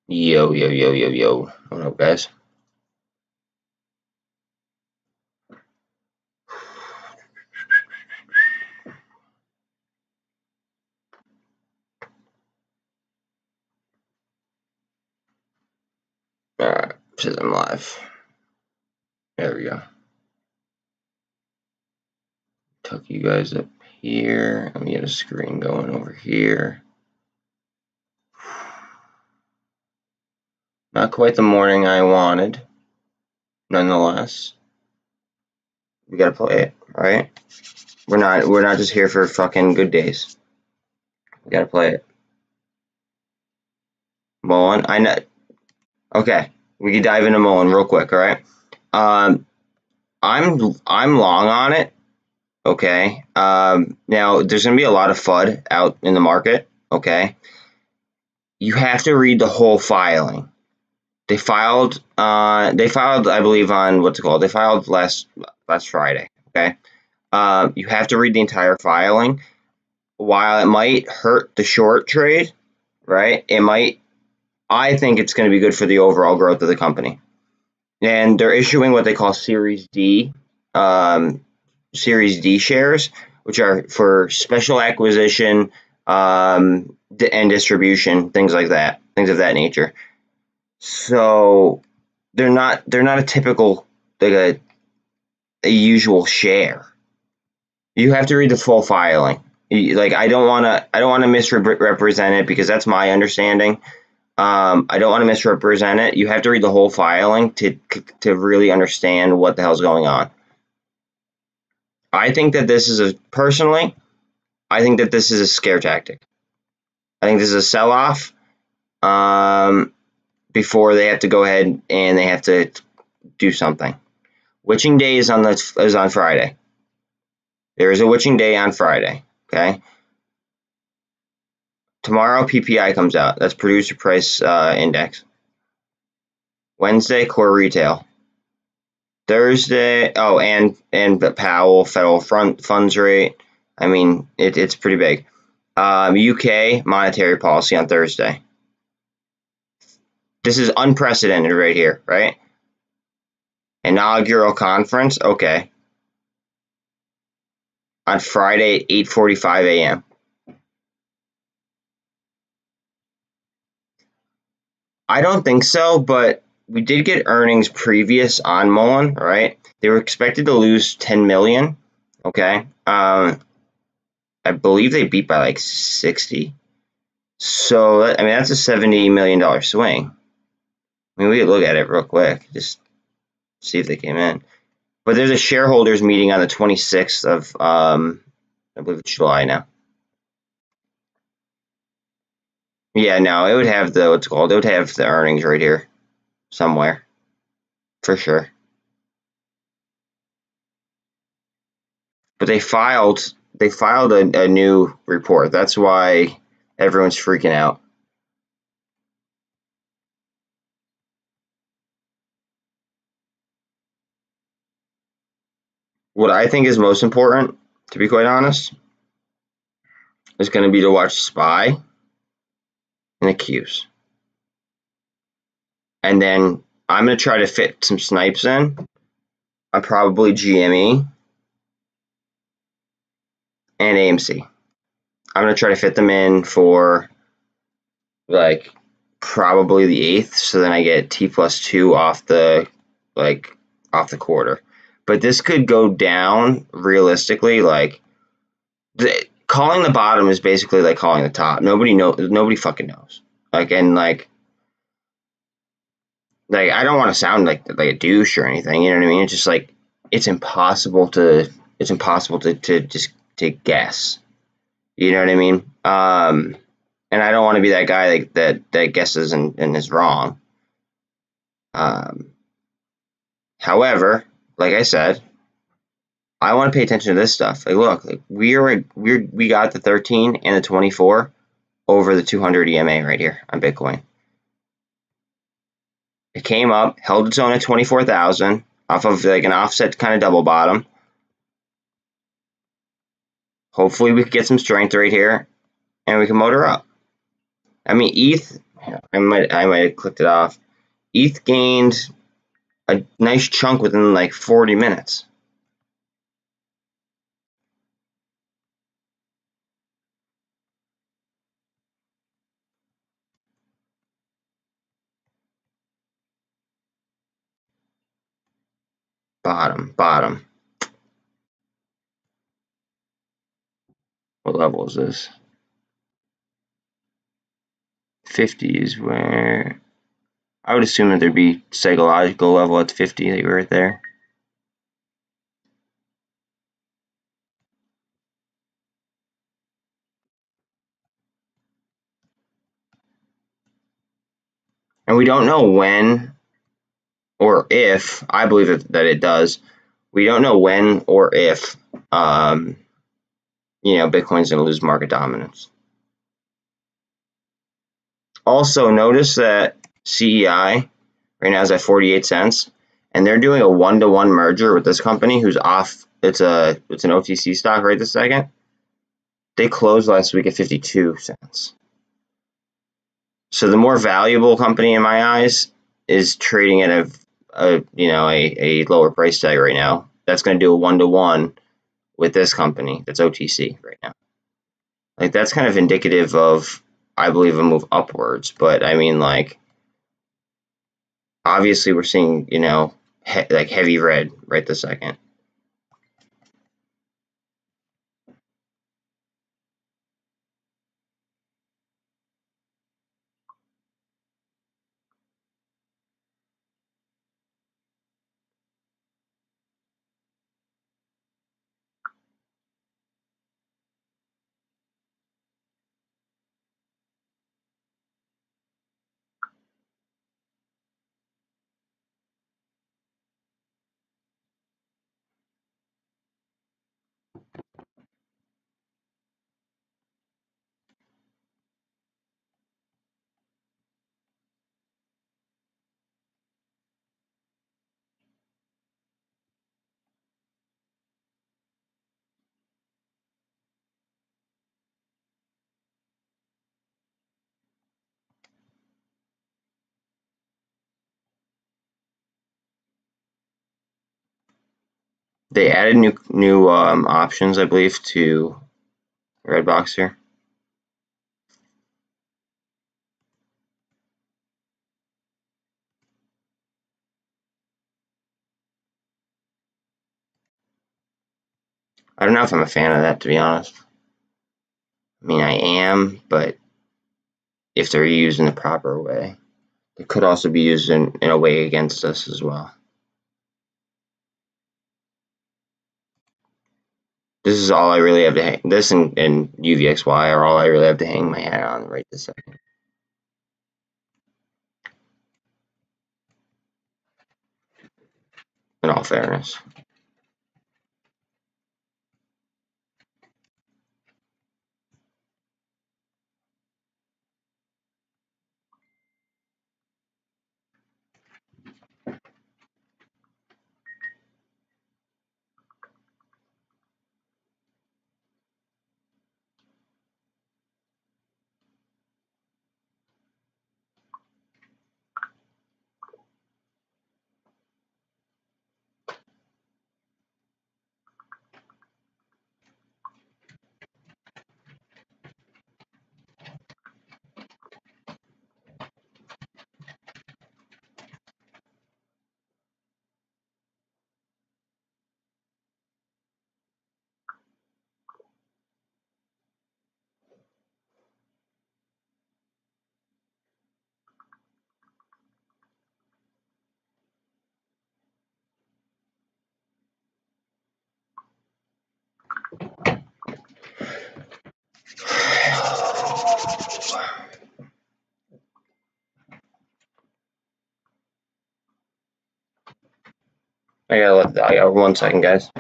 Yo, yo, yo, yo, yo. What up, guys? Alright, says I'm live. There we go. Tuck you guys up here. Let me get a screen going over here. Not quite the morning I wanted. Nonetheless, we gotta play it, right? We're not just here for fucking good days. We gotta play it. Mullen, I know. Okay, we can dive into Mullen real quick, all right? I'm long on it. Okay. Now there's gonna be a lot of FUD out in the market. Okay. You have to read the whole filing. They filed, I believe, on what's it called? They filed last Friday. Okay. You have to read the entire filing. While it might hurt the short trade, right? I think it's going to be good for the overall growth of the company. And they're issuing what they call Series D shares, which are for special acquisition and distribution, things of that nature. So they're not a typical, like a usual share. You have to read the full filing. I don't want to misrepresent it, because that's my understanding. I don't want to misrepresent it. You have to read the whole filing to really understand what the hell's going on. I think that this is I think that this is a scare tactic. I think this is a sell-off before they have to go ahead and they have to do something. Witching day is on Friday. There is a witching day on Friday. Okay. Tomorrow PPI comes out. That's producer price index. Wednesday, core retail. Thursday, and Powell federal funds rate. I mean, it's pretty big. UK monetary policy on Thursday. This is unprecedented right here, right? Inaugural conference, okay. On Friday at 8:45 a.m. I don't think so, but we did get earnings previous on Mullen, right? They were expected to lose 10 million. Okay. I believe they beat by like 60. So, I mean, that's a $70 million swing. I mean, we could look at it real quick, just see if they came in. But there's a shareholders meeting on the 26th of, I believe it's July now. Yeah, no, it would have the, what's it called? It would have the earnings right here somewhere, for sure. But they filed a new report. That's why everyone's freaking out. What I think is most important, to be quite honest, is going to be to watch SPY and accuse. And then I'm going to try to fit some snipes in. I'm probably GME and AMC. I'm going to try to fit them in for like probably the 8th, so then I get T+2 off the quarter. But this could go down realistically. Like, calling the bottom is basically like calling the top. Nobody fucking knows. Like, and like I don't want to sound like a douche or anything. You know what I mean? It's just like it's impossible to just to guess. You know what I mean? And I don't want to be that guy that guesses and is wrong. However, like I said, I want to pay attention to this stuff. Like, look, like we got the 13 and the 24 over the 200 EMA right here on Bitcoin. It came up, held its own at 24,000 off of like an offset kind of double bottom. Hopefully we could get some strength right here and we can motor up. I mean, ETH I might have clicked it off. ETH gained a nice chunk within like 40 minutes. Bottom. What level is this? 50 is where I would assume that there'd be psychological level at 50, like right there. And we don't know when or if, I believe that it does. We don't know when or if, Bitcoin's going to lose market dominance. Also, notice that CEI right now is at 48 cents, and they're doing a 1-to-1 merger with this company who's off. It's an OTC stock right this second. They closed last week at 52 cents. So the more valuable company in my eyes is trading at a lower price tag right now. That's going to do a 1-to-1 with this company that's OTC right now. Like, that's kind of indicative of, I believe, a move upwards. But I mean, like, obviously we're seeing, like heavy red right this second. They added new options, I believe, to Redbox here. I don't know if I'm a fan of that, to be honest. I mean, I am, but if they're used in the proper way, they could also be used in a way against us as well. This is all I really have to hang. This and UVXY are all I really have to hang my hat on right this second. In all fairness. I got 1 second, guys.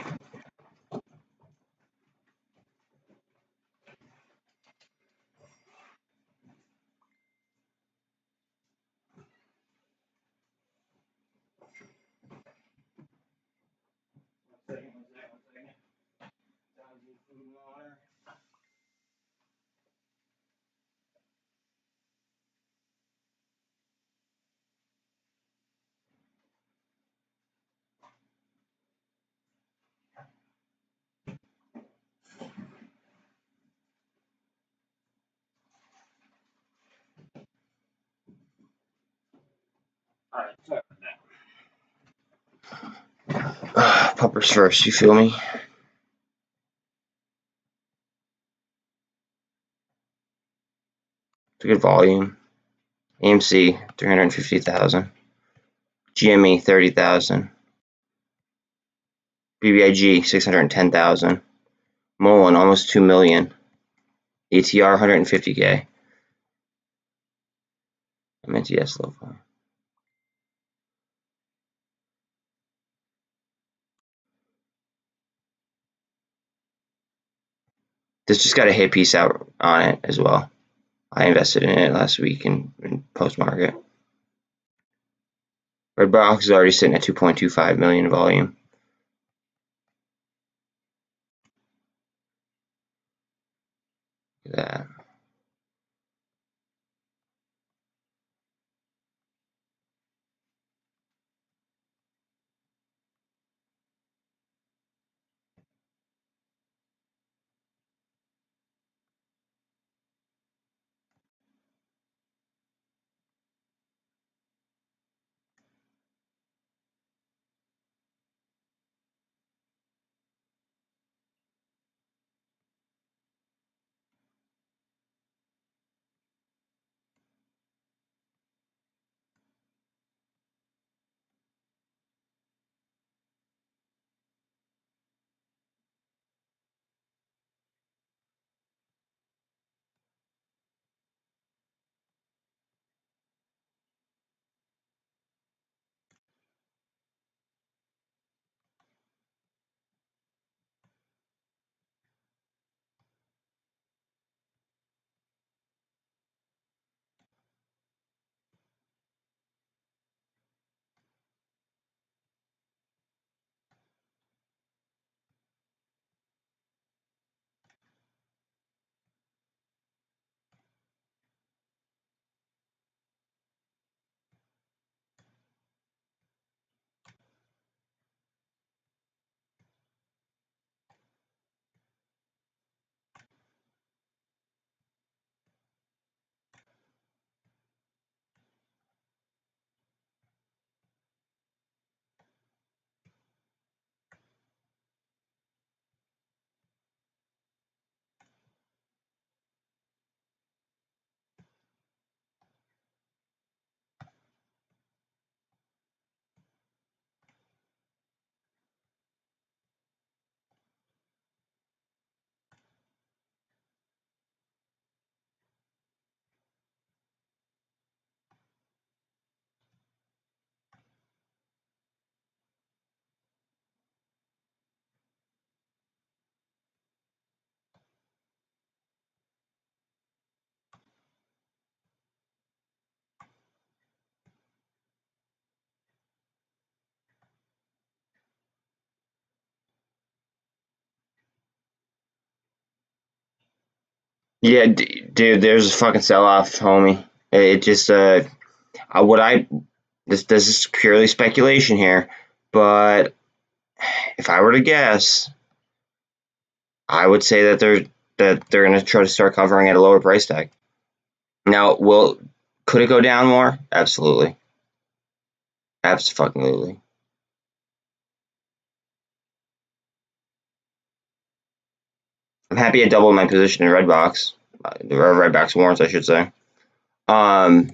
Puppers first, you feel me? It's a good volume. AMC 350,000. GME 30,000. BBIG 610,000. MULN almost 2 million. ATR 150K. I meant yes, low volume. This just got a hit piece out on it as well. I invested in it last week in post market. Redbox is already sitting at 2.25 million volume. Look at that. Yeah, dude, there's a fucking sell-off, homie. It just what I this is purely speculation here, but if I were to guess, I would say that they're going to try to start covering at a lower price tag. Now, could it go down more? Absolutely, absolutely. I'm happy I doubled my position in Redbox, the Redbox warrants, I should say. But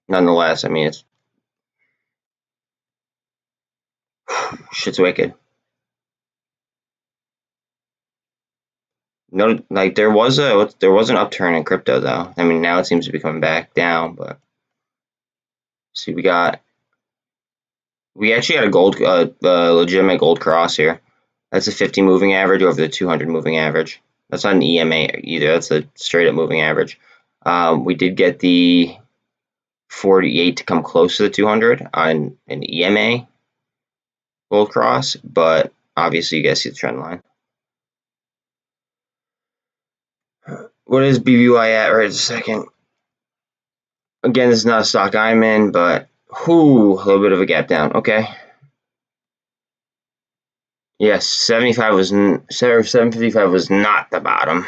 nonetheless, I mean, it's shit's wicked. No, like there was an upturn in crypto though. I mean, now it seems to be coming back down, but see, we actually had a legitimate gold cross here. That's a 50 moving average over the 200 moving average. That's not an EMA either. That's a straight up moving average. We did get the 48 to come close to the 200 on an EMA gold cross, but obviously you guys see the trend line. What is BBY at right this second? Again, this is not a stock I'm in, but a little bit of a gap down. Okay. Yes, 755 was not the bottom.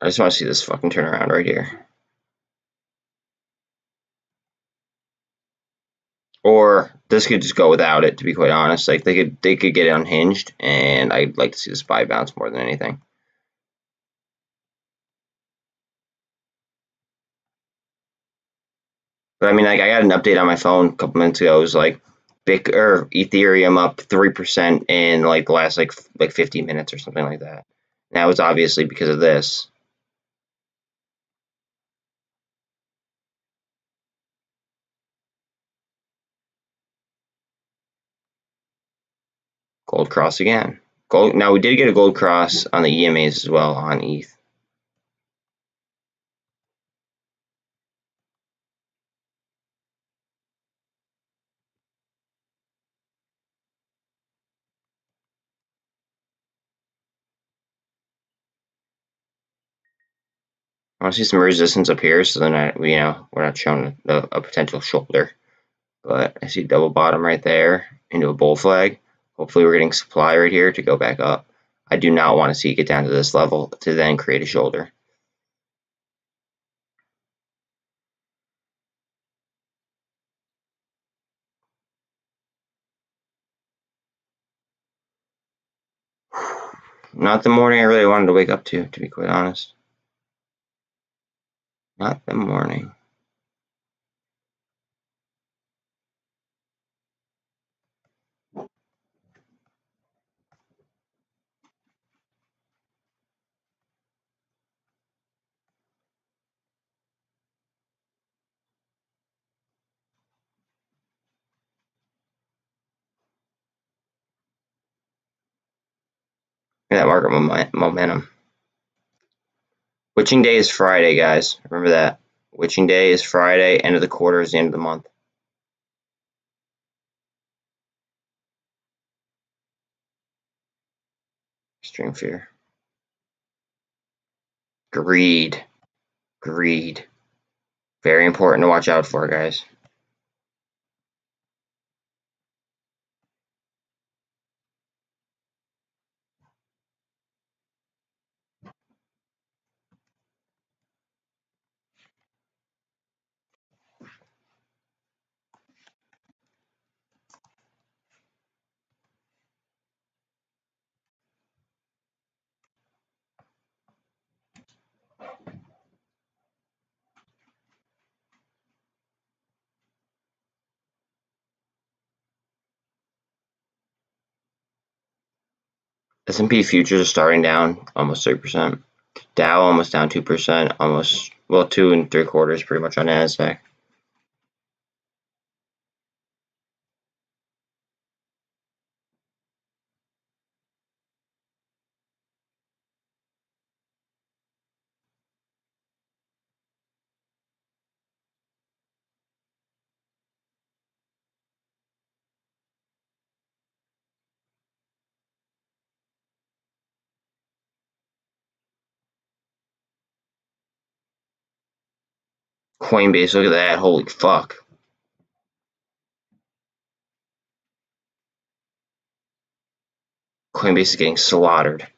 I just want to see this fucking turnaround right here. Or this could just go without it, to be quite honest. Like they could get unhinged, and I'd like to see the SPY bounce more than anything. But I mean, like I got an update on my phone a couple minutes ago. It was like Ethereum up 3% in like the last like 50 minutes or something like that. And that was obviously because of this. Gold cross again. Gold. Now we did get a gold cross on the EMAs as well on ETH. I want to see some resistance up here, so then we're not showing a potential shoulder. But I see double bottom right there into a bull flag. Hopefully we're getting supply right here to go back up. I do not want to see it get down to this level to then create a shoulder. Not the morning I really wanted to wake up to be quite honest. Not the morning. That market momentum. Witching day is Friday, guys. Remember that. Witching day is Friday. End of the quarter is the end of the month. Extreme fear. Greed. Greed. Very important to watch out for, guys. S&P futures are starting down almost 3%. Dow almost down 2%, almost, well, 2 3/4 pretty much on NASDAQ. Coinbase, look at that, holy fuck. Coinbase is getting slaughtered.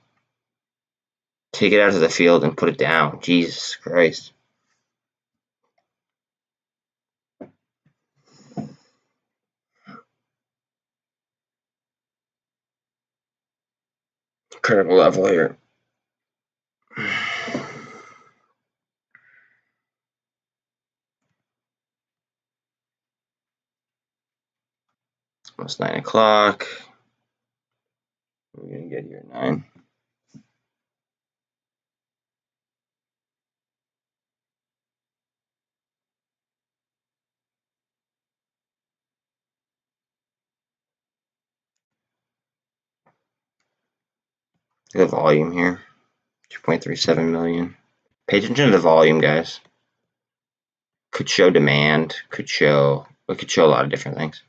Take it out to the field and put it down. Jesus Christ. Critical level here. It's almost 9 o'clock. We're gonna get here at 9. Look at the volume here. 2.37 million. Pay attention to the volume, guys. Could show demand, it could show a lot of different things.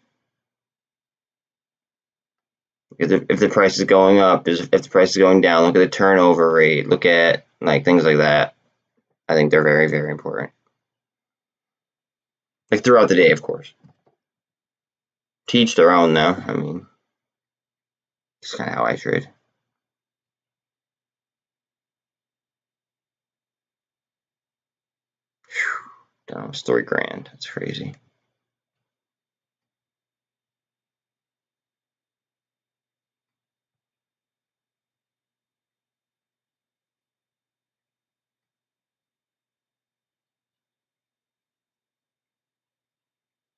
If the price is going up, if the price is going down, look at the turnover rate, look at like things like that. I think they're very, very important. Like throughout the day, of course. Teach their own though. I mean, it's kind of how I trade. Down almost $3,000. That's crazy.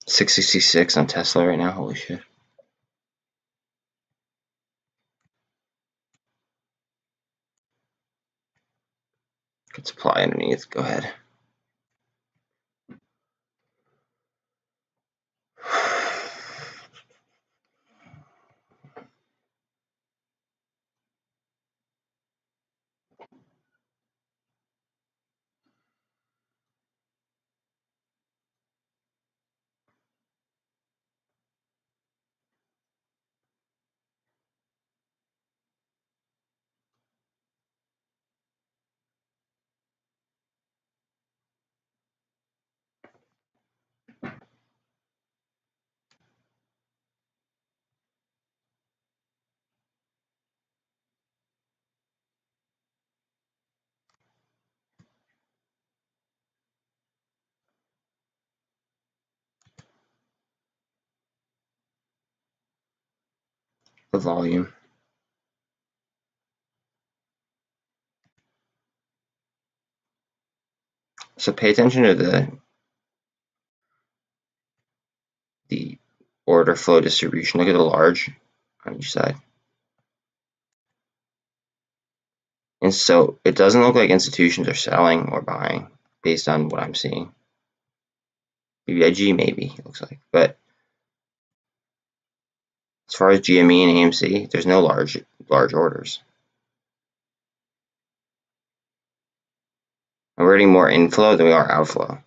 $666 on Tesla right now. Holy shit. Good supply underneath. Go ahead. The volume. So pay attention to the order flow distribution. Look at the large on each side. And so it doesn't look like institutions are selling or buying based on what I'm seeing. BBIG maybe, it looks like. But as far as GME and AMC, there's no large orders. And we're getting more inflow than we are outflow.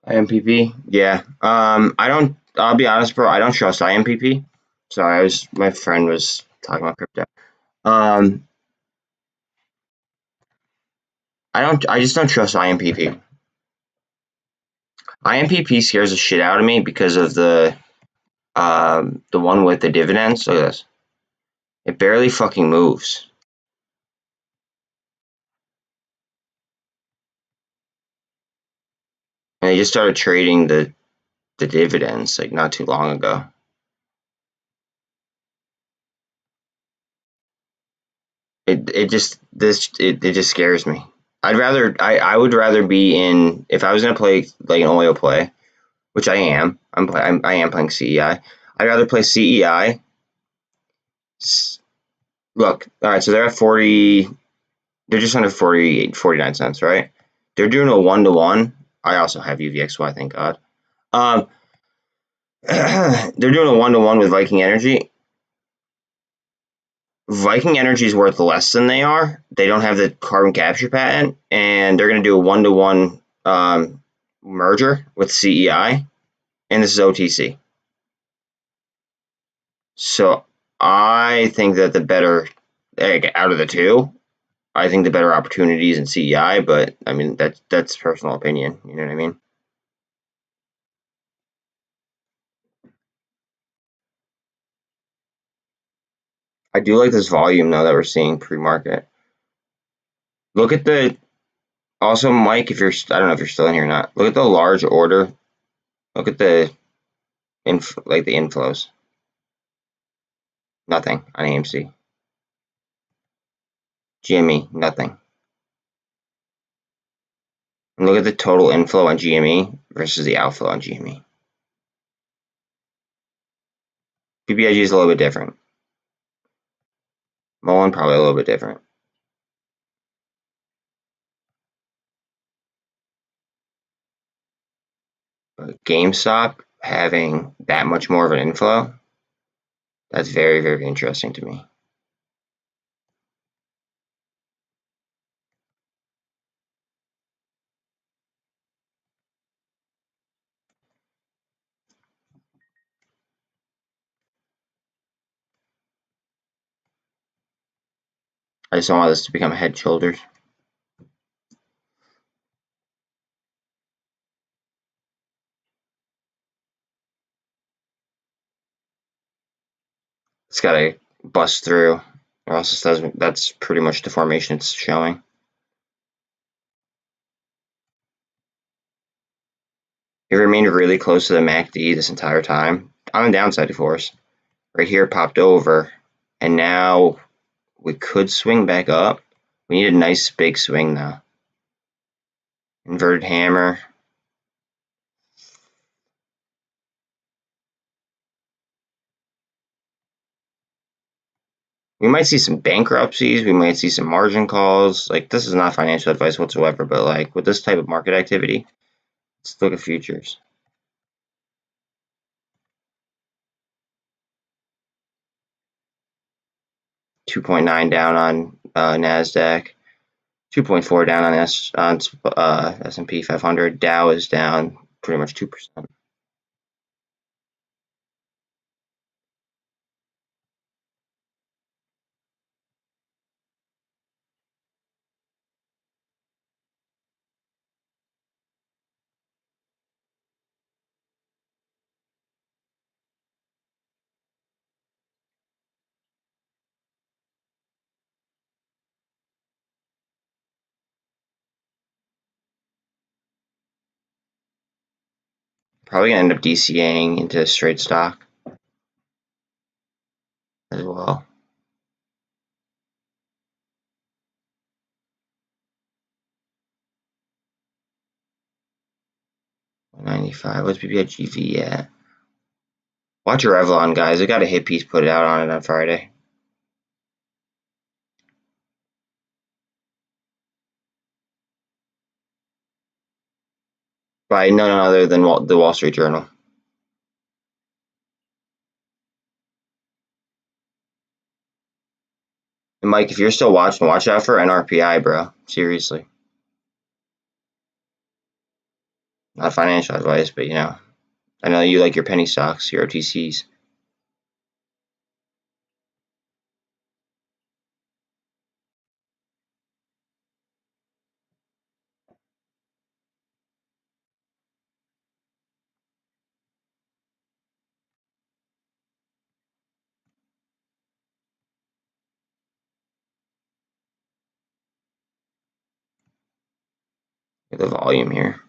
IMPP, yeah. I'll be honest, bro. I don't trust IMPP. Sorry, my friend was talking about crypto. I just don't trust IMPP. IMPP scares the shit out of me because of the one with the dividends. Look at this. It barely fucking moves. And they just started trading the dividends like not too long ago. It just scares me. I would rather be in, if I was gonna play like an oil play, which I am. I am playing CEI. I'd rather play CEI. Look, all right, so they're at 40. They're just under 49 cents, right? They're doing a 1-to-1. I also have UVXY, thank God. They're doing a 1-to-1 with Viking Energy. Viking Energy is worth less than they are. They don't have the carbon capture patent, and they're going to do a 1-to-1 merger with CEI, and this is OTC. So I think that the better, out of the two, I think the better opportunities in CEI, but I mean that's personal opinion. You know what I mean? I do like this volume though that we're seeing pre-market. Look at the also, Mike. If you're, I don't know if you're still in here or not. Look at the large order. Look at the like the inflows. Nothing on AMC. GME, nothing. And look at the total inflow on GME versus the outflow on GME. BBIG is a little bit different. MULN probably a little bit different. But GameStop having that much more of an inflow, that's very, very interesting to me. I just don't want this to become head shoulders. It's got to bust through, or else it doesn't. That's pretty much the formation it's showing. It remained really close to the MACD this entire time on the downside, of course. Right here, it popped over, and now we could swing back up. We need a nice big swing though. Inverted hammer. We might see some bankruptcies. We might see some margin calls. Like, this is not financial advice whatsoever, but like with this type of market activity, let's look at futures. $2.9 down on NASDAQ. 2.4 down on S&P 500. Dow is down pretty much 2%. Probably gonna end up DCAing into straight stock as well. $195. What's BBIG at? Watch your Revlon, guys. I got a hit piece put out on it on Friday. By none other than the Wall Street Journal. And Mike, if you're still watching, watch out for NRPI, bro. Seriously. Not financial advice, but I know you like your penny stocks, your OTCs. Look at the volume here.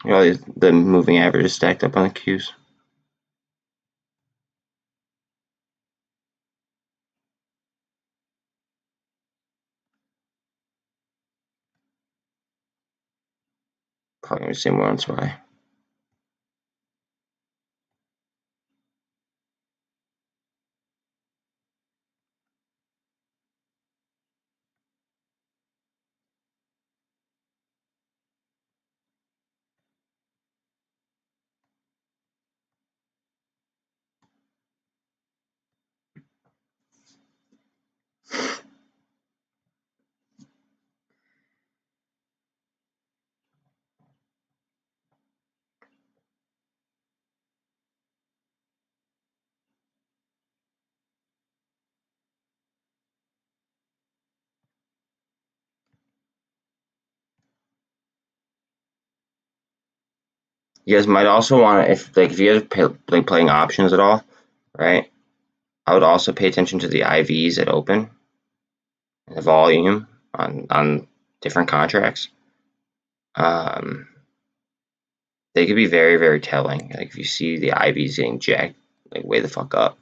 The moving average is stacked up on the Qs. Probably gonna say more on SPY. You guys might also want to, if you guys are playing options at all, right? I would also pay attention to the IVs at open and the volume on different contracts. They could be very, very telling. Like if you see the IVs getting jacked, like way the fuck up.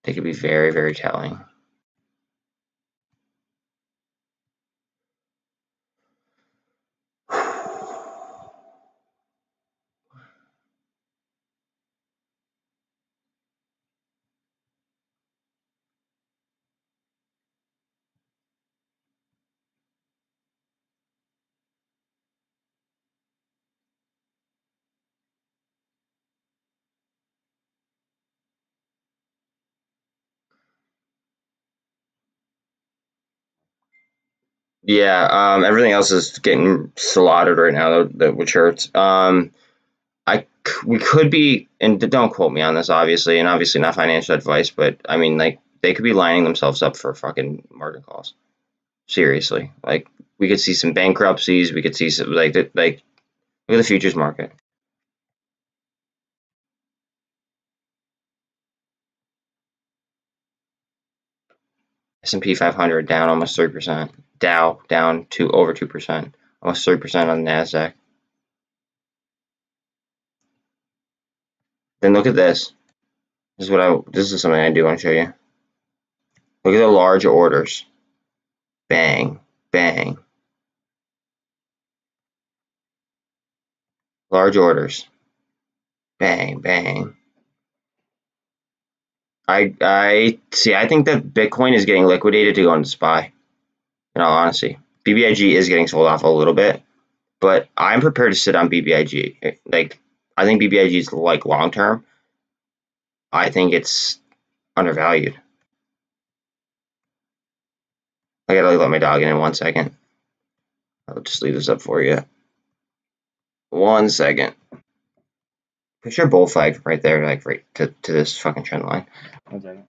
They could be very, very telling. Yeah, everything else is getting slaughtered right now, which hurts. We could be, and don't quote me on this, obviously, and obviously not financial advice, but I mean, like, they could be lining themselves up for fucking margin calls. Seriously, like, we could see some bankruptcies. We could see some like look at the futures market. S&P 500 down almost 3%. Dow down to over 2%, almost 3% on the Nasdaq. Then look at this. This is something I do want to show you. Look at the large orders. Bang, bang. Large orders. Bang, bang. I see. I think that Bitcoin is getting liquidated to go into SPY. In all honesty, BBIG is getting sold off a little bit, but I'm prepared to sit on BBIG. Like, I think BBIG is like long term. I think it's undervalued. I gotta let my dog in 1 second. I'll just leave this up for you. 1 second. Push your bull flag right there, like right to this fucking trend line. 1 second.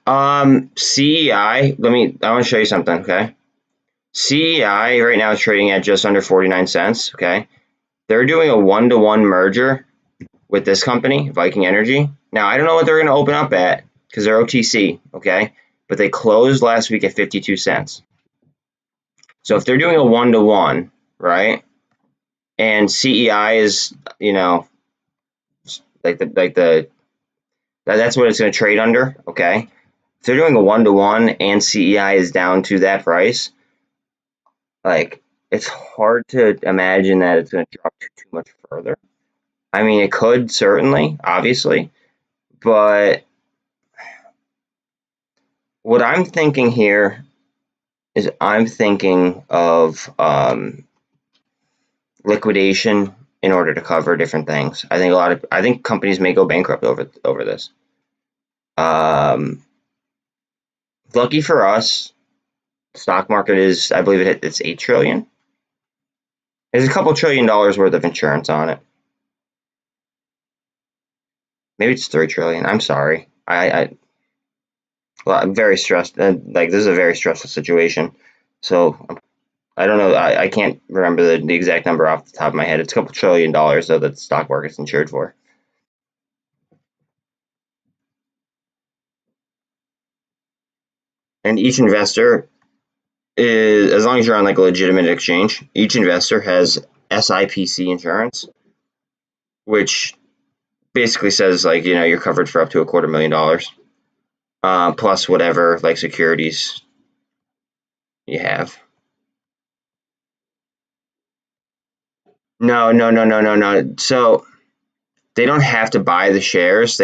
CEI, I want to show you something, okay? CEI right now is trading at just under 49 cents, okay? They're doing a 1-to-1 merger with this company, Viking Energy. Now, I don't know what they're going to open up at because they're OTC, okay? But they closed last week at 52 cents. So if they're doing a 1-to-1, right? And CEI is, you know, that's what it's going to trade under, okay? If they're doing a 1-to-1 and CEI is down to that price, like, it's hard to imagine that it's going to drop too much further. I mean, it could certainly, obviously, but what I'm thinking here is I'm thinking of liquidation in order to cover different things. I think companies may go bankrupt over this. Lucky for us, the stock market is, I believe it's 8 trillion. There's a couple $1 trillion worth of insurance on it. Maybe it's 3 trillion. I'm sorry. I'm very stressed. Like, this is a very stressful situation. So I don't know. I can't remember the exact number off the top of my head. It's a couple $1 trillion though that the stock market's insured for. And each investor is, as long as you're on like a legitimate exchange, each investor has SIPC insurance, which basically says, like, you know, you're covered for up to $250,000, plus whatever like securities you have. No. So they don't have to buy the shares.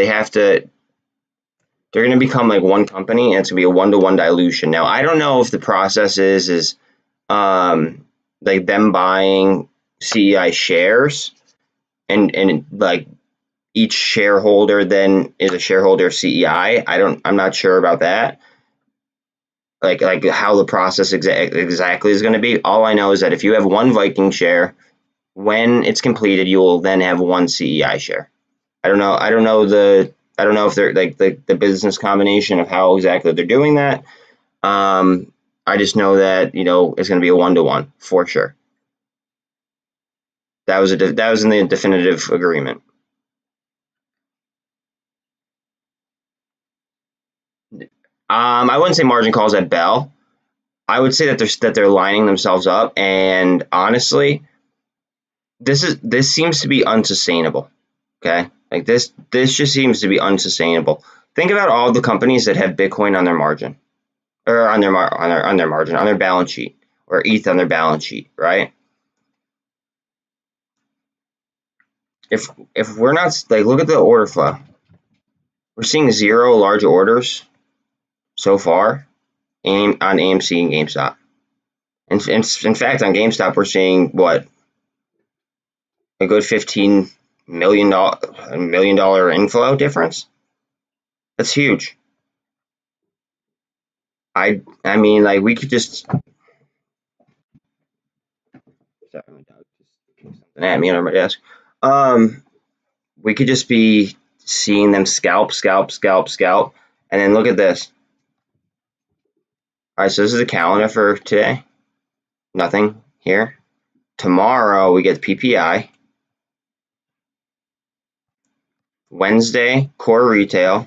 They're going to become like one company, and it's going to be a 1-to-1 dilution. Now, I don't know if the process is like them buying CEI shares, and like each shareholder then is a shareholder of CEI. I'm not sure about that. Like how the process exactly is going to be. All I know is that if you have one Viking share, when it's completed, you will then have one CEI share. I don't know if they're like the business combination of how exactly they're doing that. I just know that, you know, it's going to be a 1-to-1 for sure. That was in the definitive agreement. I wouldn't say margin calls at Bell. I would say that they're lining themselves up, and honestly, this seems to be unsustainable. Okay, like this just seems to be unsustainable. Think about all the companies that have Bitcoin on their margin, or on their margin, on their balance sheet, or ETH on their balance sheet, right? If we're not, like, look at the order flow. We're seeing 0 large orders so far on AMC and GameStop. In fact, on GameStop, we're seeing what, a good $15 million inflow difference. That's huge. I mean, like, we could just. Sorry, my dog just kicked something at me under my desk. We could just be seeing them scalp, and then look at this. All right, so this is the calendar for today. Nothing here. Tomorrow we get PPI. Wednesday, core retail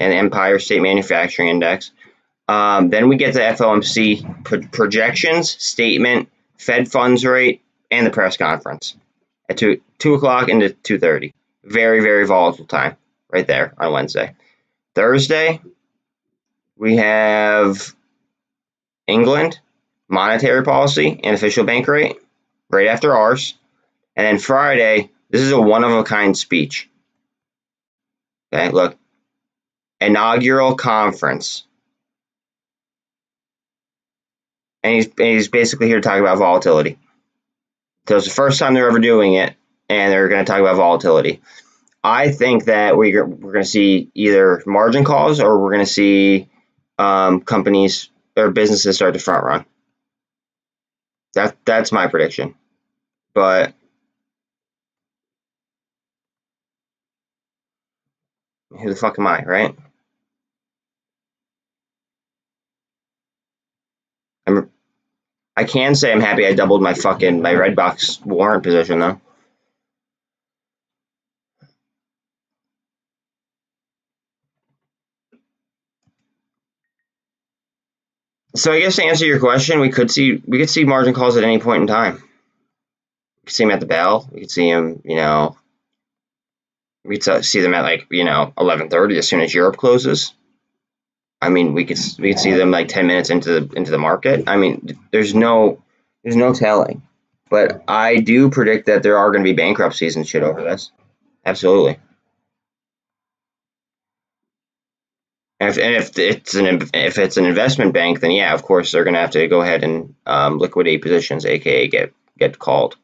and Empire State Manufacturing Index. Then we get the FOMC projections, statement, Fed funds rate, and the press conference at 2 o'clock into 2:30. Very, very volatile time right there on Wednesday. Thursday, we have England, monetary policy and official bank rate right after ours. And then Friday, this is a one-of-a-kind speech. Okay, look. Inaugural conference. And he's basically here to talk about volatility. So it's the first time they're ever doing it, and they're going to talk about volatility. I think that we're going to see either margin calls or we're going to see companies or businesses start to front run. That's my prediction. But who the fuck am I, right? I can say I'm happy I doubled my Redbox warrant position though. So I guess to answer your question, we could see margin calls at any point in time. We could see them at the bell. We could see them, we could see them at 11:30 as soon as Europe closes. I mean, we could see them like 10 minutes into the market. I mean, there's no telling. But I do predict that there are going to be bankruptcies and shit over this. Absolutely. And if it's an investment bank, then yeah, of course they're going to have to go ahead and liquidate positions, aka get called.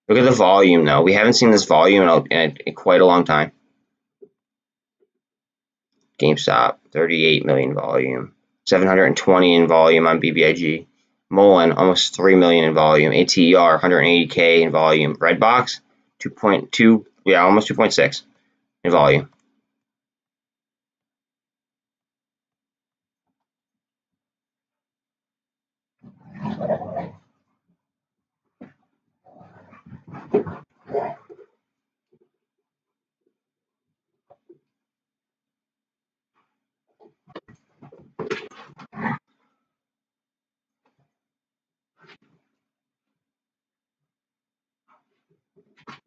Look at the volume, though. We haven't seen this volume in quite a long time. GameStop, 38 million volume, 720 in volume on BBIG. MULN, almost 3 million in volume. ATR, 180K in volume. Redbox, 2.2, yeah, almost 2.6 in volume.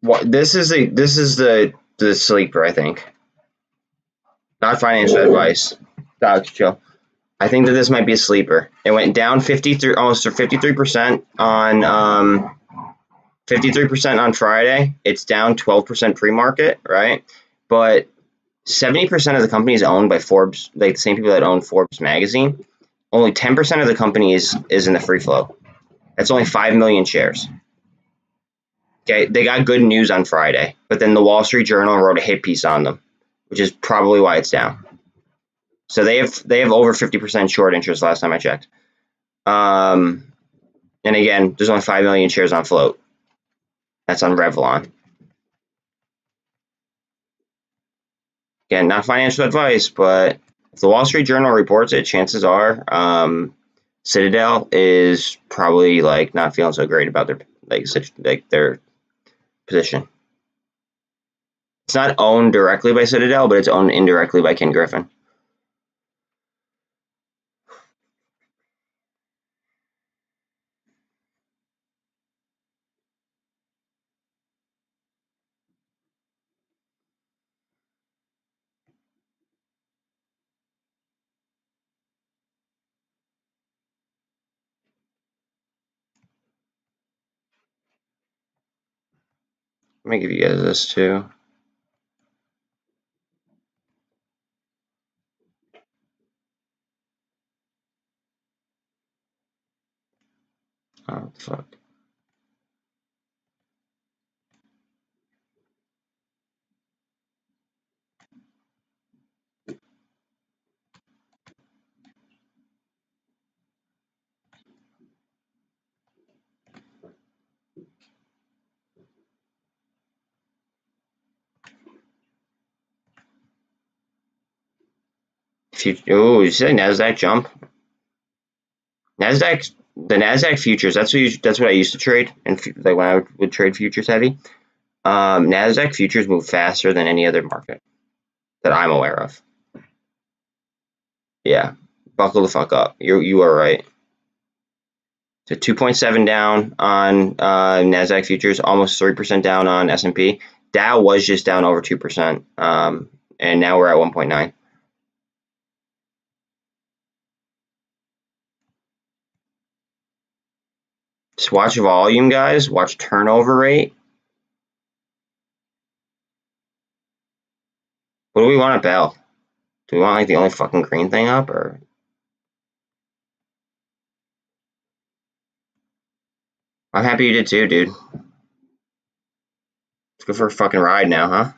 What this is the sleeper, I think. Not financial advice. Dog chill. I think that this might be a sleeper. It went down 53, almost 53% on 53% on Friday. It's down 12% pre-market, right? But 70% of the company is owned by Forbes, like the same people that own Forbes magazine. Only 10% of the company is in the free float. That's only 5 million shares. Okay, they got good news on Friday, but then the Wall Street Journal wrote a hit piece on them, which is probably why it's down. So they have over 50% short interest last time I checked. And again, there's only 5 million shares on float. That's on Revlon. Again, not financial advice, but if the Wall Street Journal reports it, chances are Citadel is probably not feeling so great about their position. It's not owned directly by Citadel, but it's owned indirectly by Ken Griffin. Let me give you guys this too. Oh, fuck. Oh, you say NASDAQ jump? The NASDAQ futures, that's what I used to trade, and when I would trade futures heavy. NASDAQ futures move faster than any other market that I'm aware of. Yeah, buckle the fuck up. You are right. So 2.7 down on NASDAQ futures, almost 3% down on S&P. Dow was just down over 2%, and now we're at 1.9. Just watch volume, guys. Watch turnover rate. What do we want at Bell? Do we want like the only fucking green thing up, or? I'm happy you did too, dude. Let's go for a fucking ride now, huh?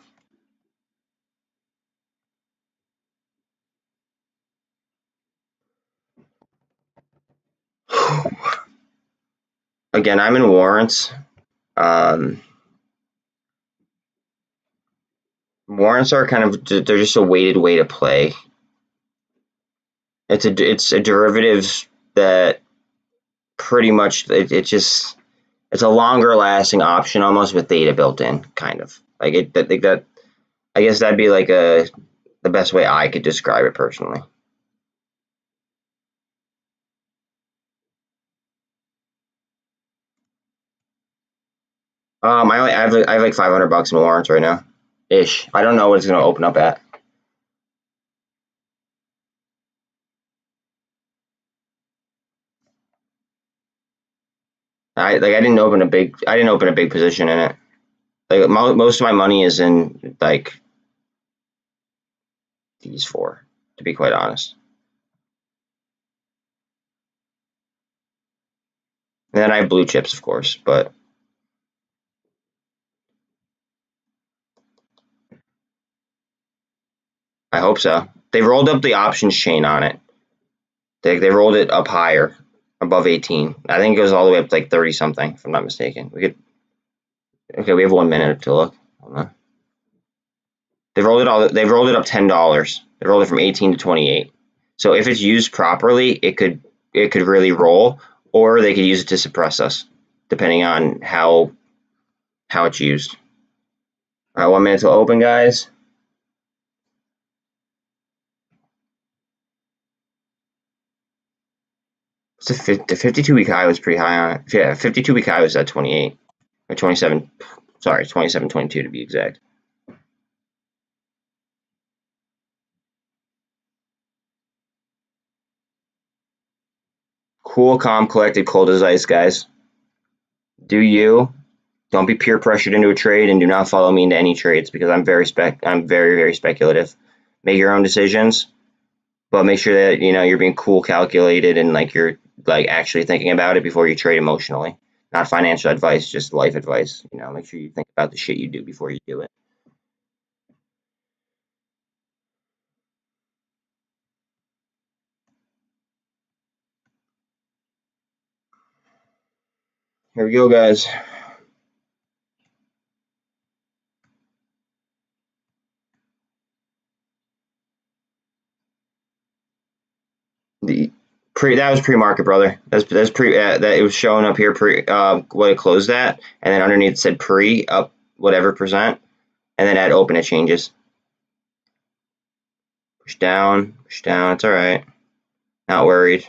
Again, I'm in warrants. Warrants are kind of, they're just a weighted way to play. It's a derivative that pretty much it's a longer lasting option almost with data built in, kind of. Like I guess that'd be like the best way I could describe it personally. I have like $500 in warrants right now, ish. I don't know what it's gonna open up at. I didn't open a big position in it. Like most of my money is in like these four, to be quite honest. And then I have blue chips, of course, but I hope so. They rolled up the options chain on it. They rolled it up higher, above 18. I think it goes all the way up to like 30 something, if I'm not mistaken. Okay, we have 1 minute to look. They rolled it up $10. They rolled it from 18 to 28. So if it's used properly, it could really roll, or they could use it to suppress us, depending on how it's used. All right, 1 minute till open, guys. The 52-week high was pretty high on it. Yeah, 52-week high was at 28 or 27. Sorry, 27.22 to be exact. Cool, calm, collected, cold as ice, guys. Do you? Don't be peer pressured into a trade, and do not follow me into any trades because I'm very very speculative. Make your own decisions, but make sure that you're being cool, calculated, and like you're like actually thinking about it before you trade emotionally. Not financial advice, just life advice. Make sure you think about the shit you do before you do it. Here we go, guys. That was pre-market, brother. That's pre that it was showing up here pre what it closed at, and then underneath it said pre up whatever percent, and then at open it changes. Push down, push down. It's all right. Not worried.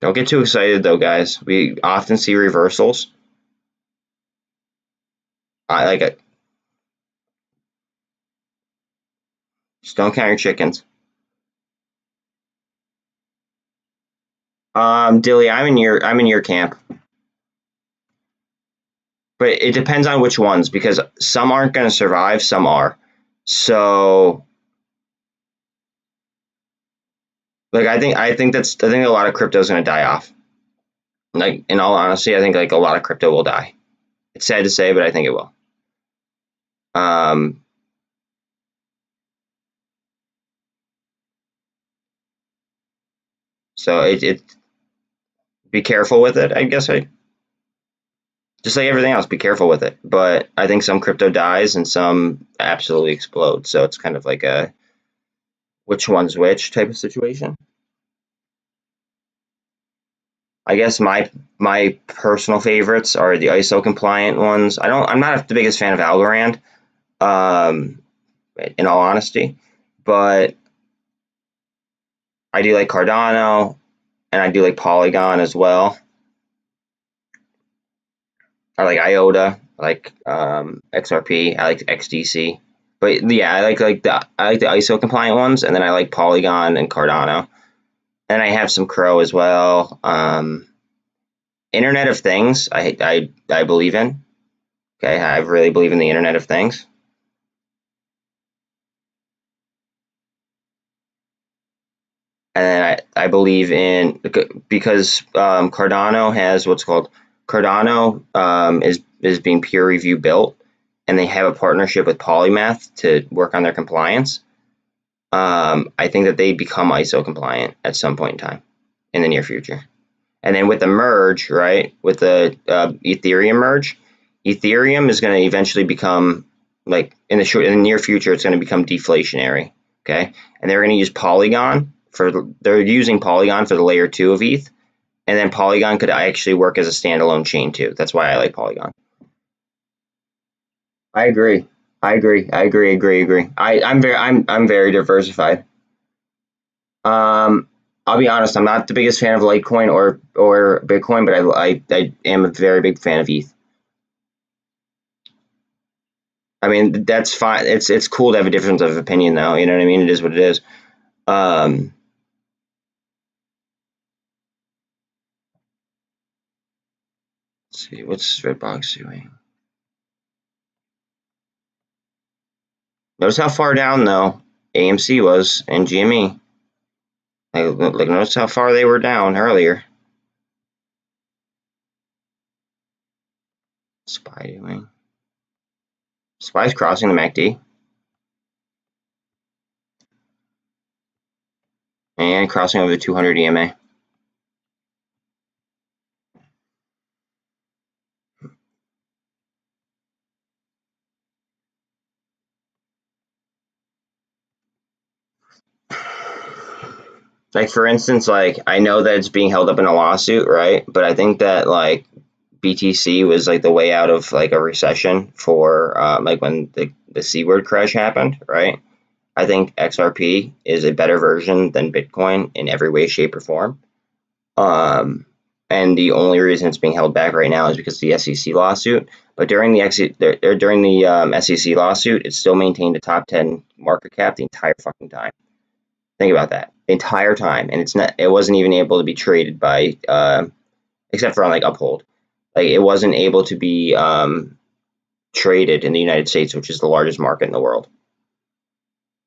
Don't get too excited though, guys. We often see reversals. I like it. Just don't count your chickens. Dilly, I'm in your camp. But it depends on which ones because some aren't going to survive, some are. So like I think a lot of crypto is going to die off. Like in all honesty, I think like a lot of crypto will die. It's sad to say, but I think it will. So be careful with it. I guess I just like everything else, be careful with it. But I think some crypto dies and some absolutely explode. So it's kind of like a which one's which type of situation. I guess my personal favorites are the ISO compliant ones. I'm not the biggest fan of Algorand, um, in all honesty, but I do like Cardano and I do like Polygon as well. I like IOTA, I like XRP, I like XDC. But yeah, I like the ISO compliant ones, and then I like Polygon and Cardano. And I have some Crow as well. Internet of Things, I believe in. Okay, I really believe in the Internet of Things. And then I believe in, because Cardano has what's called Cardano, is being peer review built, and they have a partnership with Polymath to work on their compliance. I think that they become ISO compliant at some point in time in the near future. And then with the merge, right, with the Ethereum merge, Ethereum is going to eventually become, like, in the near future, it's going to become deflationary. Okay, and they're going to use Polygon they're using Polygon for the layer 2 of ETH, and then Polygon could actually work as a standalone chain too. That's why I like Polygon. I agree. I agree. I agree. Agree. Agree. I'm very diversified. I'll be honest. I'm not the biggest fan of Litecoin or Bitcoin, but I am a very big fan of ETH. I mean, that's fine. It's cool to have a difference of opinion, though. You know what I mean? It is what it is. Um, let's see, what's Redbox doing? Notice how far down though AMC was and GME. Like notice how far they were down earlier. SPY doing. SPY's crossing the MACD and crossing over the 200 EMA. Like, for instance, like, I know that it's being held up in a lawsuit, right? But I think that, like, BTC was like the way out of like a recession for like when the C word crash happened, right? I think XRP is a better version than Bitcoin in every way, shape, or form. Um, and the only reason it's being held back right now is because of the SEC lawsuit. But during the SEC lawsuit, it still maintained a top 10 market cap the entire fucking time. Think about that, the entire time, and it wasn't even able to be traded by except for on like Uphold. Like, it wasn't able to be traded in the United States, which is the largest market in the world.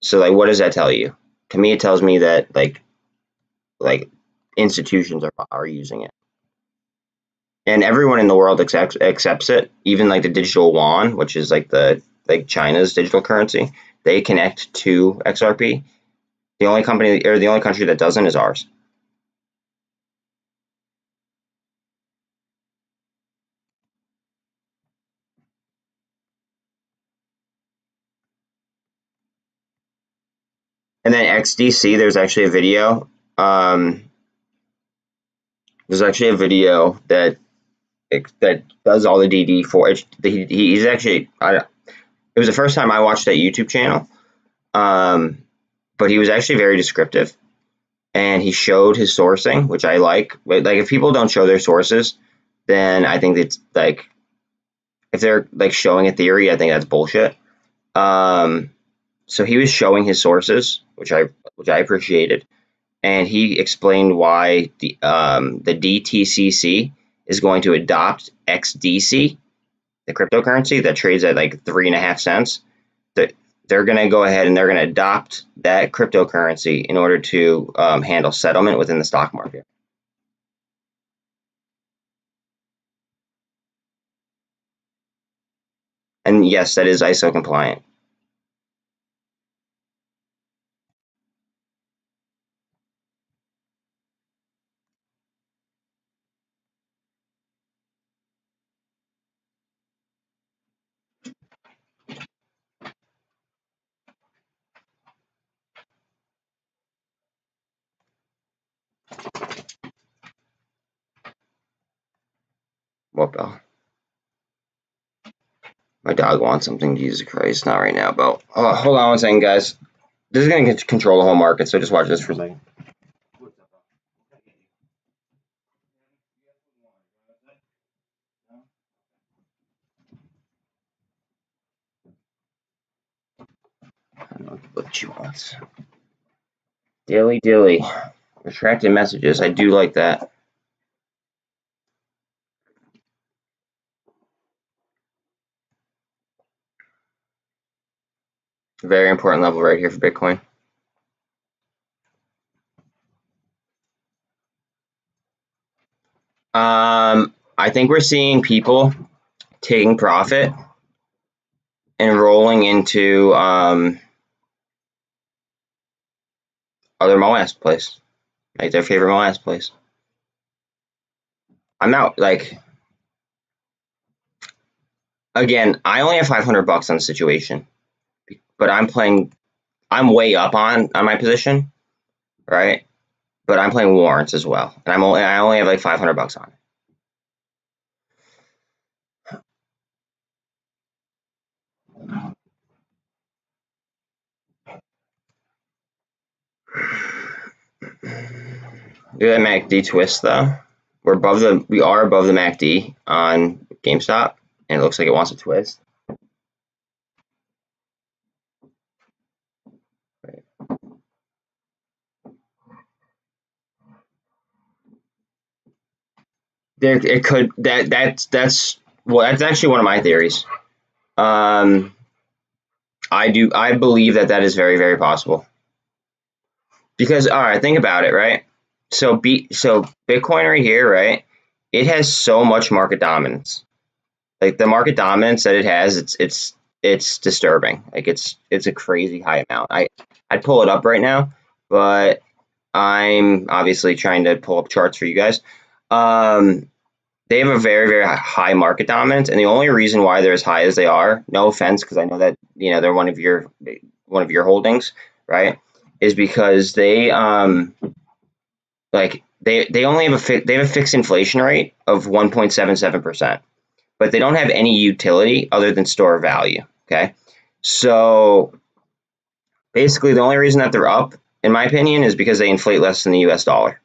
So, like, what does that tell you? To me, it tells me that like institutions are using it, and everyone in the world accepts it. Even like the digital yuan, which is like China's digital currency, they connect to XRP. The only company or the only country that doesn't is ours. And then XDC, there's actually a video. There's actually a video that does all the DD for it. He's actually it was the first time I watched that YouTube channel, but he was actually very descriptive, and he showed his sourcing, which I like. Like, if people don't show their sources, then I think it's like, if they're like showing a theory, I think that's bullshit. So he was showing his sources, which I appreciated, and he explained why the DTCC is going to adopt XDC, the cryptocurrency that trades at like 3.5 cents. They're going to go ahead and they're going to adopt that cryptocurrency in order to handle settlement within the stock market. And yes, that is ISO compliant. What bell? My dog wants something. Jesus Christ, not right now, Bell. Oh, hold on one second, guys. This is going to control the whole market, so just watch this for a second. I don't know what she wants. Dilly dilly. Retracted messages. I do like that. Very important level right here for Bitcoin. I think we're seeing people taking profit and rolling into other MOASS place, like their favorite MOASS place. I'm out. Like, again, I only have $500 on the situation, but I'm way up on my position, right? But I'm playing warrants as well, and I only have like $500 on it. Do that MACD twist though. We are above the MACD on GameStop, and it looks like it wants to twist. Right. There, it could that's actually one of my theories. I believe that is very, very possible. Because all right, think about it, right? So Bitcoin right here, right? It has so much market dominance. Like the market dominance that it has, it's disturbing. Like it's a crazy high amount. I'd pull it up right now, but I'm obviously trying to pull up charts for you guys. They have a very, very high market dominance, and the only reason why they're as high as they are, no offense, because I know that they're one of your holdings, right? Is because they they only have they have a fixed inflation rate of 1.77%, but they don't have any utility other than store value. Okay, so basically the only reason that they're up, in my opinion, is because they inflate less than the U.S. dollar.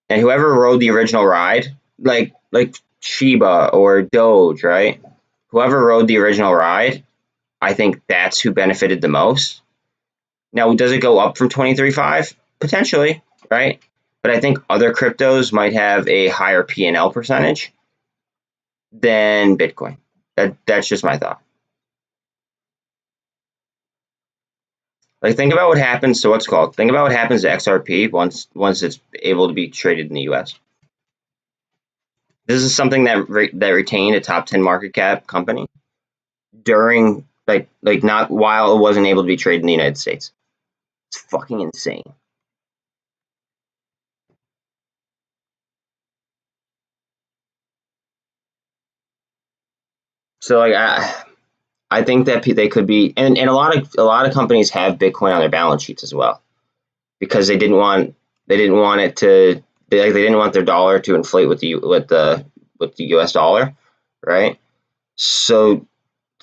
And whoever rode the original ride, like Shiba or Doge, right? Whoever rode the original ride, I think that's who benefited the most. Now, does it go up from 23.5? Potentially, right? But I think other cryptos might have a higher P&L percentage than Bitcoin. That's just my thought. Like, think about what happens to think about what happens to XRP once it's able to be traded in the U.S. This is something that retained a top 10 market cap company during like not while it wasn't able to be traded in the United States. It's fucking insane. So like I think that they could be, and a lot of companies have Bitcoin on their balance sheets as well, because they didn't want it to they didn't want their dollar to inflate with the U.S. dollar, right? So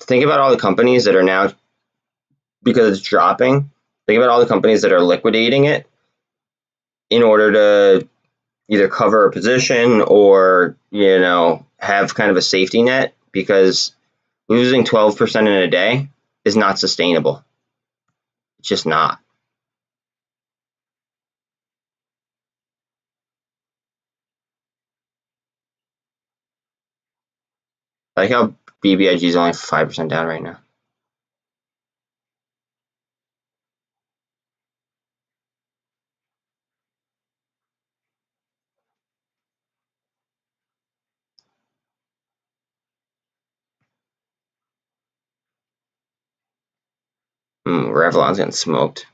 think about all the companies that are now, because it's dropping. Think about all the companies that are liquidating it in order to either cover a position or have kind of a safety net, because losing 12% in a day is not sustainable. It's just not. I like how BBIG is only 5% down right now. Revlon's getting smoked.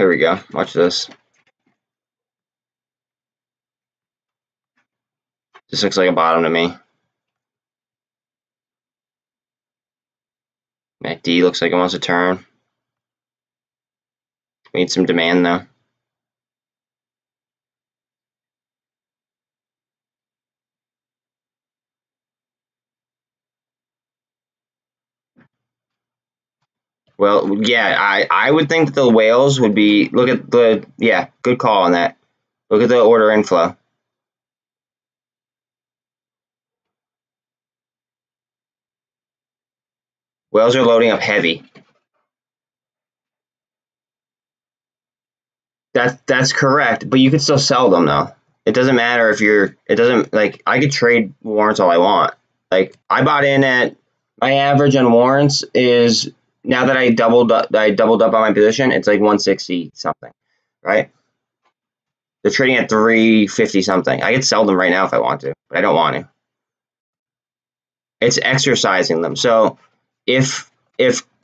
Here we go. Watch this. This looks like a bottom to me. MACD looks like it wants to turn. We need some demand though. Well, yeah, I would think that the whales would be, look at the, yeah, good call on that. Look at the order inflow. Whales are loading up heavy. That's correct, but you could still sell them though. It doesn't matter if you're, it doesn't, like, I could trade warrants all I want. Like, I bought in at, my average on warrants is, now that I doubled up on my position, it's like 160 something, right? They're trading at 350 something. I could sell them right now if I want to, but I don't want to. It's exercising them. So if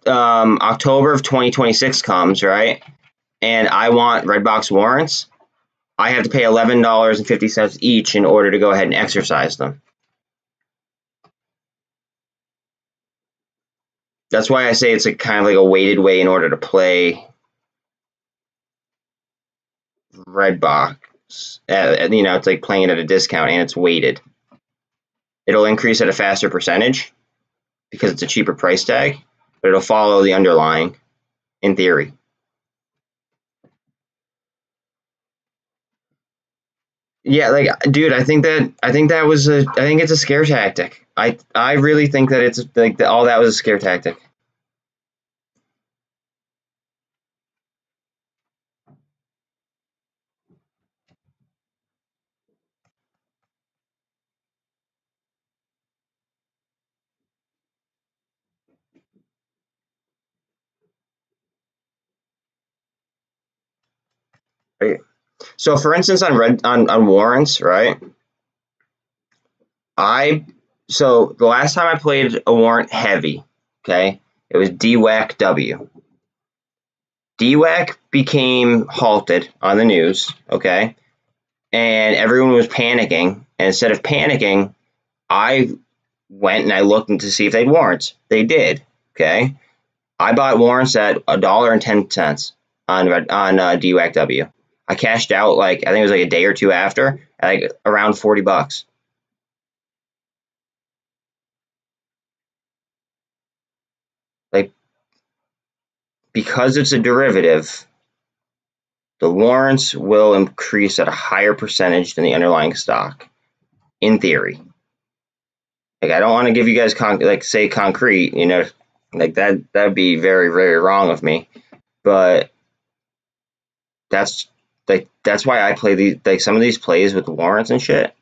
October of 2026 comes, right, and I want Redbox warrants, I have to pay $11.50 each in order to go ahead and exercise them. That's why I say it's a kind of like a weighted way in order to play Redbox. You know, it's like playing it at a discount and it's weighted. It'll increase at a faster percentage because it's a cheaper price tag, but it'll follow the underlying in theory. Yeah, like, dude, I think it's a scare tactic. I really think that it's like all that was a scare tactic. Right? So, for instance, on warrants, right? So the last time I played a warrant heavy, okay, it was DWAC-W. DWAC became halted on the news, okay, and everyone was panicking. And instead of panicking, I went and I looked to see if they had warrants. They did, okay. I bought warrants at $1.10 on DWAC-W. I cashed out, like, I think it was like a day or two after, at like around $40. Like, because it's a derivative, the warrants will increase at a higher percentage than the underlying stock, in theory. Like, I don't want to give you guys say concrete, you know, like that'd be very, very wrong of me. But that's why I play these, like, some of these plays with the warrants and shit.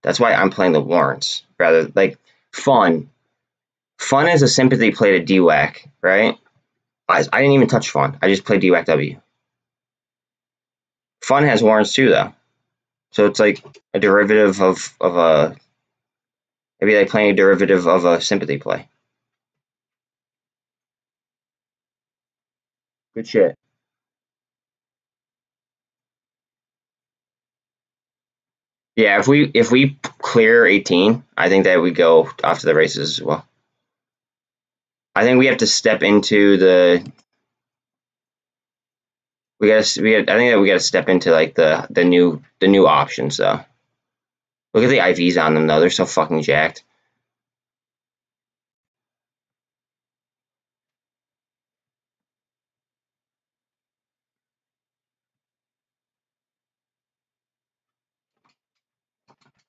That's why I'm playing the warrants rather, like, fun. Fun is a sympathy play to DWAC, right? I didn't even touch fun. I just played DWAC-W. Fun has warrants too, though. So it's like a derivative of a, maybe like playing a derivative of a sympathy play. Good shit. Yeah, if we clear 18, I think that we go off to the races as well. I think we have to step into the. I think that we gotta step into like the new options though. Look at the IVs on them though; they're so fucking jacked.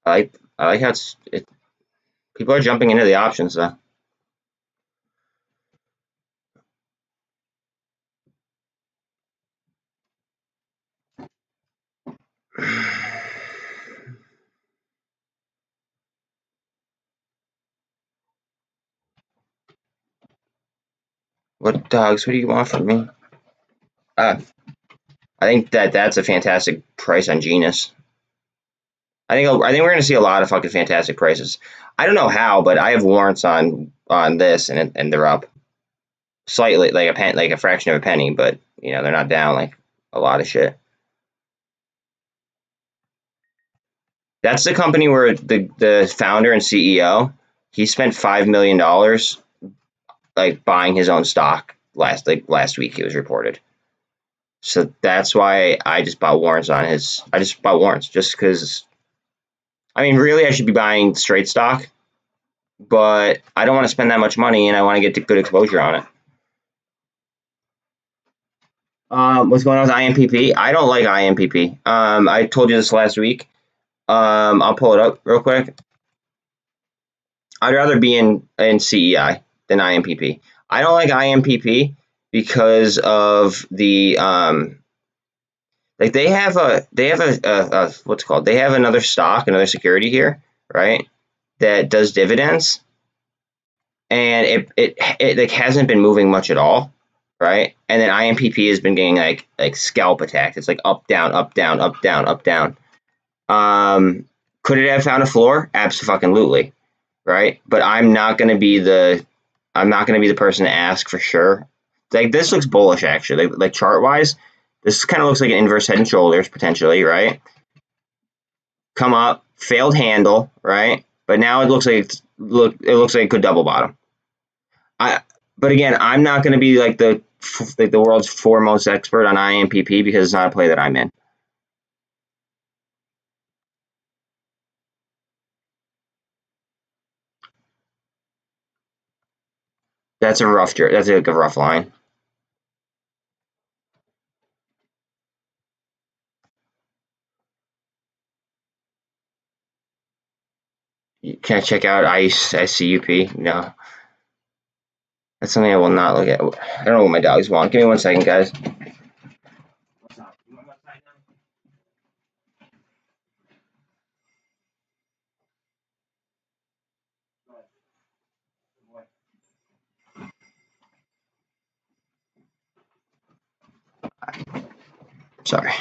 I like how people are jumping into the options though. What dogs? What do you want from me? I think that's a fantastic price on Genus. I think we're going to see a lot of fucking fantastic prices. I don't know how, but I have warrants on this, and they're up slightly, like a fraction of a penny, but you know they're not down like a lot of shit. That's the company where the founder and CEO, he spent $5 million like buying his own stock last week. It was reported. So that's why I just bought warrants on his. I just bought warrants just because. I mean, really, I should be buying straight stock, but I don't want to spend that much money, and I want to get good exposure on it. What's going on with IMPP? I don't like IMPP. I told you this last week. I'll pull it up real quick. I'd rather be in CEI than IMPP. I don't like IMPP because of the like they have a what's it called? They have another stock, another security here, right? That does dividends, and it like hasn't been moving much at all, right? And then IMPP has been getting like scalp attacked. It's like up down, up down, up down, up down. Could it have found a floor? Absolutely, right? But I'm not going to be the person to ask for sure. Like this looks bullish actually, like chart wise. This kind of looks like an inverse head and shoulders potentially, right? Come up, failed handle, right? But now it looks like it could double bottom. But again, I'm not going to be like the world's foremost expert on IMPP because it's not a play that I'm in. That's a rough That's like a rough line. Can I check out ICUP? No. That's something I will not look at. I don't know what my dogs want. Give me 1 second, guys. Sorry.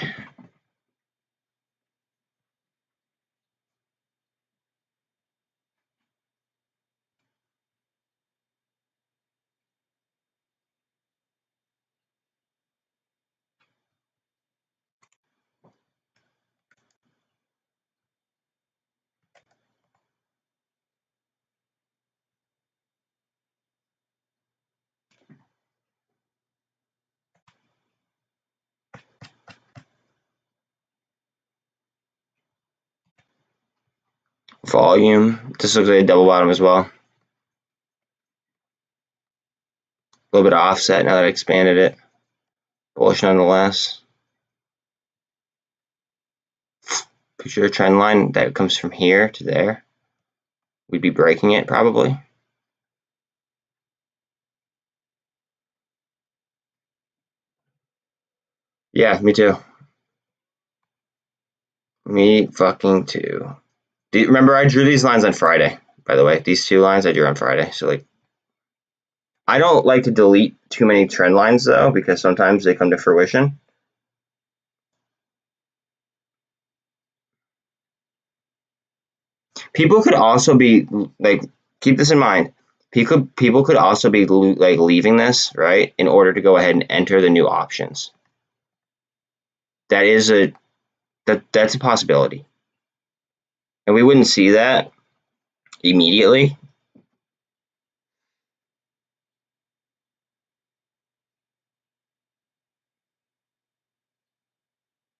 Volume. This looks like a double bottom as well. A little bit of offset now that I expanded it. Bullish nonetheless. Picture a trend line that comes from here to there. We'd be breaking it probably. Yeah, me too. Me fucking too. Do you remember I drew these lines on Friday, by the way? These two lines I drew on Friday. So like I don't like to delete too many trend lines though, because sometimes they come to fruition. People could also be like, keep this in mind. People could also be like leaving this, right, in order to go ahead and enter the new options. That's a possibility. And we wouldn't see that immediately.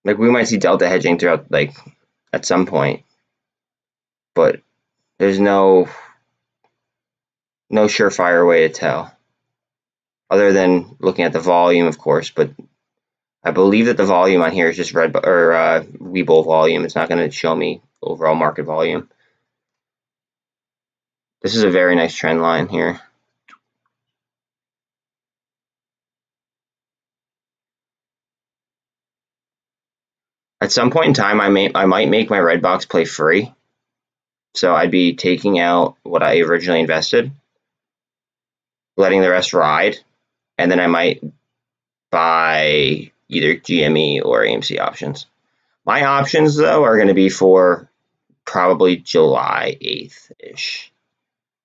Like we might see delta hedging throughout like at some point, but there's no surefire way to tell other than looking at the volume, of course. But I believe that the volume on here is just webull volume. It's not going to show me overall market volume. This is a very nice trend line here. At some point in time, I might make my red box play free. So I'd be taking out what I originally invested, letting the rest ride, and then I might buy either GME or AMC options. My options, though, are going to be for probably July 8th-ish.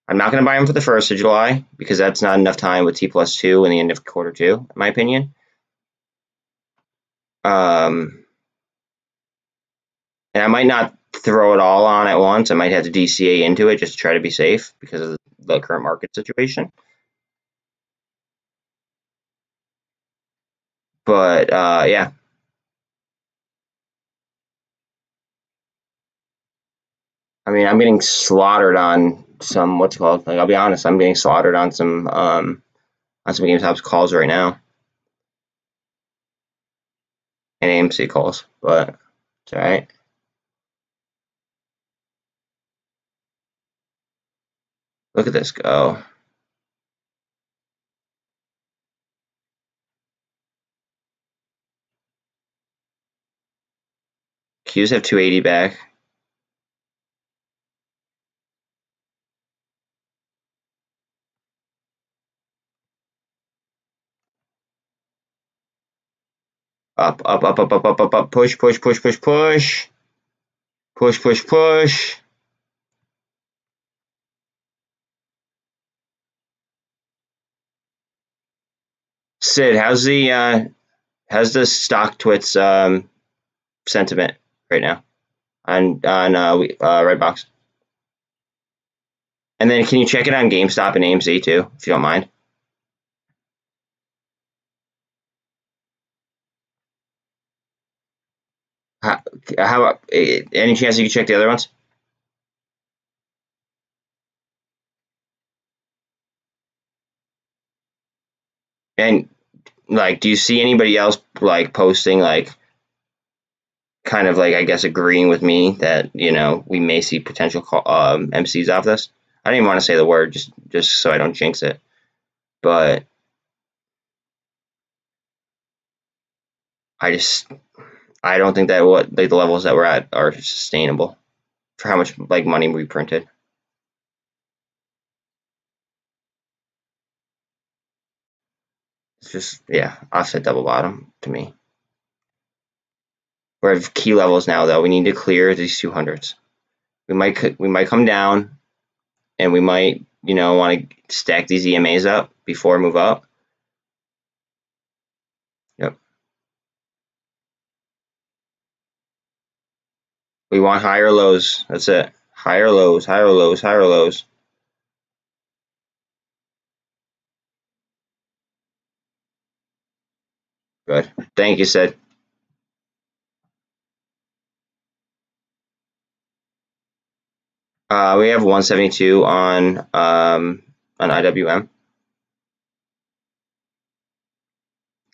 I'm not going to buy them for the 1st of July because that's not enough time with T+2 and the end of quarter 2, in my opinion. And I might not throw it all on at once. I might have to DCA into it just to try to be safe because of the current market situation. But yeah. I mean, I'm getting slaughtered on some what's it called. Like, I'll be honest, I'm getting slaughtered on some GameStop's calls right now and AMC calls, but it's all right. Look at this go. Qs have 280 back. Up, up, up, up, up, up, up, up. Push, push, push, push, push. Push, push, push. Sid, how's the stock twits sentiment right now on Redbox? And then can you check it on GameStop and AMC too, if you don't mind? How any chance you can check the other ones? And like, do you see anybody else like posting like kind of like I guess agreeing with me that we may see potential MCs off this? I don't even want to say the word just so I don't jinx it, but I don't think that what like the levels that we're at are sustainable for how much like money we printed. It's just yeah, offset double bottom to me. We're at key levels now though. We need to clear these 200s. We might come down and we might want to stack these EMAs up before move up. Yep. We want higher lows. That's it. Higher lows, higher lows, higher lows. Good. Thank you, Sid. We have 172 on IWM.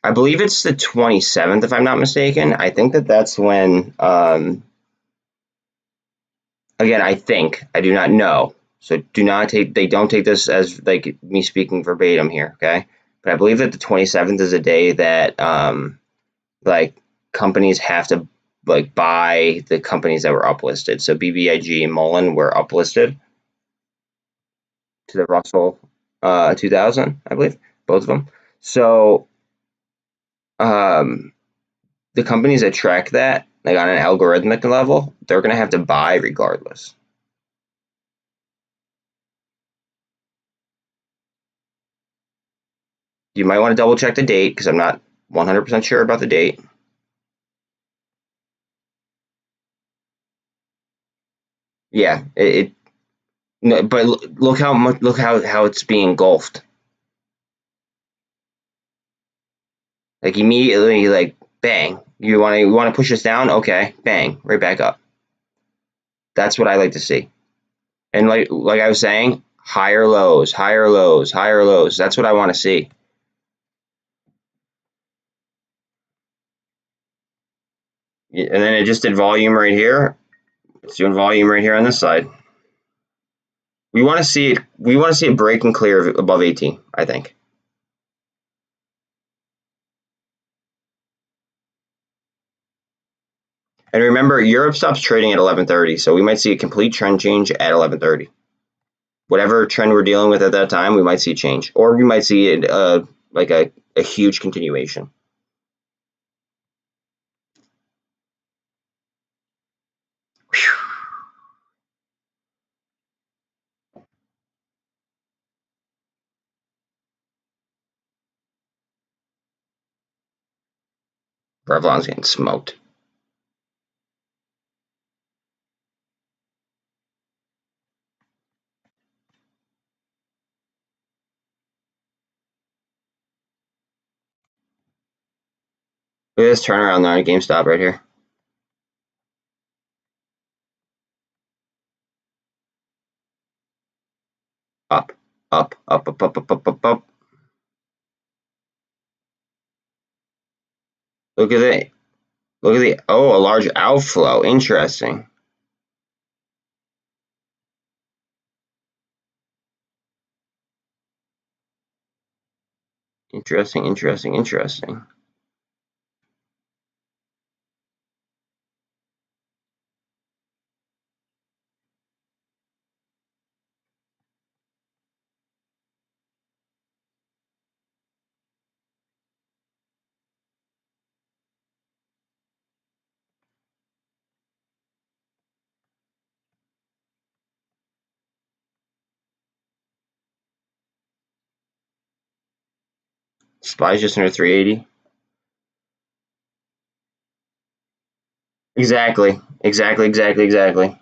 I believe it's the 27th, if I'm not mistaken. I think that's when. Again, I think I do not know, so do not take. They don't take this as like me speaking verbatim here, okay? But I believe that the 27th is a day that like companies have to like buy the companies that were uplisted. So BBIG and MULN were uplisted to the Russell 2000, I believe, both of them. So the companies that track that, like on an algorithmic level, they're going to have to buy regardless. You might want to double check the date because I'm not 100% sure about the date. Yeah, no, but look how much, look how it's being engulfed. Like immediately, like bang. You want to push us down? Okay, bang, right back up. That's what I like to see. And like I was saying, higher lows, higher lows, higher lows. That's what I want to see. And then it just did volume right here. It's doing volume right here on this side. We want to see it. We want to see it break and clear above 18. I think. And remember, Europe stops trading at 11:30, so we might see a complete trend change at 11:30. Whatever trend we're dealing with at that time, we might see change, or we might see it like a huge continuation. Revlon's getting smoked. Look at this turnaround there on GameStop right here. Up, up, up, up, up, up, up, up, up. Look at it. Look at the, oh, a large outflow. Interesting. Interesting, interesting, interesting. SPY's just under 380. Exactly, exactly, exactly, exactly.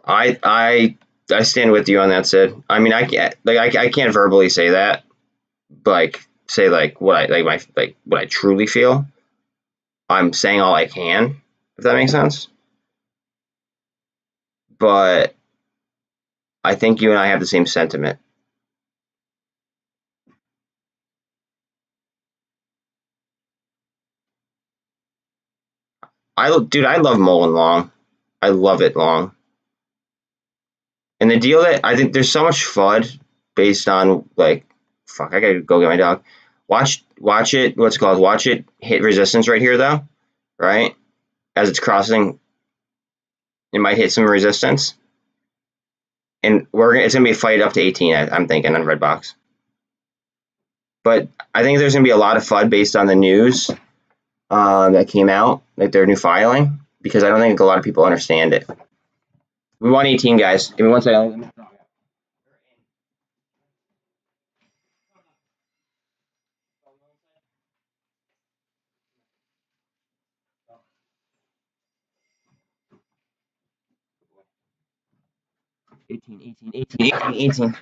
I stand with you on that, Sid. I mean, I can't I can't verbally say that, like say like what I like what I truly feel. I'm saying all I can, if that makes sense. But I think you and I have the same sentiment. Dude, I love Mullen long. I love it long. And the deal that I think there's so much FUD based on like, fuck, I gotta go get my dog. Watch it. What's it called? Watch it hit resistance right here though, right? As it's crossing, it might hit some resistance, and it's gonna be a fight up to 18. I'm thinking on Redbox. But I think there's gonna be a lot of FUD based on the news that came out, like their new filing, because I don't think a lot of people understand it. We want 18, guys. Give me one second. 18, 18, 18, 18, 18.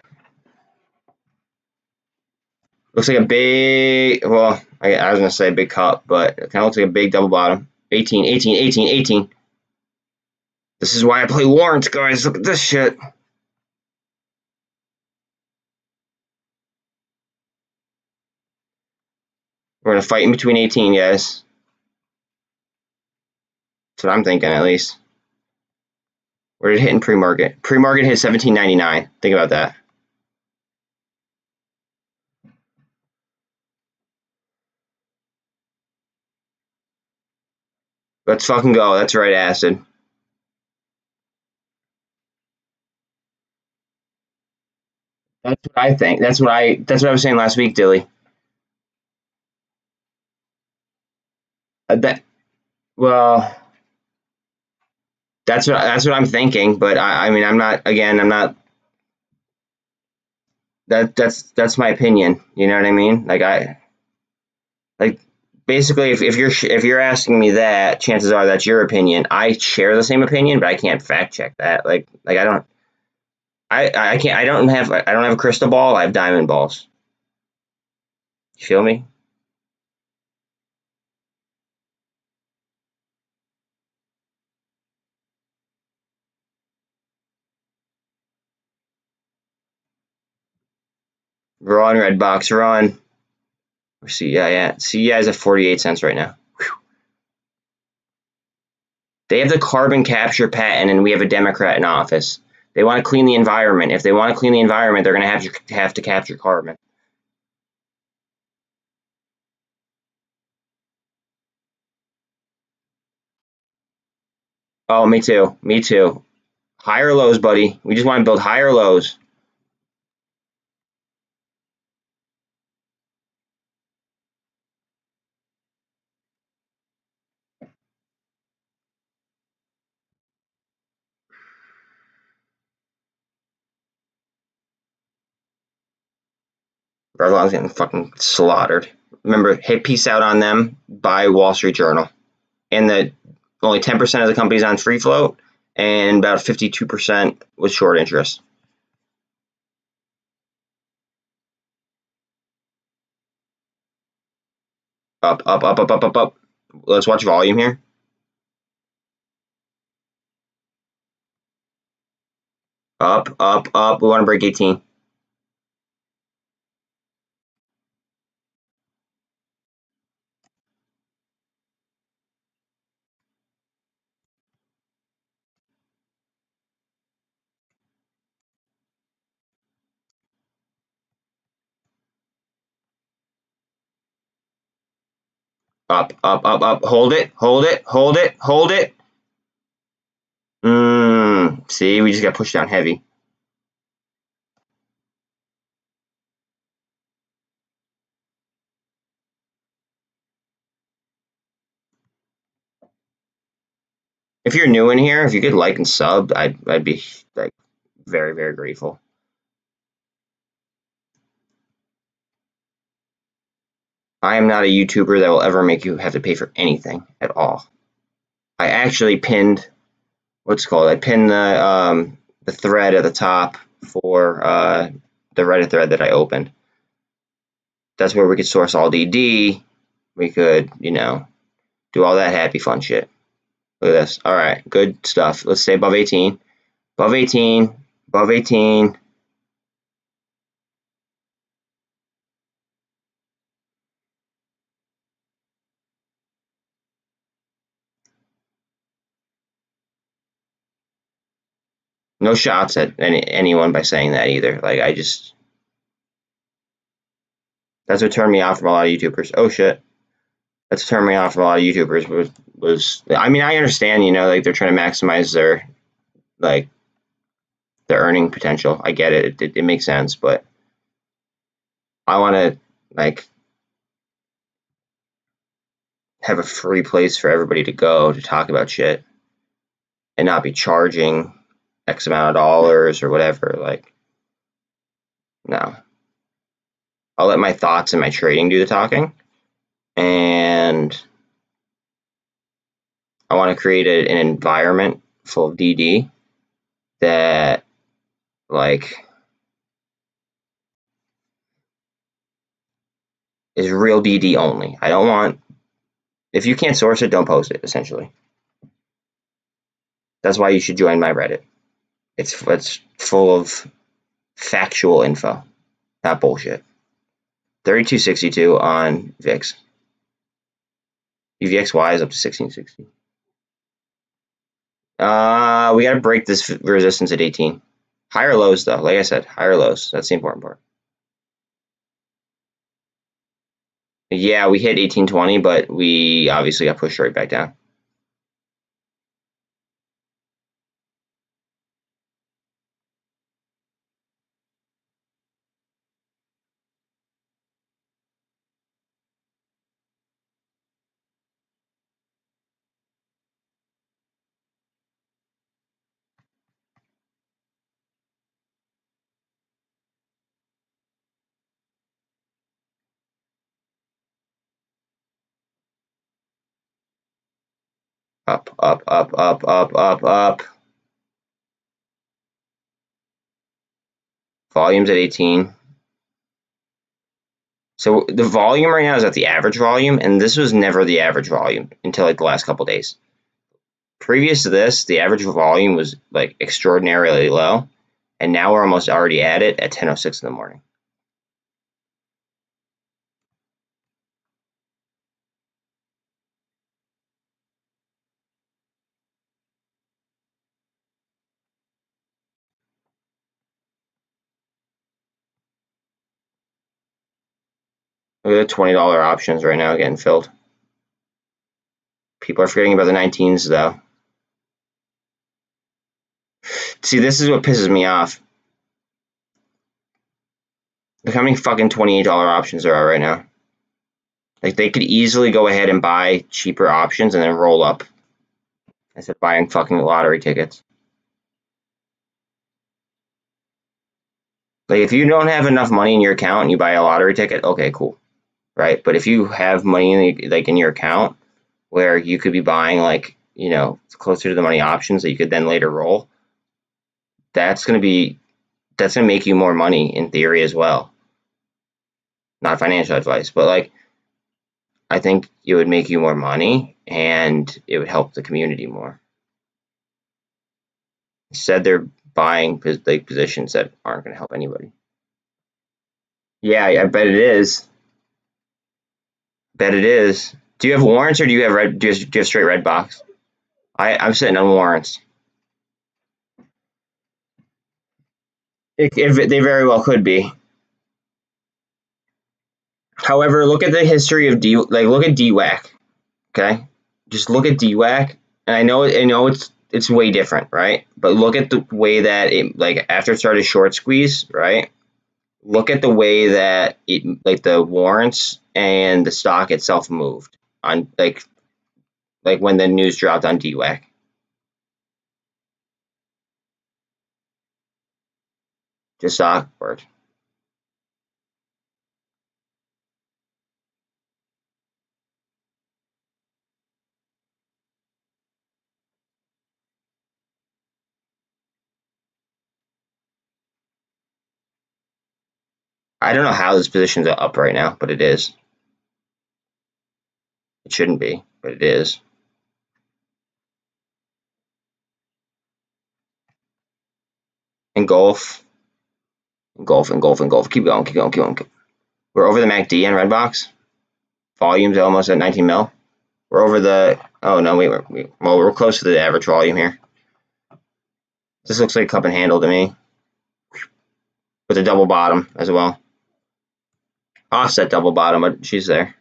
Looks like a big, well, I was going to say big cup, but it kind of looks like a big double bottom. 18, 18, 18, 18. This is why I play warrants, guys. Look at this shit. We're going to fight in between 18, guys. That's what I'm thinking, at least. Where did it hit in pre-market? Pre-market hit 17.99. Think about that. Let's fucking go. That's right, acid. That's what I think. That's what I was saying last week, Dilly. That well, that's what I'm thinking, but I mean I'm not again, I'm not that's my opinion. You know what I mean? Like basically if you're asking me that, chances are that's your opinion. I share the same opinion, but I can't fact check that. Like I can't I don't have a crystal ball, I have diamond balls. You feel me? Run, red box, run. Where's CEI at? CEI is at 48 cents right now. Whew. They have the carbon capture patent, and we have a Democrat in office. They want to clean the environment. If they want to clean the environment, they're going to have to capture carbon. Oh, me too. Me too. Higher lows, buddy. We just want to build higher lows. Revlon's getting fucking slaughtered. Remember, hey, peace out on them. Buy Wall Street Journal. And the only 10% of the company's on free float, and about 52% was short interest. Up, up, up, up, up, up, up. Let's watch volume here. Up, up, up. We want to break 18. Up, up, up, up. Hold it, hold it, hold it, hold it. See, we just got pushed down heavy. If you're new in here, if you could like and sub, I'd be like very, very grateful. I am not a YouTuber that will ever make you have to pay for anything at all. I actually pinned what's it called? I pinned the thread at the top for the Reddit thread that I opened. That's where we could source all DD. We could, you know, do all that happy fun shit. Look at this. All right, good stuff. Let's stay above 18. Above 18. Above 18. No shots at anyone by saying that either. Like, I just... That's what turned me off from a lot of YouTubers. Oh, shit. That's what turned me off from a lot of YouTubers was I mean, I understand, you know, like, they're trying to maximize their, like, their earning potential. I get it. It makes sense, but I want to, like, have a free place for everybody to go to talk about shit and not be charging X amount of dollars or whatever. Like, no. I'll let my thoughts and my trading do the talking. And I want to create an environment full of DD that, like, is real DD only. I don't want, if you can't source it, don't post it, essentially. That's why you should join my Reddit. It's full of factual info, not bullshit. 3262 on VIX. UVXY is up to 1660. We got to break this resistance at 18. Higher lows, though. Like I said, higher lows. That's the important part. Yeah, we hit 1820, but we obviously got pushed right back down. Up, up, up, up, up, up, up. Volume's at 18. So the volume right now is at the average volume, and this was never the average volume until like the last couple days. Previous to this, the average volume was like extraordinarily low, and now we're almost already at it at 10:06 in the morning. Look at the $20 options right now getting filled. People are forgetting about the 19s though. See, this is what pisses me off. Look how many fucking $28 options there are right now. Like, they could easily go ahead and buy cheaper options and then roll up instead of buying fucking lottery tickets. Like if you don't have enough money in your account and you buy a lottery ticket, okay, cool, right? But if you have money in your account where you could be buying like, you know, closer to the money options that you could then later roll, that's gonna make you more money in theory as well. Not financial advice, but like I think it would make you more money and it would help the community more. Instead, they're buying like positions that aren't going to help anybody. Yeah, I bet it is. Bet it is. Do you have warrants or do you have red? Do you have straight red box? I'm sitting on warrants. If they very well could be. However, look at the history of look at DWAC. Okay, just look at DWAC, and I know it's way different, right? But look at the way that it like after it started short squeeze, right? Look at the way that it like the warrants and the stock itself moved on like when the news dropped on DWAC. Just stock word. I don't know how this position's up right now, but it is. It shouldn't be, but it is. Engulf. Engulf, engulf, engulf. Keep going, keep going, keep going. We're over the MACD on Redbox. Volume's almost at 19 mil. We're over the, oh no, we're close to the average volume here. This looks like a cup and handle to me. With a double bottom as well. Offset double bottom, but she's there.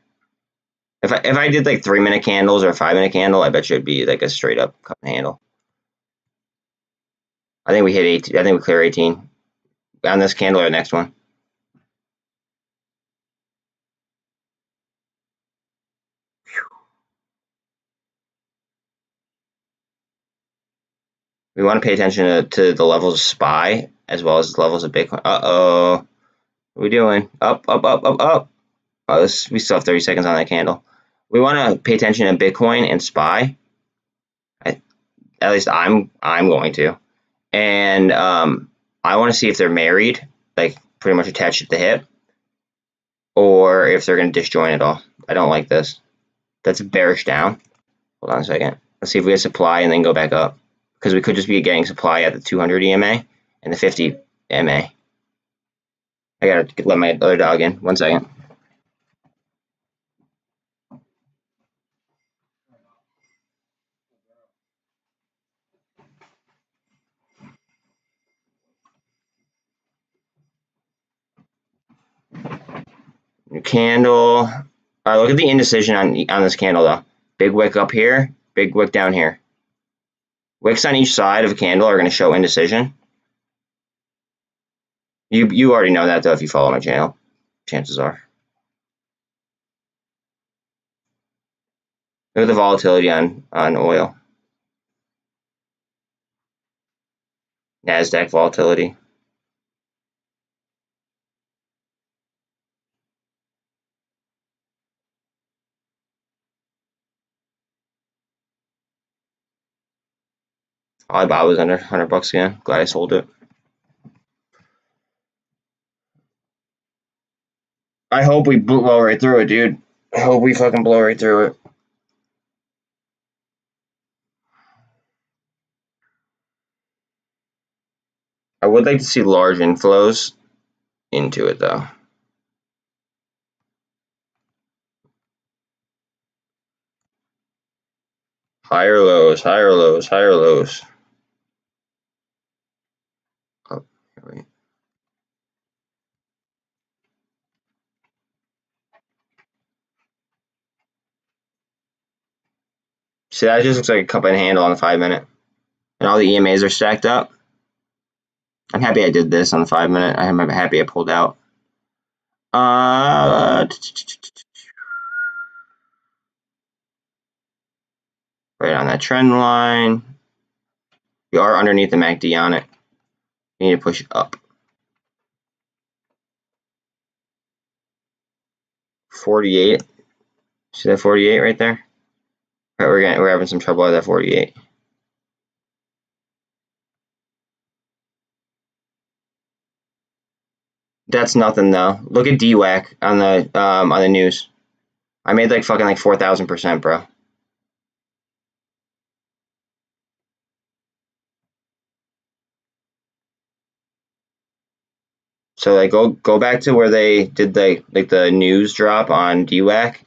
If I did like 3-minute candles or a 5-minute candle, I bet you it'd be like a straight up cup and handle. I think we hit 18. I think we clear 18 on this candle or the next one. We want to pay attention to the levels of SPY as well as the levels of Bitcoin. Uh-oh. What are we doing? Up, up, up, up, up. Oh, we still have 30 seconds on that candle. We want to pay attention to Bitcoin and SPY. At least I'm going to. And I want to see if they're married, like pretty much attached at the hip, or if they're going to disjoin at all. I don't like this. That's bearish down. Hold on a second. Let's see if we get supply and then go back up. Because we could just be getting supply at the 200 EMA and the 50 MA. I gotta let my other dog in. 1 second. New candle. All right, look at the indecision on this candle though. Big wick up here, big wick down here. Wicks on each side of a candle are going to show indecision. You already know that though if you follow my channel. Chances are. Look at the volatility on oil. NASDAQ volatility. Alibaba was under $100 again. Glad I sold it. I hope we blow right through it, dude. I hope we fucking blow right through it. I would like to see large inflows into it though. Higher lows, higher lows, higher lows. Oh, wait. See, that just looks like a cup and handle on the 5-minute. And all the EMAs are stacked up. I'm happy I did this on the 5-minute. I'm happy I pulled out. Right on that trend line. We are underneath the MACD on it. We need to push it up. 48. See that 48 right there? All right, we're having some trouble with that 48. That's nothing though. Look at DWAC on the news. I made like fucking like 4,000%, bro. So like go back to where they did like the news drop on DWAC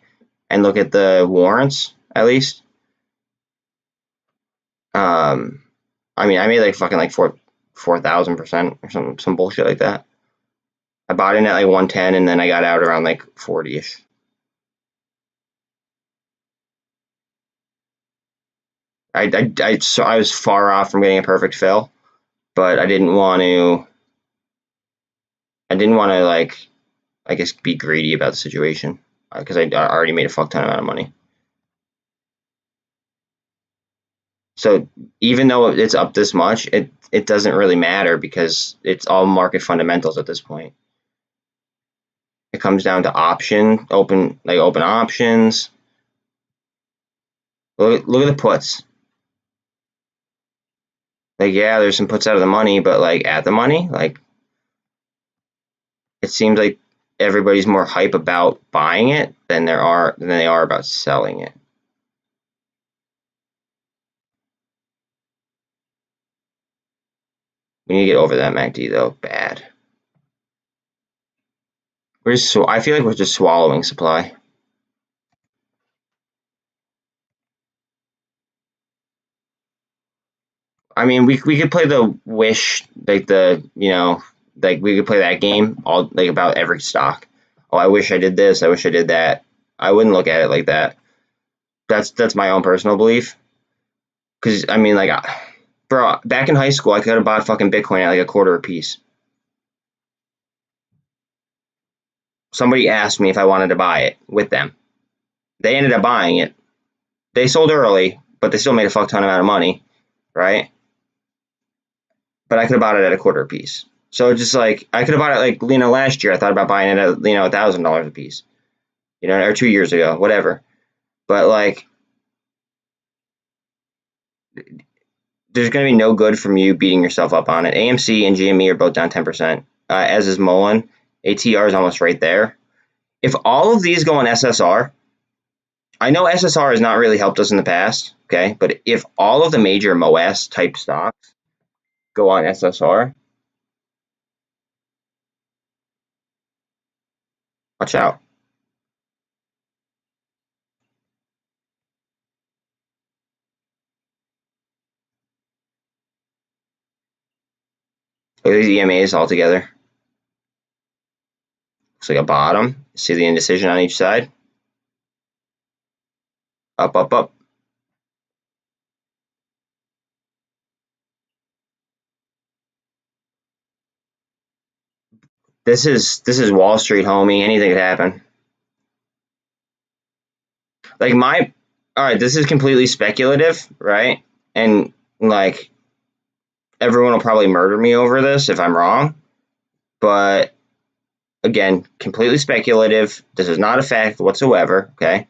and look at the warrants at least. I mean I made like fucking like 4,000% or some bullshit like that. I bought in at like 110 and then I got out around like 40ish. So I was far off from getting a perfect fill, but I didn't want to. I didn't want to like, I guess, be greedy about the situation because I already made a fuck ton amount of money. So even though it's up this much, it doesn't really matter because it's all market fundamentals at this point. It comes down to open options. Look at the puts. Like, yeah, there's some puts out of the money, but like at the money, like it seems like everybody's more hype about buying it than they are about selling it. We need to get over that MACD though, bad. I feel like we're just swallowing supply. I mean, we could play the wish, like like we could play that game all like about every stock. Oh, I wish I did this. I wish I did that. I wouldn't look at it like that. That's my own personal belief. Because I mean, like, bro, back in high school, I could have bought fucking Bitcoin at like a quarter a piece. Somebody asked me if I wanted to buy it with them. They ended up buying it. They sold early, but they still made a fuck ton amount of money, right? But I could have bought it at a quarter a piece. So just like I could have bought it like last year. I thought about buying it at $1,000 a piece, or 2 years ago, whatever. But like, there's going to be no good from you beating yourself up on it. AMC and GME are both down 10%, as is MULN. ATR is almost right there. If all of these go on SSR, I know SSR has not really helped us in the past, okay? But if all of the major MOASS type stocks go on SSR, watch out. Look at these EMAs all together. Looks like a bottom. See the indecision on each side. Up, up, up. This is Wall Street, homie. Anything could happen. Like all right, this is completely speculative, right? And like everyone will probably murder me over this if I'm wrong, but again, completely speculative. This is not a fact whatsoever, okay?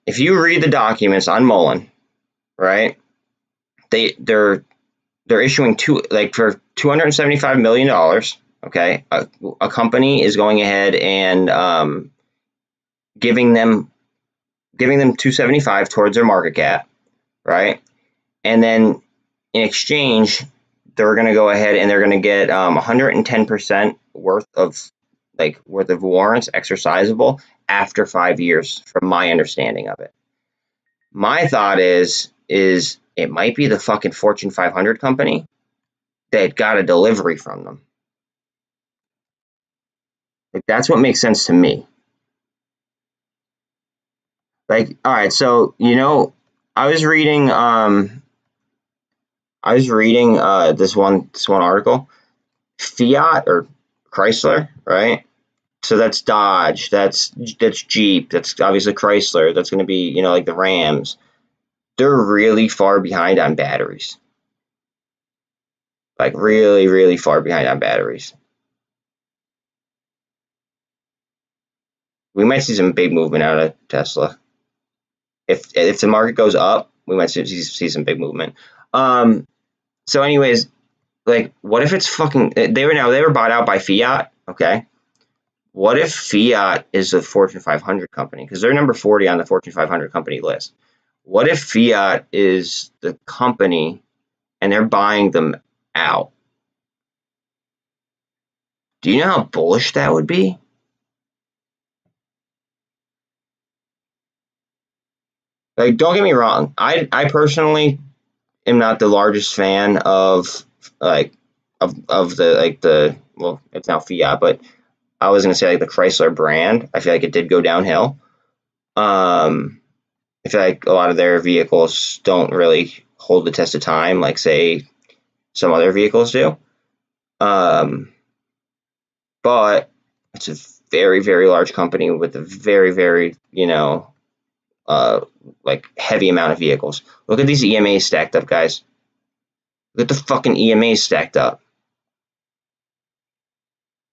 If you read the documents on Mullen, right? They're issuing for $275 million, okay? A company is going ahead and giving them 275 towards their market cap, right? And then in exchange, they're going to go ahead and they're going to get 110% worth of warrants exercisable after 5 years, from my understanding of it. My thought is it might be the fucking Fortune 500 company that got a delivery from them. Like, that's what makes sense to me. Like, all right, so I was reading this one article. Fiat or Chrysler, right? So that's Dodge, that's Jeep, that's obviously Chrysler, that's going to be, like the Rams. They're really far behind on batteries. Like really, really far behind on batteries. we might see some big movement out of Tesla. If the market goes up, we might see some big movement. So anyways, like, what if it's fucking they were bought out by Fiat, okay? What if Fiat is a Fortune 500 company? Because they're number 40 on the Fortune 500 company list. What if Fiat is the company and they're buying them out? Do you know how bullish that would be? Like, don't get me wrong. I personally am not the largest fan of like of the well, it's now Fiat, but I was gonna say like the Chrysler brand. I feel like it did go downhill. I feel like a lot of their vehicles don't really hold the test of time, like say some other vehicles do. But it's a very, very large company with a very, very, like heavy amount of vehicles. Look at these EMAs stacked up, guys. Look at the fucking EMAs stacked up.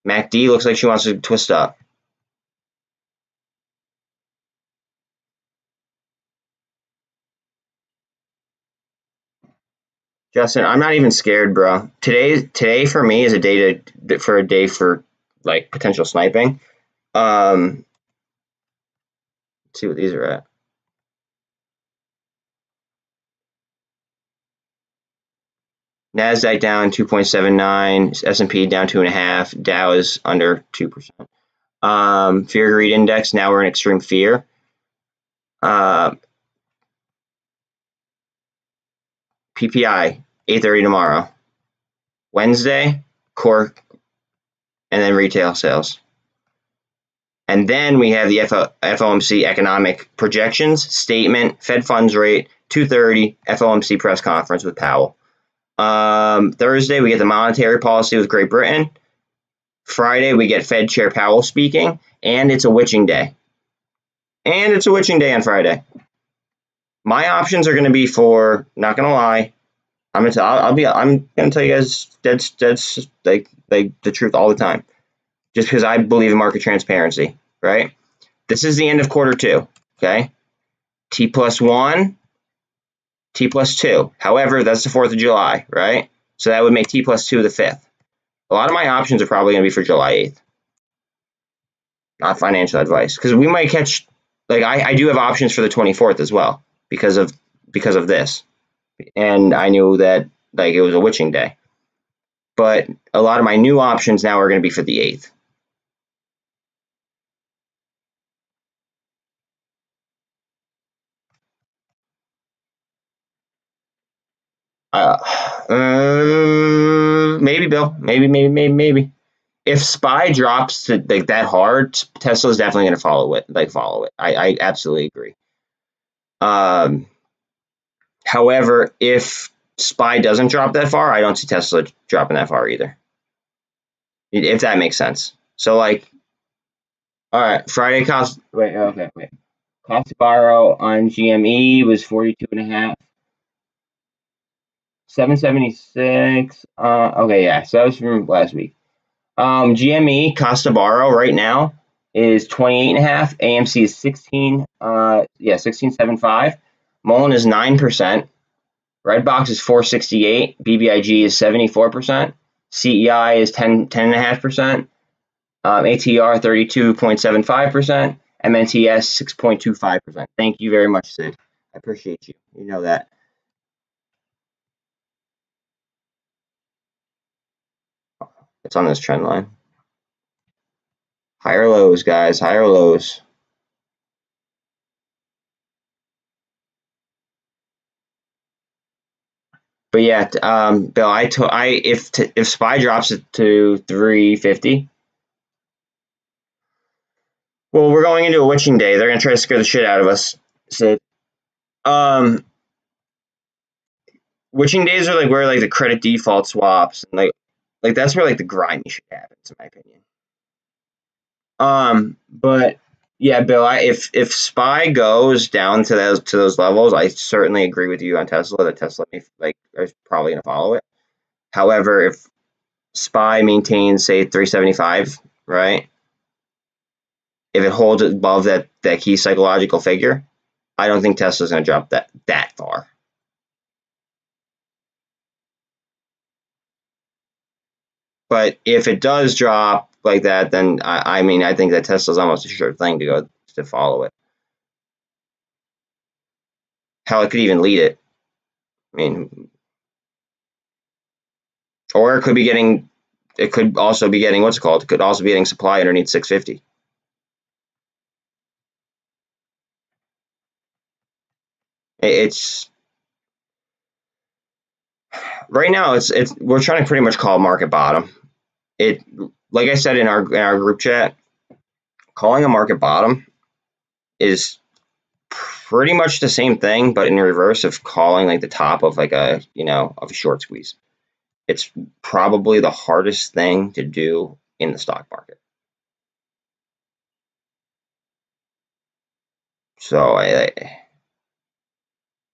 MACD looks like she wants to twist up. Justin, I'm not even scared, bro. Today for me is a day for like potential sniping. Let's see what these are at. Nasdaq down 2.79, S&P down 2.5, Dow is under 2%. Fear greed index, now we're in extreme fear. PPI 8:30 tomorrow. Wednesday, core, and then retail sales. And then we have the FOMC economic projections, statement, Fed funds rate, 2:30, FOMC press conference with Powell. Thursday, we get the monetary policy with Great Britain. Friday, we get Fed Chair Powell speaking, and it's a witching day. And it's a witching day on Friday. My options are going to be for, not going to lie, I'm going to tell you guys that's like the truth all the time. Just because I believe in market transparency, right? This is the end of quarter two, okay? T+1, T+2. However, that's the 4th of July, right? So that would make T+2 the 5th. A lot of my options are probably going to be for July 8th. Not financial advice. Because we might catch, like, I do have options for the 24th as well because of this. And I knew that, like, it was a witching day. But a lot of my new options now are going to be for the 8th. Maybe, Bill. Maybe. If SPY drops to like that hard, Tesla is definitely going to follow it. I absolutely agree. However, if SPY doesn't drop that far, I don't see Tesla dropping that far either. If that makes sense. So like, all right, Friday cost. Wait. Cost to borrow on GME was 42.5. 776. Okay, yeah. So that was from last week. GME cost to borrow right now is 28.5. AMC is 16. 16.75. MULN is 9%. Redbox is 468. BBIG is 74%. CEI is 10.5%. ATR 32.75%. MNTS 6.25%. Thank you very much, Sid. I appreciate you. You know that. It's on this trend line. Higher lows, guys. Higher lows. But yeah, Bill, if SPY drops it to 350, well, we're going into a witching day. They're gonna try to scare the shit out of us. So, witching days are like where like the credit default swaps and like that's where like the grimy shit happens, in my opinion. But yeah, Bill, if SPY goes down to those levels, I certainly agree with you on Tesla that Tesla is probably gonna follow it. However, if SPY maintains say 375, right? if it holds above that key psychological figure, I don't think Tesla's going to drop that far. But if it does drop like that, then I mean, I think that Tesla's almost a sure thing to go to follow it. Hell, it could even lead it. I mean, or it could be getting, it could also be getting, what's it called? It could also be getting supply underneath 650. It's right now. It's we're trying to pretty much call market bottom. It, like I said in our group chat, calling a market bottom is pretty much the same thing, but in reverse of calling like the top of like a of a short squeeze. It's probably the hardest thing to do in the stock market. So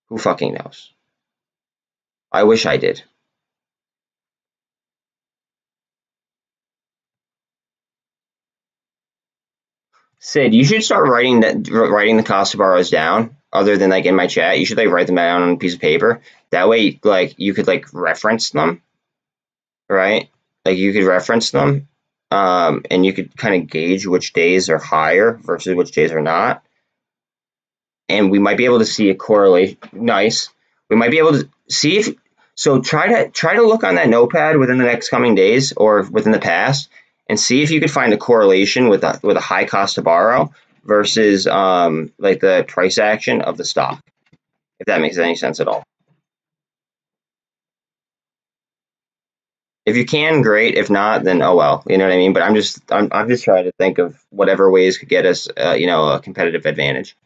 who fucking knows? I wish I did. Sid, you should start writing the cost of borrows down. Other than like in my chat, you should like write them down on a piece of paper. That way, like you could like reference them, right? Like you could reference them, and you could kind of gauge which days are higher versus which days are not. And we might be able to see a correlation. Nice. We might be able to see if so. Try to look on that notepad within the next coming days or within the past, and see if you could find a correlation with a high cost to borrow versus like the price action of the stock. If that makes any sense at all. If you can, great. If not, then oh well. You know what I mean. But I'm just trying to think of whatever ways could get us a competitive advantage.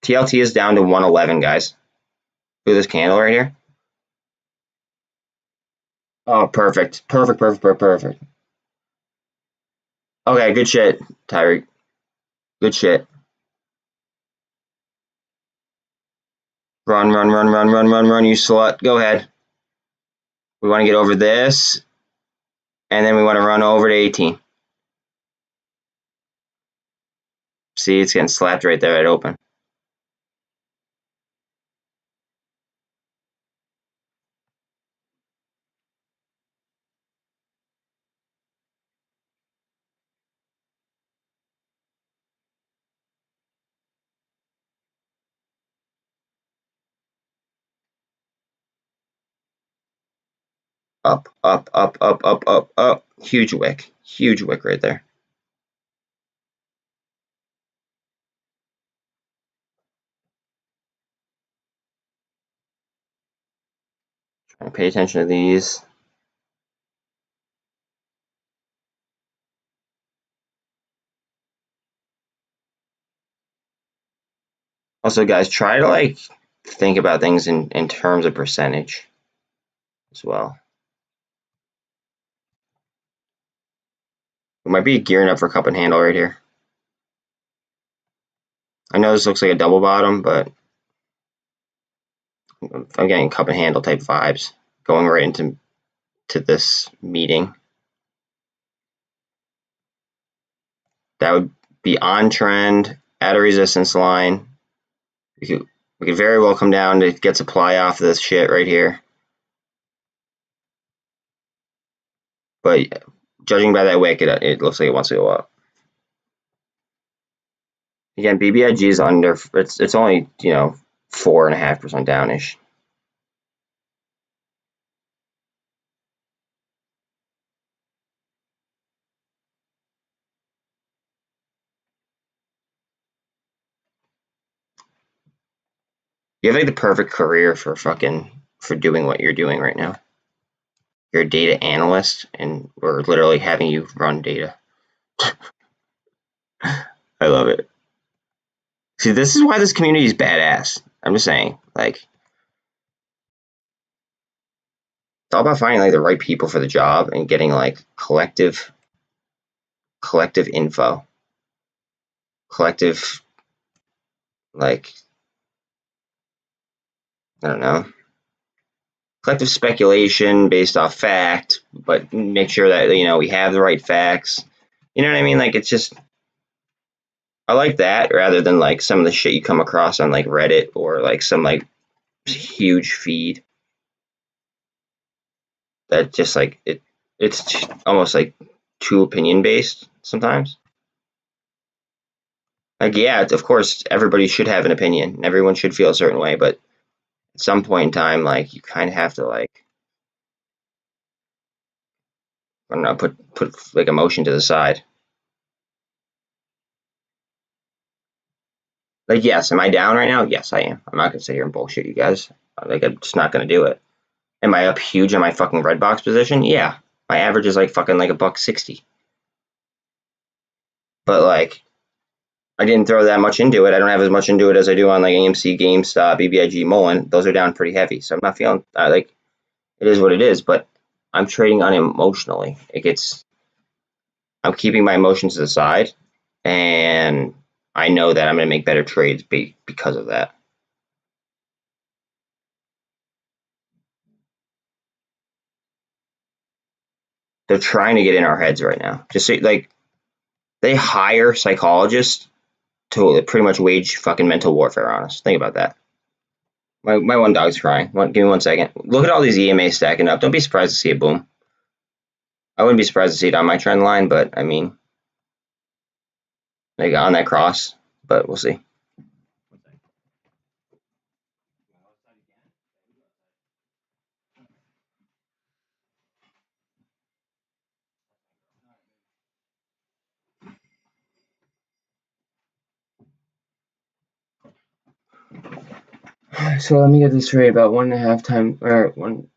TLT is down to 111, guys. Look at this candle right here. Oh, perfect. Perfect. Okay, good shit, Tyreek. Good shit. Run, you slut. Go ahead. We want to get over this, and then we want to run over to 18. See, it's getting slapped right there at open. Up. Huge wick right there. Trying to pay attention to these. Also, guys, try to like think about things in terms of percentage as well. We might be gearing up for cup and handle right here. I know this looks like a double bottom, but I'm getting cup and handle type vibes going right into this meeting. That would be on trend at a resistance line. We could very well come down to get supply off of this shit right here. But judging by that wick, it looks like it wants to go up. Again, BBIG is under. It's only 4.5% downish. You have like the perfect career for doing what you're doing right now. You're a data analyst, and we're literally having you run data. I love it. See, this is why this community is badass. I'm just saying, like, it's all about finding like the right people for the job and getting like collective info, collective, like, I don't know, collective speculation based off fact, but make sure that, we have the right facts. You know what I mean? Like, it's just, I like that rather than like some of the shit you come across on like Reddit or like some like huge feed that just like it's almost like too opinion based sometimes. Like, yeah, of course everybody should have an opinion and everyone should feel a certain way, but at some point in time, like, you kind of have to, like, I don't know, put like emotion to the side. Like, yes, am I down right now? Yes, I am. I'm not gonna sit here and bullshit you guys. Like, I'm just not gonna do it. Am I up huge on my fucking red box position? Yeah. My average is like fucking like $1.60. But like, I didn't throw that much into it. I don't have as much into it as I do on like AMC, GameStop, BBIG, MULN. Those are down pretty heavy, so I'm not feeling like it is what it is. But I'm trading unemotionally. I'm keeping my emotions to the side, and I know that I'm going to make better trades because of that. They're trying to get in our heads right now. Just so, like, they hire psychologists to pretty much wage fucking mental warfare on us. Think about that. My one dog's crying. Give me 1 second. Look at all these EMAs stacking up. Don't be surprised to see a boom. I wouldn't be surprised to see it on my trend line, but I mean, like on that cross, but we'll see. So let me get this straight. About 1.5 times, or one,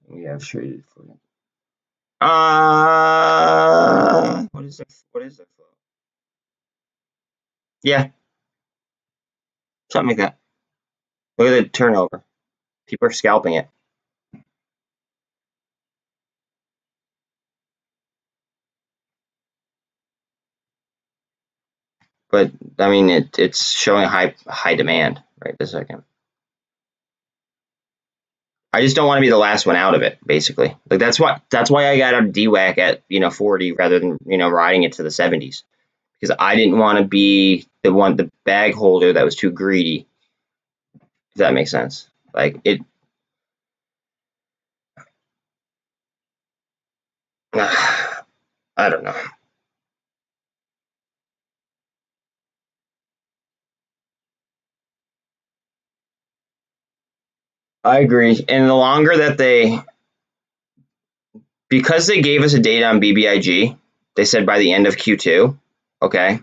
we have traded for. What is it? What is it? Yeah, something like that. Look at the turnover. People are scalping it. But I mean, it's showing high demand right this second. I just don't want to be the last one out of it, basically. Like, that's why I got a DWAC at 40 rather than riding it to the 70s, because I didn't want to be the bag holder that was too greedy. If that makes sense. Like, it. I don't know. I agree. And the longer that because they gave us a date on BBIG, they said by the end of Q2, okay?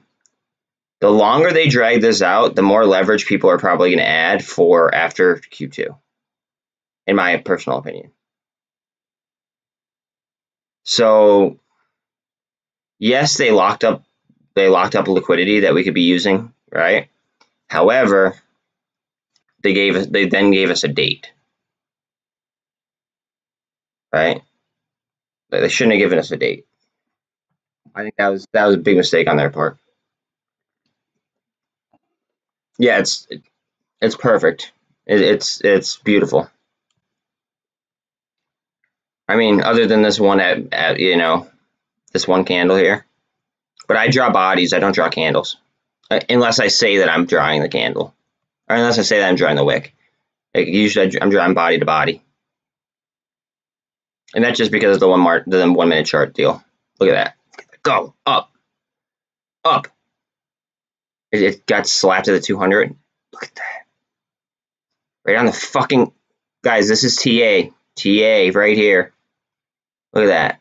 The longer they drag this out, the more leverage people are probably going to add for after Q2, in my personal opinion. So, yes, they locked up liquidity that we could be using, right? However, they then gave us a date, right? They shouldn't have given us a date. I think that was a big mistake on their part. Yeah, it's perfect. It's beautiful. I mean, other than this one at this one candle here, but I draw bodies. I don't draw candles, unless I say that I'm drawing the candle, or unless I say that I'm drawing the wick. Like, usually I'm drawing body to body, and that's just because of the 1 minute chart deal. Look at that. Go up, up. It got slapped to the 200. Look at that. Right on the fucking, guys. This is TA right here. Look at that.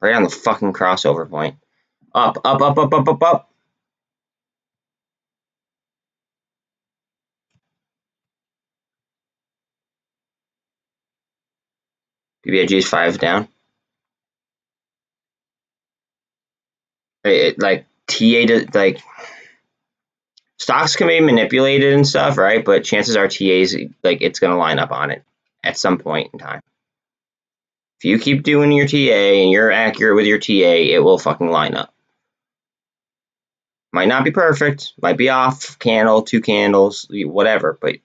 Right on the fucking crossover point. Up, up, up, up, up, up, up. BBIG is 5 down. Like, TA, like, stocks can be manipulated and stuff, right? But chances are TA's, like, it's going to line up on it at some point in time. If you keep doing your TA and you're accurate with your TA, it will fucking line up. Might not be perfect, might be off candle, 2 candles, whatever, but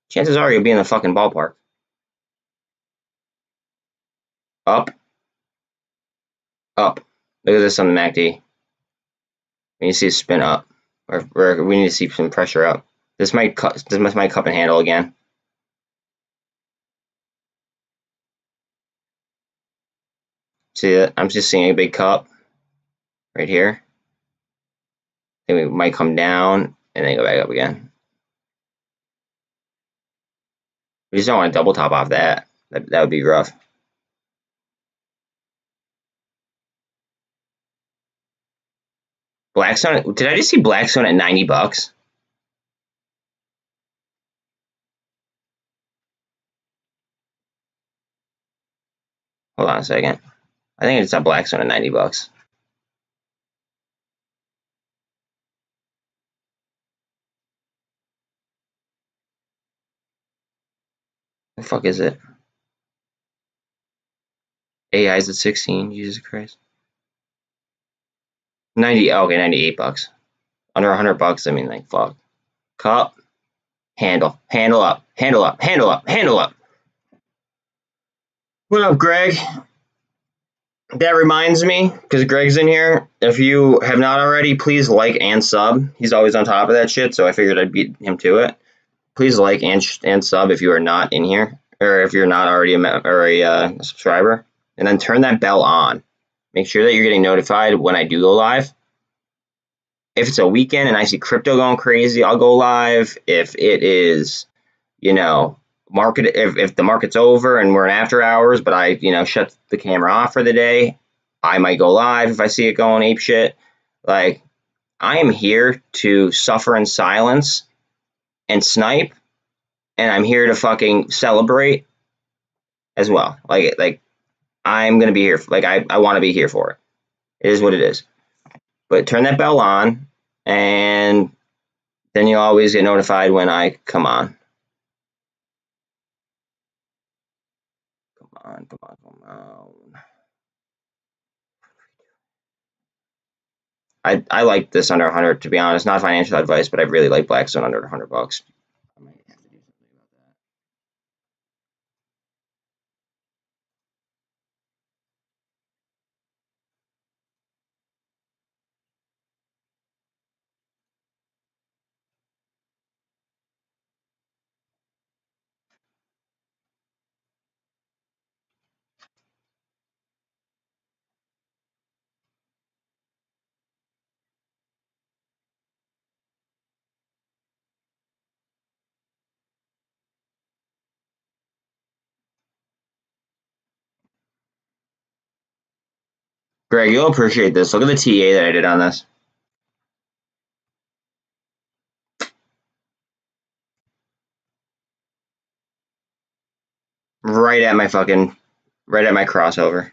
chances are you'll be in the fucking ballpark. up, up. Look at this on the MACD. We need to see a spin up, or we need to see some pressure up. This might cup and handle again. See that? I'm just seeing a big cup right here. Then we might come down and then go back up again. We just don't want to double top off that. That would be rough. Blackstone. Did I just see Blackstone at $90? Hold on a second. I think it's at Blackstone at $90. The fuck is it? AI's at 16. Jesus Christ. 90. Okay, $98. Under $100. I mean, like, fuck. Cup. Handle. Handle up. Handle up. Handle up. Handle up. What up, Greg? That reminds me, because Greg's in here, if you have not already, please like and sub. He's always on top of that shit, so I figured I'd beat him to it. Please like and sub if you are not in here, or if you're not already a subscriber. And then turn that bell on. Make sure that you're getting notified when I do go live. If it's a weekend and I see crypto going crazy, I'll go live. If it is, you know, if the market's over and we're in after hours, but I, shut the camera off for the day, I might go live if I see it going ape shit. Like, I am here to suffer in silence and snipe, and I'm here to fucking celebrate as well. Like I'm gonna be here. Like, I want to be here for it. It is what it is. But turn that bell on, and then you'll always get notified when I come on. Come on. I like this under 100, to be honest. Not financial advice, but I really like Blackstone under $100. I might have to do something about that. Greg, you'll appreciate this. Look at the TA that I did on this. Right at my crossover.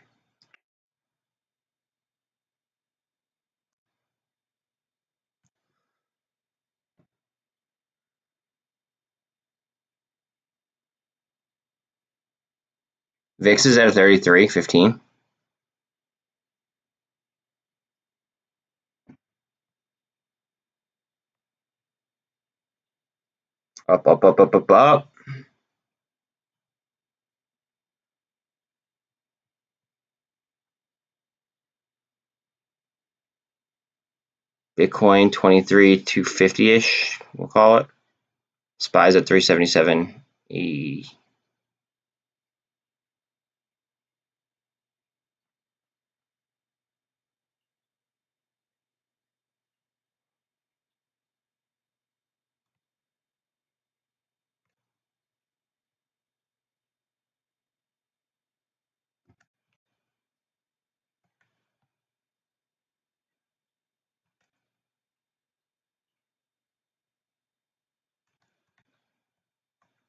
VIX is at 33.15. Up. Bitcoin 23,250-ish, we'll call it. SPY's at 377.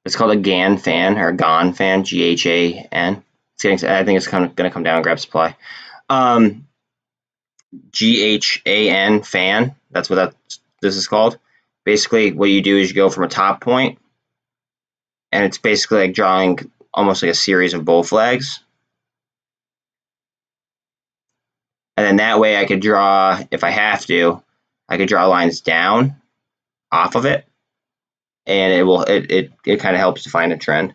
It's called a GAN fan, or GAN fan, GHAN. I think it's going to come down and grab supply. GHAN fan, that's what this is called. Basically, what you do is you go from a top point, and it's basically like drawing almost like a series of bull flags. And then that way I could draw, if I have to, I could draw lines down off of it, and it kind of helps define a trend.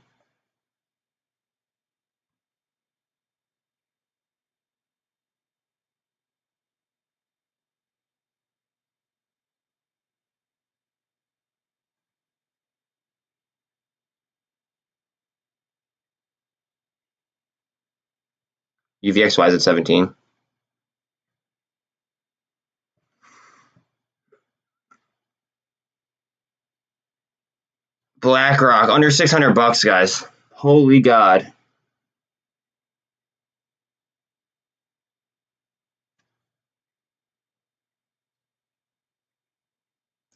UVXY is at 17. BlackRock under 600 bucks, guys. Holy God.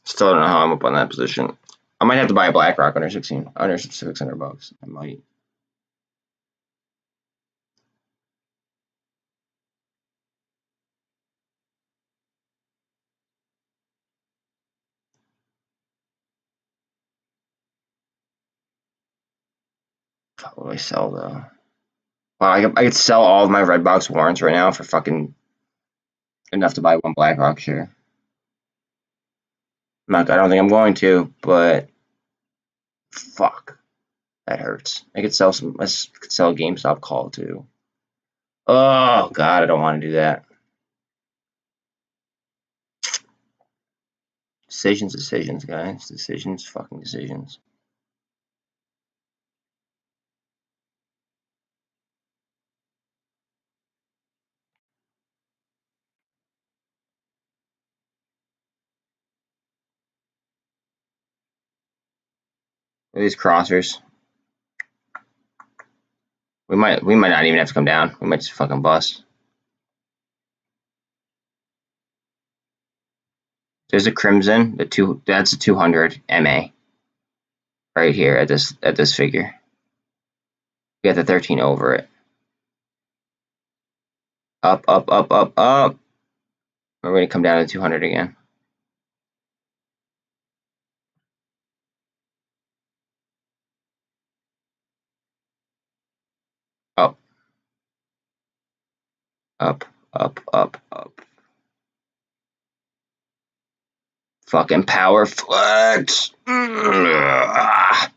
Still don't know how I'm up on that position. I might have to buy a BlackRock under 600 bucks. I might. What do I sell though? Wow, I could sell all of my Redbox warrants right now for fucking enough to buy one BlackRock share. I don't think I'm going to, but fuck, that hurts. I could sell some. I could sell a GameStop call too. Oh God, I don't want to do that. Decisions, guys. Fucking decisions. These crossers. We might not even have to come down. We might just fucking bust. There's a crimson. That's a 200 MA right here at this figure. We got the 13 over it. Up. We're going to come down to 200 again. Up. Fucking power flex. VIX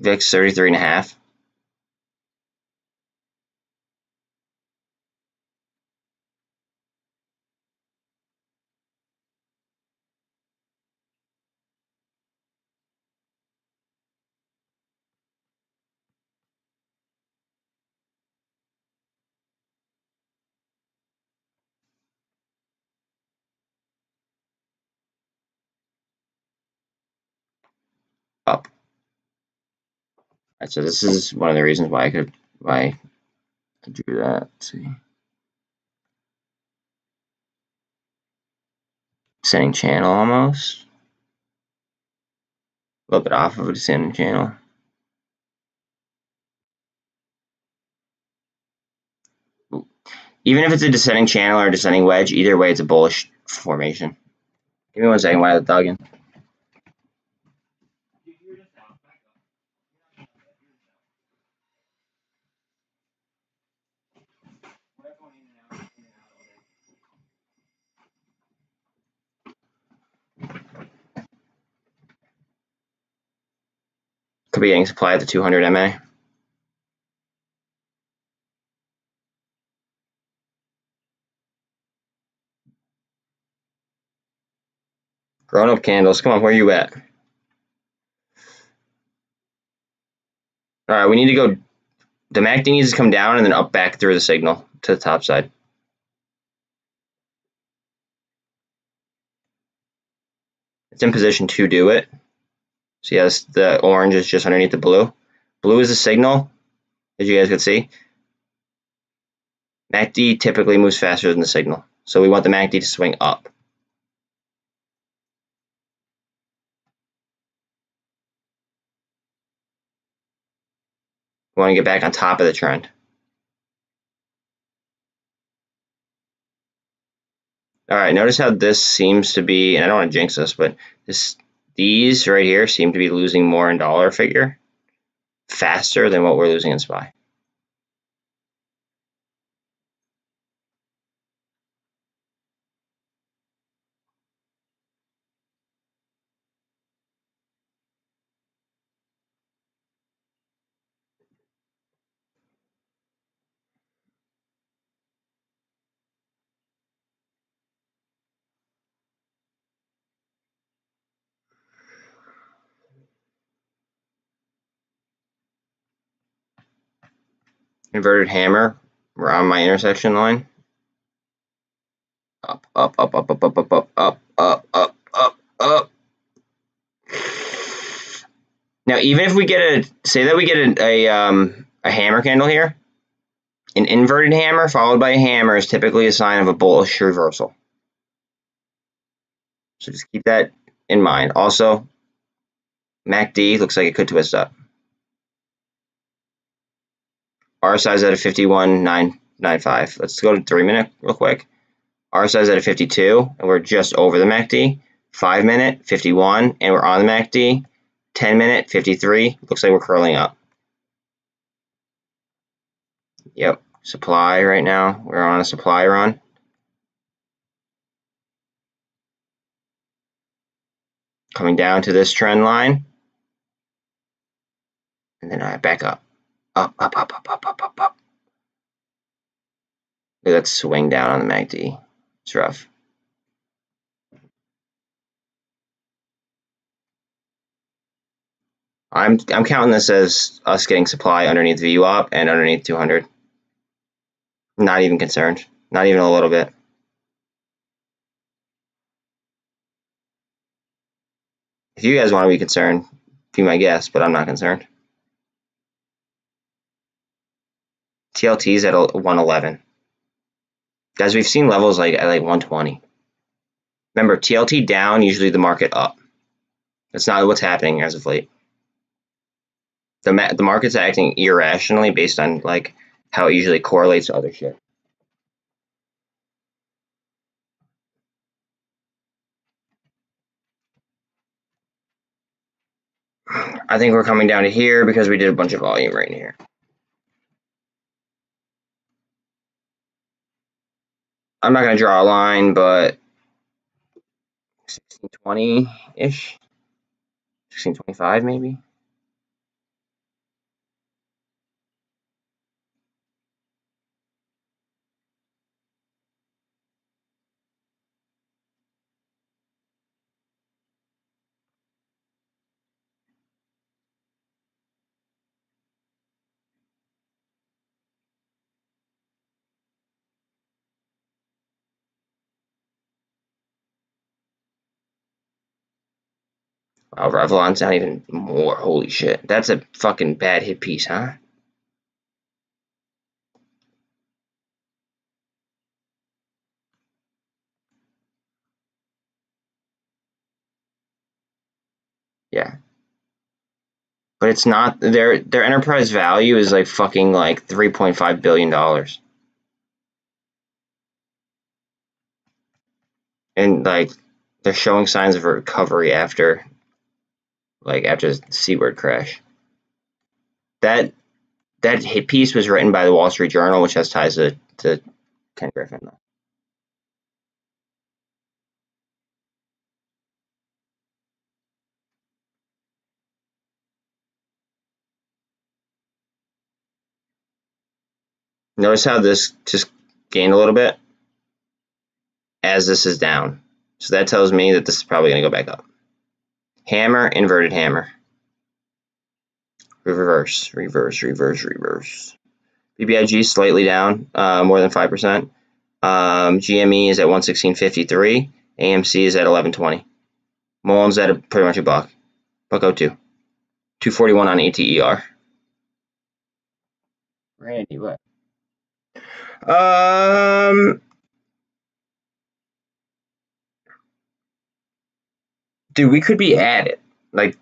33.5. Up. Right, so this is one of the reasons why I do that. Let's see. Descending channel almost. A little bit off of a descending channel. Even if it's a descending channel or a descending wedge, either way it's a bullish formation. Give me 1 second while I log in. Could be getting supply at the 200 MA. Grown up candles. Come on, where are you at? Alright, we need to go. The MACD needs to come down and then up back through the signal to the top side. It's in position to do it. So yes, the orange is just underneath the blue. Blue is the signal, as you guys can see. MACD typically moves faster than the signal. So we want the MACD to swing up. We want to get back on top of the trend. Alright, notice how this seems to be, and I don't want to jinx this, but these right here seem to be losing more in dollar figure faster than what we're losing in SPY. Inverted hammer around my intersection line. Up, up, up, up, up, up, up, up, up, up, up, up, up. Now, even if we get say that we get a hammer candle here, an inverted hammer followed by a hammer is typically a sign of a bullish reversal. So just keep that in mind. Also, MACD looks like it could twist up. RSI is at a 51.995. Let's go to 3-minute real quick. RSI is at a 52, and we're just over the MACD. 5-minute, 51, and we're on the MACD. 10-minute, 53. Looks like we're curling up. Yep, supply right now. We're on a supply run. Coming down to this trend line. And then I back up. Up, up, up, up, up, up, up, up. Look at that swing down on the MACD. It's rough. I'm counting this as us getting supply underneath VWAP and underneath 200. Not even concerned. Not even a little bit. If you guys want to be concerned, be my guest, but I'm not concerned. TLT is at 111. Guys, we've seen levels at 120. Remember, TLT down, usually the market up. That's not what's happening as of late. The market's acting irrationally based on how it usually correlates to other shit. I think we're coming down to here because we did a bunch of volume right here. I'm not going to draw a line, but 1620-ish, 1625 maybe. Wow, Revlon's not even more. Holy shit. That's a fucking bad hit piece, huh? Yeah. But it's not, their enterprise value is fucking $3.5 billion. And they're showing signs of a recovery after the C-word crash. That hit piece was written by the Wall Street Journal, which has ties to Ken Griffin, though. Notice how this just gained a little bit as this is down. So that tells me that this is probably going to go back up. Hammer, inverted hammer. Reverse, reverse, reverse, reverse. BBIG slightly down, more than 5%. GME is at 116.53. AMC is at 11.20. MULN's at pretty much a buck. $1.02. 241 on ATER. Randy, what? Dude, we could be at it. You're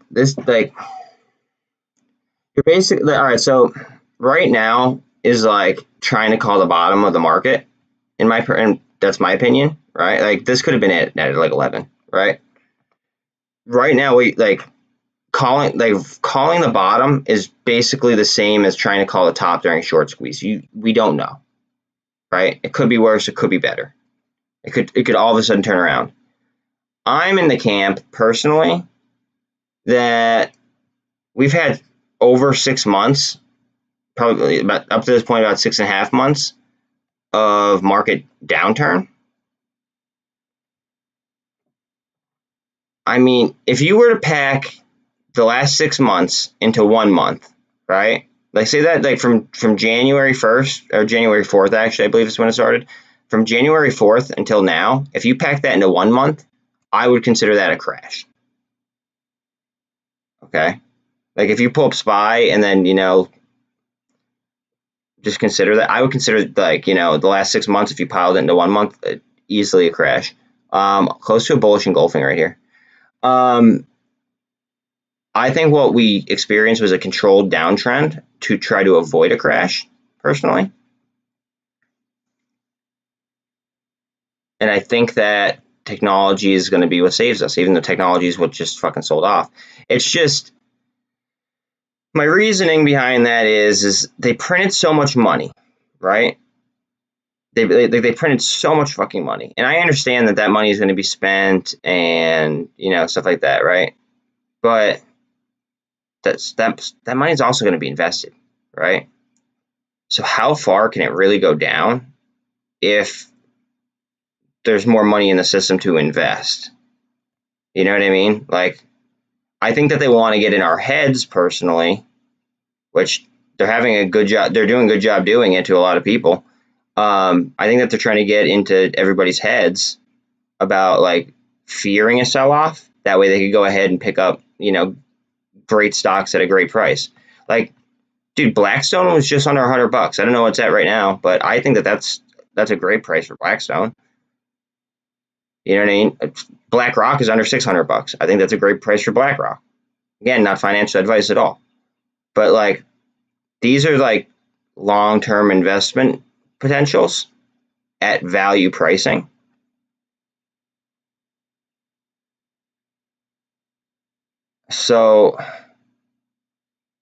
basically, all right, so right now is trying to call the bottom of the market, and that's my opinion, right? This could have been at 11, right? Right now, calling the bottom is basically the same as trying to call the top during a short squeeze. We don't know, right? It could be worse, it could be better. It could all of a sudden turn around. I'm in the camp personally that we've had over 6 months, probably about up to this point about 6.5 months of market downturn. I mean, if you were to pack the last 6 months into 1 month, right? Like say that like from January 1st or January 4th, actually, I believe is when it started. From January 4th until now, if you pack that into 1 month, I would consider that a crash. Okay. Like if you pull up SPY and then, just consider that. I would consider like, the last 6 months, if you piled it into 1 month, easily a crash. Close to a bullish engulfing right here. I think what we experienced was a controlled downtrend to try to avoid a crash, personally. And I think that technology is going to be what saves us, even though technology is what just fucking sold off. It's just, my reasoning behind that is they printed so much money, right? They printed so much fucking money. And I understand that that money is going to be spent and, stuff like that, right? But that money is also going to be invested, right? So how far can it really go down if there's more money in the system to invest? You know what I mean? Like, I think that they want to get in our heads personally, which they're having a good job. They're doing a good job doing it to a lot of people. I think that they're trying to get into everybody's heads about like fearing a sell-off. That way they could go ahead and pick up, great stocks at a great price. Like, dude, Blackstone was just under $100. I don't know what's at right now, but I think that that's a great price for Blackstone. You know what I mean? BlackRock is under $600. I think that's a great price for BlackRock. Again, not financial advice at all. But like, these are like long-term investment potentials at value pricing. So,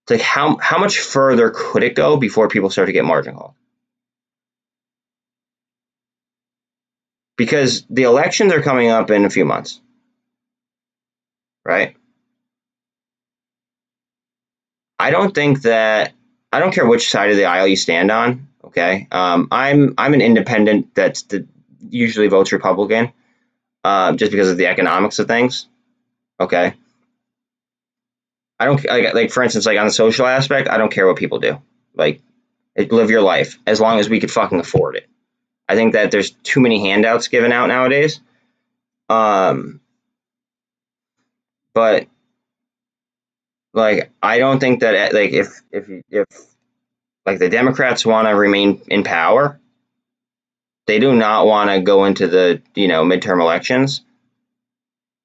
it's like how much further could it go before people start to get margin called? Because the elections are coming up in a few months, right? I don't care which side of the aisle you stand on. Okay, I'm an independent that usually votes Republican, just because of the economics of things. Okay, I don't like for instance, like on the social aspect, I don't care what people do. Like, live your life as long as we could fucking afford it. I think that there's too many handouts given out nowadays. But like, I don't think that like if like the Democrats want to remain in power, they do not want to go into the midterm elections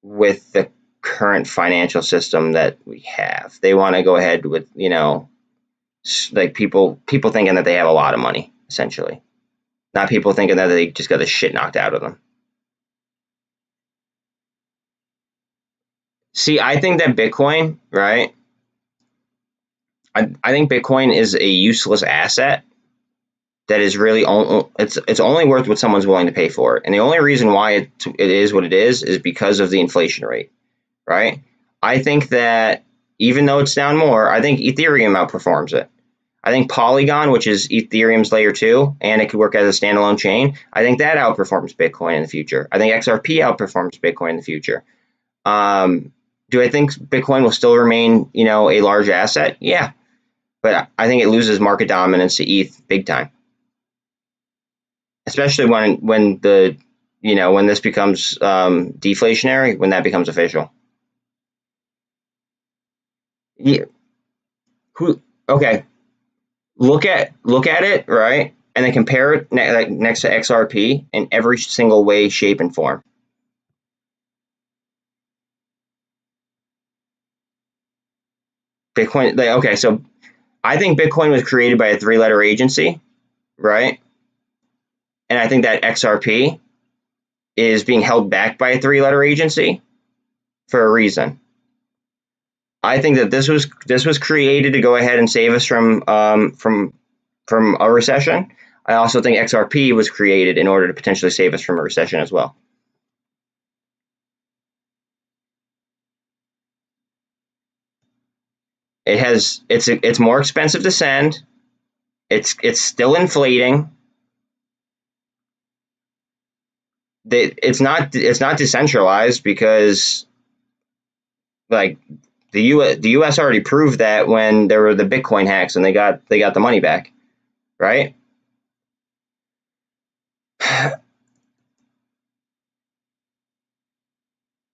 with the current financial system that we have. They want to go ahead with like people thinking that they have a lot of money, essentially, not people thinking that they just got the shit knocked out of them. See, I think that Bitcoin, right? I think Bitcoin is a useless asset that is really it's only worth what someone's willing to pay for it. And the only reason why it is what it is because of the inflation rate, right? I think that even though it's down more, I think Ethereum outperforms it. I think Polygon, which is Ethereum's layer 2, and it could work as a standalone chain, I think that outperforms Bitcoin in the future. I think XRP outperforms Bitcoin in the future. Do I think Bitcoin will still remain, a large asset? Yeah. But I think it loses market dominance to ETH big time. Especially when the when this becomes deflationary, when that becomes official. Yeah. Okay. Look at it, right, and then compare it next to XRP in every single way, shape, and form. Bitcoin, okay, so I think Bitcoin was created by a 3-letter agency, right? And I think that XRP is being held back by a 3-letter agency for a reason. I think that this was created to go ahead and save us from a recession. I also think XRP was created in order to potentially save us from a recession as well. It's more expensive to send. It's still inflating. It's not decentralized because like The U.S. already proved that when there were the Bitcoin hacks and they got the money back, right?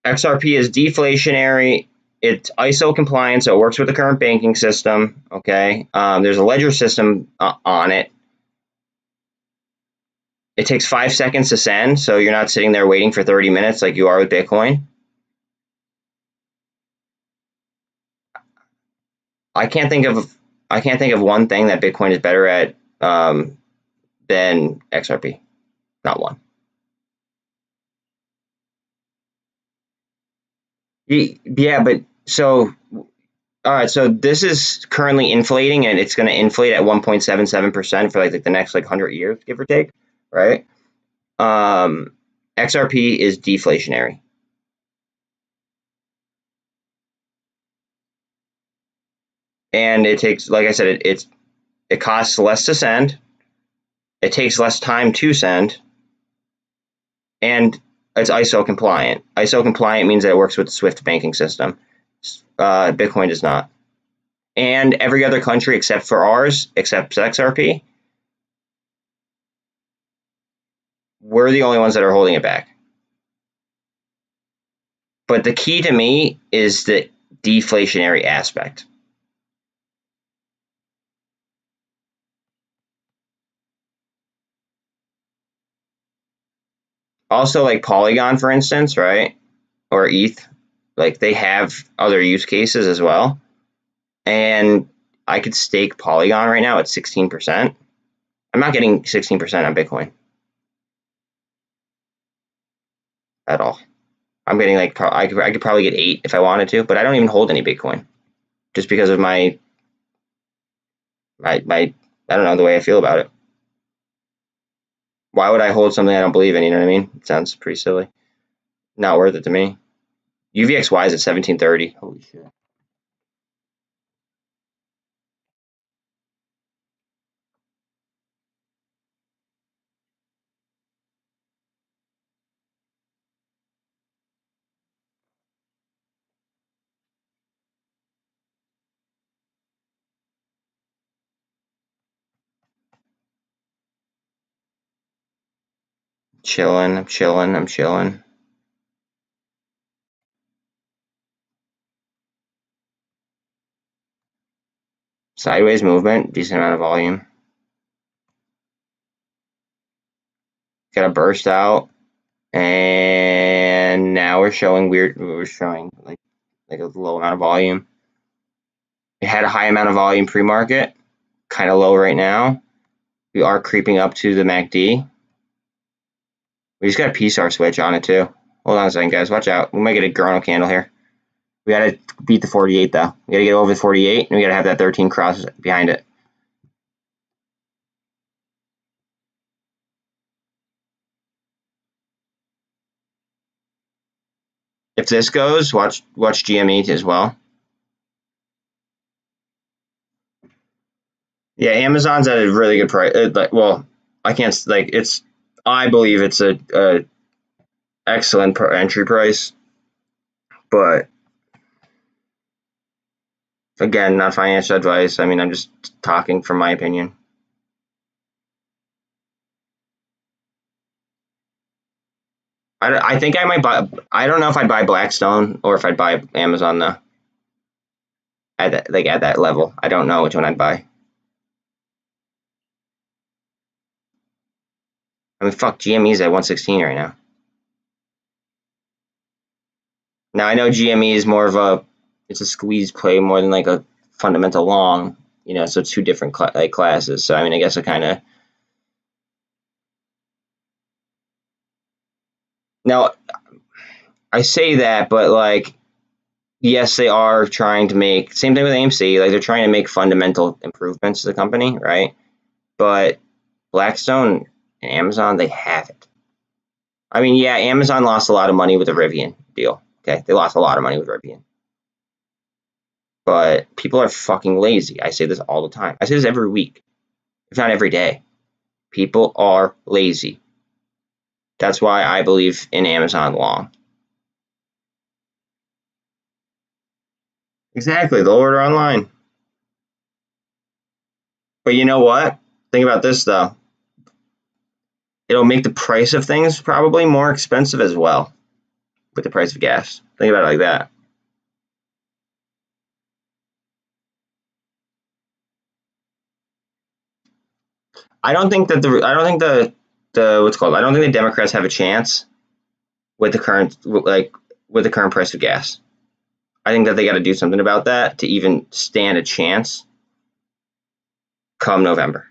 XRP is deflationary. It's ISO compliant, so it works with the current banking system. Okay, there's a ledger system on it. It takes 5 seconds to send, so you're not sitting there waiting for 30 minutes like you are with Bitcoin. I can't think of one thing that Bitcoin is better at than XRP. Not one. Yeah, but so all right, so this is currently inflating, and it's going to inflate at 1.77% for like the next 100 years, give or take, right? XRP is deflationary. And it takes, like I said, it costs less to send. It takes less time to send, and it's ISO compliant. ISO compliant means that it works with the SWIFT banking system. Bitcoin does not. And every other country except for ours, except XRP, we're the only ones that are holding it back. But the key to me is the deflationary aspect. Also, like Polygon, for instance, right? Or ETH, like they have other use cases as well. And I could stake Polygon right now at 16%. I'm not getting 16% on Bitcoin at all. I'm getting I could probably get 8 if I wanted to, but I don't even hold any Bitcoin just because of my I don't know, the way I feel about it. Why would I hold something I don't believe in? You know what I mean? It sounds pretty silly. Not worth it to me. UVXY is at 1730. Holy shit. Chilling, I'm chilling, I'm chilling. Sideways movement, decent amount of volume. Got a burst out, and now we're showing like a low amount of volume. It had a high amount of volume pre-market, kind of low right now. We are creeping up to the MACD. We just got a PSAR switch on it too. Hold on a second, guys. Watch out. We might get a Grono candle here. We got to beat the 48, though. We got to get over the 48, and we got to have that 13 cross behind it. If this goes, watch GME as well. Yeah, Amazon's at a really good price. Well, I can't it's. I believe it's a excellent entry price, but again, not financial advice. I mean, I'm just talking from my opinion. I think I might buy. I don't know if I'd buy Blackstone or if I'd buy Amazon though. At that level, I don't know which one I'd buy. I mean, fuck, GME's at 116 right now. Now I know GME is more of it's a squeeze play more than like a fundamental long, you know. So it's two different classes. So I mean, I guess it kind of. Now, I say that, but like, yes, they are trying to make same thing with AMC. Like they're trying to make fundamental improvements to the company, right? But Blackstone and Amazon, they have it. I mean, yeah, Amazon lost a lot of money with the Rivian deal. Okay, they lost a lot of money with Rivian. But people are fucking lazy. I say this all the time. I say this every week, if not every day. People are lazy. That's why I believe in Amazon long. Exactly, they'll order online. But you know what? Think about this though. It'll make the price of things probably more expensive as well with the price of gas. Think about it like that. I don't think that the what's it called. I don't think the Democrats have a chance with the current with the current price of gas. I think that they got to do something about that to even stand a chance come November.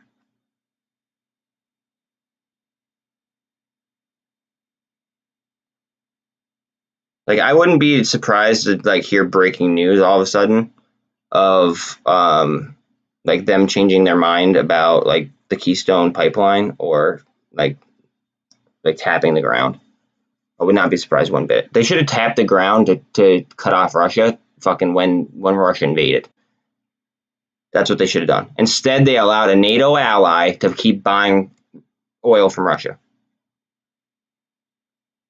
Like I wouldn't be surprised to like hear breaking news all of a sudden of like them changing their mind about like the Keystone pipeline or like tapping the ground. I would not be surprised one bit. They should have tapped the ground to cut off Russia fucking when Russia invaded. That's what they should have done. Instead, they allowed a NATO ally to keep buying oil from Russia.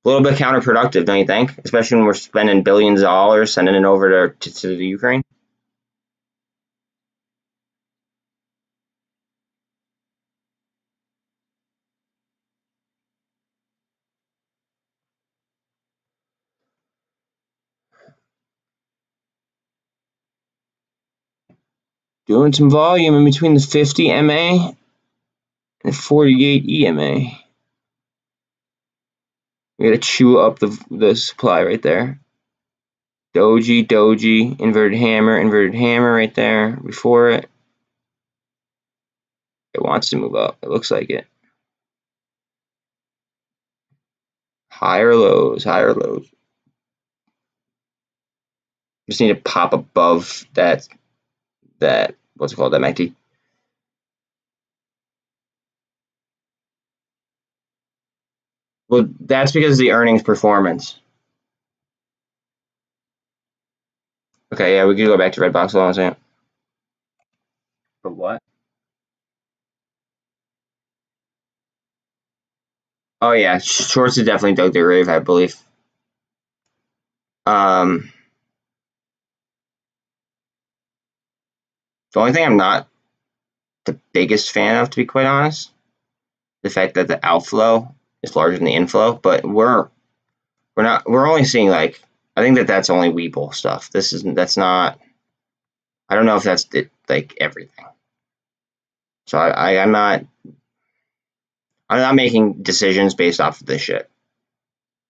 A little bit counterproductive, don't you think? Especially when we're spending billions of dollars sending it over to the Ukraine. Doing some volume in between the 50 MA and 48 EMA. We gotta chew up the supply right there. Doji, doji, inverted hammer right there before it. It wants to move up. It looks like it. Higher lows, higher lows. Just need to pop above that what's it called, that MACD. Well, that's because of the earnings performance. Okay, yeah, we could go back to red box. Hold on a second. For what? Oh yeah, shorts is definitely Doug the Rave, I believe. The only thing I'm not the biggest fan of, to be quite honest, the fact that the outflow is larger than the inflow, but we're only seeing like, I think that's only webull stuff. That's not, I don't know if that's like everything. So I'm not making decisions based off of this shit.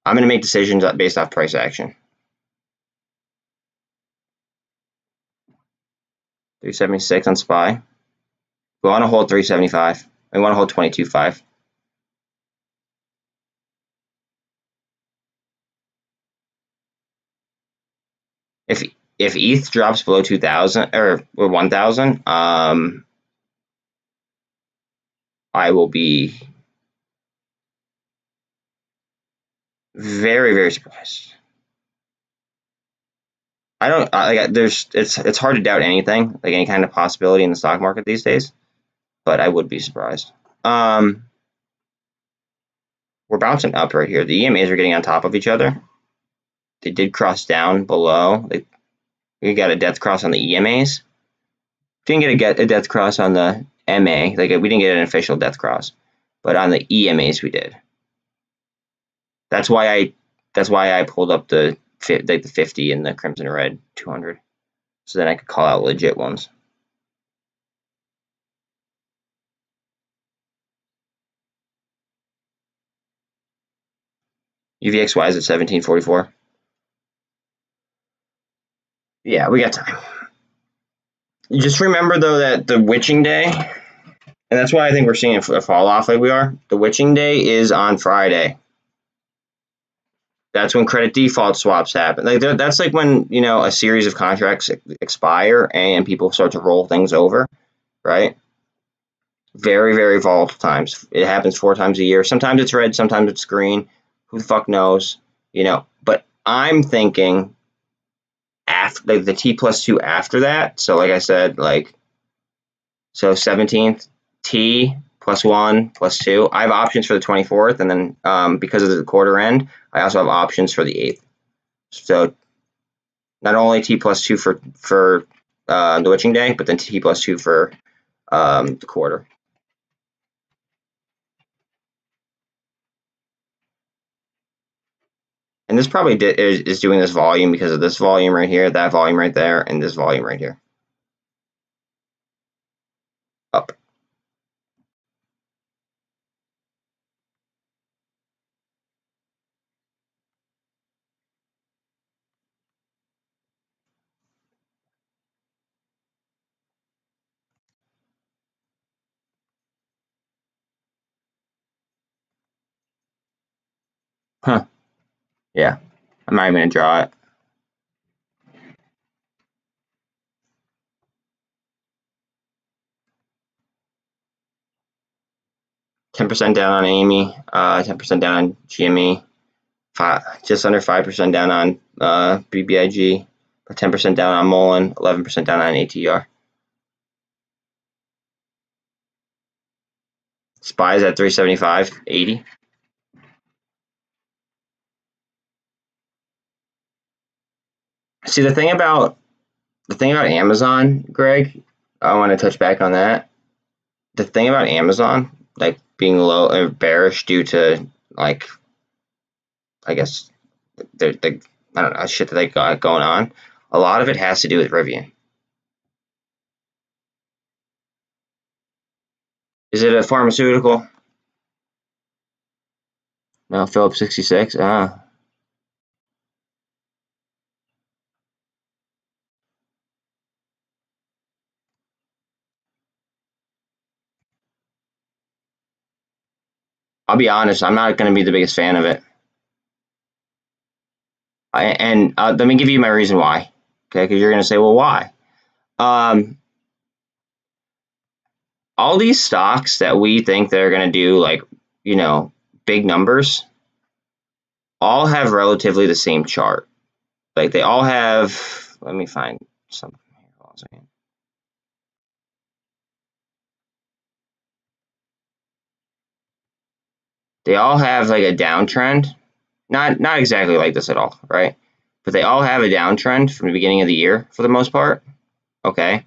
I'm gonna make decisions based off price action. 376 on SPY. We want to hold 375. We want to hold 22.5. If ETH drops below 2,000 or 1,000, I will be very, very surprised. I don't like. It's hard to doubt anything, like any kind of possibility in the stock market these days, but I would be surprised. We're bouncing up right here. The EMAs are getting on top of each other. They did cross down below. We got a death cross on the EMAs. Didn't get a death cross on the MA. Like we didn't get an official death cross, but on the EMAs we did. That's why I pulled up the 50 and the crimson red 200, so then I could call out legit ones. UVXY is at 1744. Yeah, we got time. You just remember though that the witching day, and that's why I think we're seeing a fall off like we are. The witching day is on Friday. That's when credit default swaps happen. Like that's like when a series of contracts expire and people start to roll things over, right? Very, very volatile times. It happens 4 times a year. Sometimes it's red, sometimes it's green. Who the fuck knows? But I'm thinking after like the T+2 after that. So like I said, so 17th T +1 +2. I have options for the 24th, and then because of the quarter end, I also have options for the 8th. So Not only T plus 2 for the witching day, but then T plus 2 for the quarter. And this probably is doing this volume because of this volume right here, that volume right there, and this volume right here. Up. Huh. Yeah. I'm not even going to draw it. %10 down on AMC, 10% down on GME, just under 5% down on BBIG, 10% down on MULN, 11% down on ATR. SPY's at 375.80. See, the thing about Amazon, Greg, I want to touch back on that. The thing about Amazon, like being low or bearish due to like, I guess I don't know, shit that they got going on. A lot of it has to do with Rivian. Is it a pharmaceutical? No, Phillips 66. Ah. I'll be honest, I'm not going to be the biggest fan of it. Let me give you my reason why. Okay, because you're going to say, well, why? All these stocks that we think they're going to do, like, you know, big numbers, all have relatively the same chart. Like, they all have, let me find something here. Hold on a second. They all have like a downtrend. Not exactly like this at all, right? But they all have a downtrend from the beginning of the year for the most part. Okay.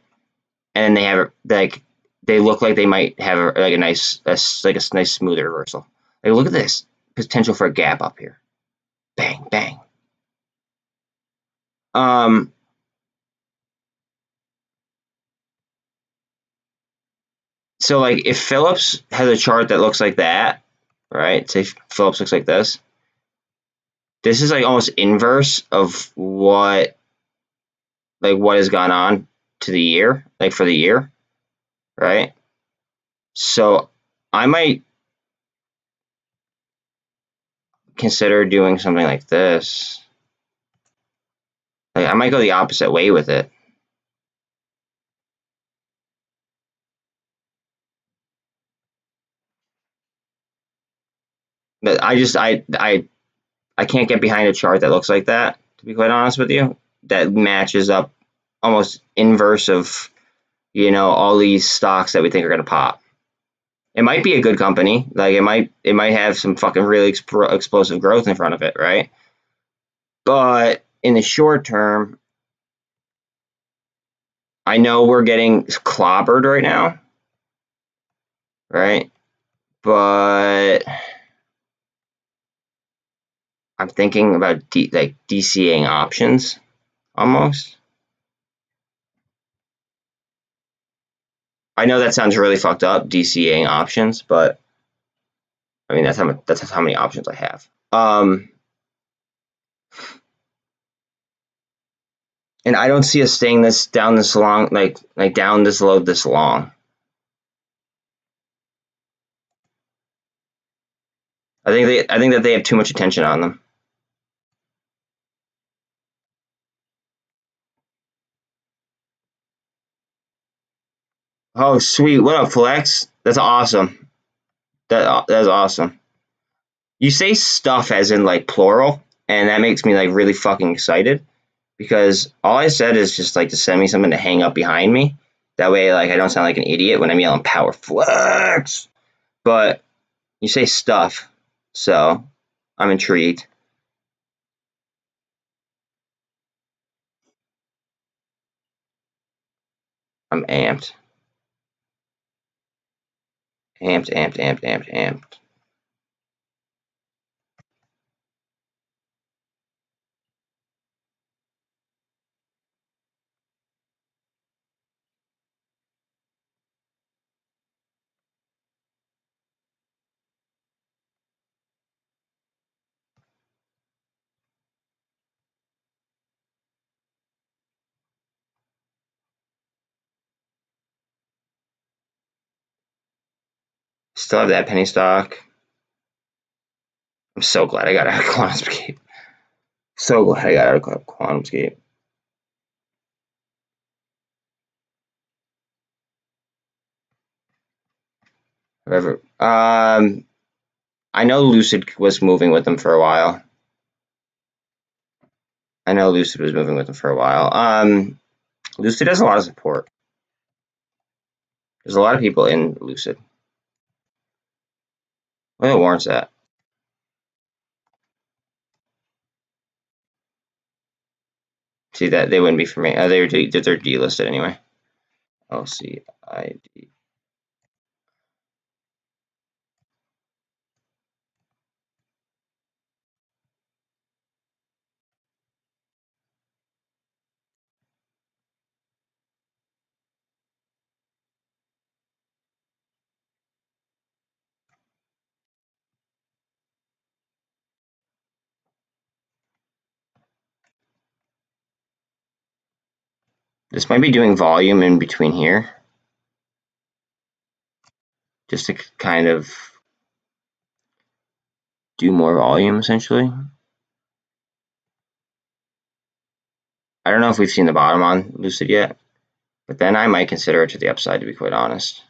And they have like they look like they might have a nice smooth reversal. Like, look at this potential for a gap up here. Bang, bang. So like if Phillips has a chart that looks like that, right? Say Phillips looks like this. This is like almost inverse of what has gone on to the year, like for the year, right? So I might consider doing something like this. Like, I might go the opposite way with it. But I can't get behind a chart that looks like that, to be quite honest with you. That matches up almost inverse of, all these stocks that we think are going to pop. It might be a good company. Like, it might have some fucking really explosive growth in front of it, right? But in the short term, I know we're getting clobbered right now, right? But I'm thinking about DCAing options almost. I know that sounds really fucked up, DCAing options, but I mean that's how many options I have. And I don't see us staying down this long, like down this low this long. I think that they have too much attention on them. Oh, sweet. What up, Flex? That's awesome. That's awesome. You say stuff as in like plural, and that makes me like really fucking excited because all I said is just like to send me something to hang up behind me. That way, like I don't sound like an idiot when I'm yelling power flex. But you say stuff, so I'm intrigued. I'm amped. Amped. Still have that penny stock. I'm so glad I got out of QuantumScape. So glad I got out of QuantumScape. Whatever. I know Lucid was moving with them for a while. Lucid has a lot of support. There's a lot of people in Lucid. Where the warrants at? See that they wouldn't be for me. They're delisted anyway. LCID. This might be doing volume in between here, just to kind of do more volume, essentially. I don't know if we've seen the bottom on Lucid yet, but then I might consider it to the upside, to be quite honest.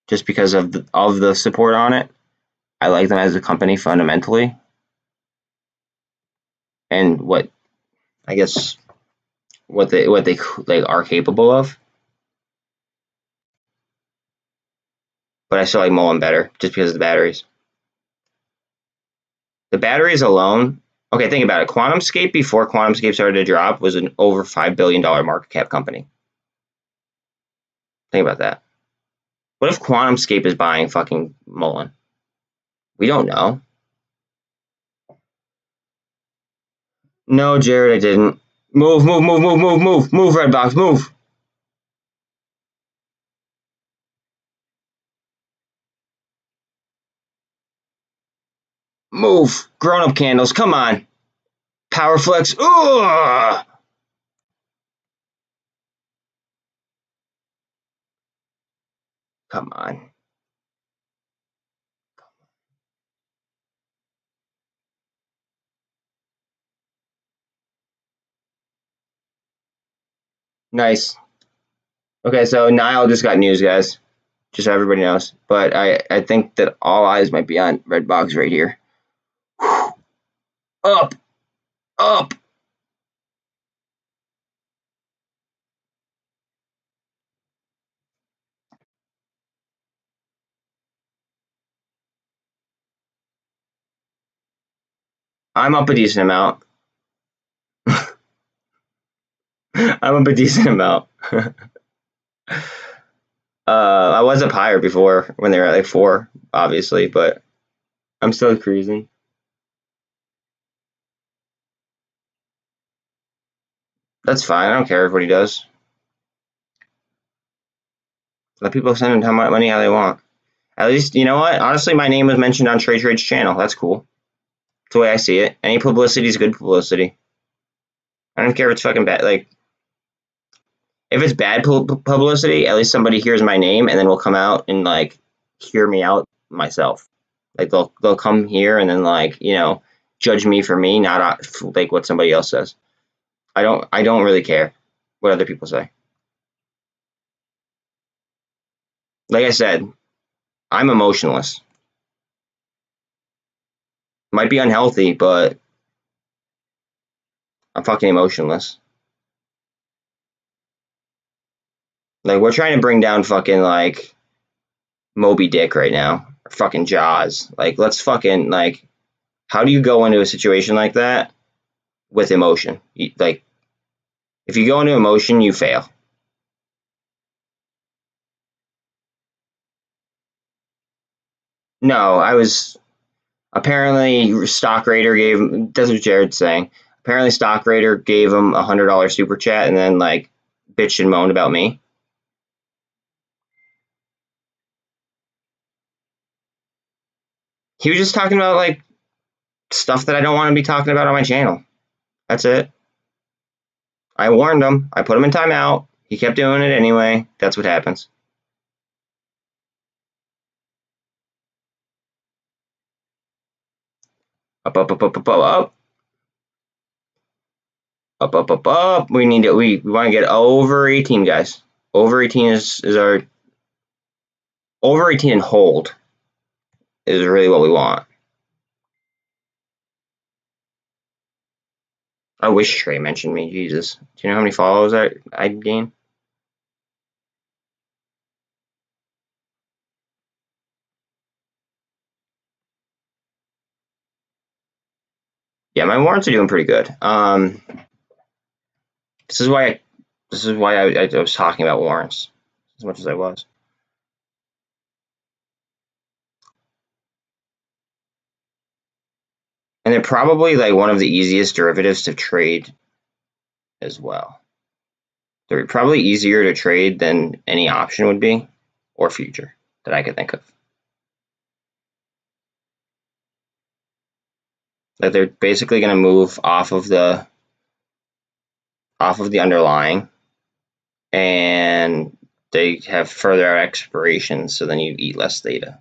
Just because of the support on it. I like them as a company fundamentally. And what they like are capable of. But I still like MULN better, just because of the batteries. The batteries alone, okay, think about it. QuantumScape, before QuantumScape started to drop, was an over $5 billion market cap company. Think about that. What if QuantumScape is buying fucking MULN? We don't know. No, Jared, I didn't. Move, Redbox, move. Move. Grown-up candles, come on. Power flex. Ugh. Come on. Nice. Okay, so Nile just got news, guys. Just so everybody knows. But I think that all eyes might be on Redbox right here. Whew. Up. I'm up a decent amount. I'm up a decent amount. I was up higher before when they were at like 4, obviously, but I'm still cruising. That's fine. I don't care if what he does. Let people send in how much money how they want. At least, you know what? Honestly, my name was mentioned on Trade's channel. That's cool. That's the way I see it. Any publicity is good publicity. I don't care if it's fucking bad. Like, if it's bad publicity, at least somebody hears my name and then will come out and like hear me out myself. Like they'll come here and then like, you know, judge me for me, not like what somebody else says. I don't really care what other people say. Like I said, I'm emotionless. Might be unhealthy, but I'm fucking emotionless. Like, we're trying to bring down fucking, like, Moby Dick right now. Or fucking Jaws. Like, let's fucking, like, how do you go into a situation like that with emotion? Like, If you go into emotion, you fail. No, I was apparently Stock Raider gave. That's what Jared's saying. Apparently, Stock Raider gave him $100 super chat and then like bitched and moaned about me. He was just talking about like stuff that I don't want to be talking about on my channel. That's it. I warned him. I put him in timeout. He kept doing it anyway. That's what happens. Up, up, up, up, up, up. Up, up, up, up. We need to. We want to get over 18, guys. Over 18 is our. Over 18 and hold is really what we want. I wish Trey mentioned me. Jesus. Do you know how many followers I'd gain? Yeah, my warrants are doing pretty good. This is why I was talking about warrants as much as I was. And they're probably like one of the easiest derivatives to trade as well. They're probably easier to trade than any option would be or future that I could think of. Like they're basically going to move off of the underlying, and they have further out expirations, so then you eat less theta.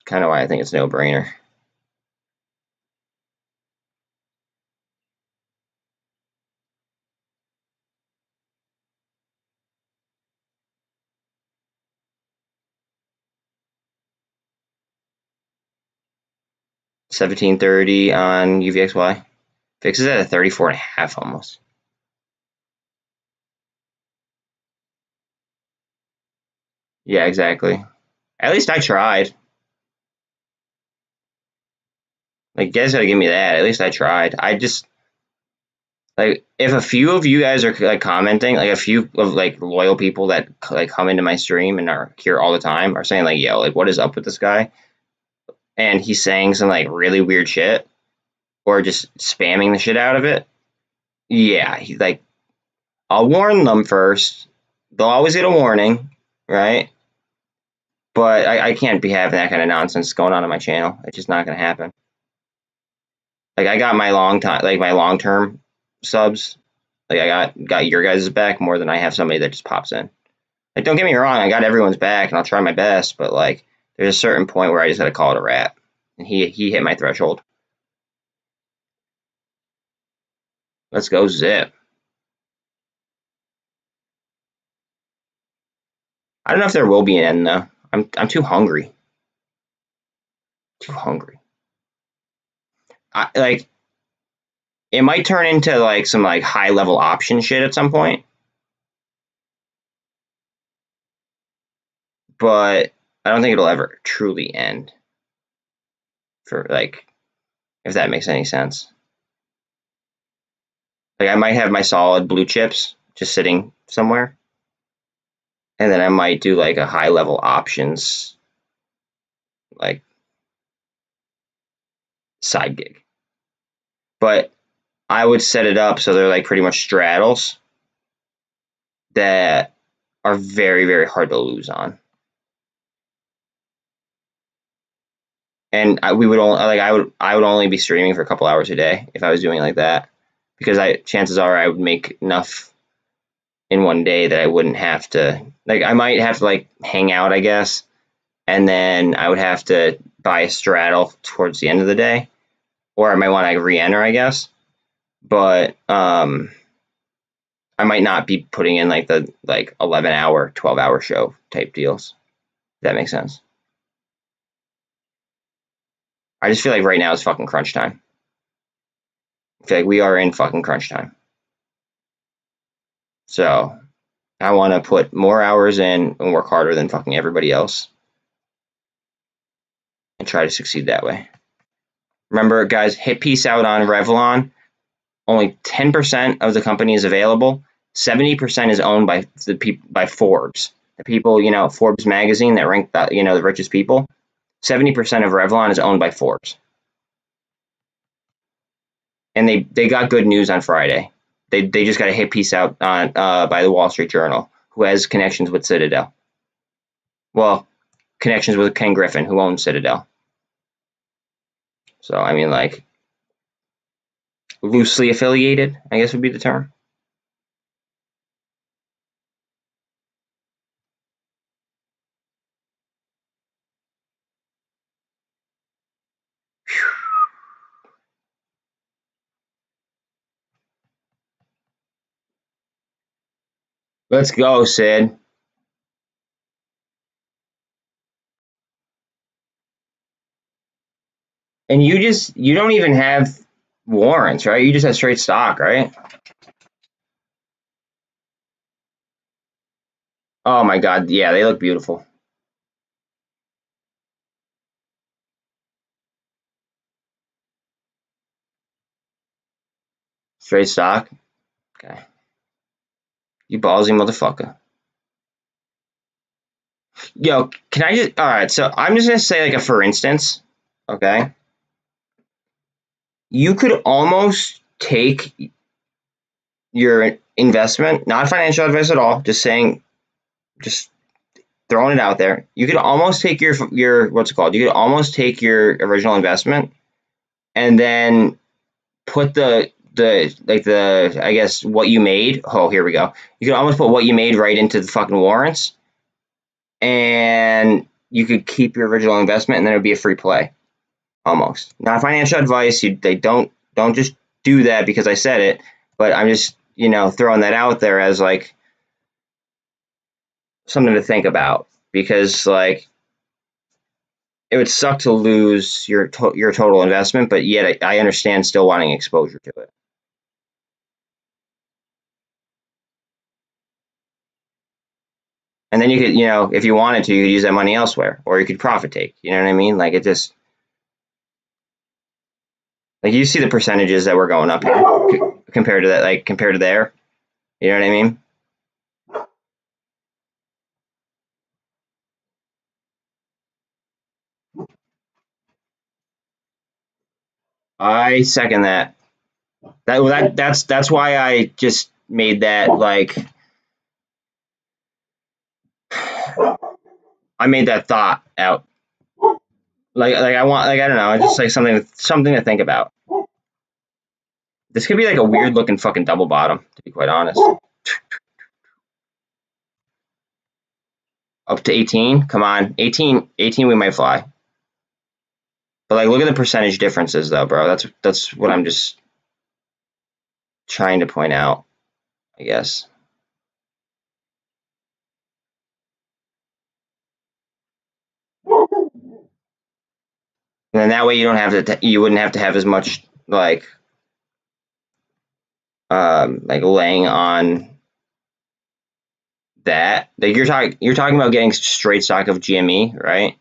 Kind of why I think it's no-brainer. $17.30 on UVXY. Fixes at a 34.5 almost. Yeah, exactly. At least I tried. Like, you guys gotta give me that. At least I tried. I just like if a few of you guys are like commenting, like a few of like loyal people that like come into my stream and are here all the time are saying like, yo, like what is up with this guy? And he's saying some like really weird shit or just spamming the shit out of it. Yeah, he like I'll warn them first. They'll always get a warning, right? But I can't be having that kind of nonsense going on my channel. It's just not gonna happen. Like I got my long term subs. Like I got your guys' back more than I have somebody that just pops in. Like don't get me wrong, I got everyone's back and I'll try my best, but like there's a certain point where I just gotta call it a wrap. And he hit my threshold. Let's go zip. I don't know if there will be an end though. I'm too hungry. Too hungry. Like it might turn into like some like high level option shit at some point. But I don't think it'll ever truly end. For like if that makes any sense. Like I might have my solid blue chips just sitting somewhere. And then I might do like a high level options like side gig. But I would set it up so they're like pretty much straddles that are very, very hard to lose on. And I would only be streaming for a couple hours a day if I was doing like that, because chances are I would make enough in one day that I wouldn't have to like I might have to like hang out, I guess, and then I would have to buy a straddle towards the end of the day, or I might want to re-enter, I guess. But I might not be putting in like the 11-hour, 12-hour show type deals. If that makes sense. I just feel like right now is fucking crunch time. I feel like we are in fucking crunch time. So I want to put more hours in and work harder than fucking everybody else. and try to succeed that way. Remember, guys, hit peace out on Revlon. Only 10% of the company is available. 70% is owned by by Forbes. The people, Forbes magazine that ranked the richest people. 70% of Revlon is owned by Forbes. And they got good news on Friday. They just got a hit piece out on by the Wall Street Journal, who has connections with Citadel. Well, connections with Ken Griffin, who owns Citadel. So, I mean, like, loosely affiliated, I guess would be the term. Let's go, Sid. And you don't even have warrants, right? You just have straight stock, right? Oh my God, yeah, they look beautiful. Straight stock. Okay. You ballsy motherfucker. Yo, can I just, all right, so I'm just gonna say like a for instance, okay? You could almost take your investment, not financial advice at all, just saying, just throwing it out there. You could almost take your what's it called? You could almost take your original investment and then put the I guess what you made. Oh, here we go. You could almost put what you made right into the fucking warrants, and you could keep your original investment, and then it would be a free play. Almost. Not financial advice. They don't just do that because I said it, but I'm just throwing that out there as like something to think about, because like it would suck to lose your total investment, but yet I understand still wanting exposure to it. And then you could, if you wanted to, you could use that money elsewhere, or you could profit take. You know what I mean? Like it just, like you see the percentages that were going up here compared to that, like compared to there. You know what I mean? I second that. That's why I just made that like I made that thought out. Like I want, like I don't know, it's just like something to think about. This could be like a weird looking fucking double bottom, to be quite honest. Up to 18, come on, 18 we might fly. But like look at the percentage differences though, bro. That's what I'm just trying to point out, I guess. And then that way you don't have to you wouldn't have to have as much like laying on that. Like you're talking about getting straight stock of GME, right?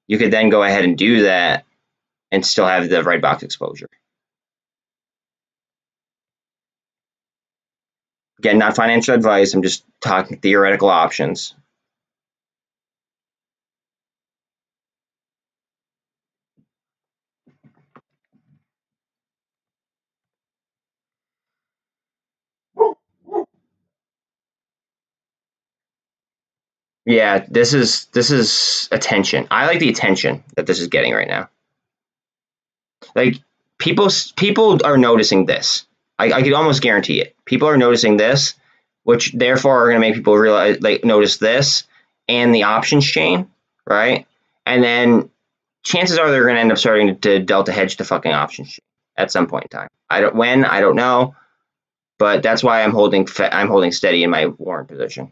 You could then go ahead and do that and still have the right box exposure. Again, not financial advice. I'm just talking theoretical options. Yeah, this is attention. I like the attention that this is getting right now. Like people are noticing this. I could almost guarantee it. People are noticing this, which therefore are going to make people realize, like, notice this and the options chain, right? And then chances are they're going to end up starting to delta hedge the fucking options chain at some point in time. I don't know, but that's why I'm holding steady in my warrant position.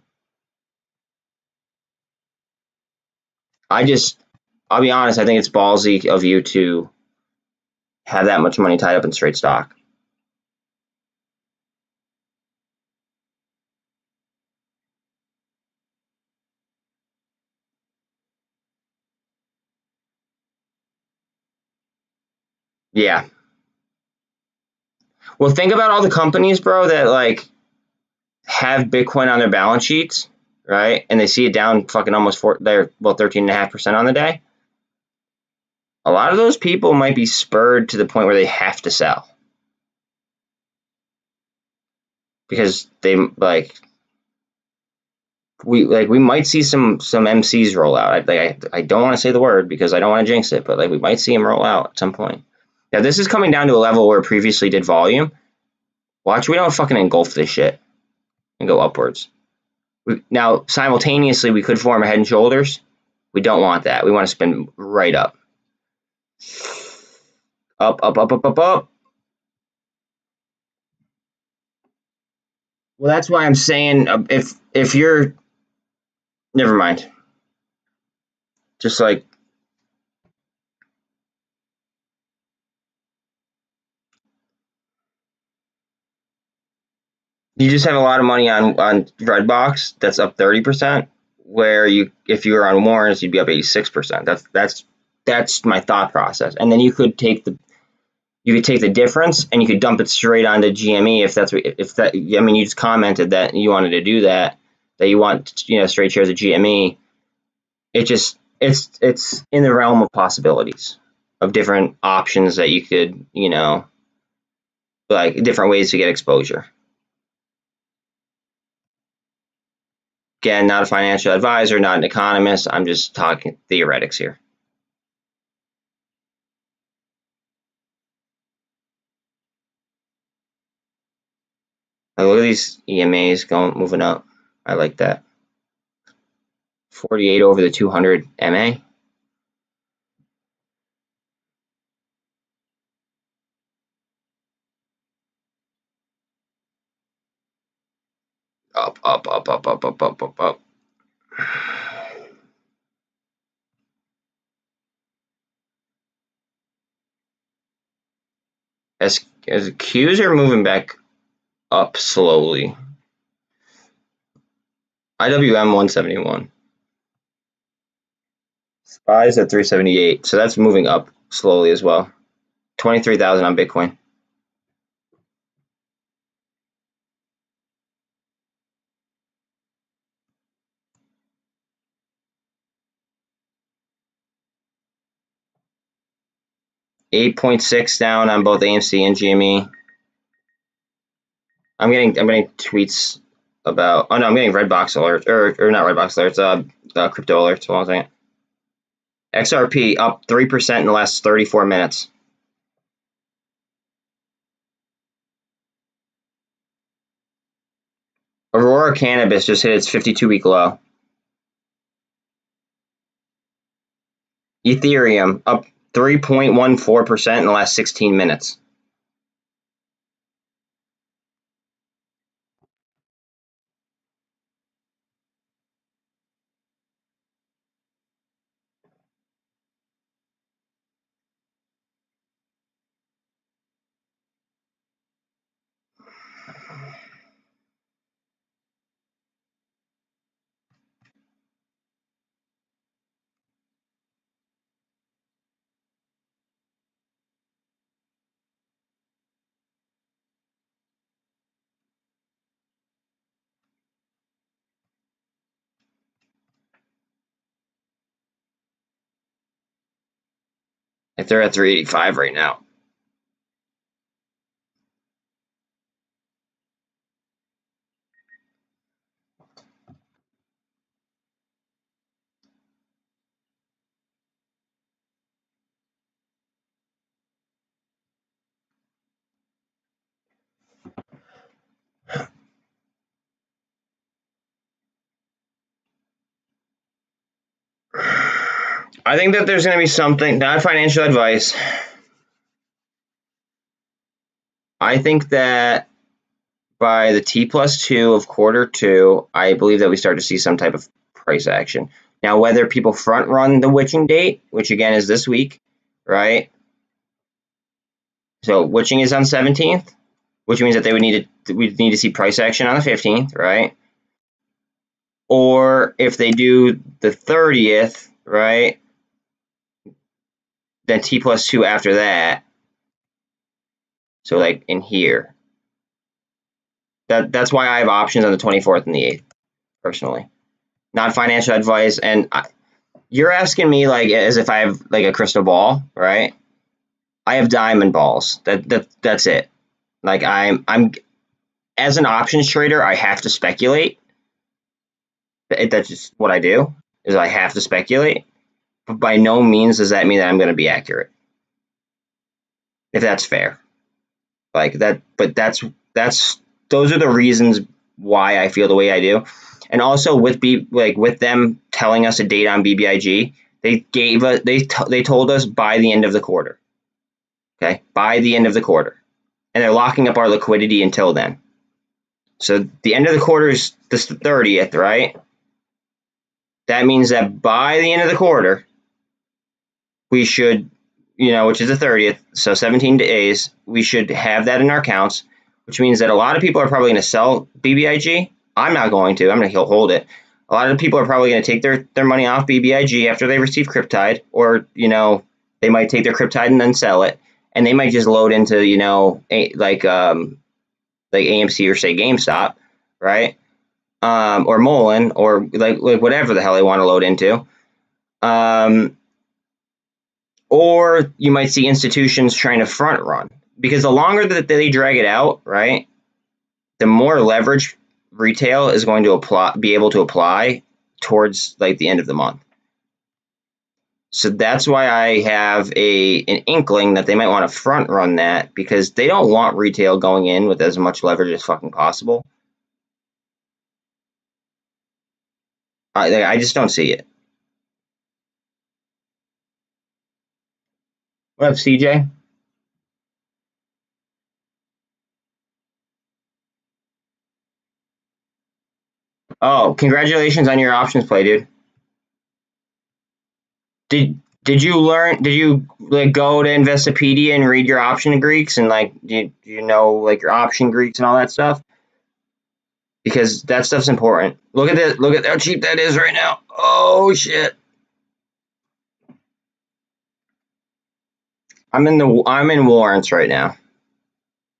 I'll be honest, I think it's ballsy of you to have that much money tied up in straight stock. Yeah. Well, think about all the companies, bro, that like have Bitcoin on their balance sheets, right? And they see it down fucking almost 13.5% on the day. A lot of those people might be spurred to the point where they have to sell because they we might see some MCs roll out. I don't want to say the word because I don't want to jinx it, but like we might see them roll out at some point. Now this is coming down to a level where it previously did volume. Watch, we don't fucking engulf this shit and go upwards. Now simultaneously we could form a head and shoulders. We don't want that. We want to spin right up. Up, up, up, up, up, up. Well, that's why I'm saying if you're, never mind. Just like you just have a lot of money on Redbox that's up 30%, where if you were on warrants you'd be up 86%. That's my thought process. And then you could take the difference and you could dump it straight onto GME if that. I mean, you just commented that you wanted to do that you want straight shares of GME. It's in the realm of possibilities of different options that you could like different ways to get exposure. Again, not a financial advisor, not an economist. I'm just talking theoretics here. Like, look at these EMAs moving up. I like that. 48 over the 200 MA. Up, up, up, up, up, up, up, up, up. As Qs are moving back up slowly. IWM 171. SPY's at 378, so that's moving up slowly as well. 23,000 on Bitcoin. $8.6 down on both AMC and GME. I'm getting tweets about. Oh no, I'm getting Redbox alerts or not Redbox alerts. Crypto alerts. Hold on a second. XRP up 3% in the last 34 minutes. Aurora Cannabis just hit its 52-week low. Ethereum up 3.14% in the last 16 minutes. If they're at 385 right now. I think that there's going to be something, not financial advice. I think that by the T+2 of Q2, I believe that we start to see some type of price action. Now, whether people front run the witching date, which again is this week, right? So witching is on 17th, which means that we'd need to see price action on the 15th, right? Or if they do the 30th, right? Then T+2 after that. So like in here. That's why I have options on the 24th and the 8th, personally. Not financial advice, and you're asking me like as if I have like a crystal ball, right? I have diamond balls. That's it. Like I'm as an options trader, I have to speculate. That's just what I do. Is I have to speculate, but by no means does that mean that I'm going to be accurate. If that's fair, like that. But that's those are the reasons why I feel the way I do. And also with with them telling us a date on BBIG, they told us by the end of the quarter. Okay, by the end of the quarter, and they're locking up our liquidity until then. So the end of the quarter is the 30th, right? That means that by the end of the quarter, we should, which is the 30th, so 17 days, we should have that in our accounts, which means that a lot of people are probably going to sell BBIG. I'm not going to. I'm going to hold it. A lot of people are probably going to take their money off BBIG after they receive Cryptide, or, they might take their Cryptide and then sell it, and they might just load into, like AMC or say GameStop, right? Or MULN, or like whatever the hell they want to load into. Or you might see institutions trying to front run, because the longer that they drag it out, right, the more leverage retail is going to be able to apply towards like the end of the month. So that's why I have an inkling that they might want to front run that, because they don't want retail going in with as much leverage as fucking possible. I just don't see it. What up, CJ? Oh, congratulations on your options play, dude. Did you learn? Did you like go to Investopedia and read your option Greeks, and like do you know like your option Greeks and all that stuff? Because that stuff's important. Look at this. Look at how cheap that is right now. Oh shit. I'm in warrants right now.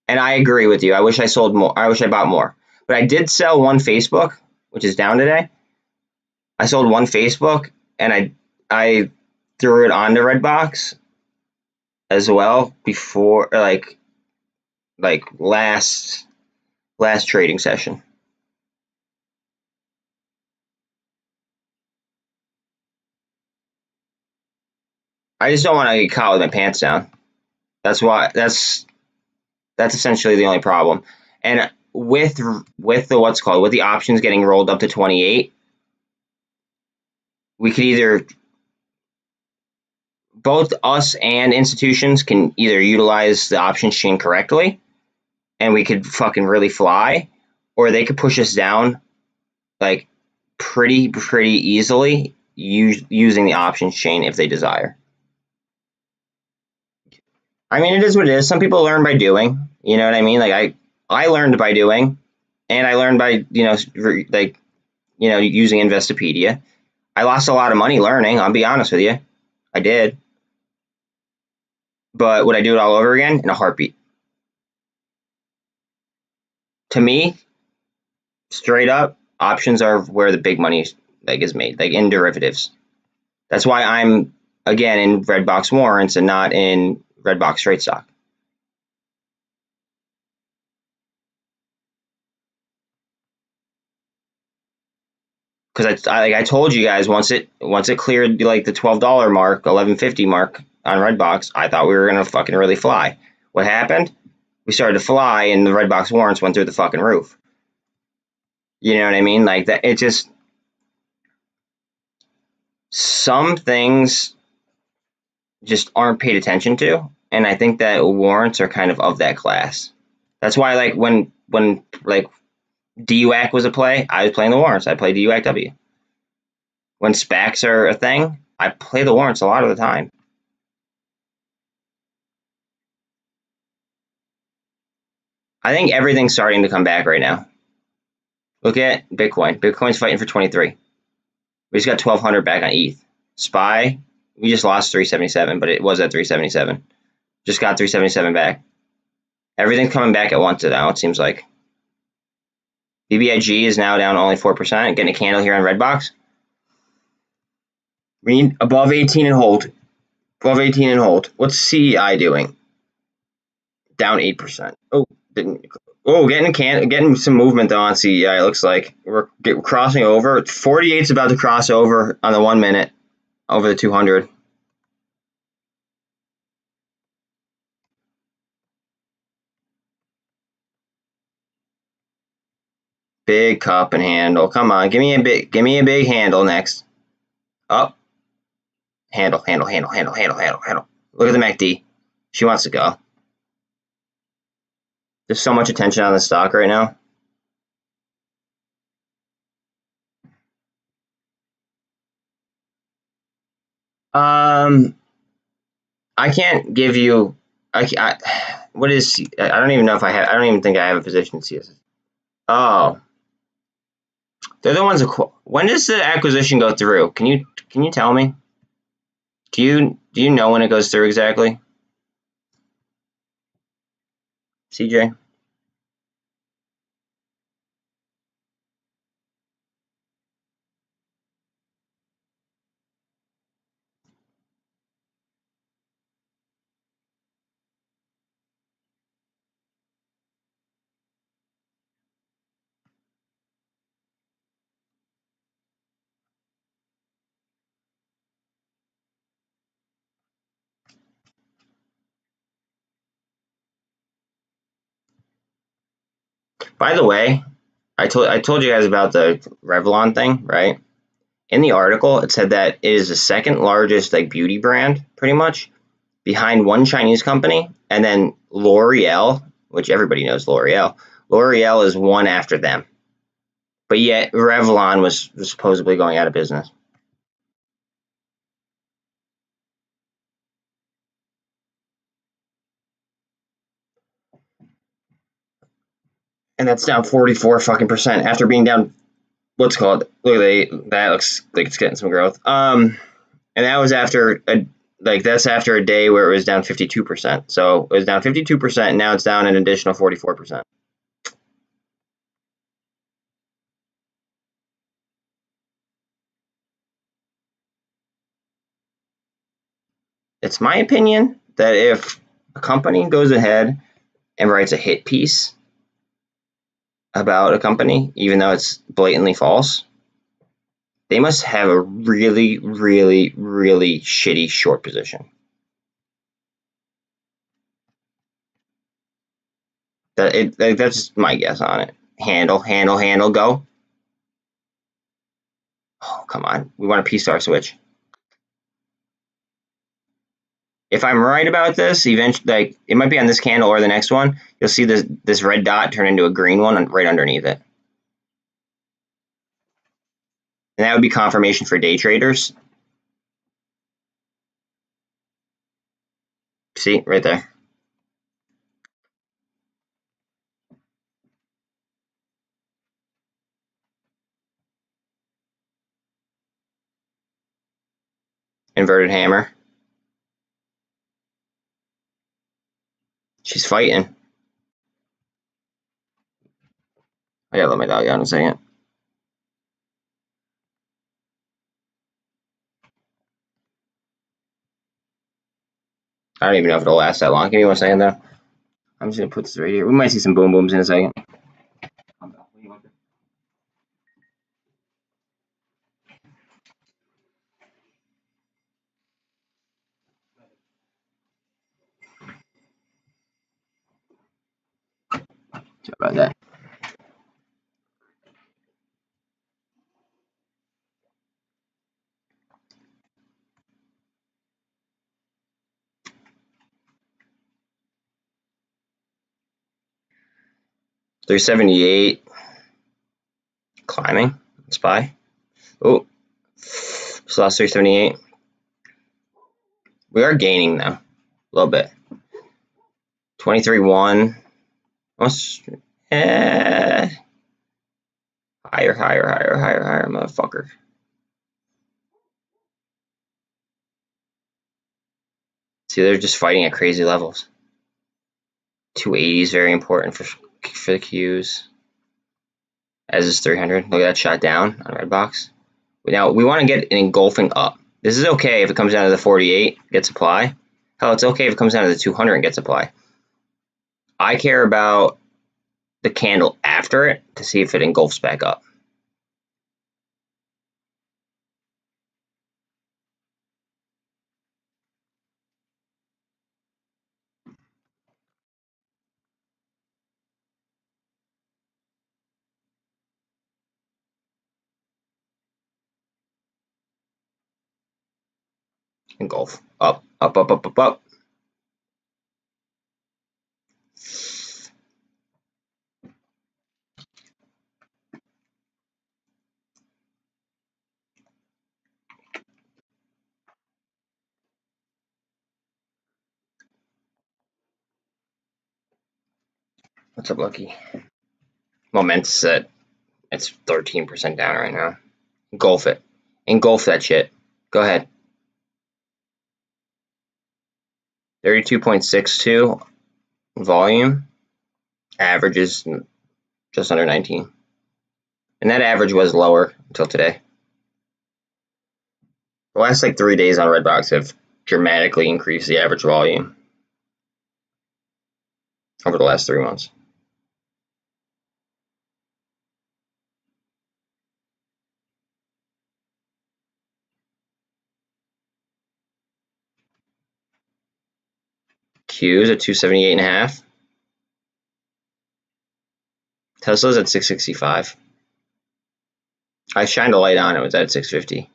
And I agree with you. I wish I sold more. I wish I bought more. But I did sell one Facebook, which is down today. I sold one Facebook, and I threw it onto Redbox as well before like last trading session. I just don't want to get caught with my pants down. That's why that's essentially the only problem. And with the with the options getting rolled up to 28, we could either both us and institutions can either utilize the options chain correctly, and we could fucking really fly, or they could push us down like pretty easily using the options chain if they desire. I mean, it is what it is. Some people learn by doing. You know what I mean? Like I learned by doing, and I learned by using Investopedia. I lost a lot of money learning. I'll be honest with you, I did. But would I do it all over again? In a heartbeat. To me, straight up, options are where the big money is made, like in derivatives. That's why I'm again in Redbox warrants and not in Redbox straight stock. Because I told you guys, once it cleared like the $12 mark, $11.50 mark on Redbox, I thought we were gonna fucking really fly. What happened? We started to fly, and the Redbox warrants went through the fucking roof. You know what I mean? Like that. It just, some things just aren't paid attention to, and I think that warrants are kind of that class. That's why like when like DUAC was a play, I was playing the warrants. I play DUACW. When SPACs are a thing, I play the warrants a lot of the time. I think everything's starting to come back right now. Look at Bitcoin. Bitcoin's fighting for 23. We just got 1,200 back on ETH. SPY, we just lost 377, but it was at 377. Just got 377 back. Everything's coming back at once now, it seems like. BBIG is now down only 4%, getting a candle here on Redbox. We need above 18 and hold. Above 18 and hold. What's CEI doing? Down 8%. Oh, didn't. Oh, getting some movement though on CEI. It looks like we're crossing over. 48's about to cross over on the 1 minute over the 200. Big cup and handle. Come on, give me a big handle next. Up. Handle. Look at the MACD. She wants to go. There's so much attention on the stock right now. I can't give you. What is? I don't even know if I have. I don't even think I have a position in CSS. Oh, they're the ones. When does the acquisition go through? Can you tell me? Do you know when it goes through exactly? CJ? By the way, I told you guys about the Revlon thing, right? In the article, it said that it is the second largest like beauty brand, pretty much, behind one Chinese company, and then L'Oreal, which everybody knows L'Oreal. L'Oreal is one after them. But yet Revlon was supposedly going out of business. And that's down 44 fucking percent after being down what's called that looks like it's getting some growth. And that was after that's after a day where it was down 52%. So it was down 52%, and now it's down an additional 44%. It's my opinion that if a company goes ahead and writes a hit piece about a company, even though it's blatantly false, they must have a really, really, really shitty short position. That's my guess on it. Handle, go. Oh, come on. We want a P-star switch. If I'm right about this, eventually, like it might be on this candle or the next one, you'll see this red dot turn into a green one right underneath it. And that would be confirmation for day traders. See, right there. Inverted hammer. She's fighting. I gotta let my dog out in a second. I don't even know if it'll last that long. Give me 1 second though. I'm just gonna put this right here. We might see some boom booms in a second. Sorry about that. $378 climbing. Let's buy. Oh, just lost 378. We are gaining now, a little bit. 23.1. Higher, motherfucker. See, they're just fighting at crazy levels. 280 is very important for the Qs, as is 300. Look at that shot down on Redbox. Now we want to get an engulfing up. This is okay if it comes down to the 48, get supply. Hell, it's okay if it comes down to the 200 and get supply. I care about the candle after it to see if it engulfs back up. Engulf. Up, up, up, up, up, up. What's up, Lucky? Moment's set. It's 13% down right now. Engulf it. Engulf that shit. Go ahead. 32.62 volume. Average is just under 19. And that average was lower until today. The last like 3 days on Redbox have dramatically increased the average volume over the last 3 months. Q's at 278.5. Tesla's at 665. I shined a light on it, was at 650.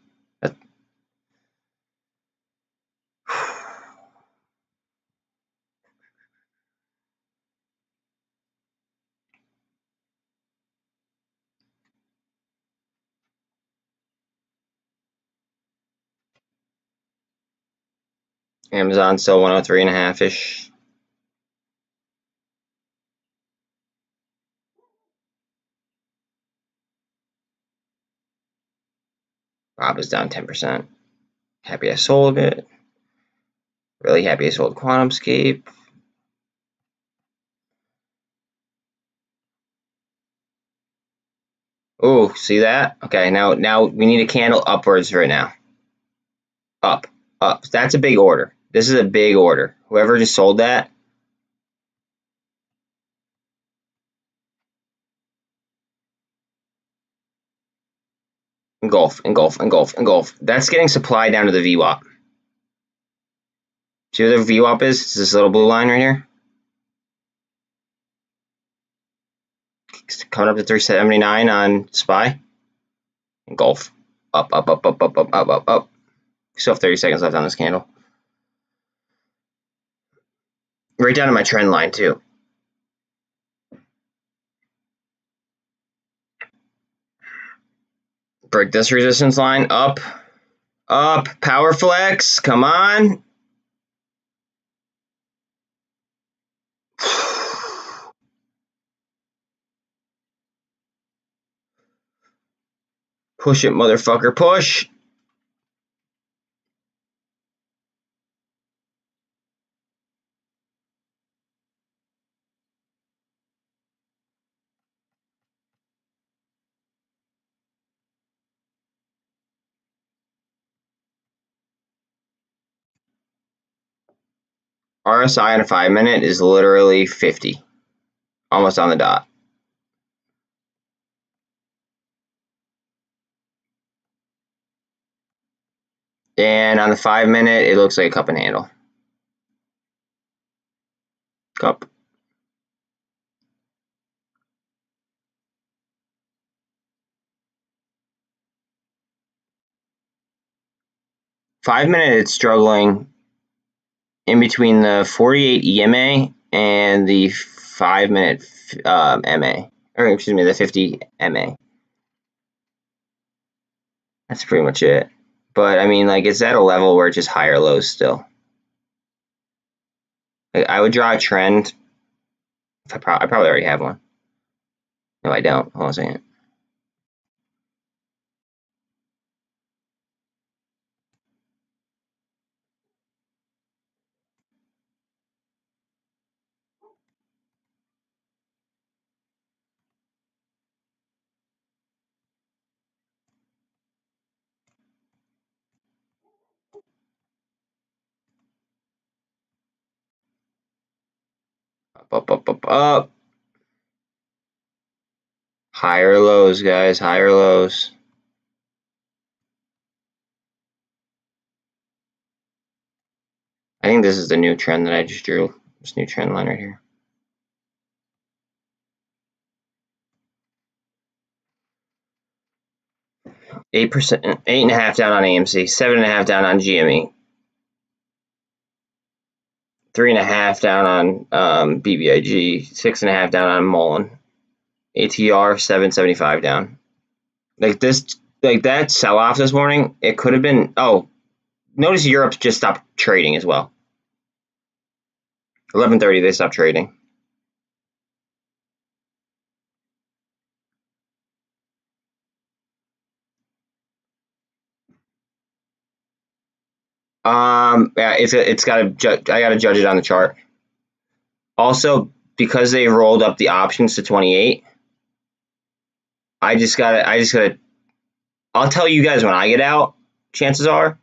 Amazon still 103.5 ish. Rob is down 10%. Happy I sold it. Really happy I sold QuantumScape. Oh, see that? Okay, now we need a candle upwards right now. Up, up. That's a big order. This is a big order. Whoever just sold that. Engulf, engulf, engulf, engulf. That's getting supply down to the VWAP. See where the VWAP is? It's this little blue line right here. It's coming up to 379 on SPY. Engulf. Up, up, up, up, up, up, up, up, up. We still have 30 seconds left on this candle. Right down to my trend line too. Break this resistance line. Up. Up. Power flex. Come on. Push it, motherfucker. Push. RSI in a 5-minute is literally 50. Almost on the dot. And on the 5-minute, it looks like a cup and handle. Cup. Five-minute, it's struggling in between the 48 EMA and the 5-minute MA. Or excuse me, the 50 MA. That's pretty much it. But I mean, like, it's at a level where it's just higher lows still. Like, I would draw a trend. I probably already have one. No, I don't. Hold on a second. Up. Higher lows, guys. Higher lows. I think this is the new trend that I just drew. This new trend line right here. 8%, 8.5 down on AMC, 7.5 down on GME, 3.5 down on BBIG, 6.5 down on MULN, ATR 775 down. Like that sell off this morning, it could have been. Oh, notice Europe just stopped trading as well. 11:30 they stopped trading. Yeah, it's got to. I got to judge it on the chart. Also, because they rolled up the options to 28, I just gotta. I'll tell you guys when I get out. Chances are,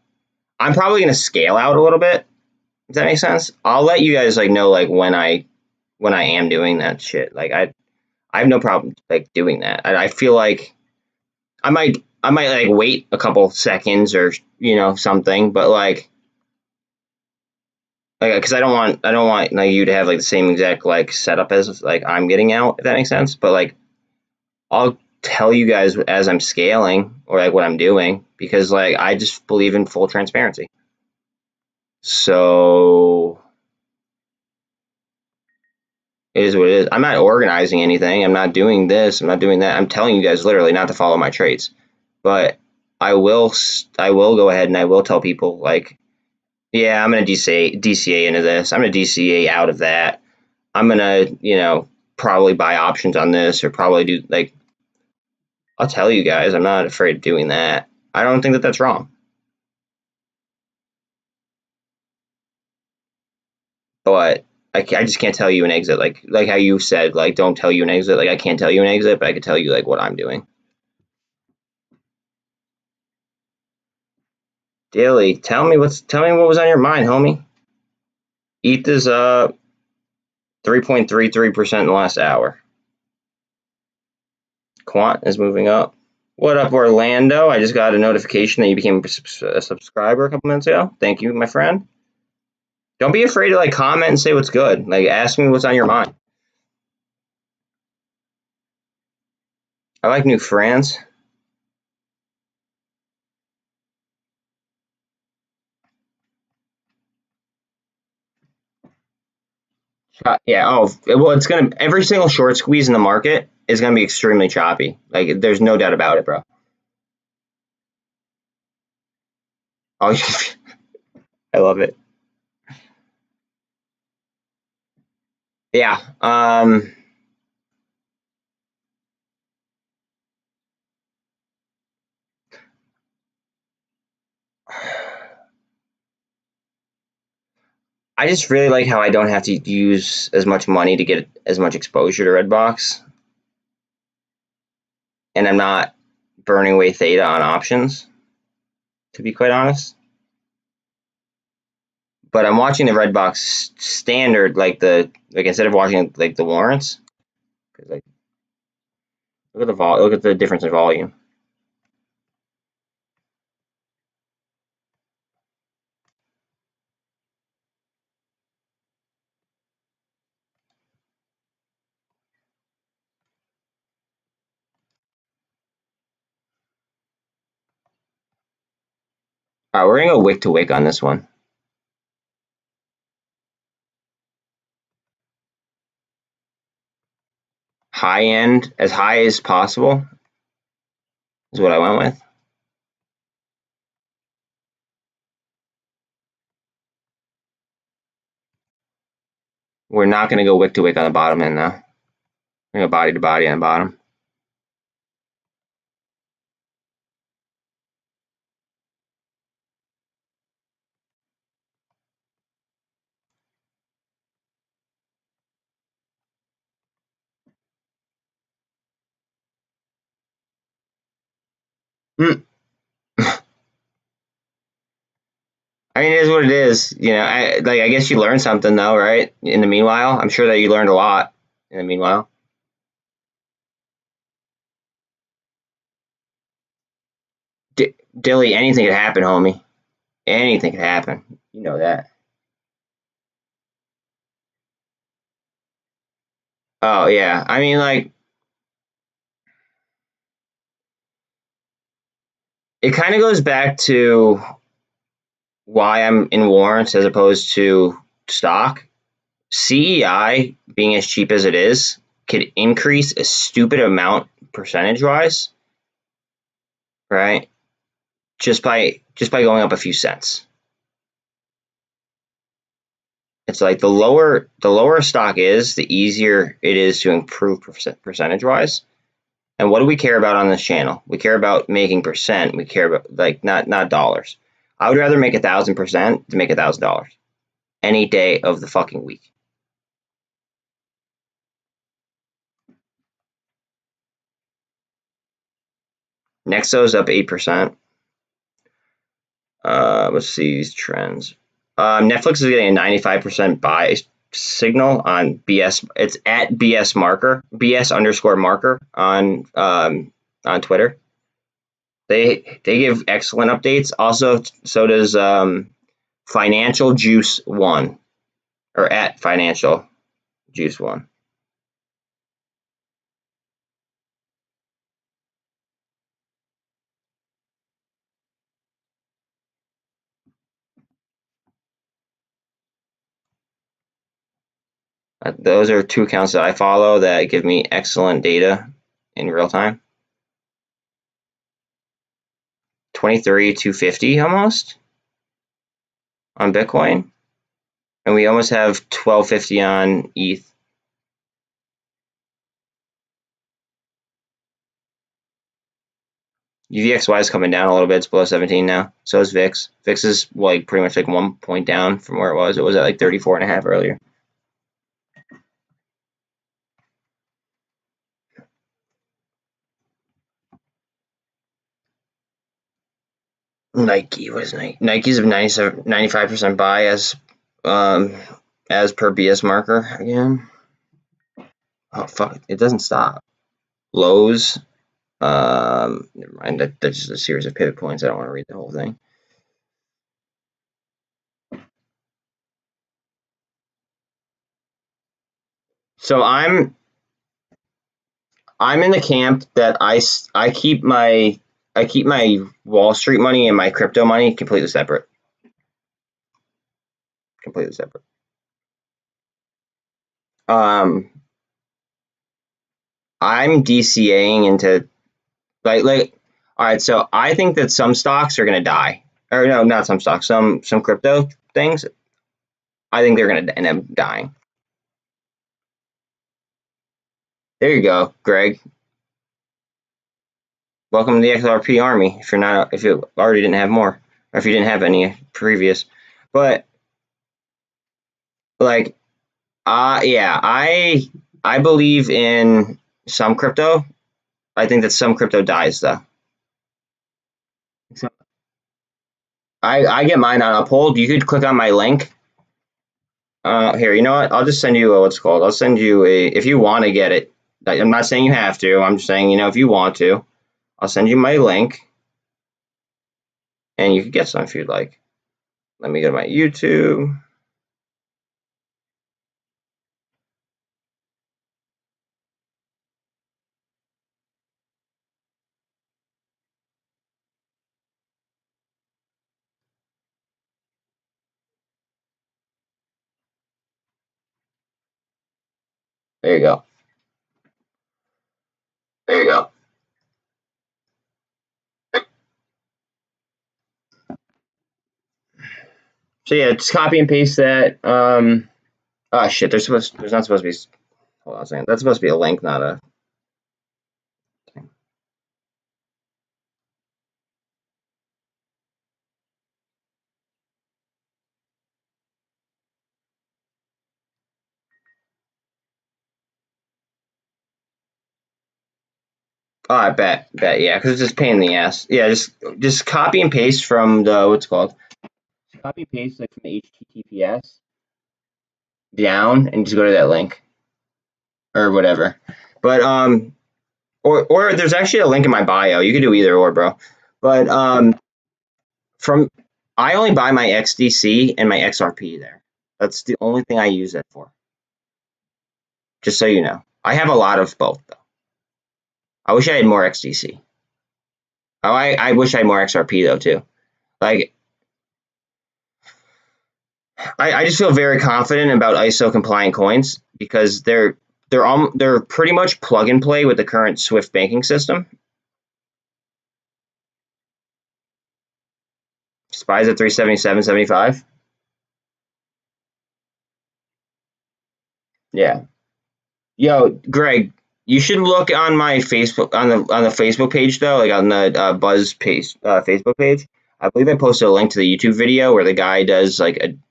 I'm probably gonna scale out a little bit. Does that make sense? I'll let you guys know when I am doing that shit. I have no problem doing that. I feel like I might wait a couple seconds or something, but because I don't want you to have the same exact setup as I'm getting out, if that makes sense. But I'll tell you guys as I'm scaling or what I'm doing, because I just believe in full transparency. So it is what it is. I'm not organizing anything. I'm not doing this. I'm not doing that. I'm telling you guys literally not to follow my trades. But I will go ahead and I will tell people yeah, I'm going to DCA into this. I'm going to DCA out of that. I'm going to, probably buy options on this, or probably do I'll tell you guys, I'm not afraid of doing that. I don't think that that's wrong. But I just can't tell you an exit. Like how you said, don't tell you an exit. I can't tell you an exit, but I can tell you what I'm doing. Daily, tell me what was on your mind, homie. ETH is up 3.33% in the last hour. Quant is moving up. What up, Orlando? I just got a notification that you became a subscriber a couple minutes ago. Thank you, my friend. Don't be afraid to comment and say what's good. Ask me what's on your mind. I like new friends. Yeah. Oh, well, it's gonna every single short squeeze in the market is gonna be extremely choppy. There's no doubt about it, bro. Oh, I love it. Yeah. I just really like how I don't have to use as much money to get as much exposure to Redbox, and I'm not burning away theta on options, to be quite honest. But I'm watching the Redbox standard, instead of watching the warrants, because look at the difference in volume. All right, we're gonna go wick to wick on this one. High end, as high as possible, is what I went with. We're not gonna go wick to wick on the bottom end though. We're gonna body to body on the bottom. I mean, it is what it is. You know, I guess you learned something though, right? In the meanwhile, I'm sure that you learned a lot in the meanwhile. Dilly, anything could happen, homie. Anything could happen. You know that. Oh yeah. I mean, like, it kind of goes back to why I'm in warrants as opposed to stock. CEI, being as cheap as it is, could increase a stupid amount percentage wise, right? Just by going up a few cents. It's like the lower stock is, the easier it is to improve percentage wise. And what do we care about on this channel? We care about making percent. We care about, like, not dollars. I would rather make 1,000% to make $1,000 any day of the fucking week. Nexo's up 8%. Let's see these trends. Netflix is getting a 95% buy signal on BS. It's at BS_marker on Twitter. They give excellent updates. Also, so does Financial Juice One, or at Financial Juice One. Those are two accounts that I follow that give me excellent data in real time. 23,250 almost on Bitcoin, and we almost have 1250 on ETH. UVXY is coming down a little bit. It's below 17 now. So is VIX. VIX is like pretty much like 1 point down from where it was. It was at like 34.5 earlier. Nike, what is Nike? Nike's a 95% buy as per BS marker again. Oh fuck! It doesn't stop. Lows. Never mind. That's just a series of pivot points. I don't want to read the whole thing. So I'm in the camp that I keep my Wall Street money and my crypto money completely separate. Completely separate. I'm DCAing into like all right. So I think that some stocks are gonna die, or no, not some stocks. Some crypto things. I think they're gonna end up dying. There you go, Greg. Welcome to the XRP army. If you already didn't have more, or if you didn't have any previous, but like, yeah, I believe in some crypto. I think that some crypto dies though. So I get mine on Uphold. You could click on my link. Here, you know what? I'll just send you what's called. I'll send you if you want to get it. I'm not saying you have to. I'm just saying, if you want to, I'll send you my link, and you can get some if you'd like. Let me go to my YouTube. There you go. There you go. So yeah, just copy and paste that. Oh shit, there's not supposed to be. Hold on a second. That's supposed to be a link, not a. Oh, I bet, yeah, because it's just pain in the ass. Yeah, just copy and paste from the what's called. copy paste like from the HTTPS down and just go to that link or whatever. But or there's actually a link in my bio. You could do either or, bro. But I only buy my XDC and my XRP there. That's the only thing I use it for. Just so you know. I have a lot of both though. I wish I had more XDC. Oh, I wish I had more XRP though too. Like I just feel very confident about ISO compliant coins because they're pretty much plug and play with the current Swift banking system. Spies at 377.75. Yeah. Yo, Greg, you should look on my Facebook on the Facebook page though, like on the Buzz page, Facebook page. I believe I posted a link to the YouTube video where the guy does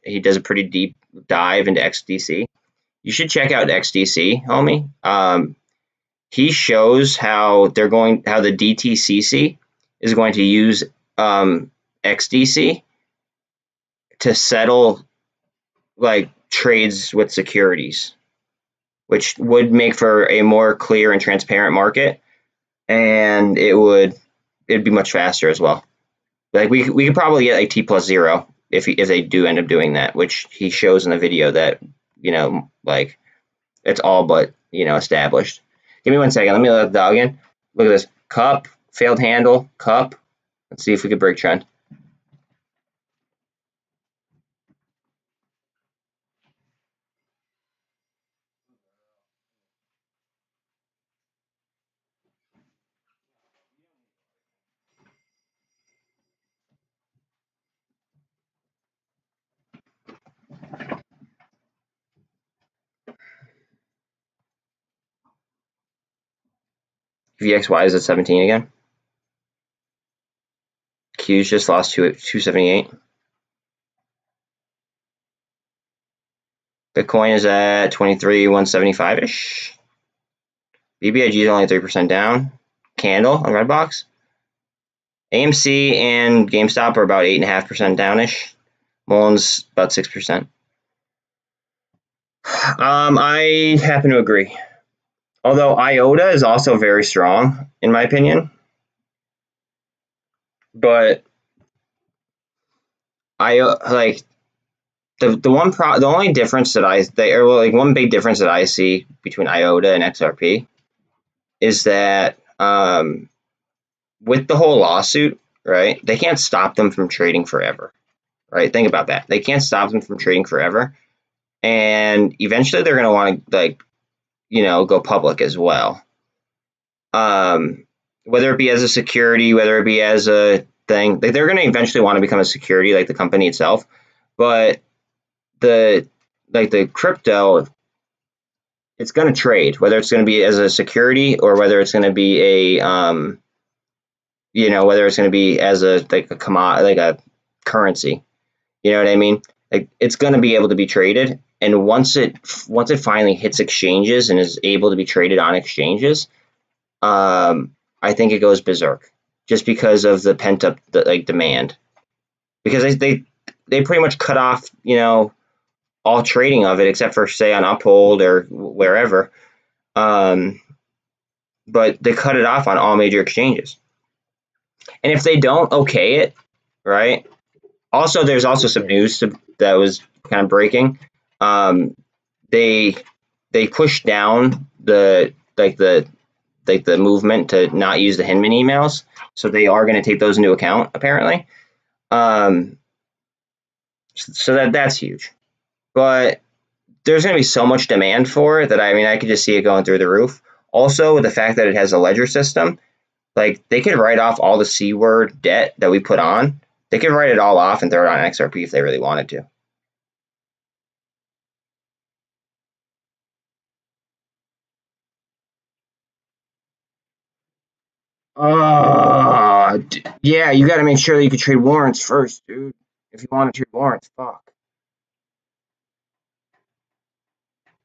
he does a pretty deep dive into XDC. You should check out XDC, homie. He shows how the DTCC is going to use XDC to settle like trades with securities, which would make for a more clear and transparent market, and it'd be much faster as well. Like we could probably get like T+0 if they do end up doing that, which he shows in the video that like it's all but established. Give me 1 second. Let me let the dog in. Look at this cup, failed handle, cup. Let's see if we could break trend. VXY is at 17 again. Q's just lost 278. Bitcoin is at 23,175-ish. BBIG is only 3% down. Candle on Redbox. AMC and GameStop are about 8.5% downish. MULN's about 6%. I happen to agree. Although IOTA is also very strong, in my opinion. But the only difference that one big difference that I see between IOTA and XRP is that with the whole lawsuit, right? They can't stop them from trading forever, right? Think about that. They can't stop them from trading forever, and eventually they're going to want to go public as well. Whether it be as a security, whether it be as a thing, they're going to eventually want to become a security, like the company itself. But the crypto, it's going to trade, whether it's going to be as a security or whether it's going to be whether it's going to be as a commodity, like a currency. You know what I mean? Like it's going to be able to be traded, and once it finally hits exchanges and is able to be traded on exchanges, I think it goes berserk just because of the pent up demand. Because they pretty much cut off all trading of it except for say on Uphold or wherever, but they cut it off on all major exchanges. And if they don't okay it, right? Also, there's also some news that was kind of breaking. They pushed down the movement to not use the Hinman emails, so they are going to take those into account apparently. So that's huge. But there's going to be so much demand for it that I could just see it going through the roof. Also, with the fact that it has a ledger system, like they could write off all the C-word debt that we put on. They could write it all off and throw it on XRP if they really wanted to. Yeah, you got to make sure that you can trade warrants first, dude. If you want to trade warrants, fuck.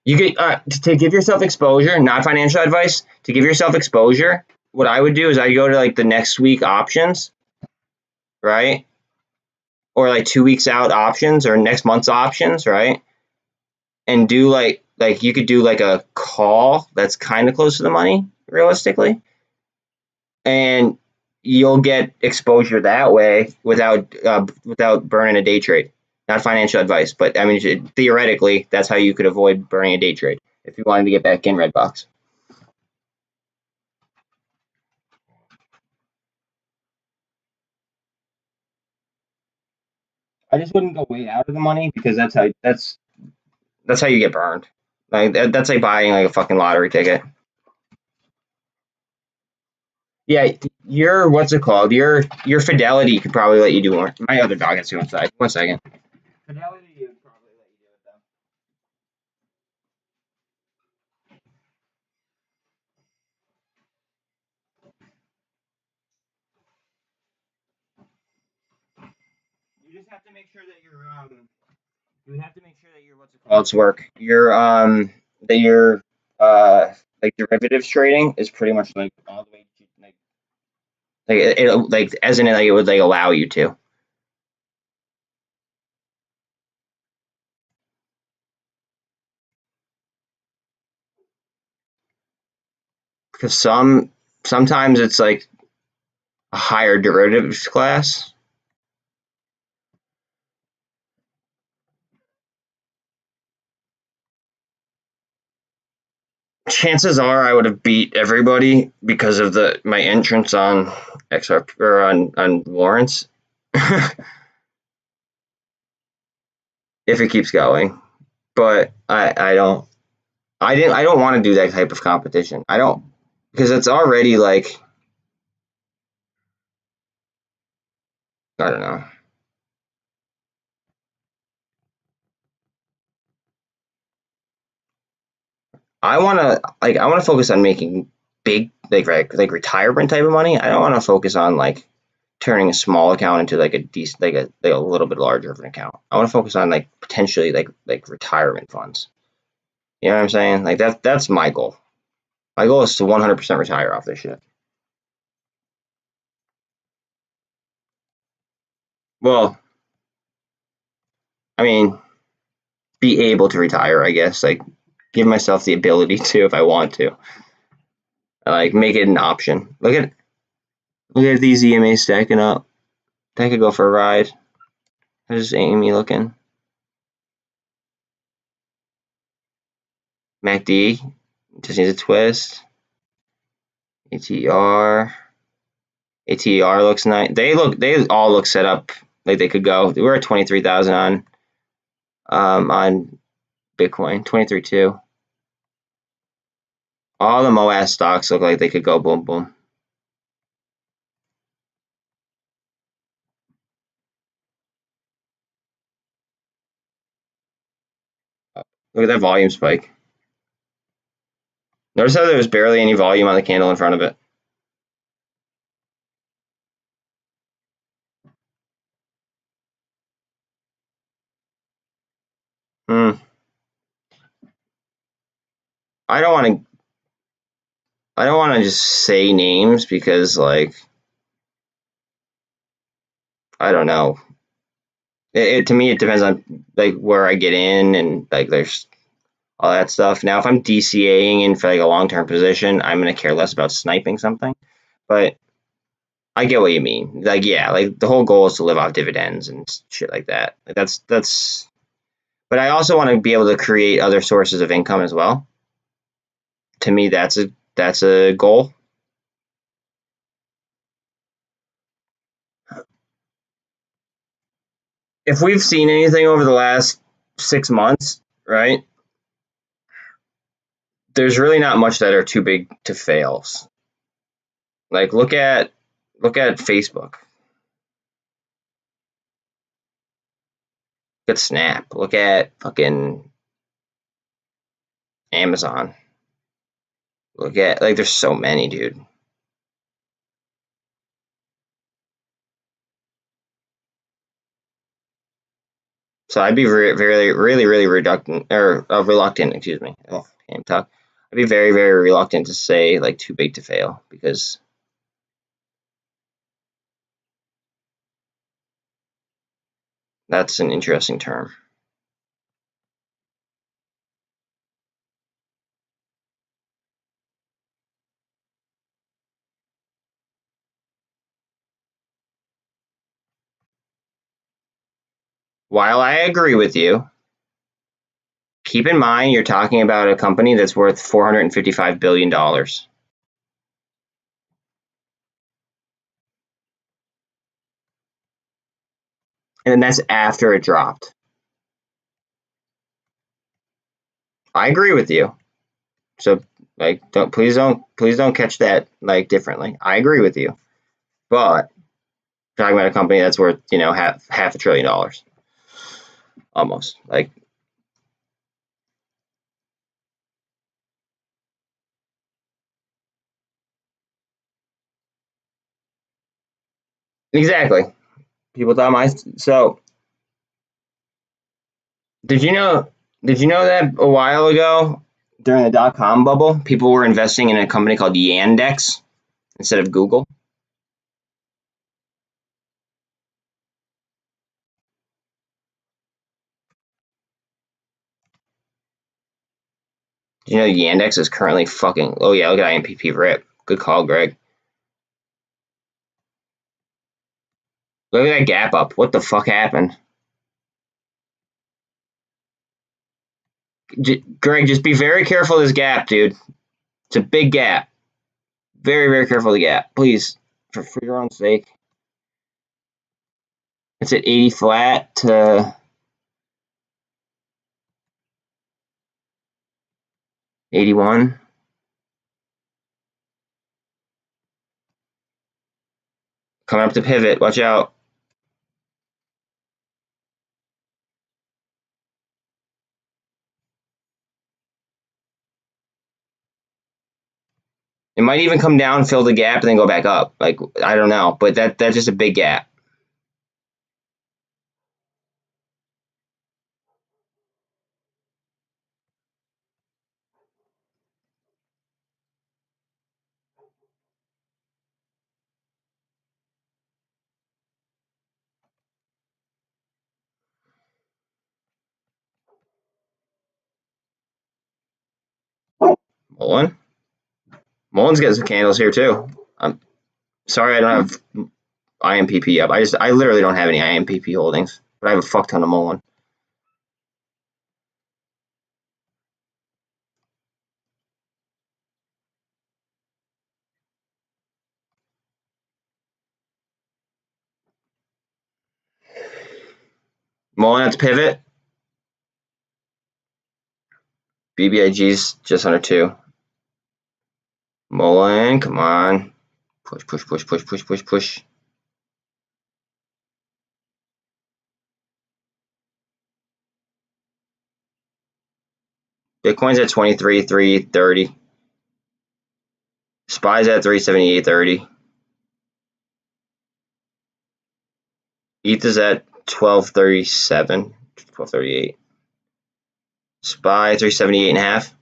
You get to give yourself exposure, not financial advice. To give yourself exposure, what I would do is I go to the next week options, right? or like 2 weeks out options or next month's options, right? And do like you could do like a call that's kind of close to the money realistically, and you'll get exposure that way without burning a day trade. Not financial advice, but I mean theoretically that's how you could avoid burning a day trade if you wanted to get back in Redbox. I just wouldn't go way out of the money because that's how you get burned. Like that's like buying like a fucking lottery ticket. Yeah, your what's it called? Your Fidelity could probably let you do more. My other dog has to go inside. 1 second. Fidelity would probably let you do it though. You just have to make sure that you have to make sure that your what's it called? It's work. That your like derivatives trading is pretty much like all the way to like as in like it would like allow you to. Because sometimes it's like a higher derivatives class. Chances are I would have beat everybody because of my entrance on XR or on warrants. If it keeps going. But I don't want to do that type of competition. I don't, because it's already like, I don't know. I want to focus on making big like retirement type of money. I don't want to focus on like turning a small account into like a decent like a little bit larger of an account. I want to focus on like potentially like retirement funds. You know what I'm saying? Like that's my goal. My goal is to 100% retire off this shit. Well, I mean, be able to retire, I guess. Like, give myself the ability to if I want to. Like, make it an option. Look at these EMAs stacking up. That could go for a ride. There's Amy looking. MACD just needs a twist. ATR. ATR looks nice. They all look set up like they could go. We're at 23,000 on Bitcoin. 23.2. All the MOASS stocks look like they could go boom boom. Look at that volume spike. Notice how there was barely any volume on the candle in front of it. I don't want to. I don't want to just say names because, like, I don't know. To me, it depends on like where I get in and like there's all that stuff. Now, if I'm DCAing in for like a long-term position, I'm gonna care less about sniping something. But I get what you mean. Like, yeah, like the whole goal is to live off dividends and shit like that. Like that's. But I also want to be able to create other sources of income as well. To me, that's a goal. If we've seen anything over the last 6 months, right? There's really not much that are too big to fails. Like look at Facebook. Look at Snap. Look at fucking Amazon. Look at like there's so many, dude. So I'd be really reluctant or reluctant, excuse me. Oh, can't talk. I'd be very reluctant to say like too big to fail because That's an interesting term. While I agree with you, keep in mind you're talking about a company that's worth $455 billion. And that's after it dropped. I agree with you. So like please don't catch that like differently. I agree with you. But talking about a company that's worth, half $1 trillion. Almost. Like exactly. People thought so did you know that a while ago during the dot-com bubble, people were investing in a company called Yandex instead of Google? Do you know Yandex is currently fucking? Oh yeah, look at IMPP rip. Good call, Greg. Look at that gap up. What the fuck happened? Greg, just be very careful of this gap, dude. It's a big gap. Very, very careful of the gap, please, for your own sake. It's at 80 flat to 81. Coming up to pivot. Watch out. It might even come down, fill the gap, and then go back up. Like, I don't know, but that's just a big gap. Mullen? Mullen's got some candles here too. I'm sorry I don't have IMPP up. I literally don't have any IMPP holdings, but I have a fuck ton of Mullen. Mullen at the pivot. BBIG's just under 2. Mullen, come on. Push, push, push, push, push, push, push. Bitcoin's at 23,330. SPY's at 378.30. ETH is at 1237, 1238. SPY 378 and a half.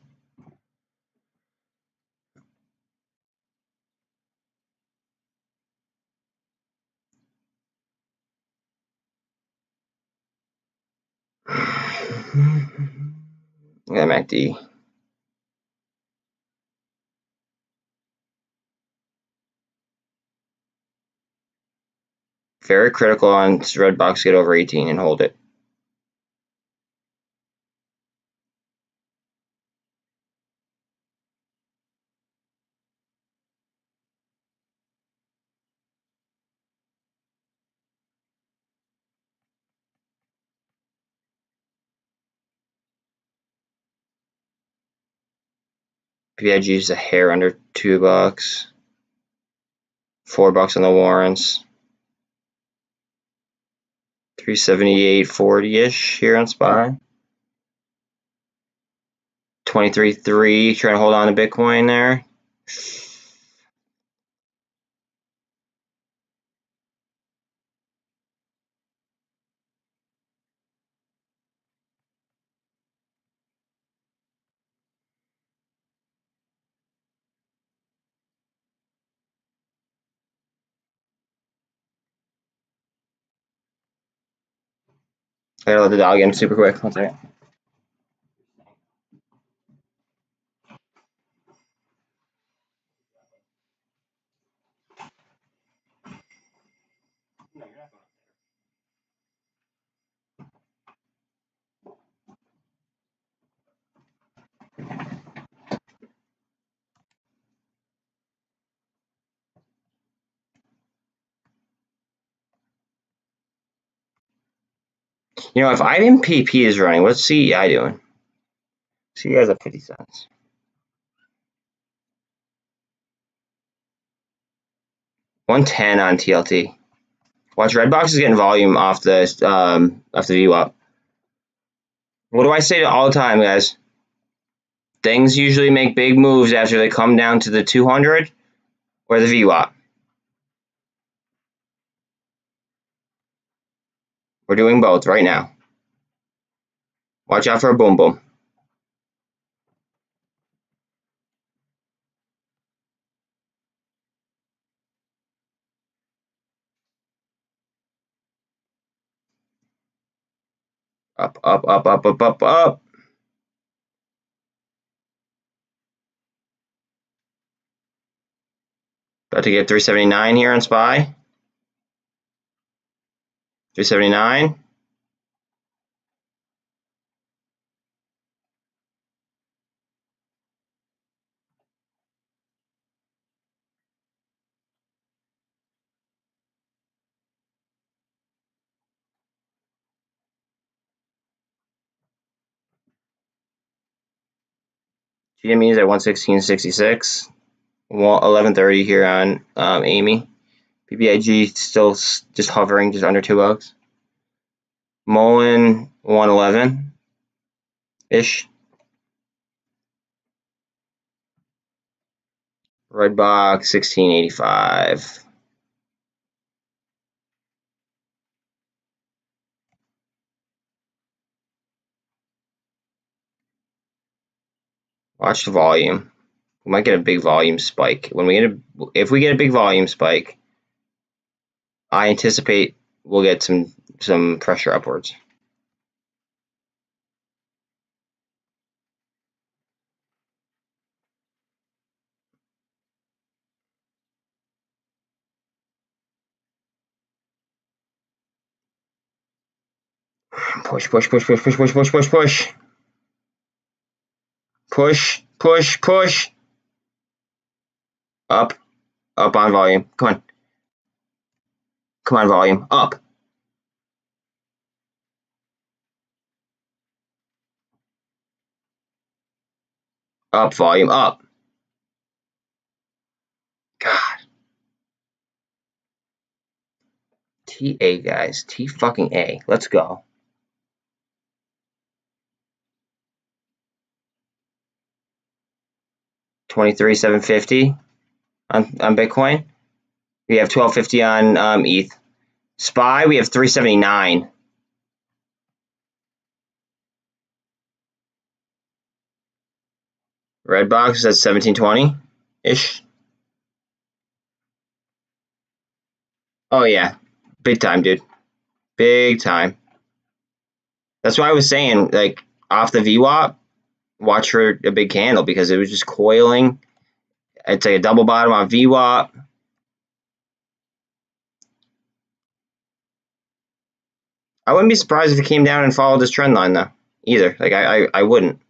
Look at MACD. Very critical on red box get over 18 and hold it. BBIG is a hair under $2. $4 on the warrants. 378.40-ish here on SPY. 23.3 trying to hold on to Bitcoin there. I gotta let the dog in super quick. 1 second. You know, if IMPP is running, what's CEI doing? CEI's at 50 cents. $110 on TLT. Watch, Redbox is getting volume off the VWAP. What do I say all the time, guys? Things usually make big moves after they come down to the 200 or the VWAP. We're doing both right now. Watch out for a boom boom. Up, up, up, up, up, up, up. About to get 379 here on SPY. 379. GME is at 116.66. 1130 here on AMC. BBIG still just hovering, just under $2. MULN 111 ish. Redbox 1685. Watch the volume. We might get a big volume spike. If we get a big volume spike, I anticipate we'll get some pressure upwards. Push, push, push, push, push, push, push, push, push. Push, push, push. Up, up on volume. Come on. Come on, volume. Up. Up, volume, up. God. TA, guys. T fucking A. Let's go. $23,750 on Bitcoin. We have $12.50 on ETH. SPY, we have $3.79. Redbox is at $17.20-ish. Oh, yeah. Big time, dude. Big time. That's why I was saying, like, off the VWAP, watch for a big candle because it was just coiling. It's like a double bottom on VWAP. I wouldn't be surprised if it came down and followed this trend line, though, either. Like, I wouldn't.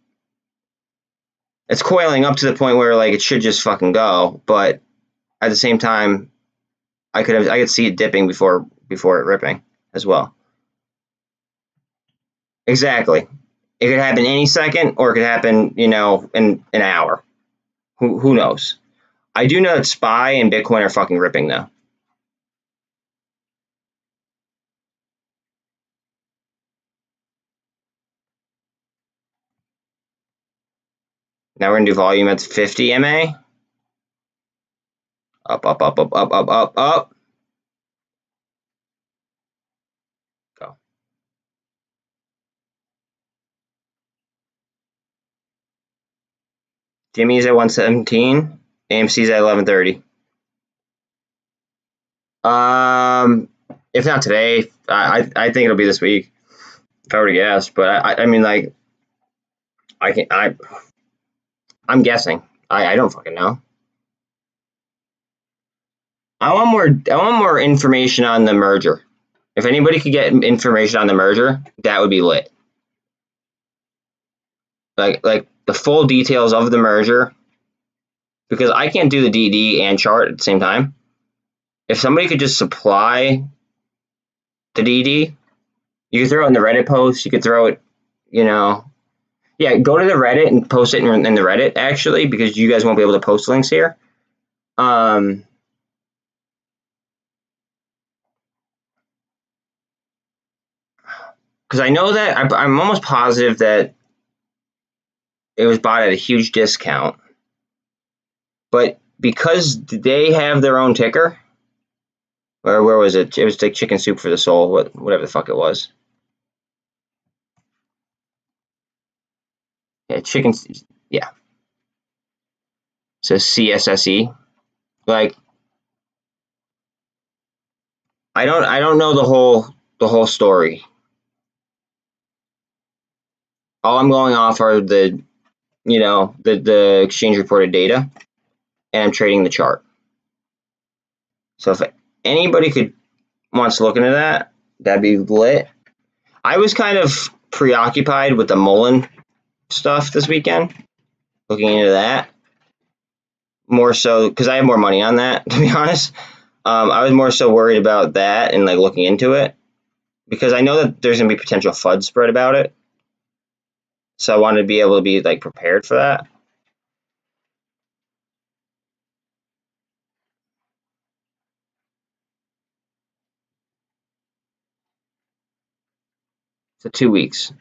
It's coiling up to the point where, like, it should just fucking go, but at the same time, I could see it dipping before it ripping as well. Exactly. It could happen any second, or it could happen, you know, in an hour. Who knows? I do know that SPY and Bitcoin are fucking ripping though. Now we're gonna do volume at 50 MA. Up, up, up, up, up, up, up, up. Go. GME's at 117. AMC's at 1130. If not today, I think it'll be this week. if I were to guess, but I mean, like, I'm guessing. I don't fucking know. I want more information on the merger. If anybody could get information on the merger, that would be lit. Like the full details of the merger, because I can't do the DD and chart at the same time. If somebody could just supply the DD, you could throw it in the Reddit post. You could throw it, yeah. Go to the Reddit and post it in the Reddit actually, because you guys won't be able to post links here. Because I know that I'm almost positive that it was bought at a huge discount, but because they have their own ticker, or where was it? It was like Chicken Soup for the Soul, whatever the fuck it was. Yeah, chicken. Yeah. So CSSE. Like, I don't know the whole story. All I'm going off are the the exchange reported data, and I'm trading the chart. So if anybody wants to look into that, that'd be lit. I was kind of preoccupied with the Mullen stuff this weekend, looking into that more so because I have more money on that, to be honest. I was more so worried about that and like looking into it because I know that there's gonna be potential FUD spread about it. So I wanted to be able to be like prepared for that. So 2 weeks.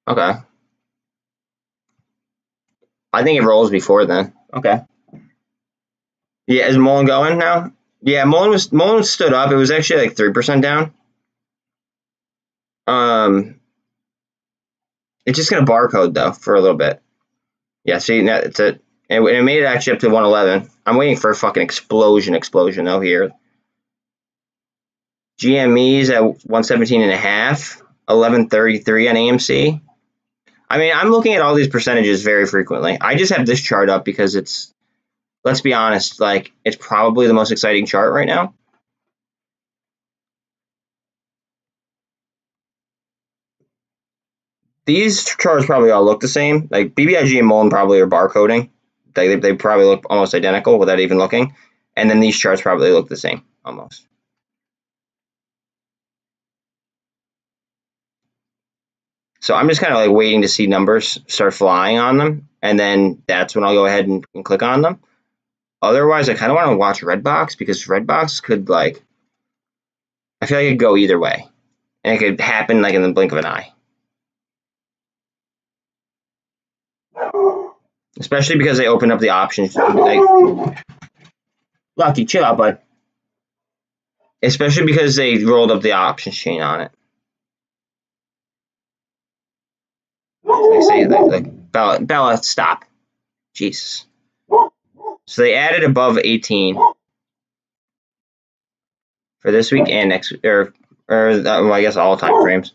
Okay. I think it rolls before then. Okay. Yeah, is Mullen going now? Yeah, Mullen stood up. It was actually like 3% down. It's just gonna barcode though for a little bit. Yeah, see, that's it. And it made it actually up to 111. I'm waiting for a fucking explosion though here. GME's at 117 and a half, 1133 on AMC. I mean, I'm looking at all these percentages very frequently. I just have this chart up because it's, let's be honest, like it's probably the most exciting chart right now. These charts probably all look the same. Like BBIG and MULN probably are barcoding. They probably look almost identical without even looking. And then these charts probably look the same almost. So I'm just kind of like waiting to see numbers start flying on them. And then that's when I'll go ahead and click on them. Otherwise, I kind of want to watch Redbox because Redbox could like, I feel like it could go either way. And it could happen like in the blink of an eye. Especially because they opened up the options. Like, Lucky, chill out, bud. Especially because they rolled up the options chain on it. Like say, like Bella, stop. Jesus. So they added above 18 for this week and next, or well, I guess all time frames.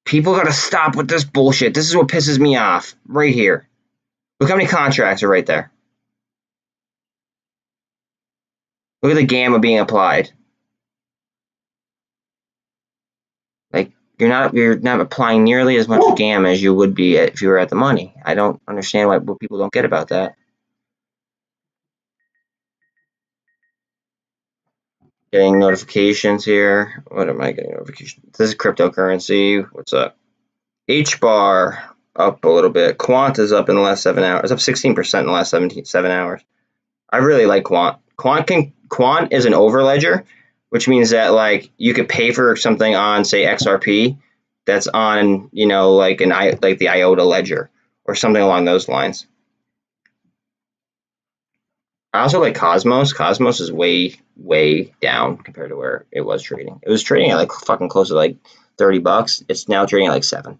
People gotta stop with this bullshit. This is what pisses me off right here. Look how many contracts are right there. Look at the gamma being applied. Like you're not applying nearly as much gamma as you would be if you were at the money. I don't understand what people don't get about that. Getting notifications here. What am I getting notifications? This is cryptocurrency. What's up? H bar up a little bit. Quant is up in the last 7 hours. It's up 16% in the last 7 hours. I really like Quant. Quant is an overledger, which means that like you could pay for something on say XRP that's on like the IOTA ledger or something along those lines. I also like Cosmos. Cosmos is way down compared to where it was trading. It was trading at like fucking close to like $30. It's now trading at like 7.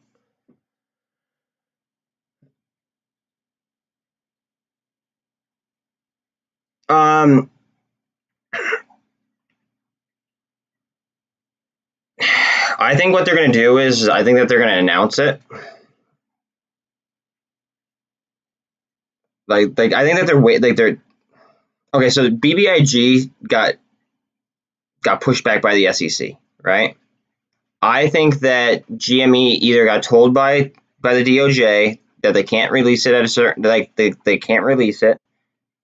I think what they're going to do is I think that they're going to announce it. Like I think that they're okay. So BBIG got pushed back by the SEC, right? I think that GME either got told by the DOJ that they can't release it at a certain they can't release it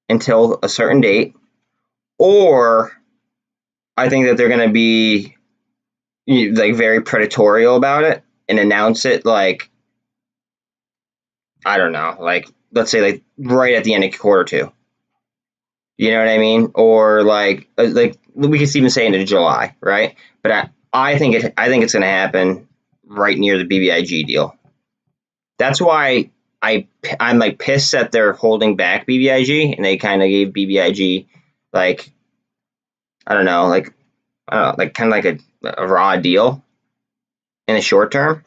until a certain date, or I think that they're going to be like very predatory about it and announce it like, I don't know, like let's say like right at the end of Q2. You know what I mean? Or like we could even say into July, right? But I think it's going to happen right near the BBIG deal. That's why I'm like pissed that they're holding back BBIG and they kind of gave BBIG like, I don't know, like kind of like a raw deal in the short term.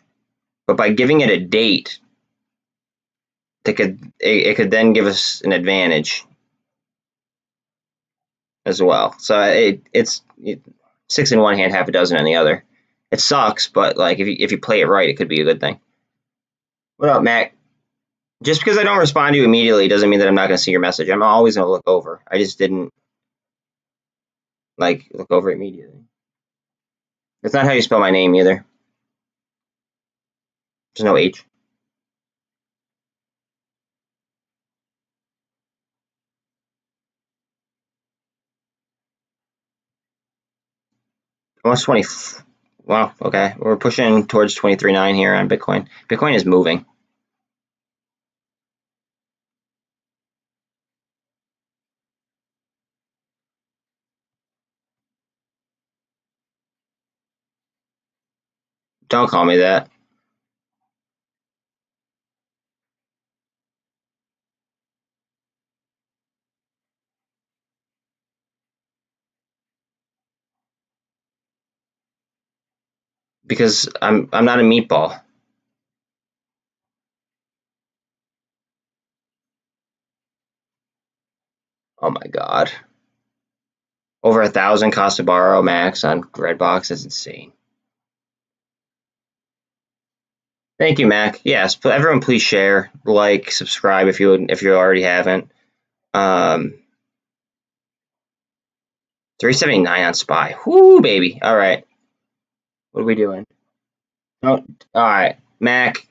But by giving it a date, it could then give us an advantage as well. So it's 6 in one hand, half a dozen in the other. It sucks, but like if you play it right, it could be a good thing. What up, Mac? Just because I don't respond to you immediately doesn't mean that I'm not going to see your message. I'm always going to look over. I just didn't like look over immediately. That's not how you spell my name either. There's no H. Almost 20. Wow, okay. We're pushing towards 23.9 here on Bitcoin. Bitcoin is moving. Don't call me that. Because I'm not a meatball. Oh my god. Over 1,000 cost to borrow max on Redbox. That's insane. Thank you, Mac. Yes, everyone please share, like, subscribe if you already haven't. 379 on SPY. Whoo, baby. All right. What are we doing? Oh, all right, Mac.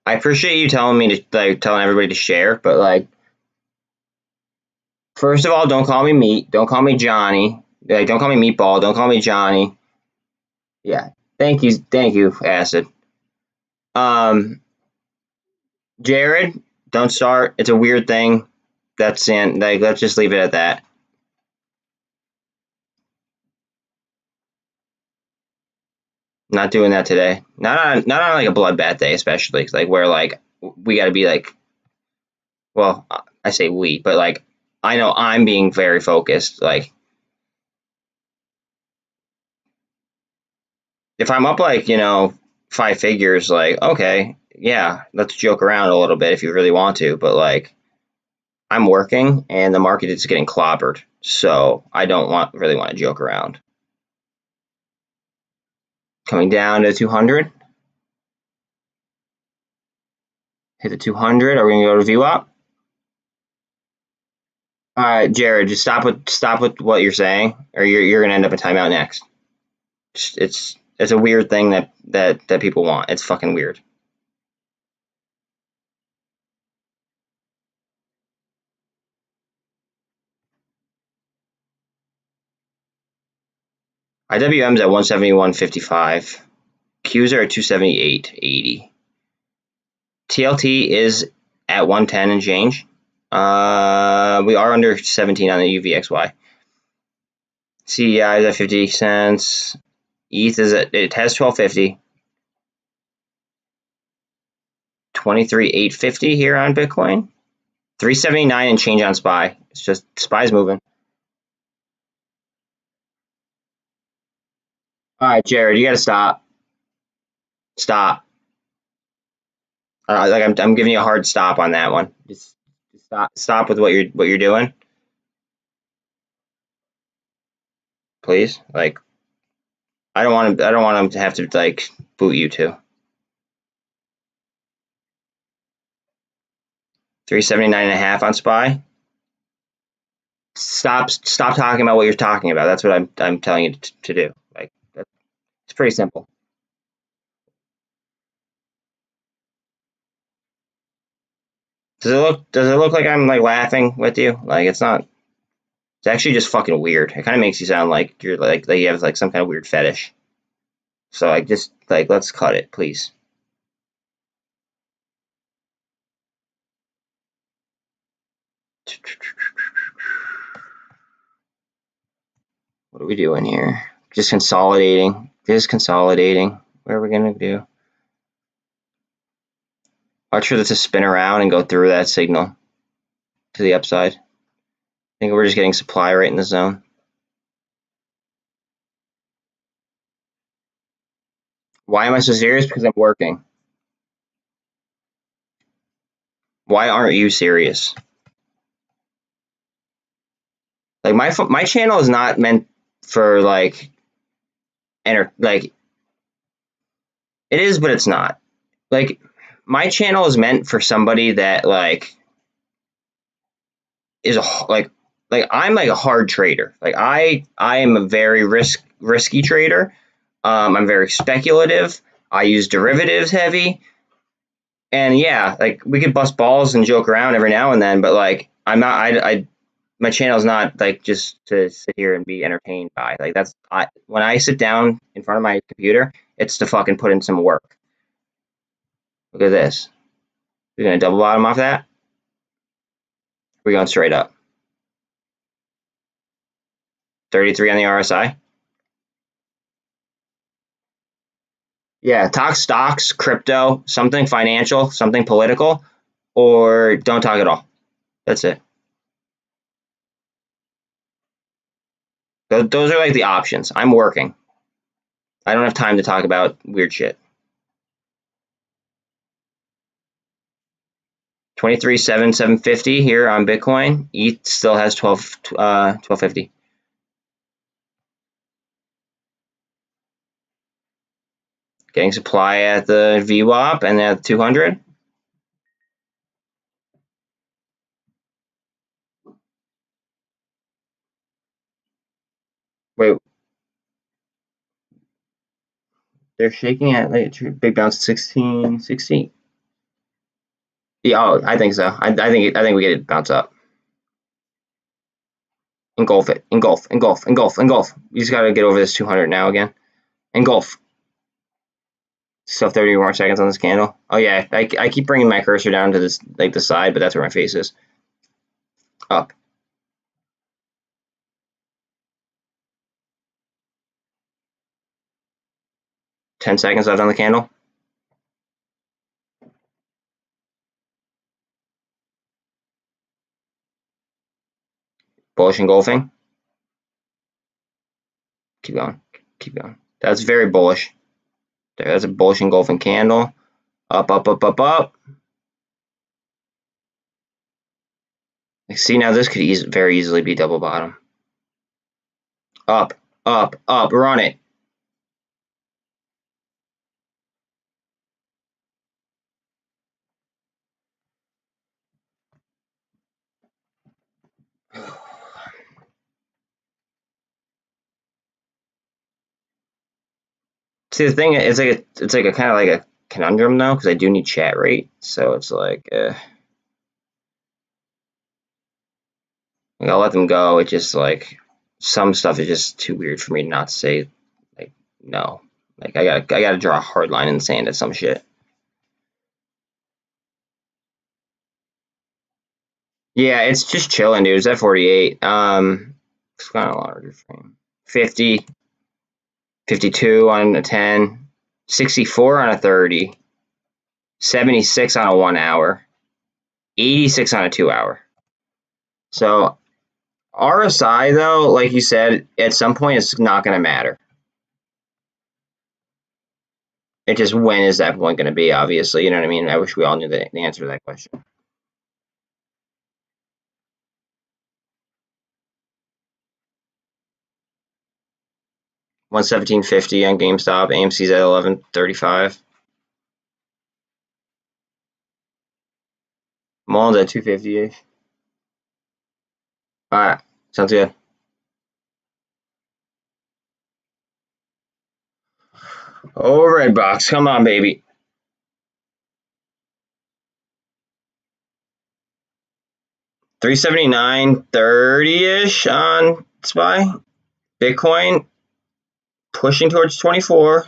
I appreciate you telling me to telling everybody to share, but like, first of all, don't call me meat. Don't call me Johnny. Like, don't call me meatball. Don't call me Johnny. Yeah. Thank you, Acid. Jared, don't start. It's a weird thing. That's in. Like, let's just leave it at that. Not doing that today. Not on like a bloodbath day, especially like where like we got to be like. Well, I say we, but like I know I'm being very focused. Like if I'm up like 5 figures, like okay, yeah, let's joke around a little bit if you really want to. But like I'm working and the market is getting clobbered, so I don't really want to joke around. Coming down to 200. Hit the 200. Are we gonna go to view up? All right, Jared, just stop with what you're saying, or you're gonna end up in timeout next. It's a weird thing that people want. It's fucking weird. IWM's at 171.55. Qs are at 278.80. TLT is at 110 and change. We are under 17 on the UVXY. CEI is at 50 cents. ETH it has 1250. 23,850 here on Bitcoin. 379 and change on SPY. It's just SPY's moving. All right, Jared, you got to stop. Stop. Like I'm giving you a hard stop on that one. Just stop with what you're doing, please. Like I don't want him to have to like boot you too. 379.5 on SPY. Stop talking about what you're talking about. That's what I'm telling you to do. Like it's pretty simple. Does it look like I'm like laughing with you? Like it's not. It's actually just fucking weird. It kind of makes you sound like you're like you have like some kind of weird fetish. So I just like let's cut it, please. What are we doing here? Just consolidating. Just consolidating. What are we gonna do? Watch for this to spin around and go through that signal to the upside. I think we're just getting supply right in the zone. Why am I so serious? Because I'm working. Why aren't you serious? Like my channel is not meant for like like it is, but it's not. Like my channel is meant for somebody that like is like I'm like a hard trader. Like I am a very risky trader. I'm very speculative. I use derivatives heavy. And yeah, like we could bust balls and joke around every now and then, but like I'm not my channel is not like just to sit here and be entertained by. Like when I sit down in front of my computer, it's to fucking put in some work. Look at this. We're gonna double bottom off that. We're going straight up. 33 on the RSI. Yeah, talk stocks, crypto, something financial, something political, or don't talk at all. That's it. Those are like the options. I'm working. I don't have time to talk about weird shit. 23,750 here on Bitcoin. ETH still has 1250. Getting supply at the VWAP and at 200. Wait, they're shaking at like big bounce 16, 16. Yeah, oh, I think so. I think we get it bounce up. Engulf it. Engulf. Engulf. Engulf. Engulf. You just gotta get over this 200 now again. Engulf. Still 30 more seconds on this candle. Oh yeah, I keep bringing my cursor down to this like the side, but that's where my face is. Up. Ten seconds left on the candle. Bullish engulfing. Keep going. Keep going. That's very bullish. That's a bullish engulfing candle. Up, up, up, up, up. See, now this could very easily be double bottom. Up, up, up. Run it. See, the thing is, it's like a kind of like a conundrum though, because I do need chat rate, so it's like, I'll let them go. It's just like some stuff is just too weird for me not to say like no. Like I gotta draw a hard line in the sand at some shit. Yeah, it's just chilling, dude. It's at 48. It's kind of larger frame. 50, 52 on a 10, 64 on a 30, 76 on a 1 hour, 86 on a 2 hour. So RSI though, like you said, at some point it's not going to matter. It just when is that point going to be? Obviously, you know what I mean. I wish we all knew the answer to that question. 117.50 on GameStop. AMC's at 11.35. MULN's at 250-ish. Alright, sounds good. Oh, red box, come on, baby. $379.30-ish on SPY. Bitcoin pushing towards 24.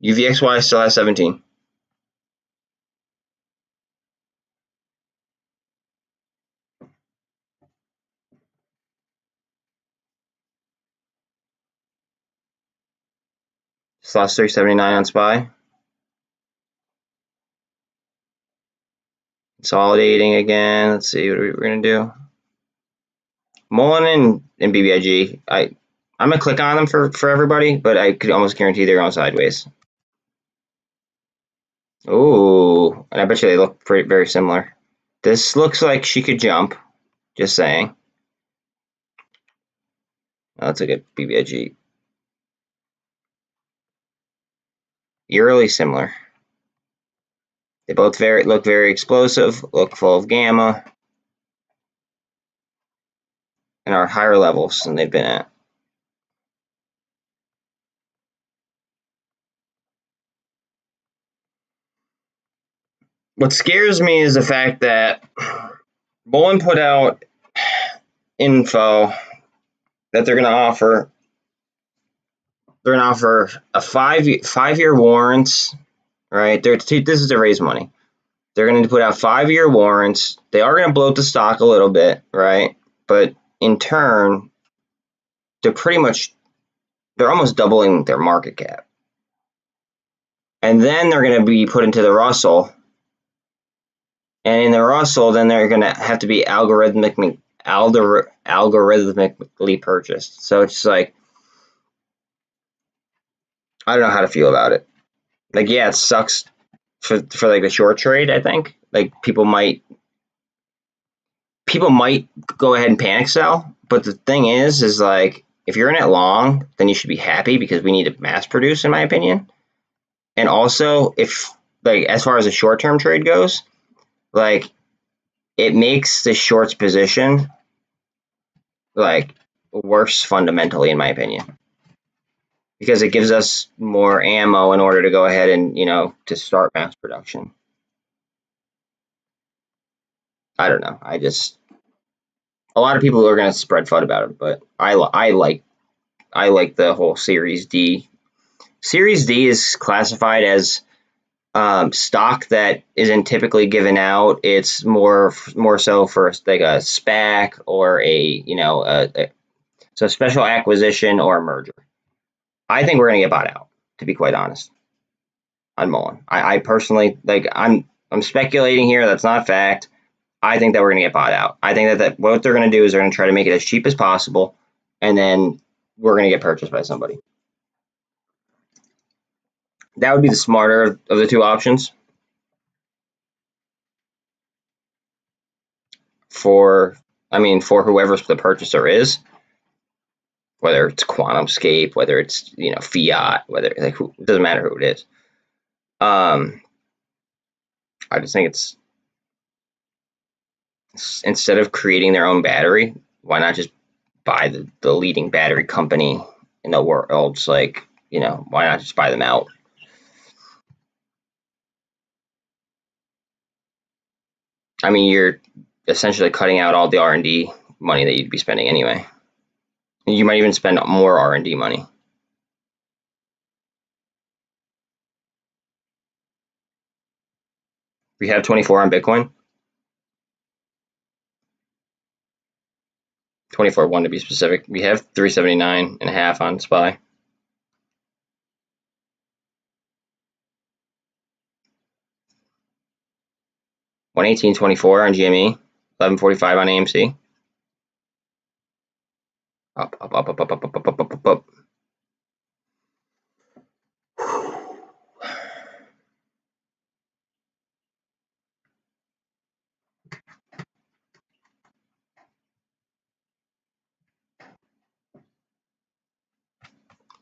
UVXY still has 17. Just lost 379 on SPY. Consolidating again. Let's see what we're gonna do. Mullen and BBIG. I'm gonna click on them for everybody, but I could almost guarantee they're going sideways. Ooh, and I bet you they look very similar. This looks like she could jump. Just saying. Oh, that's a good BBIG. Eerily similar. They both look very explosive, look full of gamma, and are higher levels than they've been at. What scares me is the fact that Mullen put out info that they're going to offer. They're going to offer a five-year warrants, right? This is to raise money. They're going to put out 5-year warrants. They are going to bloat the stock a little bit, right? But in turn, they're almost doubling their market cap. And then they're going to be put into the Russell. And in the Russell, then they're going to have to be algorithmically purchased. So it's like, I don't know how to feel about it. Like, yeah, it sucks for like the short trade, I think. Like people might go ahead and panic sell, but the thing is like if you're in it long, then you should be happy because we need to mass produce, in my opinion. And also, if like as far as a short-term trade goes, like it makes the shorts position like worse fundamentally, in my opinion, because it gives us more ammo in order to go ahead and to start mass production. I don't know. A lot of people are going to spread FUD about it, but I like the whole Series D. Series D is classified as stock that isn't typically given out. It's more so for like a SPAC or so special acquisition or a merger. I think we're going to get bought out, to be quite honest, on Mullen. I personally, like, I'm speculating here. That's not fact. I think that we're going to get bought out. I think that what they're going to do is they're going to try to make it as cheap as possible, and then we're going to get purchased by somebody. That would be the smarter of the two options for whoever the purchaser is, whether it's QuantumScape, whether it's Fiat, whether it doesn't matter who it is. I just think it's instead of creating their own battery, why not just buy the leading battery company in the world? It's like, why not just buy them out? I mean, you're essentially cutting out all the R&D money that you'd be spending anyway. You might even spend more R&D money. We have 24 on Bitcoin. 24.1 to be specific. We have 379.5 on SPY. $118.24 on GME. 11.45 on AMC. Up, up, up, up, up, up, up, up, up, up, up.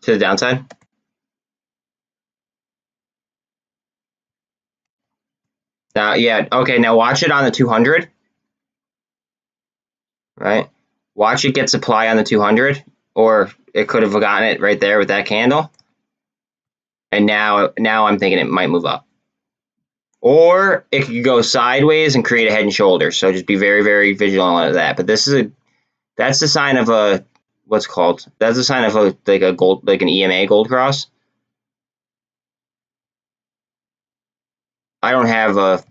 to the downside. Now, yeah, okay, now watch it on the 200, right? Watch it get supply on the 200, or it could have gotten it right there with that candle. And now I'm thinking it might move up. Or it could go sideways and create a head and shoulders. So just be very, very vigilant of that. But that's the sign of a, that's the sign of a gold, like an EMA gold cross. I don't have a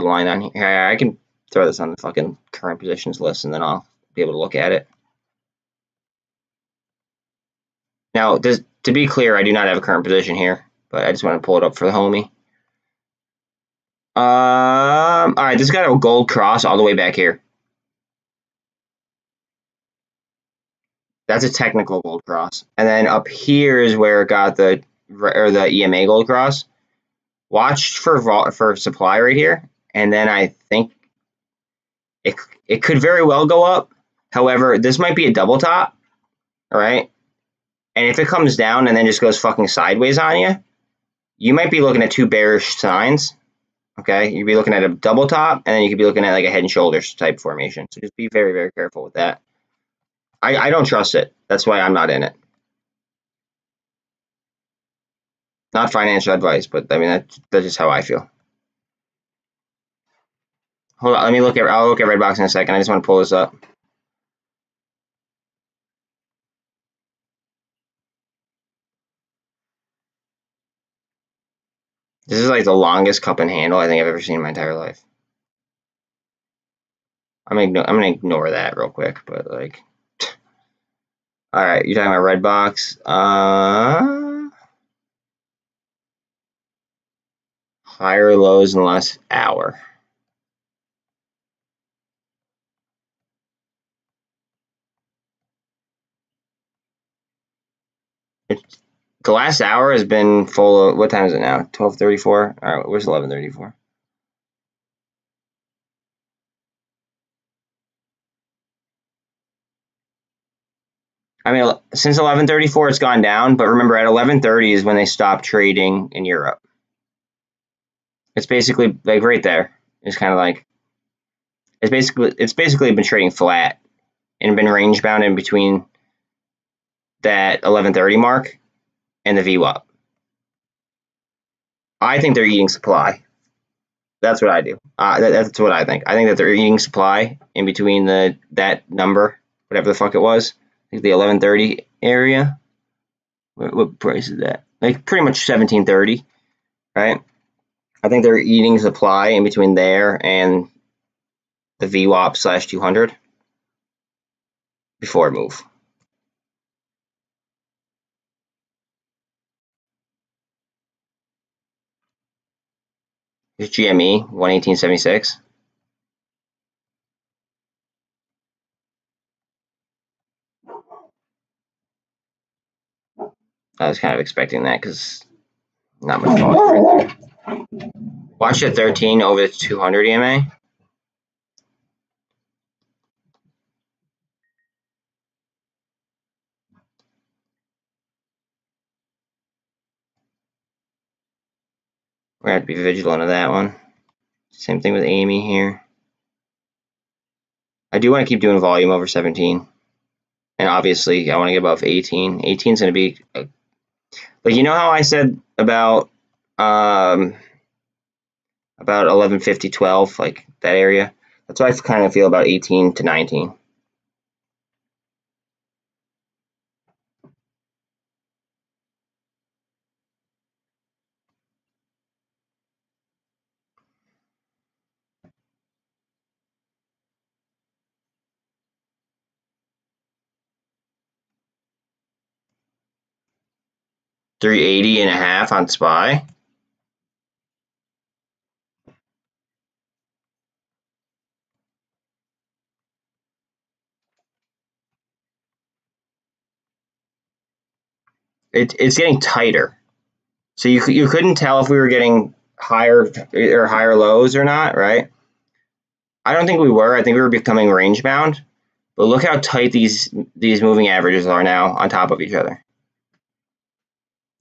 line on here. I can throw this on the fucking current positions list, and then I'll be able to look at it. Now, to be clear, I do not have a current position here, but I just want to pull it up for the homie. All right, this got a gold cross all the way back here. That's a technical gold cross, and then up here is where it got the EMA gold cross. Watch for supply right here, and then I think it could very well go up. However, this might be a double top, all right? And if it comes down and then just goes fucking sideways on you, you might be looking at two bearish signs, okay? You'd be looking at a double top, and then you could be looking at like a head and shoulders type formation. So just be very, very careful with that. I don't trust it. That's why I'm not in it. Not financial advice, but I mean, that's just how I feel. Hold on, I'll look at Redbox in a second. I just want to pull this up. This is like the longest cup and handle I think I've ever seen in my entire life. I'm gonna ignore that real quick, but like, all right, you're talking about Redbox. Higher lows in the last hour. The last hour has been full of, what time is it now? 12:34. All right, where's 11:34? I mean, since 11:34, it's gone down. But remember, at 11:30 is when they stopped trading in Europe. It's basically like right there. It's kind of like it's basically been trading flat and been range bound in between that 11:30 mark and the VWAP. I think they're eating supply. That's what I do. That's what I think. I think that they're eating supply in between that number, whatever the fuck it was. I think the 11:30 area. What price is that? Like pretty much 17:30, right? I think they're eating supply in between there and the VWAP / 200 before I move. There's GME 118.76. I was kind of expecting that because not much volume right there. Watch at 13 over the 200 EMA. We're going to have to be vigilant of that one. Same thing with Amy here. I do want to keep doing volume over 17. And obviously, I want to get above 18. 18 is going to be, like, you know how I said about 11.50, 12, like that area? That's how I kind of feel about 18 to 19. $380.5 on SPY. It's getting tighter. So you couldn't tell if we were getting higher lows or not, right? I don't think we were. I think we were becoming range bound. But look how tight these moving averages are now on top of each other.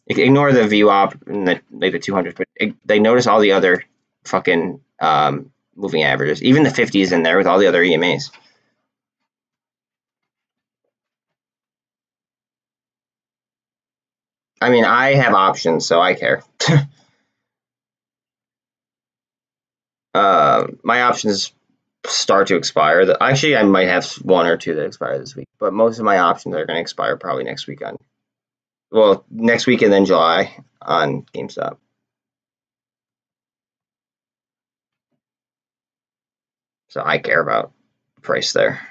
Ignore the VWAP and the 200, but they notice all the other fucking moving averages, even the 50s in there with all the other EMAs. I mean, I have options, so I care. My options start to expire. Actually, I might have one or two that expire this week, but most of my options are going to expire probably next week next week and then July on GameStop. So I care about price there.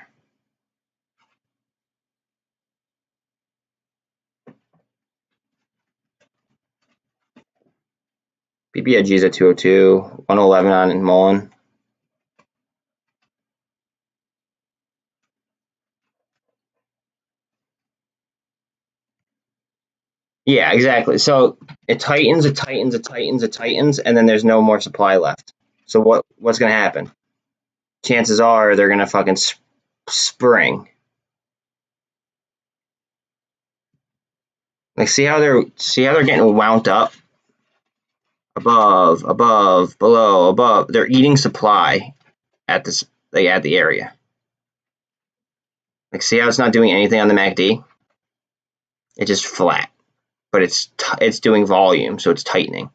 BBIG is at 202, 111 on MULN. Yeah, exactly. So it tightens, and then there's no more supply left. So what's going to happen? Chances are they're going to fucking spring. Like see how they're getting wound up? Above, below, above. They're eating supply at this at the area. Like see how it's not doing anything on the MACD? It's just flat. But it's doing volume, so it's tightening.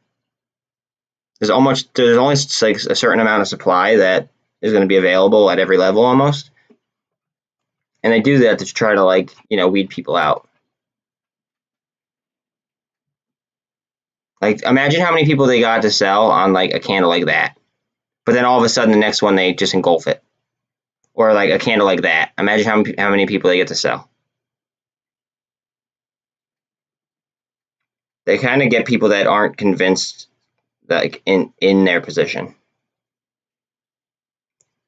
There's only like a certain amount of supply that is going to be available at every level almost. And they do that to try to weed people out. Like imagine how many people they got to sell on like a candle like that. But then all of a sudden the next one they just engulf it. Or like a candle like that. Imagine how many people they get to sell. They kind of get people that aren't convinced like in their position.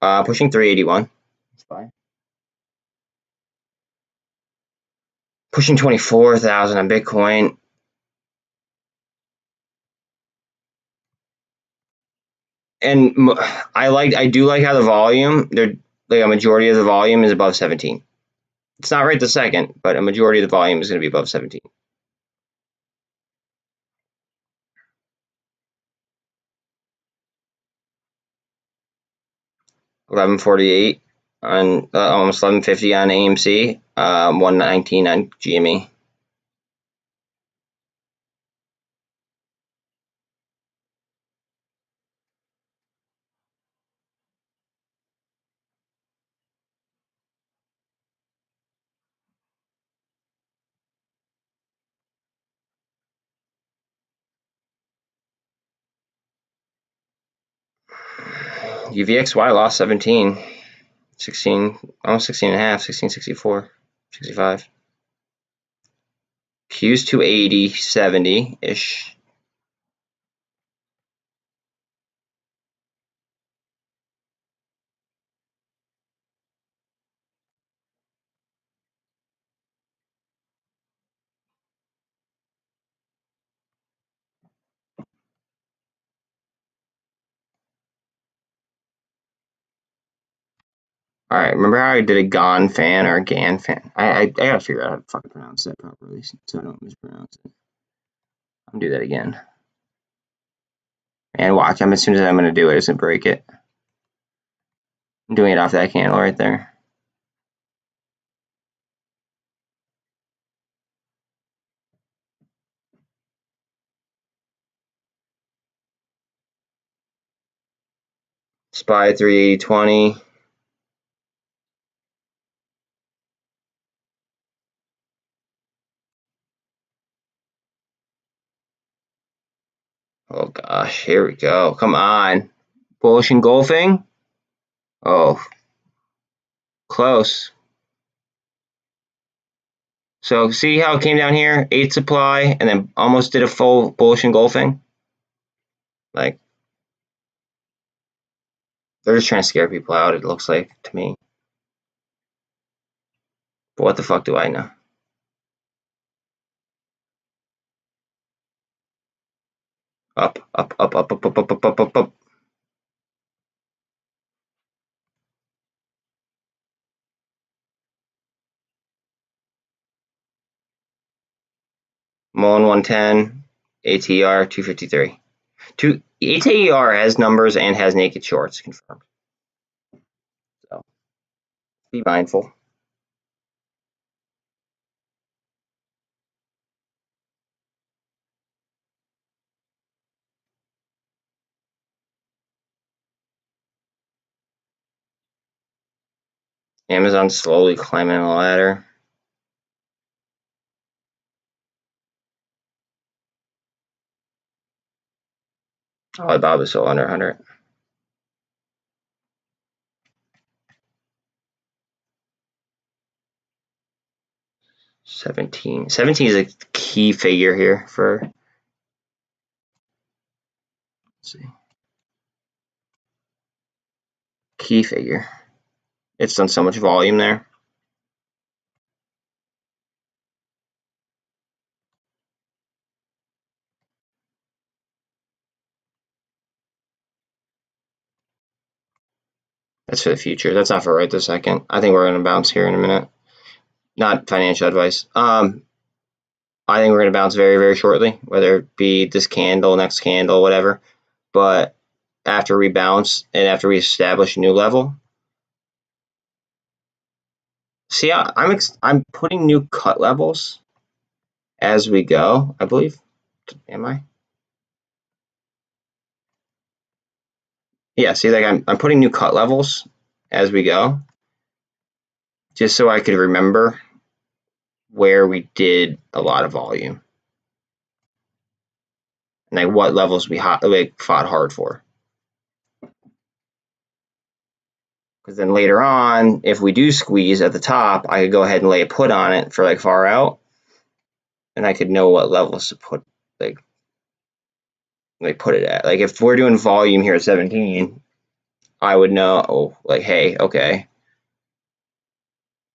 Pushing 381. That's fine. Pushing 24,000 on Bitcoin. And I do like how the volume, like a majority of the volume is above 17. It's not right this second, but a majority of the volume is going to be above 17. $11.48 on almost $11.50 on AMC, $119 on GME. UVXY lost 17, 16, almost 16 and a half, 1664, 65. Q's 280, 70-ish. All right, remember how I did a GAN fan or a GAN fan? I gotta figure out how to fucking pronounce that properly so I don't mispronounce it. I'm gonna do that again. And watch, as soon as I'm gonna do it, it's gonna break it. I'm doing it off that candle right there. SPY 380.20. Oh gosh, here we go. Come on. Bullish engulfing. Oh, close. So see how it came down here, 8 supply, and then almost did a full bullish engulfing? Like, they're just trying to scare people out, it looks like to me. But what the fuck do I know? Up, up, up, up, up, up, up, up, up, up, up. MULN 110, ATR 253. ATR has numbers and has naked shorts confirmed. So be mindful. Amazon slowly climbing the ladder. Alibaba is still under 100. 17. 17 is a key figure here for. Let's see. Key figure. It's done so much volume there. That's for the future. That's not for right this second. I think we're going to bounce here in a minute. Not financial advice. I think we're going to bounce very, very shortly, whether it be this candle, next candle, whatever. But after we bounce and after we establish a new level, see, I'm putting new cut levels as we go, I believe. Am I? Yeah, see, like I'm putting new cut levels as we go, just so I could remember where we did a lot of volume and like what levels we fought hard for. Because then later on, if we do squeeze at the top, I could go ahead and lay a put on it for like far out, and I could know what levels to put put it at. Like if we're doing volume here at 17, I would know like, hey, okay,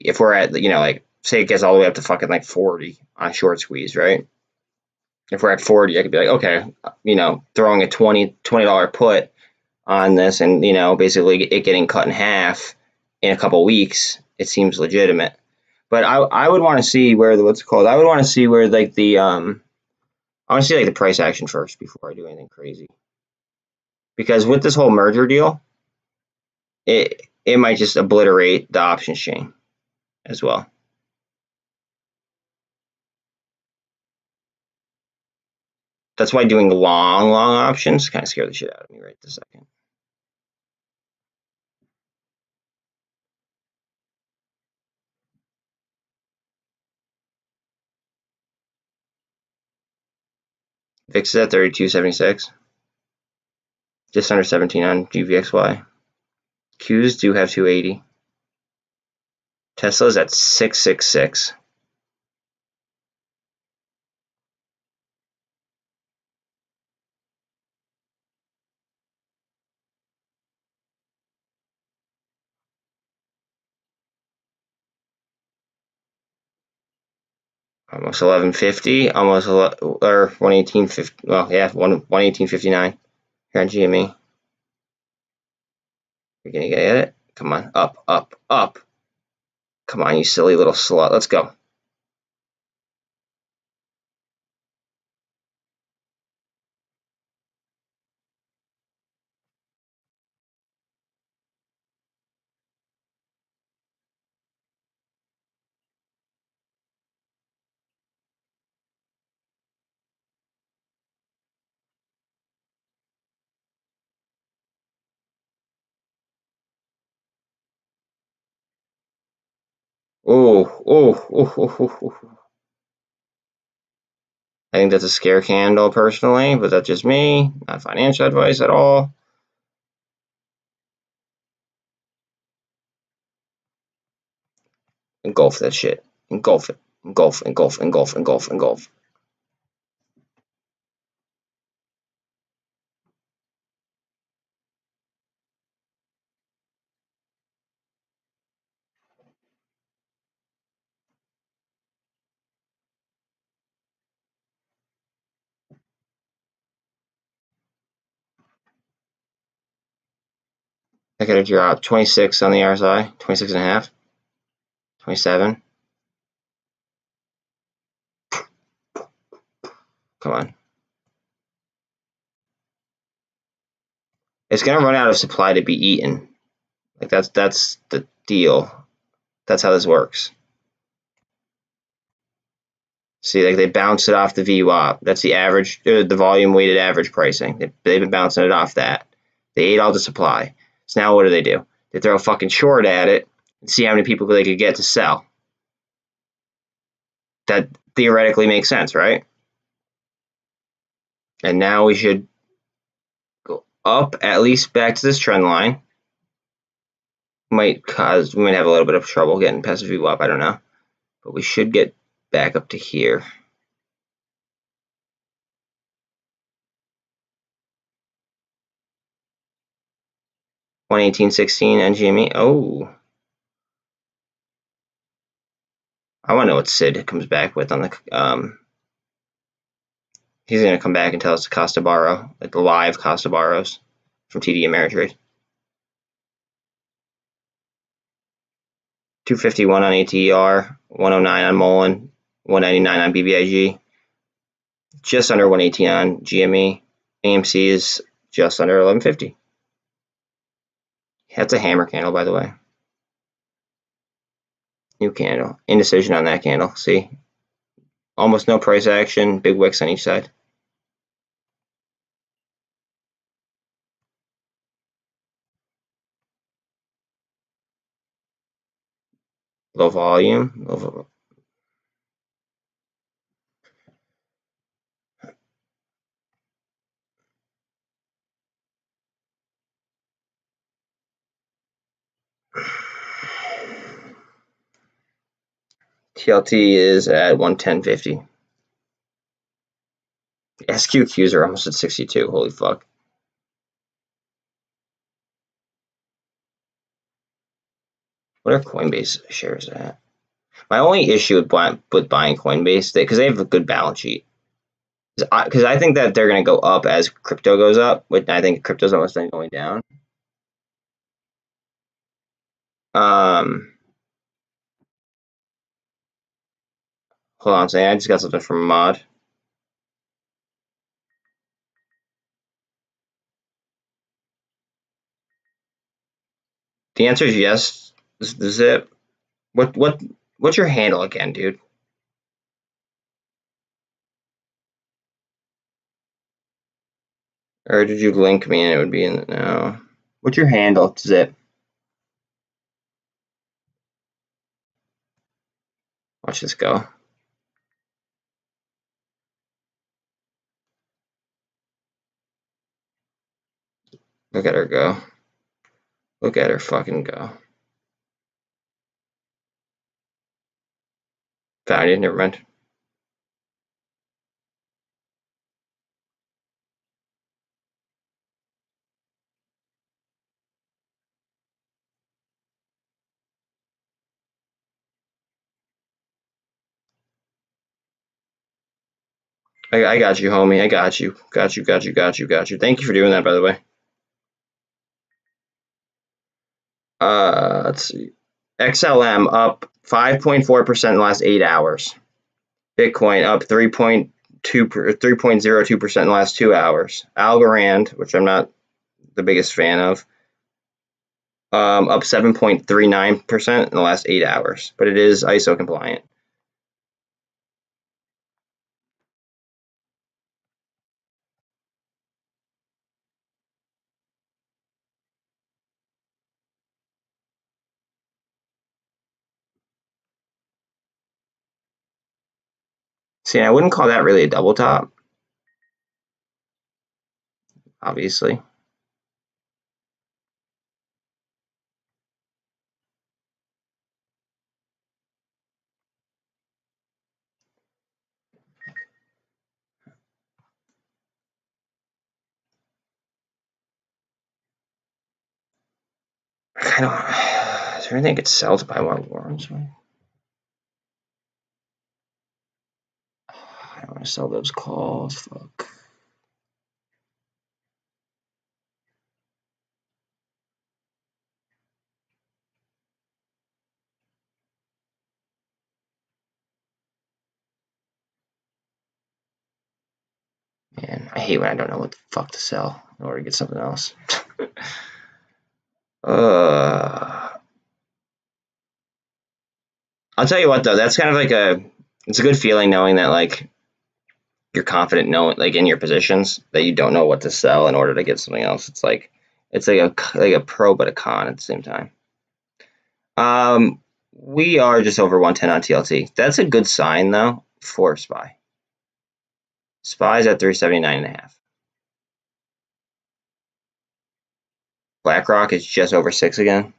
if we're at, like say it gets all the way up to fucking like 40 on short squeeze, right? If we're at 40, I could be like, okay, throwing a $20 put on this and, basically it getting cut in half in a couple weeks, it seems legitimate. But I would want to see where I would want to see where like the I want to see like the price action first before I do anything crazy. Because with this whole merger deal, it might just obliterate the options chain as well. That's why doing long options kind of scare the shit out of me right this second. VIX is at 32.76. Just under 17 on GVXY. Qs do have 280. Tesla's at 666. Almost 1150, almost or 118.50. Well, yeah, 118.59 here on GME. You're gonna get it. Come on, up. Come on, you silly little slut. Let's go. Oh. I think that's a scare candle personally, but that's just me. Not financial advice at all. Engulf that shit. Engulf it. Engulf. I got to drop 26 on the RSI, 26 and a half, 27. Come on. It's gonna run out of supply to be eaten. Like that's the deal. That's how this works. See, like they bounce it off the VWAP. That's the average, the volume weighted average pricing. They've been bouncing it off that. They ate all the supply. So now what do? They throw a fucking short at it and see how many people they could get to sell. That theoretically makes sense, right? And now we should go up at least back to this trend line. We might have a little bit of trouble getting past the VWAP, I don't know. But we should get back up to here. 118.16 on GME. Oh. I want to know what Sid comes back with on the he's going to come back and tell us the cost to borrow, like the live cost of borrows from TD Ameritrade. 251 on ATR, 109 on Mullen, 199 on BBIG, just under 118 on GME. AMC is just under 1150. That's a hammer candle, by the way. New candle. Indecision on that candle. See? Almost no price action. Big wicks on each side. Low volume. TLT is at 110.50. SQQs are almost at 62. Holy fuck. What are Coinbase shares at? My only issue with buying Coinbase, because they have a good balance sheet, because I think that they're going to go up as crypto goes up, which I think crypto's almost done going down. Hold on a second. I just got something from Mod. The answer is yes. Zip. What's your handle again, dude? Or did you link me and it would be in no? What's your handle, Zip? Watch this go. Look at her go. Look at her fucking go. Found it. Never mind. I got you, homie. I got you. Got you. Thank you for doing that, by the way. Let's see. XLM up 5.4% in the last 8 hours. Bitcoin up 3.02% in the last 2 hours. Algorand, which I'm not the biggest fan of, up 7.39% in the last 8 hours, but it is ISO compliant. See, I wouldn't call that really a double top, obviously. I don't. Is there anything I could sell to buy more warrants? I don't want to sell those calls. Fuck. Man, I hate when I don't know what the fuck to sell in order to get something else. I'll tell you what though, that's kind of like it's a good feeling knowing that like you're confident knowing like in your positions that you don't know what to sell in order to get something else. It's like a pro but a con at the same time. We are just over 110 on TLT. That's a good sign though for SPY. SPY's at 379.5. BlackRock is just over 6 again.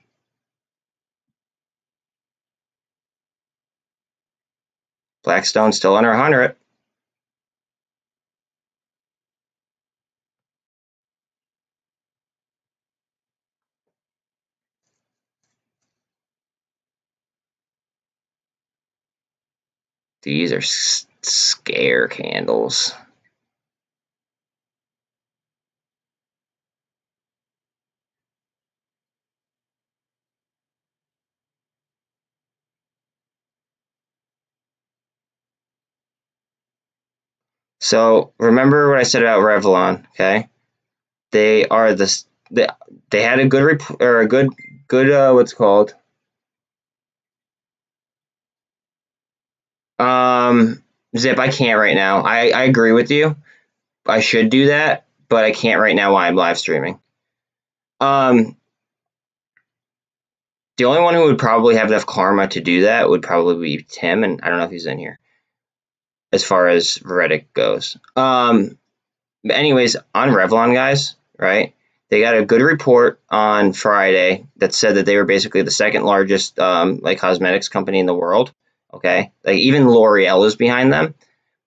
Blackstone still under 100. These are scare candles. So remember what I said about Revlon, okay? They are they had a good what's it called? Zip, I can't right now. I agree with you. I should do that, but I can't right now while I'm live streaming. The only one who would probably have enough karma to do that would probably be Tim, and I don't know if he's in here as far as Reddit goes. Anyways, on Revlon, guys, right? They got a good report on Friday that said that they were basically the second largest like cosmetics company in the world. Okay, like even L'Oreal is behind them.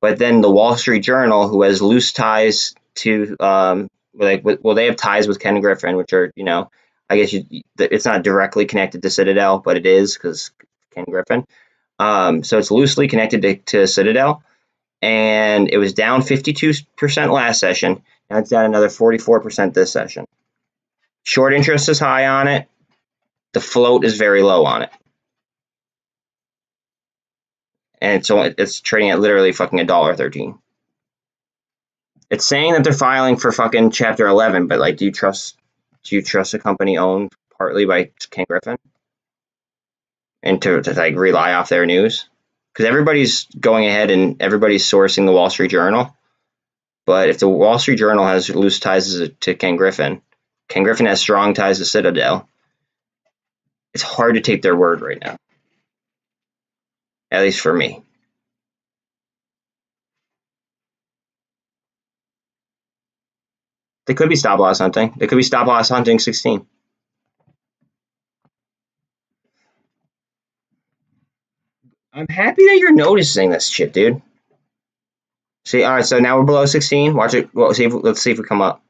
But then the Wall Street Journal, who has loose ties to they have ties with Ken Griffin, which are I guess it's not directly connected to Citadel, but it is because Ken Griffin. So it's loosely connected to Citadel. And it was down 52% last session. Now it's down another 44% this session. Short interest is high on it. The float is very low on it. And it's trading at literally fucking $1.13. It's saying that they're filing for fucking Chapter 11, but like, do you trust a company owned partly by Ken Griffin? And to like rely off their news? Because everybody's going ahead and everybody's sourcing the Wall Street Journal. But if the Wall Street Journal has loose ties to Ken Griffin has strong ties to Citadel, it's hard to take their word right now. At least for me. They could be stop loss hunting. They could be stop loss hunting 16. I'm happy that you're noticing this shit, dude. See, all right, so now we're below 16. Watch it. Well, let's see if we come up.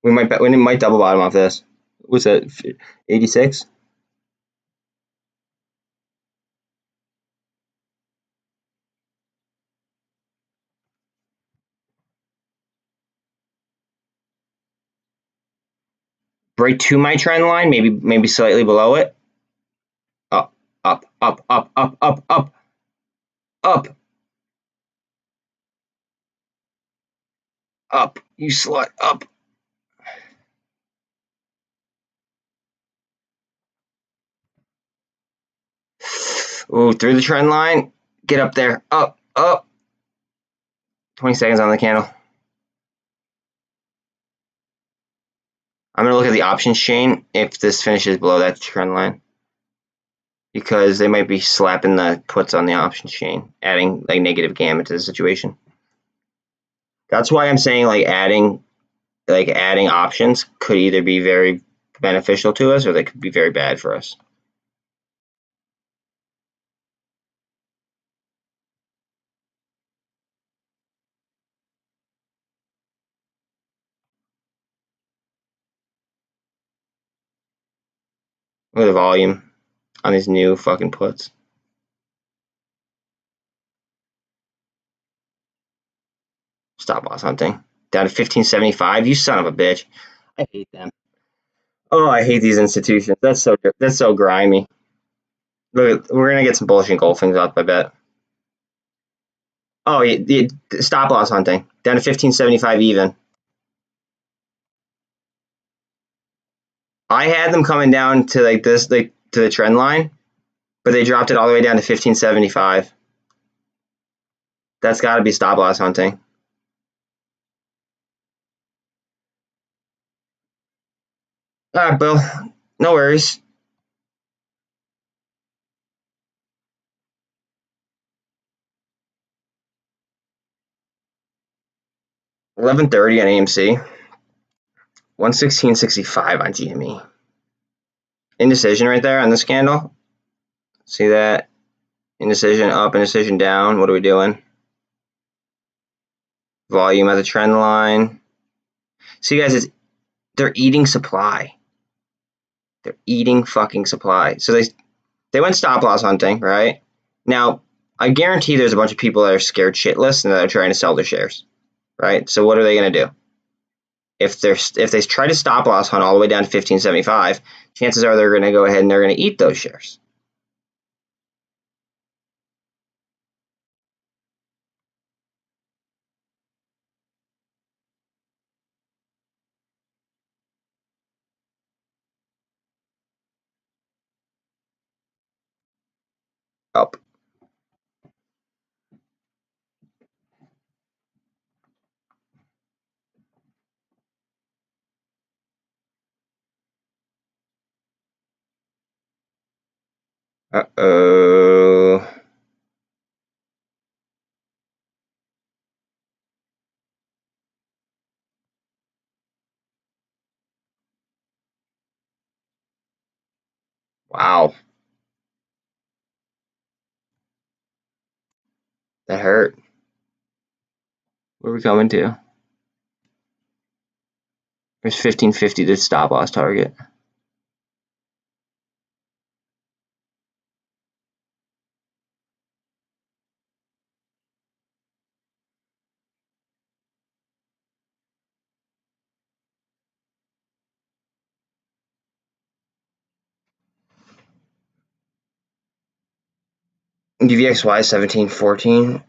We might double bottom off this. What's that? 86. Break to my trend line, maybe slightly below it. Up, up, up, up, up, up, up, up, up. You slut, up. Ooh, through the trend line. Get up there. Up, up. 20 seconds on the candle. I'm going to look at the options chain if this finishes below that trend line. Because they might be slapping the puts on the options chain, adding like negative gamma to the situation. That's why I'm saying like adding options could either be very beneficial to us or they could be very bad for us. Look at the volume on these new fucking puts. Stop loss hunting. Down to 1575. You son of a bitch. I hate them. Oh, I hate these institutions. That's so grimy. Look, we're gonna get some bullish engulfings up, I bet. Oh, the stop loss hunting down to 1575 even. I had them coming down to like this, like to the trend line, but they dropped it all the way down to 1575. That's got to be stop loss hunting. All right, Bill. No worries. $11.30 on AMC. 116.65 on GME. Indecision right there on this candle. See that? Indecision up, indecision down. What are we doing? Volume at the trend line. See, guys, they're eating supply. They're eating fucking supply. So they went stop loss hunting, right? Now, I guarantee there's a bunch of people that are scared shitless and that are trying to sell their shares, right? So what are they going to do? If they try to stop loss hunt all the way down to 1575, chances are they're going to go ahead and they're going to eat those shares. Up. Uh-oh. Wow. That hurt. Where are we coming to? There's 1550 to stop loss target. UVXY 1714.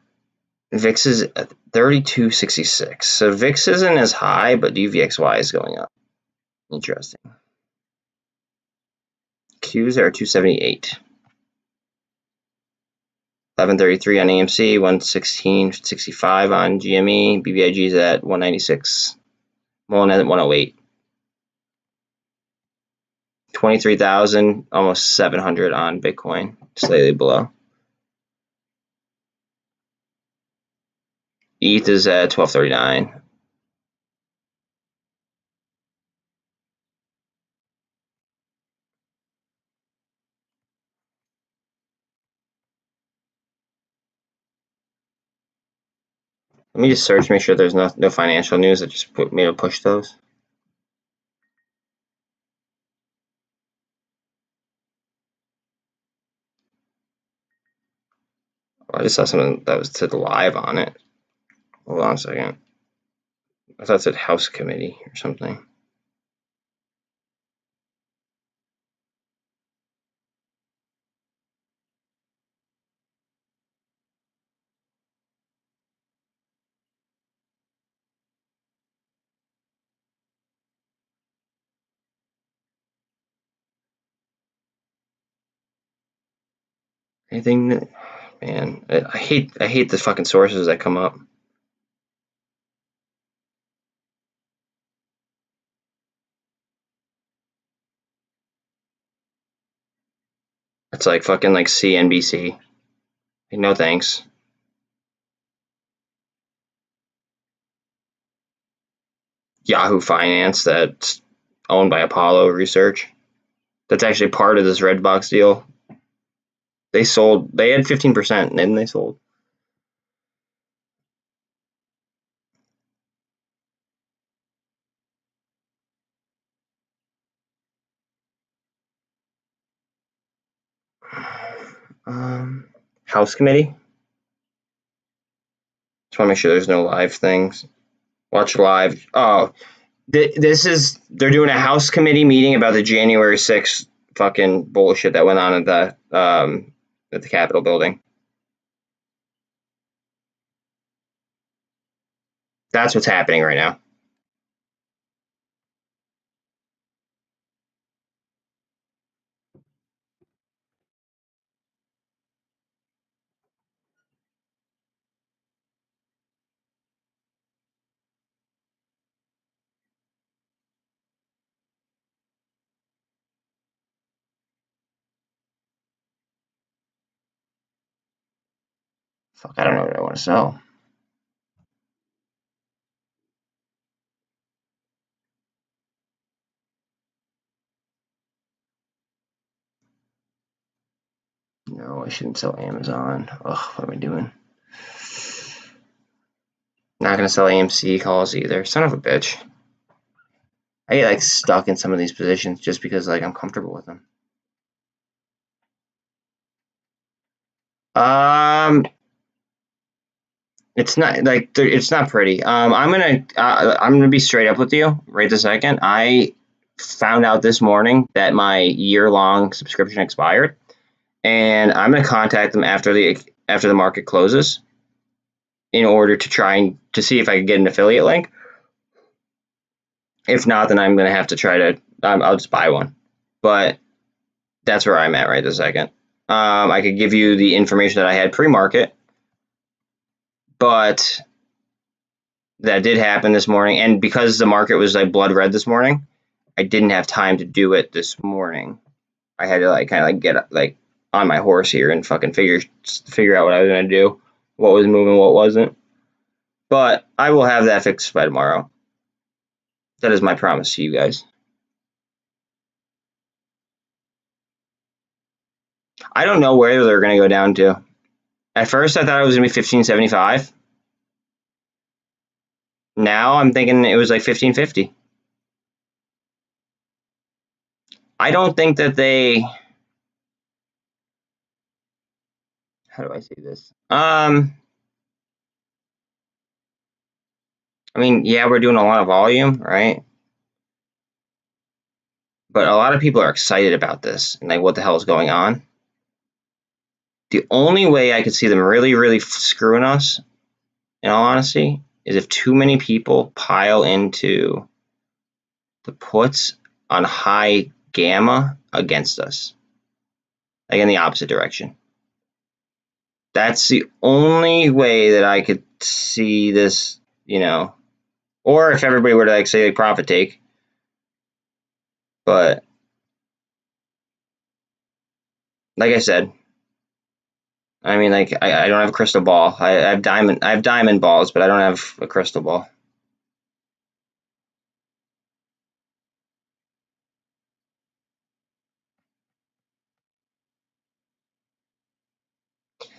VIX is at 3266. So VIX isn't as high, but UVXY is going up. Interesting. Qs are 278. 1133 on AMC, 116.65 on GME, BBIG is at 196. MULN at 108. 23,000, almost 700 on Bitcoin, slightly below. ETH is at 1239. Let me just search, make sure there's no financial news that just made to push those. Oh, I just saw something that was said live on it. Hold on a second. I thought it said House Committee or something. Anything that, man, I hate the fucking sources that come up. It's like fucking like CNBC. Like, no thanks. Yahoo Finance that's owned by Apollo Research. That's actually part of this Redbox deal. They had 15% and then they sold. House Committee. Just want to make sure there's no live things. Watch live. Oh, they're doing a House Committee meeting about the January 6th fucking bullshit that went on at the Capitol building. That's what's happening right now. Fuck, I don't know what I want to sell. No, I shouldn't sell Amazon. Ugh, what am I doing? Not gonna sell AMC calls either. Son of a bitch. I get like stuck in some of these positions just because like I'm comfortable with them. It's not like it's not pretty. I'm gonna be straight up with you right this second. I found out this morning that my year-long subscription expired, and I'm gonna contact them after the market closes in order to try to see if I can get an affiliate link. If not, then I'm gonna have to try to. I'll just buy one, but that's where I'm at right this second. I could give you the information that I had pre-market, but that did happen this morning, and because the market was like blood red this morning, I didn't have time to do it this morning. I had to like kind of like get like on my horse here and fucking figure out what I was gonna do, what was moving, what wasn't. But I will have that fixed by tomorrow. That is my promise to you guys. I don't know where they're gonna go down to. At first, I thought it was gonna be 1575. Now I'm thinking it was like 1550. I don't think that they. How do I say this? I mean, yeah, we're doing a lot of volume, right? But a lot of people are excited about this and like, what the hell is going on? The only way I could see them really, really screwing us, in all honesty, is if too many people pile into the puts on high gamma against us, like in the opposite direction. That's the only way that I could see this, or if everybody were to like say like profit take. But like I said, I mean, like I don't have a crystal ball. I have diamond balls, but I don't have a crystal ball.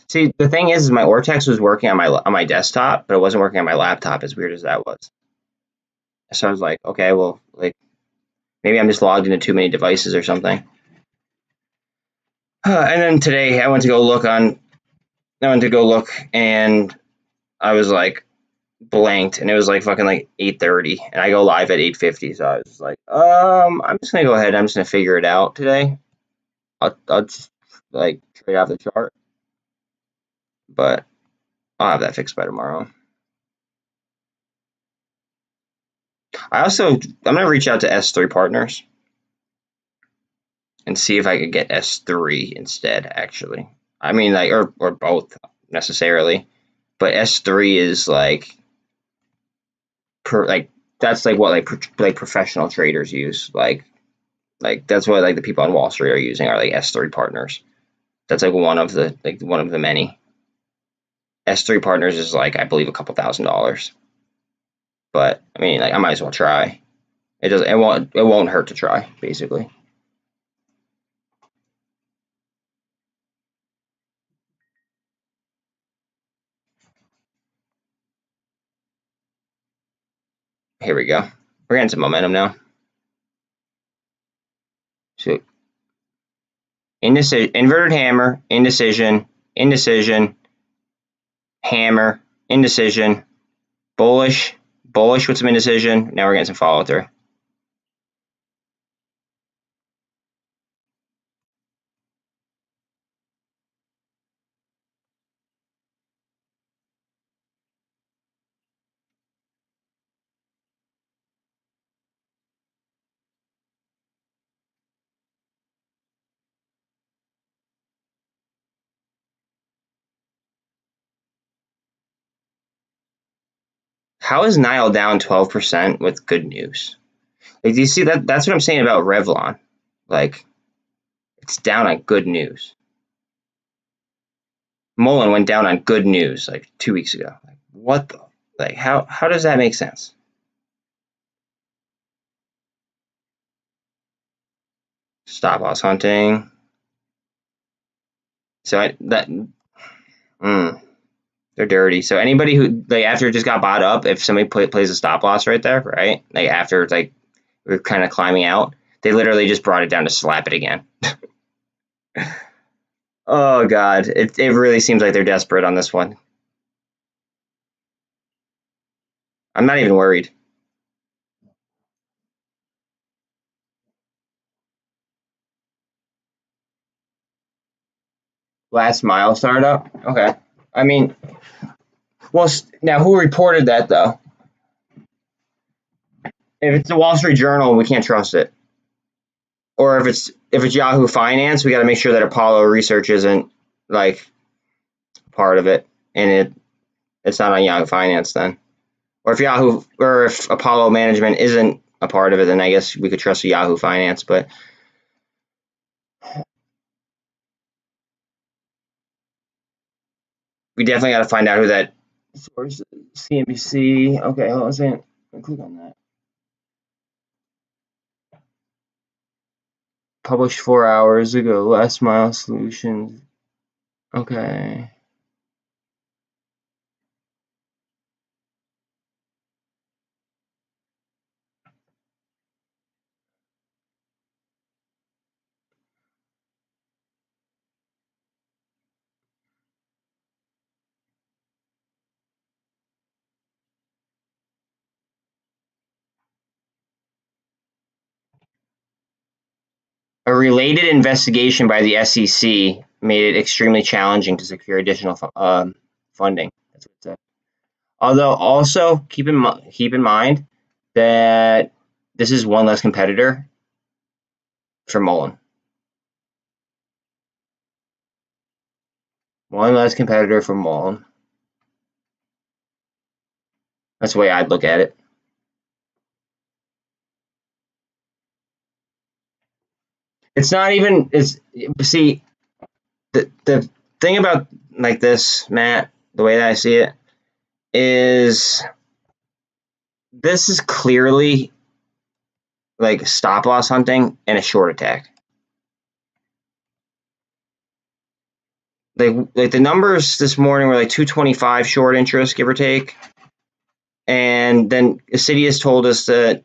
See, the thing is my Ortex was working on my desktop, but it wasn't working on my laptop. As weird as that was. So I was like, okay, well, like maybe I'm just logged into too many devices or something. And then today I went to go look, and I was like blanked, and it was like fucking like 8:30, and I go live at 8:50. So I was like, I'm just gonna go ahead. I'm just gonna figure it out today. I'll just like trade off the chart, but I'll have that fixed by tomorrow. I'm gonna reach out to S3 partners and see if I could get S3 instead. Actually, I mean, like, or both necessarily, but S3 is like that's like what like professional traders use. Like that's what like the people on Wall Street are using, are like S3 partners. That's like one of the many. S3 partners is like, I believe, a couple $1,000. But I mean, like, I might as well try. It won't hurt to try, basically. Here we go. We're getting some momentum now. So indecision, inverted hammer, indecision, indecision, hammer, indecision, bullish, bullish with some indecision. Now we're getting some follow through. How is Nile down 12% with good news? Like, do you see that? That's what I'm saying about Revlon. Like, it's down on good news. Mullen went down on good news like 2 weeks ago. Like, what the? Like, how does that make sense? Stop loss hunting. So they're dirty. So anybody who, like, after it just got bought up, if somebody plays a stop loss right there, right? Like, after like we're kind of climbing out, they literally just brought it down to slap it again. Oh God, it really seems like they're desperate on this one. I'm not even worried. Last mile startup. Okay. I mean, well, now who reported that though? If it's the Wall Street Journal, we can't trust it. Or if it's Yahoo Finance, we got to make sure that Apollo Research isn't like part of it, and it's not on Yahoo Finance then. Or if Apollo Management isn't a part of it, then I guess we could trust Yahoo Finance. But we definitely got to find out who that source is. CNBC. Okay, hold on a second. Click on that. Published 4 hours ago. Last Mile Solutions. Okay. A related investigation by the SEC made it extremely challenging to secure additional funding. That's what it said. Although also keep in mind that this is one less competitor for Mullen. One less competitor for Mullen. That's the way I'd look at it. It's not even. See, the thing about like this, Matt, the way that I see it is this is clearly like stop loss hunting and a short attack. Like the numbers this morning were like 225 short interest, give or take. And then Acidius told us that,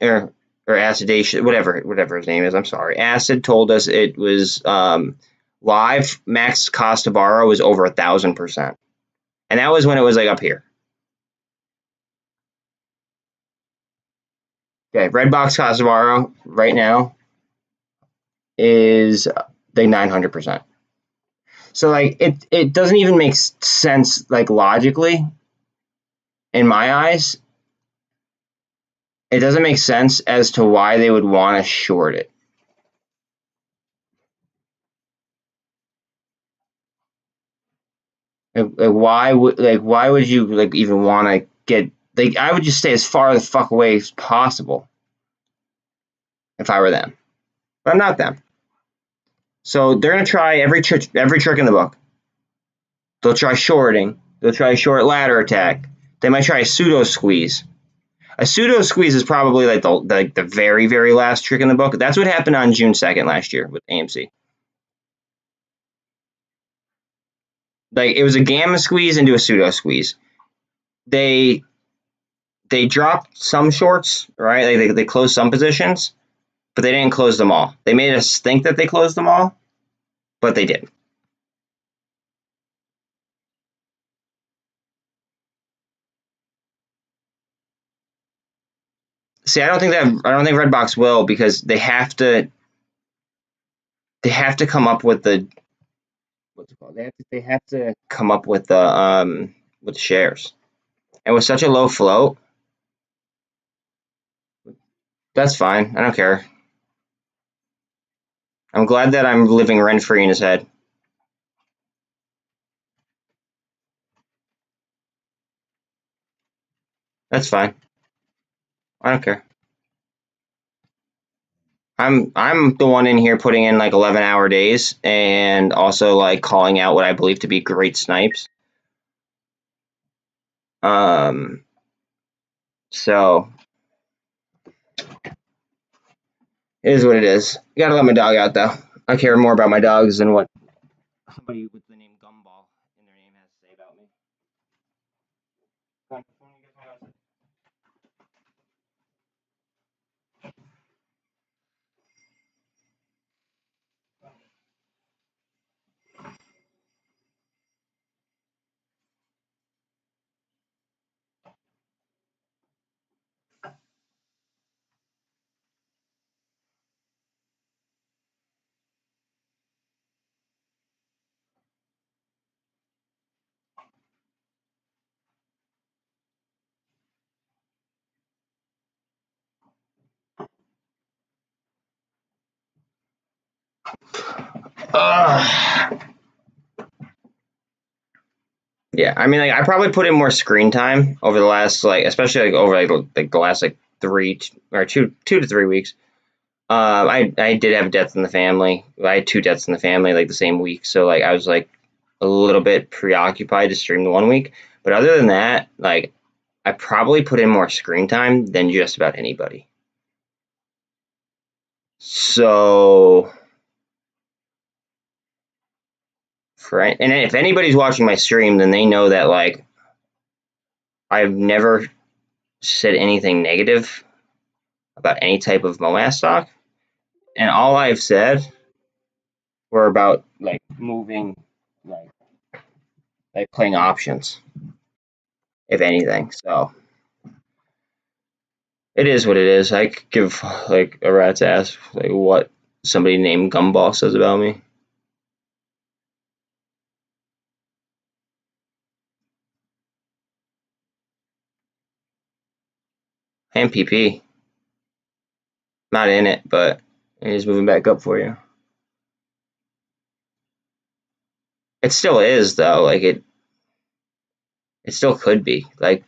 or Acidation, whatever his name is, I'm sorry. Acid told us it was live max cost to borrow was over 1,000%. And that was when it was like up here. Okay, red box cost to borrow right now is like 900%. So like it doesn't even make sense like logically in my eyes. It doesn't make sense as to why they would want to short it. Why would you like even want to get like? I would just stay as far the fuck away as possible if I were them, but I'm not them. So they're gonna try every trick in the book. They'll try shorting. They'll try a short ladder attack. They might try a pseudo squeeze. A pseudo squeeze is probably like the very, very last trick in the book. That's what happened on June 2nd last year with AMC. Like it was a gamma squeeze into a pseudo squeeze. They dropped some shorts, right? Like they closed some positions, but they didn't close them all. They made us think that they closed them all, but they didn't. See, I don't think Redbox will, because they have to come up with the what's it called? They have to come up with the shares. And with such a low float, that's fine. I don't care. I'm glad that I'm living rent free in his head. That's fine. I don't care. I'm the one in here putting in like 11-hour days and also like calling out what I believe to be great snipes. So it is what it is. You gotta let my dog out though. I care more about my dogs than what somebody with the name Gumball in their name has to say about me. Yeah, I mean, like I probably put in more screen time over the last, like, especially like over like the last like 2 to 3 weeks. I did have deaths in the family. I had 2 deaths in the family like the same week, so like I was like a little bit preoccupied to stream the 1 week. But other than that, like I probably put in more screen time than just about anybody. So, and if anybody's watching my stream, then they know that like I've never said anything negative about any type of MOASS stock, and all I've said were about like moving, like playing options, if anything. So it is what it is. I could give like a rat's ass like what somebody named Gumball says about me. MPP, not in it, but it is moving back up for you. It still is though. Like it still could be. Like,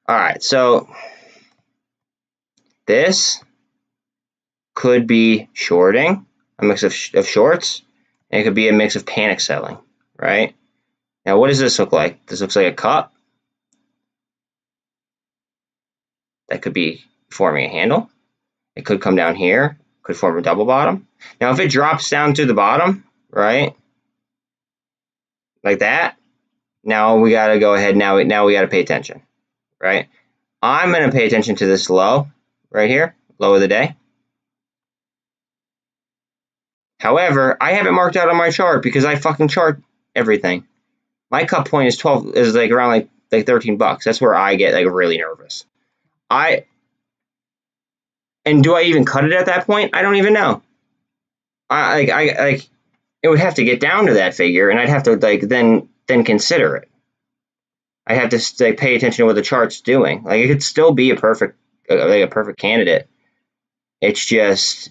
all right, so this could be shorting, a mix of shorts, and it could be a mix of panic selling, right? Now, what does this look like? This looks like a cup that could be forming a handle. It could come down here, could form a double bottom. Now, if it drops down to the bottom, right, like that, now we got to go ahead. Now we got to pay attention, right? I'm going to pay attention to this low right here, low of the day. However, I have it marked out on my chart because I fucking chart everything. My cut point is like around like $13. That's where I get like really nervous. And do I even cut it at that point? I don't even know. I it would have to get down to that figure, and I'd have to like then consider it. I have to like pay attention to what the chart's doing. Like it could still be a perfect candidate. It's just,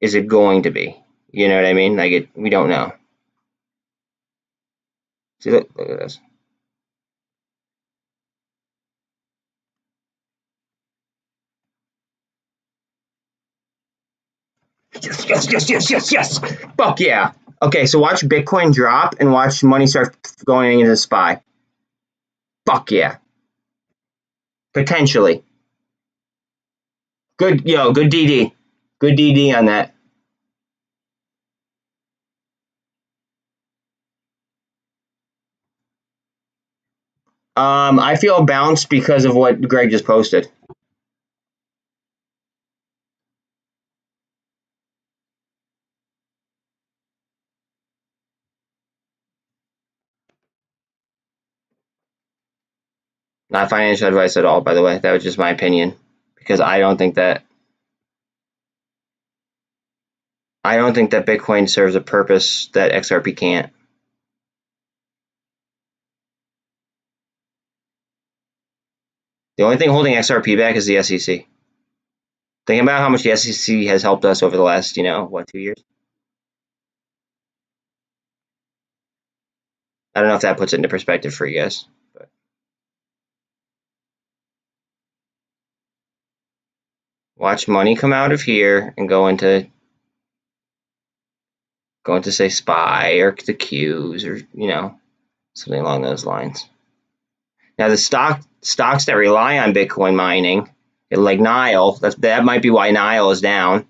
is it going to be? You know what I mean? Like we don't know. See, look at this. Yes. Fuck yeah. Okay, so watch Bitcoin drop and watch money start going into the SPY. Fuck yeah. Potentially. Good DD. Good DD on that. I feel bounced because of what Greg just posted. Not financial advice at all, by the way. That was just my opinion. Because I don't think that Bitcoin serves a purpose that XRP can't. The only thing holding XRP back is the SEC. Think about how much the SEC has helped us over the last, 2 years? I don't know if that puts it into perspective for you guys. But. Watch money come out of here and go into say SPY or the Qs or something along those lines. Now the stocks that rely on Bitcoin mining, like Nile, that might be why Nile is down.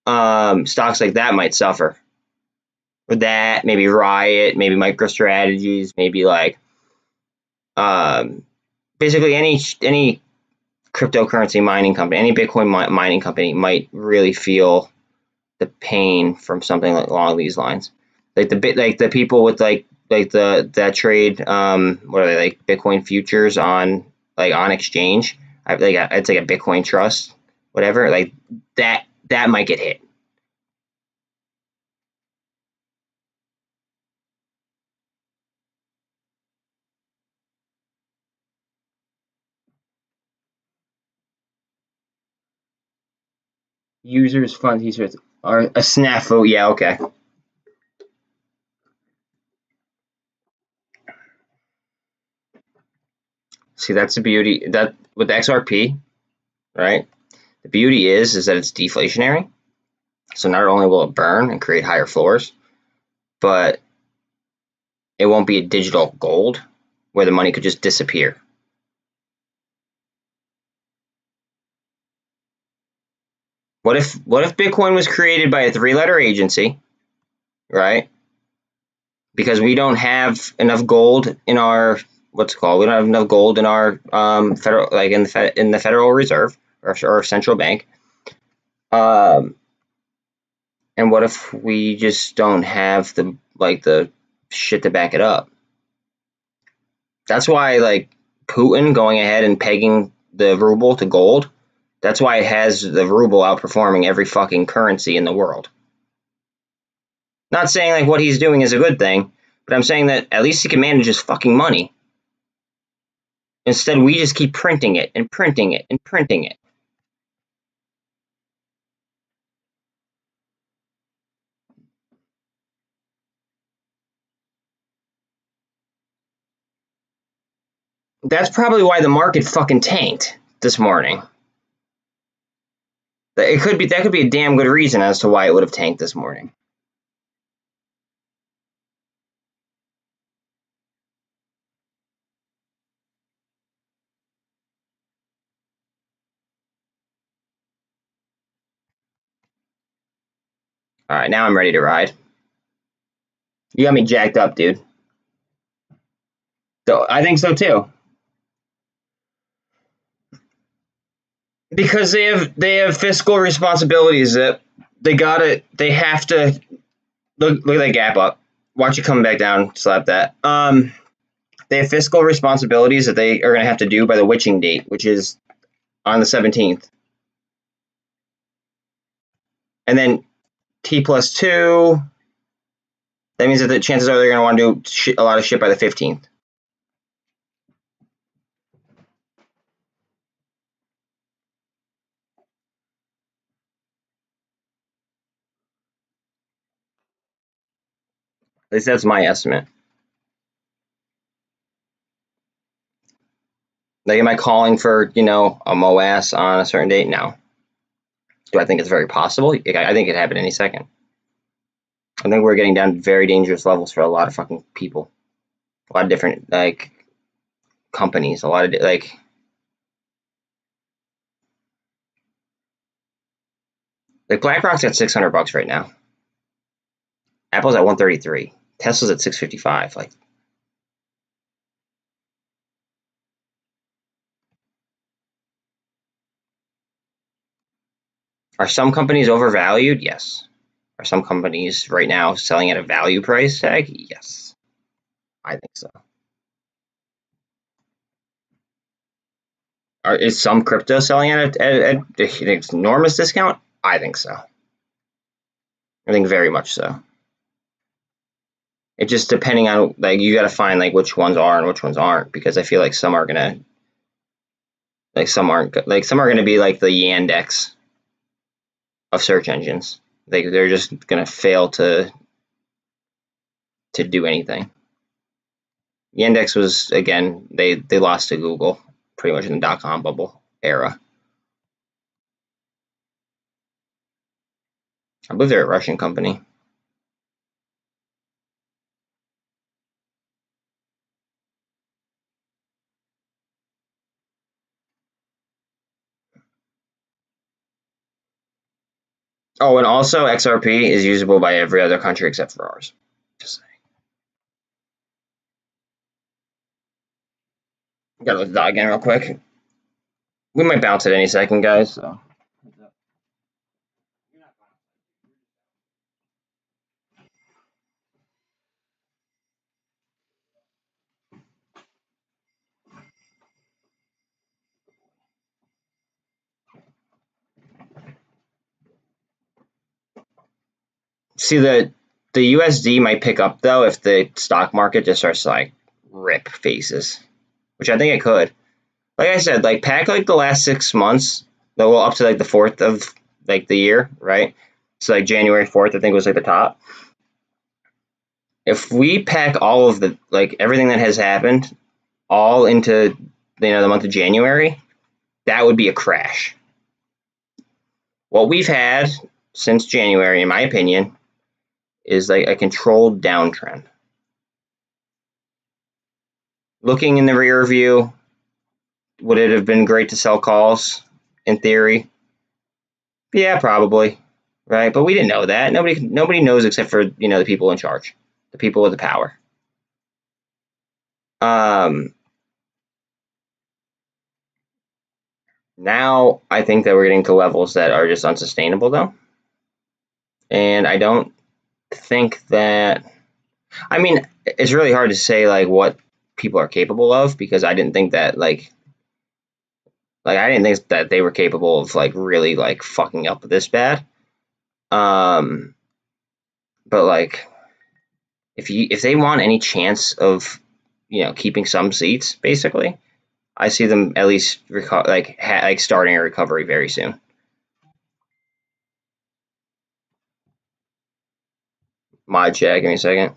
Stocks like that might suffer. Or that, maybe Riot, maybe MicroStrategies, maybe like basically any cryptocurrency mining company, any Bitcoin mining company might really feel the pain from something along these lines. Like the people with that trade what are they, like Bitcoin futures on exchange. It's like a Bitcoin trust, whatever. Like that might get hit. Users funds he says are a snafu. Yeah, okay. See, that's the beauty that with XRP, right? The beauty is that it's deflationary. So not only will it burn and create higher floors, but it won't be a digital gold where the money could just disappear. What if Bitcoin was created by a 3-letter agency, right? Because we don't have enough gold in our we don't have enough gold in our federal, like in the Federal Reserve or central bank. And what if we just don't have the shit to back it up? That's why Putin going ahead and pegging the ruble to gold. That's why it has the ruble outperforming every fucking currency in the world. Not saying what he's doing is a good thing, but I'm saying that at least he can manage his fucking money. Instead, we just keep printing it and printing it and printing it. That's probably why the market fucking tanked this morning. That could be a damn good reason as to why it would have tanked this morning. All right, now I'm ready to ride. You got me jacked up, dude. So I think so too. Because they have fiscal responsibilities that they have to look at that gap up. Watch it come back down, slap that. They have fiscal responsibilities that they are going to have to do by the witching date, which is on the 17th. And then T+2, that means that the chances are they're going to want to do a lot of shit by the 15th. At least that's my estimate. Am I calling for, a MOASS on a certain date? No. Do I think it's very possible? I think it happened any second. I think we're getting down to very dangerous levels for a lot of fucking people. A lot of different, companies. A lot of, BlackRock's at $600 right now. Apple's at 133. Tesla's at 655. Are some companies overvalued? Yes. Are some companies right now selling at a value price tag? Yes. I think so. Is some crypto selling at an enormous discount? I think so. I think very much so. It just depending on you got to find which ones are and which ones aren't, because I feel like some are gonna some aren't some are gonna be the Yandex of search engines. They're just gonna fail to do anything. The index was, again, they lost to Google pretty much in the dot-com bubble era. I believe they're a Russian company. Oh, and also XRP is usable by every other country except for ours. Just saying. Gotta let the dog in real quick. We might bounce at any second, guys. So. See, the USD might pick up though if the stock market just starts to like rip faces, which I think it could. Like I said, like pack like the last 6 months, well up to like the 4th of like the year, right? So like January 4th, I think was like the top. If we pack all of the like everything that has happened all into the month of January, that would be a crash. What we've had since January, in my opinion, is like a controlled downtrend. Looking in the rear view, would it have been great to sell calls in theory? Yeah, probably, right? But we didn't know that. Nobody knows except for the people in charge, the people with the power. Now I think that we're getting to levels that are just unsustainable, though, and I don't think that. I mean, it's really hard to say like what people are capable of because I didn't think that like I didn't think that they were capable of like really like fucking up this bad. But like if they want any chance of keeping some seats, basically, I see them at least starting a recovery very soon. Mod chat, give me a second.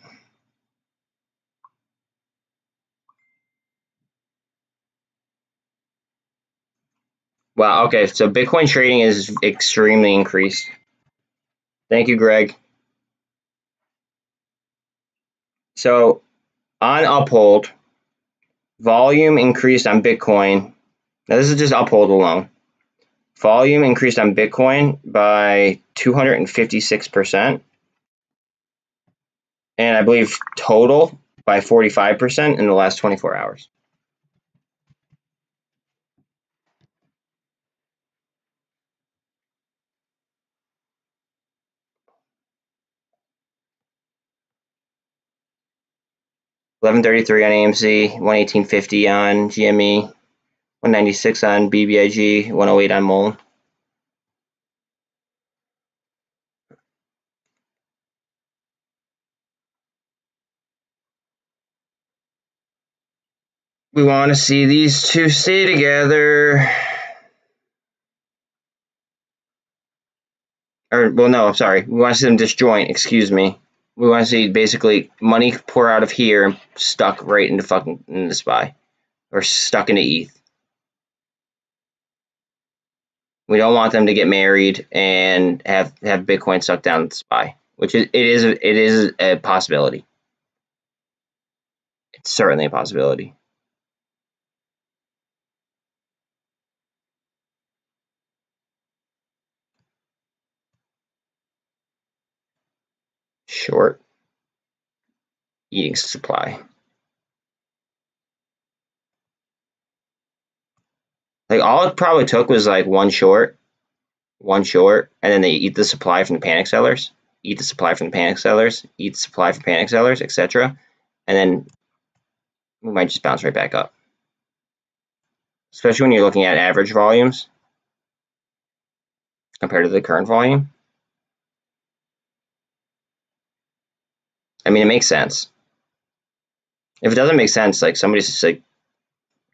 Wow, okay, so Bitcoin trading is extremely increased. Thank you, Greg. So on Uphold, volume increased on Bitcoin. Now this is just Uphold alone. Volume increased on Bitcoin by 256%. And I believe total by 45% in the last 24 hours. $11.33 on AMC, $118.50 on GME, $196 on BBIG, $108 on MULN. We want to see these two stay together. Or, well, no, I'm sorry. We want to see them disjoint, excuse me. We want to see basically money pour out of here and stuck right into the SPY. Or stuck into ETH. We don't want them to get married and have Bitcoin stuck down the SPY, which it is a possibility. It's certainly a possibility. Short, eating supply. Like all it probably took was like one short, and then they eat the supply from the panic sellers, eat the supply from the panic sellers, eat the supply from panic sellers, etc. And then we might just bounce right back up. Especially when you're looking at average volumes compared to the current volume. I mean, it makes sense. If it doesn't make sense, like somebody's just like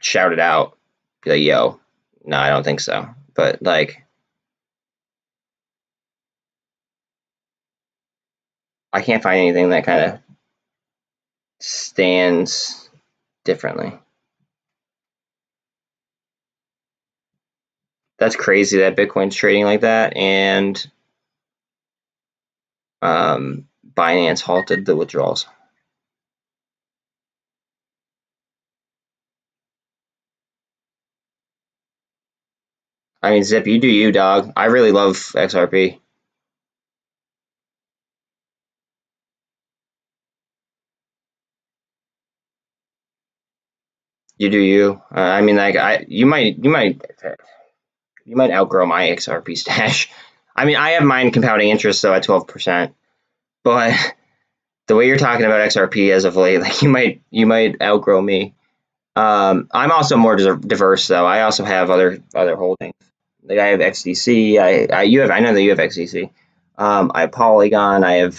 shout it out, be like, "Yo, no, I don't think so." But like, I can't find anything that kind of stands differently. That's crazy that Bitcoin's trading like that, and Binance halted the withdrawals. I mean, Zip, you do you, dog. I really love XRP. You do you. I mean, like you might outgrow my XRP stash. I mean, I have mine compounding interest though at 12%, but the way you're talking about XRP as of late, like you might outgrow me. I'm also more diverse though. I also have other holdings. Like I have XDC. I know that you have XDC. I have Polygon. I have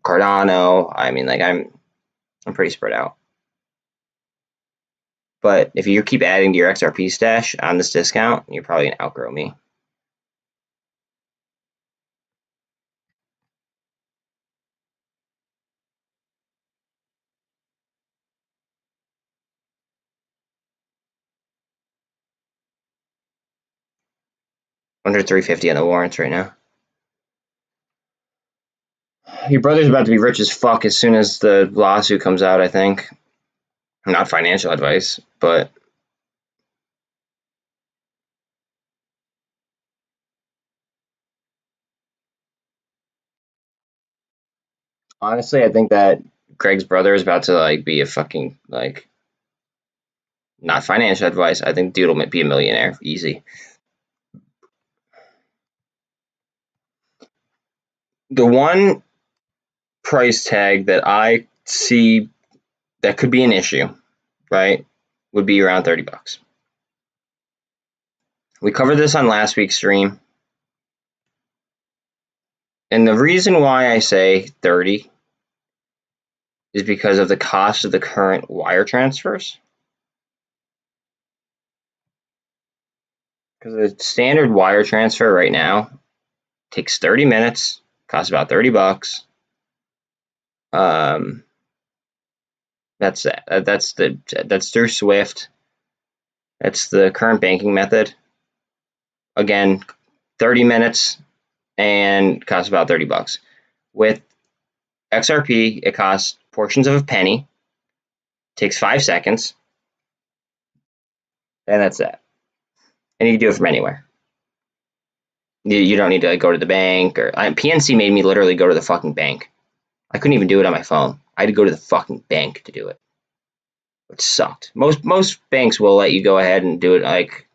Cardano. I mean, like I'm pretty spread out. But if you keep adding to your XRP stash on this discount, you're probably gonna outgrow me. Under 350 on the warrants right now. Your brother's about to be rich as fuck as soon as the lawsuit comes out, I think. Not financial advice, but honestly, I think that Greg's brother is about to like be a fucking like not financial advice. I think dude will be a millionaire easy. The one price tag that I see that could be an issue, right, would be around $30. We covered this on last week's stream. And the reason why I say 30 is because of the cost of the current wire transfers. Because the standard wire transfer right now takes 30 minutes, costs about $30. That's that. That's through Swift. That's the current banking method. Again, 30 minutes and costs about $30. With XRP, it costs portions of a penny, takes 5 seconds, and that's that. And you can do it from anywhere. You don't need to like, go to the bank or PNC made me literally go to the fucking bank. I couldn't even do it on my phone. I had to go to the fucking bank to do it. It sucked. Most banks will let you go ahead and do it like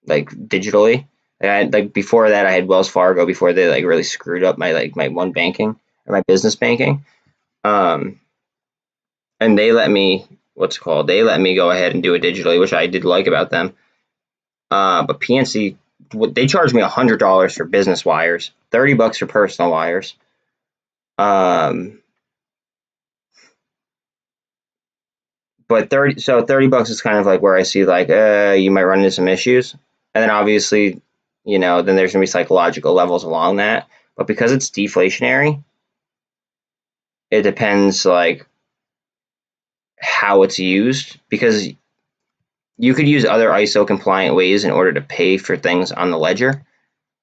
digitally. Like before that, I had Wells Fargo before they like really screwed up my one banking or my business banking. And they let me they let me go ahead and do it digitally, which I did like about them. But PNC, they charged me $100 for business wires, $30 for personal wires. But $30 is kind of like where I see like you might run into some issues, and then obviously, then there's gonna be psychological levels along that. But because it's deflationary, it depends like how it's used, because you could use other ISO compliant ways in order to pay for things on the ledger.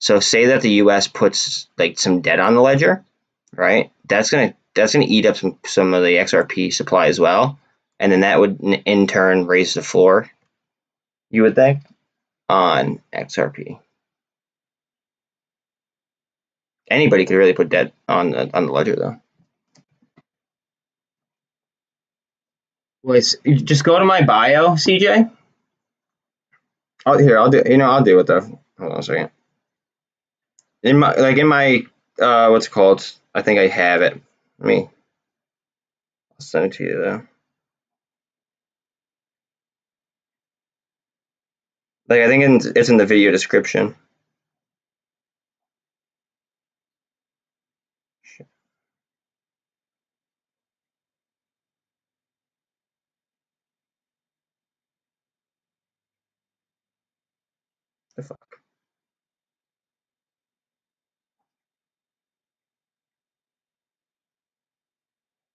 So say that the US puts like some debt on the ledger, right? That's gonna eat up some of the XRP supply as well, and then that would in turn raise the floor, you would think, on XRP. Anybody could really put debt on the ledger though. Wait, just go to my bio, CJ. I'll do it though. Hold on a second. In my what's it called? I think I have it. I'll send it to you though. Like I think it's in the video description. The fuck?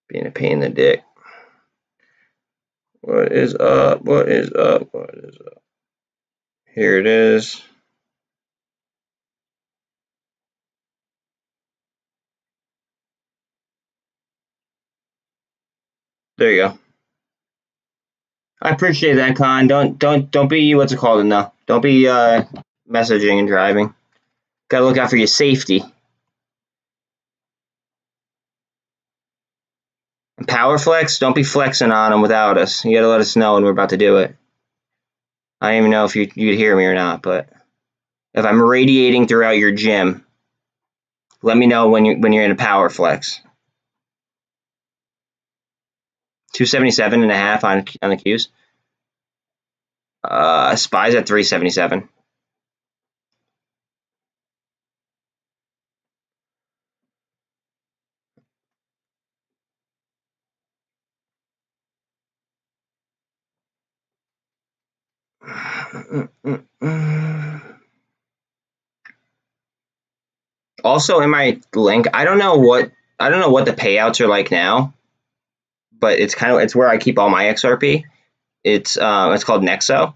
Being a pain in the dick. What is up? What is up? What is up? Here it is. There you go. I appreciate that, Con. Don't be what's it called now. Don't be messaging and driving. Gotta look out for your safety. Power flex, don't be flexing on them without us. You gotta let us know when we're about to do it. I don't even know if you'd hear me or not, but if I'm radiating throughout your gym, let me know when you're in a power flex. 277.5 on the Qs. Spies at 377. Also, in my link, I don't know what the payouts are like now, but it's where I keep all my XRP. It's called Nexo.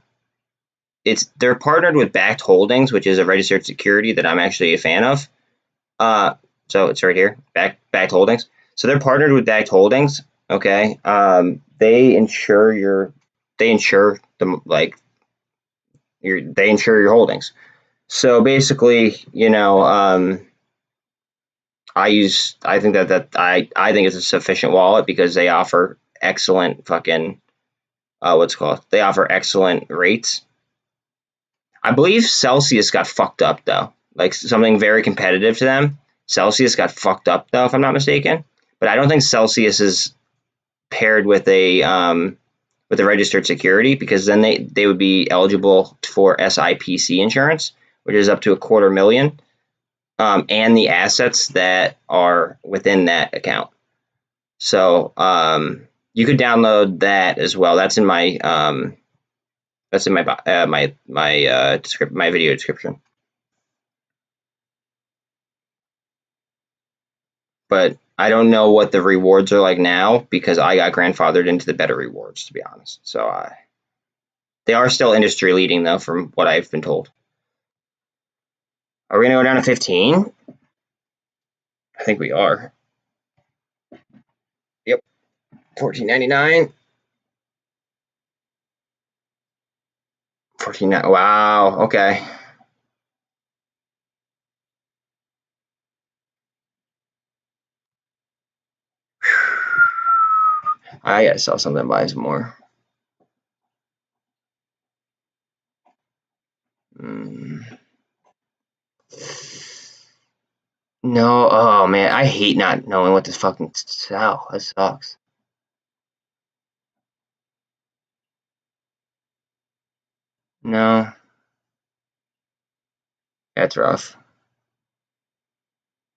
They're partnered with Backed Holdings, which is a registered security that I'm actually a fan of. So it's right here, Backed Holdings. So they're partnered with Backed Holdings. Okay. They insure they insure your holdings. So basically, I think I think it's a sufficient wallet because they offer excellent fucking they offer excellent rates. I believe Celsius got fucked up though. Like something very competitive to them. Celsius got fucked up though, if I'm not mistaken. But I don't think Celsius is paired with a registered security because then they would be eligible for SIPC insurance, which is up to $250,000, and the assets that are within that account. So you could download that as well. That's in my my video description. But I don't know what the rewards are like now because I got grandfathered into the better rewards, to be honest. So they are still industry leading though, from what I've been told. Are we gonna go down to 15? I think we are. Yep. 14.99. 14. Wow. Okay. I gotta sell something, buy some more. No. Oh man, I hate not knowing what to fucking sell. That sucks. No. That's rough.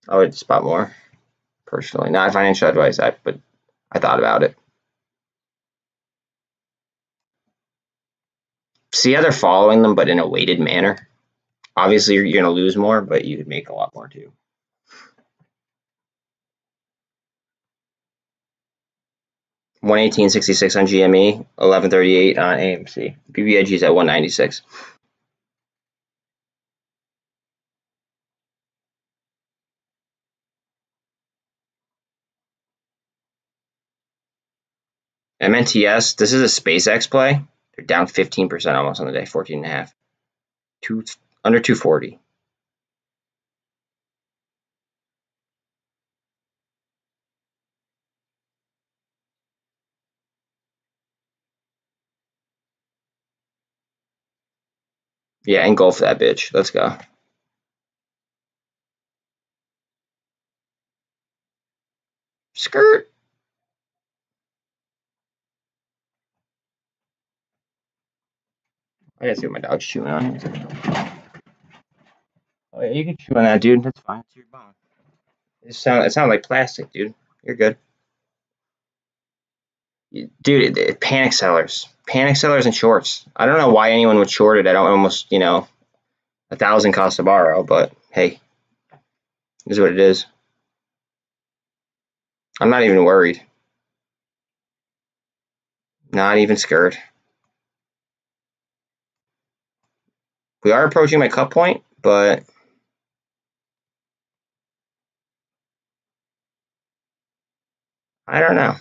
I would spot more. Personally, not financial advice. But I thought about it. See how they're following them, but in a weighted manner. Obviously, you're going to lose more, but you could make a lot more too. $118.66 on GME, $11.38 on AMC. BBIG is at $196. MNTS, this is a SpaceX play. They're down 15% almost on the day, 14.5. Under 240. Yeah, engulf that bitch. Let's go. Skirt. I gotta see what my dog's chewing on. Oh yeah, you can chew on that, dude. That's fine. It's your bone. It sounds like plastic, dude. You're good. Dude, panic sellers. Panic sellers and shorts. I don't know why anyone would short it. I don't almost, 1,000 costs to borrow, but hey, this is what it is. I'm not even worried. Not even scared. We are approaching my cut point, but I don't know.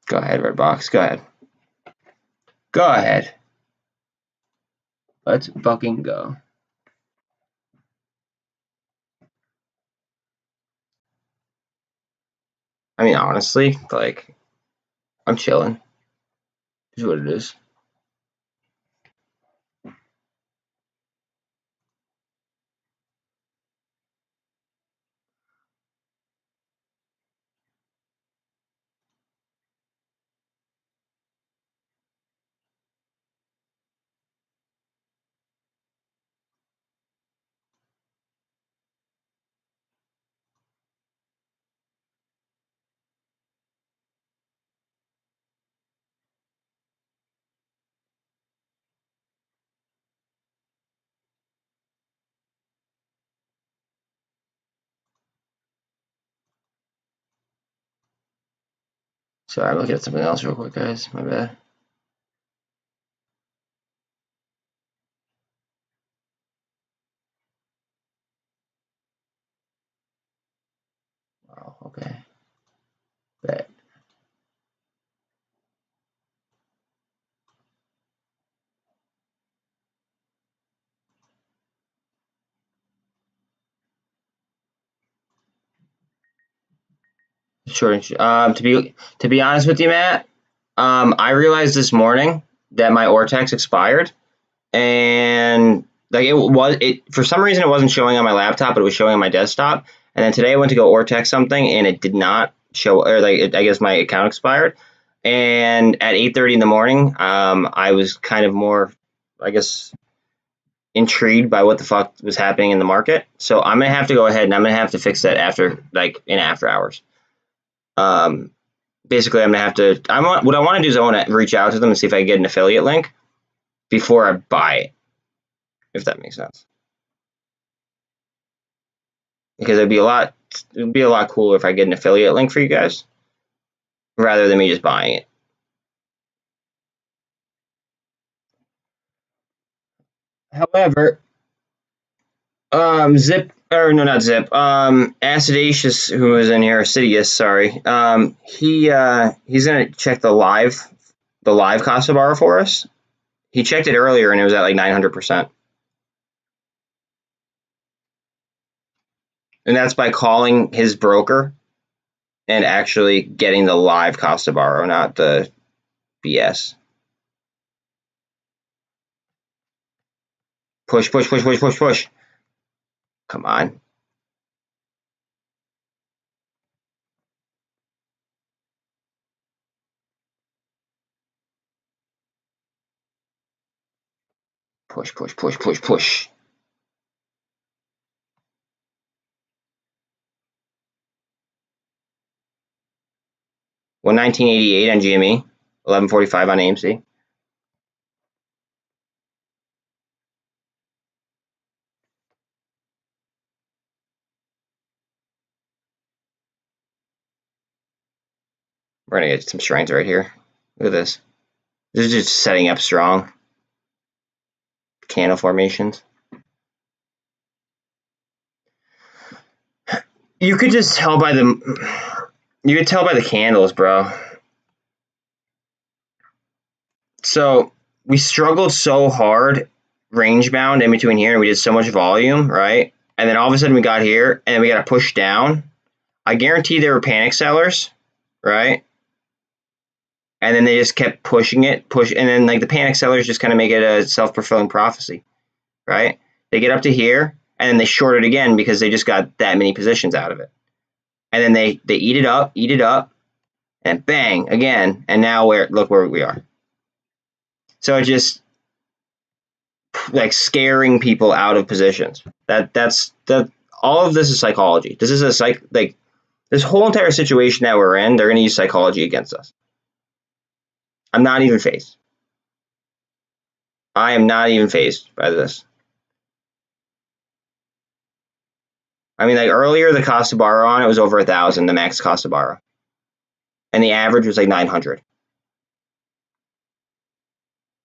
Go ahead, Red Box. Go ahead. Go ahead. Let's fucking go. I mean, honestly, like, I'm chilling. Is what it is. Sorry, I'm looking at something else real quick, guys. My bad. Wow, okay. Bet. Sure. To be honest with you, Matt, I realized this morning that my Ortex expired, and like it for some reason it wasn't showing on my laptop, but it was showing on my desktop. And then today I went to go Ortex something, and it did not show, or I guess my account expired. And at 8:30 in the morning, I was kind of more, I guess, intrigued by what the fuck was happening in the market. So I'm gonna have to go ahead and I'm gonna have to fix that after, like, in after hours. Um, Basically, I'm gonna have to. What I want to do is I want to reach out to them and see if I can get an affiliate link before I buy it, if that makes sense. Because it'd be a lot cooler if I get an affiliate link for you guys rather than me just buying it. However, Zip, or no, not Zip, Acidacious, who was in here, Acidious, sorry. He's gonna check the live Casa bar for us. He checked it earlier and it was at like 900%, and that's by calling his broker and actually getting the live Costa Barro, not the BS. Push, push, push, push, push, push. Come on. Push, push, push, push, push. $119.88 on GME, $11.45 on AMC. We're gonna get some strength right here. Look at this. This is just setting up strong. Candle formations. You could just tell by the candles, bro. So we struggled so hard range bound in between here, and we did so much volume, right? And then all of a sudden we got here, and we got to push down. I guarantee there were panic sellers, right? And then they just kept pushing it, and then like the panic sellers just kind of make it a self-fulfilling prophecy, right? They get up to here, and then they short it again because they just got that many positions out of it. And then they eat it up, and bang, again, and now look where we are. So it just like scaring people out of positions. That's all of this is psychology. This is this whole entire situation that we're in, they're going to use psychology against us. I'm not even phased. I am not even phased by this. I mean, like earlier, the cost to borrow on it was over 1,000, the max cost to borrow, and the average was like 900.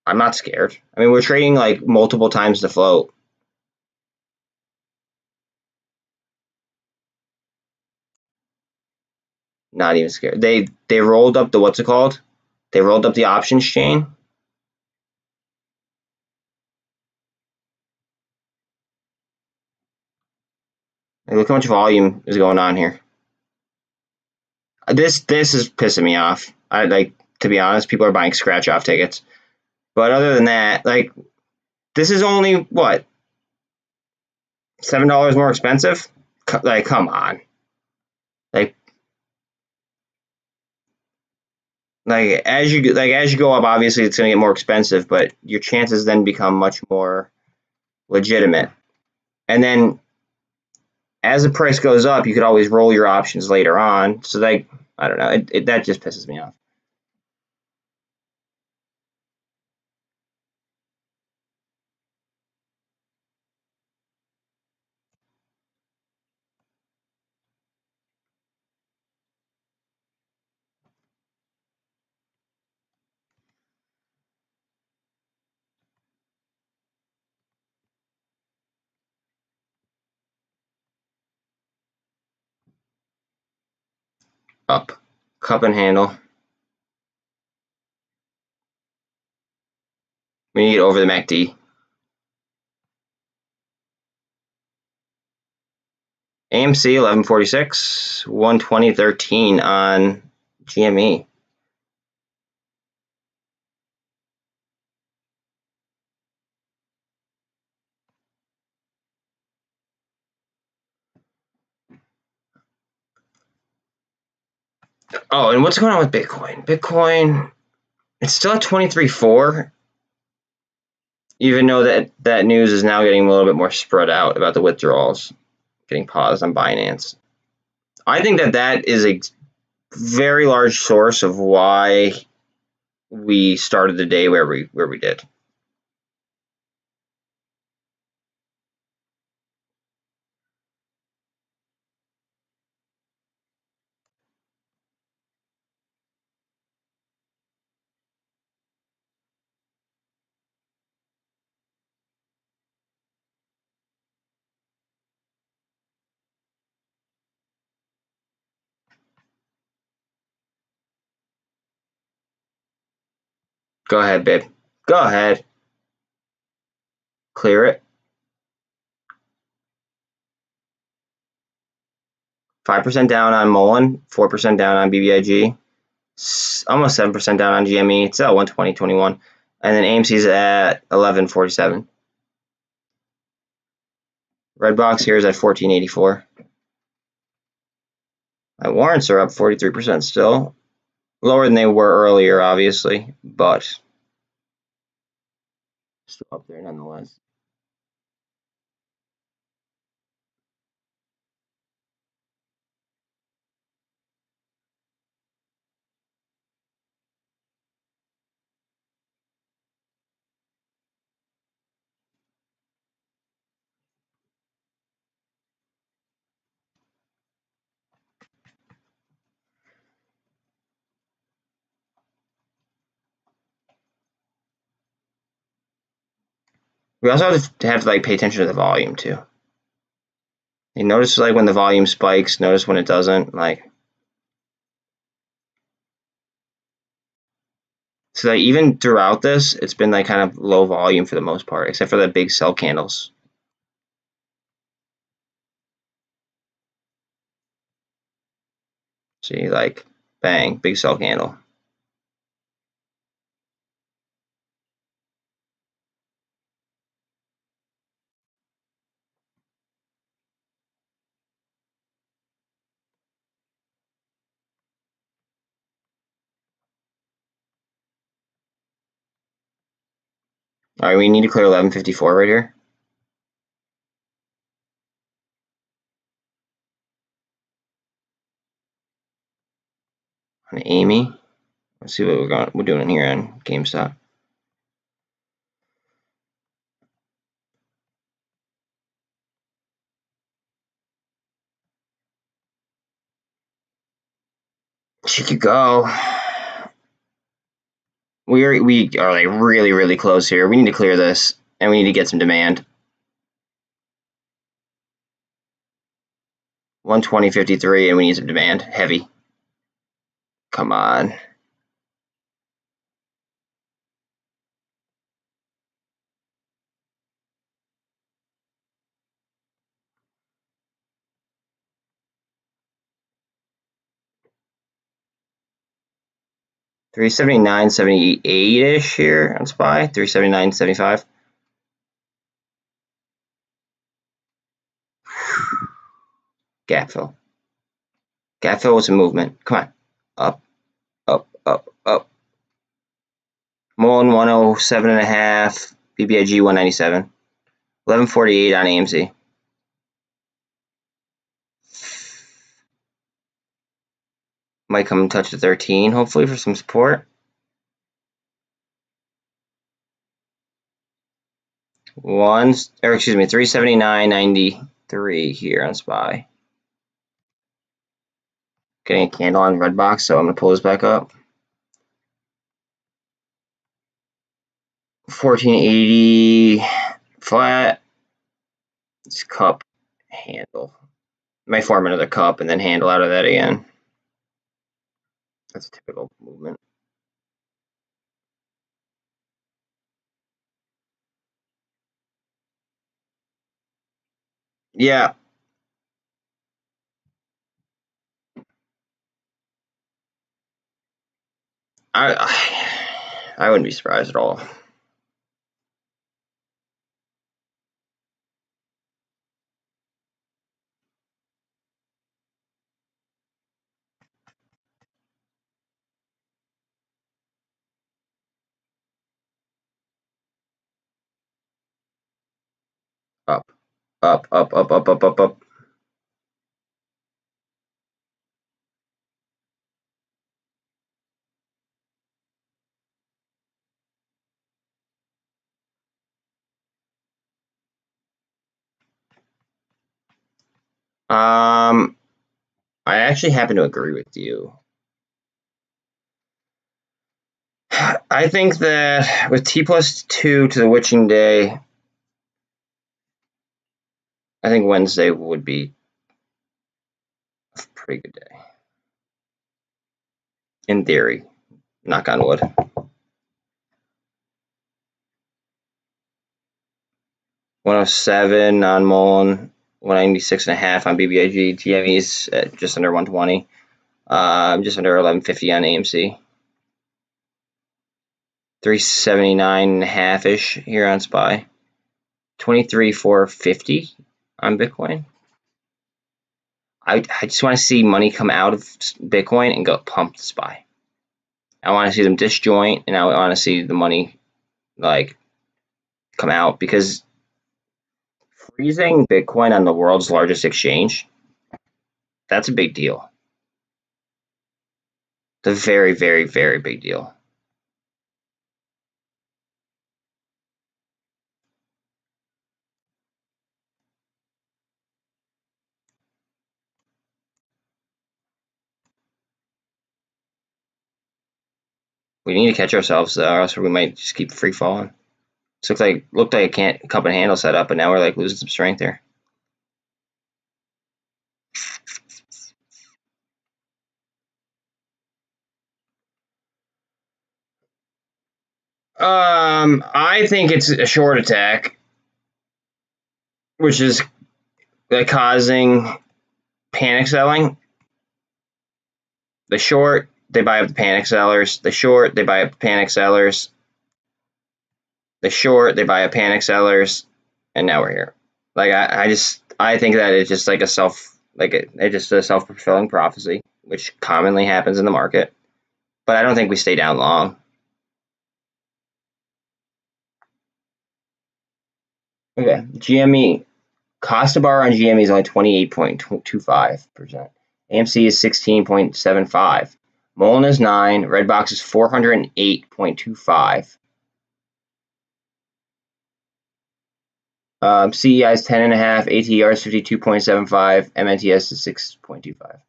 I'm not scared. I mean, we're trading like multiple times the float. Not even scared. They rolled up the, what's it called? They rolled up the options chain. Like, look how much volume is going on here. This is pissing me off. To be honest, people are buying scratch off tickets. But other than that, like, this is only what, $7 more expensive? Like, come on. Like as you go up, obviously it's going to get more expensive, but your chances then become much more legitimate. And then as the price goes up, you could always roll your options later on. So like, I don't know, that just pisses me off. Up, cup and handle. We need to get over the MACD. AMC 1146, 120.13 on GME. Oh, and what's going on with Bitcoin? Bitcoin, it's still at 23.4, even though that news is now getting a little bit more spread out about the withdrawals getting paused on Binance. I think that is a very large source of why we started the day where we did. Go ahead, babe. Go ahead. Clear it. 5% down on Mullen, 4% down on BBIG, almost 7% down on GME. It's at 120.21, and then AMC's at 11.47. Red box here is at 14.84. My warrants are up 43% still, lower than they were earlier, obviously, but Still up there nonetheless. We also have to like pay attention to the volume too. You notice like when the volume spikes, notice when it doesn't, like. So like even throughout this, it's been like kind of low volume for the most part, except for the big sell candles. See, like, bang, big sell candle. All right, we need to clear 1154 right here. On Amy. Let's see what we're doing here on GameStop. She could go. We are like really close here. We need to clear this, and we need to get some demand. 120.53, and we need some demand. Heavy. Come on. $379.78-ish here on SPY. $379.75. Gap fill. Gap fill with some movement. Come on. Up, up. MULN 107.5. BBIG 197. 1148 on AMC. Might come and touch the 13, hopefully, for some support. Excuse me, 379.93 here on SPY. Getting a candle on Redbox, so I'm going to pull this back up. 1480 flat. It's cup, handle. Might form another cup and then handle out of that again. That's a typical movement. Yeah. I wouldn't be surprised at all. Up. I actually happen to agree with you. I think that with T+2 to the witching day, I think Wednesday would be a pretty good day. In theory. Knock on wood. $107 on MULN, 196.5 on BBIG. GME's at just under 120. Just under 1150 on AMC. 379.5-ish here on SPY. 23,450 on Bitcoin. I just want to see money come out of Bitcoin and go pump the SPY. I want to see them disjoint, and I want to see the money like come out, because freezing Bitcoin on the world's largest exchange, that's a big deal. It's a very, very, very big deal. We need to catch ourselves though, or else we might just keep free falling. This looked like a cup and handle setup, but now we're like losing some strength here. I think it's a short attack, which is causing panic selling. The short, they buy up the panic sellers. The short, they buy up the panic sellers. The short, they buy up panic sellers, and now we're here. Like I think that it's just like it's just a self-fulfilling prophecy, which commonly happens in the market. But I don't think we stay down long. Okay, GME. Cost to borrow on GME is only 28.25%. AMC is 16.75. MULN is 9. Redbox is 408.25. CEI is 10.5. ATR is 52.75. MNTS is 6.25.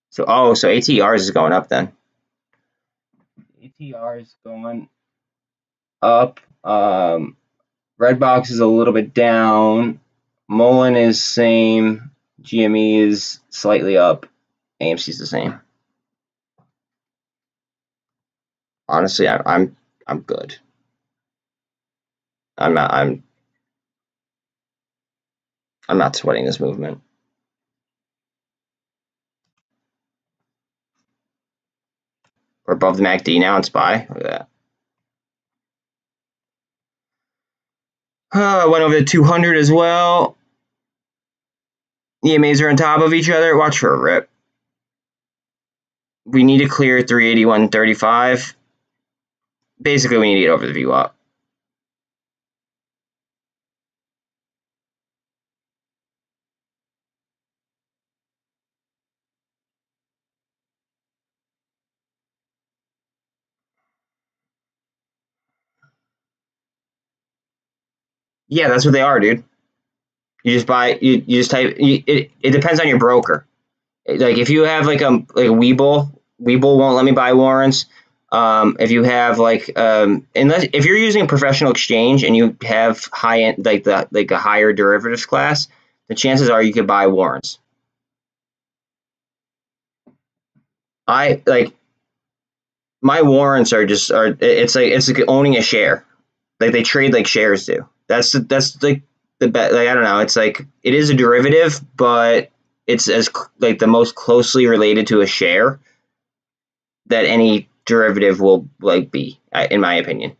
So ATR is going up then. ATR is going up. Redbox is a little bit down. MULN is same. GME is slightly up. AMC is the same. Honestly, I'm good. I'm not sweating this movement. We're above the MACD now in SPY. Look at that. Went over to 200 as well. EMAs are on top of each other. Watch for a rip. We need to clear 381.35. Basically, we need to get over the VWAP. Yeah, that's what they are, dude. You just buy. You just type. It depends on your broker. Like if you have like a webull won't let me buy warrants. If you have unless if you're using a professional exchange and you have high end like a higher derivatives class, the chances are you could buy warrants. My warrants it's like owning a share. Like they trade like shares do. That's like the bet. Like I don't know. It's like it is a derivative, but it's as like the most closely related to a share that any derivative will be, in my opinion.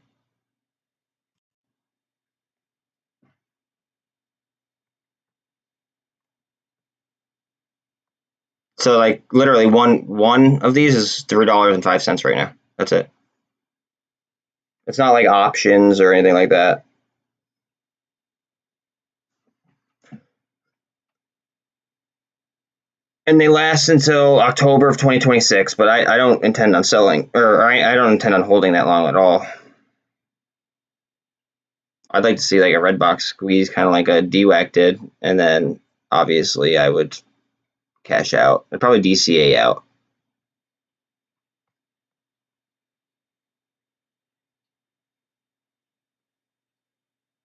So like literally one of these is $3.05 right now. That's it. It's not like options or anything like that. And they last until October of 2026, but I don't intend on selling, or I don't intend on holding that long at all. I'd like to see like a red box squeeze, kind of like a DWAC did, and then obviously I would cash out. I'd probably DCA out.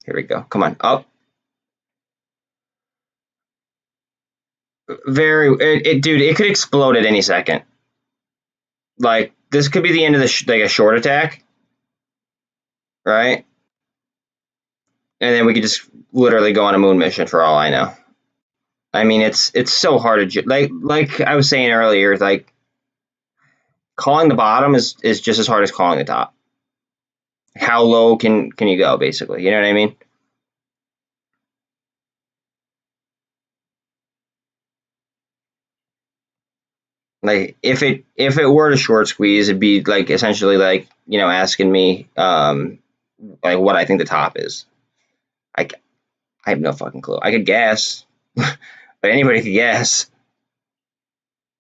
Here we go. Come on, up. Dude, it could explode at any second. Like this could be the end of the a short attack, right? And then we could just literally go on a moon mission for all I know. I mean, it's so hard to like I was saying earlier, like calling the bottom is just as hard as calling the top. How low can you go, basically? You know what I mean? Like if it were to short squeeze, it'd be like essentially like asking me like what I think the top is. I have no fucking clue. I could guess, but anybody could guess.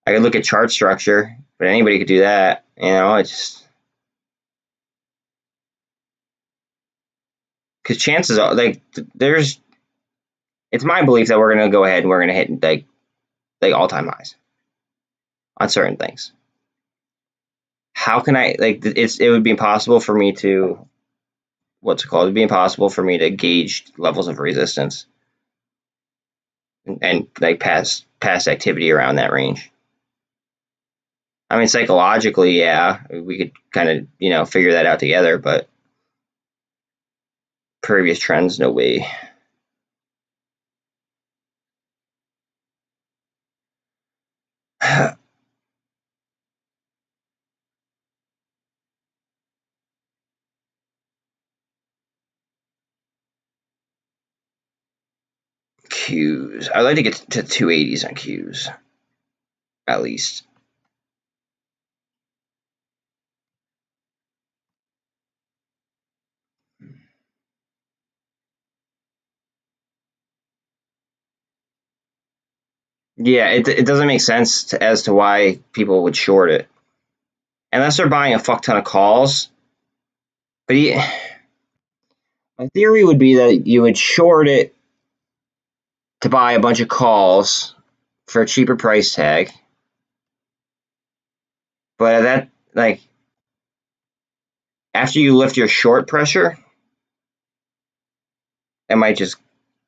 I could look at chart structure, but anybody could do that. You know, it's just because chances are, like, there's. It's my belief that we're gonna go ahead and we're gonna hit like all-time highs on certain things. How can I like? It would be impossible for me to what's it called? It'd be impossible for me to gauge levels of resistance and like past activity around that range. I mean, psychologically, yeah, we could kind of, you know, figure that out together, but previous trends, no way. Qs. I'd like to get to 280s on Qs, at least. Yeah, it doesn't make sense as to why people would short it. Unless they're buying a fuck ton of calls. But my theory would be that you would short it to buy a bunch of calls for a cheaper price tag. But that, like, after you lift your short pressure, it might just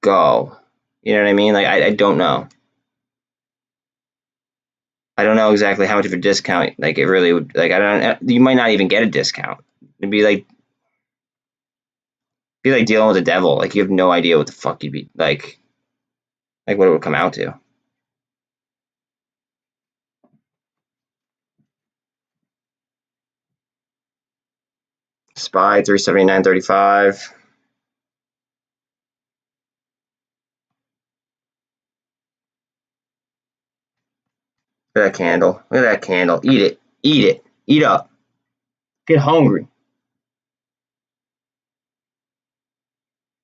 go. You know what I mean? Like, I don't know. I don't know exactly how much of a discount, like, it really would, like, I don't, you might not even get a discount. It'd be like dealing with the devil. Like, you have no idea what the fuck you'd be, like what it would come out to. SPY 379.35. Look at that candle. Look at that candle. Eat it. Eat it. Eat up. Get hungry.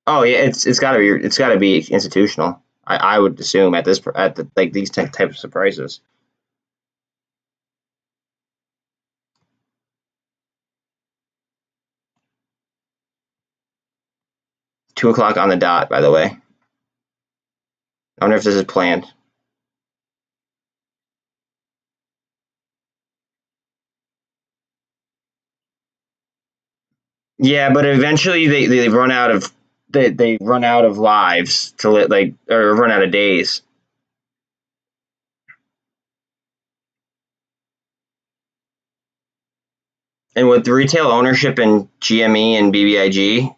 Oh yeah, it's gotta be institutional. I would assume at like these types of prices. $2 on the dot, by the way. I wonder if this is planned. Yeah, but eventually they run out of they run out of lives to like or run out of days. And with the retail ownership in GME and BBIG,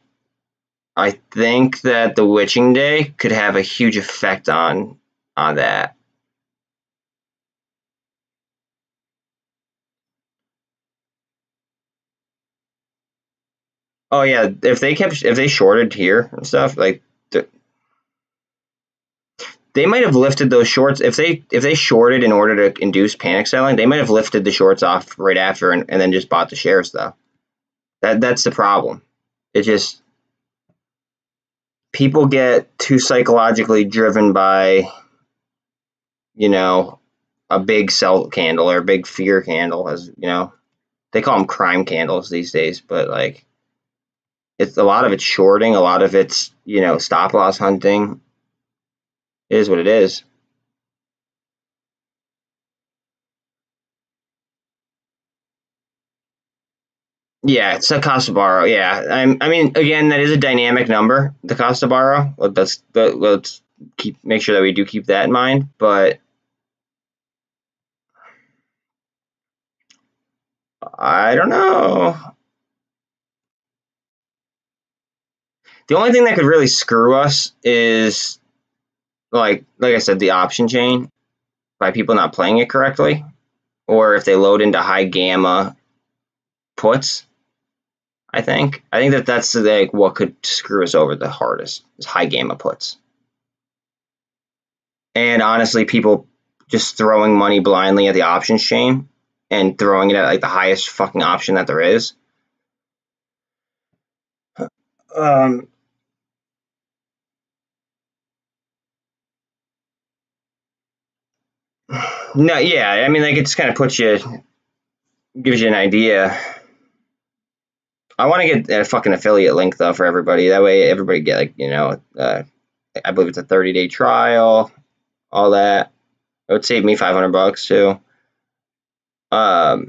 I think that the witching day could have a huge effect on that. Oh yeah, if they shorted here and stuff, like they might have lifted those shorts if they shorted in order to induce panic selling. They might have lifted the shorts off right after and then just bought the shares though. That's the problem. It just people get too psychologically driven by, you know, a big sell candle or a big fear candle, as you know, they call them crime candles these days, but like it's a lot of it's shorting, a lot of it's, you know, stop loss hunting. It is what it is. Yeah, it's a cost to borrow. Yeah, I mean, again, that is a dynamic number, the cost to borrow. Let's make sure that we do keep that in mind. But I don't know. The only thing that could really screw us is like I said, the option chain by people not playing it correctly, or if they load into high gamma puts. I think that's like what could screw us over the hardest is high gamma puts. And honestly, people just throwing money blindly at the options chain and throwing it at like the highest fucking option that there is. No, yeah, I mean, like, it just kind of gives you an idea. I want to get a fucking affiliate link though for everybody. That way, everybody get like, I believe it's a 30-day trial, all that. It would save me $500 too. But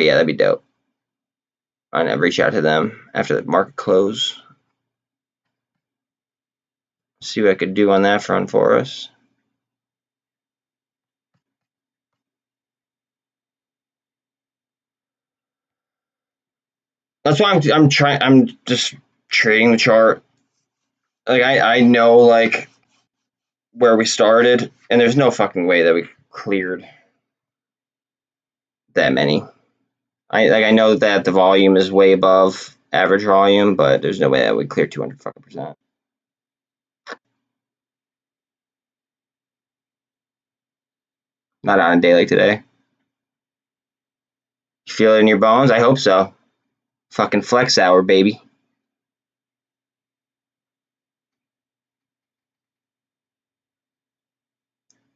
yeah, that'd be dope. I'd reach out to them after the market close. See what I could do on that front for us. That's why I'm just trading the chart. Like I know like where we started, and there's no fucking way that we cleared that many. I know that the volume is way above average volume, but there's no way that would clear 200 fucking percent. Not on a day like today. You feel it in your bones? I hope so. Fucking flex hour, baby.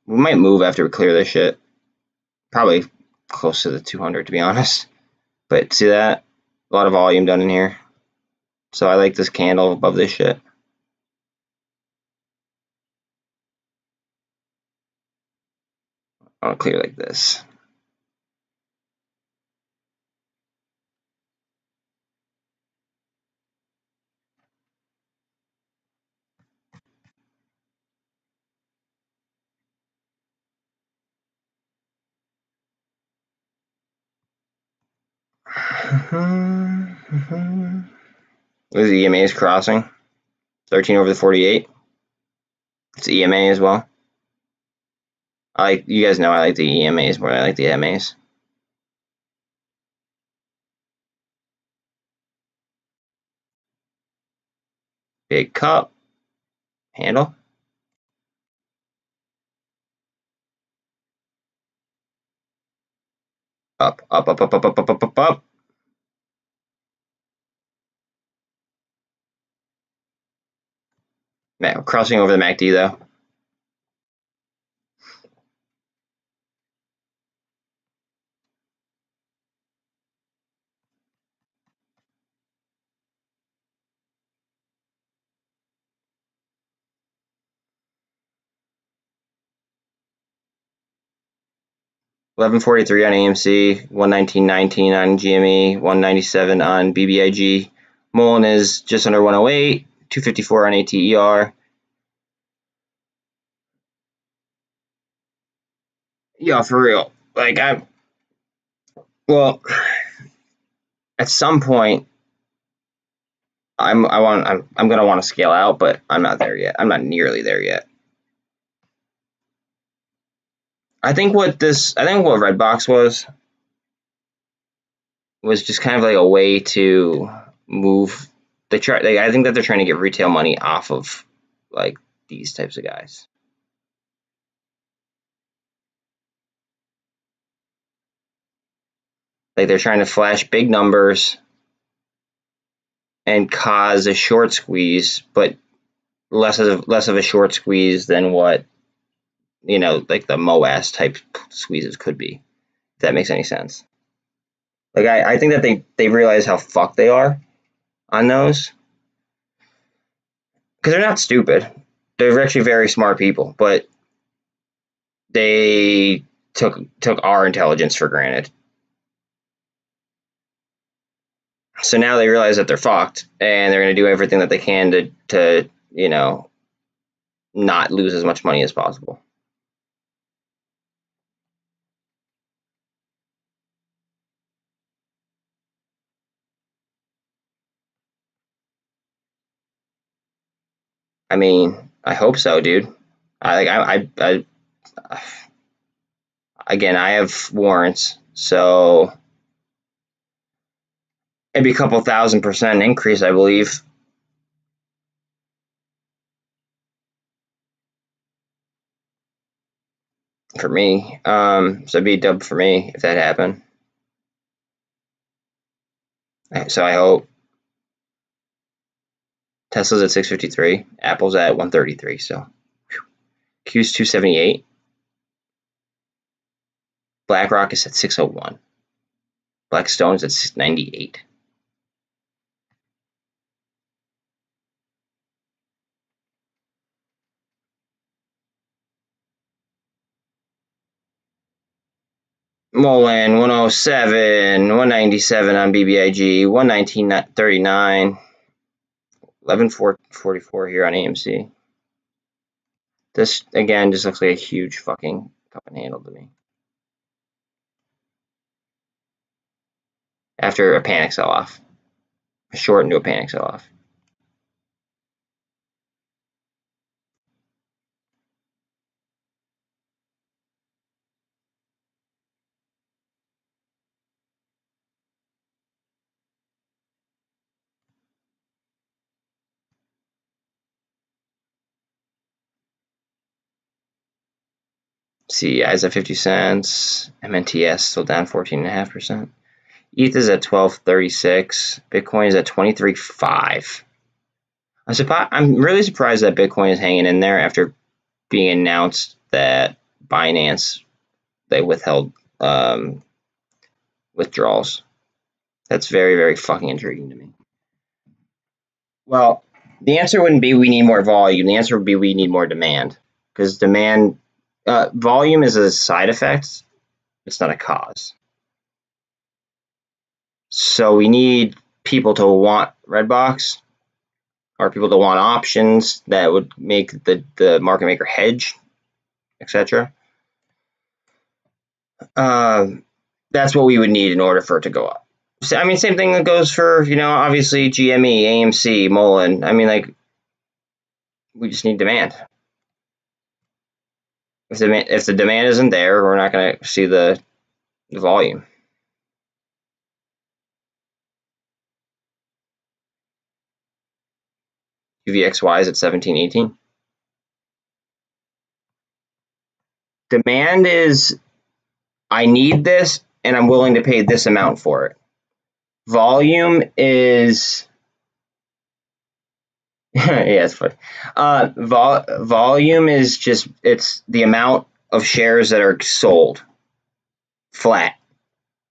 We might move after we clear this shit. Probably close to the 200 to be honest. But see that? A lot of volume done in here. So I like this candle above this shit. I'll clear like this. This is EMA's crossing. 13 over the 48. It's EMA as well. You guys know I like the EMAs more than I like the MAs. Big cup. Handle. Up, up, up, up, up, up, up, up, up, up. Man, crossing over the MACD though. $11.43 on AMC, 119.19 on GME, 197 on BBIG. MULN is just under 108, 254 on ATER. Yeah, for real. Like at some point, I'm gonna want to scale out, but I'm not there yet. I'm not nearly there yet. I think what Redbox was just kind of like a way to move the chart. Like, I think that they're trying to get retail money off of like these types of guys. Like they're trying to flash big numbers and cause a short squeeze, but less of a short squeeze than what like the MOASS type squeezes could be. If that makes any sense. Like I think that they realize how fucked they are on those, because they're not stupid. They're actually very smart people, but they took our intelligence for granted. So now they realize that they're fucked, and they're going to do everything that they can to not lose as much money as possible. I mean, I hope so, dude. Again, I have warrants, so it'd be a couple $1,000% increase, I believe. For me, so it'd be a dub for me if that happened. So I hope Tesla's at 653, Apple's at 133. So Q's 278. BlackRock is at 601. Blackstone's at 698. Mullen 107, 197 on BBIG, 119.39, 11.44 here on AMC. This again just looks like a huge fucking cup and handle to me. After a panic sell-off, a short into a panic sell-off. CEI's at 50 cents. MNTS still down 14.5%. ETH is at 12.36. Bitcoin is at 23.5. I'm really surprised that Bitcoin is hanging in there after being announced that Binance, they withheld withdrawals. That's very, very fucking intriguing to me. Well, the answer wouldn't be we need more volume. The answer would be we need more demand, because demand, volume is a side effect. It's not a cause. So we need people to want Redbox, or people to want options that would make the market maker hedge, etc. That's what we would need in order for it to go up. So, I mean, same thing that goes for, obviously GME, AMC, MULN. I mean, like, we just need demand. If the demand isn't there, we're not going to see the volume. UVXY is at 17.18. Demand is, I need this and I'm willing to pay this amount for it. Volume is, yeah, it's funny. Volume is just, it's the amount of shares that are sold. Flat.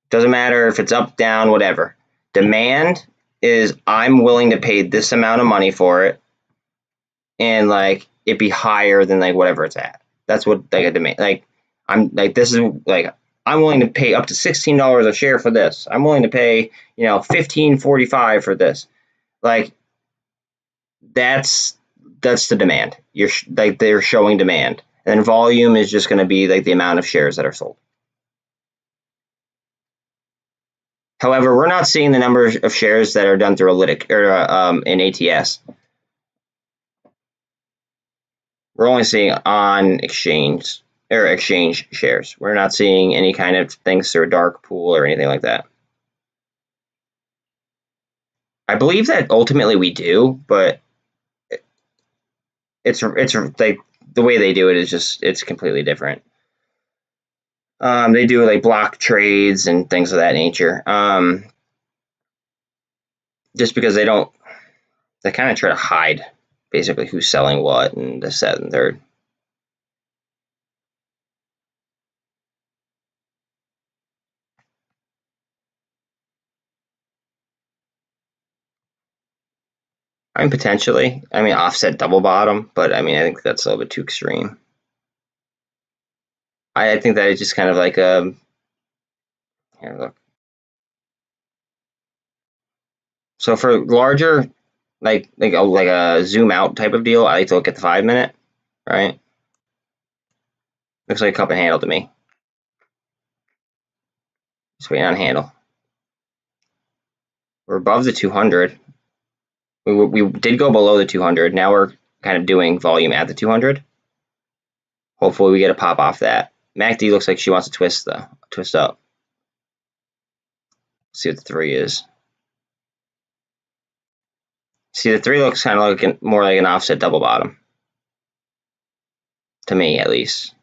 Doesn't matter if it's up, down, whatever. Demand is I'm willing to pay this amount of money for it, and like it be higher than like whatever it's at. That's what like a demand. Like I'm like this is like I'm willing to pay up to $16 a share for this. I'm willing to pay $15.45 for this. Like that's the demand. You're like they're showing demand, and then volume is just going to be like the amount of shares that are sold. However, we're not seeing the number of shares that are done through a lytic or in ATS. We're only seeing on exchange or exchange shares. We're not seeing any kind of things through a dark pool or anything like that. I believe that ultimately we do, but it's like the way they do it is just it's completely different. They do like block trades and things of that nature. Just because they kind of try to hide basically who's selling what and this, that, and third. I mean, potentially. I mean, offset double bottom, but I mean, I think that's a little bit too extreme. I think that it's just kind of like here, look. So for larger, like a zoom out type of deal, I like to look at the 5 minute, right? Looks like a cup and handle to me. Just waiting on handle. We're above the 200. We did go below the 200. Now we're kind of doing volume at the 200. Hopefully we get a pop off that. MACD looks like she wants to twist though. Twist up. See what the 3 is. See, the 3 looks kind of like more like an offset double bottom. To me, at least.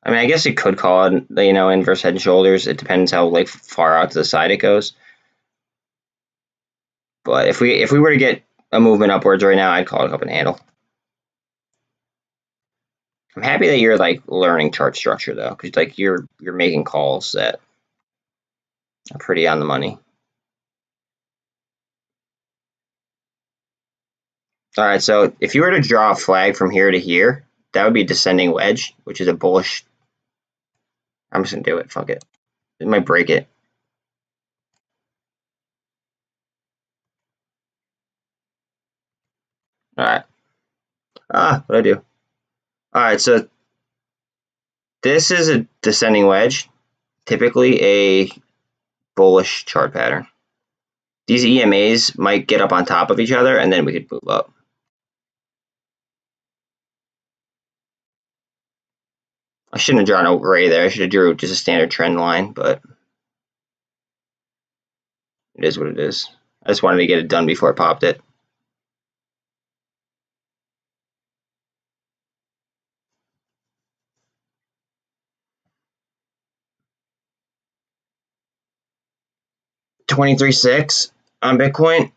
I mean, I guess you could call it, inverse head and shoulders. It depends how like far out to the side it goes. But if we were to get a movement upwards right now, I'd call it up and handle. I'm happy that you're like learning chart structure though, because like you're making calls that are pretty on the money. All right, so if you were to draw a flag from here to here, that would be a descending wedge, which is a bullish. I'm just gonna do it. Fuck it. It might break it. All right. What'd I do? All right, so this is a descending wedge, typically a bullish chart pattern. These EMAs might get up on top of each other, and then we could move up. I shouldn't have drawn a ray there. I should have drew just a standard trend line, but it is what it is. I just wanted to get it done before I popped it. $23.6 on Bitcoin.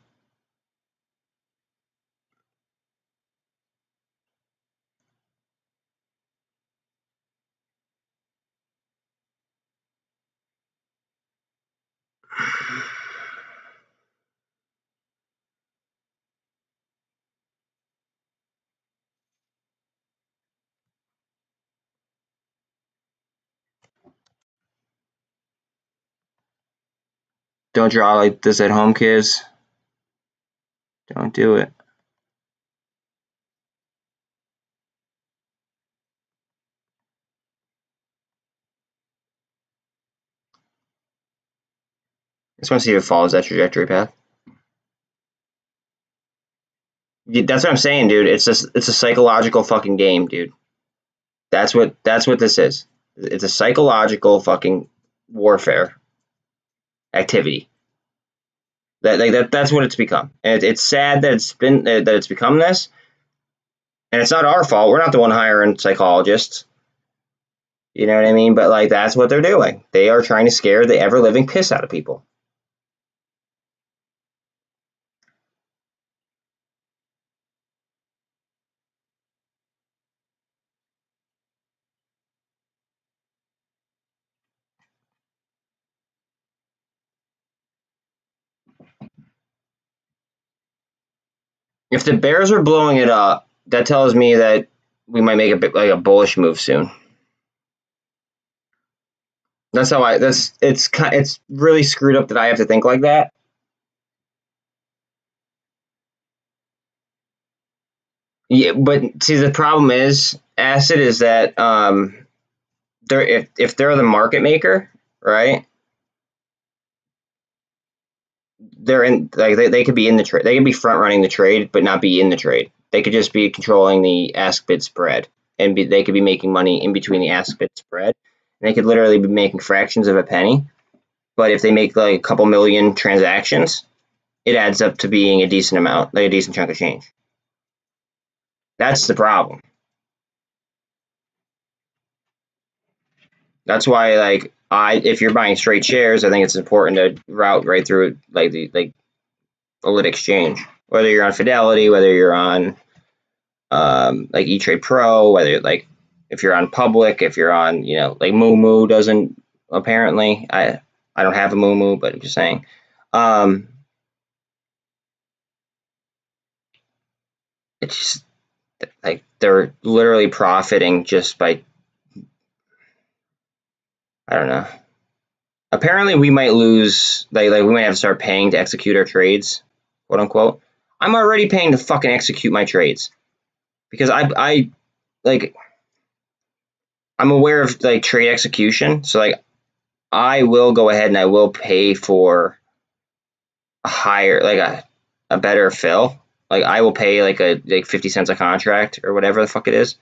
Don't draw like this at home, kids. Don't do it. I just want to see if it follows that trajectory path. That's what I'm saying, dude. It's a psychological fucking game, dude. That's what this is. It's a psychological fucking warfare activity. That's what it's become. And it's sad that it's become this. And it's not our fault. We're not the one hiring psychologists. You know what I mean? But like that's what they're doing. They are trying to scare the ever living piss out of people. If the bears are blowing it up, that tells me that we might make a bit like a bullish move soon. That's how it's really screwed up that I have to think like that. Yeah, but see the problem is acid is that they're if they're the market maker, right? They're in like they could be in the trade. They could be front running the trade, but not be in the trade. They could just be controlling the ask bid spread, and they could be making money in between the ask bid spread. And they could literally be making fractions of a penny. But if they make like a couple million transactions, it adds up to being a decent amount, like a decent chunk of change. That's the problem. That's why, like, if you're buying straight shares, I think it's important to route right through like a lit exchange. Whether you're on Fidelity, whether you're on like E-Trade Pro, whether like if you're on Public, if you're on like Moo doesn't apparently. I don't have a Moo, but I'm just saying. It's just like they're literally profiting just by, I don't know. Apparently, we might lose, like we might have to start paying to execute our trades, quote unquote. I'm already paying to fucking execute my trades because I like I'm aware of like trade execution, so like I will go ahead and I will pay for a higher, like a better fill. Like I will pay like 50 cents a contract or whatever the fuck it is.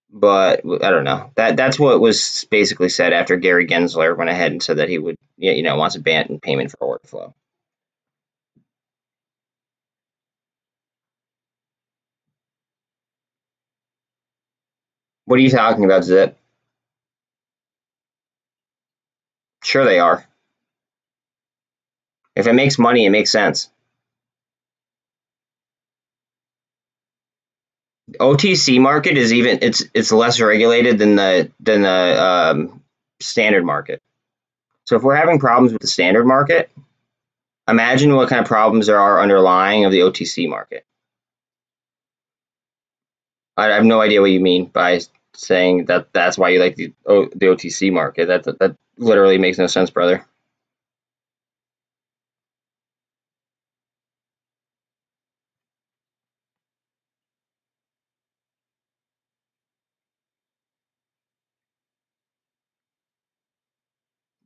But I don't know. That's what was basically said after Gary Gensler went ahead and said that he would, wants a ban payment for order flow. What are you talking about, Zip? Sure they are. If it makes money, it makes sense. OTC market is even it's less regulated than the standard market. So if we're having problems with the standard market, imagine what kind of problems there are underlying of the OTC market. I have no idea what you mean by saying that that's why you like the OTC market. That literally makes no sense, brother.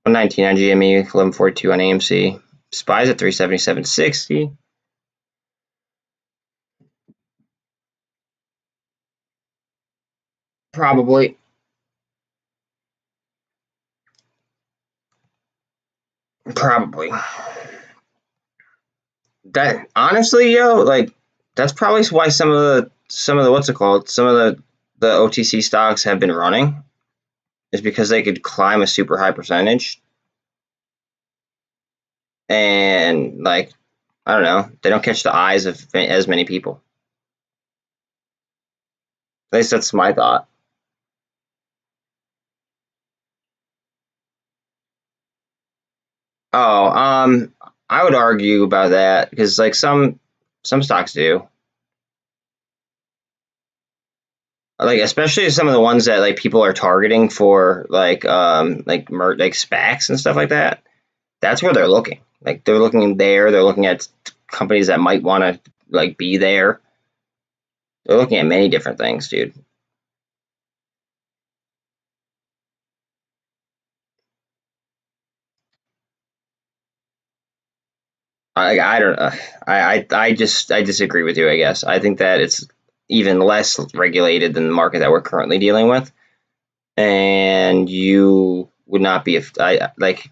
$119 on GME, 1142 on AMC. SPY's at 377.60. Probably. Probably. That honestly, yo, like that's probably why some of the what's it called? Some of the OTC stocks have been running is because they could climb a super high percentage. And like I don't know, they don't catch the eyes of as many people. At least that's my thought. Oh, I would argue about that because like some stocks do. Like especially some of the ones that like people are targeting for like like SPACs and stuff like that. That's where they're looking. Like they're looking there. They're looking at companies that might want to like be there. They're looking at many different things, dude. I don't. I disagree with you. I guess I think that it's even less regulated than the market that we're currently dealing with, and you would not be like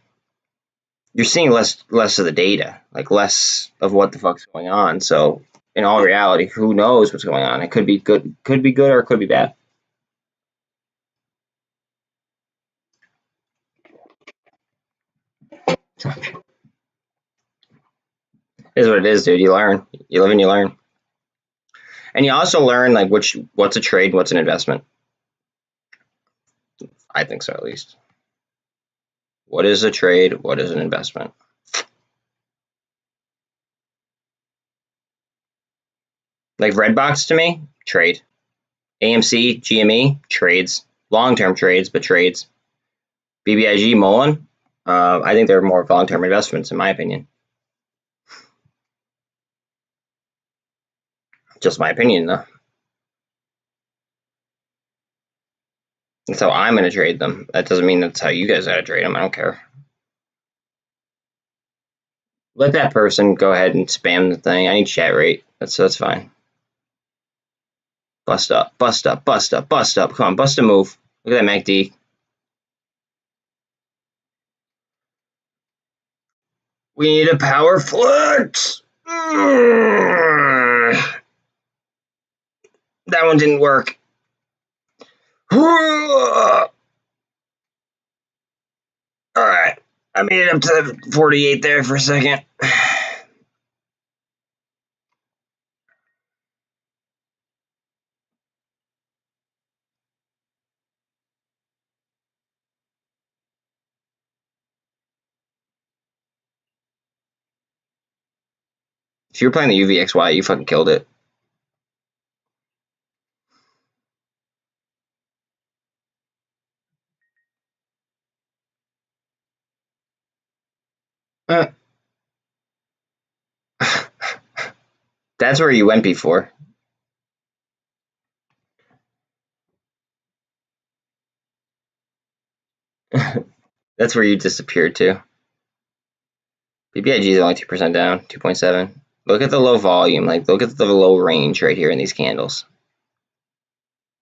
you're seeing less of the data, like less of what the fuck's going on. So in all reality, who knows what's going on? It could be good, or it could be bad. It is what it is, dude. You learn, you live and you learn, and you also learn like what's a trade, what's an investment. I think so, at least. What is a trade? What is an investment? Like Redbox to me, trade. AMC, GME, trades. Long-term trades, but trades. BBIG, Mullen, I think they're more long-term investments, in my opinion. Just my opinion, though. That's how I'm going to trade them. That doesn't mean that's how you guys got to trade them. I don't care. Let that person go ahead and spam the thing. I need chat rate. That's fine. Bust up, bust up, bust up, bust up. Come on, bust a move. Look at that MACD. We need a power flex. That one didn't work. All right. I made it up to 48 there for a second. If you were playing the UVXY, you fucking killed it. That's where you went before. That's where you disappeared to. BBIG is only 2% down, 2.7. Look at the low volume. Like, look at the low range right here in these candles.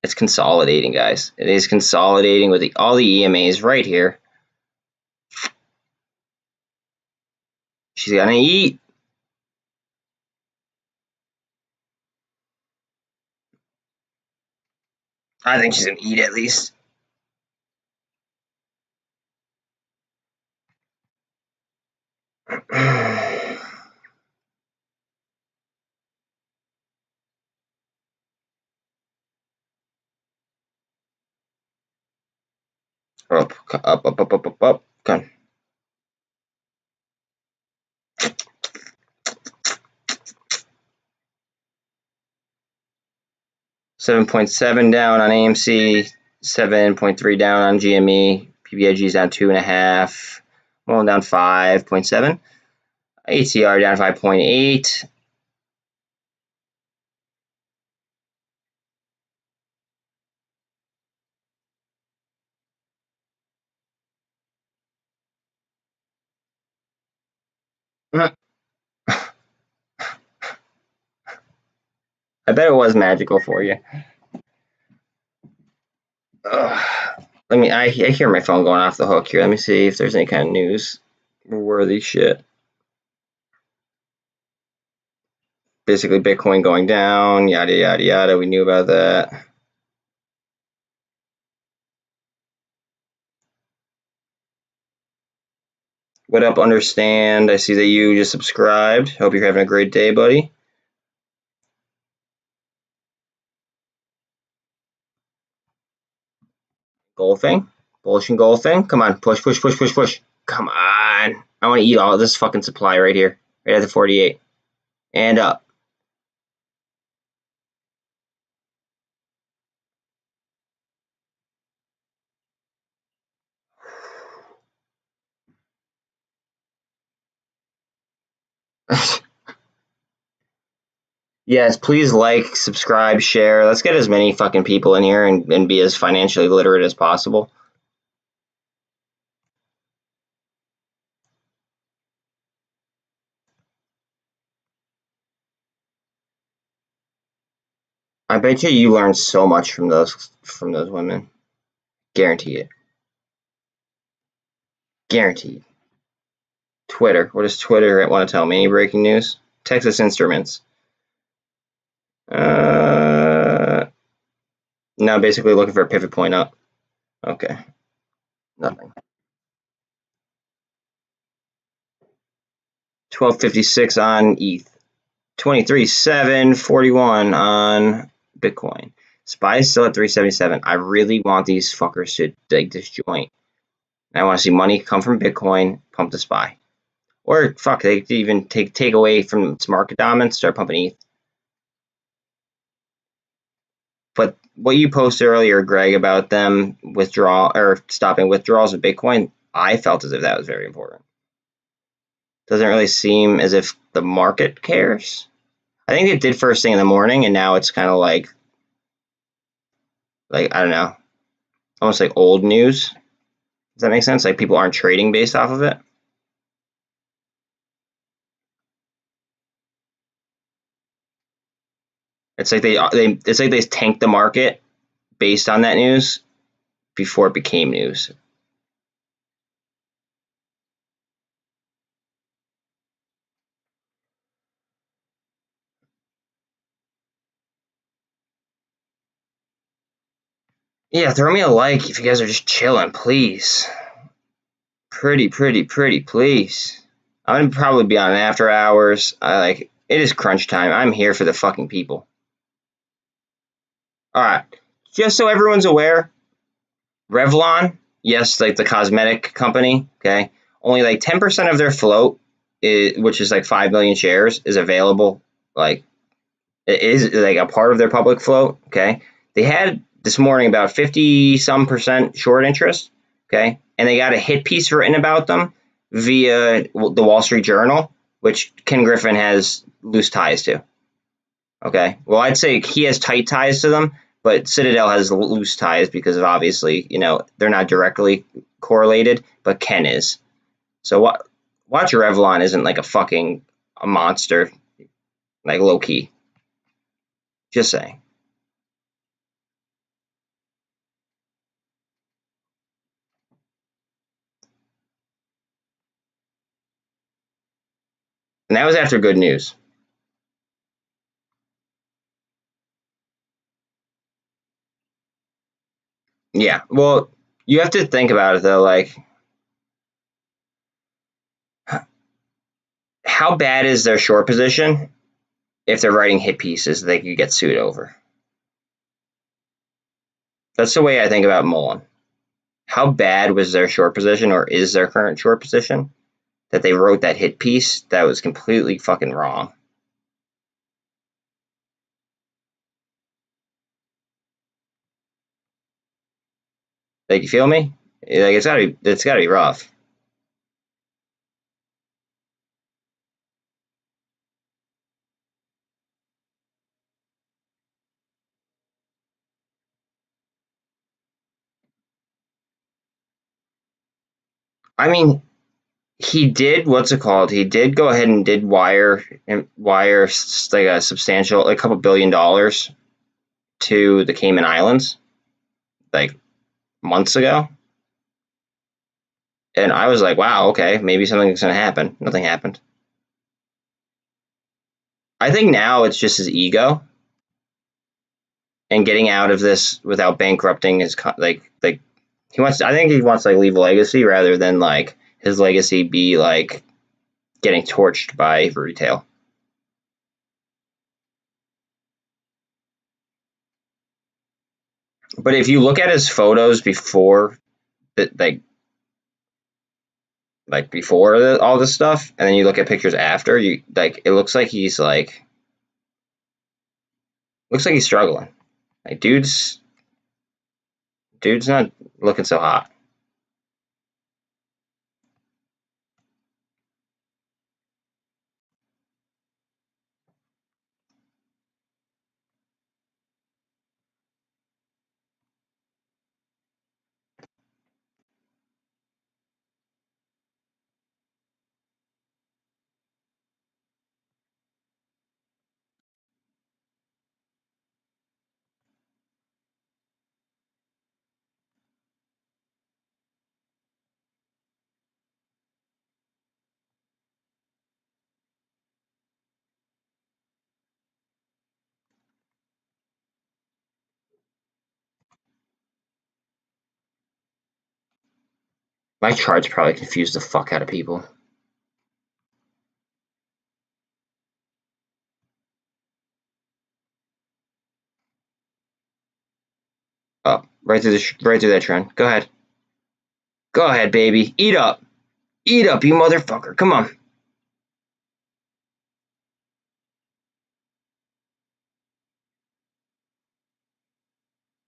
It's consolidating, guys. It is consolidating with all the EMAs right here. She's gonna eat. I think she's gonna eat at least. Up, up, up, up, up, up, up. Come on. $7.7 down on AMC, 7.3 down on GME, BBIG is down 2.5, MULN down 5.7, ATR down 5.8. I bet it was magical for you. I hear my phone going off the hook here. Let me see if there's any kind of news worthy shit. Basically, Bitcoin going down, yada, yada, yada. We knew about that. What up, Understand? I see that you just subscribed. Hope you're having a great day, buddy. Golfing? Bullish and golfing? Come on, push, push, push, push, push. Come on. I want to eat all of this fucking supply right here. Right at the 48. And up. Yes, please like, subscribe, share. Let's get as many fucking people in here and be as financially literate as possible. I bet you learned so much from those women. Guarantee it. Guaranteed. Twitter. What does Twitter want to tell me? Any breaking news? Texas Instruments. No, basically looking for a pivot point up. Okay. Nothing. 1256 on ETH. 23,741 on Bitcoin. SPY is still at 377. I really want these fuckers to like disjoint. I want to see money come from Bitcoin, pump the SPY. Or fuck, they could even take away from its market dominance, start pumping ETH. But what you posted earlier, Greg, about them stopping withdrawals of Bitcoin, I felt as if that was very important. Doesn't really seem as if the market cares. I think it did first thing in the morning, and now it's kind of like I don't know, almost like old news. Does that make sense? Like people aren't trading based off of it. It's like they tanked the market based on that news before it became news. Yeah, throw me a like if you guys are just chilling, please. Pretty, please. I'm gonna probably be on after hours. It is crunch time. I'm here for the fucking people. Alright. Just so everyone's aware, Revlon, yes, like the cosmetic company, okay, only like 10% of their float, which is like 5 million shares, is available. Like, it is like a part of their public float, okay? They had this morning about 50-some% short interest, okay? And they got a hit piece written about them via the Wall Street Journal, which Ken Griffin has loose ties to, okay? Well, I'd say he has tight ties to them, but Citadel has loose ties because of obviously, they're not directly correlated, but Ken is. So watch Revlon isn't like a monster, like low key. Just saying. And that was after good news. Yeah, well, you have to think about it though, like how bad is their short position if they're writing hit pieces they could get sued over? That's the way I think about Mullen. how bad was their short position, or is their current short position, that they wrote that hit piece that was completely fucking wrong. Like, you feel me? Like, it's gotta be rough. I mean, he did, what's it called? He did go ahead and did wire like a substantial, like a couple $1 billion to the Cayman Islands, like months ago. And I was like, wow, okay, maybe something's gonna happen. Nothing happened. I think now it's just his ego and getting out of this without bankrupting his like he wants. I think he wants to like leave a legacy rather than like his legacy be like getting torched by retail. But if you look at his photos before that, like before all this stuff, and then you look at pictures after, you like it looks like he's struggling. Like dude's not looking so hot. My charts probably confuse the fuck out of people. Oh, right through that trend. Go ahead, baby. Eat up, you motherfucker. Come on.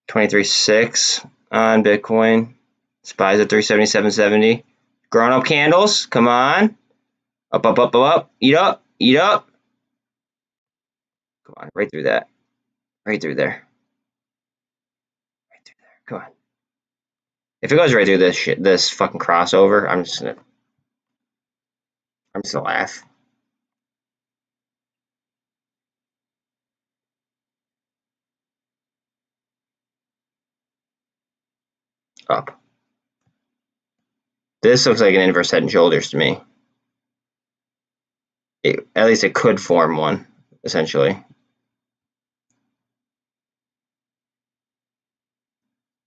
23.6 on Bitcoin. Spies at 377.70. Growing up candles. Come on. Up, up, up, up, up. Eat up. Eat up. Come on. Right through that. Right through there. Right through there. Come on. If it goes right through this shit, this fucking crossover, I'm just gonna laugh. Up. This looks like an inverse head and shoulders to me. At least it could form one, essentially.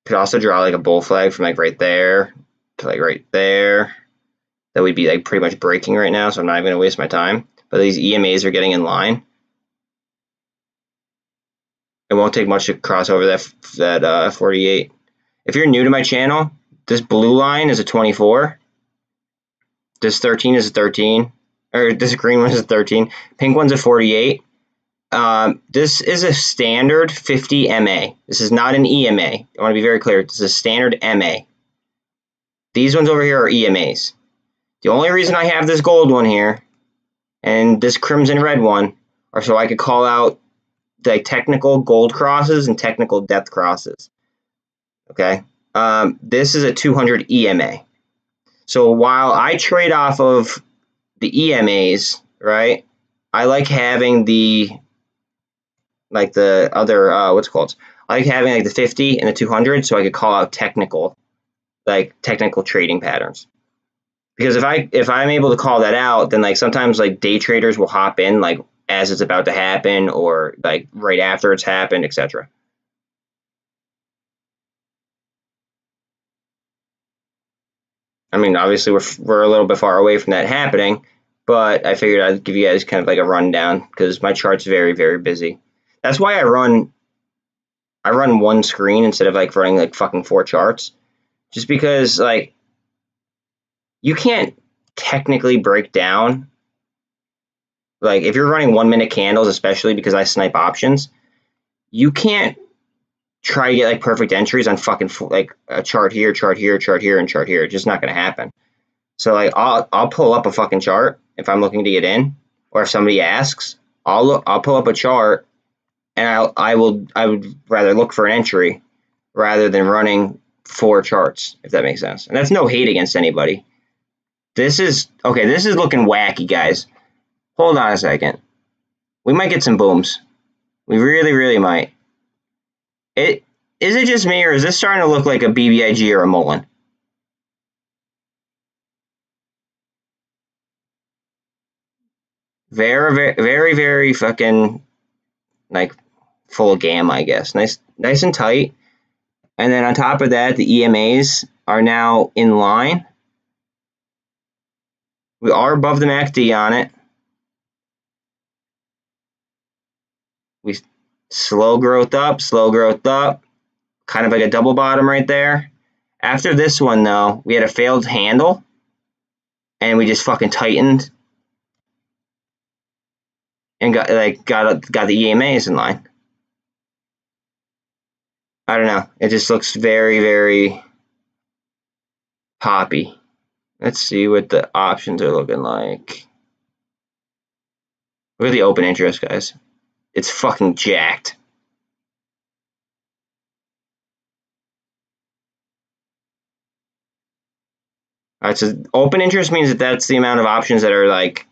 Could also draw like a bull flag from like right there to like right there. That would be like pretty much breaking right now, so I'm not even going to waste my time. But these EMAs are getting in line. It won't take much to cross over that 48. If you're new to my channel, this blue line is a 24. This 13 is a 13. Or this green one is a 13. Pink one's a 48. This is a standard 50 MA. This is not an EMA. I want to be very clear. This is a standard MA. These ones over here are EMAs. The only reason I have this gold one here and this crimson red one are so I could call out the technical gold crosses and technical depth crosses. Okay. This is a 200 EMA. So while I trade off of the EMAs, right, I like having the other, what's it called? I like having like the 50 and the 200 so I could call out technical trading patterns. Because if I'm able to call that out, then like sometimes like day traders will hop in like as it's about to happen or like right after it's happened, etc. I mean, obviously we're a little bit far away from that happening, but I figured I'd give you guys kind of like a rundown because my chart's very, very busy. That's why I run one screen instead of like running like fucking 4 charts, Just because, like, you can't technically break down, like, if you're running 1 minute candles, especially because I snipe options, you can't try to get like perfect entries on fucking like a chart here, chart here, chart here, and chart here. It's just not going to happen. So like I'll pull up a fucking chart if I'm looking to get in, or if somebody asks, I'll pull up a chart, and I would rather look for an entry rather than running 4 charts, if that makes sense. And that's no hate against anybody. This is okay. This is looking wacky, guys. Hold on a second. We might get some booms. We really, really might. Is it just me, or is this starting to look like a BBIG or a MULN? Very, very, very, very fucking like full of gamma, I guess. Nice and tight. And then on top of that, the EMAs are now in line. We are above the MACD on it. We slow growth up, kind of like a double bottom right there. After this one, though, we had a failed handle, and we just fucking tightened and got the EMAs in line. I don't know. It just looks very, very poppy. Let's see what the options are looking like. Look at the open interest, guys. It's fucking jacked. All right, so open interest means that that's the amount of options that are like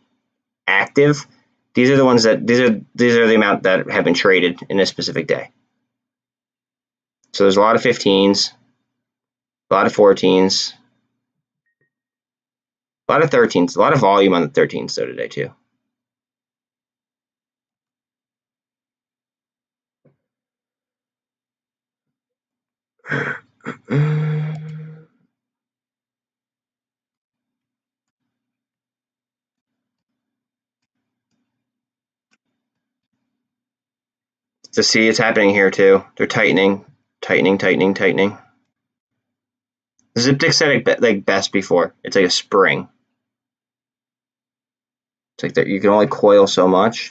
active. These are the ones that these are the amount that have been traded in a specific day. So there's a lot of 15s, a lot of 14s, a lot of 13s, a lot of volume on the 13s though today too. To see it's happening here too. They're tightening. The Ziptic said it like best before. It's like a spring. It's like that you can only coil so much.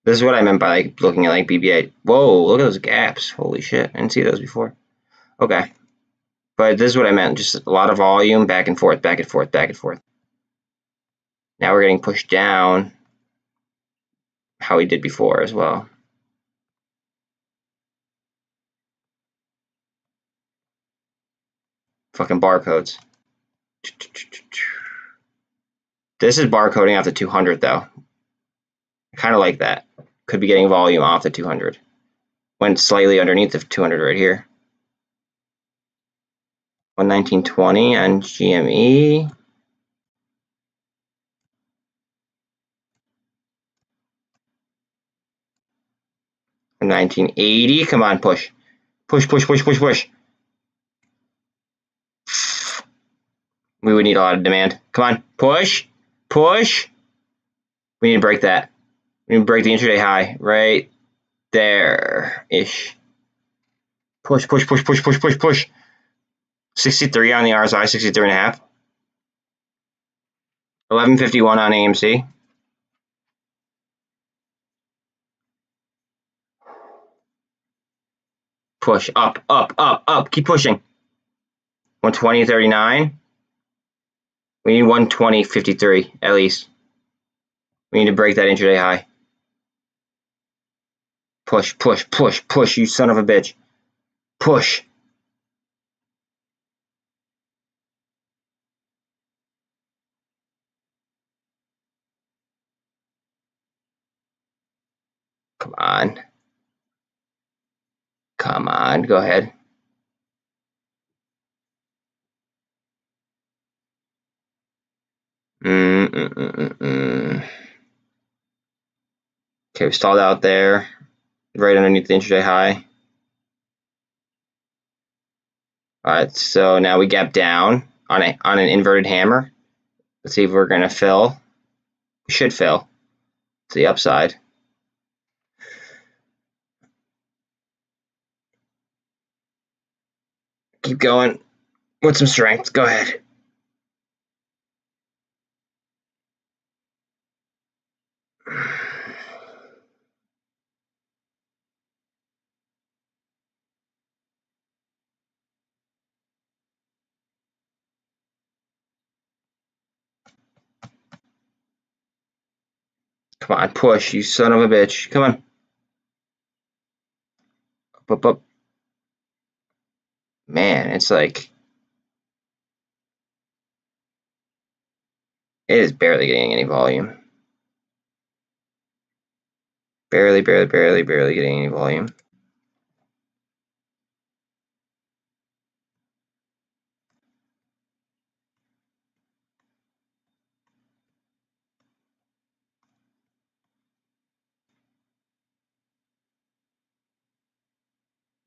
This is what I meant by like looking at like BBI. Whoa, look at those gaps. Holy shit. I didn't see those before. Okay. But this is what I meant. Just a lot of volume, back and forth, back and forth, back and forth. Now we're getting pushed down how we did before as well. Fucking barcodes. This is barcoding off the 200 though. I kind of like that. Could be getting volume off the 200. Went slightly underneath the 200 right here. 119.20 on GME. $19.80. Come on, push. Push. We would need a lot of demand. Come on, push. We need to break that. We need to break the intraday high right there-ish. Push. 63 on the RSI, 63.5. 1151 on AMC. Push up. Keep pushing. 120.39. We need 120.53 at least. We need to break that intraday high. Push, you son of a bitch. Push. Come on, go ahead. Okay, we stalled out there, right underneath the intraday high. Alright, so now we gap down on an inverted hammer. Let's see if we're going to fill. We should fill to the upside. Keep going with some strength. Go ahead. Come on, push, you son of a bitch. Come on. Up. Man, it's like it is barely getting any volume. Barely getting any volume.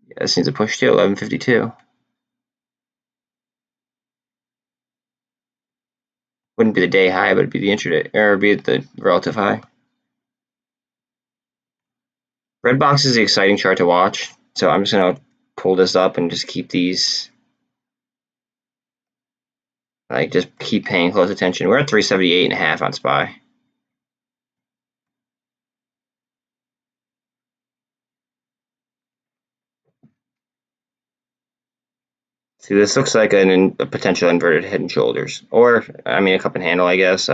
Yeah, this needs a push too, 1152. Wouldn't be the day high, but it'd be the intraday, or it'd be the relative high. Red box is the exciting chart to watch, so I'm just gonna pull this up and just keep these, like, just keep paying close attention. We're at 378.5 on SPY. See, this looks like a potential inverted head and shoulders, or I mean a cup and handle, I guess.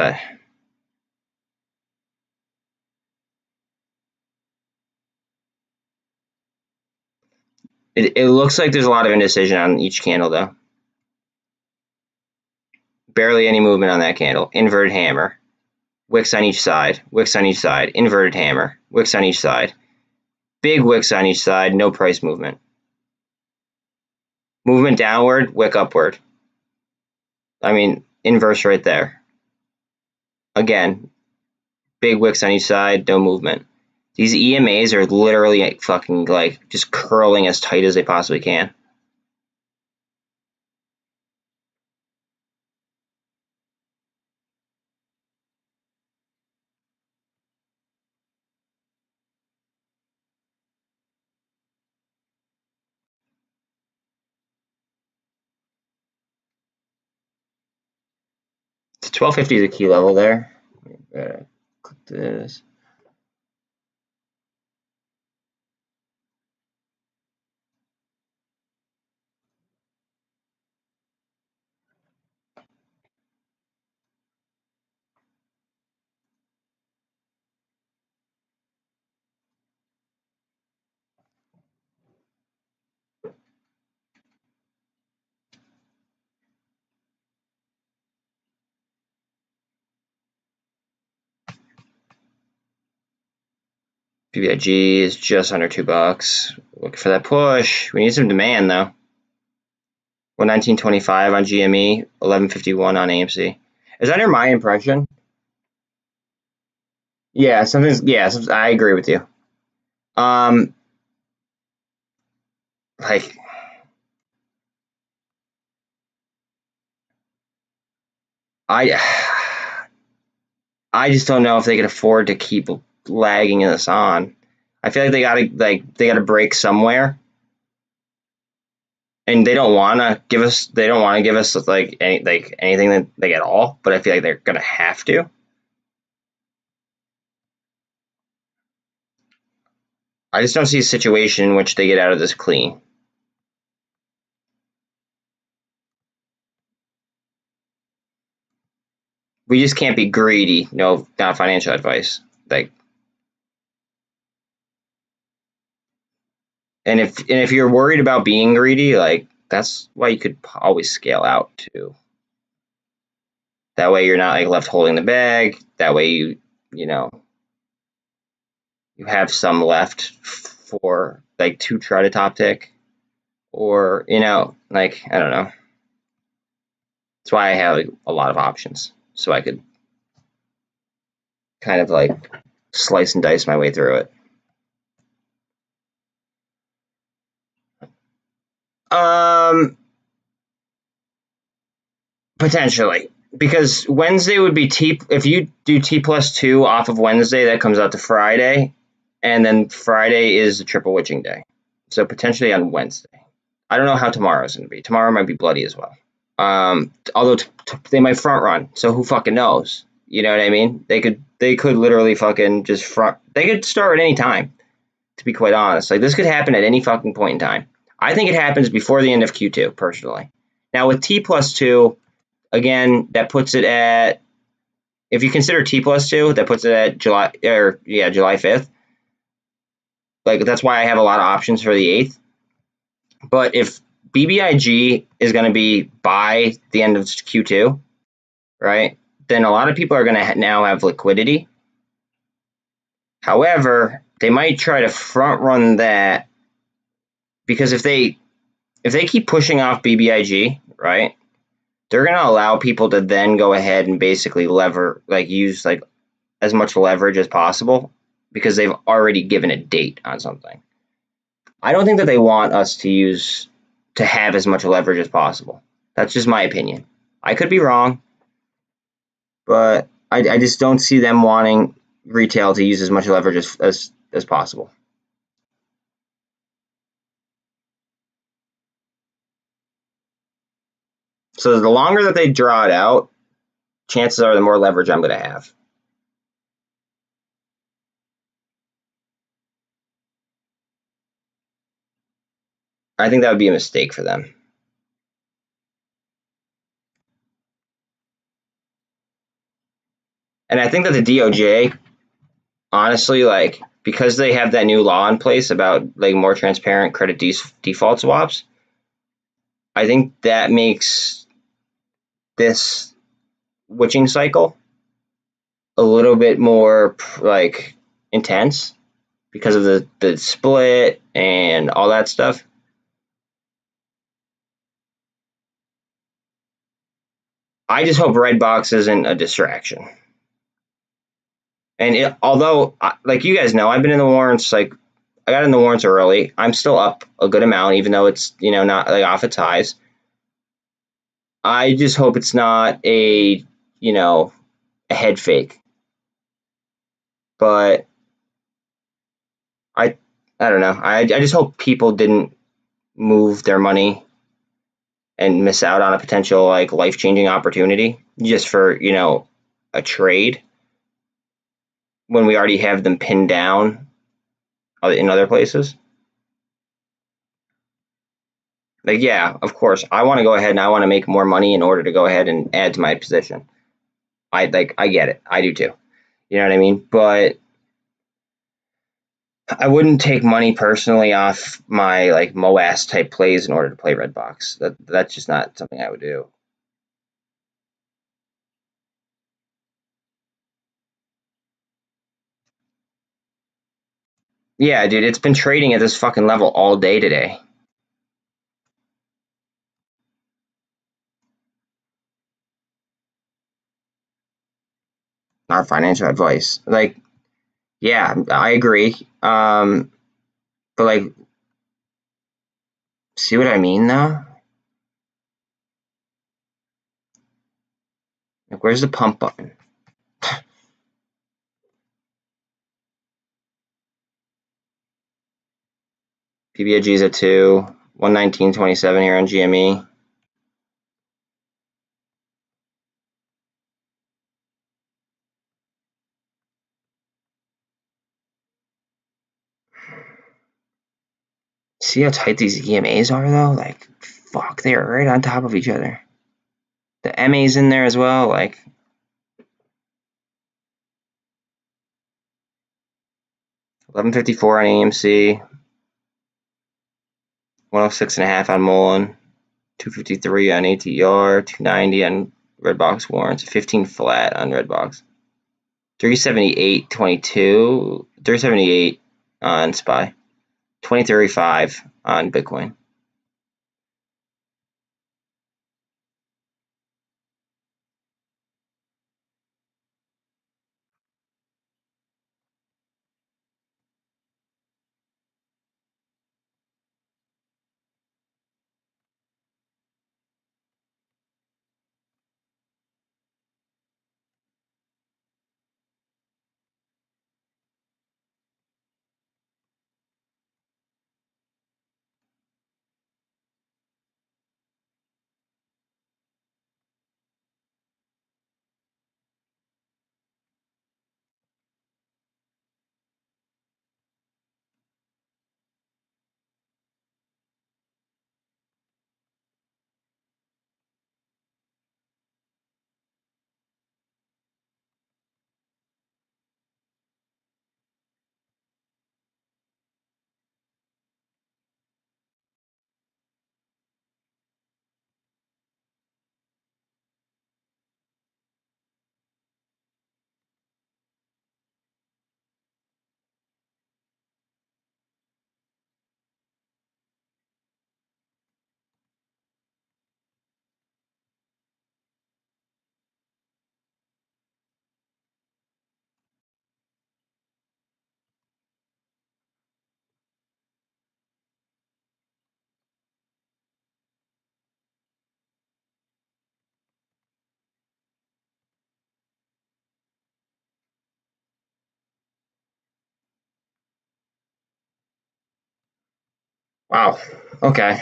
It looks like there's a lot of indecision on each candle, though. Barely any movement on that candle. Inverted hammer. Wicks on each side. Wicks on each side. Inverted hammer. Wicks on each side. Big wicks on each side. No price movement. Movement downward. Wick upward. I mean, inverse right there. Again, big wicks on each side. No movement. These EMAs are literally like fucking like just curling as tight as they possibly can. So 1250 is a key level there. Click this. BBIG is just under $2. Looking for that push. We need some demand though. 119.25 on GME, 11.51 on AMC. Is that my impression? Yeah, something's. Yeah, I agree with you. Like, I just don't know if they could afford to keep lagging this on. I feel like they gotta break somewhere, and they don't want to give us. They don't want to give us anything that like at all. But I feel like they're gonna have to. I just don't see a situation in which they get out of this clean. We just can't be greedy. No, not financial advice. Like, and if you're worried about being greedy, like that's why you could always scale out too. That way you're not like left holding the bag. That way you know you have some left for like to try to top tick, or like I don't know. That's why I have like, a lot of options, so I could kind of like slice and dice my way through it. Potentially. Because Wednesday would be T, if you do T plus 2 off of Wednesday, that comes out to Friday. And then Friday is the triple witching day. So potentially on Wednesday. I don't know how tomorrow's going to be. Tomorrow might be bloody as well. Although they might front run. So who fucking knows? You know what I mean? They could literally fucking just front. They could start at any time, to be quite honest. Like, this could happen at any fucking point in time. I think it happens before the end of Q2, personally. Now, with T plus 2, again, that puts it at, if you consider T plus 2, that puts it at July 5th. Like, that's why I have a lot of options for the 8th. But if BBIG is going to be by the end of Q2, right, then a lot of people are going to now have liquidity. However, they might try to front run that, because if they keep pushing off BBIG, right, they're going to allow people to then go ahead and basically use like as much leverage as possible, because they've already given a date on something. I don't think that they want us to have as much leverage as possible. That's just my opinion. I could be wrong, but I just don't see them wanting retail to use as much leverage as possible. So the longer that they draw it out, chances are the more leverage I'm going to have. I think that would be a mistake for them. And I think that the DOJ, honestly, like, because they have that new law in place about like more transparent credit default swaps, I think that makes this witching cycle a little bit more like intense because of the split and all that stuff. I just hope Redbox isn't a distraction. And although, like you guys know, I've been in the warrants, like I got in the warrants early. I'm still up a good amount, even though it's, not like off its highs. I just hope it's not a head fake. But I don't know. I just hope people didn't move their money and miss out on a potential like life-changing opportunity just for, a trade when we already have them pinned down in other places. Like, yeah, of course, I want to go ahead and I want to make more money in order to go ahead and add to my position. I get it. I do too. You know what I mean? But I wouldn't take money personally off my like MOASS type plays in order to play Redbox. That's just not something I would do. Yeah, dude, it's been trading at this fucking level all day today. Our financial advice. Like, yeah, I agree. But like, see what I mean though? Like, where's the pump button? PBIG is at 2, 119.27 here on GME. See how tight these EMAs are though? Like, fuck, they are right on top of each other. The MA's in there as well, like. $11.54 on AMC, 106.5 on Mullen, 253 on ATR, 290 on Redbox warrants, 15 flat on Redbox, 378.22, 378 on SPY, 2035 on Bitcoin. Wow. Okay.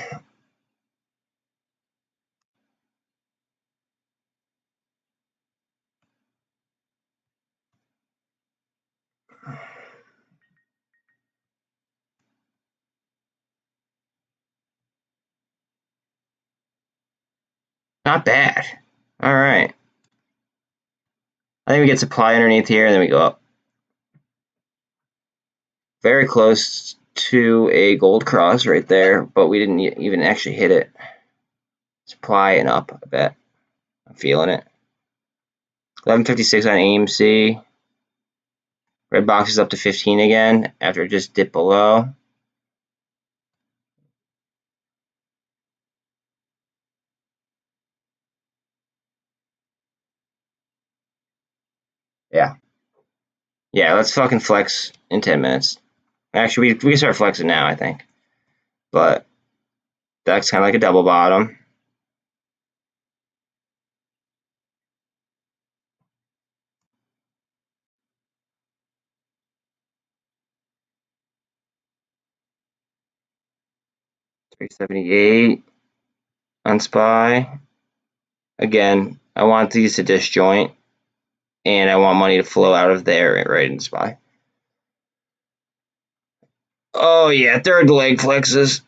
Not bad. All right. I think we get supply underneath here, and then we go up. Very close to a gold cross right there, but we didn't even actually hit it. Supply and up a bit. I'm feeling it. 1156 on AMC. Red box is up to 15 again after it just dipped below. Yeah. Yeah, let's fucking flex in 10 minutes. Actually, we can start flexing now, I think. But that's kind of like a double bottom. $378 on SPY. Again, I want these to disjoint, and I want money to flow out of there right in SPY. Oh yeah, third leg flexes.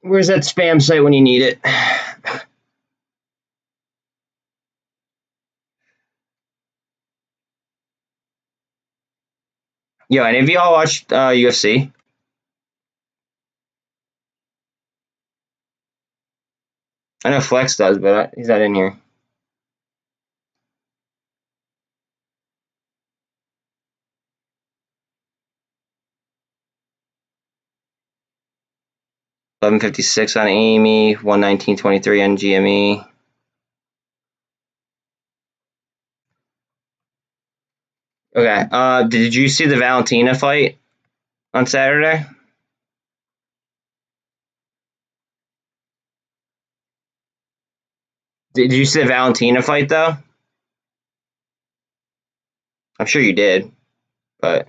Where's that spam site when you need it? Yo, any of y'all watched UFC? I know Flex does, but he's not in here. $11.56 on Amy, 119.23 on GME. Okay. Did you see the Valentina fight on Saturday? Did you see the Valentina fight though? I'm sure you did, but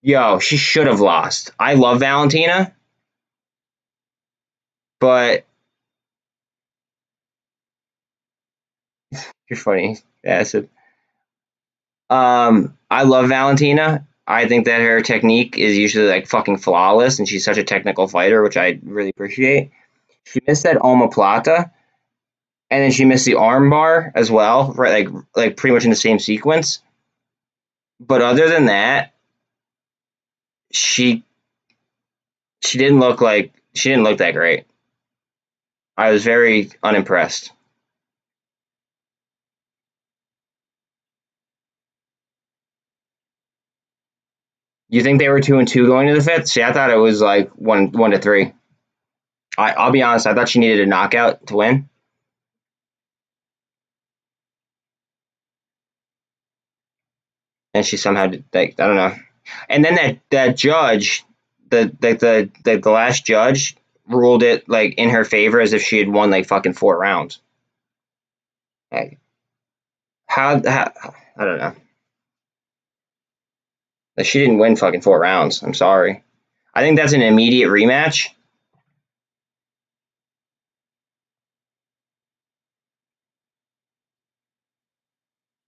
yo, she should have lost. I love Valentina, but you're funny. Acid. I love Valentina. I think that her technique is usually like fucking flawless, and she's such a technical fighter, which I really appreciate. She missed that omoplata, and then she missed the armbar as well, right? Like pretty much in the same sequence. But other than that, she she didn't look that great. I was very unimpressed. You think they were 2-2 going to the fifth? See, I thought it was like 1-3. I'll be honest. I thought she needed a knockout to win, and she somehow like I don't know. And then that judge, the last judge ruled it like in her favor as if she had won like fucking 4 rounds. Like how I don't know. Like she didn't win fucking 4 rounds. I'm sorry. I think that's an immediate rematch.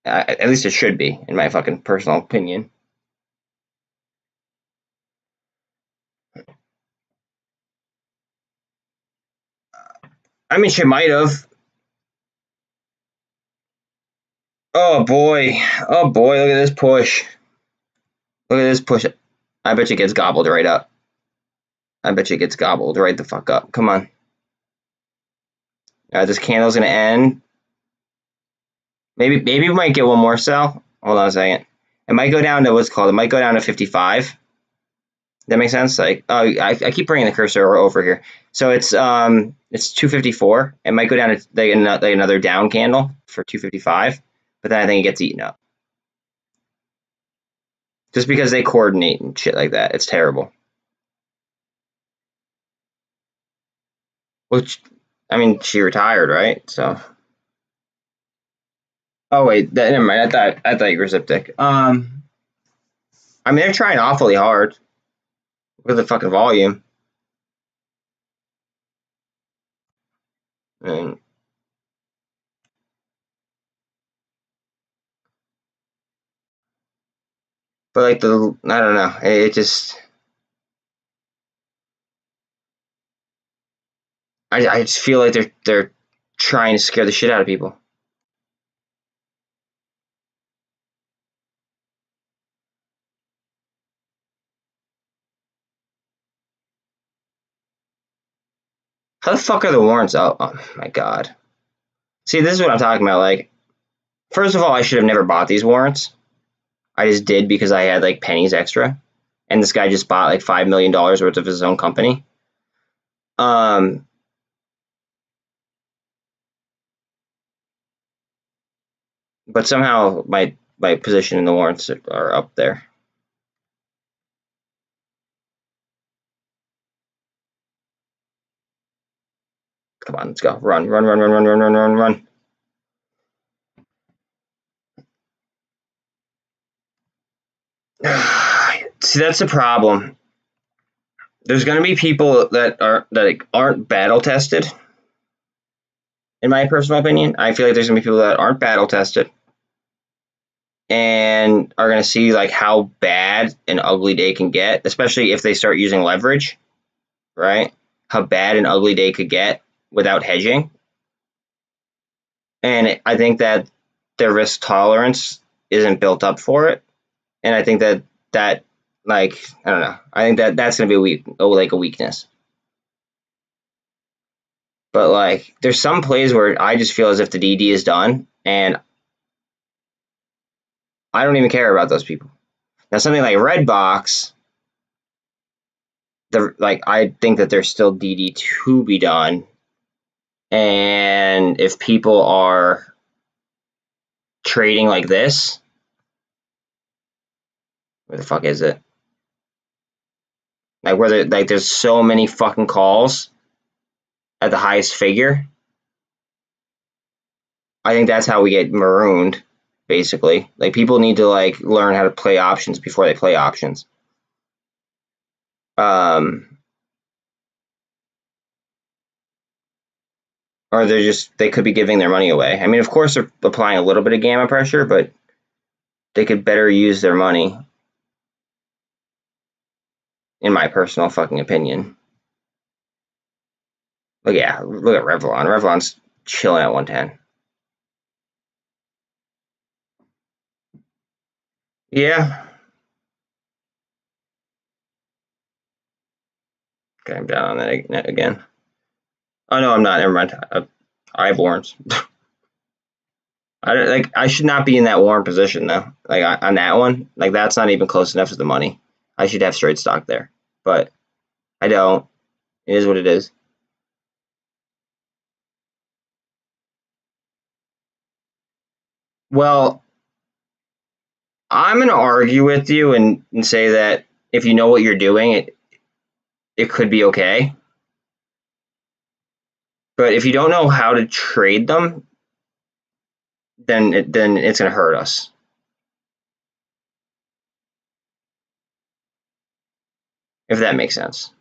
At least it should be, in my fucking personal opinion. I mean, she might have. Oh boy. Oh boy, look at this push. Look at this push. I bet you it gets gobbled right up. I bet you it gets gobbled right the fuck up. Come on. This candle's gonna end. Maybe we might get one more sell. Hold on a second. It might go down to what's called. It might go down to 55. That makes sense. Like, oh, I keep bringing the cursor over here. So it's 254. It might go down to like another down candle for 255, but then I think it gets eaten up. Just because they coordinate and shit like that, it's terrible. Which, I mean, she retired, right? So. Oh wait, never mind. I thought you were Ziptic. I mean, they're trying awfully hard. Look at the fucking volume. And but like I don't know. It just I just feel like they're trying to scare the shit out of people. How the fuck are the warrants out? Oh my god. See, this is what I'm talking about. Like, first of all, I should have never bought these warrants. I just did because I had like pennies extra, and this guy just bought like $5 million worth of his own company. But somehow my position in the warrants are up there. Come on, let's go. Run, run, run, run, run, run, run, run, run. See, that's the problem. There's going to be people that aren't battle tested. In my personal opinion, I feel like there's going to be people that aren't battle tested and are going to see like how bad an ugly day can get, especially if they start using leverage, right? How bad an ugly day could get without hedging. And I think that their risk tolerance isn't built up for it. And I think that like, I don't know. I think that that's going to be a weakness. But like, there's some plays where I just feel as if the DD is done, and I don't even care about those people. Now, something like Redbox, I think that there's still DD to be done, and if people are trading like this, where the fuck is it? Like where there's so many fucking calls at the highest figure. I think that's how we get marooned, basically. Like, people need to like learn how to play options before they play options. Or they could be giving their money away. I mean, of course, they're applying a little bit of gamma pressure, but they could better use their money, in my personal fucking opinion. Look at Revlon. Revlon's chilling at 110. Yeah. Okay, I'm down on that again. Oh no, I'm not. Never mind. I have warrants. I should not be in that warrant position though. Like on that one, like that's not even close enough to the money. I should have straight stock there, but I don't. It is what it is. Well, I'm going to argue with you and say that if you know what you're doing, it could be okay. But if you don't know how to trade them, then it's going to hurt us. If that makes sense.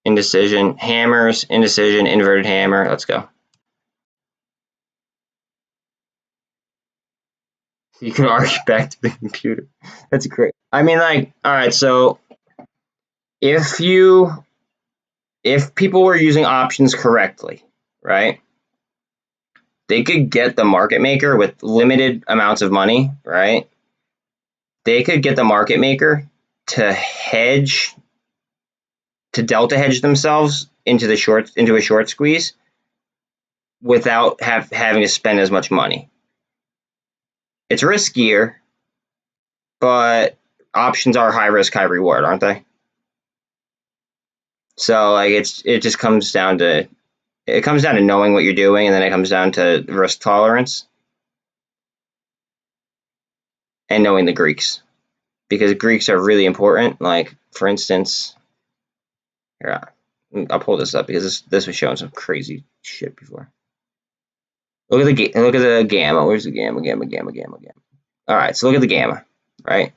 Indecision, hammers, indecision, inverted hammer. Let's go. You can argue back to the computer. That's great. I mean, like, all right, so if people were using options correctly, right? They could get the market maker with limited amounts of money, right? They could get the market maker to delta hedge themselves into a short squeeze without having to spend as much money. It's riskier, but options are high risk, high reward, aren't they? So like it just comes down to knowing what you're doing, and then it comes down to risk tolerance and knowing the Greeks, because Greeks are really important. Like, for instance, here, I'll pull this up because this was showing some crazy shit before. Look at the gamma. Where's the gamma? All right, so look at the gamma, right?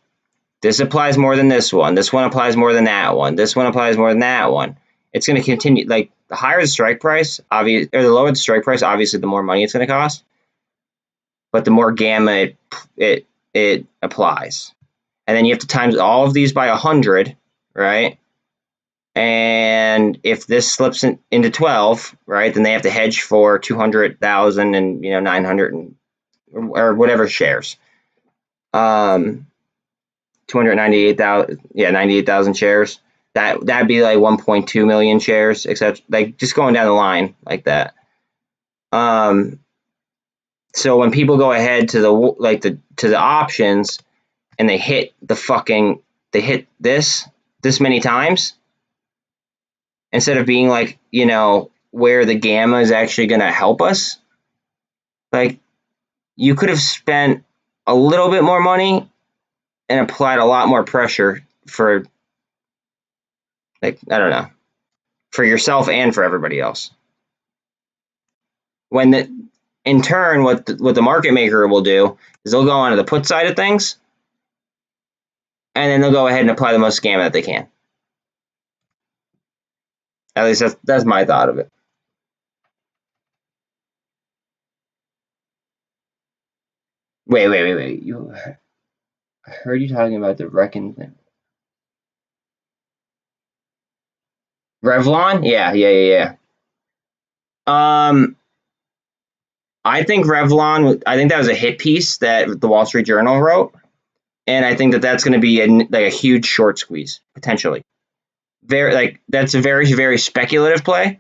This applies more than this one. This one applies more than that one. This one applies more than that one. It's going to continue. Like, the higher the strike price, obvious, or the lower the strike price, obviously the more money it's going to cost. But the more gamma it applies, and then you have to times all of these by 100, right? And if this slips into 12, right, then they have to hedge for 200,000 and 900 or whatever shares. 298,000, 98,000 shares. That'd be like 1.2 million shares, except like just going down the line like that. So when people go ahead to the options and they hit this many times, instead of being like, where the gamma is actually going to help us, like, you could have spent a little bit more money and applied a lot more pressure for, like, I don't know, for yourself and for everybody else. In turn, what the market maker will do is they'll go onto the put side of things, and then they'll go ahead and apply the most gamma that they can. At least that's my thought of it. Wait. I heard you talking about the reckon thing. Revlon? Yeah. I think Revlon, I think that was a hit piece that the Wall Street Journal wrote, and I think that's going to be a huge short squeeze potentially. That's a very, very speculative play,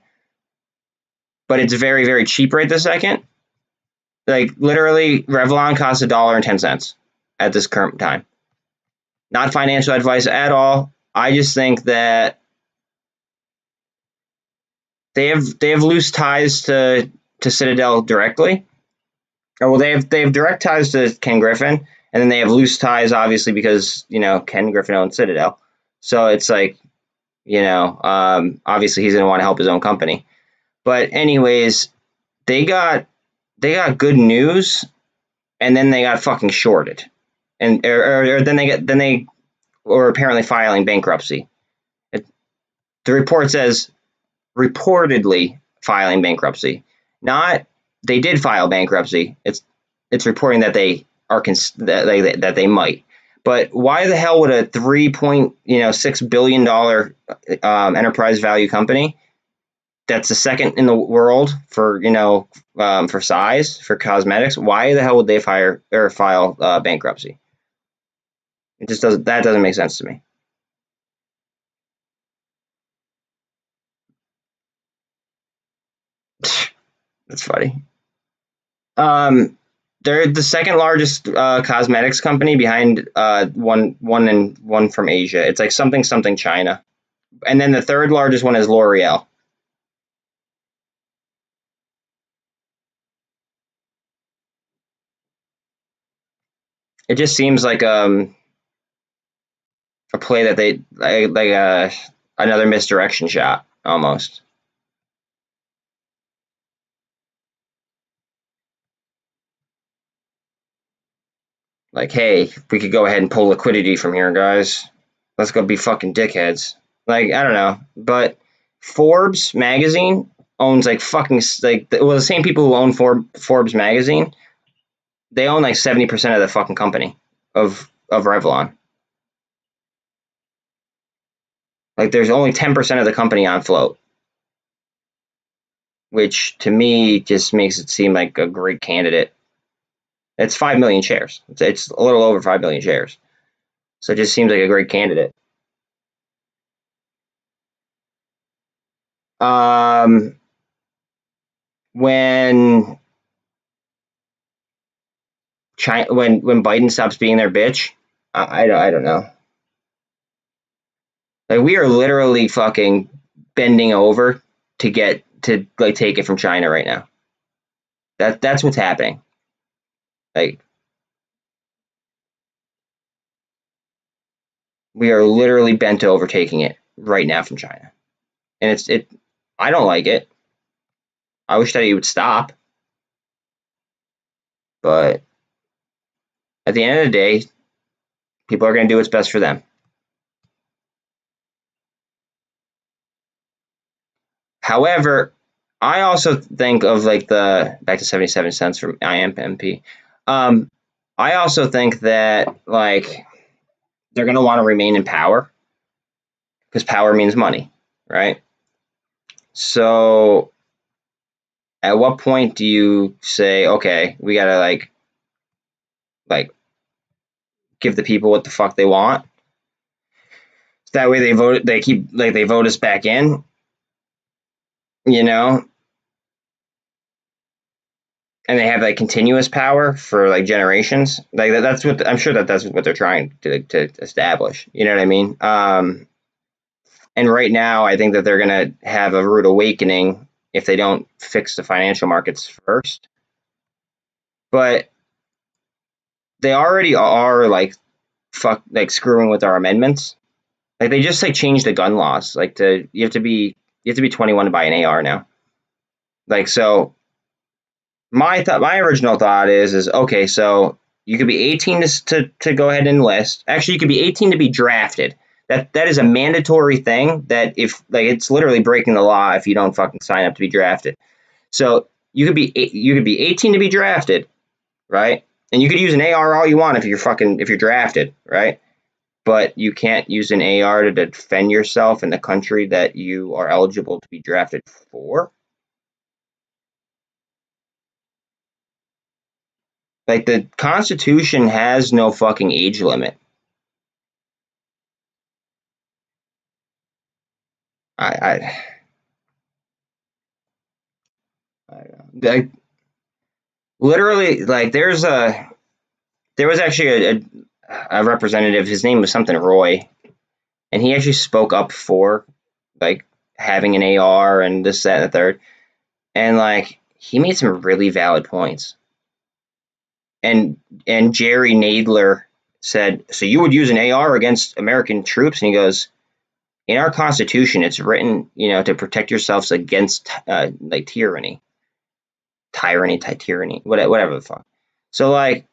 but it's very, very cheap right this second. Like, literally, Revlon costs $1.10 at this current time. Not financial advice at all. I just think that they have loose ties to Citadel directly. Or, well, they have direct ties to Ken Griffin, and then they have loose ties, obviously, because Ken Griffin owns Citadel. So it's like, obviously he's going to want to help his own company. But anyways, they got good news, and then they got fucking shorted, and or then they were apparently filing bankruptcy. The report says reportedly filing bankruptcy. Not they did file bankruptcy. It's reporting that they are that they might. But why the hell would a $3.6 billion enterprise value company that's the second in the world for for size for cosmetics, why the hell would they file bankruptcy? It just doesn't make sense to me. That's funny. They're the second largest cosmetics company behind one from Asia. It's like something China, and then the third largest one is L'Oreal. It just seems like a play that they like another misdirection shot almost. Like, hey, we could go ahead and pull liquidity from here, guys. Let's go be fucking dickheads. Like, I don't know, but Forbes magazine owns like fucking the same people who own Forbes magazine. They own like 70% of the fucking company of Revlon. Like, there's only 10% of the company on float, which to me just makes it seem like a great candidate. It's 5 million shares. It's a little over 5 million shares. So it just seems like a great candidate. When China, when Biden stops being their bitch, I don't know. Like, we are literally fucking bending over to get to like take it from China right now. That's what's happening. Like, we are literally bent over taking it right now from China. and I don't like it. I wish that he would stop, but at the end of the day, people are going to do what's best for them. However, I also think of like back to 77 cents from IMP. I also think that like they're going to want to remain in power because power means money, right? So at what point do you say, okay, we got to like give the people what the fuck they want? That way they vote us back in, you know, and they have like continuous power for like generations. Like that's what I'm sure that's what they're trying to establish. You know what I mean? And right now, I think that they're going to have a rude awakening if they don't fix the financial markets first. But they already are like screwing with our amendments. Like they just like changed the gun laws. Like you have to be 21 to buy an AR now. Like so, my original thought is okay. So you could be 18 to go ahead and enlist. Actually, you could be 18 to be drafted. That is a mandatory thing that if like it's literally breaking the law if you don't fucking sign up to be drafted. So you could be 18 to be drafted, right? And you could use an AR all you want if you're drafted, right? But you can't use an AR to defend yourself in the country that you are eligible to be drafted for. Like the Constitution has no fucking age limit. I like literally like there was actually a representative. His name was something Roy, and he actually spoke up for like having an AR and this, that, and the third, and like he made some really valid points. And Jerry Nadler said, "So you would use an AR against American troops?" And he goes, "In our Constitution, it's written, to protect yourselves against like tyranny, whatever the fuck." So like,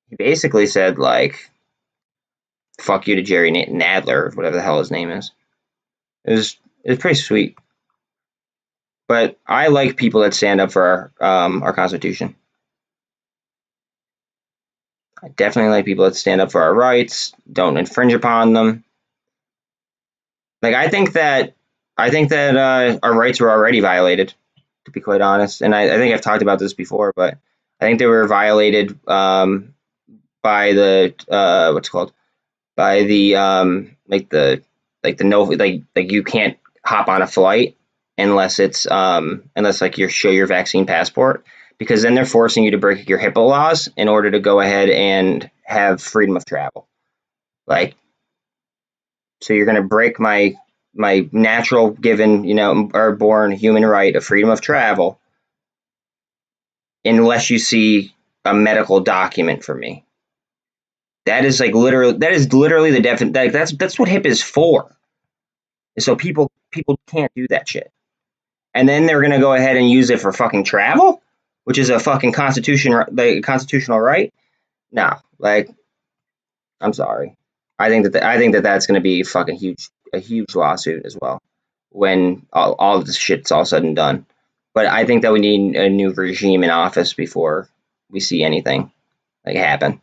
he basically said like, "Fuck you" to Jerry Nadler, whatever the hell his name is. It was pretty sweet. But I like people that stand up for our Constitution. I definitely like people that stand up for our rights, don't infringe upon them. Like I think that our rights were already violated, to be quite honest. And I think I've talked about this before, but I think they were violated by the what's it called, by the like the no like you can't hop on a flight unless it's unless like you show your vaccine passport, because then they're forcing you to break your HIPAA laws in order to go ahead and have freedom of travel. Like, so you're going to break my natural given, or born human right of freedom of travel unless you see a medical document for me. That is literally the definition. That's what HIPAA is for. So people can't do that shit. And then they're going to go ahead and use it for fucking travel, which is a fucking constitutional right. No, like, I'm sorry. I think that that's going to be fucking a huge lawsuit as well when all of this shit's all said and done. But I think that we need a new regime in office before we see anything like happen.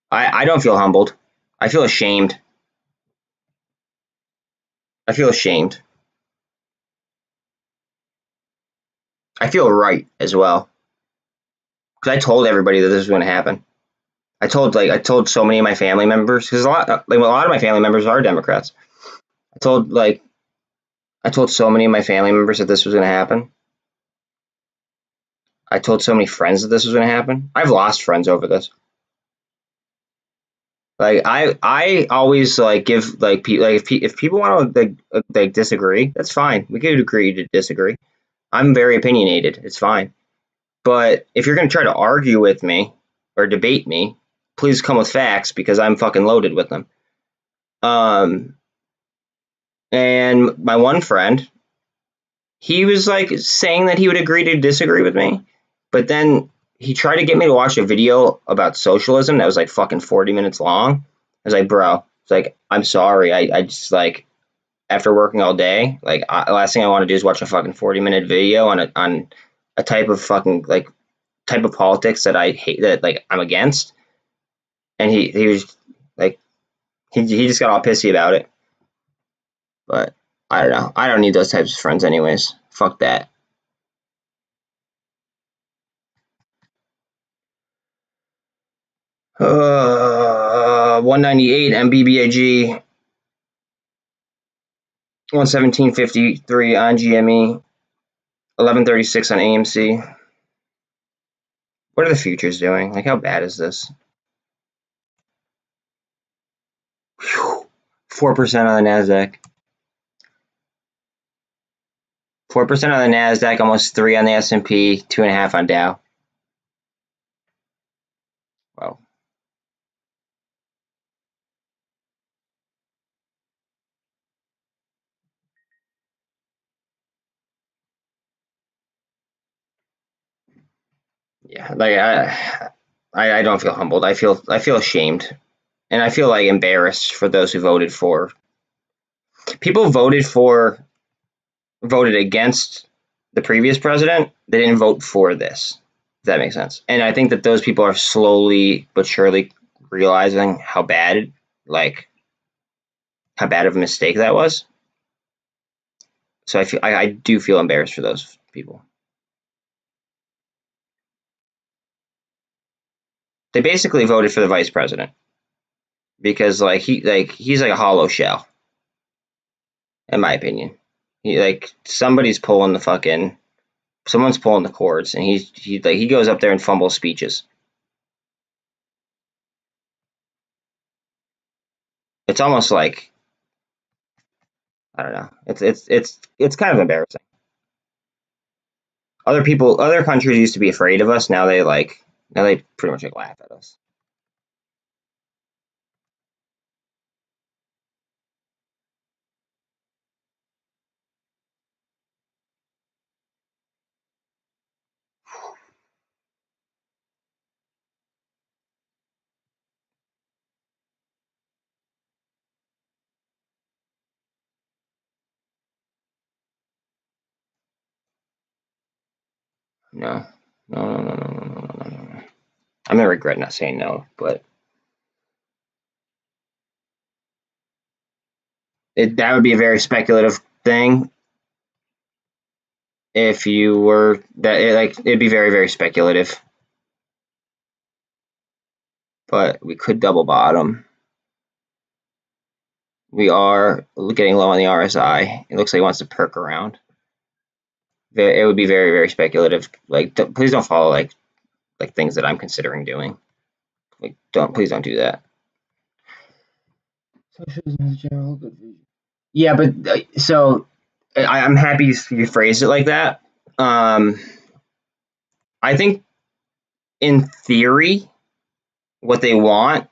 I don't feel humbled. I feel ashamed. I feel ashamed. I feel right as well, because I told everybody that this was going to happen. I told so many of my family members, because a lot of my family members are Democrats. I told so many of my family members that this was going to happen. I told so many friends that this was going to happen. I've lost friends over this. Like I always like give like if people want to like disagree, that's fine. We could agree to disagree. I'm very opinionated. It's fine. But if you're going to try to argue with me or debate me, please come with facts because I'm fucking loaded with them. And my one friend, he was like saying that he would agree to disagree with me, but then he tried to get me to watch a video about socialism that was like fucking 40 minutes long. I was like, bro, it's like, I'm sorry. I just like, after working all day, like last thing I want to do is watch a fucking 40-minute video on a type of fucking like type of politics that I hate, that like I'm against. And he was like, he just got all pissy about it. But I don't know. I don't need those types of friends anyways. Fuck that. Uh, 198 on BBIG, 117.53 on GME, 11.36 on AMC. What are the futures doing? Like, how bad is this? 4% on the NASDAQ. 4% on the NASDAQ, almost 3 on the S&P, 2.5 on Dow. Wow. Yeah, like I don't feel humbled. I feel ashamed, and I feel like embarrassed for those who voted for. People voted against the previous president. They didn't vote for this. If that makes sense. And I think that those people are slowly but surely realizing how bad, like, how bad of a mistake that was. So I do feel embarrassed for those people. They basically voted for the vice president because he's like a hollow shell, in my opinion. Someone's pulling the cords, and he goes up there and fumbles speeches. It's almost like, I don't know. It's kind of embarrassing. Other countries used to be afraid of us. Now they pretty much laugh at us. No, no. I'm gonna regret not saying no, but that would be a very speculative thing. If you were it'd be very, very speculative. But we could double bottom. We are getting low on the RSI. It looks like it wants to perk around. It would be very, very speculative. Like, please don't follow like things that I'm considering doing. Like, please don't do that. Yeah, but so I'm happy you phrased it like that. I think in theory, what they want,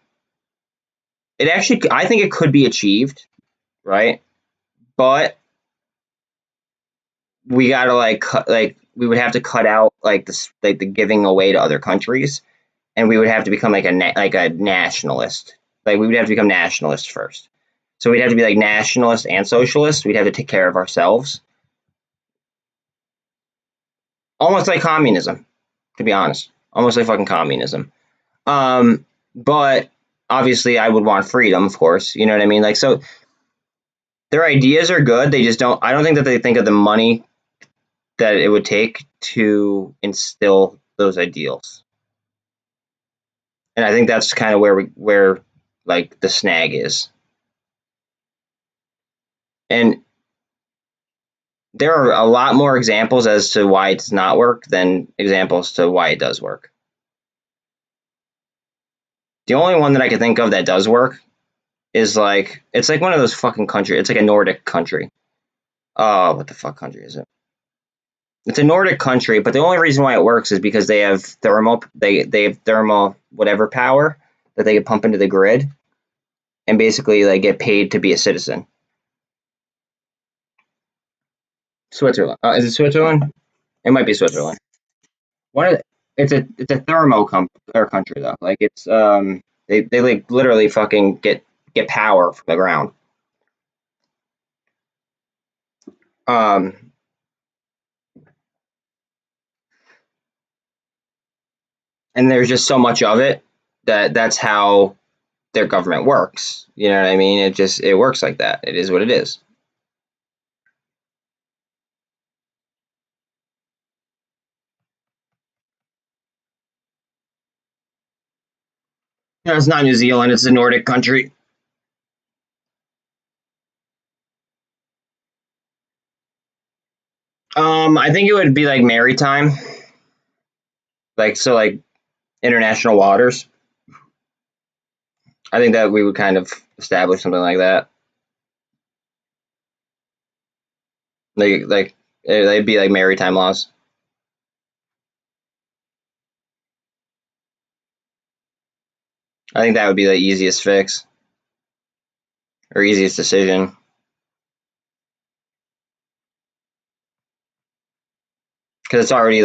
I think it could be achieved, right? But we gotta we would have to cut out the giving away to other countries, and we would have to become like a nationalist. Like, we would have to become nationalists first. So we'd have to be like nationalist and socialist. We'd have to take care of ourselves. Almost like communism, to be honest. Almost like fucking communism. But obviously I would want freedom, of course. You know what I mean? Like, so their ideas are good. They just don't, I don't think that they think of the money that it would take to instill those ideals. And I think that's kind of where like the snag is. And there are a lot more examples as to why it does not work than examples to why it does work. The only one that I can think of that does work is it's like one of those fucking countries. It's like a Nordic country. Oh, what the fuck country is it? It's a Nordic country, but the only reason why it works is because they have thermal whatever power, that they could pump into the grid and basically like get paid to be a citizen. Switzerland. Is it Switzerland? It might be Switzerland. It's a thermo country though. Like it's they like literally fucking get power from the ground. And there's just so much of it that's how their government works. You know what I mean? It works like that. It is what it is. No, it's not New Zealand. It's a Nordic country. I think it would be like maritime, like international waters. I think that we would kind of establish something like that. Like they'd be like maritime laws. I think that would be the easiest fix or easiest decision. Because it's already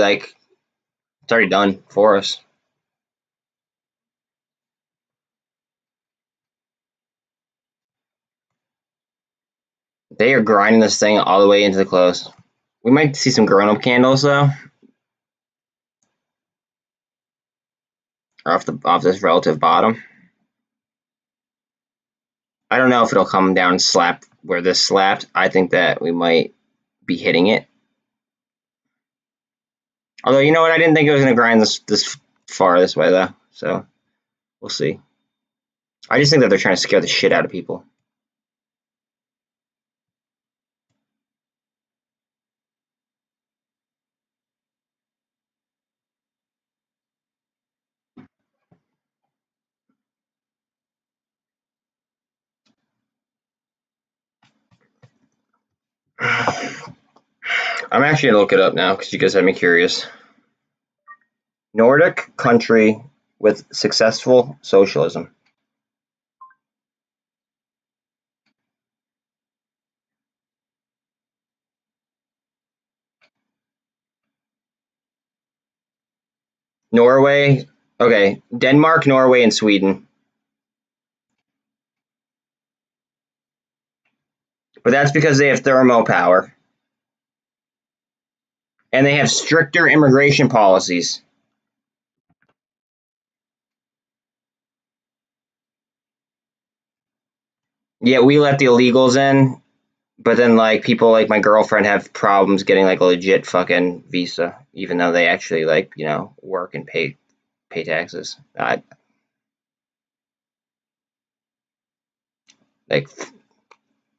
done for us. They are grinding this thing all the way into the close. We might see some grown-up candles though. Off this relative bottom. I don't know if it'll come down and slap where this slapped. I think that we might be hitting it. Although, you know what? I didn't think it was going to grind this far this way, though. So, we'll see. I just think that they're trying to scare the shit out of people. I'm actually going to look it up now because you guys have me curious. Nordic country with successful socialism. Norway. Okay, Denmark, Norway, and Sweden. But that's because they have thermo power. And they have stricter immigration policies. Yeah, we let the illegals in, but then like people like my girlfriend have problems getting like a legit fucking visa, even though they actually like, you know, work and pay taxes. I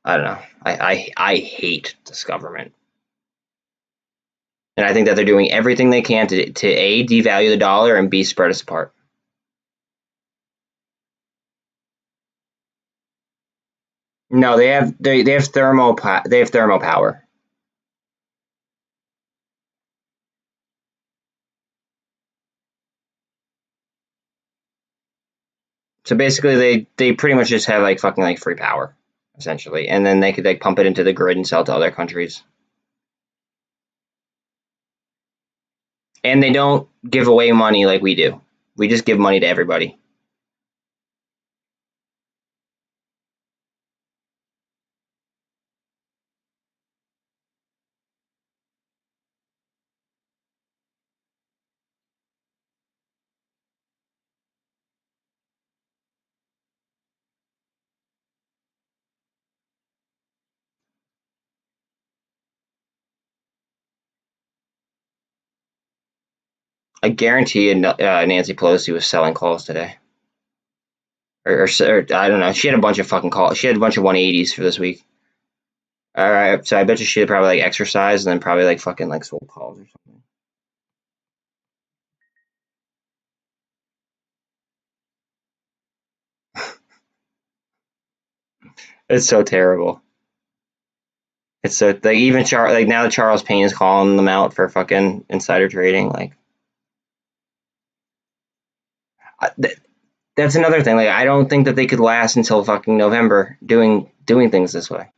don't know. I hate this government. And I think that they're doing everything they can to A, devalue the dollar, and B, spread us apart. No, they have thermo power. So basically they pretty much just have like fucking like free power, essentially. And then they could like pump it into the grid and sell to other countries. And they don't give away money like we do. We just give money to everybody. I guarantee you Nancy Pelosi was selling calls today. Or I don't know. She had a bunch of fucking calls. She had a bunch of 180s for this week. All right, so I bet you she had probably like exercised and then probably like fucking like sold calls or something. It's so terrible. It's so like even like now that Charles Payne is calling them out for fucking insider trading. Like that's another thing. Like, I don't think that they could last until fucking November doing things this way.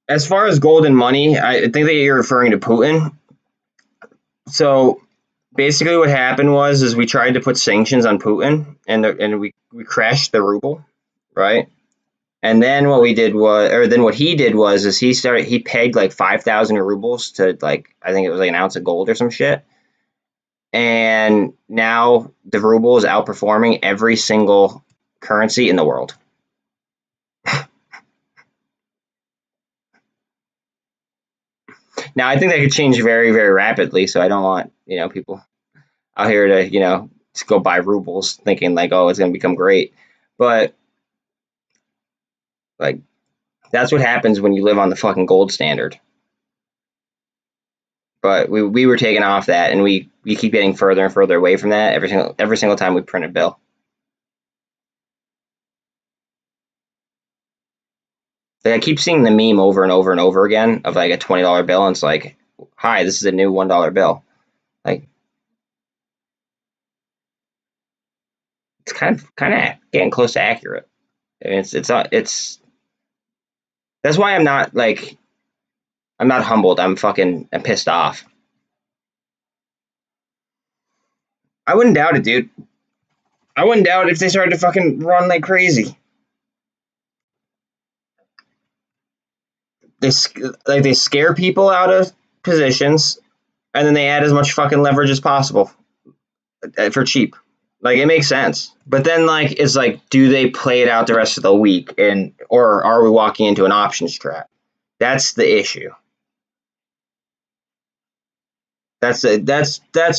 As far as gold and money, I think that you're referring to Putin. So basically, what happened was is we tried to put sanctions on Putin, and we crashed the ruble, right? And then what we did was, or then what he did was, is he pegged like 5,000 rubles to, like, I think it was like an ounce of gold or some shit. And now the ruble is outperforming every single currency in the world. Now I think that could change very, very rapidly. So I don't want, people out here to, to go buy rubles thinking like, oh, it's going to become great. But like, that's what happens when you live on the fucking gold standard. But we were taken off that, and we keep getting further and further away from that every single time we print a bill. Like, I keep seeing the meme over and over and over again of like a $20 bill, and it's like, hi, this is a new $1 bill. Like, it's kind of getting close to accurate. I mean, it's that's why I'm not humbled. I'm pissed off. I wouldn't doubt it, dude. I wouldn't doubt it if they started to fucking run like crazy. They scare people out of positions, and then they add as much fucking leverage as possible for cheap. Like, it makes sense. But then, like, it's like, do they play it out the rest of the week, or are we walking into an options trap? That's the issue. That's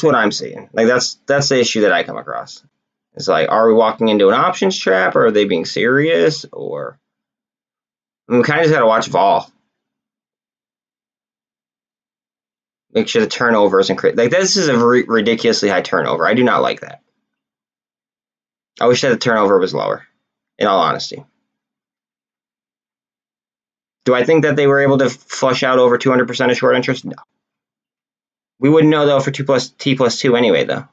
what I'm seeing. Like, that's the issue that I come across. It's like, are we walking into an options trap, or are they being serious? Or, I mean, we kind of just got to watch vol. Make sure the turnover isn't like, this is a ridiculously high turnover. I do not like that. I wish that the turnover was lower, in all honesty. Do I think that they were able to flush out over 200% of short interest? No. We wouldn't know, though, for T plus 2 anyway, though.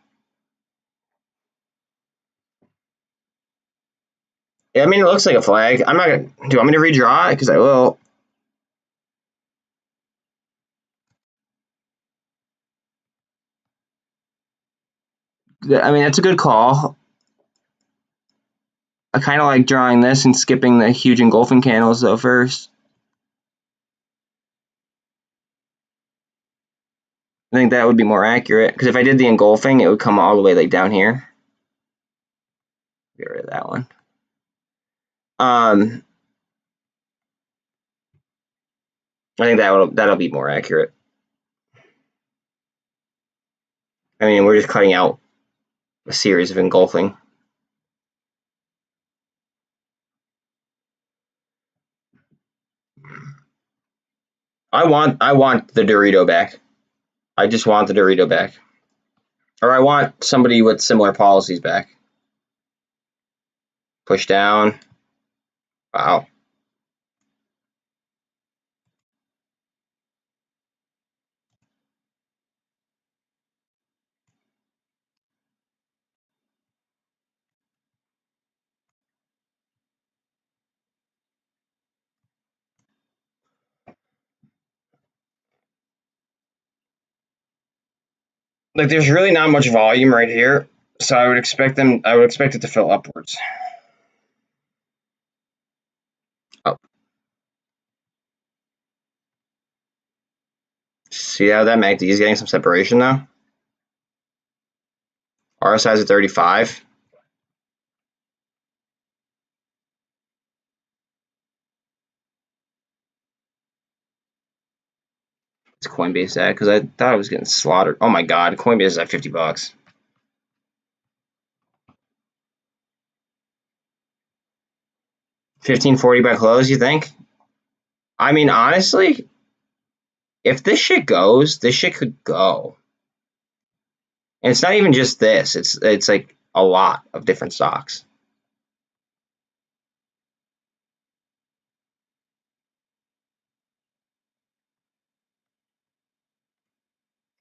Yeah, I mean, it looks like a flag. I'm not going to... Do you want me to redraw it? Because I will. I mean, that's a good call. I kind of like drawing this and skipping the huge engulfing candles, though, first. I think that would be more accurate, because if I did the engulfing, it would come all the way like down here. Get rid of that one. I think that'll be more accurate. I mean, we're just cutting out a series of engulfing. I want the Dorito back. I just want the Dorito back. Or I want somebody with similar policies back. Push down. Wow. Like, there's really not much volume right here, so I would expect it to fill upwards. Oh. See how that MACD is getting some separation though? RSI is at 35. It's Coinbase at, because I thought I was getting slaughtered. Oh my god, Coinbase is at $50. 1540 by close, you think? I mean, honestly, if this shit goes, this shit could go. And it's not even just this. It's like a lot of different stocks.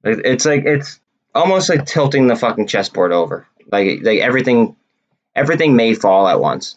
It's almost like tilting the fucking chessboard over. Like everything may fall at once.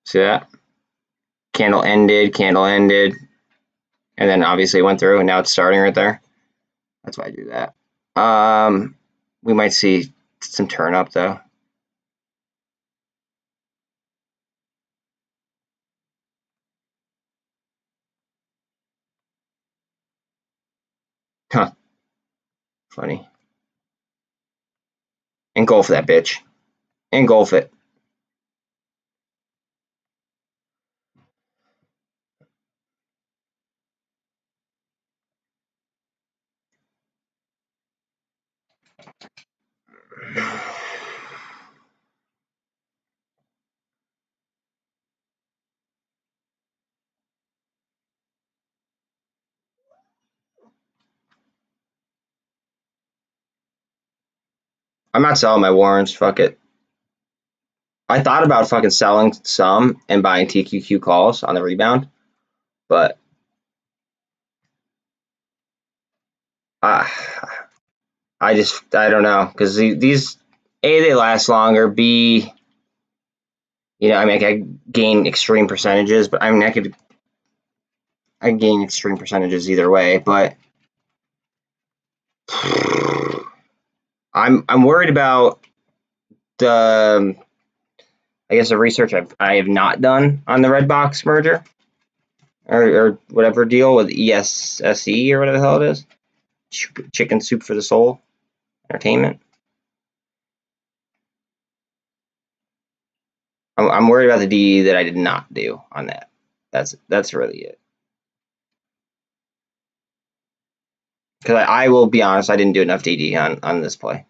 See that? Candle ended, and then obviously it went through, and now it's starting right there. That's why I do that. We might see some turn up though. Huh. Funny. Engulf that bitch. Engulf it. I'm not selling my warrants. Fuck it. I thought about fucking selling some and buying TQQ calls on the rebound, but I I don't know, because these A, they last longer. B, I mean, I gain extreme percentages, but I mean, I gain extreme percentages either way, but I'm worried about the I guess the research I have not done on the Redbox merger or whatever deal with ESSE or whatever the hell it is. Chicken Soup for the Soul Entertainment. I'm worried about the DE that I did not do on that. That's really it. Because I will be honest, I didn't do enough DD on this play.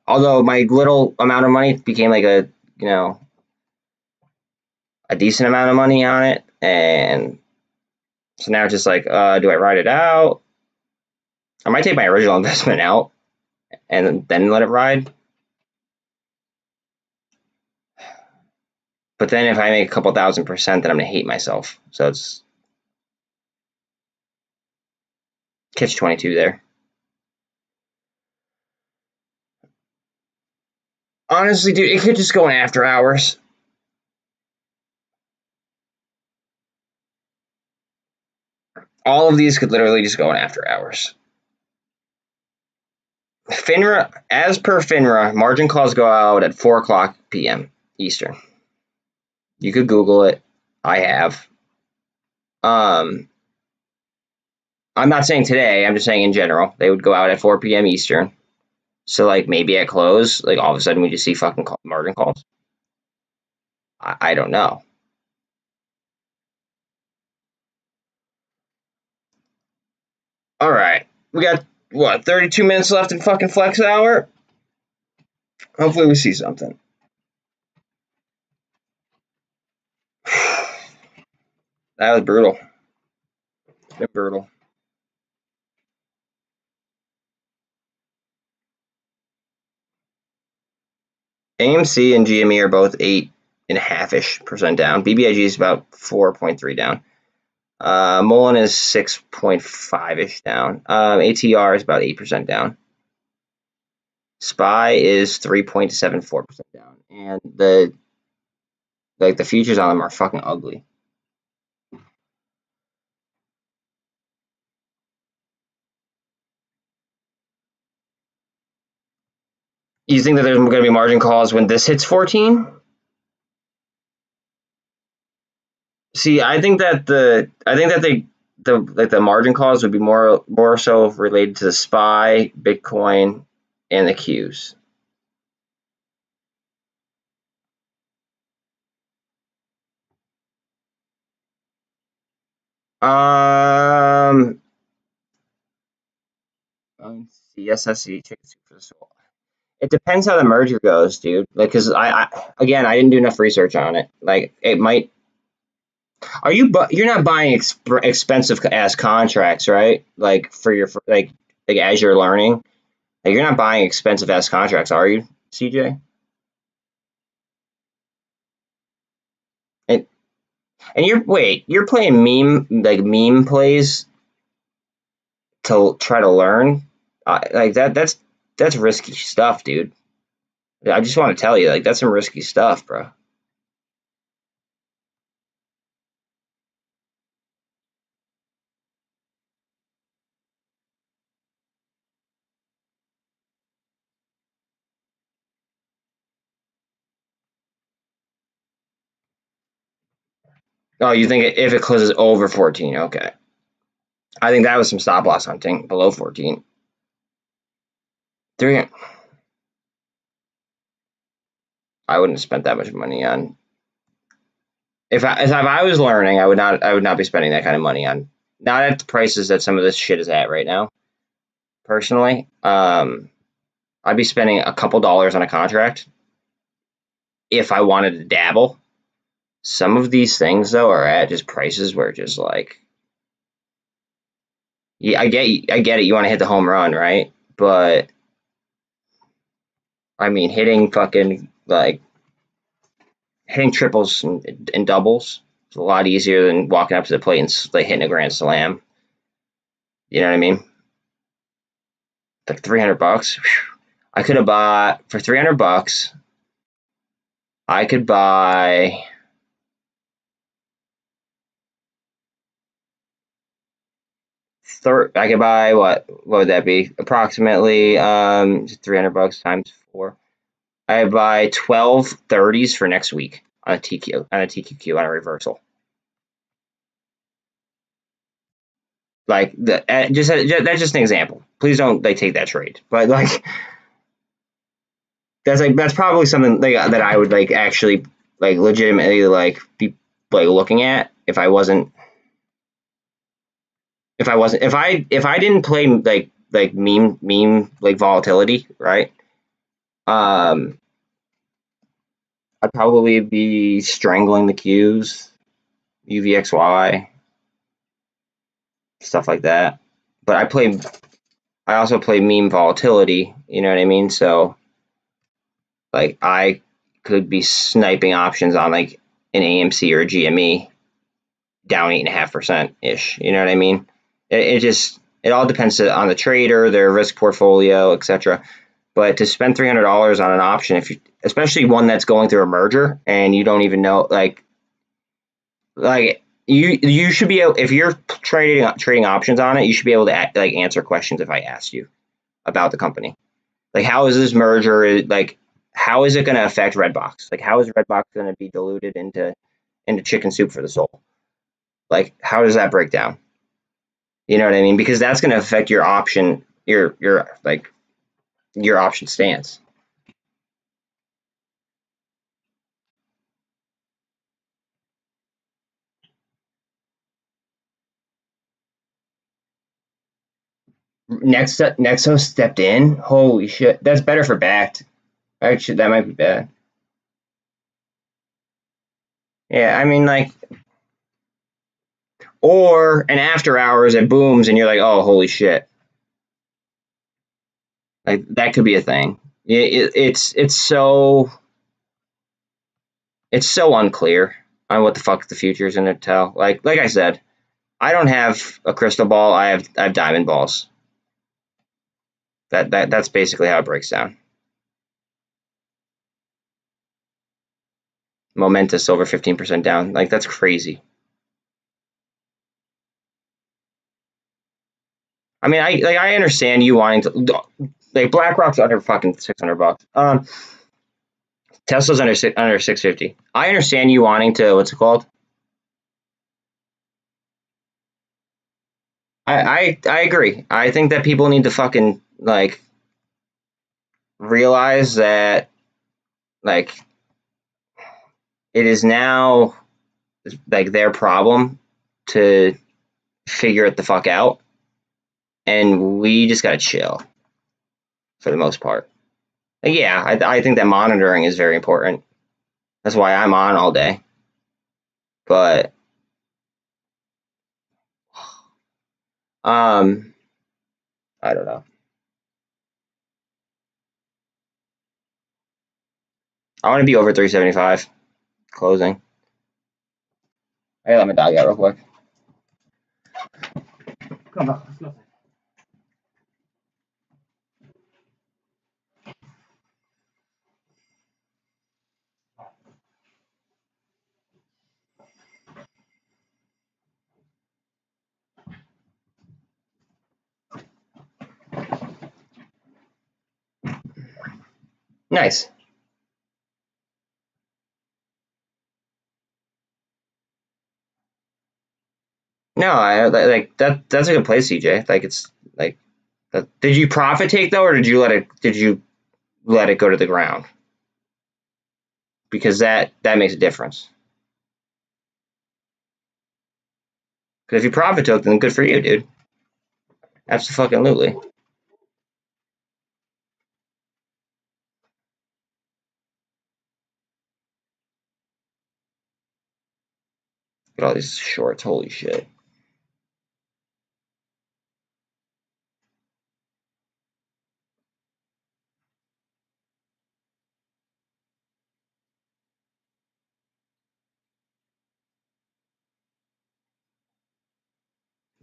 Although my little amount of money became like a decent amount of money on it, and so now it's just like, do I ride it out? I might take my original investment out and then let it ride. But then if I make a couple $1,000%, then I'm gonna hate myself. So it's catch 22 there. Honestly, dude, it could just go in after hours. All of these could literally just go in after hours. FINRA, as per FINRA, margin calls go out at 4 o'clock p.m. Eastern. You could Google it. I have. I'm not saying today. I'm just saying in general. They would go out at 4 p.m. Eastern. So, like, maybe at close, like, all of a sudden we just see fucking margin calls. I don't know. All right. We got, what, 32 minutes left in fucking flex hour? Hopefully we see something. That was brutal. It's been brutal. AMC and GME are both 8.5% down. BBIG is about 4.3 down. MULN is 6.5-ish down. ATR is about 8% down. SPY is 3.74% down. And the futures on them are fucking ugly. You think that there's going to be margin calls when this hits 14? See, I think that the margin calls would be more so related to the SPY, Bitcoin, and the Qs. Um, CSSC chicken soup for the soul. It depends how the merger goes, dude. Like, cause again, I didn't do enough research on it. Like, it might. You're not buying expensive ass contracts, right? Like like as you're learning, like you're not buying expensive ass contracts, are you, CJ? And you're playing meme plays to try to learn, like that's risky stuff, dude. I just want to tell you, like that's some risky stuff, bro. Oh, you think if it closes over 14? Okay, I think that was some stop loss hunting below 14. Three. I wouldn't have spent that much money on. If I was learning, I would not be spending that kind of money on, not at the prices that some of this shit is at right now. Personally, I'd be spending a couple dollars on a contract if I wanted to dabble. Some of these things though are at just prices where just like, yeah, I get it. You want to hit the home run, right? But I mean, hitting triples and doubles is a lot easier than walking up to the plate and like hitting a grand slam. You know what I mean? Like $300. I could have bought for $300. I could buy. I could buy what would that be? Approximately $300 times 4. I buy 12 30s for next week on a TQQ on a reversal. Like that's just an example. Please don't like take that trade. But like that's probably something that I would like actually like legitimately like be like looking at if I didn't play like meme like volatility, right? I'd probably be strangling the Qs, UVXY, stuff like that. But I also play meme volatility, you know what I mean? So like I could be sniping options on like an AMC or a GME down 8.5% ish. You know what I mean? It all depends on the trader, their risk portfolio, etc. But to spend $300 on an option, especially one that's going through a merger and you don't even know, like you should be able, if you're trading options on it, you should be able to like answer questions if I asked you about the company. Like, how is this merger, like, how is it going to affect Redbox? Like, how is Redbox going to be diluted into chicken soup for the soul? Like, how does that break down? You know what I mean? Because that's going to affect your option, your option stance. Nexo stepped in. Holy shit, that's better for backed. Actually, that might be bad. Yeah, I mean, like, or an after hours it booms and you're like, oh, holy shit. Like that could be a thing. It's so unclear on what the fuck the future is gonna tell. Like I said, I don't have a crystal ball. I have diamond balls. That's basically how it breaks down. Momentous over 15% down. Like that's crazy. I mean, I understand you wanting to, like, BlackRock's under fucking $600. Tesla's under 650. I understand you wanting to, what's it called? I agree. I think that people need to fucking like realize that like it is now like their problem to figure it the fuck out. and we just gotta chill for the most part. Like, yeah, I think that monitoring is very important. That's why I'm on all day. But I don't know. I want to be over 375 closing. Hey, let my dog out real quick. Come on, let's go. Nice. No, I like that. That's a good play, CJ. Like it's like that. Did you profit take though, or did you let it? Did you let it go to the ground? Because that makes a difference. Because if you profit took, then good for you, dude. Absolutely. Look at all these shorts. Holy shit.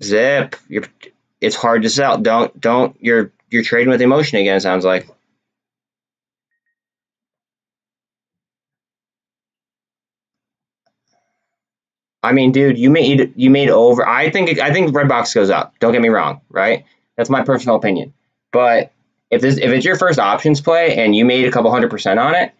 Zip. It's hard to sell. Don't. You're trading with emotion again. It sounds like. I mean, dude, you made over. I think Redbox goes up. Don't get me wrong, right? That's my personal opinion. But if it's your first options play and you made a couple 100% on it,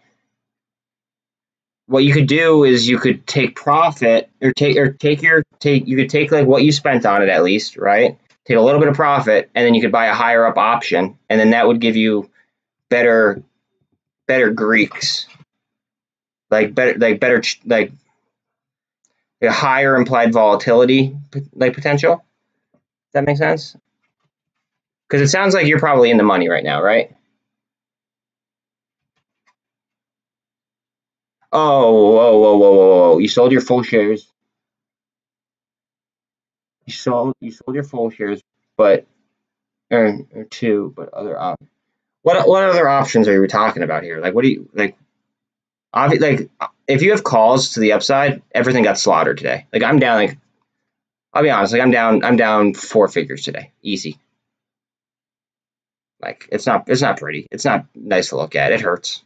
what you could do is you could take profit or take you could take like what you spent on it at least, right? Take a little bit of profit and then you could buy a higher up option and then that would give you better Greeks, like better like a higher implied volatility like potential. Does that make sense? Because it sounds like you're probably in the money right now, right? Oh, whoa, whoa, whoa, whoa, whoa! You sold your full shares. You sold your full shares, but or two, but other what other options are we talking about here? Like, what do you like? Like, if you have calls to the upside, everything got slaughtered today. Like, I'm down. Like, I'll be honest. Like, I'm down four figures today, easy. Like, it's not pretty. It's not nice to look at. It hurts.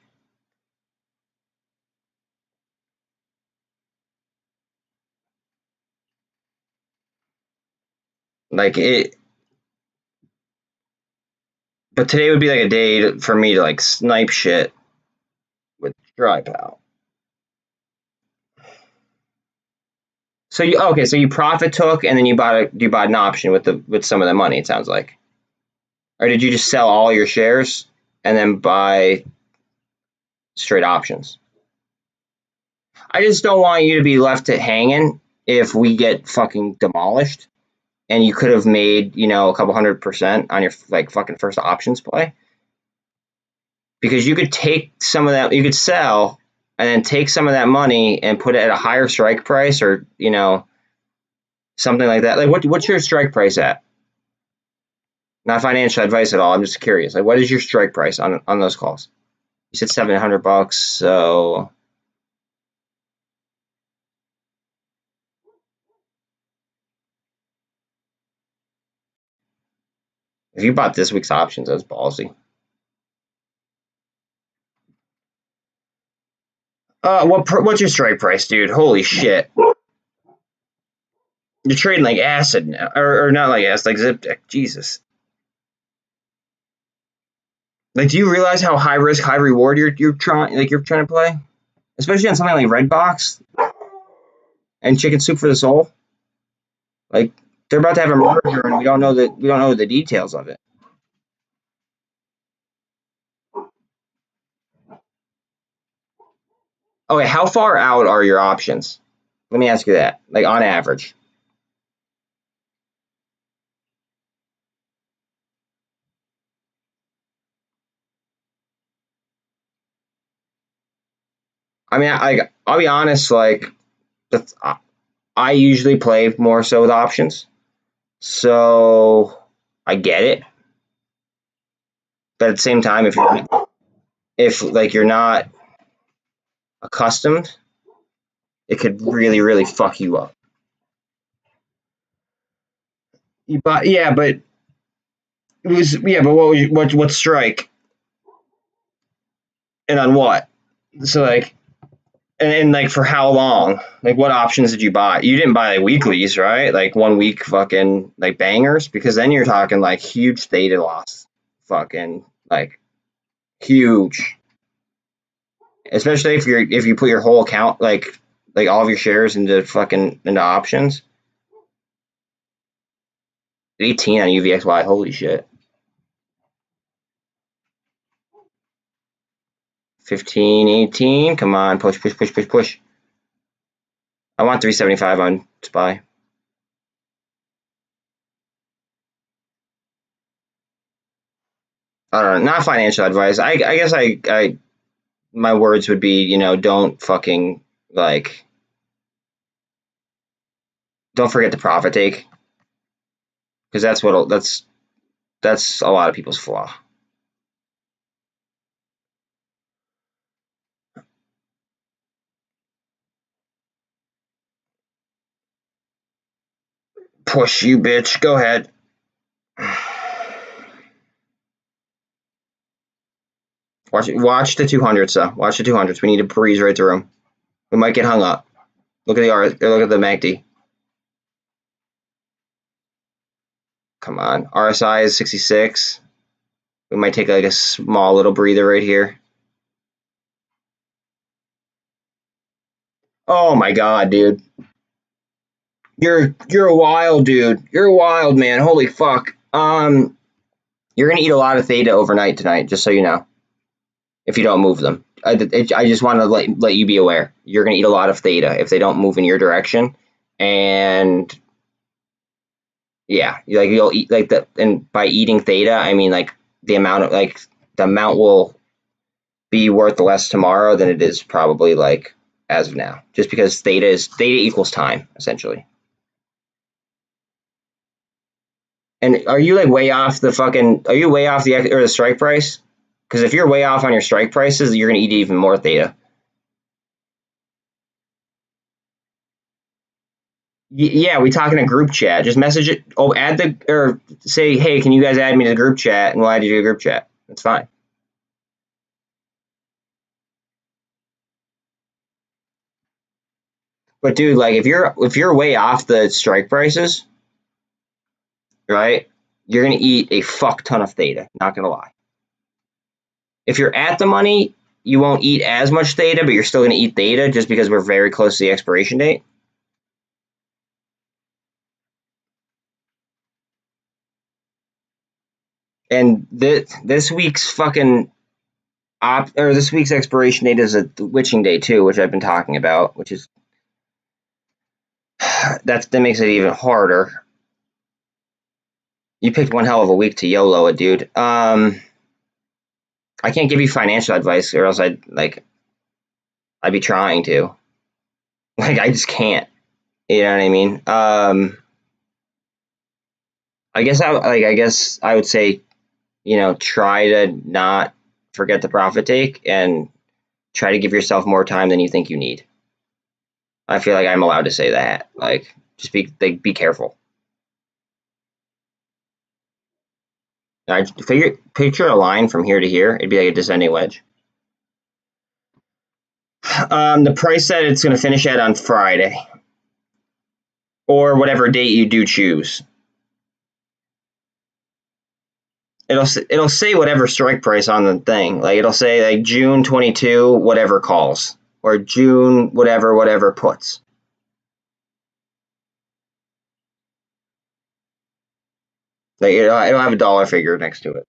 Like it. But today would be like a day for me to like snipe shit with dry pal. So you okay? So you profit took, and then you bought an option with some of the money. It sounds like, or did you just sell all your shares and then buy straight options? I just don't want you to be left to hanging if we get fucking demolished, and you could have made a couple 100% on your like fucking first options play because you could take some of that, you could sell and then take some of that money and put it at a higher strike price or something like that. Like what's your strike price at? Not financial advice at all. I'm just curious. Like, what is your strike price on those calls? You said $700, so if you bought this week's options, that's ballsy. What's your strike price, dude? Holy shit! You're trading like acid now, or not like acid, like zip deck. Jesus. Like, do you realize how high risk, high reward you're trying to play, especially on something like Redbox and Chicken Soup for the Soul? Like, they're about to have a merger, and we don't know the details of it. Okay, how far out are your options? Let me ask you that. Like on average. I mean, I'll be honest, like, that's, I usually play more so with options. So I get it. But at the same time, if like you're not accustomed, it could really, really fuck you up. But yeah, but it was but what strike and on what? So like and like for how long? Like what options did you buy? You didn't buy like weeklies, right? Like 1 week fucking like bangers, because then you're talking like huge theta loss, fucking like huge. Especially if you put your whole account like all of your shares into options. 18 on UVXY, holy shit. 15, 18, come on, push, push, push, push, push. I want 375 on SPY. I don't know, not financial advice. I guess I my words would be, don't fucking like don't forget the profit take, because that's a lot of people's flaw. Push, you bitch, go ahead. Watch the 200s though. Watch the 200s. We need to breeze right through them. We might get hung up. Look at the MACD. Come on. RSI is 66. We might take like a small little breather right here. Oh my god, dude. You're a wild dude. You're a wild man. Holy fuck. You're gonna eat a lot of theta overnight tonight, just so you know. If you don't move them. I just want to let you be aware. You're gonna eat a lot of theta if they don't move in your direction. And yeah, like you'll eat like and by eating theta, I mean like the amount will be worth less tomorrow than it is probably like as of now, just because theta equals time essentially. And are you like way off are you way off the strike price? Because if you're way off on your strike prices, you're gonna eat even more theta. Yeah, we talk in a group chat. Just message it. Oh, or say, hey, can you guys add me to the group chat? And we'll add you to the group chat. That's fine. But dude, like if you're way off the strike prices, right? You're gonna eat a fuck ton of theta. Not gonna lie. If you're at the money, you won't eat as much theta, but you're still gonna eat theta just because we're very close to the expiration date. And this week's fucking this week's expiration date is a witching day too, which I've been talking about, which is that makes it even harder. You picked one hell of a week to YOLO it, dude. I can't give you financial advice, or else I'd be trying to. Like I just can't. You know what I mean? I guess I would say, try to not forget the profit take and try to give yourself more time than you think you need. I feel like I'm allowed to say that. Like, just be careful. I picture a line from here to here. It'd be like a descending wedge. The price that it's going to finish at on Friday, or whatever date you do choose. It'll say whatever strike price on the thing. Like it'll say like June 22 whatever calls, or June whatever puts. Like it'll have a dollar figure next to it.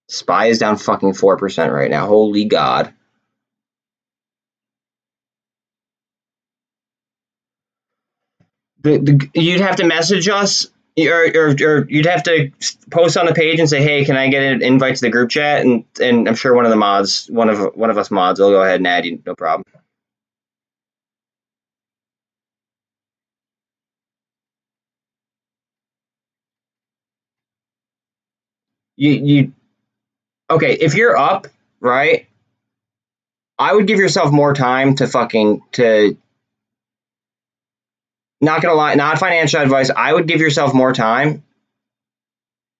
SPY is down fucking 4% right now. Holy God. You'd have to message us. or you'd have to post on the page and say, "Hey, can I get an invite to the group chat?" And I'm sure one of the mods, one of us mods, will go ahead and add you. No problem. You okay? If you're up, right? I would give yourself more time to. Not gonna lie, not financial advice. I would give yourself more time,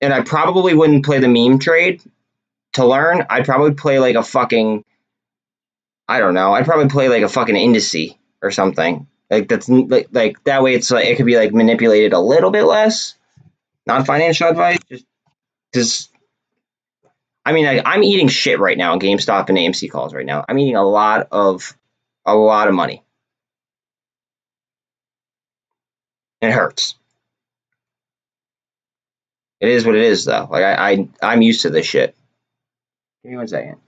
and I probably wouldn't play the meme trade to learn. I'd probably play like a fucking, I don't know. I'd probably play like a fucking indice or something. Like that's like that way. It's like it could be like manipulated a little bit less. Not financial advice, just I mean, I'm eating shit right now on GameStop and AMC calls right now. I'm eating a lot of money. It hurts. It is what it is, though. Like I'm used to this shit. Give me 1 second.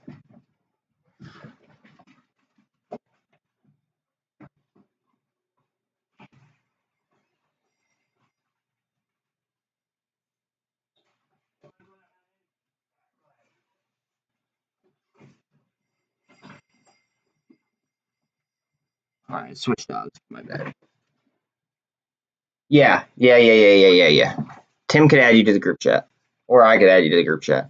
All right, switch dogs. My bad. Yeah. Tim could add you to the group chat, or I could add you to the group chat.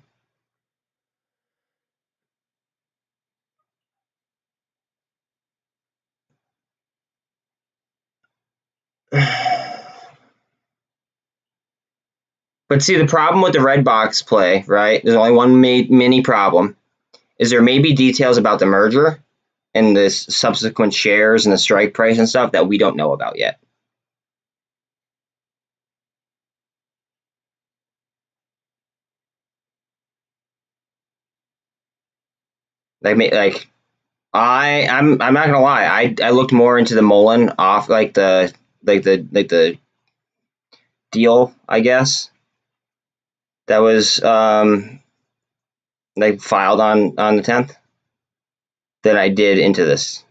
But see, the problem with the red box play, right? There's only one mini problem. Is there may be details about the merger and the subsequent shares and the strike price and stuff that we don't know about yet. Like I'm not gonna lie. I looked more into the Mullen off the deal, I guess, that was like filed on the 10th than I did into this.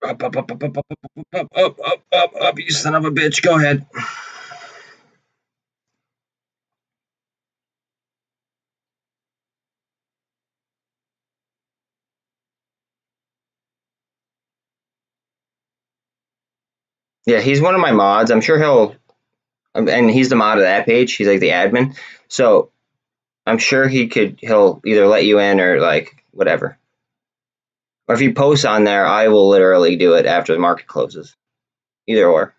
Up, you son of a bitch. Go ahead. Yeah, he's one of my mods. I'm sure and he's the mod of that page. He's like the admin. So I'm sure he'll either let you in or like whatever. Or if he posts on there, I will literally do it after the market closes. Either or.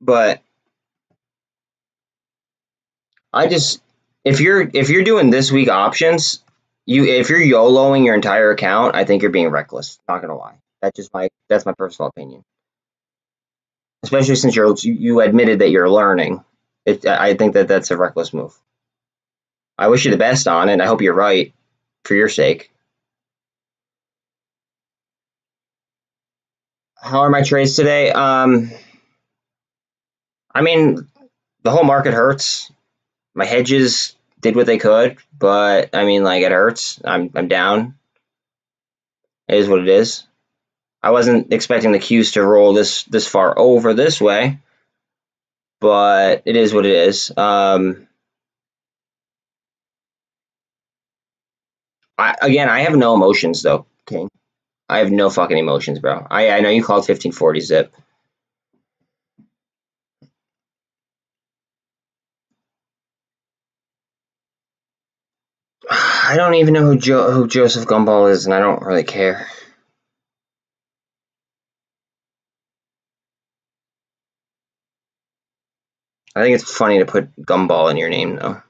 But I just if you're doing this week options, if you're YOLOing your entire account, I think you're being reckless. Not gonna lie. That's my personal opinion. Especially since you admitted that you're learning. I think that's a reckless move. I wish you the best on it. I hope you're right for your sake. How are my trades today? I mean, the whole market hurts. My hedges did what they could, but I mean, like it hurts. I'm down. It is what it is. I wasn't expecting the Qs to roll this far over this way, but it is what it is. I have no emotions though, King. I have no fucking emotions, bro. I know you called 1540 zip. I don't even know who Joseph Gumball is, and I don't really care. I think it's funny to put Gumball in your name, though.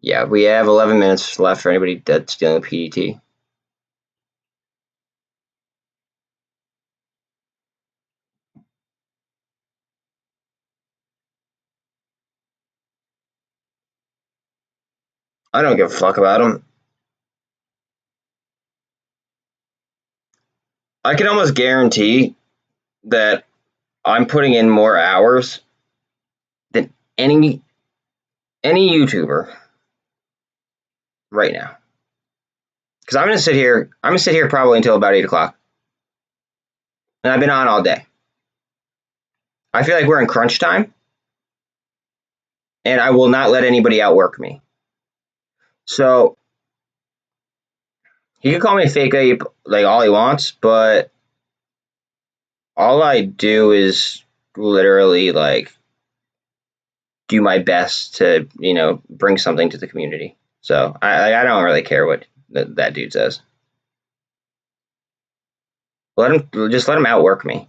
Yeah, we have 11 minutes left for anybody that's dealing with PDT. I don't give a fuck about him. I can almost guarantee that I'm putting in more hours than any YouTuber right now. Because I'm gonna sit here probably until about 8 o'clock. And I've been on all day. I feel like we're in crunch time. And I will not let anybody outwork me. So he can call me a fake ape like all he wants, but all I do is literally like do my best to, bring something to the community. So I don't really care what that dude says. Let him outwork me.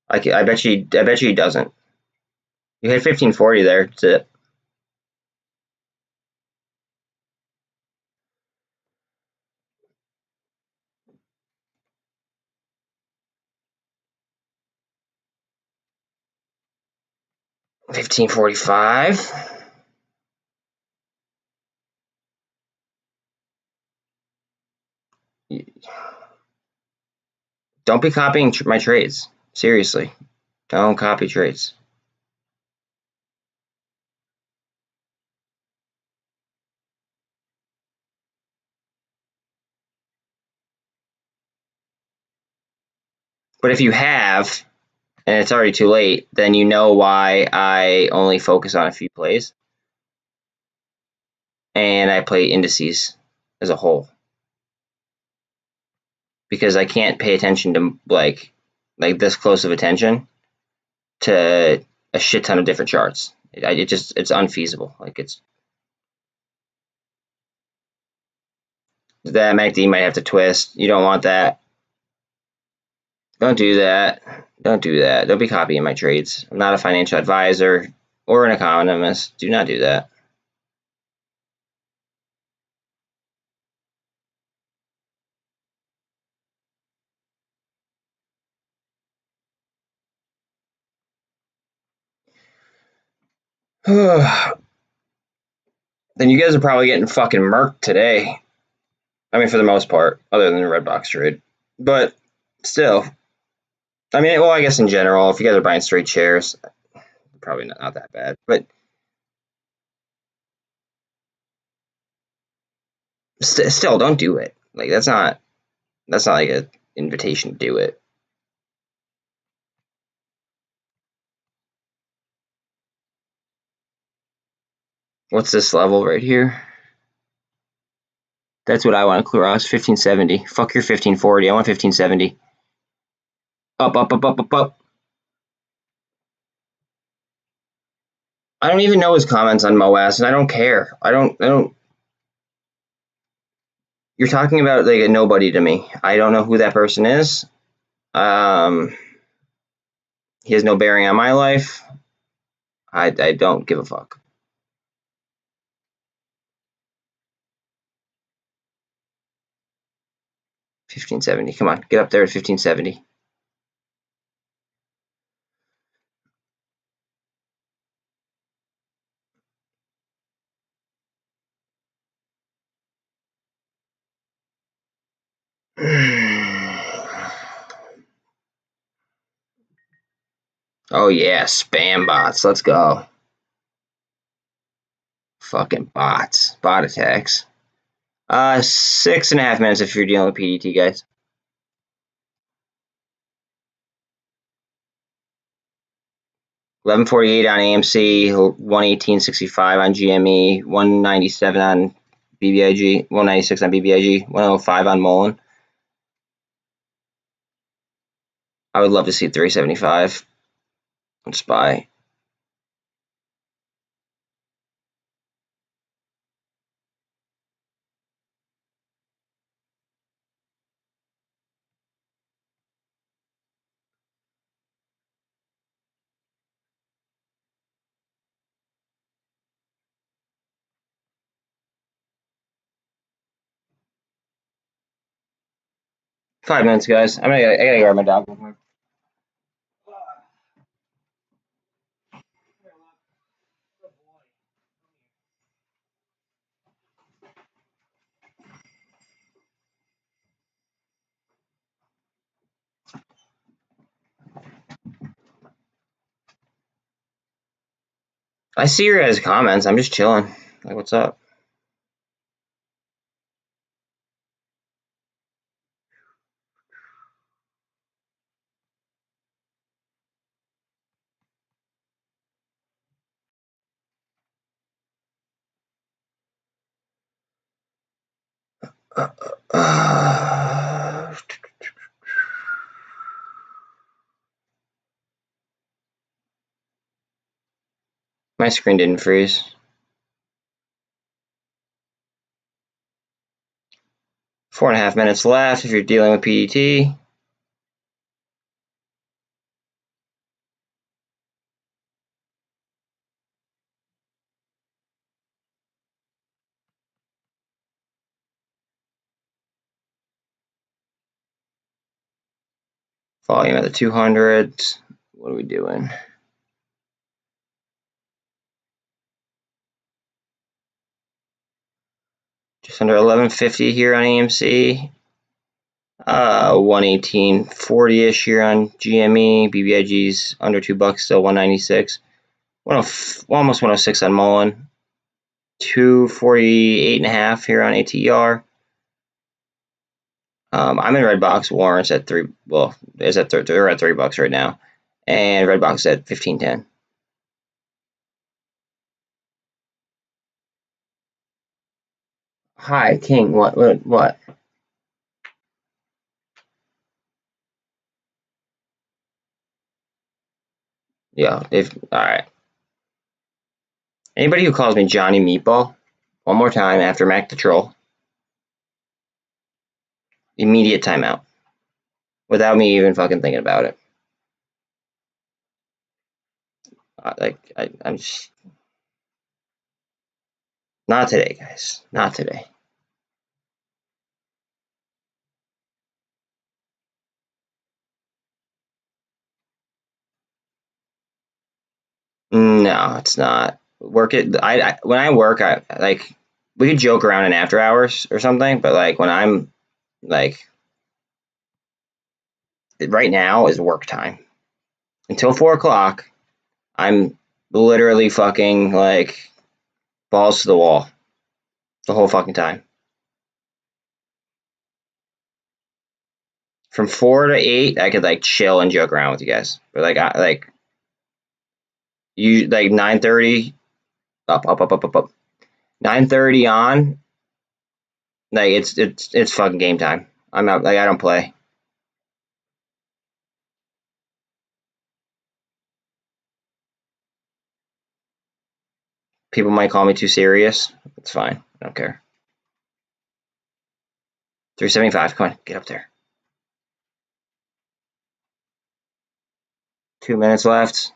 I bet you he doesn't. You hit 1540 there. That's it. $15.45. Don't be copying my trades. Seriously, don't copy trades. But if you have, and it's already too late, then you know why I only focus on a few plays. And I play indices as a whole. Because I can't pay attention to like this close of attention to a shit ton of different charts. It's unfeasible. Like that MACD might have to twist. You don't want that. Don't do that. Don't do that. Don't be copying my trades. I'm not a financial advisor or an economist. Do not do that. Then you guys are probably getting fucking murked today. I mean, for the most part, other than the red box trade. But still, I mean, well, I guess in general, if you guys are buying straight shares, probably not that bad. But still, don't do it. Like that's not like an invitation to do it. What's this level right here? That's what I want to clear off. 1570. Fuck your 1540. I want 1570. Up, up, up, up, up, up. I don't even know his comments on MOASS, and I don't care. I don't. You're talking about like a nobody to me. I don't know who that person is. He has no bearing on my life. I don't give a fuck. $15.70. Come on, get up there at $15.70. Oh yeah, spam bots. Let's go. Fucking bots. Bot attacks. 6.5 minutes if you're dealing with PDT, guys. $11.48 on AMC, 118.65 on GME, 197 on BBIG, 196 on BBIG, 105 on MULN. I would love to see 375 on SPY. Five minutes, guys. I gotta grab my dog. I see your guys' comments. I'm just chilling. Like, what's up? My screen didn't freeze. Four and a half minutes left if you're dealing with PDT. Volume at the 200s. What are we doing? Just under 1150 here on AMC. 118.40-ish here on GME. BBIG's under $2 still, 196. Almost 106 on Mullen. 248.5 here on ATR. I'm in Redbox. Warrants at $3. Well, is at they're at $3 right now, and Redbox at 15.10. Hi, King. What? Yeah. All right. Anybody who calls me Johnny Meatball one more time after Mac the Troll, immediate timeout, without me even fucking thinking about it. I'm just not today, guys. Not today. No, it's not. When I work, I like we could joke around in after hours or something, but like when I'm like right now is work time until 4 o'clock. I'm literally fucking like balls to the wall the whole fucking time. From 4 to 8, I could like chill and joke around with you guys, but like you like 9:30 up. 9:30 on, like it's fucking game time. I'm not like I don't play. People might call me too serious. It's fine. I don't care. 375. Come on, get up there. 2 minutes left.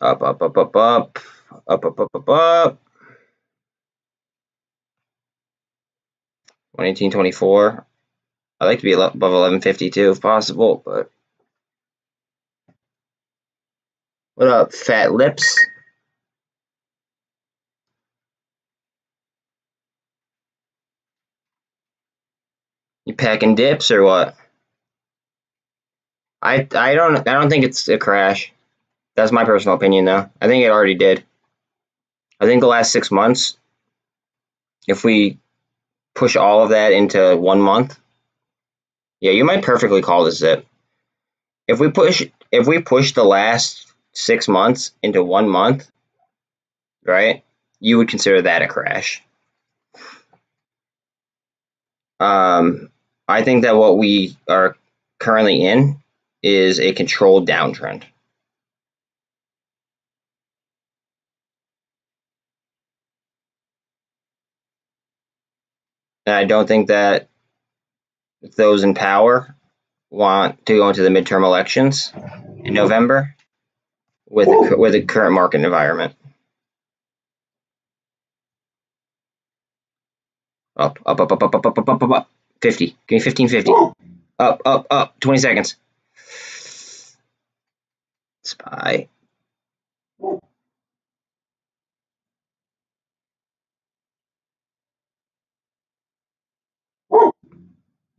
Up. 118.24. I'd like to be above 1150 too, if possible. But what up, fat lips? You packing dips or what? I don't think it's a crash. That's my personal opinion, though. I think it already did. I think the last 6 months, if we push all of that into 1 month, yeah, you might perfectly call this zip. If we push the last 6 months into 1 month, right? You would consider that a crash. I think that what we are currently in is a controlled downtrend. And I don't think that those in power want to go into the midterm elections in November with the current market environment. Up. 50. Give me 1550. Up. 20 seconds. SPY.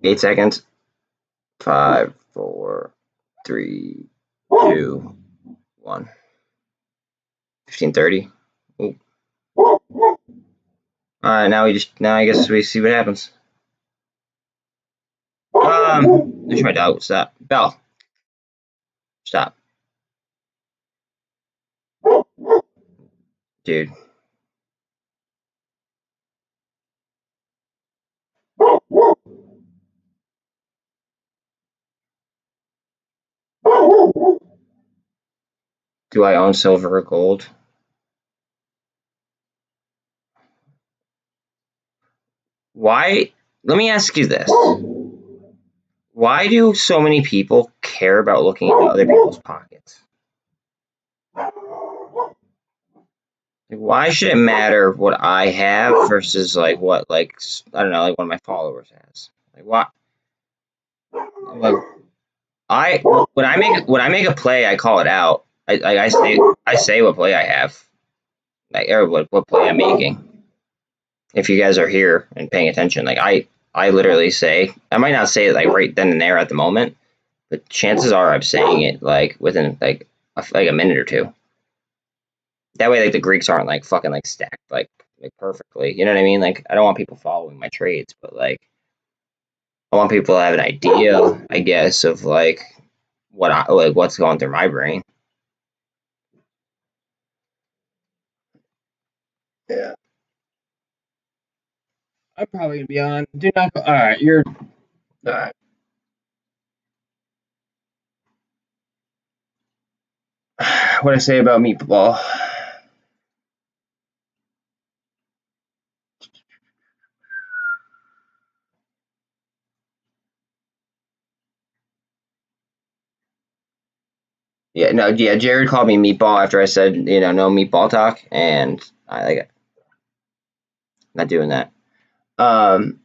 8 seconds. 5, 4, 3, 2, 1. 15:30. Ooh. Alright, now I guess we see what happens. There's my dog. Stop. Bell. Stop. Dude. Do I own silver or gold? Why? Let me ask you this. Why do so many people care about looking into other people's pockets? Like, why should it matter what I have versus like what, like, I don't know, like one of my followers has? Like, what? Like, when I make a play, I call it out. I say what play I have, like, or what play I'm making. If you guys are here and paying attention, like I literally say, I might not say it like right then and there at the moment, but chances are I'm saying it like within like a minute or two. That way, like, the Greeks aren't like fucking like stacked like perfectly. You know what I mean? Like, I don't want people following my trades, but like I want people to have an idea, I guess, of like what's going through my brain. Yeah. I'm probably gonna be on. Do not. All right, you're. All right. What I say about meatball? Yeah, no, yeah. Jared called me meatball after I said, no meatball talk, and I like it. Not doing that. Okay.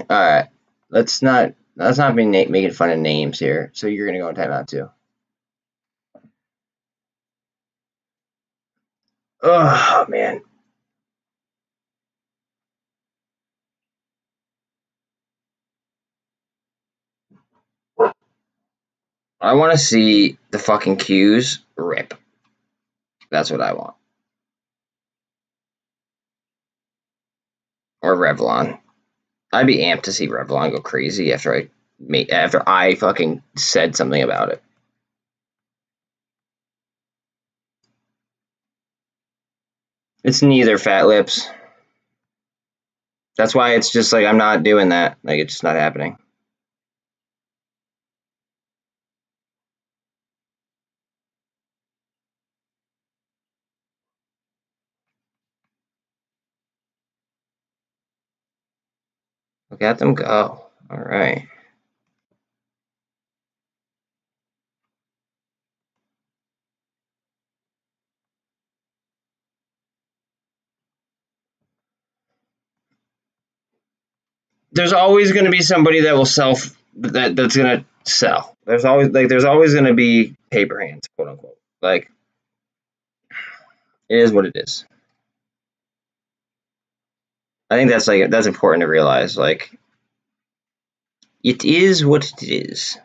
All right. Let's not be making fun of names here. So you're gonna go in timeout too. Oh man. I want to see the fucking Qs rip. That's what I want. Or Revlon. I'd be amped to see Revlon go crazy after I fucking said something about it. It's neither, fat lips. That's why it's just like I'm not doing that. Like, it's just not happening. Look at them go. All right. There's always going to be somebody that will that's going to sell. There's always going to be paper hands, quote unquote. Like, it is what it is. I think that's important to realize. Like, it is what it is.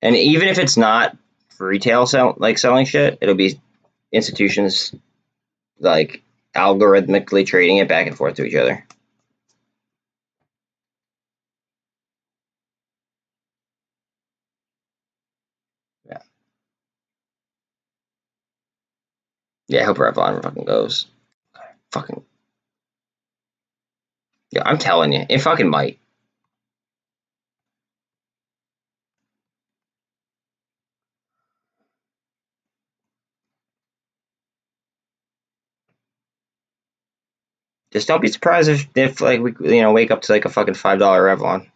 And even if it's not retail selling shit, it'll be institutions like algorithmically trading it back and forth to each other. Yeah. Yeah, I hope Revlon fucking goes. Fucking. Yeah, I'm telling you, it fucking might. Just don't be surprised if like we wake up to like a fucking $5 Revlon.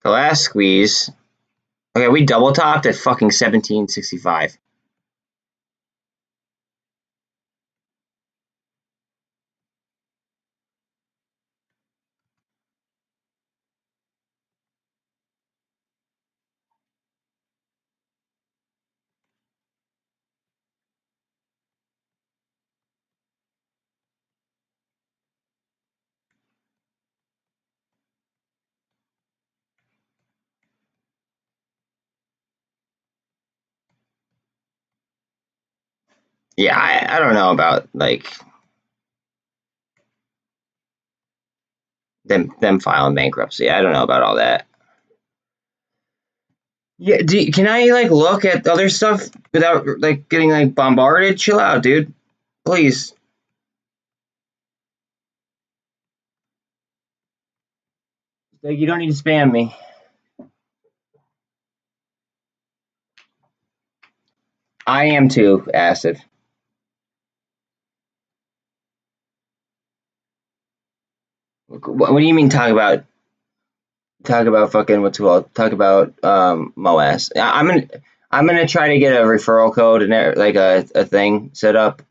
The last squeeze. Okay, we double topped at fucking 1765. Yeah, I don't know about like them filing bankruptcy. I don't know about all that. Yeah, can I like look at other stuff without like getting like bombarded? Chill out, dude. Please. Like you don't need to spam me. I am too, Acid. What do you mean talk about fucking what's it called? Talk about MOASS. I'm gonna try to get a referral code and like a thing set up.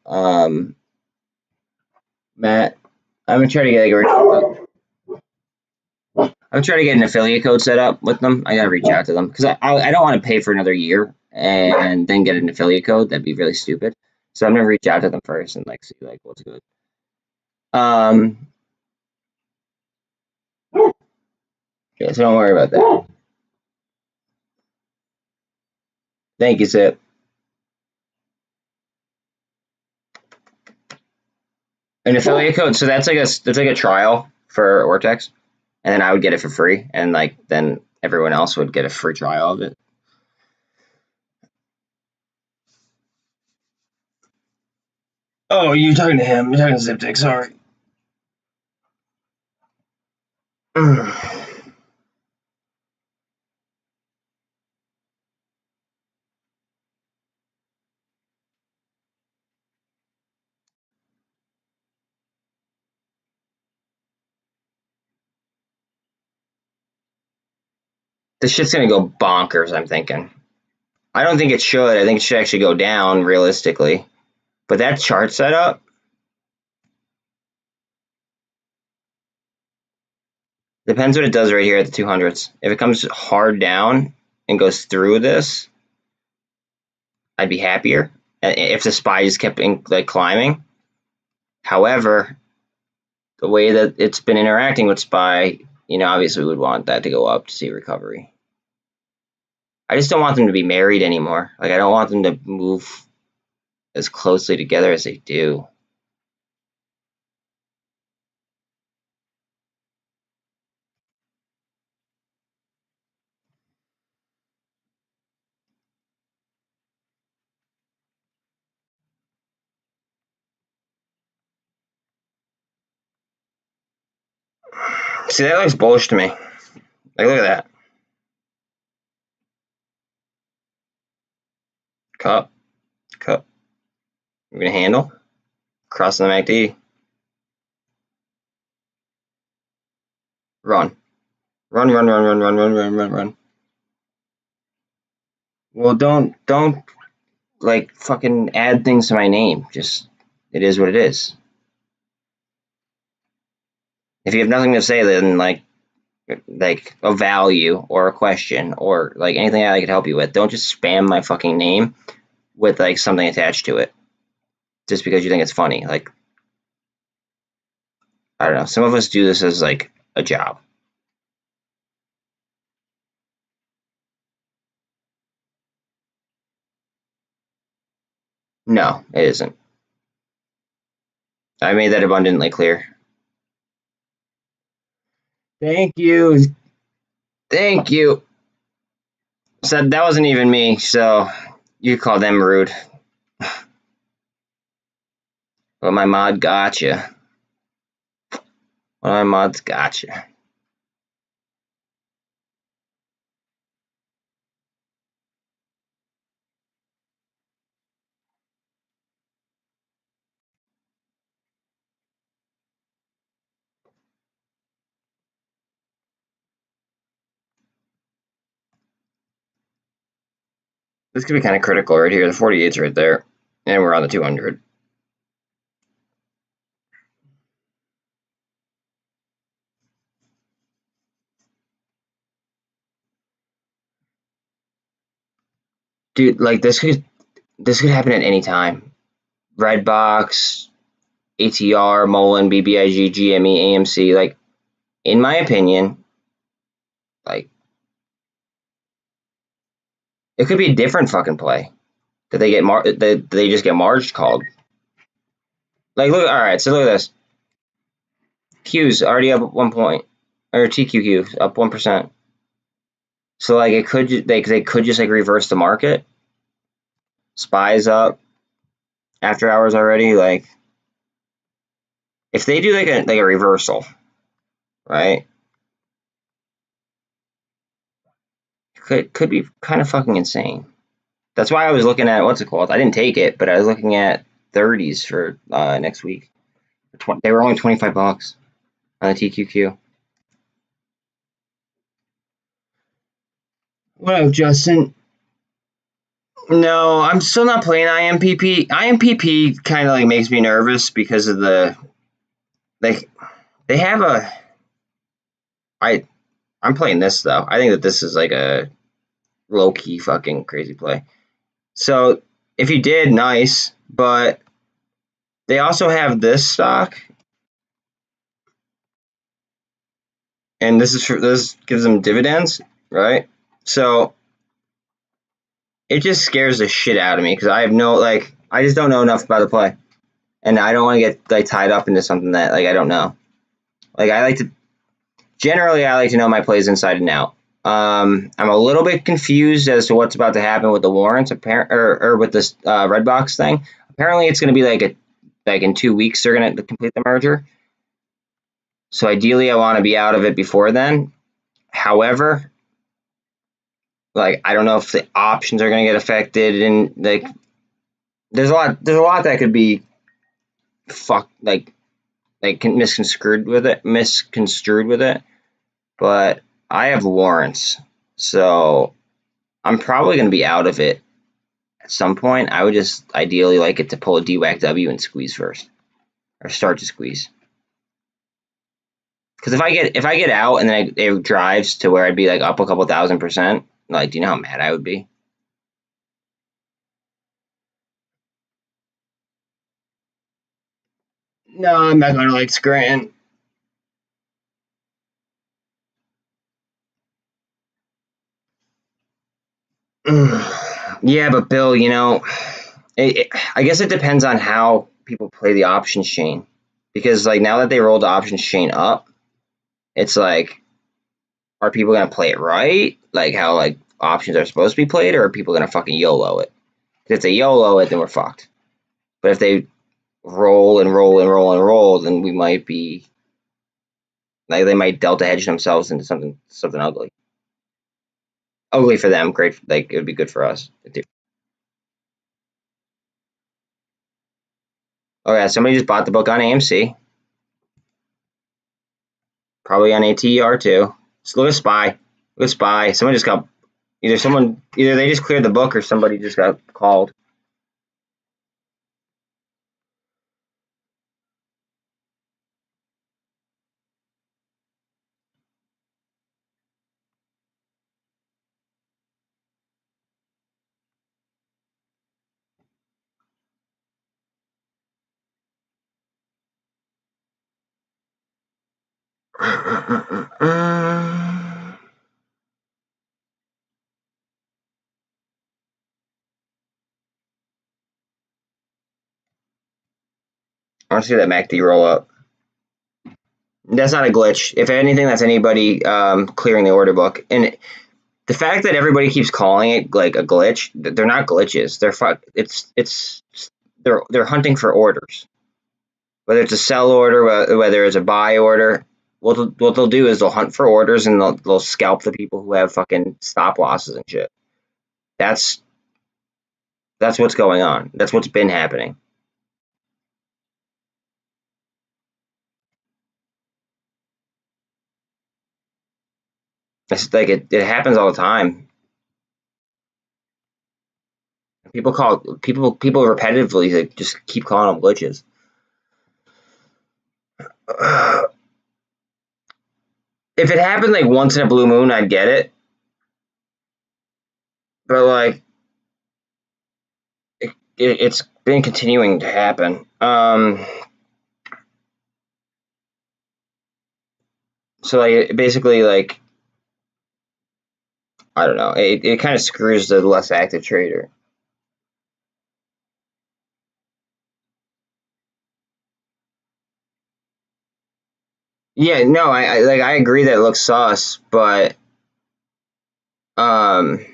Matt, I'm gonna try to get like I'm trying to get an affiliate code set up with them. I gotta reach out to them because I don't want to pay for another year and then get an affiliate code. That'd be really stupid. So I'm gonna reach out to them first and like see like what's good. Um, yeah, so don't worry about that. Thank you, Sip. An affiliate code. So that's like a trial for Ortex, and then I would get it for free, and like then everyone else would get a free trial of it. Oh, you're talking to him. You're talking to Ziptic. Sorry. This shit's gonna go bonkers. I'm thinking. I don't think it should. I think it should actually go down realistically. But that chart setup depends what it does right here at the 200s. If it comes hard down and goes through this, I'd be happier. If the SPY just kept like climbing. However, the way that it's been interacting with SPY, obviously we would want that to go up to see recovery. I just don't want them to be married anymore. Like I don't want them to move as closely together as they do. See, that looks bullish to me. Like, look at that. Cup. Cup. We're going to handle. Crossing the MACD. Run. Run, run, run, run, run, run, run, run, run. Well, don't, like, fucking add things to my name. Just, it is what it is. If you have nothing to say, then, like a value or a question or, like, anything I could help you with, don't just spam my fucking name with, like, something attached to it. Just because you think it's funny. Like, I don't know. Some of us do this as, like, a job. No, it isn't. I made that abundantly clear. Thank you. Thank you. So that wasn't even me, so you call them rude. But my mod gotcha. One of my mods gotcha. This could be kind of critical right here. The 48's right there. And we're on the 200. Dude, like this could happen at any time. Redbox, ATR, Mullen, BBIG, GME, AMC. Like, in my opinion, like, it could be a different fucking play. Did they get did they just get margin called? Like, look, all right, so look at this. Q's already up 1 point, or TQQ up 1%. So like it could they could just like reverse the market. SPY's up after hours already. Like if they do like a reversal, right? Could be kind of fucking insane. That's why I was looking at what's it called? I didn't take it, but I was looking at 30s for next week. They were only $25 on the TQQ. What up, Justin? No, I'm still not playing IMPP. IMPP kind of like makes me nervous because of the like they have a I'm playing this though. I think that this is like a low key fucking crazy play. So if you did, nice, but they also have this stock, and this gives them dividends, right? So it just scares the shit out of me because I have no I just don't know enough about the play, and I don't want to get like tied up into something that like I don't know. Like I like to know my plays inside and out. I'm a little bit confused as to what's about to happen with the warrants, or with this Redbox thing. Apparently, it's going to be like in 2 weeks they're going to complete the merger. So ideally, I want to be out of it before then. However, like I don't know if the options are going to get affected, and like there's a lot that could be misconstrued with it. But I have warrants, so I'm probably going to be out of it at some point. I would just ideally like it to pull a DWAC W and squeeze first, or start to squeeze. Because if I get out and then it drives to where I'd be like up a couple $1,000%, like, do you know how mad I would be? No, I'm not going to like Scranton. Yeah, but Bill, I guess it depends on how people play the options chain. Because like now that they rolled the options chain up, it's like, are people gonna play it right? Like how like options are supposed to be played, or are people gonna fucking YOLO it? If they YOLO it, then we're fucked. But if they roll and roll and roll and roll, then we might be like they might delta hedge themselves into something ugly. Ugly for them, great. Like it would be good for us. Oh yeah, somebody just bought the book on AMC, probably on ATR too. So look at SPY. Look at SPY. Someone just got either they just cleared the book or somebody just got called. I want to see that MACD roll up. That's not a glitch. If anything, that's anybody clearing the order book. And the fact that everybody keeps calling it like a glitch, they're not glitches. They're hunting for orders. Whether it's a sell order, whether it's a buy order, what they'll do is they'll hunt for orders and they'll scalp the people who have fucking stop losses and shit. That's what's going on. That's what's been happening. It's like it happens all the time. People repetitively like, just keep calling them glitches. If it happened like once in a blue moon, I'd get it. But like it's been continuing to happen. So like basically like I don't know. It kind of screws the less active trader. Yeah, no, I agree that it looks sus, but um,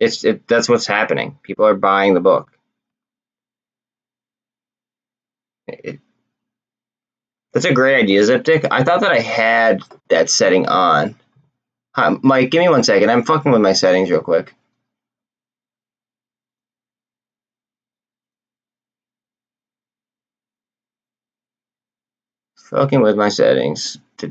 that's what's happening. People are buying the book. It, that's a great idea, Ziptic. I thought that I had that setting on. Hi, Mike, give me 1 second. I'm fucking with my settings real quick. Fucking with my settings. Oh,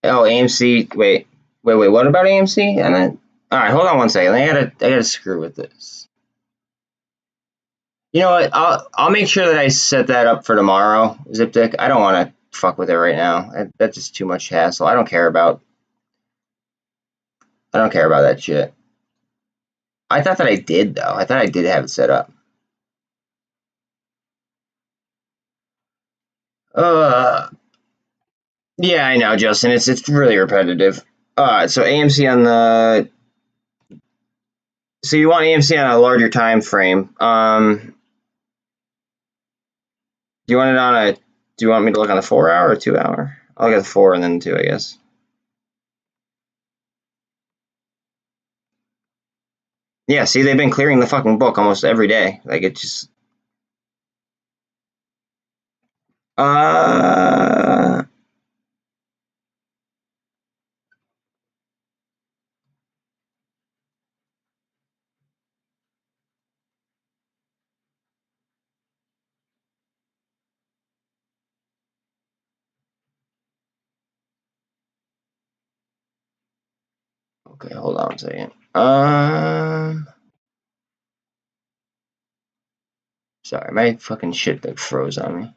AMC. Wait. What about AMC? And then, all right, hold on 1 second. I gotta screw with this. You know what? I'll make sure that I set that up for tomorrow, Ziptic. I don't want to fuck with it right now. That's just too much hassle. I don't care about that shit. I thought that I did though. I thought I did have it set up. Yeah, I know, Justin. It's really repetitive. So AMC on the. So you want AMC on a larger time frame. Do you want it on a? Do you want me to look on the 4 hour or 2 hour? I'll look at the 4 and then the 2, I guess. Yeah, see, they've been clearing the fucking book almost every day. Like, it just... Okay, hold on a second. Sorry, my fucking shit like froze on me.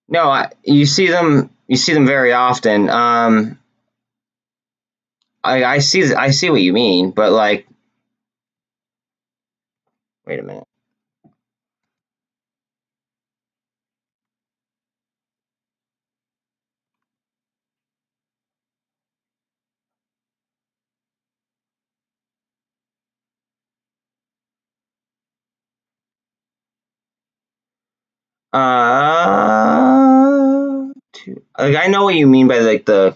No, you see them very often. I see what you mean, but like, wait a minute. Like I know what you mean by like the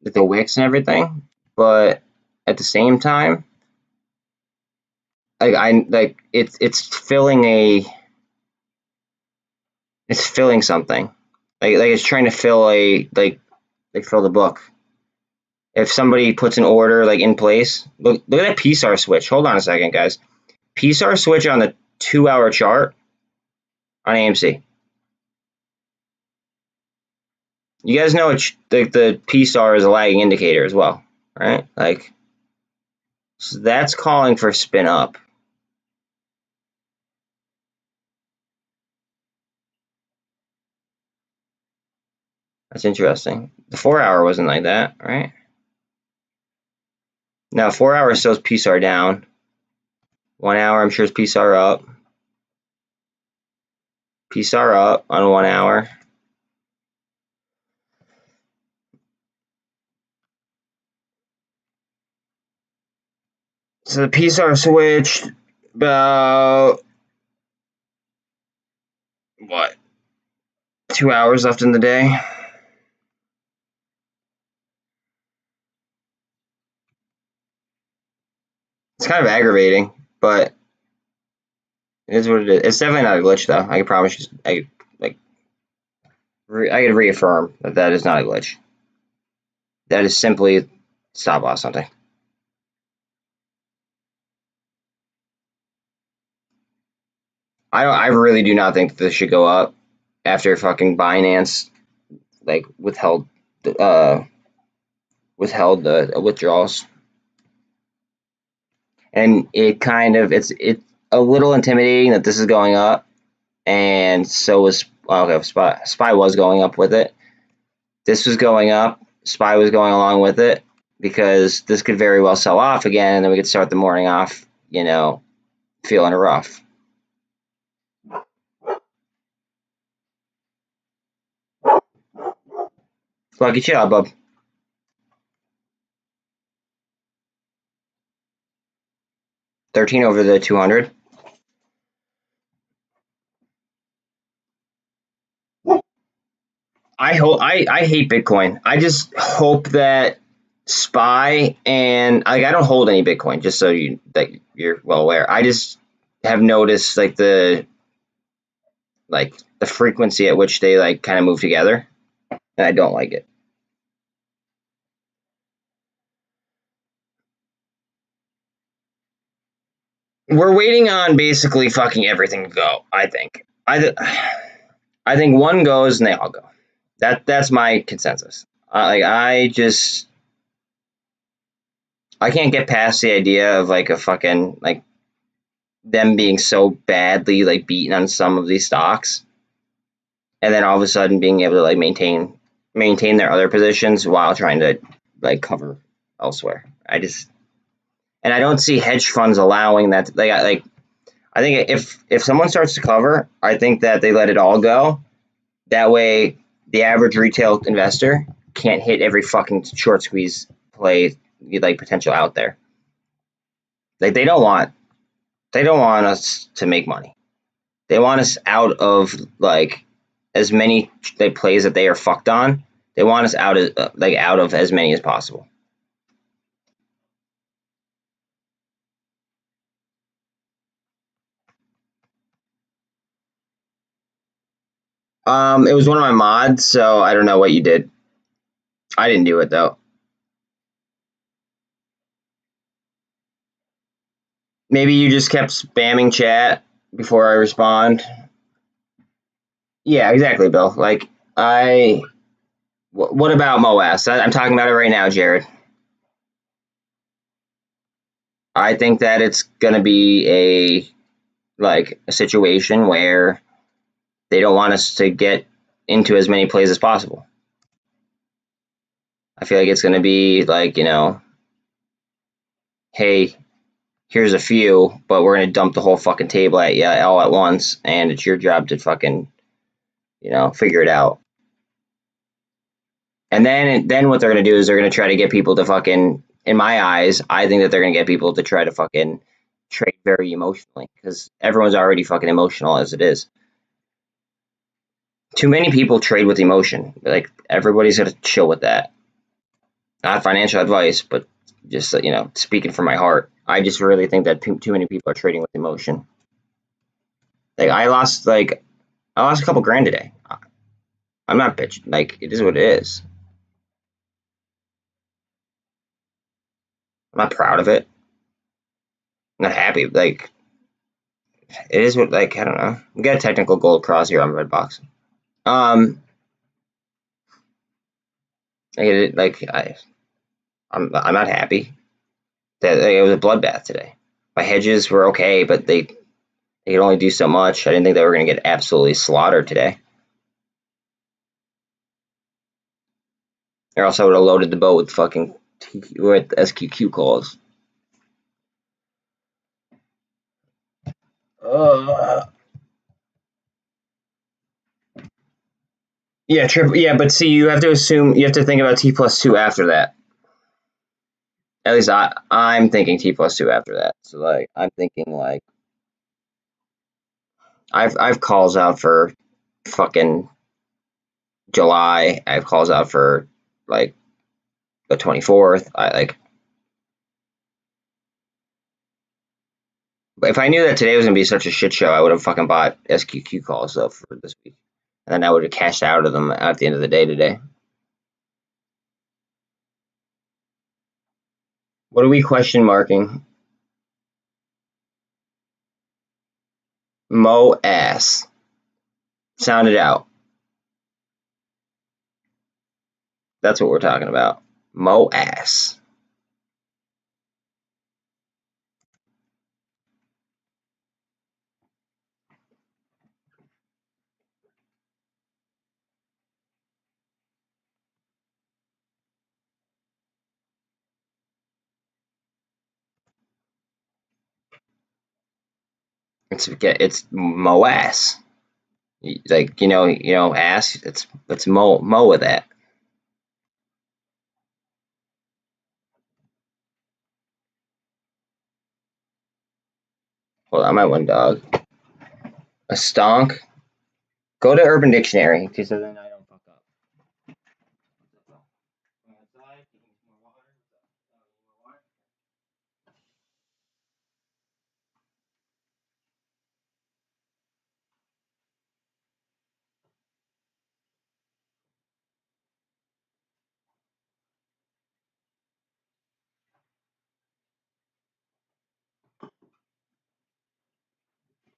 wicks and everything, but at the same time, it's filling something, like it's trying to fill fill the book. If somebody puts an order like in place, look at that PSAR switch. Hold on a second, guys. PSAR switch on the 2 hour chart on AMC. You guys know the PSAR is a lagging indicator as well, right? Like, so that's calling for spin up. That's interesting. The 4 hour wasn't like that, right? Now 4 hour shows PSAR down. 1 hour, I'm sure is PSAR up. PSAR up on 1 hour. So the PSAR switched about what? 2 hours left in the day. It's kind of aggravating, but it is what it is. It's definitely not a glitch, though. I can promise you. I can reaffirm that is not a glitch. That is simply stop loss something. I really do not think this should go up after fucking Binance like withheld the withdrawals, and it's a little intimidating that this is going up, and so was okay. SPY was going up with it. This was going up. SPY was going along with it because this could very well sell off again, and then we could start the morning off, feeling rough. Lucky chill, bub. 13 over the 200. I hate Bitcoin. I just hope that SPY and like I don't hold any Bitcoin, just so you're well aware. I just have noticed like the frequency at which they like kind of move together, and I don't like it. We're waiting on basically fucking everything to go. I think. I think one goes and they all go. That's my consensus. Like I can't get past the idea of like a fucking like them being so badly like beaten on some of these stocks, and then all of a sudden being able to like maintain their other positions while trying to like cover elsewhere. And I don't see hedge funds allowing that. Like I think if someone starts to cover, I think that they let it all go. That way, the average retail investor can't hit every fucking short squeeze play like potential out there. Like they don't want us to make money. They want us out of like as many like plays that they are fucked on. They want us out of as many as possible. It was one of my mods, so I don't know what you did. I didn't do it though. Maybe you just kept spamming chat before I respond. Yeah, exactly, Bill. Like what about MOASS? I'm talking about it right now, Jared. I think that it's gonna be a situation where they don't want us to get into as many plays as possible. I feel like it's gonna be like, hey, here's a few, but we're gonna dump the whole fucking table at you all at once, and it's your job to fucking, figure it out. And then what they're gonna do is they're gonna try to get people to fucking, in my eyes, I think that they're gonna get people to try to fucking trade very emotionally because everyone's already fucking emotional as it is. Too many people trade with emotion. Like everybody's gonna chill with that. Not financial advice, but just speaking from my heart. I just really think that too many people are trading with emotion. Like I lost a couple grand today. I'm not bitching. Like it is what it is. I'm not proud of it. I'm not happy. Like it is what I don't know. We got a technical gold cross here on Redbox. I get it. I'm not happy. That it was a bloodbath today. My hedges were okay, but they could only do so much. I didn't think they were going to get absolutely slaughtered today. Or else I would have loaded the boat with fucking with SQQ calls. Yeah, triple. Yeah, but see, you have to think about T+2 after that. At least I'm thinking T+2 after that. So like I'm thinking like I've calls out for fucking July. I have calls out for like the 24th. If I knew that today was gonna be such a shit show, I would have fucking bought SQQ calls though for this week, and then I would have cashed out of them at the end of the day today. What are we question marking? MOASS. Sound it out. That's what we're talking about. MOASS. It's MOASS. Like ass. It's mo with that. Hold on, my one dog. A stonk. Go to Urban Dictionary, so then I don't fuck up.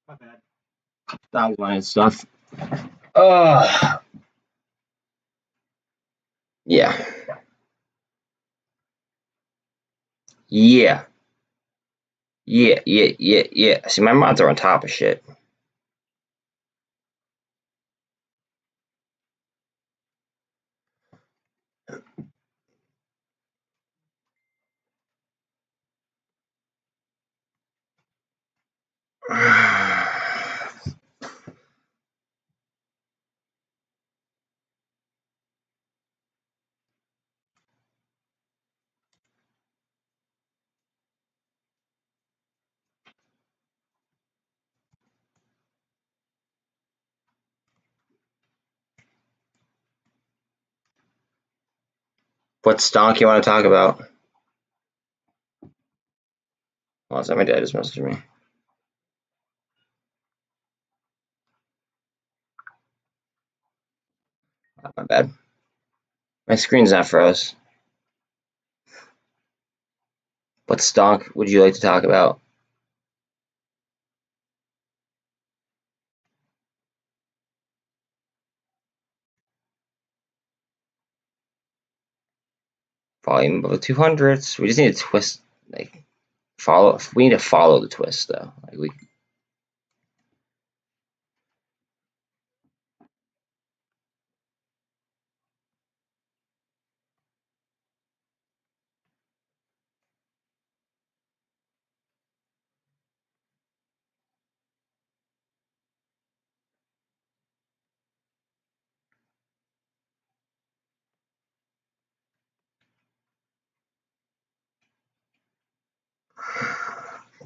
My bad. That was my stuff. Yeah. Yeah. Yeah. See, my mods are on top of shit. What stonk you want to talk about? Oh, is that my dad just messaged me? Oh, my bad. My screen's not froze. What stonk would you like to talk about? Volume above the 200s. We just need to twist, like, follow. We need to follow the twist, though. Like, we.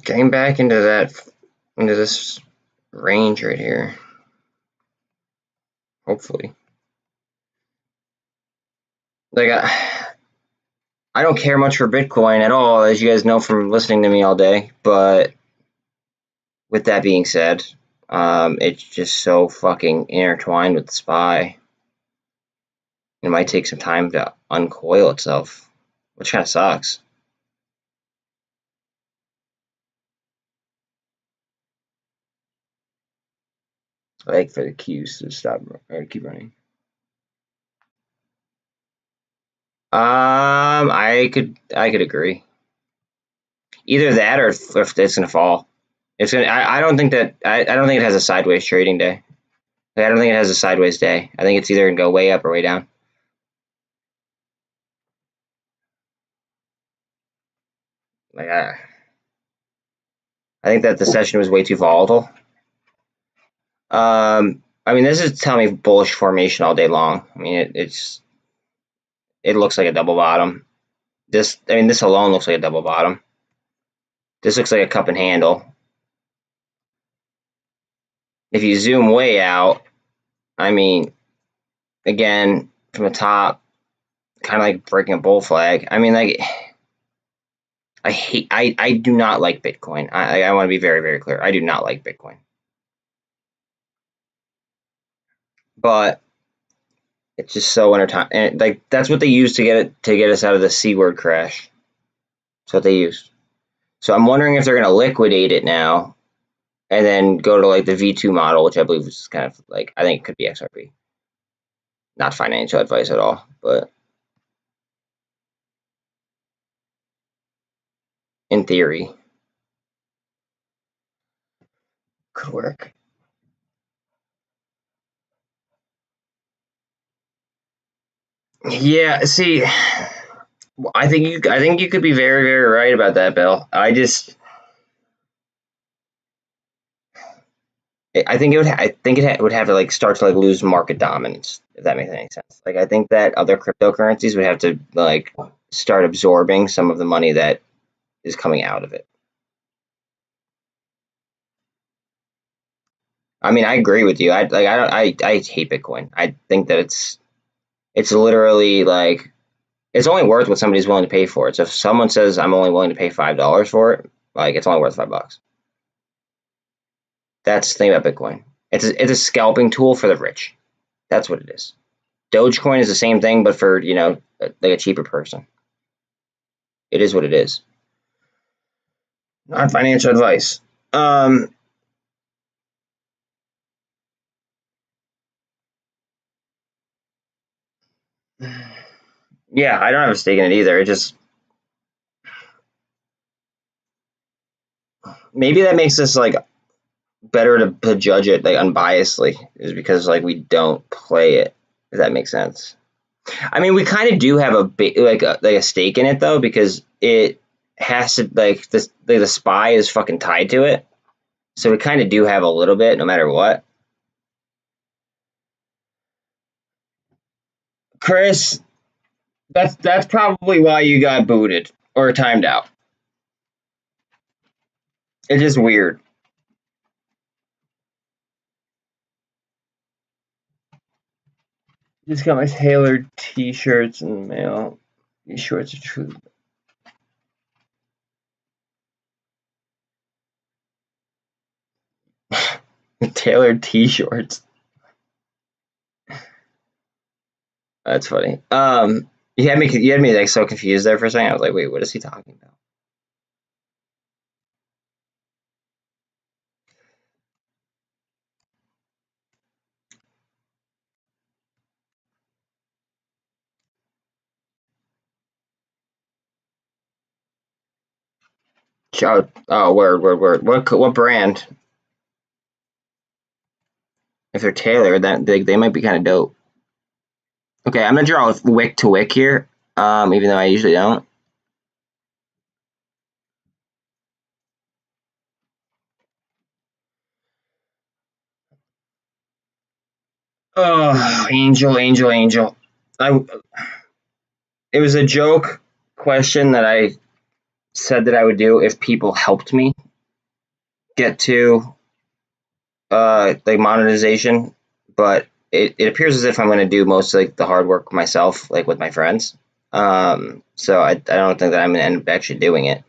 Getting back into this range right here. Hopefully. Like, I don't care much for Bitcoin at all, as you guys know from listening to me all day. But with that being said, it's just so fucking intertwined with the SPY. It might take some time to uncoil itself, which kind of sucks. Like for the Qs to stop or keep running. I could agree. Either that or if it's gonna fall. It's gonna. I don't think that. I don't think it has a sideways trading day. Like, I don't think it has a sideways day. I think it's either gonna go way up or way down. Like I think that the session was way too volatile. I mean, this is telling me bullish formation all day long. I mean, it looks like a double bottom. This alone looks like a double bottom. This looks like a cup and handle. If you zoom way out, I mean, again, from the top, kind of like breaking a bull flag. I mean, like, I do not like Bitcoin. I want to be very, very clear. I do not like Bitcoin. But it's just so entertaining. And like, that's what they used to get us out of the C word crash. That's what they used. So I'm wondering if they're going to liquidate it now and then go to like the V2 model, which I believe is kind of like, I think it could be XRP. Not financial advice at all, but in theory, could work. Yeah, see, I think you could be very, very right about that, Bill. I think it would have to like start to like lose market dominance, if that makes any sense. Like, I think that other cryptocurrencies would have to like start absorbing some of the money that is coming out of it. I mean, I agree with you. I hate Bitcoin. I think that it's literally like it's only worth what somebody's willing to pay for it. So if someone says I'm only willing to pay $5 for it, like it's only worth $5. That's the thing about Bitcoin. It's a scalping tool for the rich. That's what it is. Dogecoin is the same thing, but for, you know, like a cheaper person. It is what it is. Not financial advice. Yeah, I don't have a stake in it either. It just, maybe that makes us like better to judge it like unbiasedly, is because like we don't play it. If that makes sense. I mean, we kind of do have a stake in it though, because it has to like this. Like, the SPY is fucking tied to it, so we kind of do have a little bit, no matter what. Chris, that's probably why you got booted or timed out. It's just weird. Just got my tailored T-shirts in the mail. These shorts are true. Tailored T-shirts. That's funny. You had me like so confused there for a second. I was like, wait, what is he talking about? Oh, word. What brand? If they're tailored, that they might be kind of dope. Okay, I'm gonna draw wick to wick here. Even though I usually don't. Oh, angel. It was a joke question that I said that I would do if people helped me get to like monetization, but it appears as if I'm going to do most like the hard work myself, like with my friends. So I don't think that I'm going to end up actually doing it.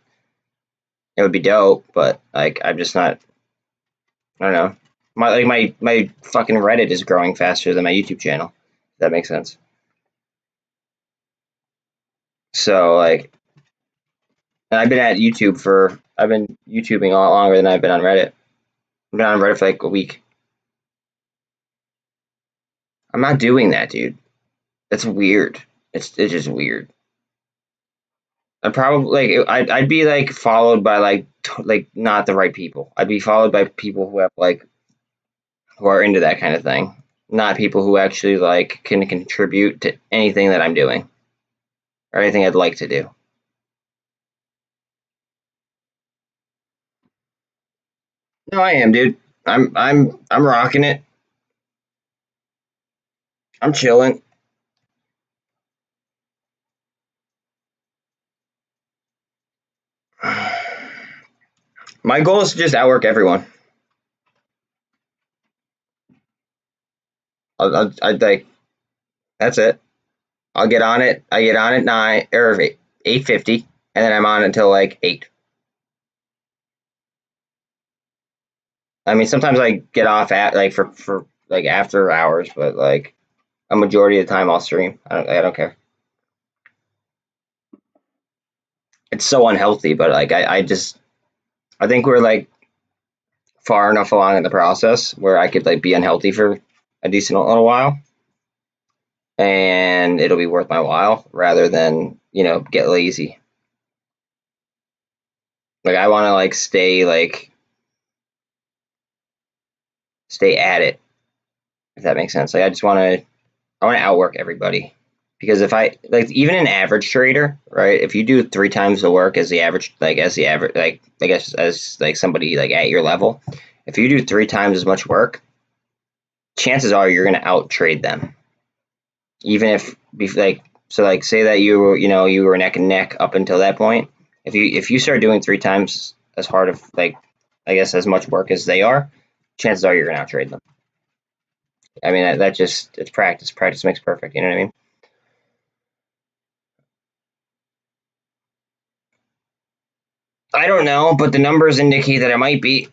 It would be dope, but like I'm just not. I don't know. My fucking Reddit is growing faster than my YouTube channel. If that makes sense. So like, and I've been YouTubing a lot longer than I've been on Reddit. I've been on Reddit for like a week. I'm not doing that, dude. That's weird. It's just weird. I'd probably like I'd be like followed by like not the right people. I'd be followed by people who have like who are into that kind of thing, not people who actually like can contribute to anything that I'm doing or anything I'd like to do. No, I am, dude. I'm rocking it. I'm chilling. My goal is to just outwork everyone. I'd like that's it. I'll get on it. I get on at 8:50, and then I'm on until like 8. I mean, sometimes I get off at like for like after hours, but like a majority of the time I'll stream. I don't care. It's so unhealthy, but like I think we're like far enough along in the process where I could like be unhealthy for a decent little while, and it'll be worth my while rather than get lazy. Like I want to like stay at it, if that makes sense. Like I want to outwork everybody. Because if I like even an average trader, right? If you do 3 times the work as the average, like I guess as like somebody like at your level, if you do 3 times as much work, chances are you're gonna out trade them. Even if like so like say that you were neck and neck up until that point. If you start doing 3 times as hard of like I guess as much work as they are, chances are you're gonna out trade them. I mean that just it's practice. Practice makes perfect. You know what I mean? I don't know, but the numbers indicate that it might be.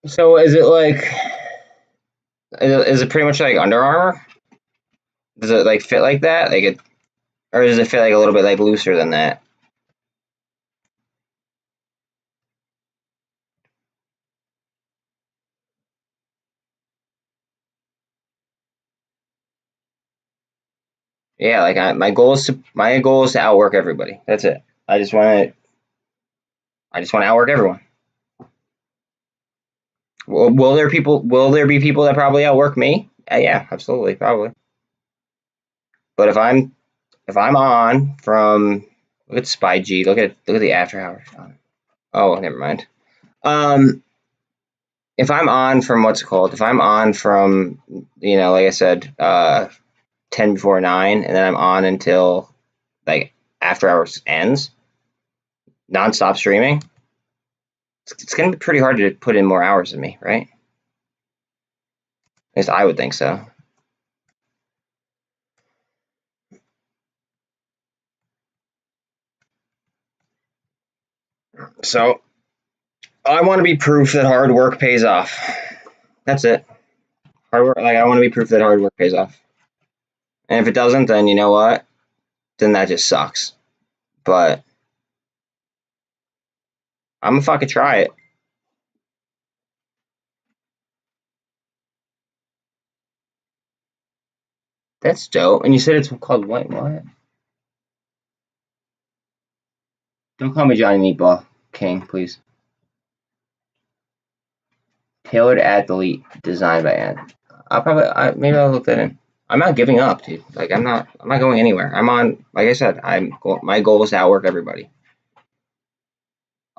So is it like, is it pretty much like Under Armour? Does it like fit like that? Like it, or does it fit like a little bit like looser than that? Yeah, like my goal is to outwork everybody. That's it. I just want to outwork everyone. Will there be people that probably outwork me? Yeah, absolutely, probably. But if I'm on from, look at Spy G, look at the after hours. Oh, never mind. Um, if I'm on from what's it called? If I'm on from, like I said, 10 before 9, and then I'm on until like after hours ends, nonstop streaming, it's going to be pretty hard to put in more hours than me, right? At least I would think so. So I want to be proof that hard work pays off. That's it. Hard work. Like I want to be proof that hard work pays off. And if it doesn't, then you know what? Then that just sucks. But I'm gonna fucking try it. That's dope. And you said it's called what? Don't call me Johnny Meatball King, please. Tailored athlete designed by Ed. Maybe I'll look that in. I'm not giving up, dude. Like I'm not going anywhere. I'm on. Like I said, my goal is to outwork everybody.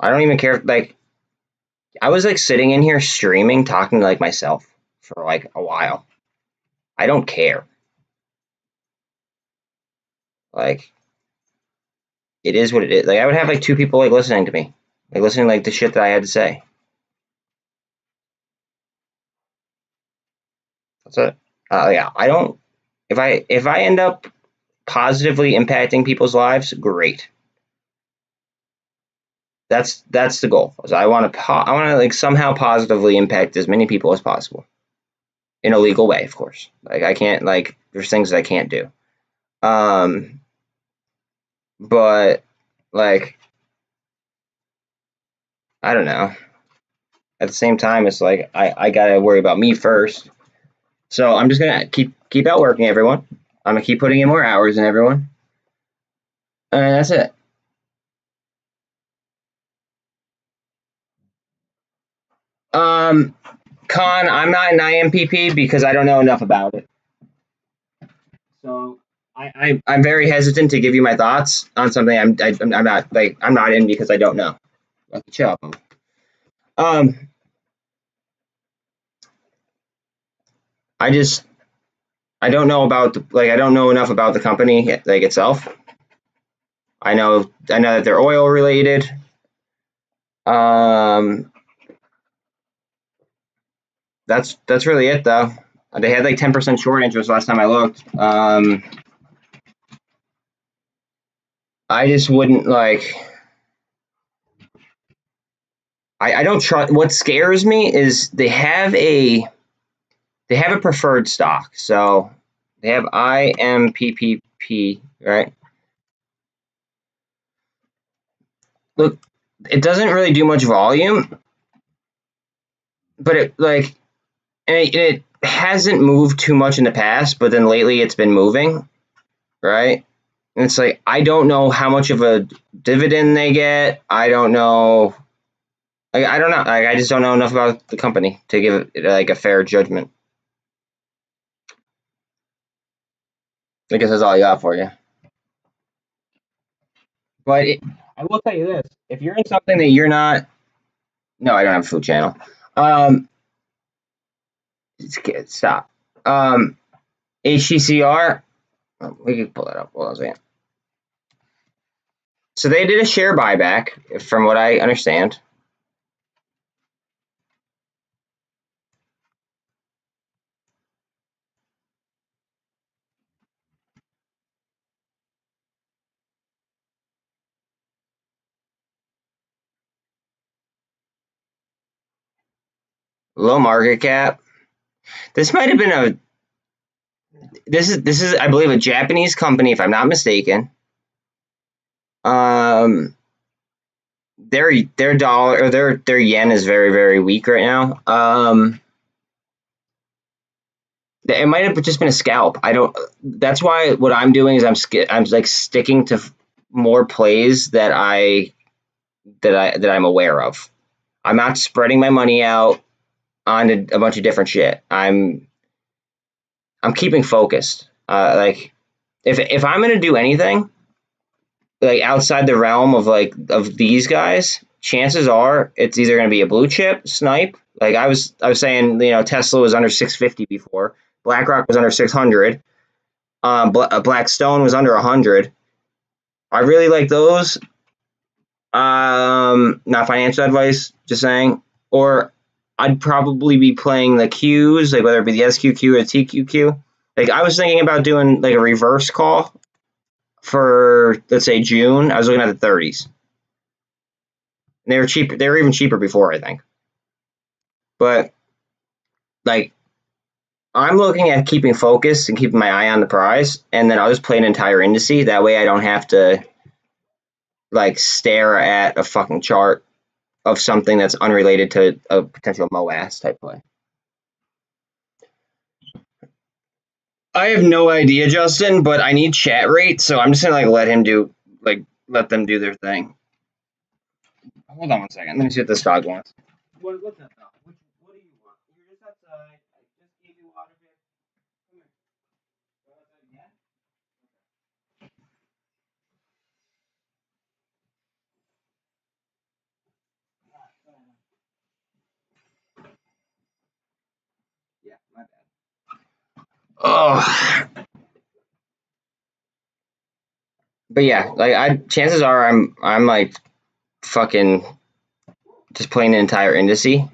I don't even care if, like, I was like sitting in here streaming, talking to like myself for like a while. I don't care. Like it is what it is. Like I would have like 2 people like listening to me, like listening like the shit that I had to say. That's it. Yeah, I don't. If I end up positively impacting people's lives, great. That's the goal. I want to like somehow positively impact as many people as possible in a legal way, of course. Like I can't, like, there's things that I can't do. Um, but like I don't know. At the same time, it's like I gotta worry about me first. So I'm just gonna keep outworking everyone. I'm gonna keep putting in more hours than everyone, and that's it. Um, Con, I'm not an IMPP because I don't know enough about it. So I'm very hesitant to give you my thoughts on something I'm not in because I don't know. Like, chill. Um, I just I don't know about I don't know enough about the company like itself. I know that they're oil related. Um, that's really it though. They had like 10% short interest last time I looked. I just wouldn't like. I don't trust. What scares me is they have a preferred stock. So they have IMPPP, right? Look, it doesn't really do much volume, but it hasn't moved too much in the past, but then lately it's been moving, right? And it's like I don't know how much of a dividend they get. I don't know. Like I don't know. Like I just don't know enough about the company to give it like a fair judgment. I guess that's all I got for you. But I will tell you this: if you're in something that you're not, no, I don't have a food channel. Um, stop. HCCR. We can pull that up. Hold on a second. So they did a share buyback, from what I understand. low market cap. This might have been a. This is I believe a Japanese company, if I'm not mistaken. Their dollar or their yen is very, very weak right now. It might have just been a scalp. I don't. That's why what I'm doing is I'm like sticking to more plays that I'm aware of. I'm not spreading my money out on a bunch of different shit. I'm keeping focused. Like if I'm gonna do anything like outside the realm of of these guys, chances are it's either gonna be a blue chip snipe. Like I was saying, Tesla was under 650 before. BlackRock was under 600. Blackstone was under 100. I really like those. Not financial advice, just saying. Or I'd probably be playing the Qs, like whether it be the SQQ or the TQQ. Like I was thinking about doing like a reverse call for, let's say, June. I was looking at the 30s. And they were cheap. They were even cheaper before, I think. But like I'm looking at keeping focus and keeping my eye on the prize, and then I'll just play an entire indice. That way I don't have to like stare at a fucking chart of something that's unrelated to a potential MOASS type play. I have no idea, Justin, but I need chat rate, so I'm just gonna let them do their thing. Hold on one second. Let me see what this dog wants. What's that dog? What do you want? You're just outside. I just gave you water. Come here. Go outside again? Yeah, my bad. Oh. But yeah, chances are I'm like fucking just playing an entire indice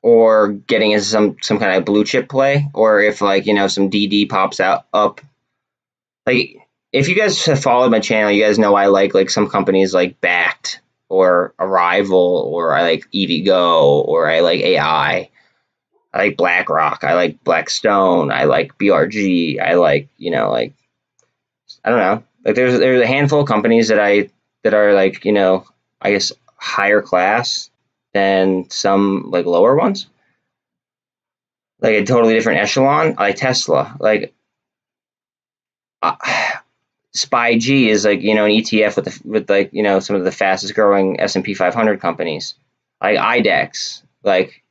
or getting into some kind of blue chip play, or if some DD pops up. Like if you guys have followed my channel, you guys know I like some companies like Backed or Arrival, or I like EVgo, or I like AI. I like BlackRock. I like Blackstone. I like BRG. I like I don't know. Like there's a handful of companies that are I guess higher class than some like lower ones. Like a totally different echelon. I like Tesla. Like SPY-G is like an ETF with some of the fastest growing S&P 500 companies. Like IDEX. Like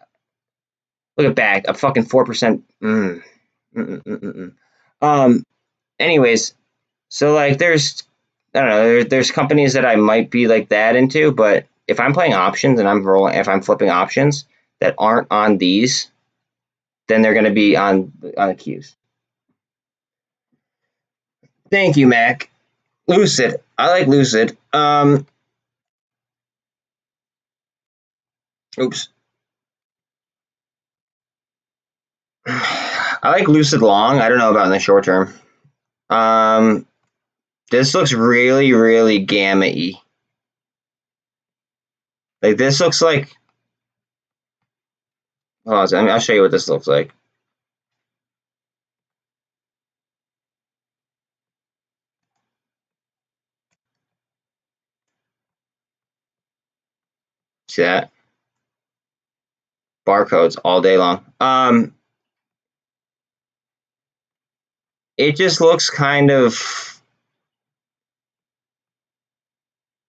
look at back a fucking 4%. Anyways, so like there's I don't know, there's companies that I might be like that into, but if I'm playing options and if I'm flipping options that aren't on these, then they're going to be on the Qs. Thank you, Mac. Lucid. I like Lucid. Oops. I like Lucid long. I don't know about in the short term. This looks really, really gamma-y. Like this looks like. Hold on, I'll show you what this looks like. See that? Barcodes all day long. It just looks kind of.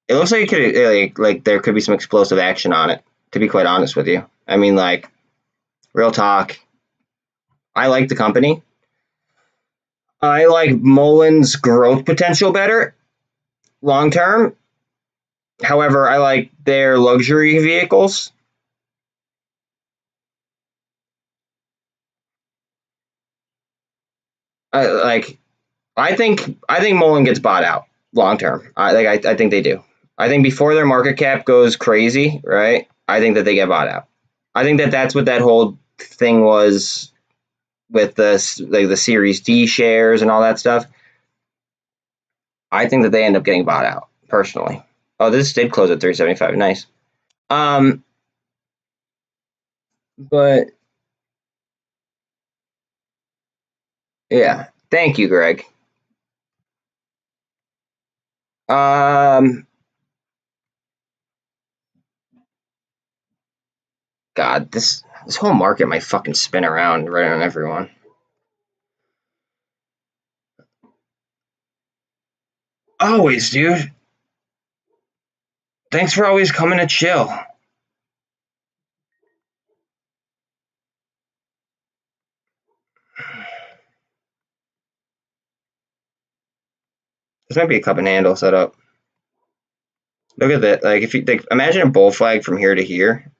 It looks like it could like there could be some explosive action on it. To be quite honest with you, I mean, like, real talk. I like the company. I like Mullen's growth potential better long term. However, I like their luxury vehicles. I think Mullen gets bought out long term. I think they do. I think before their market cap goes crazy, right? I think that they get bought out. I think that that's what that whole thing was with the Series D shares and all that stuff. I think that they end up getting bought out personally. Oh, this did close at 375. Nice. But yeah, thank you, Greg. God, this whole market might fucking spin around right on everyone. Always, dude. Thanks for always coming to chill. This might be a cup and handle setup. Look at that. Like, if you like, imagine a bull flag from here to here,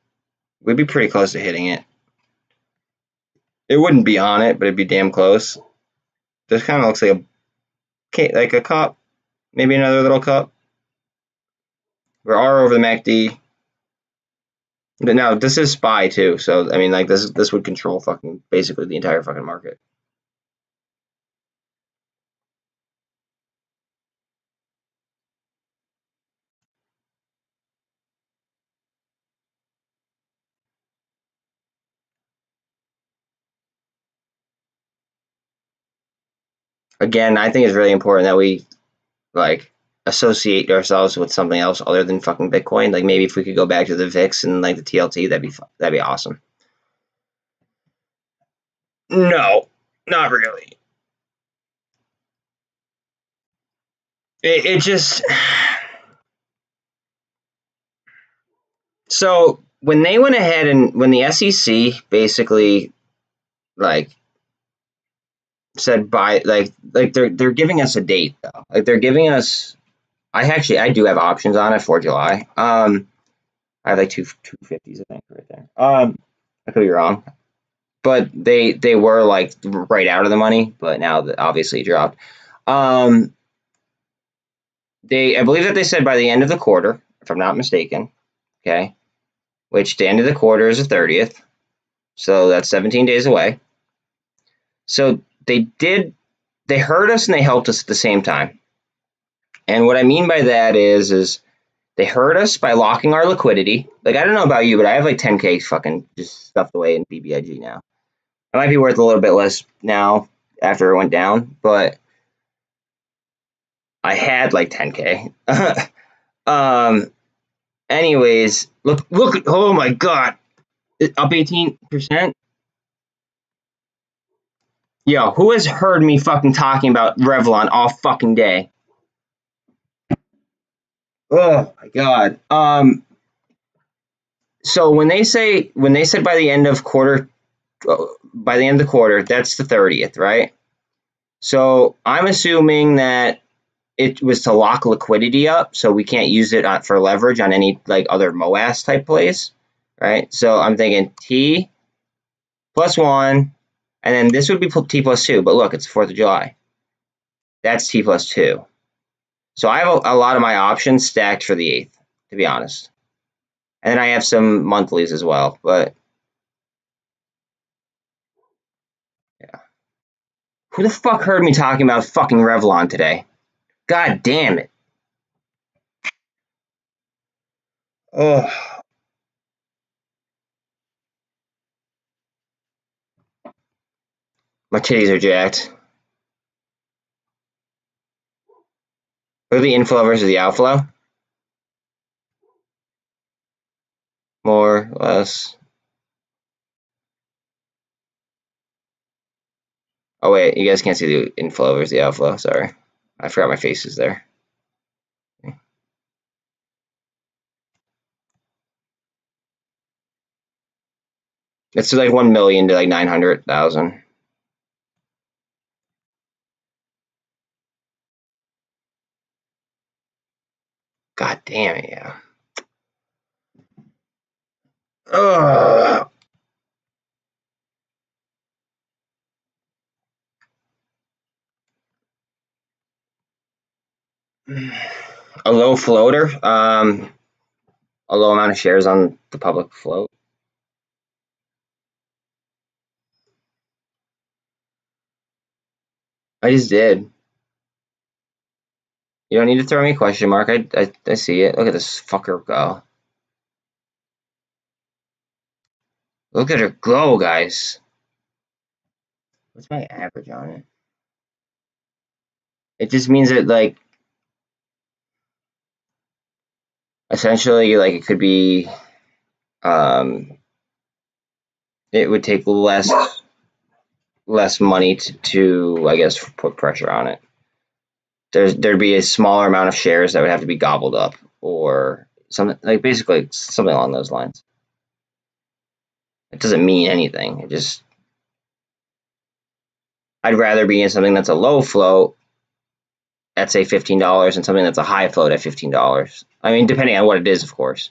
we'd be pretty close to hitting it. It wouldn't be on it, but it'd be damn close. This kind of looks like a cup, maybe another little cup. We're R over the MACD. But now this is SPY too, so I mean, like this would control fucking basically the entire fucking market. Again, I think it's really important that we like associate ourselves with something else other than fucking Bitcoin. Like maybe if we could go back to the VIX and like the TLT, that'd be awesome. No, not really. It just so when they went ahead and when the SEC basically like said buy like they're giving us a date though. Like they're giving us I do have options on it for July. I have like 250s I think right there. I could be wrong. But they were like right out of the money, but now obviously dropped. I believe that they said by the end of the quarter, if I'm not mistaken. Okay, which the end of the quarter is the 30th, so that's 17 days away. So they hurt us and they helped us at the same time. And what I mean by that is they hurt us by locking our liquidity. Like I don't know about you, but I have like 10K fucking just stuffed away in BBIG now. It might be worth a little bit less now after it went down, but I had like 10K. Anyways, look, oh my god, up 18%. Yo, who has heard me fucking talking about Revlon all fucking day? Oh my god. So when they said by the end of the quarter, that's the 30th, right? So I'm assuming that it was to lock liquidity up, so we can't use it for leverage on any like other MOASS type plays, right? So I'm thinking T plus 1, and then this would be T plus 2. But look, it's 4th of July. That's T plus 2. So I have a lot of my options stacked for the 8th, to be honest. And then I have some monthlies as well, but yeah. Who the fuck heard me talking about fucking Revlon today? God damn it. Oh. My titties are jacked. Look at the inflow versus the outflow. More, less. Oh wait, you guys can't see the inflow versus the outflow. Sorry, I forgot my face is there. It's like 1 million to like 900,000. God damn it, yeah. Ugh. A low floater. A low amount of shares on the public float. I just did. You don't need to throw me a question mark. I see it. Look at this fucker go. Look at her go, guys. What's my average on it? It just means that, like, essentially, like, it could be, it would take less money to I guess put pressure on it. There'd be a smaller amount of shares that would have to be gobbled up, or something like, basically something along those lines. It doesn't mean anything. It just, I'd rather be in something that's a low float at, say, $15 and something that's a high float at $15. I mean, depending on what it is, of course.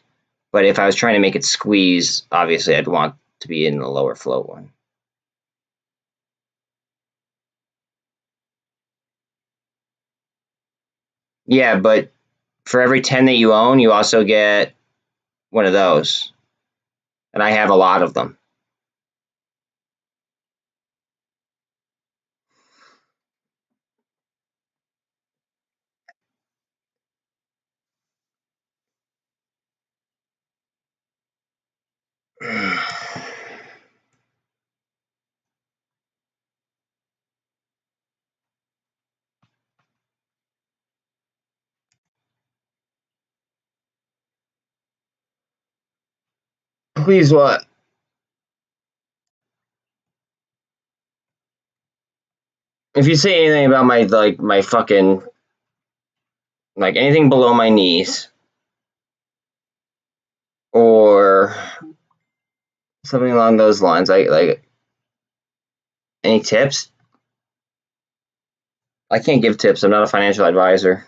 But if I was trying to make it squeeze, obviously I'd want to be in the lower float one. Yeah, but for every 10 that you own, you also get one of those. And I have a lot of them. Please what? If you say anything about my fucking, like, anything below my knees or something along those lines, like, any tips? I can't give tips. I'm not a financial advisor.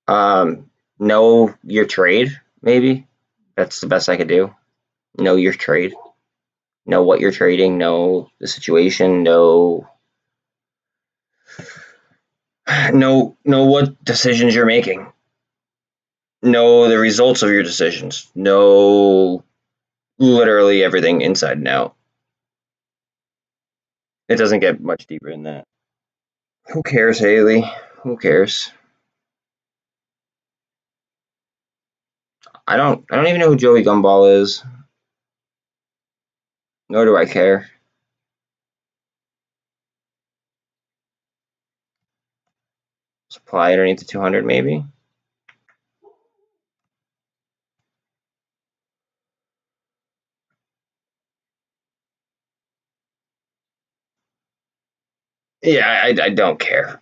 Know your trade, maybe. That's the best I could do. Know your trade. Know what you're trading. Know the situation. Know what decisions you're making. Know the results of your decisions. Know literally everything inside and out. It doesn't get much deeper than that. Who cares, Haley? Who cares? I don't even know who Joey Gumball is. Nor do I care. Supply underneath the 200, maybe. Yeah, I don't care.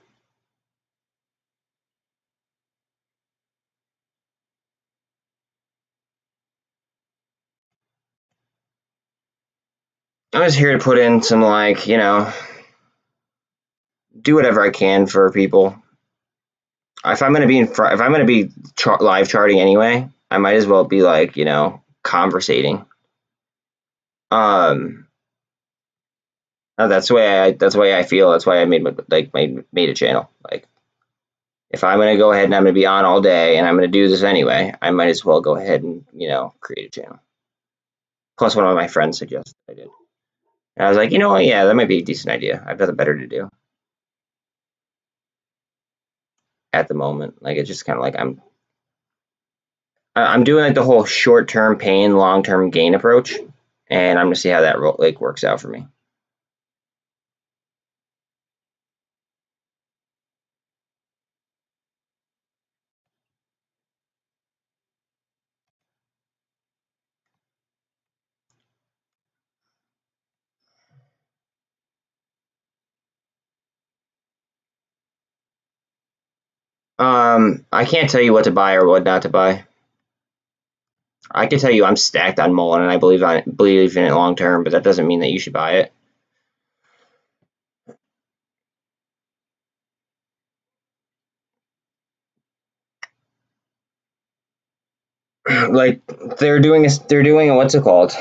I'm just here to put in some, like, do whatever I can for people. If I'm gonna be live charting anyway, I might as well be, like, conversating. That's the way I feel. That's why I made a channel. Like, if I'm gonna go ahead and I'm gonna be on all day and I'm gonna do this anyway, I might as well go ahead and create a channel. Plus, one of my friends suggested I did, and I was like, what? Yeah, that might be a decent idea. I've nothing better to do at the moment. Like, it's just kind of like I'm doing, like, the whole short-term pain, long-term gain approach, and I'm gonna see how that works out for me. I can't tell you what to buy or what not to buy. I can tell you I'm stacked on Mullen and I believe in it long term, but that doesn't mean that you should buy it. Like, they're doing a what's it called?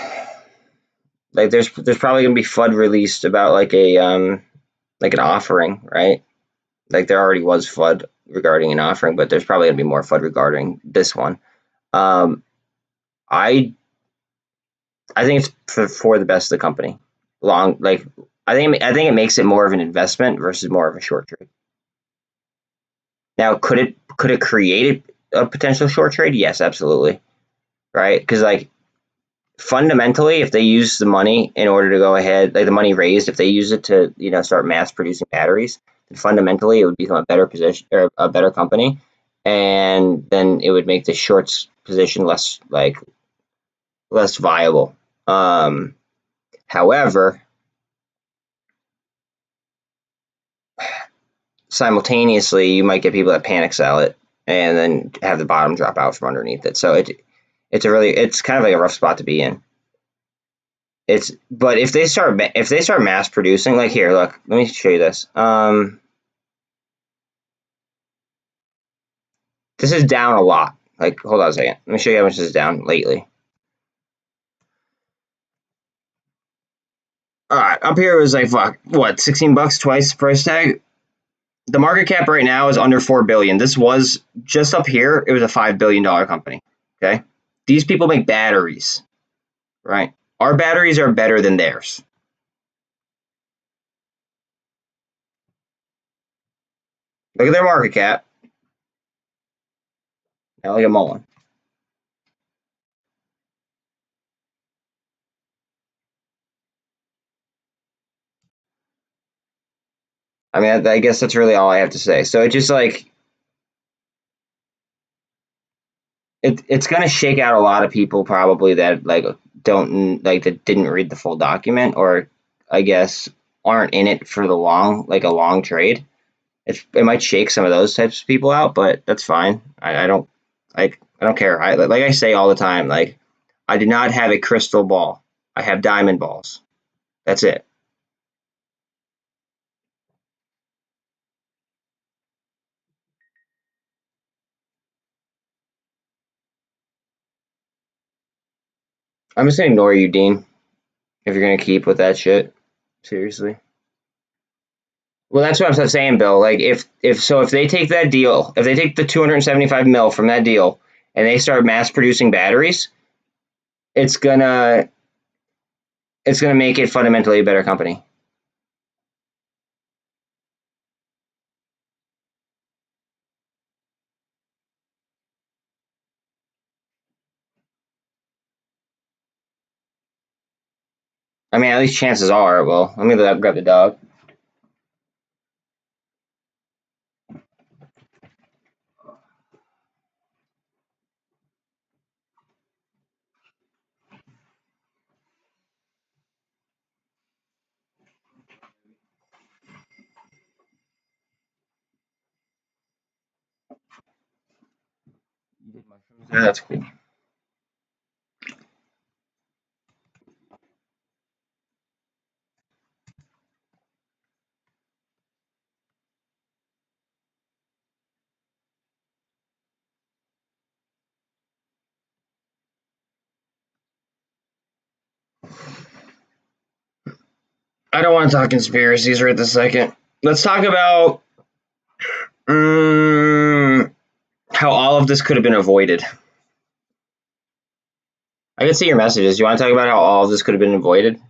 Like, there's probably gonna be FUD released about, like, like an offering, right? Like, there already was FUD regarding an offering, but there's probably gonna be more FUD regarding this one. I think it's for the best of the company. I think it makes it more of an investment versus more of a short trade. Now, could it create a potential short trade? Yes, absolutely. Right? Because, like, fundamentally, if they use the money in order to go ahead, like the money raised, if they use it to, start mass producing batteries, then fundamentally it would become a better position or a better company, and then it would make the shorts position less viable. However, simultaneously, you might get people that panic sell it and then have the bottom drop out from underneath it. So it's kind of like a rough spot to be in. But if they start mass producing, like here, look, let me show you this. This is down a lot. Like, hold on a second. Let me show you how much this is down lately. All right, up here it was like what, $16 twice the price tag. The market cap right now is under 4 billion. This was just up here. It was a $5 billion company. Okay, these people make batteries, right? Our batteries are better than theirs. Look at their market cap. Now look at Mullen. I mean, I guess that's really all I have to say. So it's just like it's gonna shake out a lot of people probably that that didn't read the full document, or I guess aren't in it for the long trade. It might shake some of those types of people out, but that's fine. I don't care. Like I say all the time, like I do not have a crystal ball. I have diamond balls. That's it. I'm just gonna ignore you, Dean, if you're gonna keep with that shit. Seriously. Well, that's what I'm saying, Bill. Like, if they take that deal, if they take the 275 mil from that deal, and they start mass producing batteries, it's gonna make it fundamentally a better company. I mean, at least chances are it will. Let me grab the dog. Yeah, that's cool. I don't want to talk conspiracies right this second. Let's talk about how all of this could have been avoided. I can see your messages. You want to talk about how all of this could have been avoided?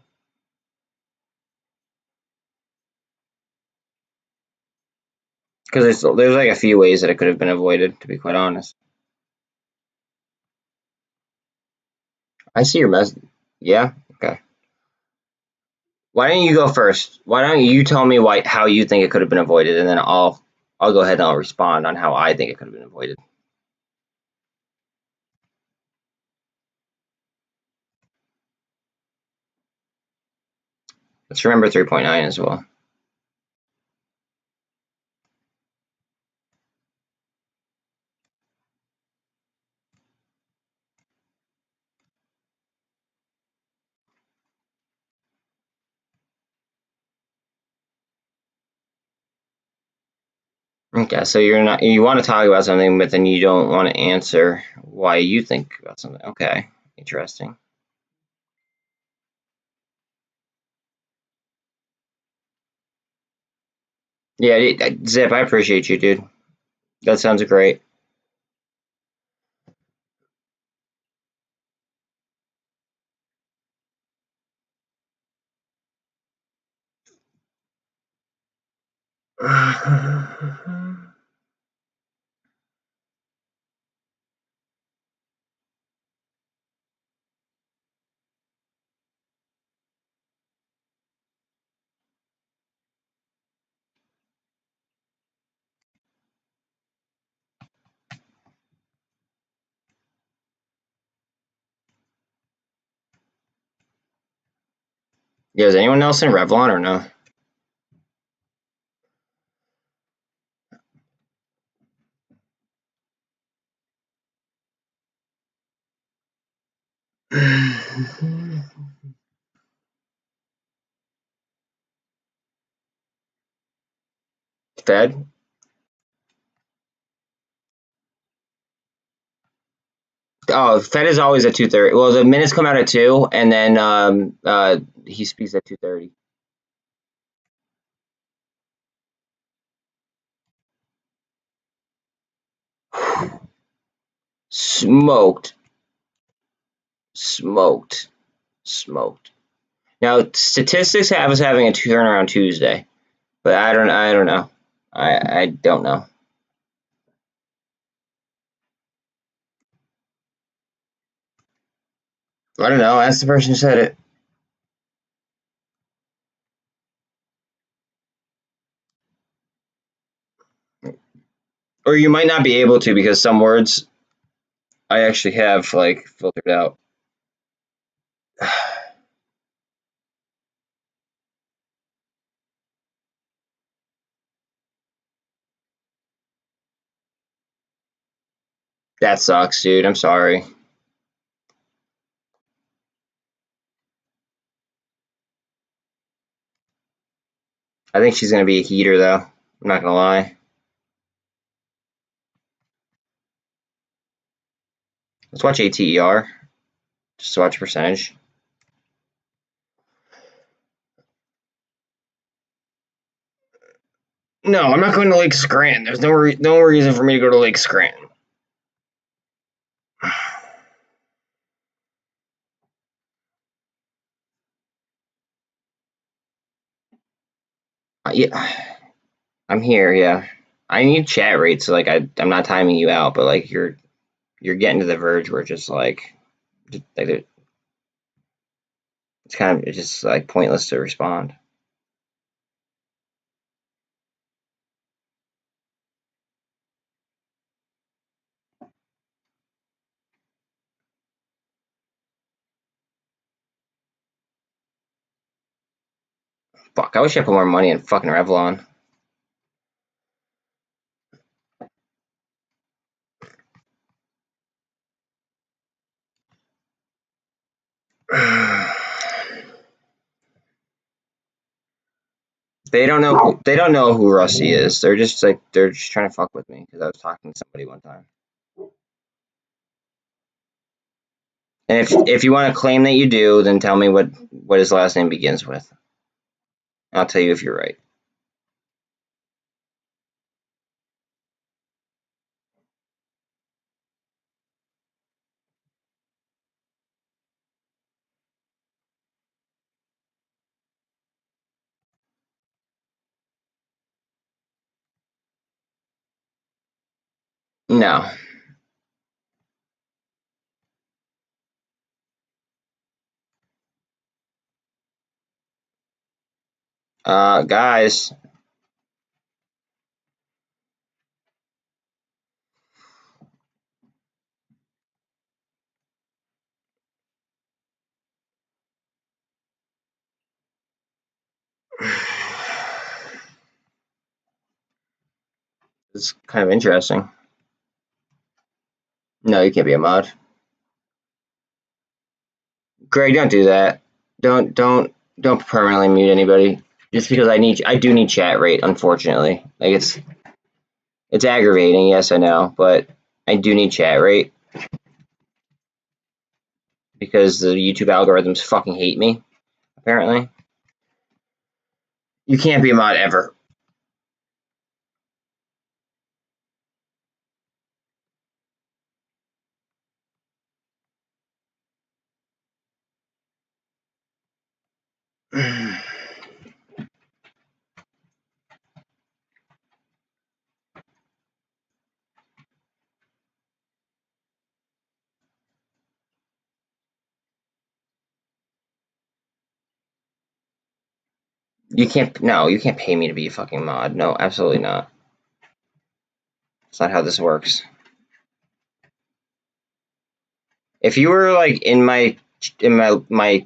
Because there's like a few ways that it could have been avoided, to be quite honest. I see your message. Yeah? Okay. Why don't you go first? Why don't you tell me how you think it could have been avoided, and then I'll go ahead and I'll respond on how I think it could have been avoided. Let's remember 3.9 as well. Okay, so you want to talk about something, but then you don't want to answer why you think about something. Okay, interesting. Yeah, Zip, I appreciate you, dude. That sounds great. Yeah, is anyone else in Revlon or no? Fed? Oh, Fed is always at 2:30. Well, the minutes come out at 2, and then he speaks at 2:30. Smoked. Smoked. Smoked. Now, statistics have us having a turnaround Tuesday, but I don't know. I don't know. I don't know. Ask the person who said it. Or you might not be able to because some words I actually have like filtered out. That sucks, dude. I'm sorry. I think she's gonna be a heater though. I'm not gonna lie. Let's watch ATER. Just to watch percentage. No, I'm not going to Lake Scranton. There's no reason for me to go to Lake Scranton. Yeah, I'm here. Yeah, I need chat rates. So like I'm not timing you out, but like you're getting to the verge where it's just like it's it's just like pointless to respond. Fuck, I wish I put more money in fucking Revlon. They don't know. They don't know who Rusty is. They're just trying to fuck with me because I was talking to somebody one time. And if you want to claim that you do, then tell me what his last name begins with. I'll tell you if you're right. No. Guys. It's kind of interesting. No, you can't be a mod. Greg, don't do that. Don't permanently mute anybody. Just because I do need chat rate, unfortunately. Like it's aggravating, yes I know, but I do need chat rate because the YouTube algorithms fucking hate me, apparently. You can't be a mod ever. You can't pay me to be a fucking mod. No, absolutely not. That's not how this works. If you were like in my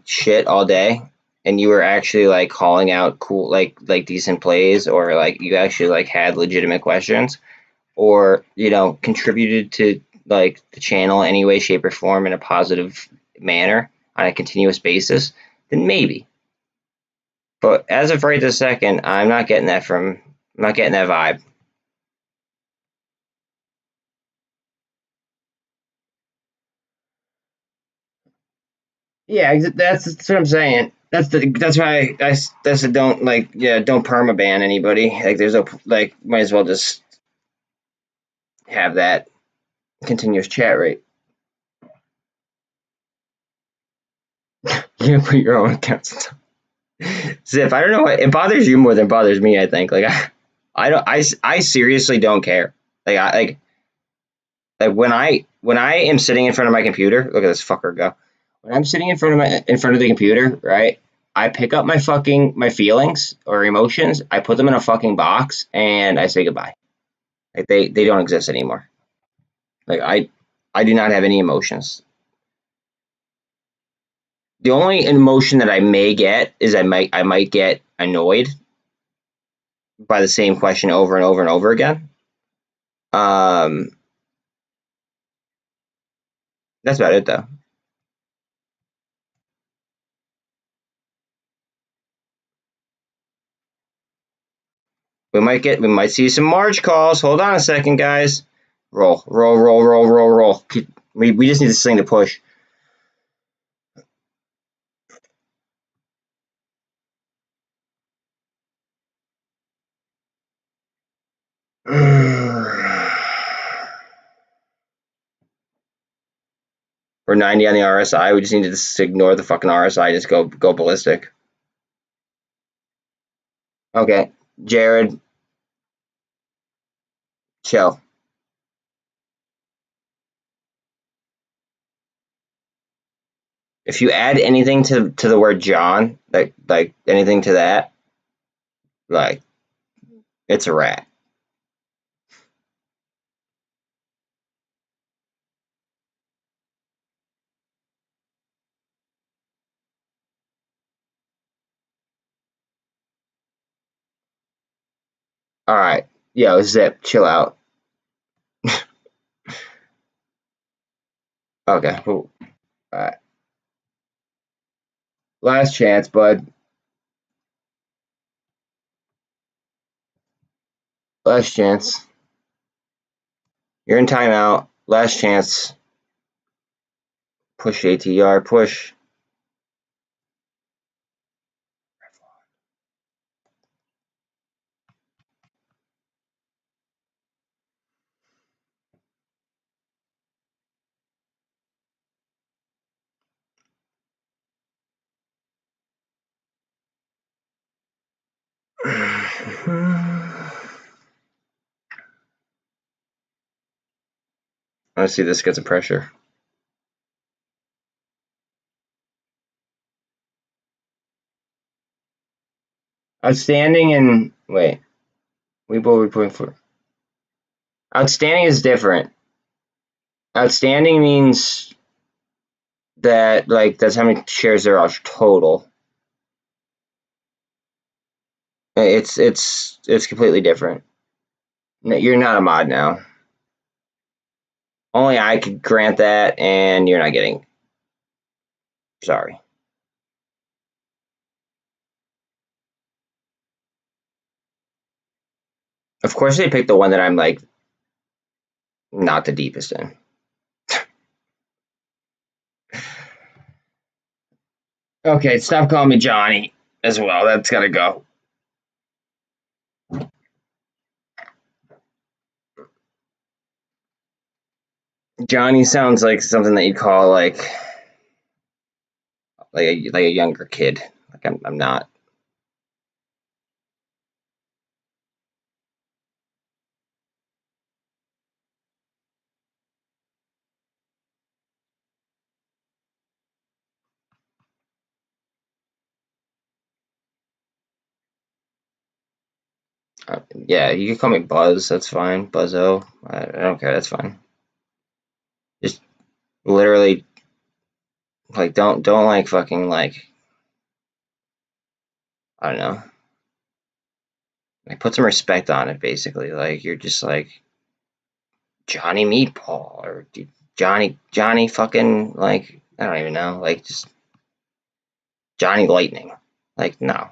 shit all day and you were actually like calling out cool like decent plays, or like you actually like had legitimate questions, or contributed to like the channel in any way, shape, or form in a positive manner on a continuous basis, then maybe. But as of right this second, I'm not getting that vibe. Yeah, that's what I'm saying. That's why that's a don't don't permaban anybody. Like there's might as well just have that continuous chat rate. You can put your own accounts. Zip, I don't know what it bothers you more than it bothers me. I think I don't I seriously don't care. Like when I am sitting in front of my computer, look at this fucker go. When I'm sitting in front of the computer, right? I pick up my feelings or emotions, I put them in a fucking box, and I say goodbye. Like they don't exist anymore. Like I do not have any emotions. The only emotion that I may get is I might get annoyed by the same question over and over and over again. That's about it though. We might see some March calls. Hold on a second, guys. Roll. We just need this thing to push. We're 90 on the RSI. We just need to just ignore the fucking RSI. Just go ballistic. Okay, Jared, chill. If you add anything to the word John, like anything to that, like it's a rat. All right, yo, Zip, chill out. Okay, cool. All right, last chance, bud. Last chance. You're in timeout. Last chance. Push ATR. Push. Let's see this gets a pressure. Outstanding and wait. We both putting for. Outstanding is different. Outstanding means that that's how many shares there are total. It's completely different. You're not a mod now. Only I could grant that, and you're not getting. Sorry. Of course, they picked the one that I'm not the deepest in. Okay, stop calling me Johnny as well. That's gotta go. Johnny sounds like something that you'd call like a younger kid. Like I'm not. Yeah, you can call me Buzz. That's fine. Buzzo. I don't care. That's fine. Just literally, don't fucking I don't know. Like, put some respect on it, basically. Like, you're just like Johnny Meatball or Johnny fucking, like, I don't even know. Like, just Johnny Lightning. Like, no.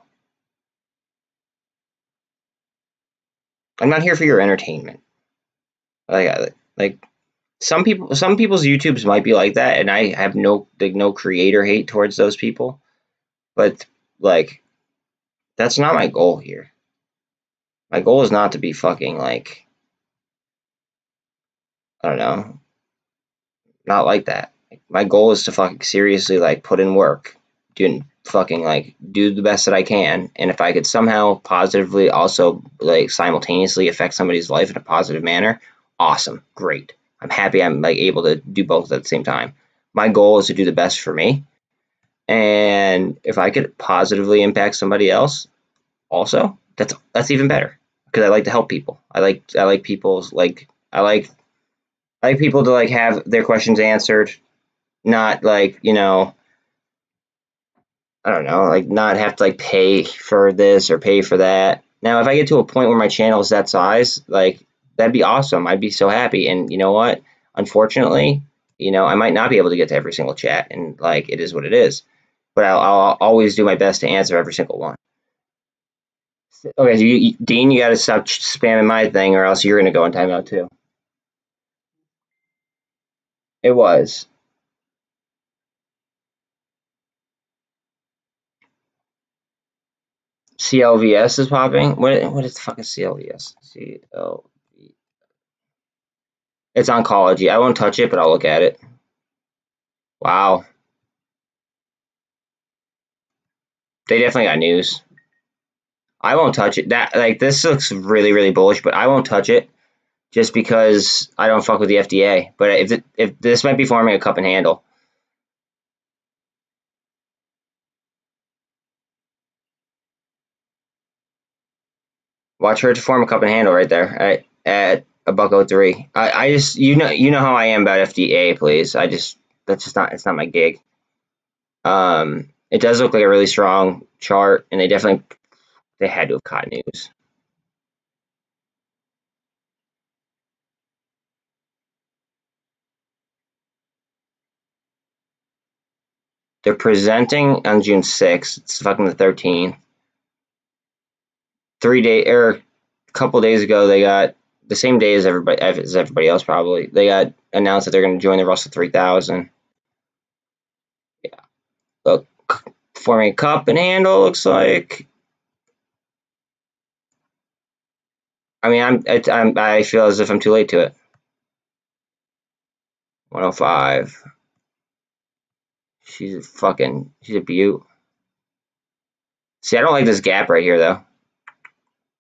I'm not here for your entertainment. Like some people's YouTubes might be like that, and I have no creator hate towards those people. But like, that's not my goal here. My goal is not to be fucking like, I don't know, not like that. Like, my goal is to fucking seriously like put in work, do the best that I can, and if I could somehow positively also like simultaneously affect somebody's life in a positive manner, awesome, great. I'm happy I'm like able to do both at the same time. My goal is to do the best for me, and if I could positively impact somebody else, also that's even better because I like to help people. I like people's like I like people to like have their questions answered, not like, I don't know, like not have to like pay for this or pay for that. Now, if I get to a point where my channel is that size, like that'd be awesome. I'd be so happy. And you know what? Unfortunately, I might not be able to get to every single chat, and like it is what it is. But I'll always do my best to answer every single one. Okay, so Dean, you got to stop spamming my thing, or else you're gonna go in timeout too. It was. CLVS is popping. What is the fucking CLVS? It's oncology. I won't touch it, but I'll look at it. Wow. They definitely got news. I won't touch it. That like this looks really, really bullish, but I won't touch it just because I don't fuck with the FDA. But if this might be forming a cup and handle. Watch her to form a cup and handle right there at a $1.03. I just you know how I am about FDA, please. That's just not it's not my gig. It does look like a really strong chart, and they had to have caught news. They're presenting on June 6th. It's fucking the 13th. 3 day or a couple days ago, they got the same day as everybody else probably. They got announced that they're going to join the Russell 3000. Yeah, look, forming a cup and handle looks like. I mean, I feel as if I'm too late to it. 105. She's a beaut. See, I don't like this gap right here though.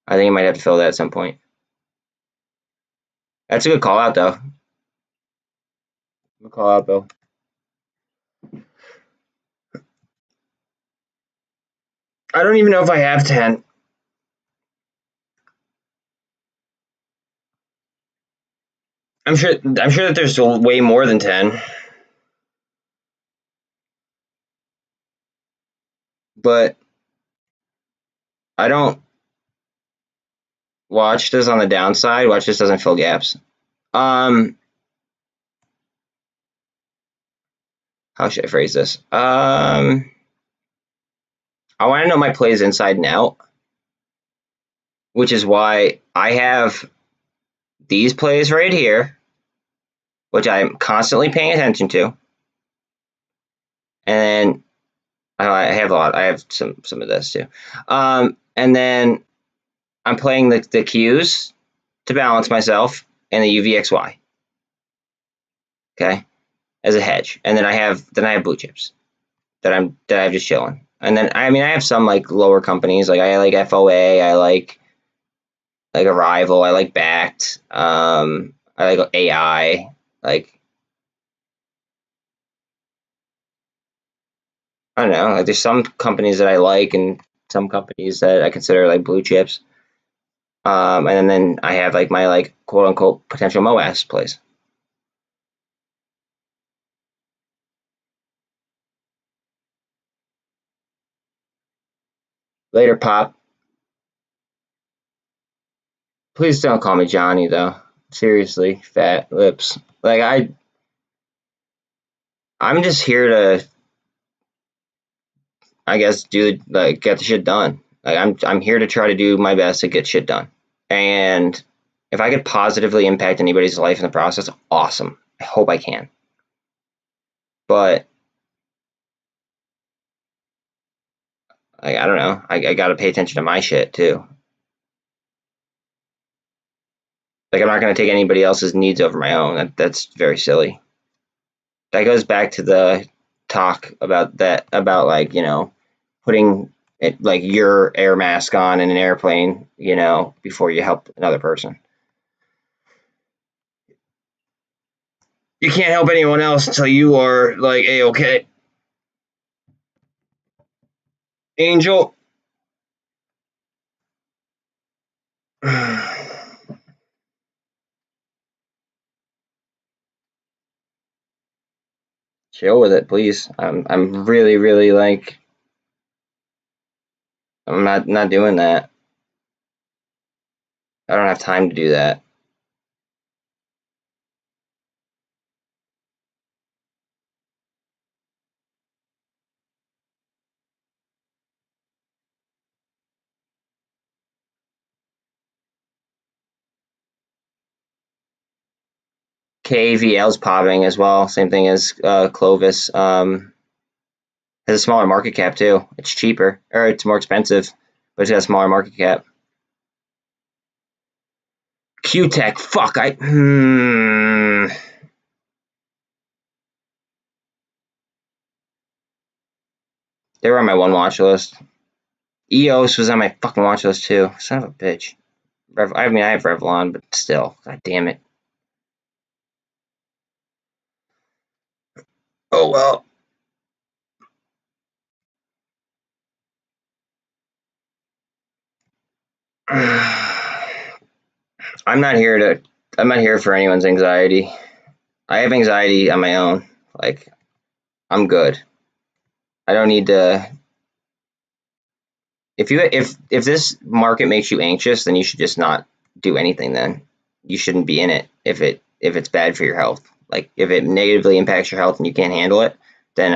I think I might have to fill that at some point. That's a good call out though. Good call out, Bill. I don't even know if I have 10. I'm sure that there's way more than 10. But I don't watch this on the downside. Watch this doesn't fill gaps. How should I phrase this? I want to know my plays inside and out, which is why I have these plays right here, which I'm constantly paying attention to. And I have a lot. I have some of this too. And then I'm playing the Qs to balance myself and the UVXY. Okay, as a hedge, and then I have blue chips that I'm just chilling. And then I mean I have some like lower companies like I like FOA, I like Arrival, I like Backed, I like AI, like I don't know, like there's some companies that I like and some companies that I consider like blue chips. And then I have like my like quote unquote potential MOASS plays. Later, Pop. Please don't call me Johnny, though. Seriously, fat lips. Like, I'm just here to, I guess, get the shit done. Like, I'm here to try to do my best to get shit done. And if I could positively impact anybody's life in the process, awesome. I hope I can. But I don't know. I got to pay attention to my shit too. Like, I'm not going to take anybody else's needs over my own. That's very silly. That goes back to the talk about like, putting it, like, your air mask on in an airplane, before you help another person. You can't help anyone else until you are like A-okay. Angel. Chill with it, please. I'm really, really, like, I'm not doing that. I don't have time to do that. KVL's popping as well. Same thing as Clovis. Has a smaller market cap too. It's cheaper, or it's more expensive, but it's got a smaller market cap. Q-Tech, fuck, They were on my one watch list. EOS was on my fucking watch list too. Son of a bitch. I mean, I have Revlon, but still, god damn it. Oh well. I'm not here for anyone's anxiety. I have anxiety on my own. Like, I'm good. I don't need to. If this market makes you anxious, then you should just not do anything. Then you shouldn't be in it if it's bad for your health. Like, if it negatively impacts your health and you can't handle it, then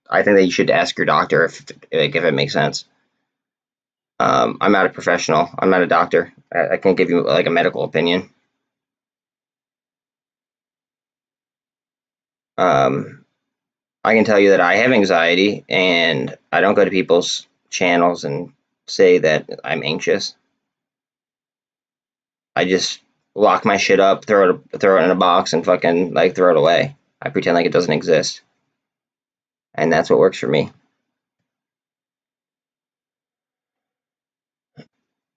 I think that you should ask your doctor if it makes sense. I'm not a professional. I'm not a doctor. I can't give you like a medical opinion. I can tell you that I have anxiety, and I don't go to people's channels and say that I'm anxious. I just lock my shit up, throw it in a box, and fucking, like, throw it away. I pretend like it doesn't exist, and that's what works for me.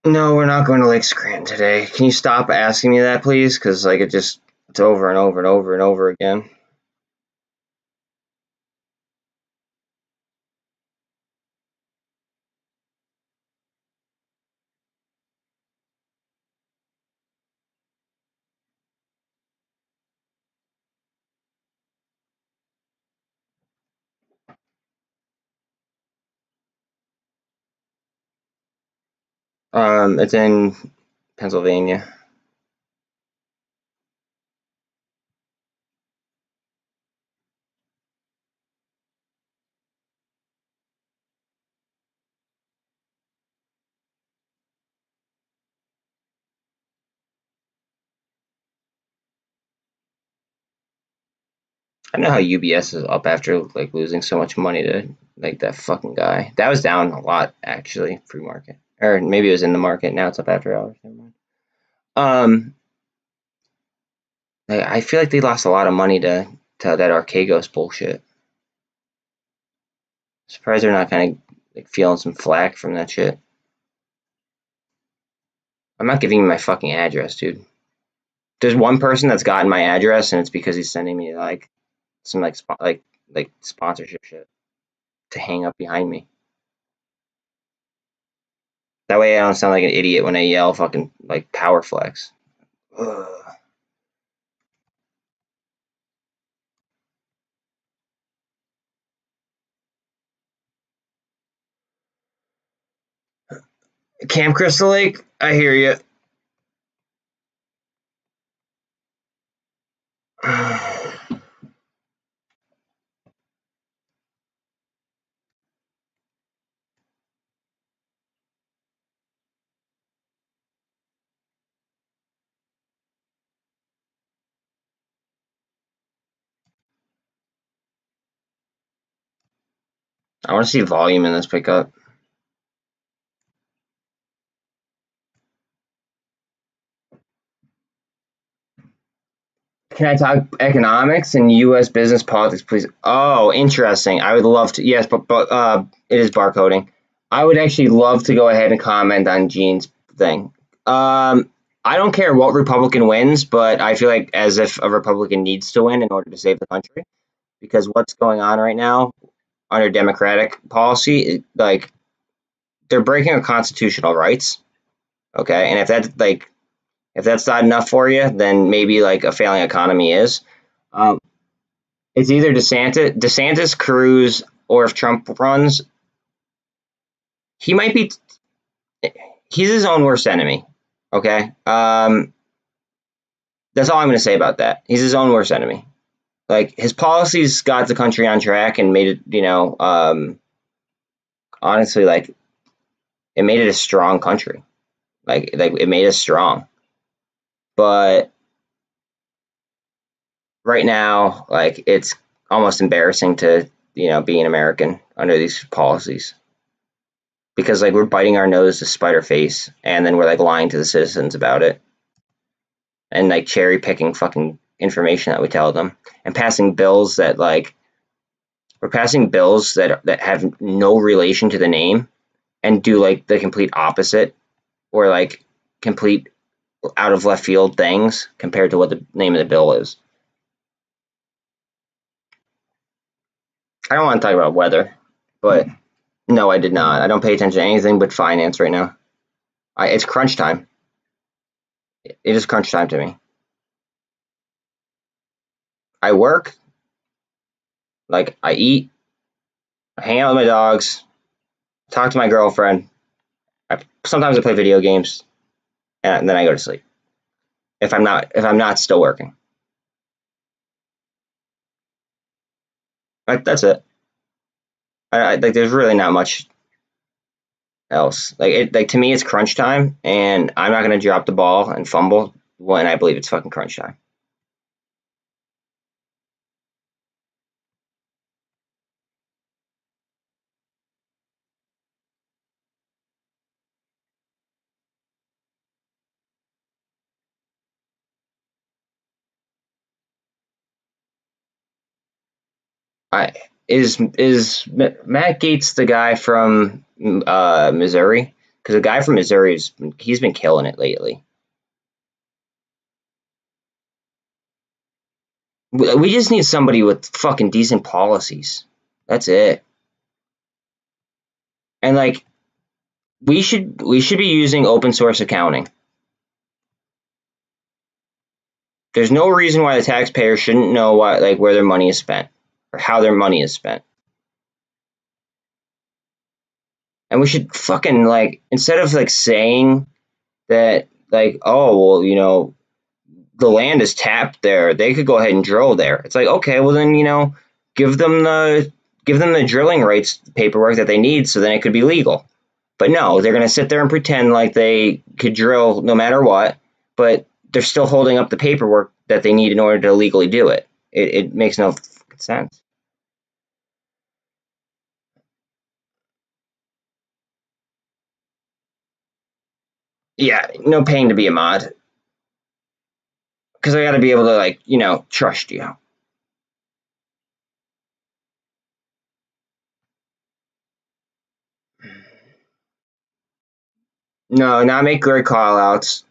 No, we're not going to Lake Scranton today. Can you stop asking me that, please? Because, like, it's over and over and over and over again. It's in Pennsylvania. I don't know how UBS is up after, like, losing so much money to, like, that fucking guy. That was down a lot, actually, pre-market. Or maybe it was in the market. Now it's up after hours. Never mind. I feel like they lost a lot of money to that Archegos bullshit. Surprised they're not kind of, like, feeling some flack from that shit. I'm not giving you my fucking address, dude. There's one person that's gotten my address, and it's because he's sending me, like, some, like, sponsorship shit to hang up behind me. That way I don't sound like an idiot when I yell fucking, like, power flex. Ugh. Camp Crystal Lake, I hear you. I want to see volume in this pickup. Can I talk economics and U.S. business politics, please? Oh, interesting. I would love to. Yes, but it is barcoding. I would actually love to go ahead and comment on Gene's thing. I don't care what Republican wins, but I feel like as if a Republican needs to win in order to save the country, because what's going on right now under Democratic policy, like they're breaking our constitutional rights. Okay, and if that's not enough for you, then maybe like a failing economy is. Um, it's either DeSantis, Cruz, or if Trump runs, he might be. He's his own worst enemy. Okay, that's all I'm going to say about that. He's his own worst enemy. Like his policies got the country on track and made it, honestly, like it made it a strong country. Like it made us strong. But right now, like it's almost embarrassing to be an American under these policies because like we're biting our nose to spite our face, and then we're like lying to the citizens about it, and like cherry picking fucking information that we tell them, and passing bills that like we're passing bills that have no relation to the name and do like the complete opposite or like complete out of left field things compared to what the name of the bill is. I don't want to talk about weather, but no, I did not. I don't pay attention to anything but finance right now. It's crunch time. It is crunch time to me. I work, like I eat, I hang out with my dogs, talk to my girlfriend. Sometimes I play video games, and then I go to sleep. If I'm not still working, that's it. Like there's really not much else. Like to me, it's crunch time, and I'm not gonna drop the ball and fumble when I believe it's fucking crunch time. I is Matt Gaetz the guy from Missouri? Because the guy from Missouri he's been killing it lately. We just need somebody with fucking decent policies. That's it. And like we should be using open source accounting. There's no reason why the taxpayer shouldn't know where their money is spent or how their money is spent. And we should fucking like instead of like saying that like oh well the land is tapped there, they could go ahead and drill there. It's like okay well then give them the drilling rights paperwork that they need so then it could be legal. But no, they're going to sit there and pretend like they could drill no matter what, but they're still holding up the paperwork that they need in order to legally do it. It makes no sense. Yeah, no paying to be a mod because I got to be able to trust you. No, not make great call outs.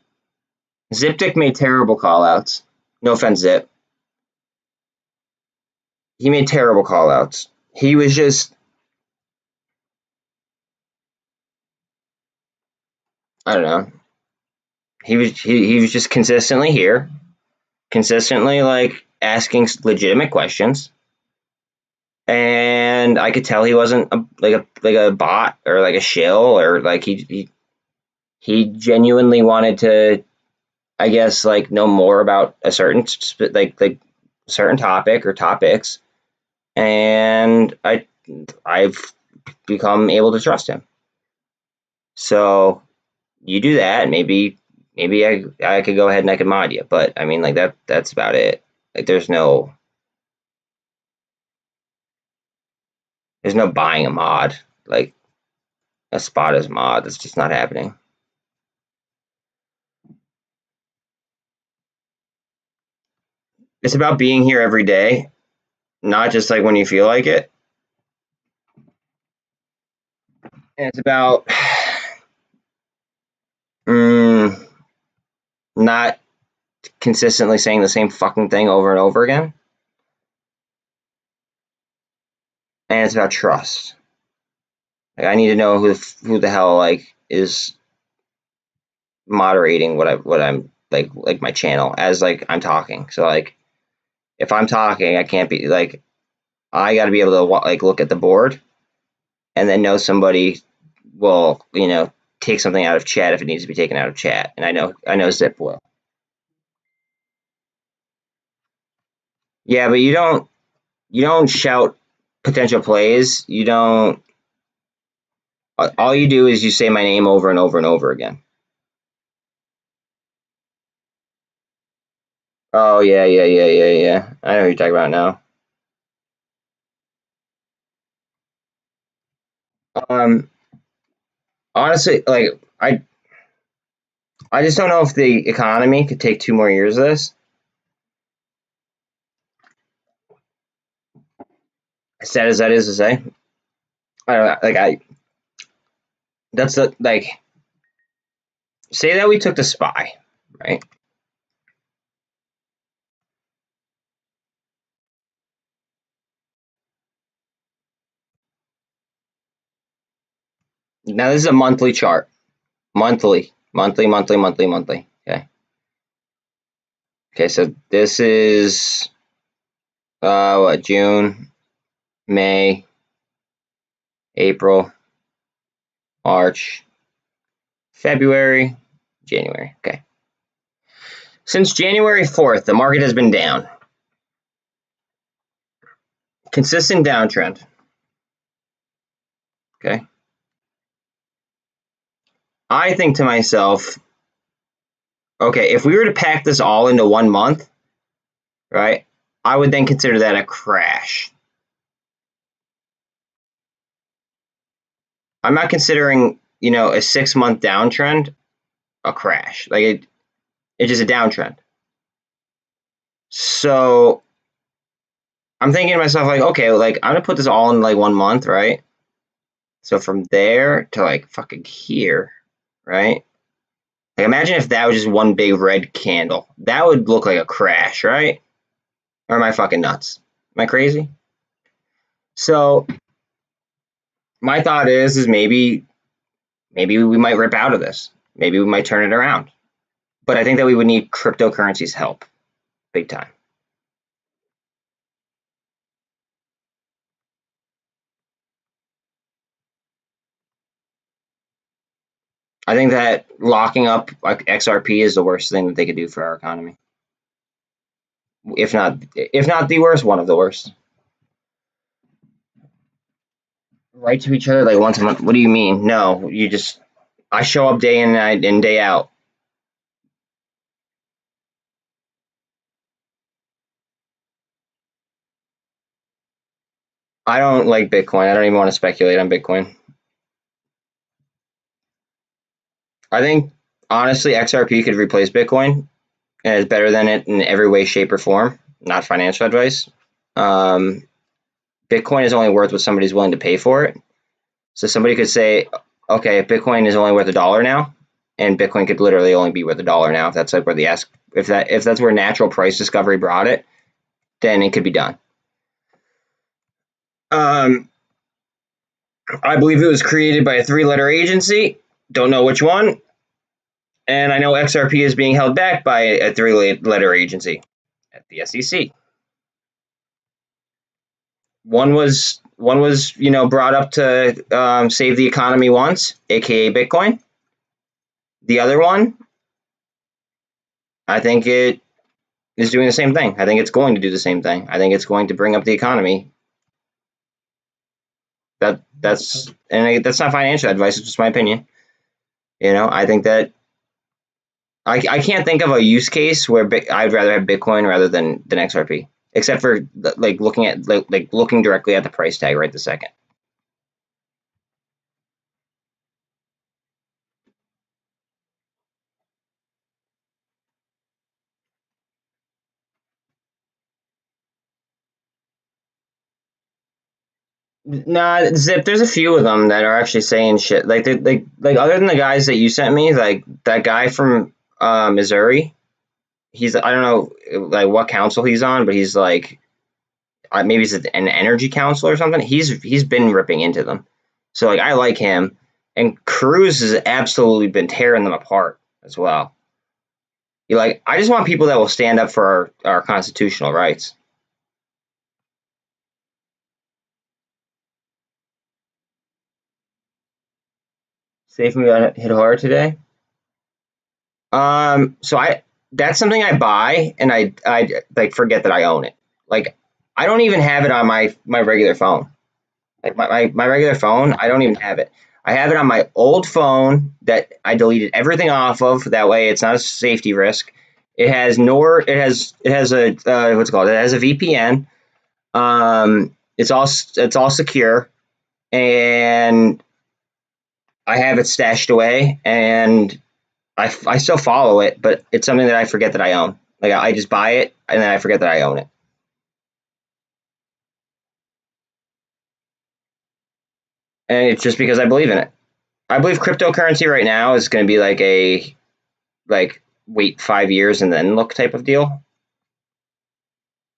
Ziptic made terrible call outs. No offense, Zip. He made terrible call outs. He was just I don't know. He was just consistently here, consistently like asking legitimate questions, and I could tell he wasn't like a bot or like a shill or like he he genuinely wanted to, I guess, like know more about a certain like certain topic or topics, and I've become able to trust him. So you do that, maybe I could go ahead and I could mod you, but I mean, like that's about it. Like there's no buying a mod. Like a spot is mod. That's just not happening. It's about being here every day, not just like when you feel like it. And it's about not consistently saying the same fucking thing over and over again. And it's about trust. Like I need to know who the hell like is moderating what I'm like my channel as like I'm talking. So like if I'm talking, I can't be like I got to be able to like look at the board and then know somebody will take something out of chat if it needs to be taken out of chat, and I know Zip will. Yeah, but you don't shout potential plays. You don't. All you do is you say my name over and over and over again. Oh yeah. I know who you're talking about now. Honestly, like I just don't know if the economy could take 2 more years of this. As sad as that is to say, I don't know, that's the like say that we took the SPY, right? Now this is a monthly chart. Monthly. Okay. Okay, so this is what, June, May, April, March, February, January. Okay. Since January 4th, the market has been down. Consistent downtrend. Okay. I think to myself, okay, if we were to pack this all into 1 month, right, I would then consider that a crash. I'm not considering, a 6-month downtrend a crash. Like it's just a downtrend. So I'm thinking to myself, like, okay, like I'm gonna put this all in like 1 month, right? So from there to like fucking here, right? Like imagine if that was just one big red candle. That would look like a crash, right? Or am I fucking nuts? Am I crazy? So my thought is maybe we might rip out of this. Maybe we might turn it around. But I think that we would need cryptocurrency's help, big time. I think that locking up like XRP is the worst thing that they could do for our economy. If not the worst, one of the worst. Write to each other like once a month. What do you mean? No, I show up day in and day out. I don't like Bitcoin. I don't even want to speculate on Bitcoin. I think honestly XRP could replace Bitcoin and is better than it in every way, shape, or form. Not financial advice. Bitcoin is only worth what somebody's willing to pay for it. So somebody could say, okay, Bitcoin is only worth $1 now, and Bitcoin could literally only be worth $1 now. If that's like where if that's where natural price discovery brought it, then it could be done. I believe it was created by a 3-letter agency. Don't know which one. And I know XRP is being held back by a 3-letter agency at the SEC. One was brought up to save the economy once, aka Bitcoin. The other one, I think it is doing the same thing. I think it's going to do the same thing. I think it's going to bring up the economy. That's not financial advice. It's just my opinion. I think that I can't think of a use case where I'd rather have Bitcoin rather than XRP, except for like looking at like looking directly at the price tag right this second. Nah, Zip. There's a few of them that are actually saying shit. Like other than the guys that you sent me, like that guy from Missouri. He's I don't know like what council he's on, but he's like maybe he's an energy council or something. He's been ripping into them. So like I like him, and Cruz has absolutely been tearing them apart as well. I just want people that will stand up for our constitutional rights. Safe me got hit hard today. So I that's something I buy and I like forget that I own it. Like I don't even have it on my regular phone. Like my regular phone, I don't even have it. I have it on my old phone that I deleted everything off of. That way, it's not a safety risk. It has a what's it called? It has a VPN. It's all secure, and I have it stashed away, and I still follow it, but it's something that I forget that I own. Like I just buy it, and then I forget that I own it, and it's just because I believe in it. I believe cryptocurrency right now is going to be like wait 5 years and then look type of deal.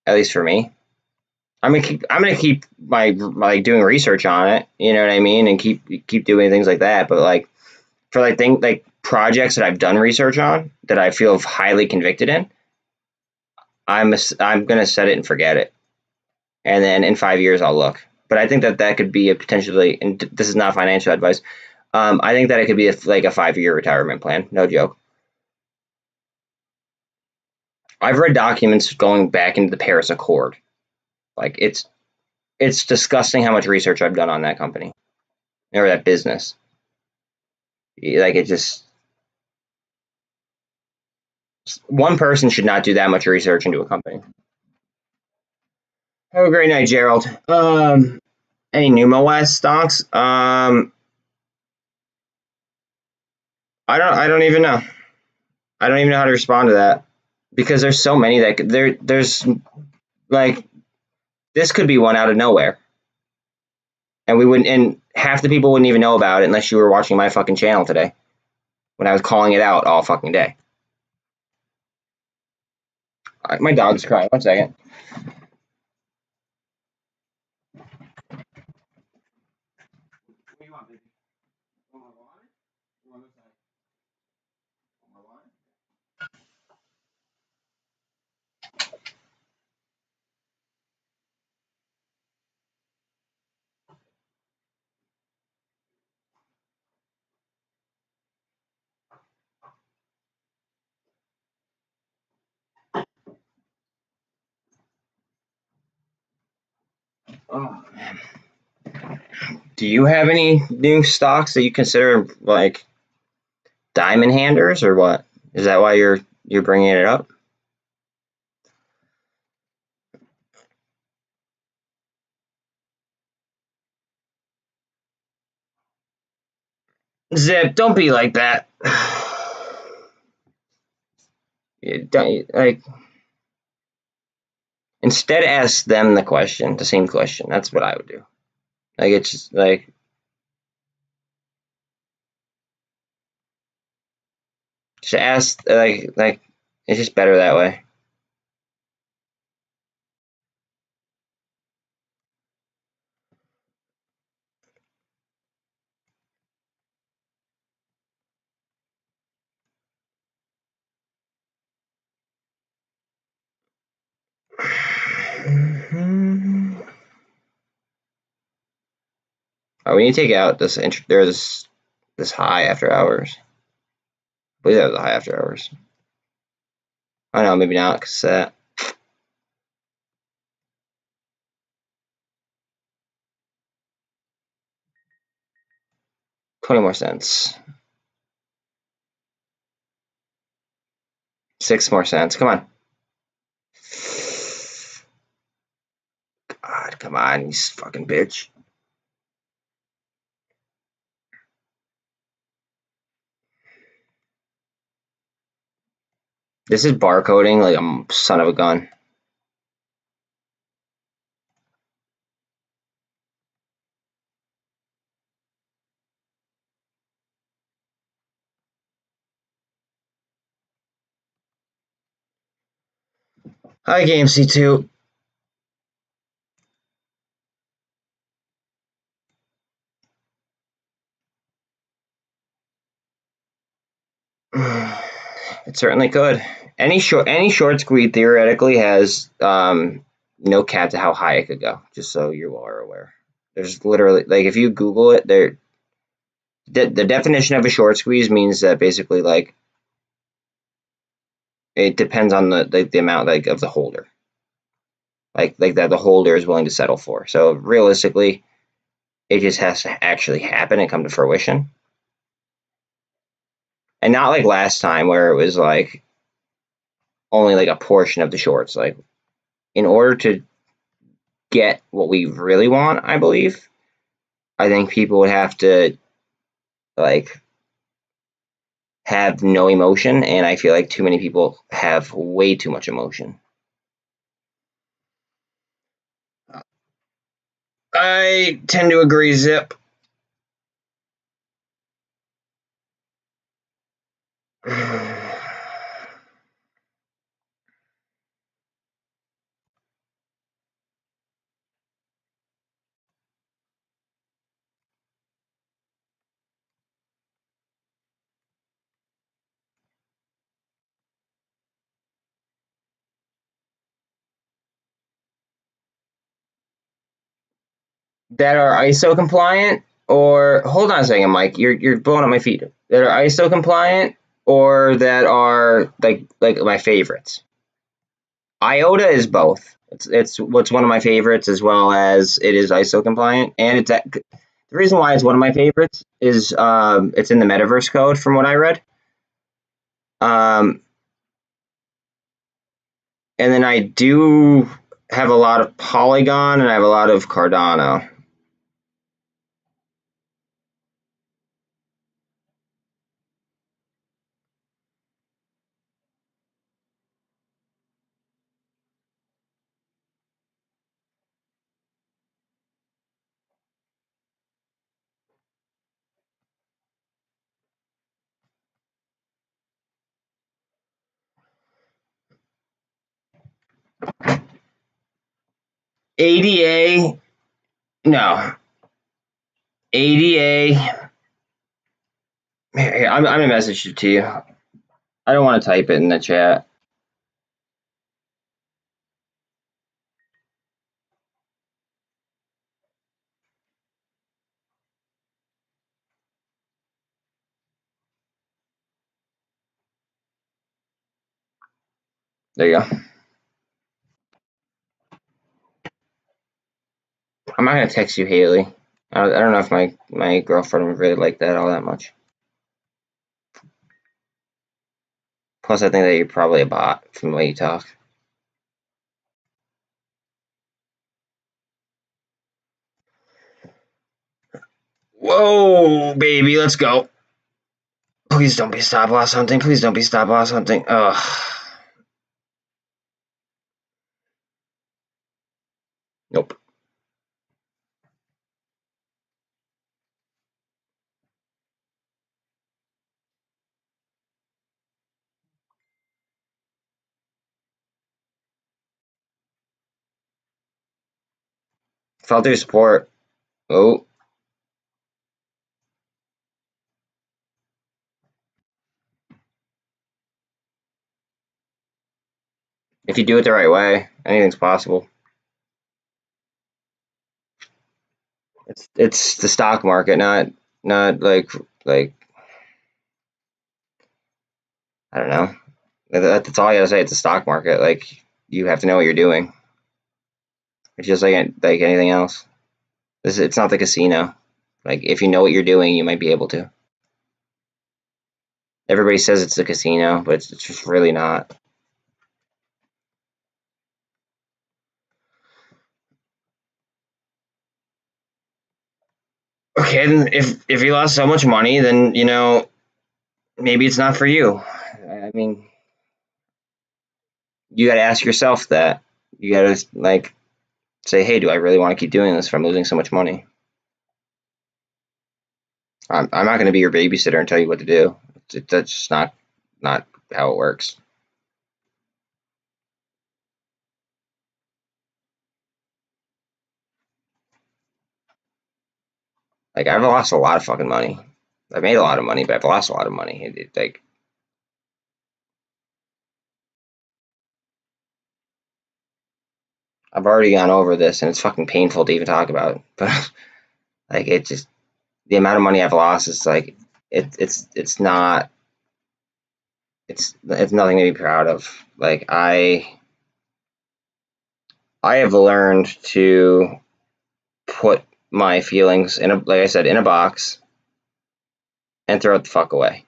At least for me. I'm gonna keep my like doing research on it. You know what I mean, and keep doing things like that. But like for like projects that I've done research on that I feel highly convicted in, I'm gonna set it and forget it, and then in 5 years I'll look. But I think that could be a potentially, and this is not financial advice. I think that it could be like a 5 year retirement plan. No joke. I've read documents going back into the Paris Accord. Like it's disgusting how much research I've done on that company or that business. Like it just one person should not do that much research into a company. Have a great night, Gerald. Any new MOASS stocks? I don't even know. I don't even know how to respond to that because there's so many that there's like this could be one out of nowhere, and we wouldn't, and half the people wouldn't even know about it unless you were watching my fucking channel today when I was calling it out all fucking day. My dog's crying. 1 second. What do you want, baby? Want more water? You want this side? Want more water? Oh man. Do you have any new stocks that you consider like diamond handers or what? Is that why you're bringing it up? Zip, don't be like that. You don't like. Instead, ask them the question, the same question. That's what I would do. Like it's just just ask like it's just better that way. Oh, we need to take out this high after hours. believe that was a high after hours. I know, maybe not, because that. 20 more cents. 6 more cents. Come on. God, come on, you fucking bitch. This is barcoding like a son of a gun. Hi, AMC 2. It certainly could. Any short squeeze theoretically has no cap to how high it could go. Just so you are aware. There's literally, like, if you Google it, the definition of a short squeeze means that basically, like, it depends on the amount, like, of the holder, like that the holder is willing to settle for. So realistically, it just has to actually happen and come to fruition, and not like last time where it was like only like a portion of the shorts. Like, in order to get what we really want, I believe, I think people would have to, like, have no emotion, and I feel like too many people have way too much emotion. I tend to agree, Zip. That are ISO compliant, or hold on a second, Mike, you're blowing up my feet. That are ISO compliant, or that are like my favorites. IOTA is both. It's what's one of my favorites, as well as it is ISO compliant, and the reason why it's one of my favorites is it's in the metaverse code from what I read. And then I do have a lot of Polygon, and I have a lot of Cardano. ADA, no. ADA, here, I'm going to message it to you. I don't want to type it in the chat. There you go. I'm not going to text you, Haley. I don't know if my girlfriend would really like that all that much. Plus, I think that you're probably a bot from the way you talk. Whoa, baby, let's go. Please don't be stop loss hunting. Please don't be stop loss hunting. Ugh. Nope. Fell through support. Oh. If you do it the right way, anything's possible. It's the stock market, not like I don't know. That's all I gotta say. It's a stock market. Like, you have to know what you're doing. It's just like anything else. It's not the casino. Like, if you know what you're doing, you might be able to. Everybody says it's the casino, but it's just really not. Okay, then if you lost so much money, then maybe it's not for you. I mean, you got to ask yourself that. You got to like say, hey, do I really want to keep doing this if I'm losing so much money? I'm not going to be your babysitter and tell you what to do. That's just not how it works. Like, I've lost a lot of fucking money. I've made a lot of money, but I've lost a lot of money. Like, I've already gone over this, and it's fucking painful to even talk about. But like, it just the amount of money I've lost is like it's not it's nothing to be proud of. Like, I have learned to put my feelings in like I said, in a box and throw it the fuck away.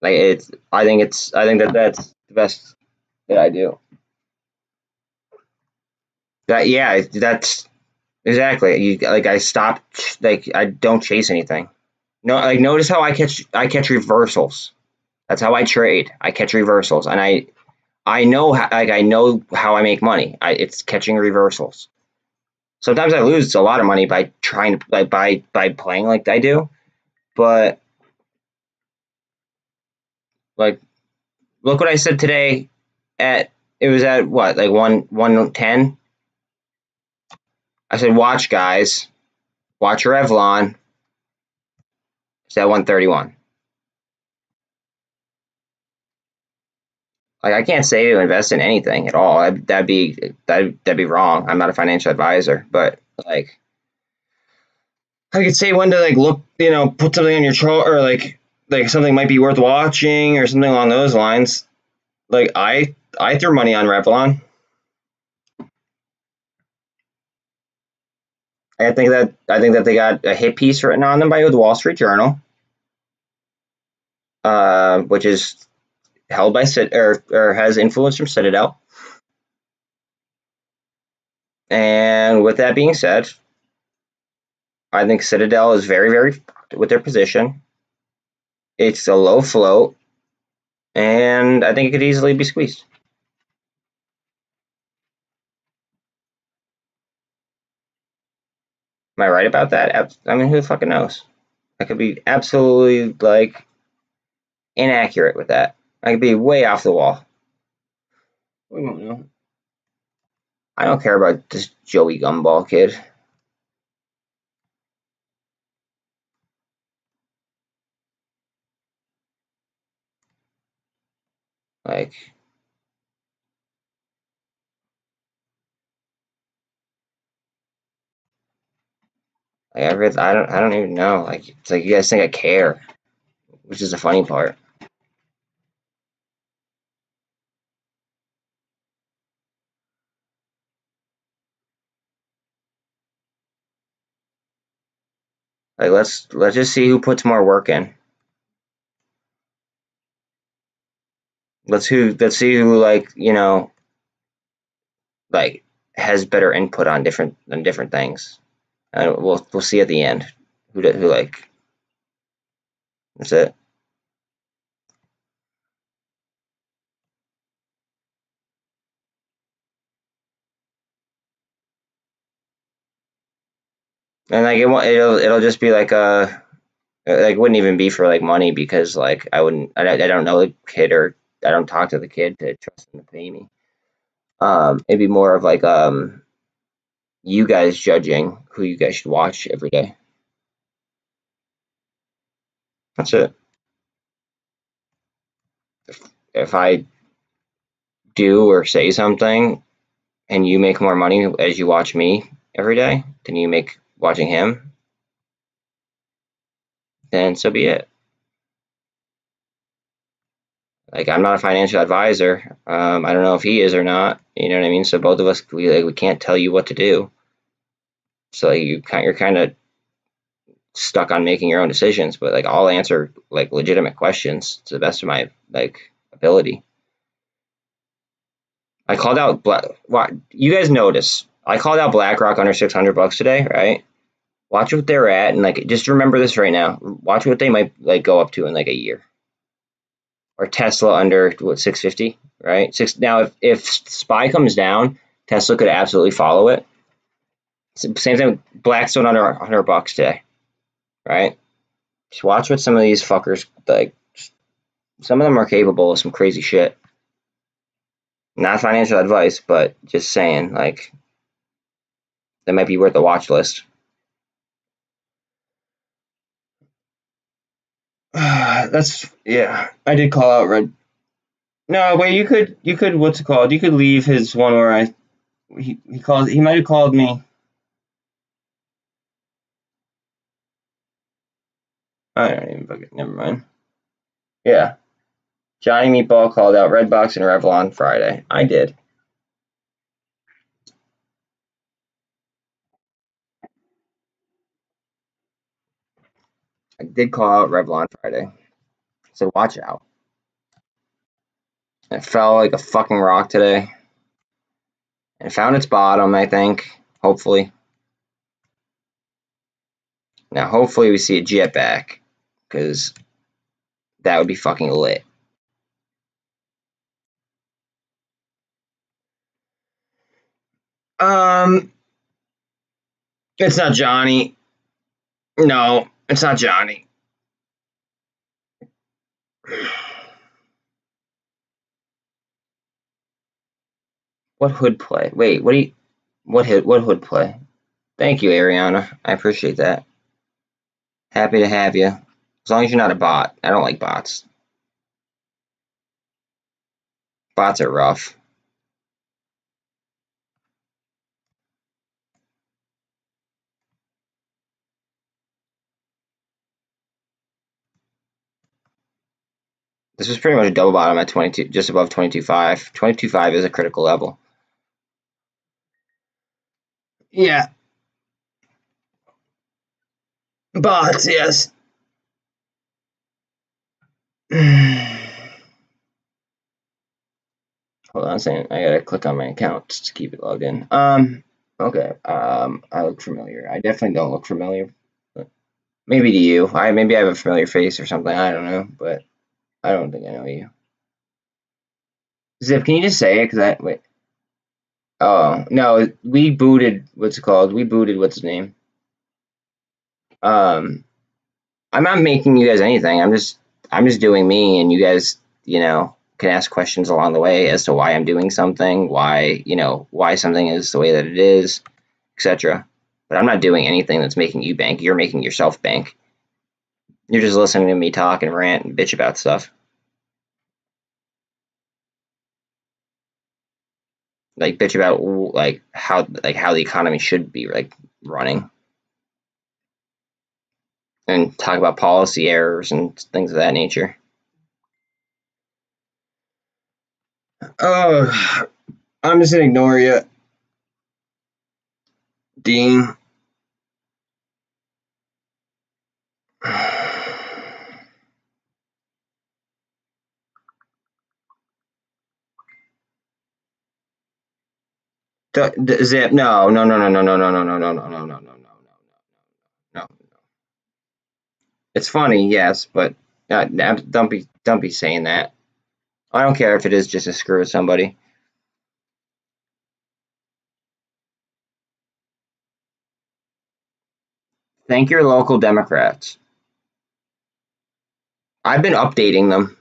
Like, I think that that's the best that I do. That yeah, that's exactly. I stopped. Like, I don't chase anything. No, like, notice how I catch reversals. That's how I trade. I catch reversals, and I know I know how I make money. It's catching reversals. Sometimes I lose a lot of money by trying to like by playing like I do, but like, look what I said today. It was at what, like 110. I said, watch guys, watch Revlon. It's at 131. Like, I can't say to invest in anything at all. That'd be wrong. I'm not a financial advisor, but like, I could say when to like look, put something on your chart, or like something might be worth watching or something along those lines. Like, I threw money on Revlon. I think that they got a hit piece written on them by the Wall Street Journal, which is held by or has influence from Citadel. And with that being said, I think Citadel is very, very fucked with their position. It's a low float, and I think it could easily be squeezed. Am I right about that? I mean, who fucking knows? I could be absolutely like inaccurate with that. I could be way off the wall. We don't know. I don't care about this Joey Gumball kid. Like, I don't even know. Like, it's like you guys think I care, which is the funny part. Like, let's just see who puts more work in. Let's see who, like, like, has better input on different things. And we'll see at the end who like, that's it. And like, it'll just be like it wouldn't even be for like money, because like I don't know the kid, or I don't talk to the kid to trust him to pay me. It'd be more of like you guys judging who you guys should watch every day. That's it. If I do or say something and you make more money as you watch me every day than you make watching him, then so be it. Like, I'm not a financial advisor. I don't know if he is or not. You know what I mean? So both of us, we can't tell you what to do. So like, you're kind of stuck on making your own decisions. But like, I'll answer like legitimate questions to the best of my like ability. I called out what you guys notice. I called out BlackRock under $600 today, right? Watch what they're at, and like, just remember this right now. Watch what they might like go up to in like a year. Or Tesla under what, 650, right? Six. Now, if SPY comes down, Tesla could absolutely follow it. Same thing. Blackstone under $100 today, right? Just watch what some of these fuckers like. Some of them are capable of some crazy shit. Not financial advice, but just saying, like, that might be worth a watch list. That's, yeah. I did call out red. No, wait. You could. What's it called? You could leave his one where he called. He might have called me. I don't even fucking. Never mind. Yeah. Johnny Meatball called out Redbox and Revlon Friday. I did. I did call out Revlon Friday. So watch out. It fell like a fucking rock today. It found its bottom, I think. Hopefully. Now, hopefully, we see a jet back. Because that would be fucking lit. It's not Johnny. No, it's not Johnny. What hood play? Wait, what hood play? Thank you, Ariana. I appreciate that. Happy to have you. As long as you're not a bot. I don't like bots. Bots are rough. This was pretty much a double bottom at 22, just above 22.5. 22.5 is a critical level. Yeah. Bots, yes. Hold on a second. I gotta click on my account to keep it logged in. Okay. I look familiar. I definitely don't look familiar. Maybe to you. Maybe I have a familiar face or something. I don't know, but I don't think I know you. Zip, can you just say it? Cause wait. Oh no, we booted. What's it called? We booted. What's his name? I'm not making you guys anything. I'm just doing me, and you guys, can ask questions along the way as to why I'm doing something, why something is the way that it is, etc. But I'm not doing anything that's making you bank. You're making yourself bank. You're just listening to me talk and rant and bitch about stuff. Like bitch about how the economy should be like running, and talk about policy errors and things of that nature. Oh, I'm just gonna ignore you, Dean. Zip, no, no, no, no, no, no, no, no, no, no, no, no, no, no, no, no. It's funny, yes, but don't be saying that. I don't care if it is just to screw with somebody. Thank your local Democrats. I've been updating them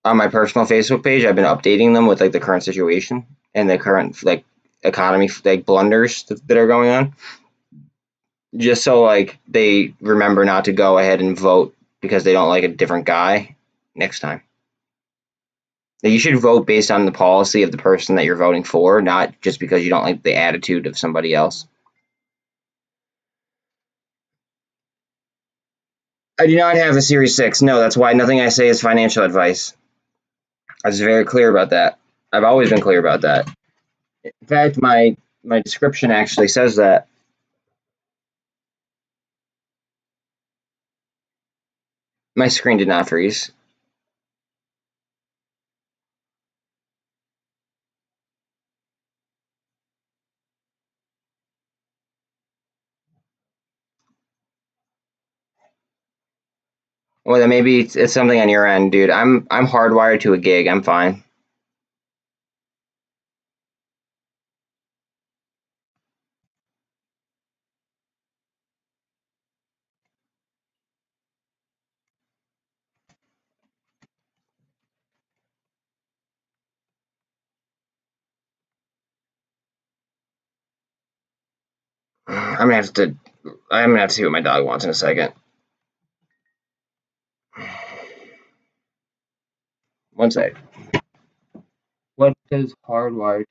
on my personal Facebook page. I've been updating them with like the current situation and the current like economy like blunders that are going on, just so like they remember not to go ahead and vote because they don't like a different guy next time. Like, you should vote based on the policy of the person that you're voting for, not just because you don't like the attitude of somebody else. I do not have a Series 6. No, that's why nothing I say is financial advice. I was very clear about that. I've always been clear about that. In fact, my description actually says that. My screen did not freeze. Well, then maybe it's something on your end, dude. I'm hardwired to a gig. I'm fine. I'm gonna have to see what my dog wants in a second. One sec. What does hardwired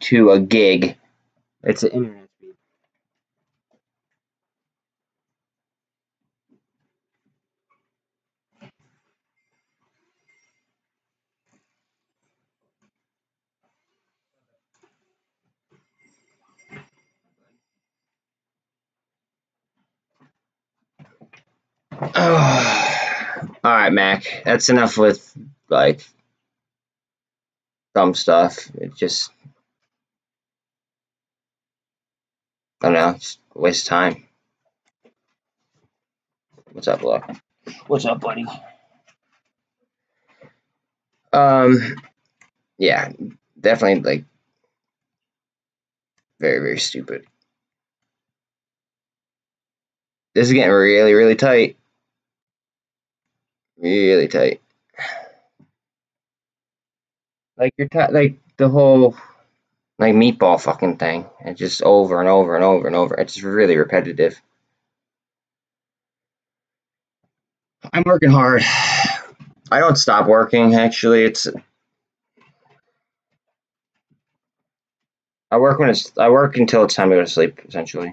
to a gig? It's an internet speed. Oh. All right, Mac. That's enough with like dumb stuff. It just, I don't know, it's a waste of time. What's up, Look? What's up, buddy? Yeah, definitely like very, very stupid. This is getting really, really tight. Really tight. Like like the whole like meatball fucking thing. It's just over and over and over and over. It's just really repetitive. I'm working hard. I don't stop working actually. I work until it's time to go to sleep, essentially.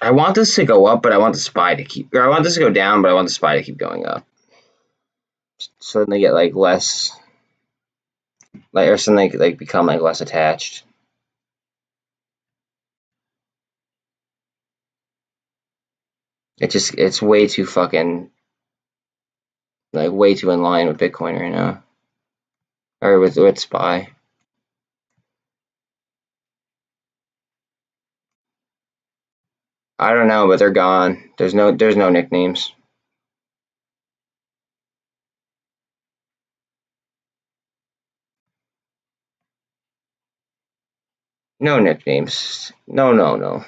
I want this to go up, but I want the SPY to keep, or I want this to go down, but I want the SPY to keep going up. So then they get like less, like, or something like become like less attached. It's way too fucking, like way too in line with Bitcoin right now, or with SPY. I don't know, but they're gone. There's no nicknames. No nicknames. No, no, no.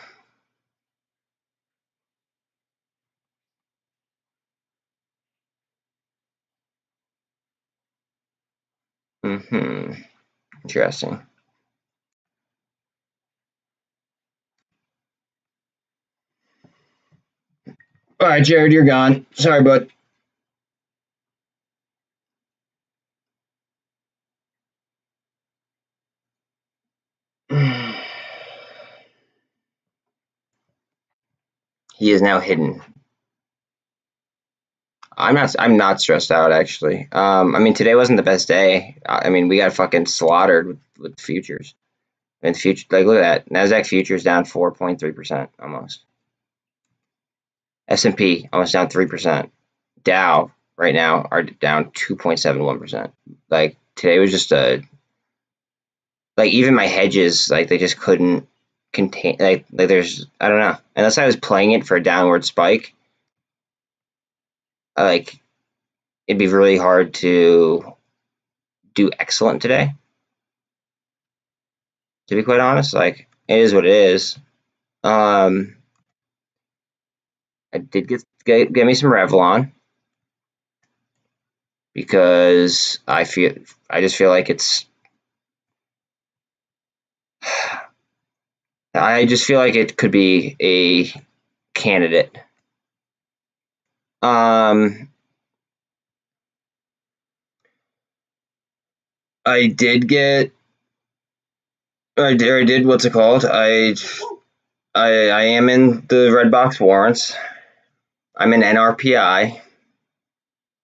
Interesting. All right, Jared, you're gone. Sorry, bud. He is now hidden. I'm not stressed out actually. I mean today wasn't the best day. I mean we got fucking slaughtered with futures. And future, like look at that. Nasdaq futures down 4.3% almost. S&P almost down 3%. Dow right now are down 2.71%. Like today was just a, like even my hedges, like they just couldn't contain, like there's, I don't know, unless I was playing it for a downward spike, like it'd be really hard to do excellent today, to be quite honest. Like it is what it is. I did get me some Revlon. because I just feel like I just feel like it could be a candidate. I did what's it called? I am in the red box warrants. I'm in NRPI.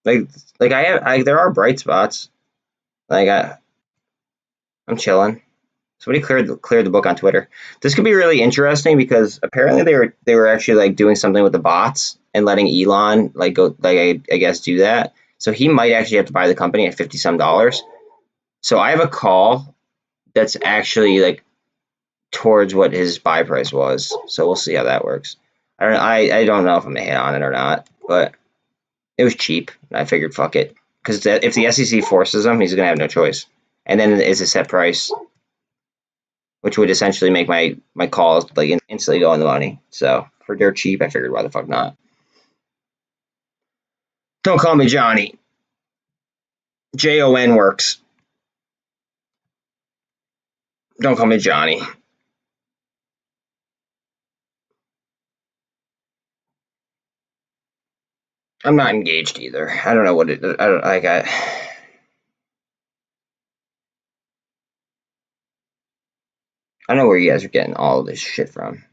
Like there are bright spots. I'm chilling. Somebody cleared the book on Twitter. This could be really interesting because apparently they were actually like doing something with the bots and letting Elon like go I guess do that. So he might actually have to buy the company at $50 some. So I have a call that's actually like towards what his buy price was. So we'll see how that works. I don't know if I'm gonna hit on it or not, but it was cheap. I figured fuck it, because if the SEC forces him, he's gonna have no choice. And then it's a set price, which would essentially make my calls like instantly go in the money. So for dirt cheap, I figured why the fuck not. Don't call me Johnny. JON works. Don't call me Johnny. I'm not engaged either. I don't know what it. I don't like. I know where you guys are getting all this shit from.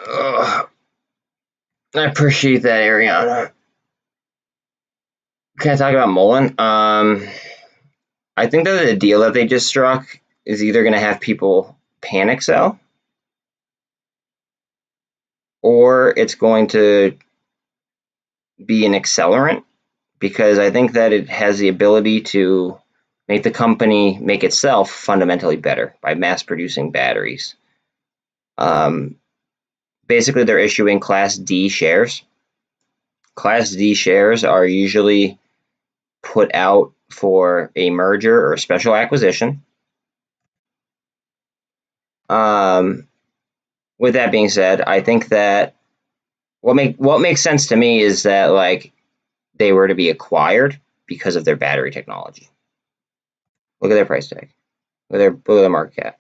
Ugh. I appreciate that, Ariana. Can I talk about Mullen? I think that the deal that they just struck is either going to have people panic sell, or it's going to be an accelerant, because I think that it has the ability to make the company make itself fundamentally better by mass producing batteries. Basically, they're issuing Class D shares. Class D shares are usually put out for a merger or a special acquisition. With that being said, I think that what makes sense to me is that like they were to be acquired because of their battery technology. Look at their price tag. Look at their market cap.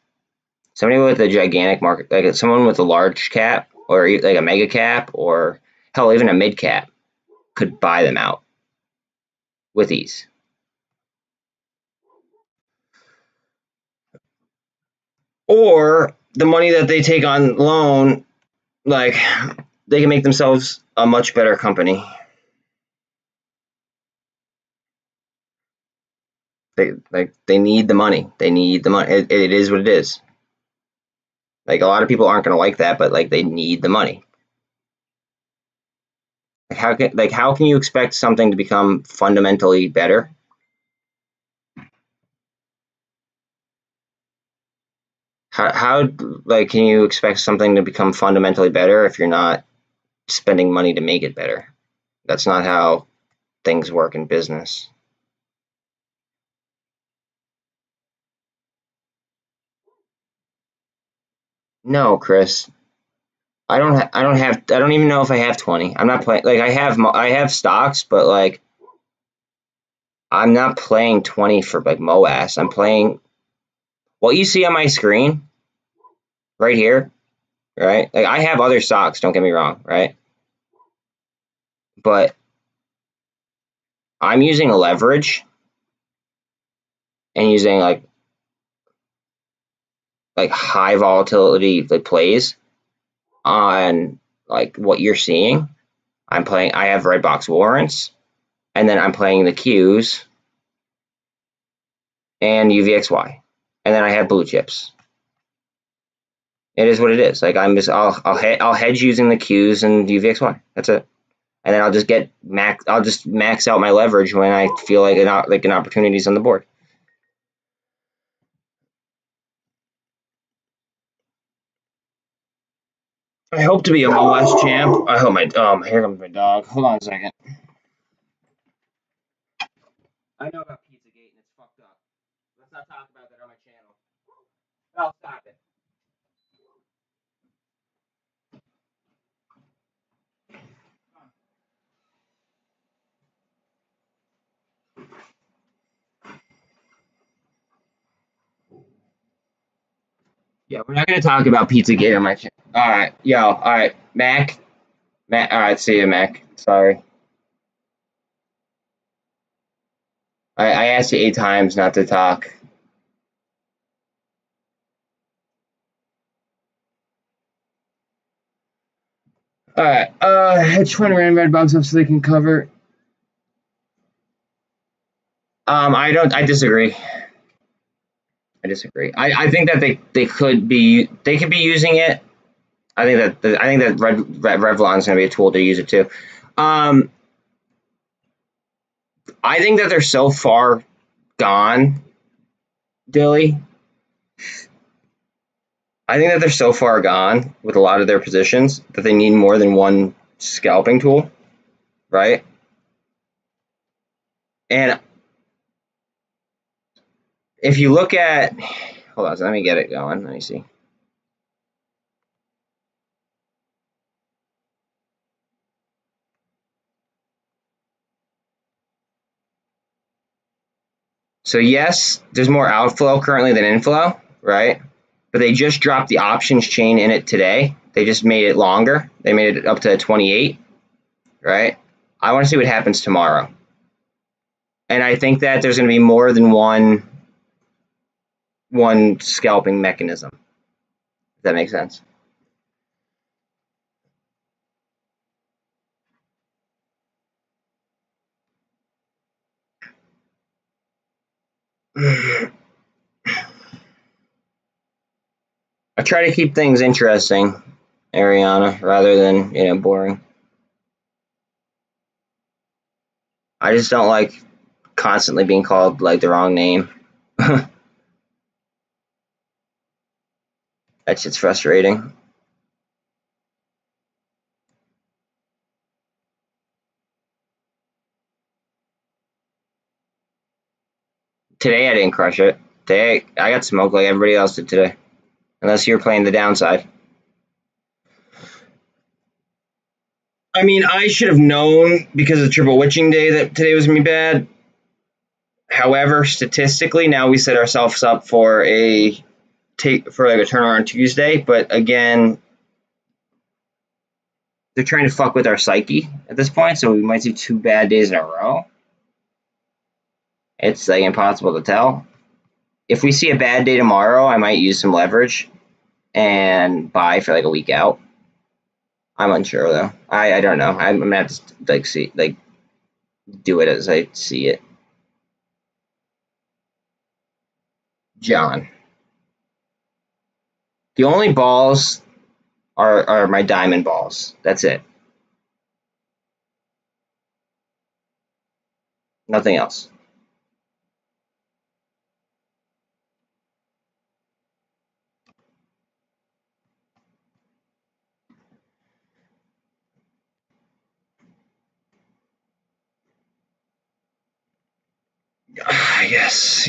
Somebody with a gigantic market, like someone with a large cap or like a mega cap or hell, even a mid cap, could buy them out with ease. Or the money that they take on loan, like they can make themselves a much better company. They need the money. They need the money. It is what it is. Like a lot of people aren't going to like that, but like they need the money. How can you expect something to become fundamentally better? How like can you expect something to become fundamentally better if you're not spending money to make it better? That's not how things work in business. No, Chris. I don't even know if I have 20. I'm not playing like I have stocks, but like I'm not playing 20 for like MOASS. I'm playing what you see on my screen right here, right? Like I have other stocks, don't get me wrong, right? But I'm using leverage and using like high volatility like plays on like what you're seeing. I have red box warrants, and then I'm playing the Qs and UVXY, and then I have blue chips. It is what it is. Like I'll hedge using the Qs and UVXY. That's it. And then I'll just max out my leverage when I feel like an opportunity is on the board. I hope to be a MOASS champ. I hope my here comes my dog. Hold on a second. I know about Pizzagate and it's fucked up. Let's not talk about that on my channel. I'll stop it. Yeah, we're not gonna talk about Pizzagate on my channel. All right, yo, all right, Mac. All right, see you, Mac. Sorry, I asked you 8 times not to talk. All right, hedge fund ran red box up so they can cover. I disagree. I think that they could be using it. I think that Revlon is going to be a tool to use it too. I think that they're so far gone, Dilly. I think that they're so far gone with a lot of their positions that they need more than one scalping tool, right? And if you look at, hold on, so let me get it going. Let me see. So yes, there's more outflow currently than inflow, right? But they just dropped the options chain in it today. They just made it longer. They made it up to 28, right? I want to see what happens tomorrow. And I think that there's going to be more than one scalping mechanism. If that makes sense. I try to keep things interesting, Ariana, rather than boring. I just don't like constantly being called like the wrong name. That shit's frustrating. Today I didn't crush it. Today I got smoked like everybody else did today. Unless you're playing the downside. I mean, I should have known because of triple witching day that today was gonna be bad. However, statistically, now we set ourselves up for a turnaround Tuesday. But again, they're trying to fuck with our psyche at this point, so we might see 2 bad days in a row. It's like impossible to tell. If we see a bad day tomorrow, I might use some leverage and buy for like a week out. I'm unsure though. I don't know. I'm gonna have to do it as I see it. John. The only balls are my diamond balls. That's it. Nothing else. Yes.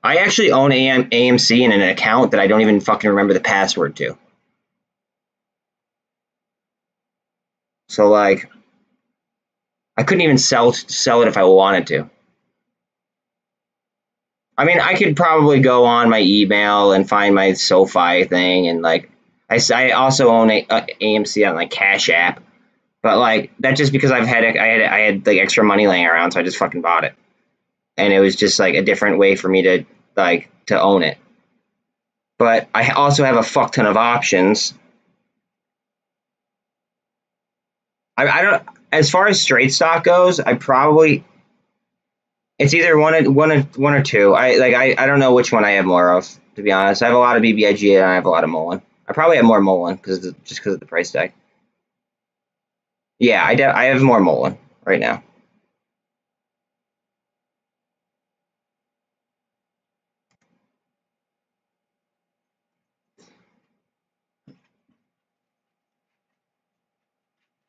I actually own AMC in an account that I don't even fucking remember the password to. So like, I couldn't even sell it if I wanted to. I mean, I could probably go on my email and find my SoFi thing, and like, I also own AMC on like Cash App, but like that's just because I had like extra money laying around, so I just fucking bought it, and it was just like a different way for me to own it. But I also have a fuck ton of options. I don't, as far as straight stock goes, I probably it's either one or two. I don't know which one I have more of, to be honest. I have a lot of BBIG and I have a lot of MULN. I probably have more MULN because of the price tag. Yeah, I have more MULN right now.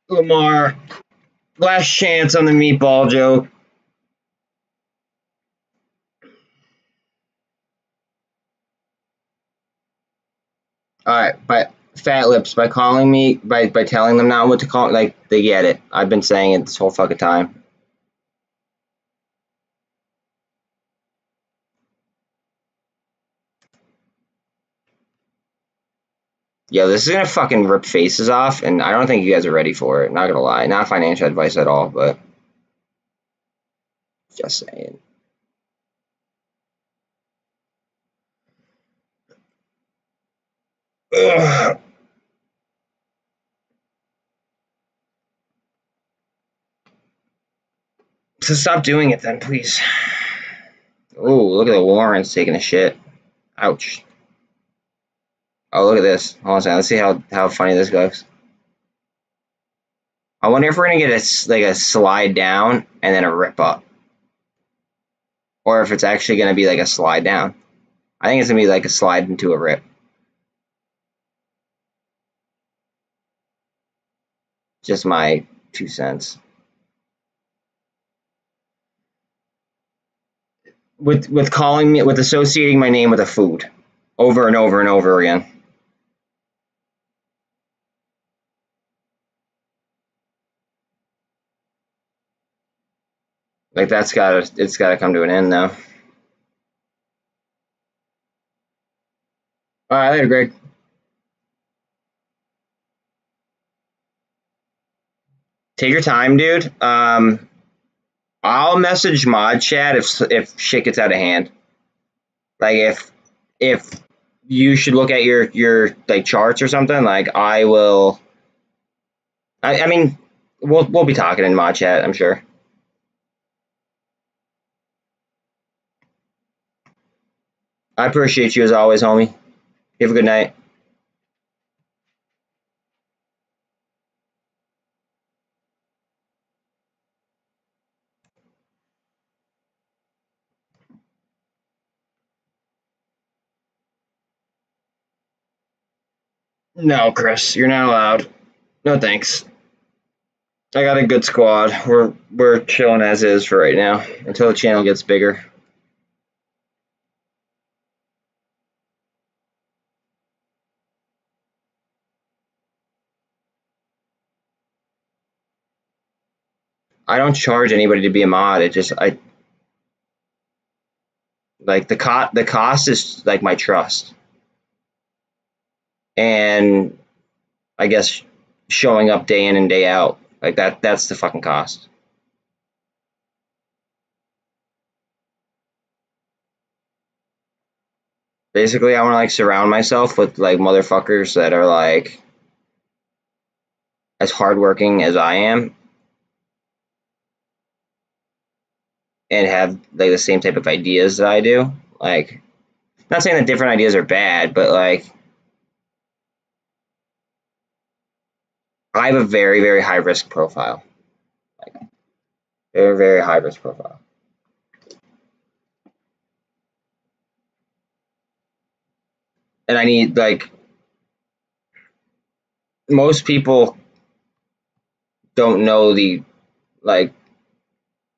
Lamar, last chance on the meatball joke. All right, but fat lips by calling me by telling them now what to call, like they get it. I've been saying it this whole fucking time. Yo, this is gonna fucking rip faces off, and I don't think you guys are ready for it. Not gonna lie, not financial advice at all, but just saying. Ugh. So stop doing it then, please. Oh, look at the Warrens taking a shit. Ouch. Oh, look at this. Hold on a second. Let's see how funny this goes. I wonder if we're gonna get a slide down and then a rip up, or if it's actually gonna be like a slide down. I think it's gonna be like a slide into a rip. Just my 2 cents. With calling me, with associating my name with a food over and over and over again. Like it's gotta come to an end now. All right, later, Greg. Take your time, dude. I'll message mod chat if shit gets out of hand. Like if you should look at your like charts or something. Like I will. I mean, we'll be talking in mod chat, I'm sure. I appreciate you as always, homie. You have a good night. No, Chris, you're not allowed. No thanks. I got a good squad. We're chilling as is for right now until the channel gets bigger. I don't charge anybody to be a mod. It just I like the cost is like my trust, and I guess showing up day in and day out, like that's the fucking cost. Basically, I want to like surround myself with like motherfuckers that are like as hardworking as I am and have like the same type of ideas that I do. Like, not saying that different ideas are bad, but like I have a very, very high risk profile. Like, very, very high risk profile. And I need like most people don't know the like,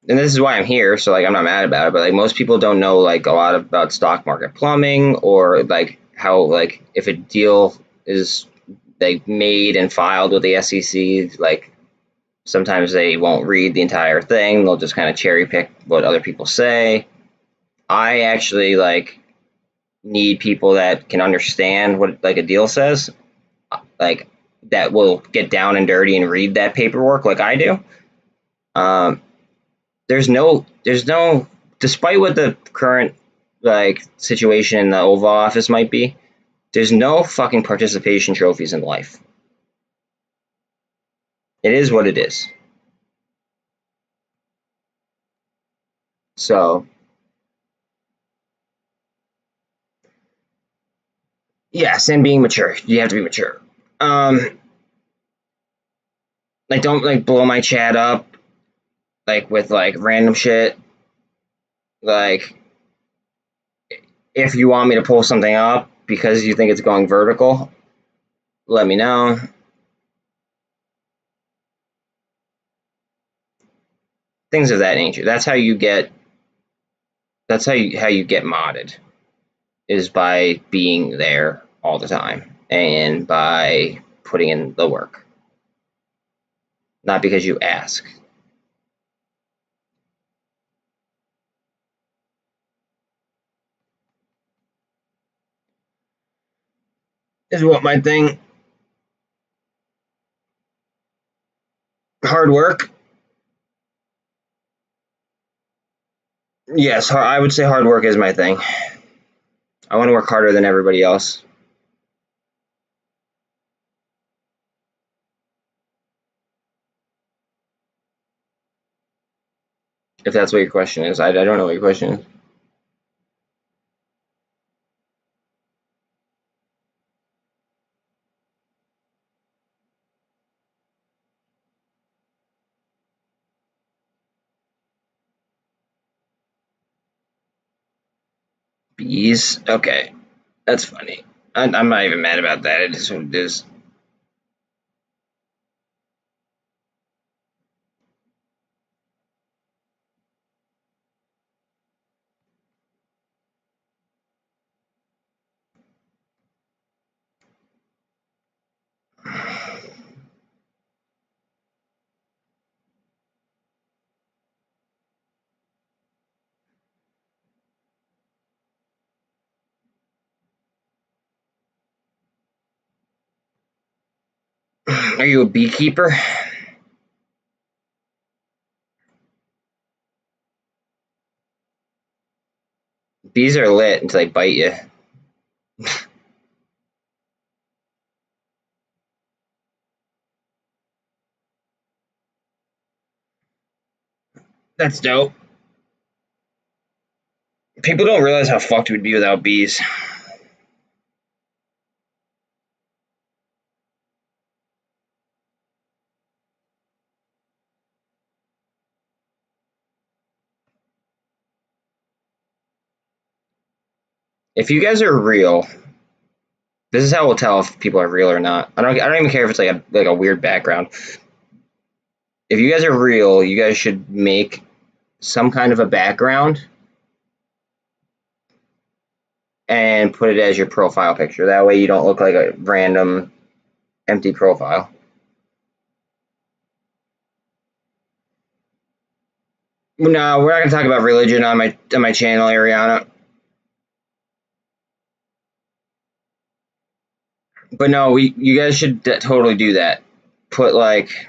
and this is why I'm here, so like I'm not mad about it, but like most people don't know like a lot about stock market plumbing or like how like if a deal is like made and filed with the SEC, like sometimes they won't read the entire thing. They'll just kind of cherry pick what other people say. I actually like need people that can understand what like a deal says, like that will get down and dirty and read that paperwork like I do. Um, there's no, despite what the current like situation in the Oval Office might be, there's no fucking participation trophies in life. It is what it is. So yes, and being mature, you have to be mature. Like don't like blow my chat up like with like random shit. Like if you want me to pull something up because you think it's going vertical, let me know. things of that nature. That's how you get modded, is by being there all the time and by putting in the work, not because you ask. Is what my thing. Hard work. Yes, I would say hard work is my thing. I want to work harder than everybody else. If that's what your question is. I don't know what your question is. Bees? Okay. That's funny. I'm not even mad about that. It is what it is. Are you a beekeeper? Bees are lit until they bite you. That's dope. People don't realize how fucked we'd be without bees. If you guys are real, this is how we'll tell if people are real or not. I don't even care if it's like a weird background. If you guys are real, you guys should make some kind of a background and put it as your profile picture. That way you don't look like a random empty profile. No, we're not gonna talk about religion on my channel, Ariana. But no, you guys should totally do that. Put like,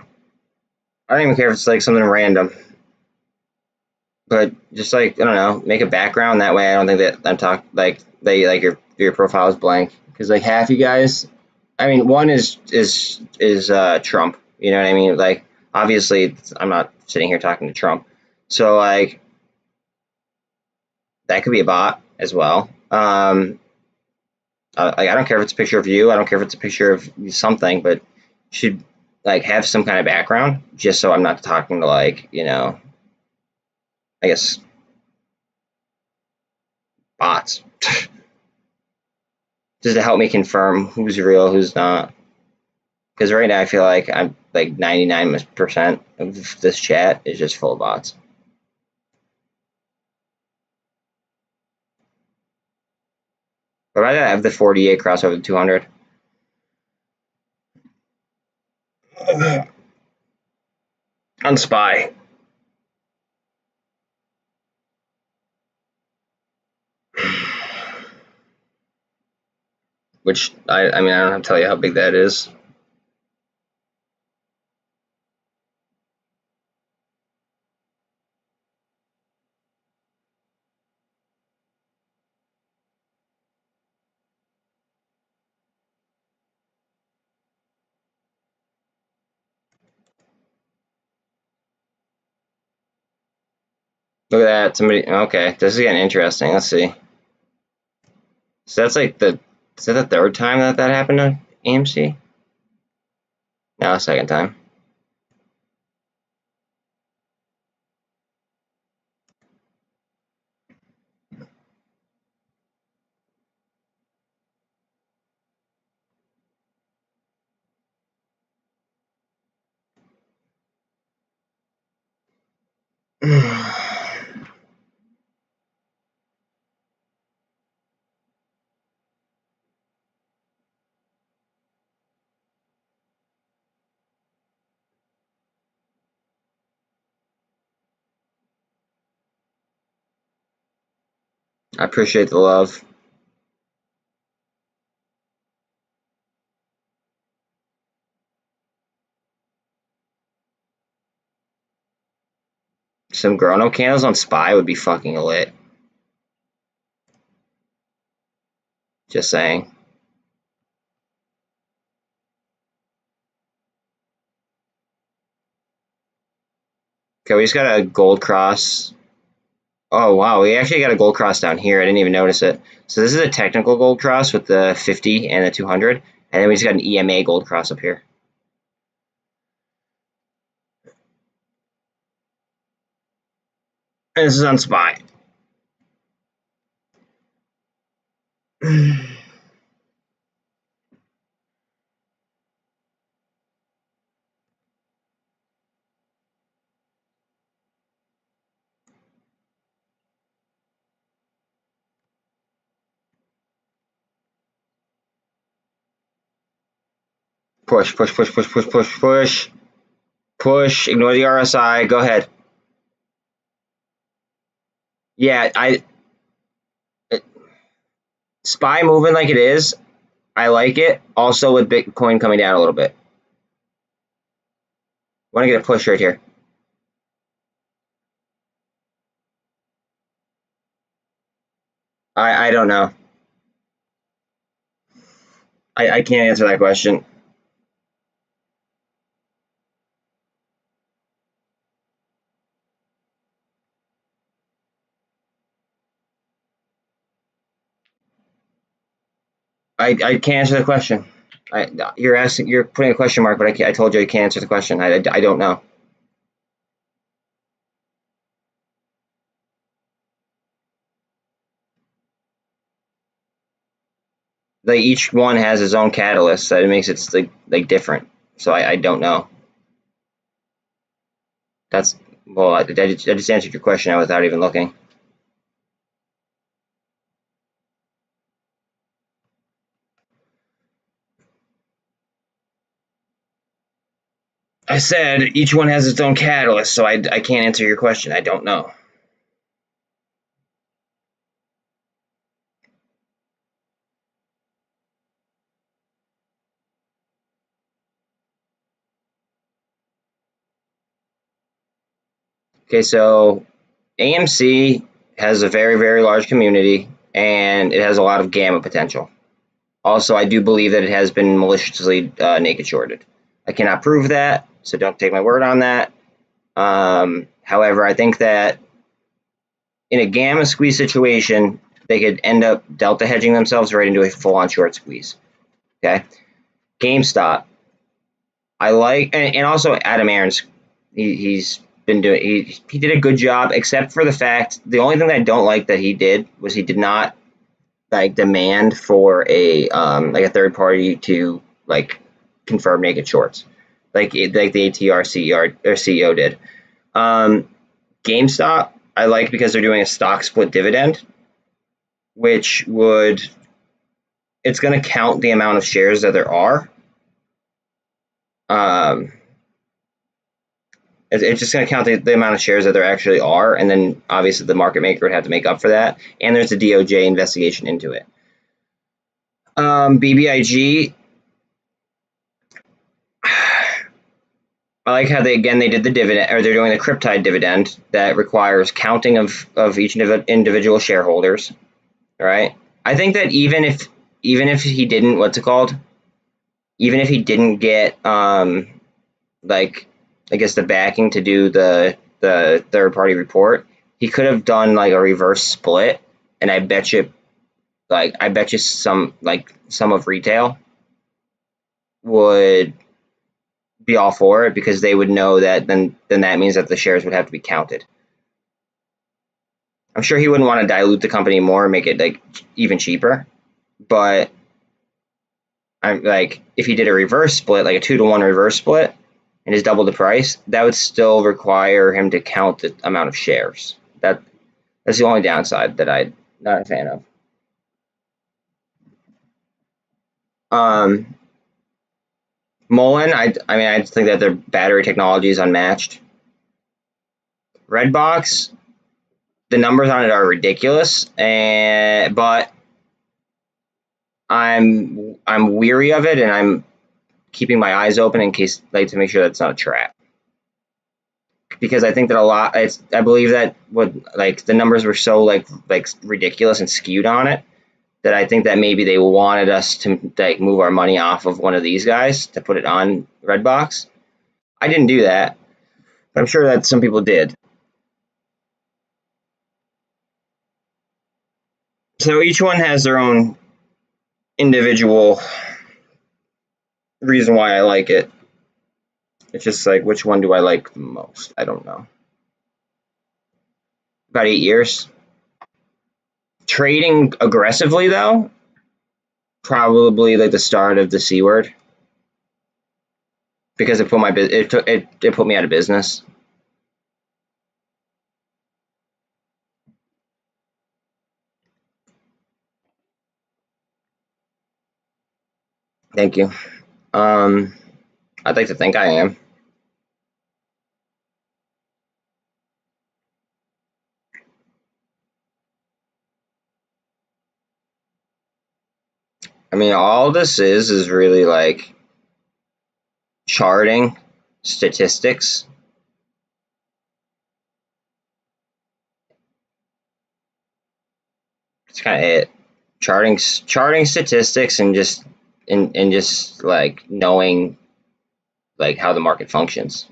I don't even care if it's like something random, but just like, I don't know, make a background. That way I don't think that I'm talking like your profile is blank, because like half you guys, I mean, one is Trump. You know what I mean? Like, obviously, I'm not sitting here talking to Trump, so like that could be a bot as well. Like, I don't care if it's a picture of you. I don't care if it's a picture of something, but should like have some kind of background, just so I'm not talking to like, I guess bots, just to help me confirm who's real, who's not. Because right now I feel like I'm like 99% of this chat is just full of bots. But I gotta have the 48 crossover the 200. On SPY. Which, I mean, I don't have to tell you how big that is. Look at that. Somebody, okay, this is getting interesting. Let's see. So that's like is that the third time that happened to AMC? No, second time. I appreciate the love. Some grown-up candles on SPY would be fucking lit. Just saying. Okay, we just got a gold cross. Oh, wow, we actually got a gold cross down here. I didn't even notice it. So this is a technical gold cross with the 50 and the 200. And then we just got an EMA gold cross up here. And this is on SPY. Push, push, push, push, push, push, push. Push. Ignore the RSI. Go ahead. Yeah, SPY moving like it is. I like it. Also with Bitcoin coming down a little bit. Want to get a push right here. I don't know. I can't answer that question. I can't answer the question. You're putting a question mark, but I told you I can't answer the question. I don't know. Like each one has its own catalyst, so it makes it like different. So I don't know. That's well, I just answered your question without even looking. I said each one has its own catalyst, so I can't answer your question. I don't know. Okay, so AMC has a very, very large community, and it has a lot of gamma potential. Also, I do believe that it has been maliciously naked shorted. I cannot prove that, so don't take my word on that. However, I think that in a gamma squeeze situation, they could end up delta hedging themselves right into a full-on short squeeze. Okay, GameStop. I like, and also Adam Aarons. He's been doing. He did a good job, except for the fact the only thing that I don't like that he did was he did not like demand for a like a third party to like confirm naked shorts, like the ATR CEO did. GameStop I like because they're doing a stock split dividend, which it's going to count the amount of shares that there are. It's just going to count the amount of shares that there actually are, and then obviously the market maker would have to make up for that. And there's a DOJ investigation into it. BBIG, I like how they did the dividend, or they're doing the Cryptide dividend that requires counting of each individual shareholders. All right. I think that even if he didn't, what's it called? Even if he didn't get like I guess the backing to do the third party report, he could have done like a reverse split, and I bet you some of retail would be all for it because they would know that then that means that the shares would have to be counted. I'm sure he wouldn't want to dilute the company more and make it like even cheaper, but I'm like if he did a reverse split, like a 2-to-1 reverse split, and is double the price, that would still require him to count the amount of shares. That's the only downside that I'm not a fan of. Mullen, I mean, I think that their battery technology is unmatched. Redbox, the numbers on it are ridiculous, but I'm weary of it, and I'm keeping my eyes open in case, like, to make sure that's not a trap. Because I think that I believe that the numbers were so like ridiculous and skewed on it, that I think that maybe they wanted us to like move our money off of one of these guys to put it on Redbox. I didn't do that, but I'm sure that some people did. So each one has their own individual reason why I like it. It's just like, which one do I like the most? I don't know. About 8 years. Trading aggressively, though, probably like the start of the C word, because it put it put me out of business. Thank you. I'd like to think I am. I mean, all this is really like charting, statistics. It's kind of it. Charting statistics, and just like knowing like how the market functions.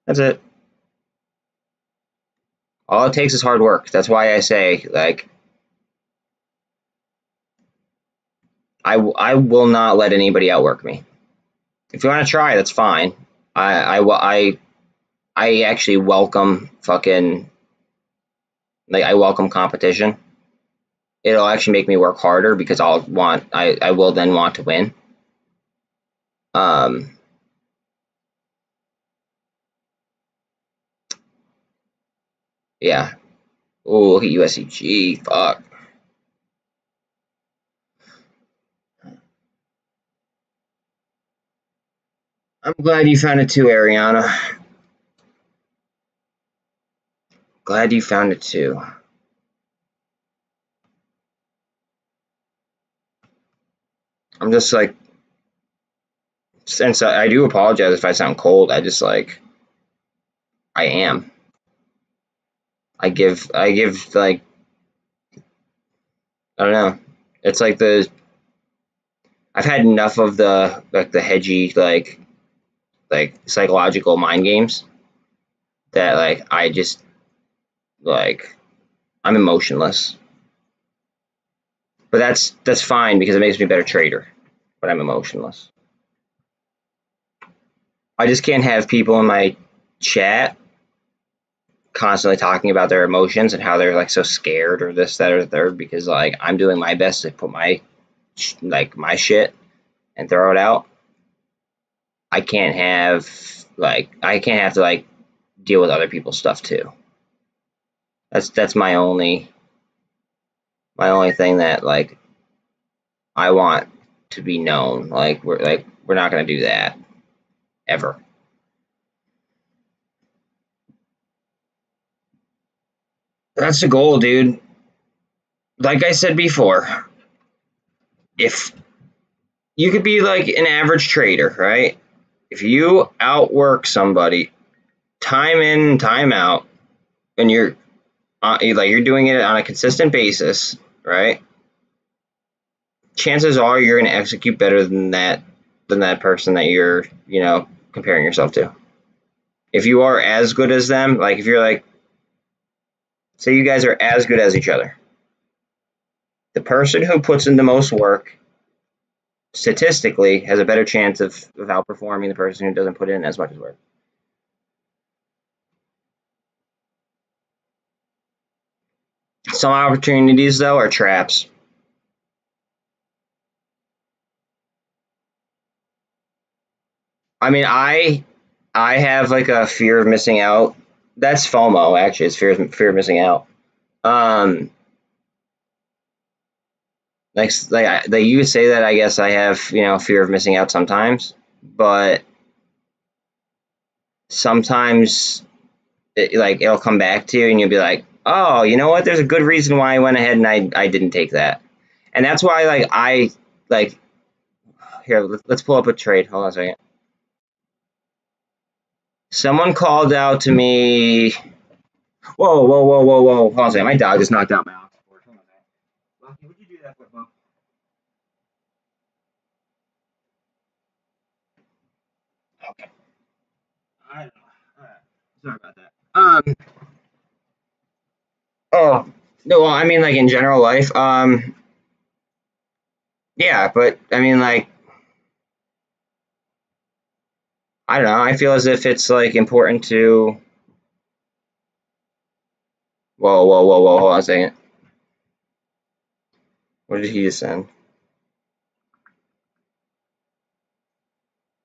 That's it. All it takes is hard work. That's why I say, like, I will not let anybody outwork me. If you want to try, that's fine. I actually welcome fucking, like, I welcome competition. It'll actually make me work harder because I will then want to win. Yeah. Oh, look at USCG. Fuck. I'm glad you found it too, Ariana. Glad you found it too. I'm just like, since I do apologize if I sound cold. I just like, I am. I give like, I don't know. It's like I've had enough of the hedgy like psychological mind games that like I just like I'm emotionless. But that's fine because it makes me a better trader. But I'm emotionless. I just can't have people in my chat constantly talking about their emotions and how they're like so scared or this, that, or the third, because like I'm doing my best to put my shit and throw it out. I can't have to like deal with other people's stuff too. That's my only thing that like I want to be known. Like we're not gonna do that ever. That's the goal, dude. Like I said before, if you could be like an average trader, right? If you outwork somebody time in, time out, and you're doing it on a consistent basis, right? Chances are you're going to execute better than that person that you're, comparing yourself to. If you are as good as them, like if you're like, say you guys are as good as each other, the person who puts in the most work statistically has a better chance of outperforming the person who doesn't put in as much work. Some opportunities, though, are traps. I mean, I I have like a fear of missing out. That's FOMO, actually. It's fear of missing out. Like you would say that I guess I have fear of missing out sometimes, but sometimes it'll come back to you and you'll be like, oh, you know what? There's a good reason why I went ahead and I didn't take that, and that's why like here let's pull up a trade. Hold on a second. Someone called out to me. Whoa, whoa, whoa, whoa, whoa. Hold on a second. My dog just knocked out my ox board. Hold on a second. Lucky, what'd you do that for, Buck? Okay. I don't know. All right. Sorry about that. Oh, no, well, I mean, like, in general life, yeah, but, I mean, like, I don't know. I feel as if it's, like, important to... Whoa, whoa, whoa, whoa, hold on a second. What did he just send?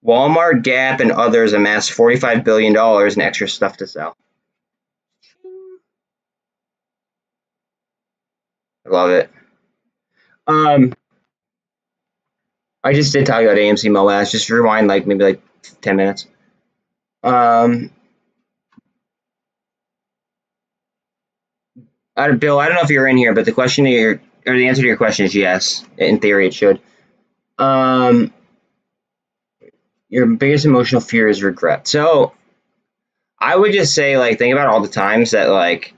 Walmart, Gap, and others amassed $45 billion in extra stuff to sell. I love it. I just did talk about AMC MOASS. Just rewind like maybe like 10 minutes. Bill, I don't know if you're in here, but the answer to your question is yes. In theory, it should. Your biggest emotional fear is regret. So I would just say, like, think about all the times that like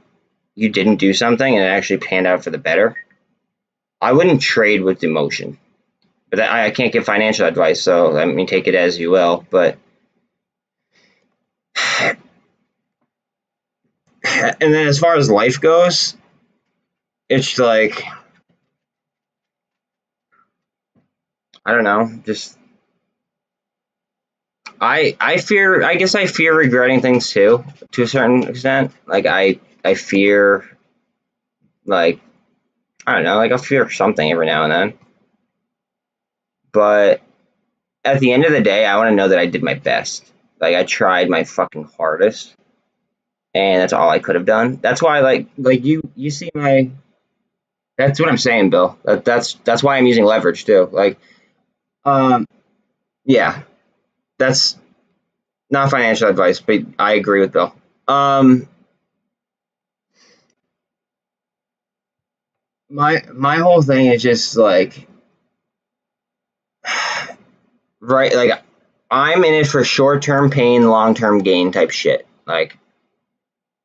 you didn't do something and it actually panned out for the better. I wouldn't trade with emotion, but I can't give financial advice, so I mean, take it as you will. But and then as far as life goes, it's like, I don't know, just I fear, I guess I fear regretting things too, to a certain extent. Like I fear, like, I don't know, like I'll fear something every now and then. But at the end of the day, I want to know that I did my best. Like I tried my fucking hardest, and that's all I could have done. That's why, like you see my. That's what I'm saying, Bill. That's why I'm using leverage too. Like, um, yeah, that's not financial advice, but I agree with Bill. My whole thing is just like, right, like I'm in it for short-term pain, long-term gain type shit. Like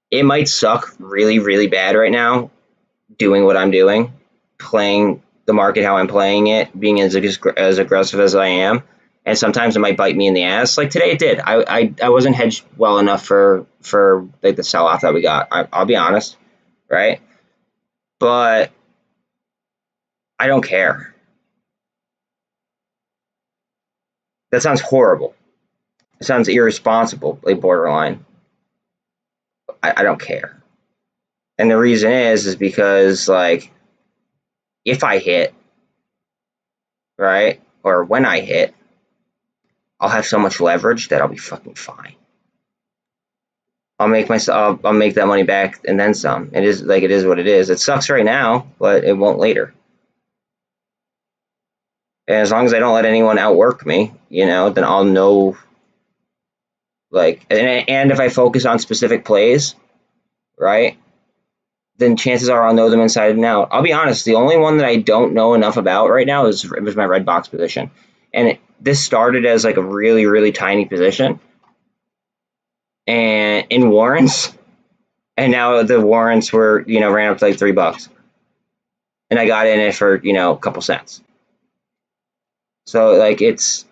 it might suck really, really bad right now doing what I'm doing, playing the market how I'm playing it, being as aggressive as I am, and sometimes it might bite me in the ass. Like today, it did. I wasn't hedged well enough for like the sell off that we got. I'll be honest, right? But I don't care. That sounds horrible. It sounds irresponsible, like borderline. I don't care, and the reason is because like if I hit, right, or when I hit, I'll have so much leverage that I'll be fucking fine. I'll make that money back and then some. It is what it is. It sucks right now, but it won't later. And as long as I don't let anyone outwork me, then I'll know. Like, and if I focus on specific plays, right, then chances are I'll know them inside and out. I'll be honest. The only one that I don't know enough about right now is my red box position, and this started as like a really, really tiny position, and in warrants. And now the warrants were, ran up to like $3. And I got in it for, a couple cents. So like it's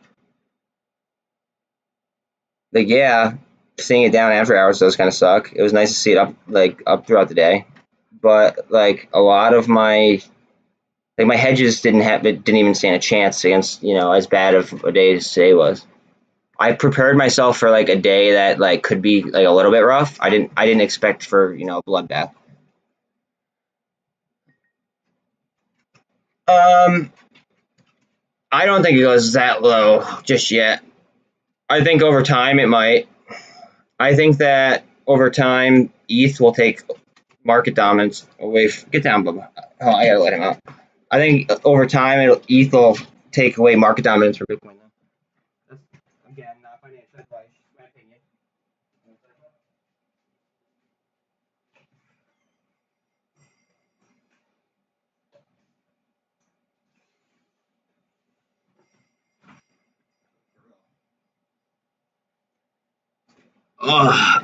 like, yeah, seeing it down after hours does kind of suck. It was nice to see it up throughout the day. But like a lot of my hedges didn't even stand a chance against, as bad of a day as today was. I prepared myself for like a day that like could be like a little bit rough. I didn't expect for, a bloodbath. I don't think it goes that low just yet. I think over time it might. I think that over time, ETH will take market dominance away. Get down, Bubba. Oh, I gotta let him out. I think over time, ETH will take away market dominance from Bitcoin. That's, again, not financial advice, my opinion. Ugh.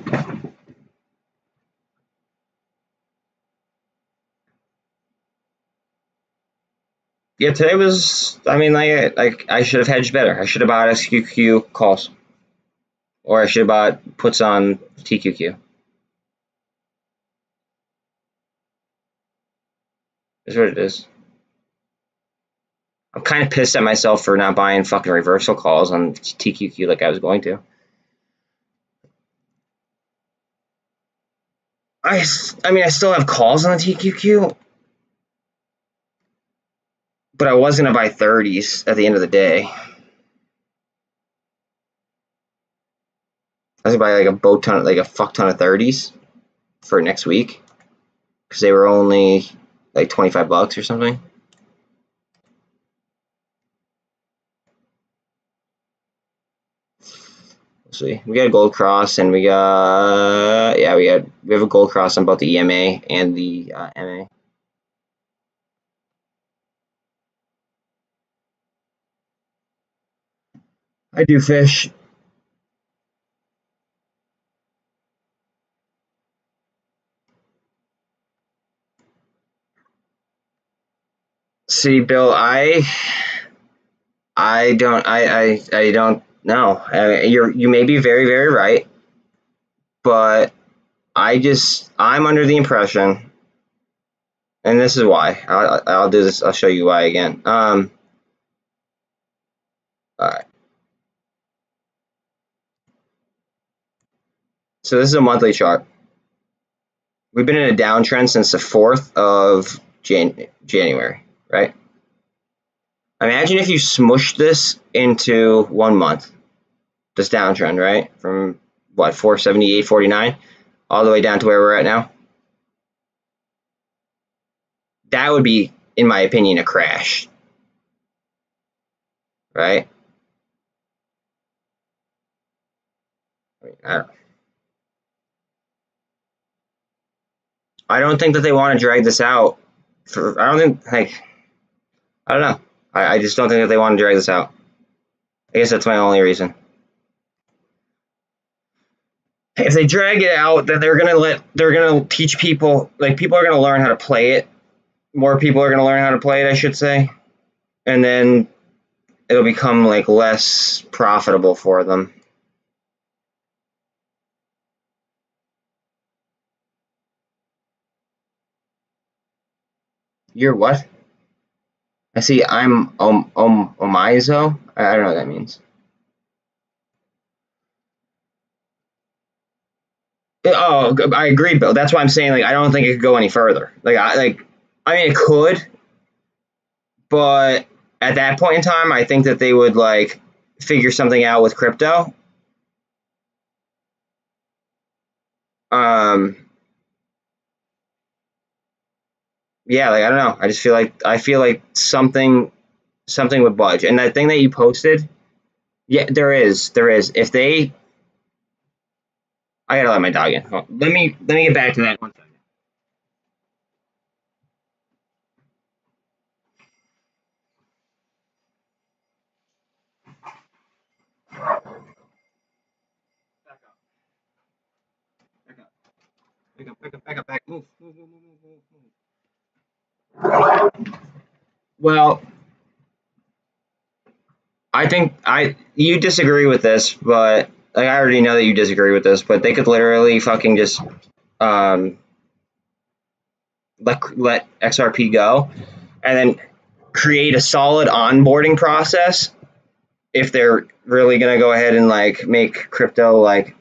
Yeah, today was. I mean, like I should have hedged better. I should have bought SQQ calls, or I should have bought puts on TQQ. Is what it is. I'm kind of pissed at myself for not buying fucking reversal calls on TQQ like I was going to. I mean, I still have calls on the TQQ, but I was gonna buy 30s at the end of the day. I was gonna buy like a boat ton, like a fuck ton of 30s for next week because they were only like $25 or something. Let's see, we got a gold cross, and we got we have a gold cross on both the EMA and the MA. I do fish. See, Bill, I don't know. You may be very, very right, but I'm under the impression, and this is why. I'll do this. I'll show you why again. All right. So this is a monthly chart. We've been in a downtrend since the 4th of January, right? Imagine if you smushed this into 1 month, this downtrend, right? From what, 478.49 all the way down to where we're at now. That would be, in my opinion, a crash, right? I don't think that they want to drag this out. I don't know. I just don't think that they want to drag this out. I guess that's my only reason. If they drag it out, then they're gonna teach people, like people are gonna learn how to play it. More people are gonna learn how to play it, I should say, and then it'll become like less profitable for them. You're what? I see. I'm Omizo. I don't know what that means. Oh, I agree, Bill. That's why I'm saying, like, I don't think it could go any further. I mean, it could, but at that point in time, I think that they would like figure something out with crypto. Yeah, like I don't know. I feel like something would budge. And that thing that you posted, yeah, there is. If they, I gotta let my dog in. Hold on. Let me get back to that 1 second. Back up. Back up. Back up. Back up. Back up. Back. Move. Move. Move. Move. Move. Move. Well, I think you disagree with this, but like I already know that you disagree with this, but they could literally fucking just um let XRP go, and then create a solid onboarding process if they're really gonna go ahead and like make crypto like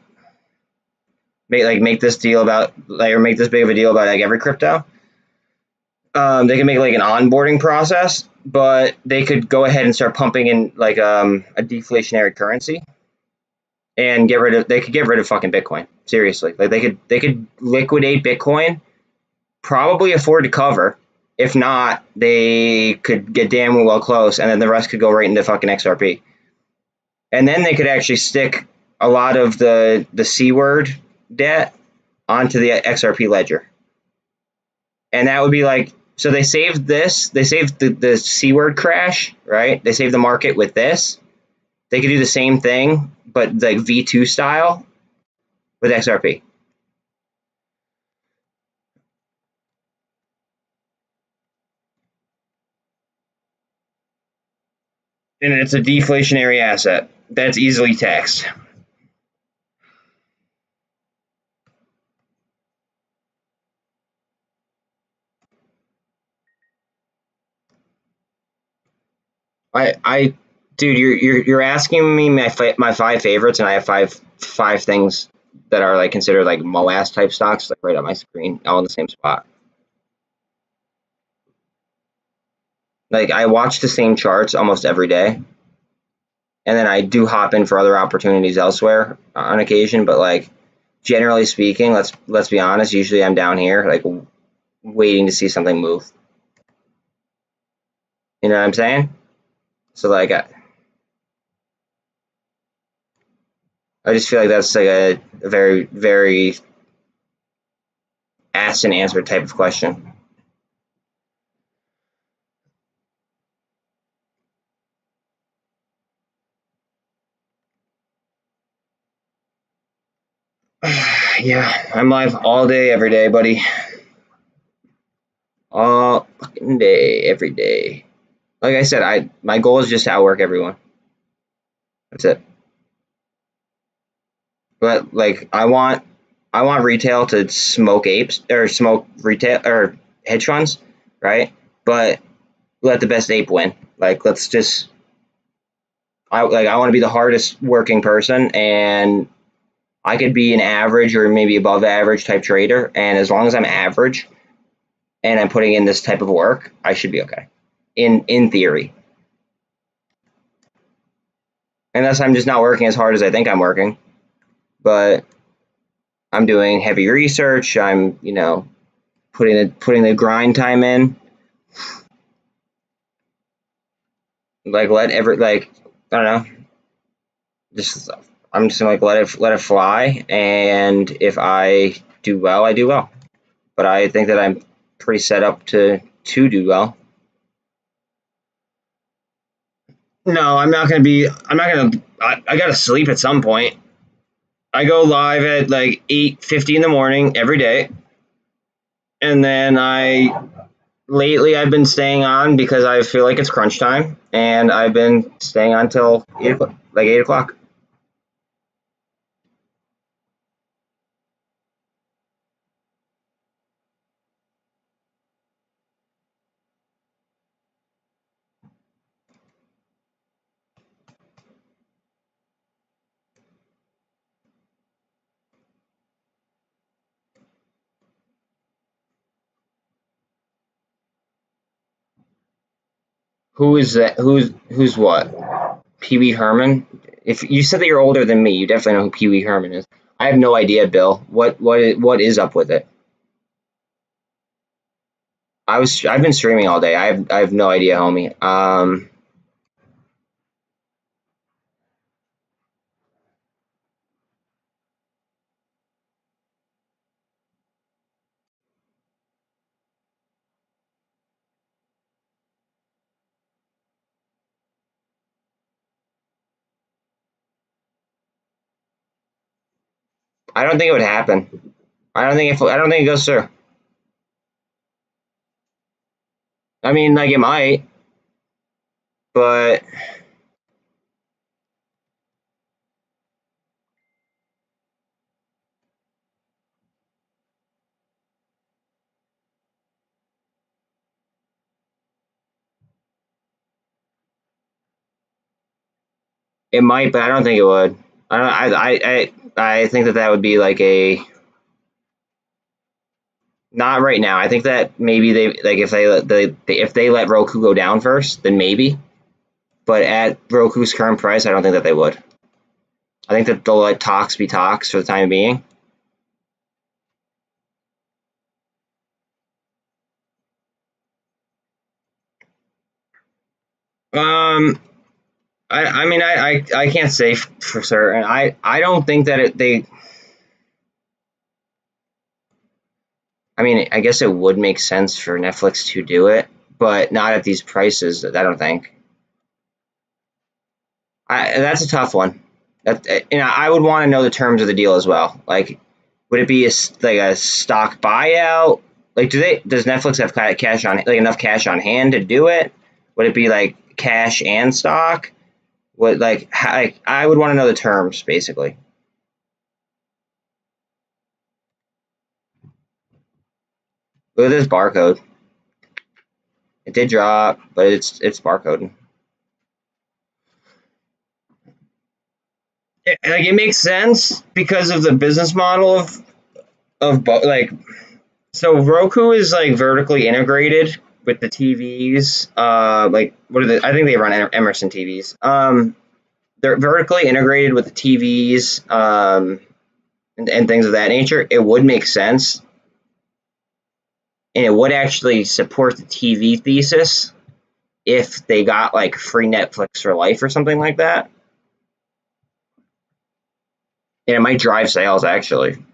make this deal about like or make this big of a deal about like every crypto. They can make like an onboarding process, but they could go ahead and start pumping in like a deflationary currency. and they could get rid of fucking Bitcoin. Seriously, like they could liquidate Bitcoin, probably afford to cover. If not, they could get damn well close, and then the rest could go right into fucking XRP. And then they could actually stick a lot of the C word debt onto the XRP ledger. And that would be like, so they saved this, they saved the C word crash, right? They saved the market with this. They could do the same thing, but like V2 style with XRP. And it's a deflationary asset that's easily taxed. Dude, you're asking me my 5 favorites, and I have five things that are like considered like MOASS type stocks, like right on my screen, all in the same spot. Like I watch the same charts almost every day, and then I do hop in for other opportunities elsewhere on occasion. But like generally speaking, let's be honest. Usually I'm down here like waiting to see something move. You know what I'm saying? So like I just feel like that's like a very, very asked and answered type of question. Yeah, I'm live all day, every day, buddy. All fucking day, every day. Like I said, my goal is just to outwork everyone. That's it. But like I want retail to smoke apes or smoke retail or hedge funds, right? But let the best ape win. Like let's just I want to be the hardest working person, and I could be an average or maybe above average type trader, and as long as I'm average and I'm putting in this type of work, I should be okay. In theory. Unless I'm just not working as hard as I think I'm working. But I'm doing heavy research, I'm, putting the grind time in. Like I don't know. I'm just gonna like let it fly, and if I do well, I do well. But I think that I'm pretty set up to do well. No, I'm not gonna be. I'm not gonna. I gotta sleep at some point. I go live at like 8:50 in the morning every day, and then lately I've been staying on because I feel like it's crunch time, and I've been staying on till 8 o'clock. Who is that? Who's what? Pee Wee Herman? If you said that you're older than me, you definitely know who Pee Wee Herman is. I have no idea, Bill. What is up with it? I've been streaming all day. I have no idea, homie. I don't think it would happen. I don't think it goes through. I mean, like it might, but it might. But I don't think it would. I don't. I think that would be like a not right now. I think that maybe they like if they let Roku go down first, then maybe. But at Roku's current price, I don't think that they would. I think that they'll let talks be talks for the time being. I mean, I can't say for certain. I don't think that they. I mean, I guess it would make sense for Netflix to do it, but not at these prices. I don't think. That's a tough one. That I would want to know the terms of the deal as well. Like, would it be like a stock buyout? Like, does Netflix have cash on, like, enough cash on hand to do it? Would it be like cash and stock? What, like, I would want to know the terms basically. Look at this barcode. It did drop, but it's barcoding. Like, it makes sense because of the business model of like, so Roku is like vertically integrated with the TVs. Like, what are the? I think they run Emerson TVs. They're vertically integrated with the TVs, and things of that nature. It would make sense, and it would actually support the TV thesis if they got like free Netflix for life or something like that. And it might drive sales actually.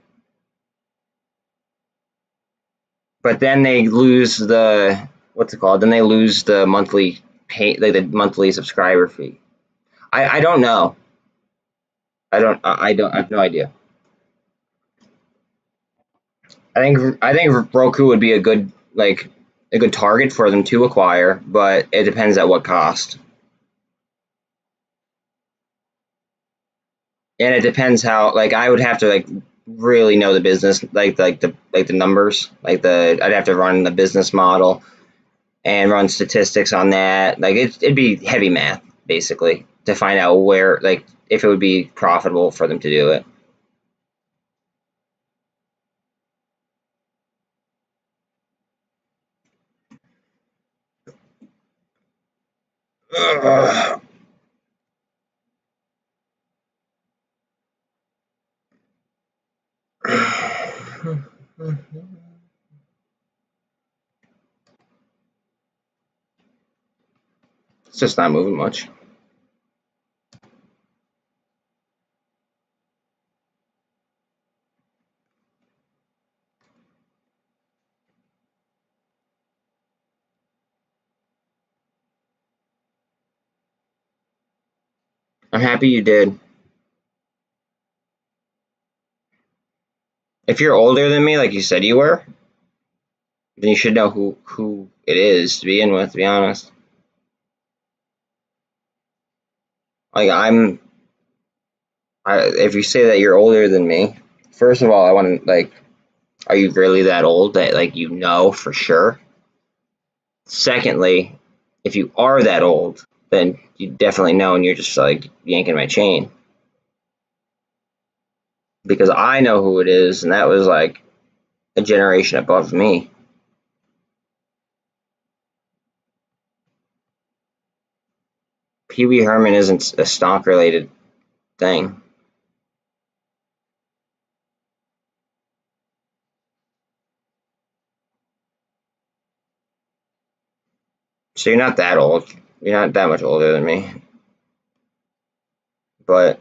But then they lose the, what's it called? Then they lose the monthly pay, like the monthly subscriber fee. I don't know. I have no idea. I think Roku would be a good, like, a good target for them to acquire, but it depends at what cost. And it depends how, like, I would have to, like, really know the business, like the numbers, like I'd have to run the business model and run statistics on that. Like, it'd be heavy math basically to find out where, like, if it would be profitable for them to do it. Ugh. It's just not moving much. I'm happy you did. If you're older than me, like you said you were, then you should know who it is to begin with. To be honest, like, if you say that you're older than me, first of all, I want to, like, are you really that old that, like, you know for sure? Secondly, if you are that old, then you definitely know, and you're just like yanking my chain because I know who it is, and that was like a generation above me. Pee Wee Herman isn't a stock related thing. So you're not that old. You're not that much older than me. But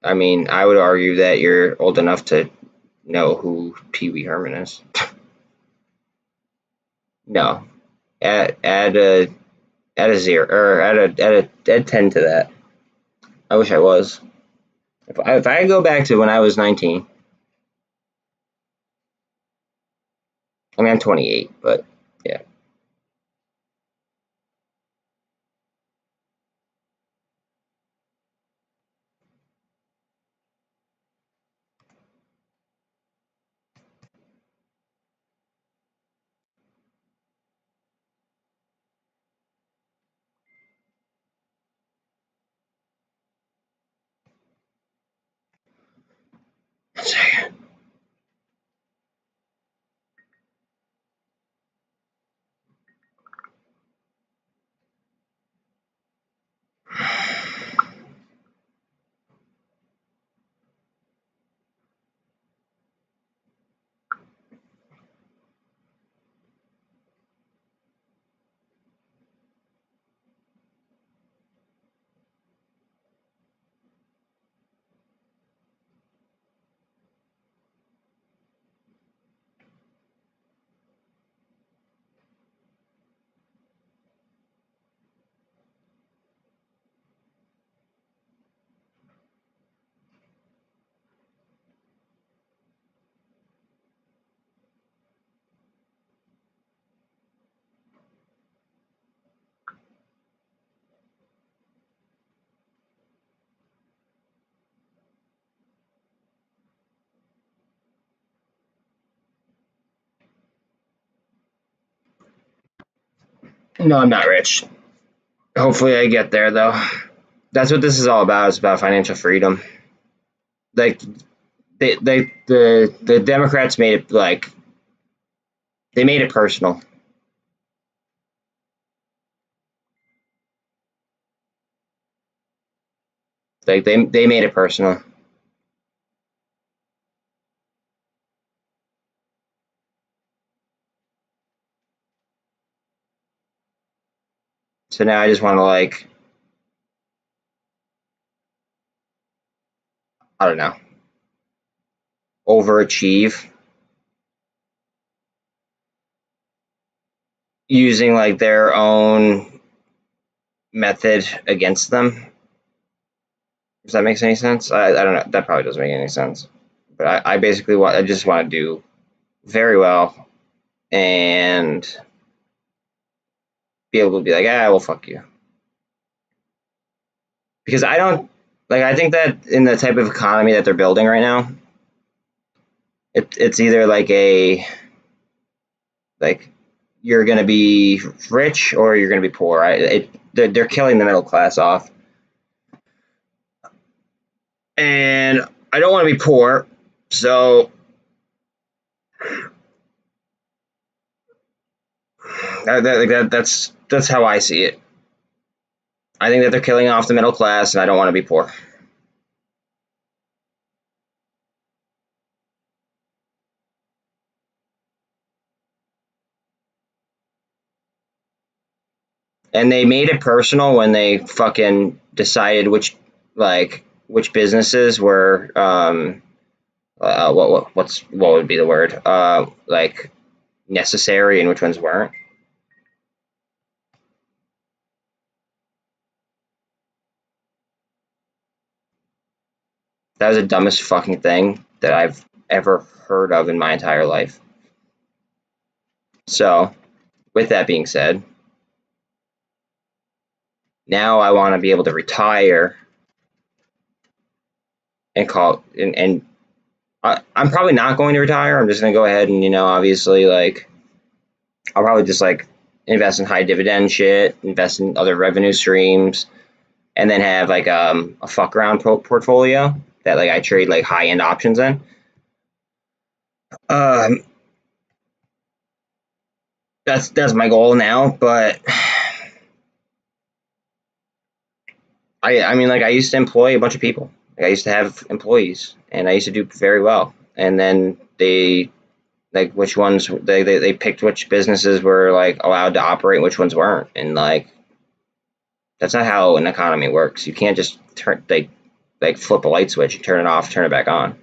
I mean, I would argue that you're old enough to know who Pee Wee Herman is. No, add a zero, or add 10 to that. I wish I was. If I go back to when I was 19, I mean, I'm 28, but yeah. No, I'm not rich. Hopefully I get there though. That's what this is all about. It's about financial freedom. Like the Democrats made it like they made it personal. Like they made it personal. So now I just want to like I don't know, overachieve using like their own method against them. Does that make any sense? I don't know. That probably doesn't make any sense. But I basically I just want to do very well and be able to be like, ah, well, fuck you. Because I don't like. I think that in the type of economy that they're building right now, it's either like like you're gonna be rich or you're gonna be poor. They're killing the middle class off, and I don't want to be poor, so that's how I see it. I think that they're killing off the middle class, and I don't want to be poor. And they made it personal when they fucking decided which businesses were what would be the word like necessary and which ones weren't. That was the dumbest fucking thing that I've ever heard of in my entire life. So, with that being said, now I want to be able to retire and I'm probably not going to retire. I'm just going to go ahead and, obviously, like, I'll probably just, like, invest in high dividend shit, invest in other revenue streams, and then have, like, a fuck around portfolio that, like, I trade, like, high end options in. Um, that's my goal now, but I mean, like, I used to employ a bunch of people. Like, I used to have employees, and I used to do very well. And then they like which ones they picked which businesses were like allowed to operate, which ones weren't, and like that's not how an economy works. You can't just turn like flip a light switch and turn it off, turn it back on.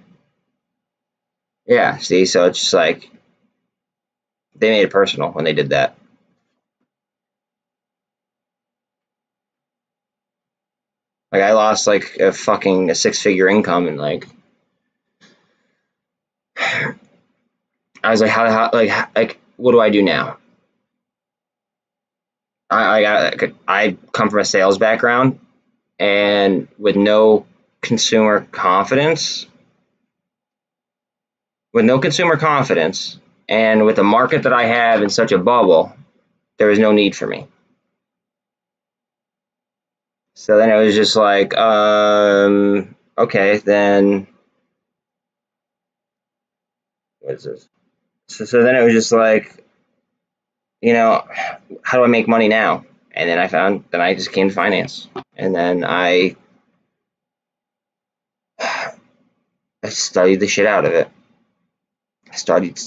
Yeah, see, so it's just like they made it personal when they did that. Like I lost like a 6-figure income, and like I was like, how like what do I do now? I come from a sales background, and with no consumer confidence, and with the market that I have in such a bubble, there was no need for me. So then it was just like, okay, then what is this? So then it was just like, how do I make money now? And then I just came to finance, and then I studied the shit out of it. Studied.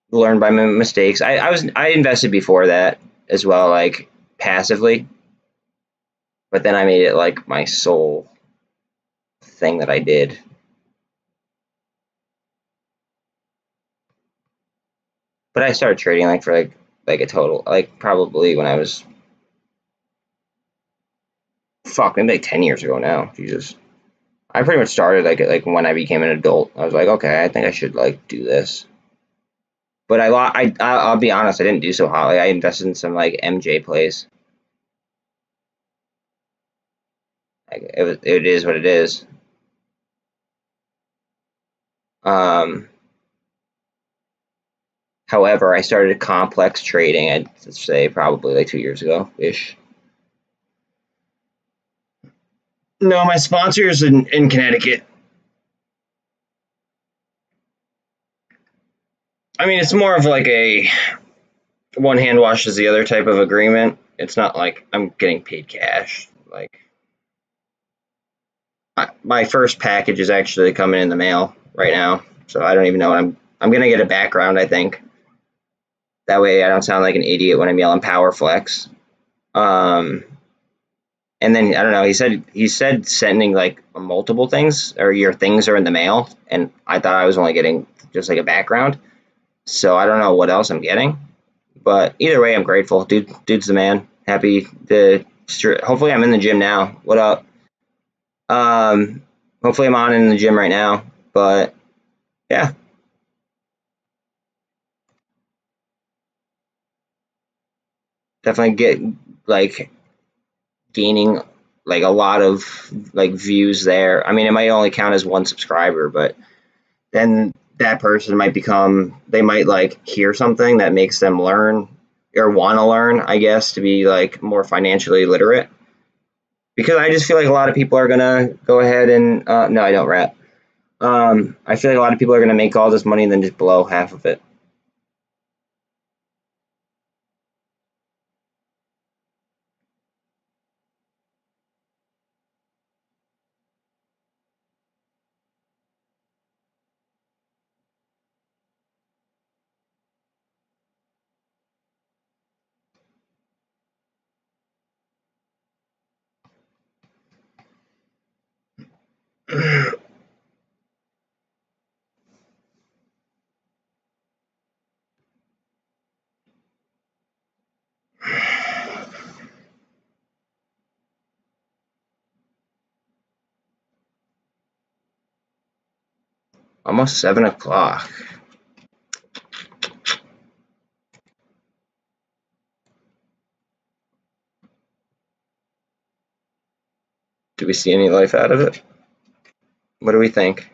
Learned by my mistakes. I invested before that as well, like passively, but then I made it like my sole thing that I did. But I started trading like for like a total like probably when I was maybe like 10 years ago now. Jesus, I pretty much started like when I became an adult. I was like, okay, I think I should like do this. But I'll be honest, I didn't do so hot. Like I invested in some like MJ plays. Like it is what it is. Um, However, I started complex trading, I'd say probably like 2 years ago-ish. No, my sponsor is in Connecticut. I mean, it's more of like a one hand washes the other type of agreement. It's not like I'm getting paid cash. Like my first package is actually coming in the mail right now, so I don't even know what I'm gonna get a background, I think. That way I don't sound like an idiot when I'm yelling power flex. And then I don't know, he said sending like multiple things or your things are in the mail, and I thought I was only getting just like a background. So I don't know what else I'm getting. But either way, I'm grateful. Dude's the man. Happy to hopefully I'm in the gym now. What up? Hopefully I'm on in the gym right now. But yeah. Definitely get like gaining like a lot of like views there. I mean, it might only count as one subscriber, but then that person might they might like hear something that makes them learn or want to learn, I guess, to be like more financially literate. Because I just feel like a lot of people are gonna go ahead and no, I don't rap. I feel like a lot of people are gonna make all this money and then just blow half of it. Almost 7 o'clock. Do we see any life out of it? What do we think?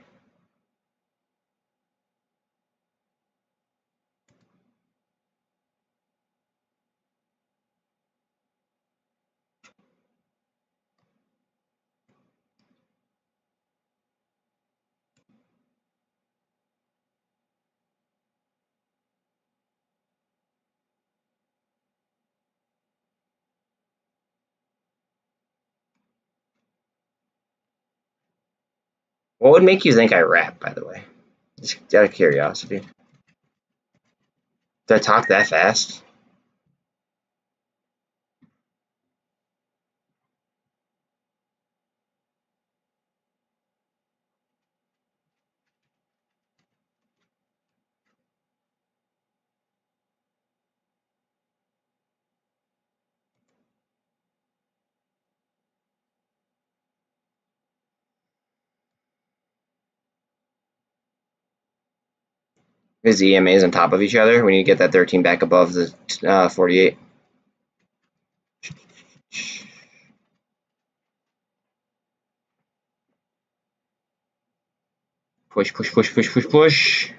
What would make you think I rap, by the way? Just out of curiosity. Did I talk that fast? Is the EMAs on top of each other when you get that 13 back above the 48? Push, push, push, push, push, push.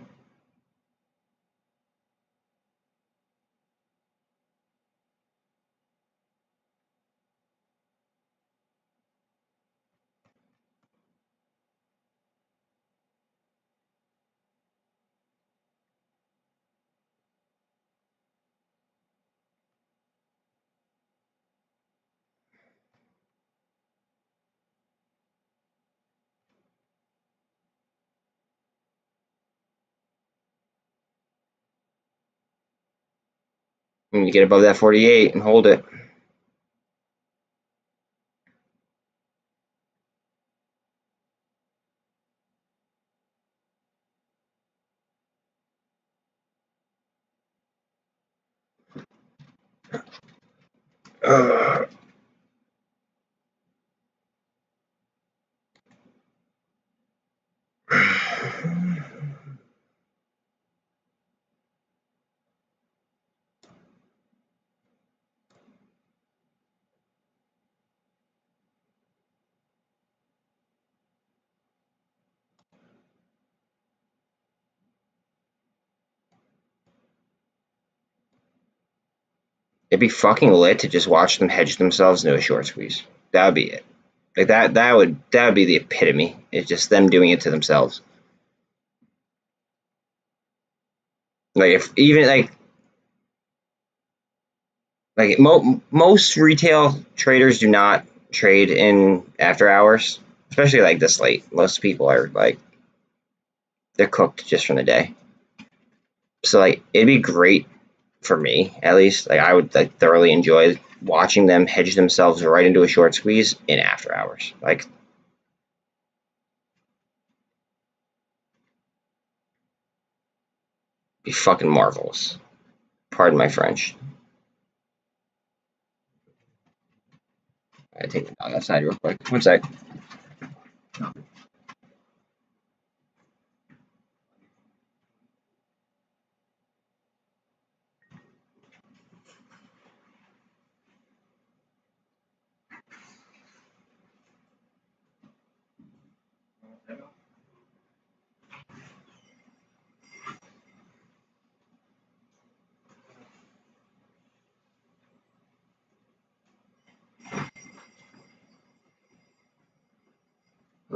You get above that 48 and hold it. It'd be fucking lit to just watch them hedge themselves into a short squeeze. That would be it. Like that would be the epitome. It's just them doing it to themselves. Like if even most retail traders do not trade in after hours, especially like this late. Most people are like they're cooked just from the day. So like it'd be great for me at least. Like I would like thoroughly enjoy watching them hedge themselves right into a short squeeze in after hours. Like be fucking marvelous. Pardon my French. I take the dog outside real quick. One sec.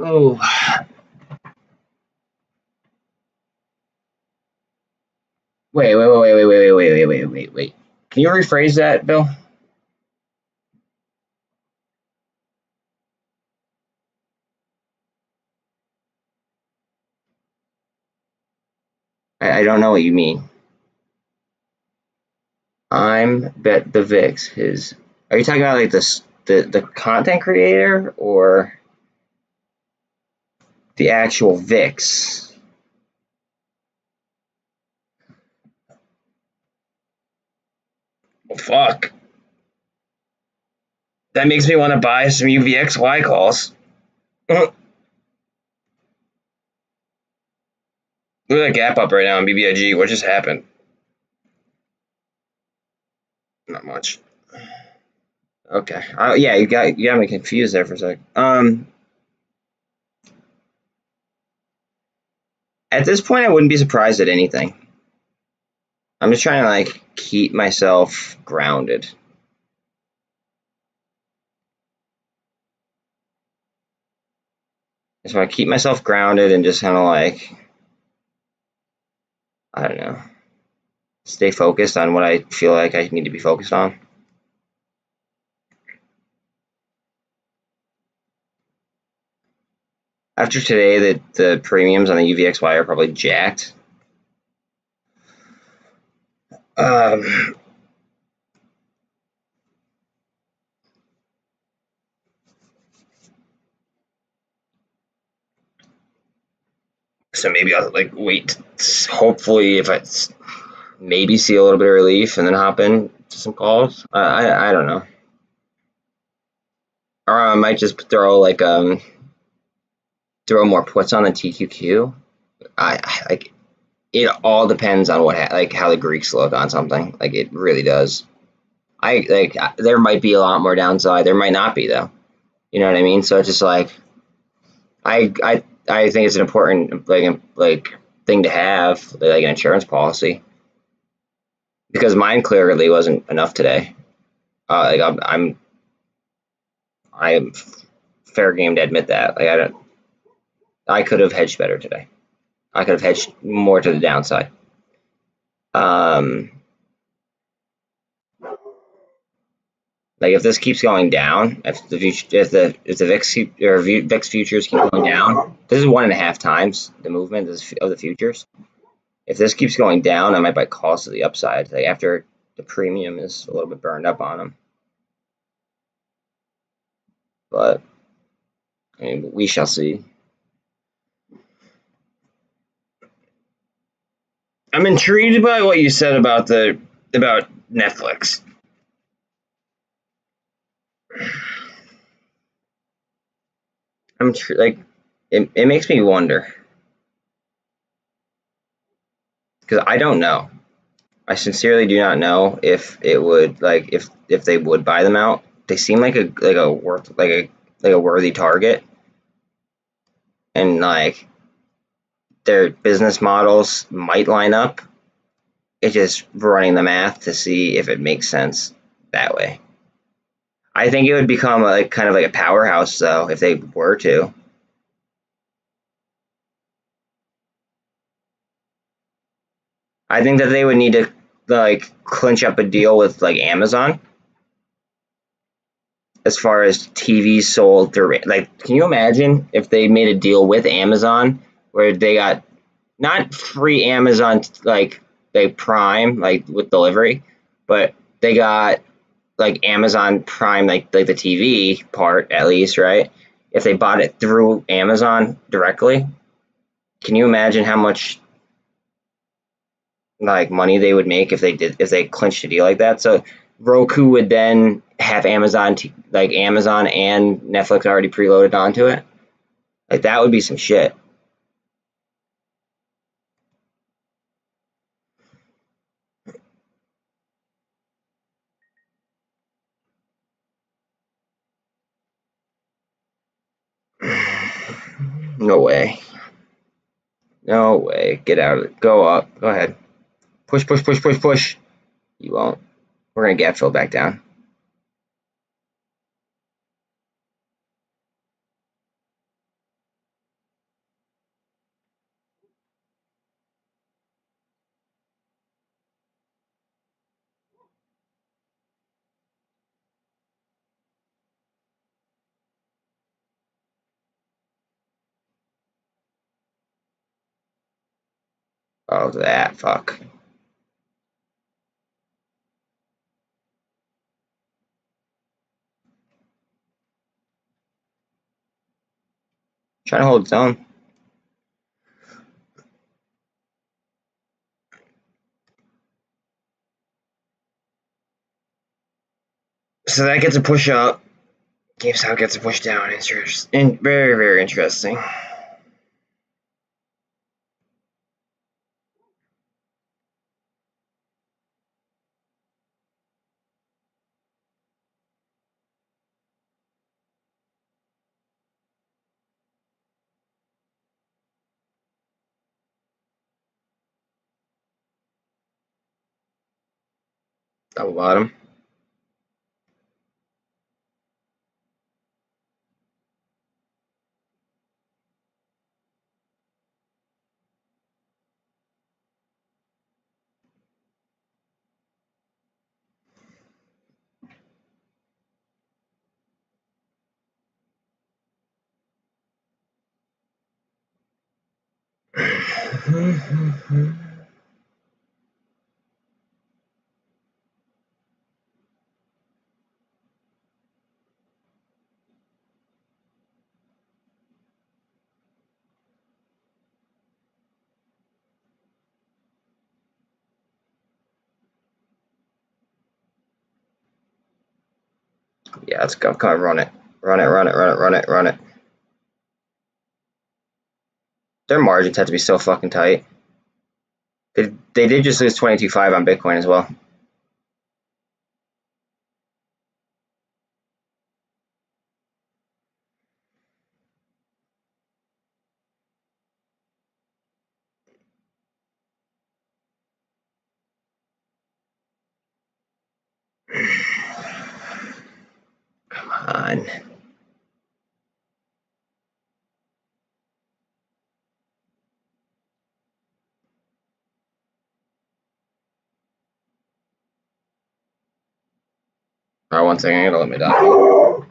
Oh. Wait. Can you rephrase that, Bill? I don't know what you mean. I'm bet the VIX is. Are you talking about like this the content creator or the actual VIX? Well, fuck. That makes me want to buy some UVXY calls. Look at that gap up right now in BBIG. What just happened? Not much. Okay. Yeah, you got me confused there for a sec. At this point, I wouldn't be surprised at anything. I'm just trying to like keep myself grounded. I just want to keep myself grounded and just kind of like, I don't know, stay focused on what I feel like I need to be focused on. After today, the premiums on the UVXY are probably jacked. So maybe I'll like wait. Hopefully, if I maybe see a little bit of relief and then hop in to some calls. I don't know. Or I might just throw like throw more puts on the TQQ. I like it all depends on what like how the Greeks look on something. Like it really does. I like there might be a lot more downside. There might not be though. You know what I mean? So it's just like I think it's an important like thing to have like an insurance policy because mine clearly wasn't enough today. Like I'm fair game to admit that. Like I could have hedged better today. I could have hedged more to the downside. Like if this keeps going down, if the VIX VIX futures keep going down, this is 1.5 times the movement of the futures. If this keeps going down, I might buy calls to the upside. Like after the premium is a little bit burned up on them, but I mean we shall see. I'm intrigued by what you said about Netflix. Like it makes me wonder because I don't know. I sincerely do not know if it would like if they would buy them out. They seem like a worthy target, and like their business models might line up. It's just running the math to see if it makes sense. that way. I think it would become like kind of like a powerhouse though if they were to. I think that they would need to like clinch up a deal with like Amazon as far as TVs sold through. Like, can you imagine if they made a deal with Amazon where they got not free Amazon like Prime like with delivery, but they got like Amazon Prime like the TV part at least, right? If they bought it through Amazon directly, can you imagine how much like money they would make if they clinched a deal like that? So Roku would then have like Amazon and Netflix already preloaded onto it. Like that would be some shit. No way. No way. Get out of it. Go up. Go ahead. Push, push, push, push, push. You won't. We're gonna gap fill back down. Oh, that fuck. Trying to hold its own. So that gets a push up. GameStop gets a push down. Interesting. Very, very interesting. Double bottom. Yeah, let's go. Come on, run it. Run it, run it, run it, run it, run it. Their margins have to be so fucking tight. They did just lose 22.5 on Bitcoin as well. Come on. Alright, 1 second. I gotta let me down.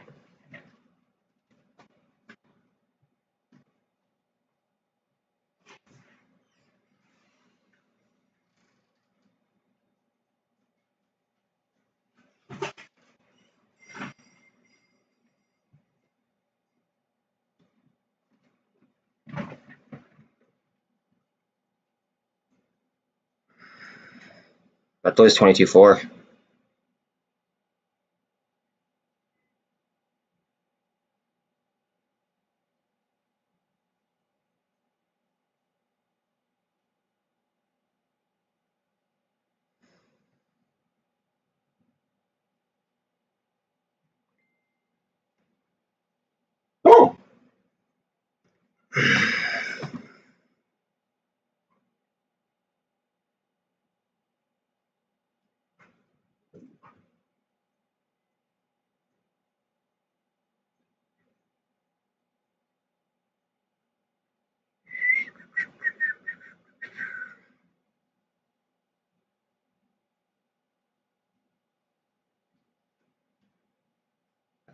About to lose 22.4.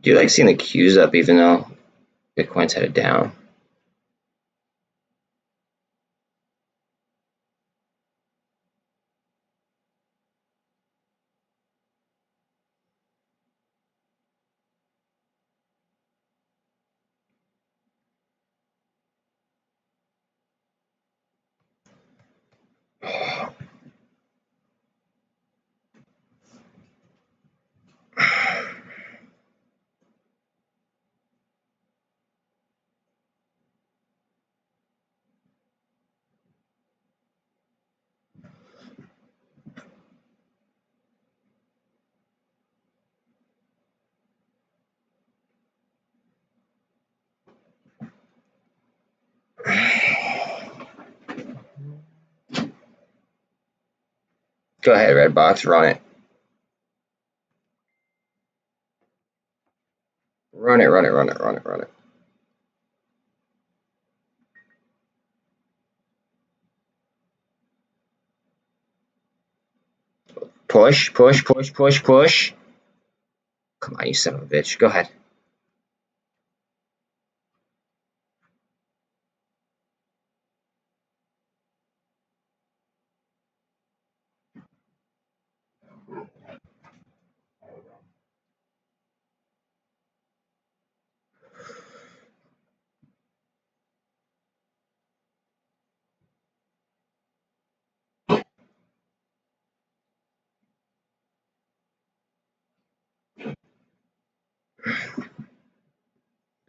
Do you like seeing the Qs up even though Bitcoin's headed down? Go ahead, Redbox, run it. Run it, run it, run it, run it, run it. Push, push, push, push, push. Come on, you son of a bitch. Go ahead.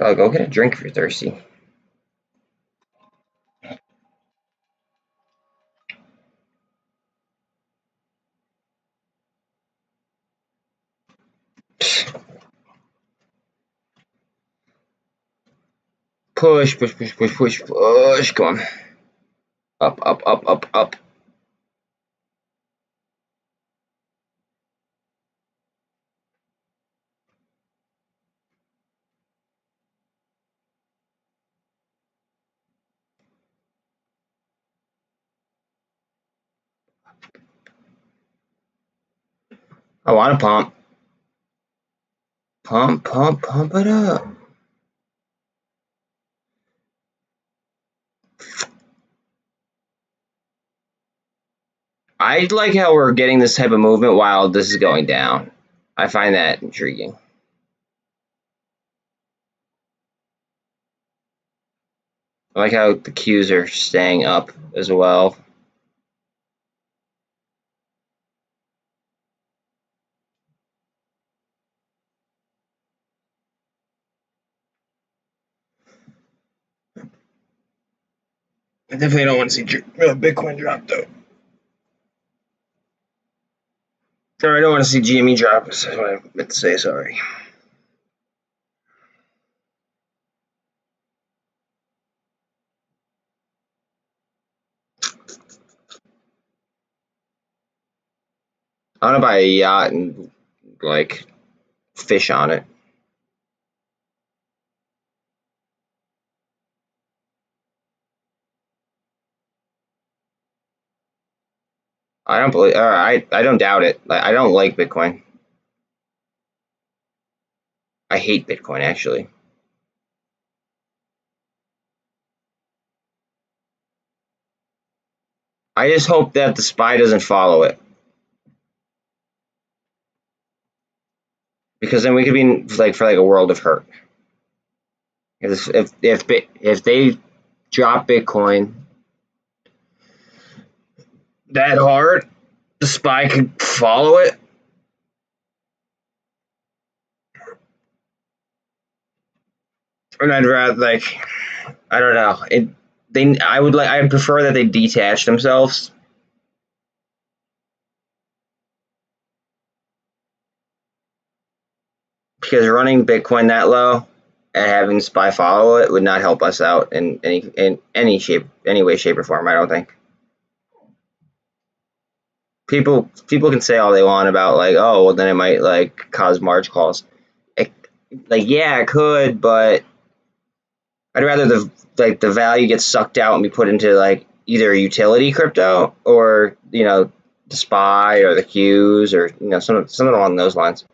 Oh, go get a drink if you're thirsty. Push, push, push, push, push, push. Come on. Up, up, up, up, up. I want to pump. Pump, pump, pump it up. I like how we're getting this type of movement while this is going down. I find that intriguing. I like how the Qs are staying up as well. I definitely don't want to see Bitcoin drop though. Or I don't want to see GME drop. That's what I meant to say. Sorry. I want to buy a yacht and like fish on it. I don't believe, or I don't doubt it. I don't like Bitcoin. I hate Bitcoin actually. I just hope that the SPY doesn't follow it, because then we could be in, like for like a world of hurt. If they drop Bitcoin that hard, the SPY could follow it. And I'd rather I don't know. I'd prefer that they detach themselves. Because running Bitcoin that low and having SPY follow it would not help us out in any shape, any way, shape, or form. I don't think. People can say all they want about like, oh, well, then it might like cause margin calls. Yeah, it could, but I'd rather the value gets sucked out and be put into like either a utility crypto or the SPY or the Qs or something along those lines.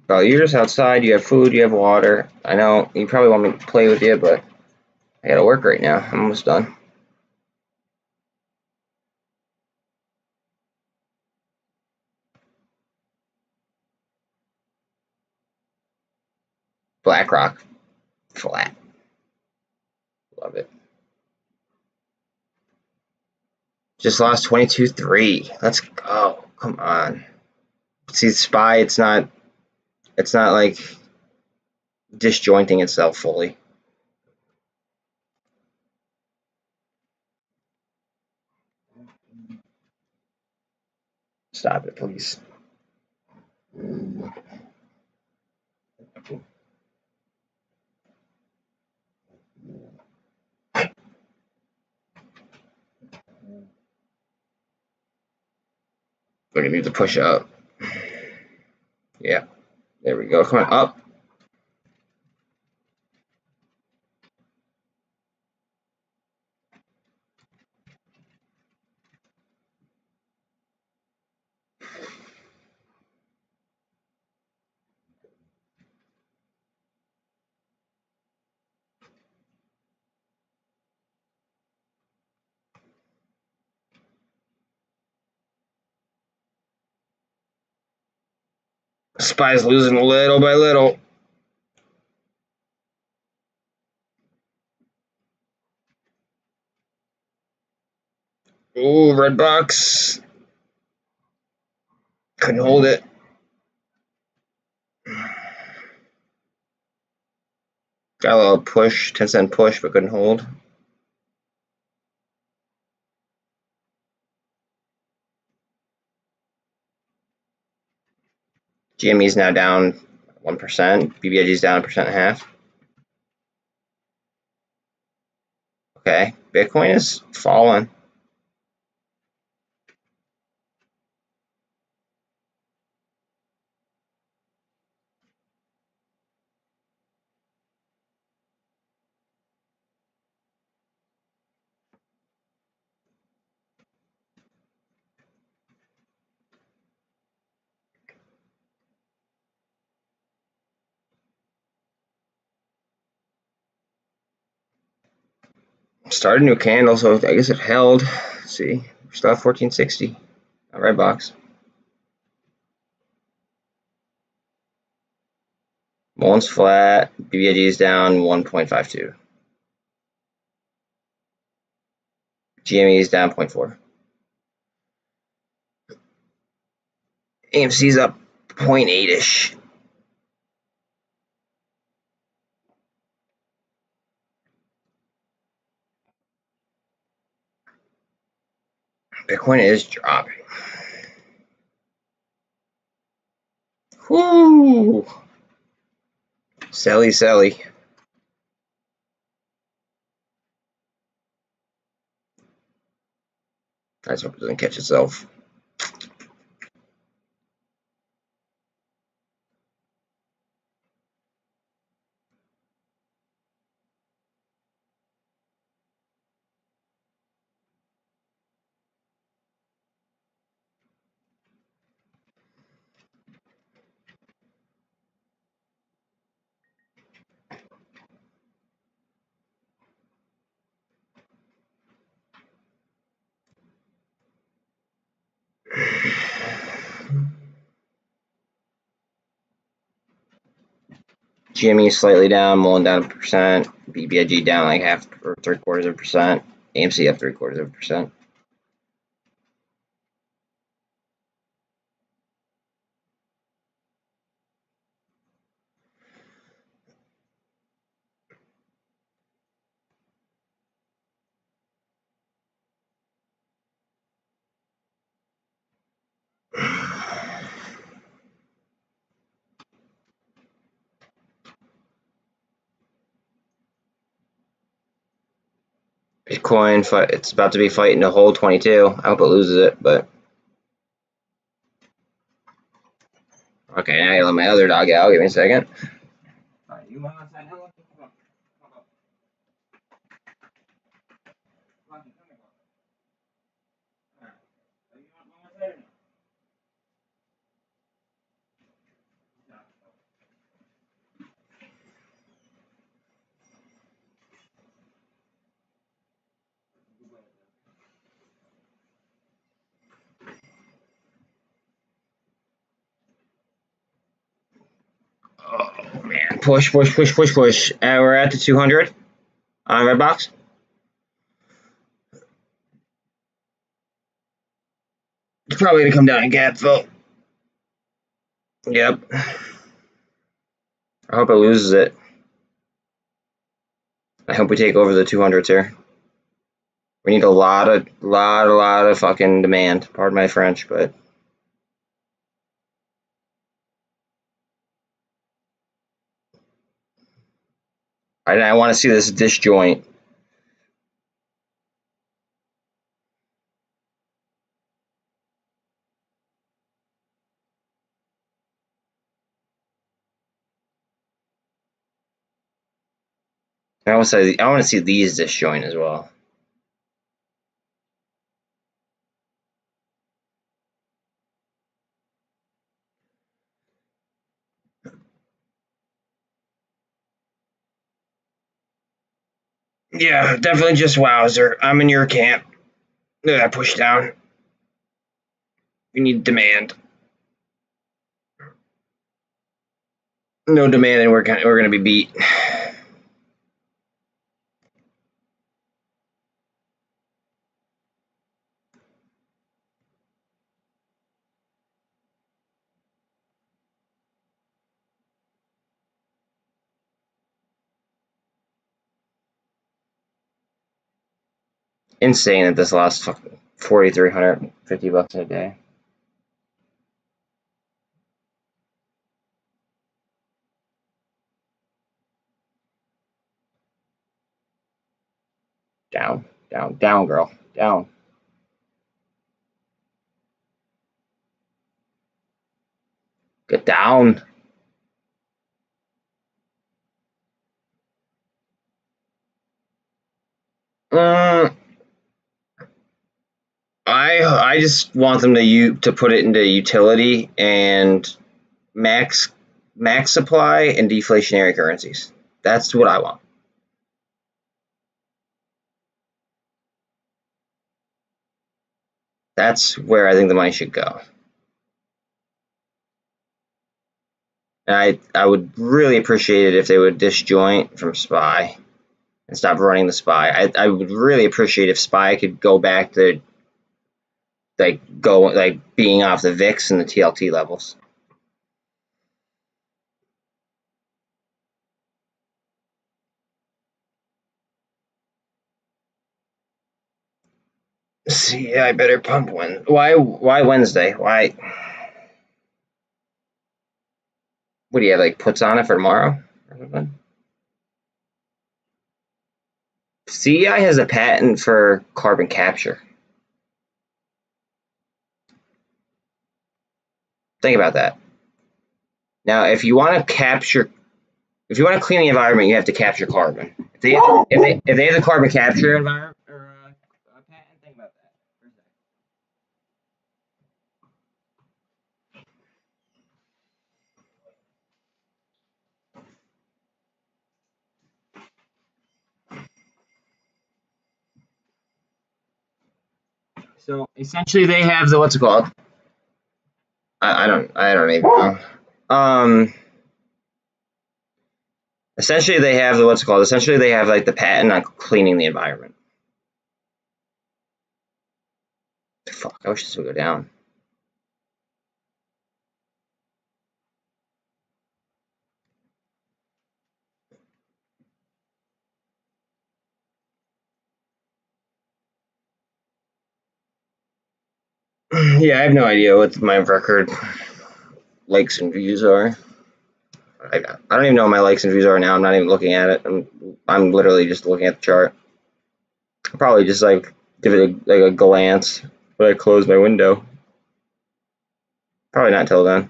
Well, you're just outside, you have food, you have water. I know you probably want me to play with you, but I gotta work right now. I'm almost done. BlackRock, flat. Love it. Just lost 22-3. Let's go. Come on. See, SPY, it's not like disjointing itself fully. Stop it, please. We're gonna need to push up. Yeah, there we go. Come on, up. SPY's losing little by little. Ooh, red box. Couldn't hold it. Got a little push, 10-cent push, but couldn't hold. GME is now down 1%. BBIG is down 1.5%. Okay, Bitcoin is falling. Started a new candle, so I guess it held. Let's see, we're still at 1460. Red box. MULN's flat. BBIG is down 1.52. GME is down 0.4. AMC is up 0.8-ish. Bitcoin is dropping. Whoo! Selly, selly. I just hope it doesn't catch itself. GME is slightly down, MULN down 1%, BBIG down like half or 0.75%, AMC up 0.75%. Bitcoin, it's about to be fighting to hold 22. I hope it loses it, but okay, now I let my other dog out. Give me a second. Oh man, push, push, push, push, push. We're at the 200 on Redbox. It's probably gonna come down in gap fill. Yep. I hope it loses it. I hope we take over the 200s here. We need a lot of fucking demand. Pardon my French, but I want to see this disjoint. I want to see these disjoint as well. Yeah, definitely just Wowzer. I'm in your camp. Look at that push down. We need demand. No demand, and we're gonna be beat. Insane that this lost fucking $4,350 in a day. Down, down, down, girl, down. Get down. I just want them to put it into utility and max supply and deflationary currencies. That's what I want. That's where I think the money should go. And I would really appreciate it if they would disjoint from SPY and stop running the SPY. I would really appreciate if SPY could go back to being off the VIX and the TLT levels. See, I better pump one. Why Wednesday? Why? What do you have, like, puts on it for tomorrow or something? CEI has a patent for carbon capture. Think about that. Now, if you want to clean the environment, you have to capture carbon. If they have the carbon capture environment or patent, think about that. So essentially, they have the what's it called? I don't even know. Essentially, they have the what's it called? Essentially, they have like the patent on cleaning the environment. Fuck! I wish this would go down. Yeah, I have no idea what my record likes and views are. I don't even know what my likes and views are now. I'm not even looking at it. I'm literally just looking at the chart. I'll probably just like give it a glance when I close my window. Probably not until then.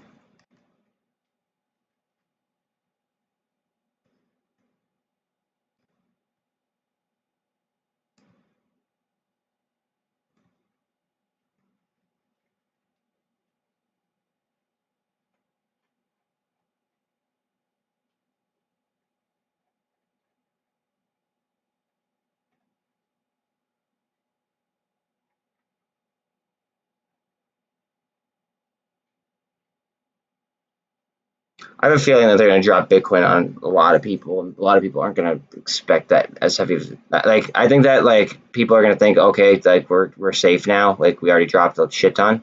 I have a feeling that they're going to drop Bitcoin on a lot of people. A lot of people aren't going to expect that as heavy as, like, I think that, like, people are going to think, okay, like, we're safe now. Like, we already dropped a shit ton.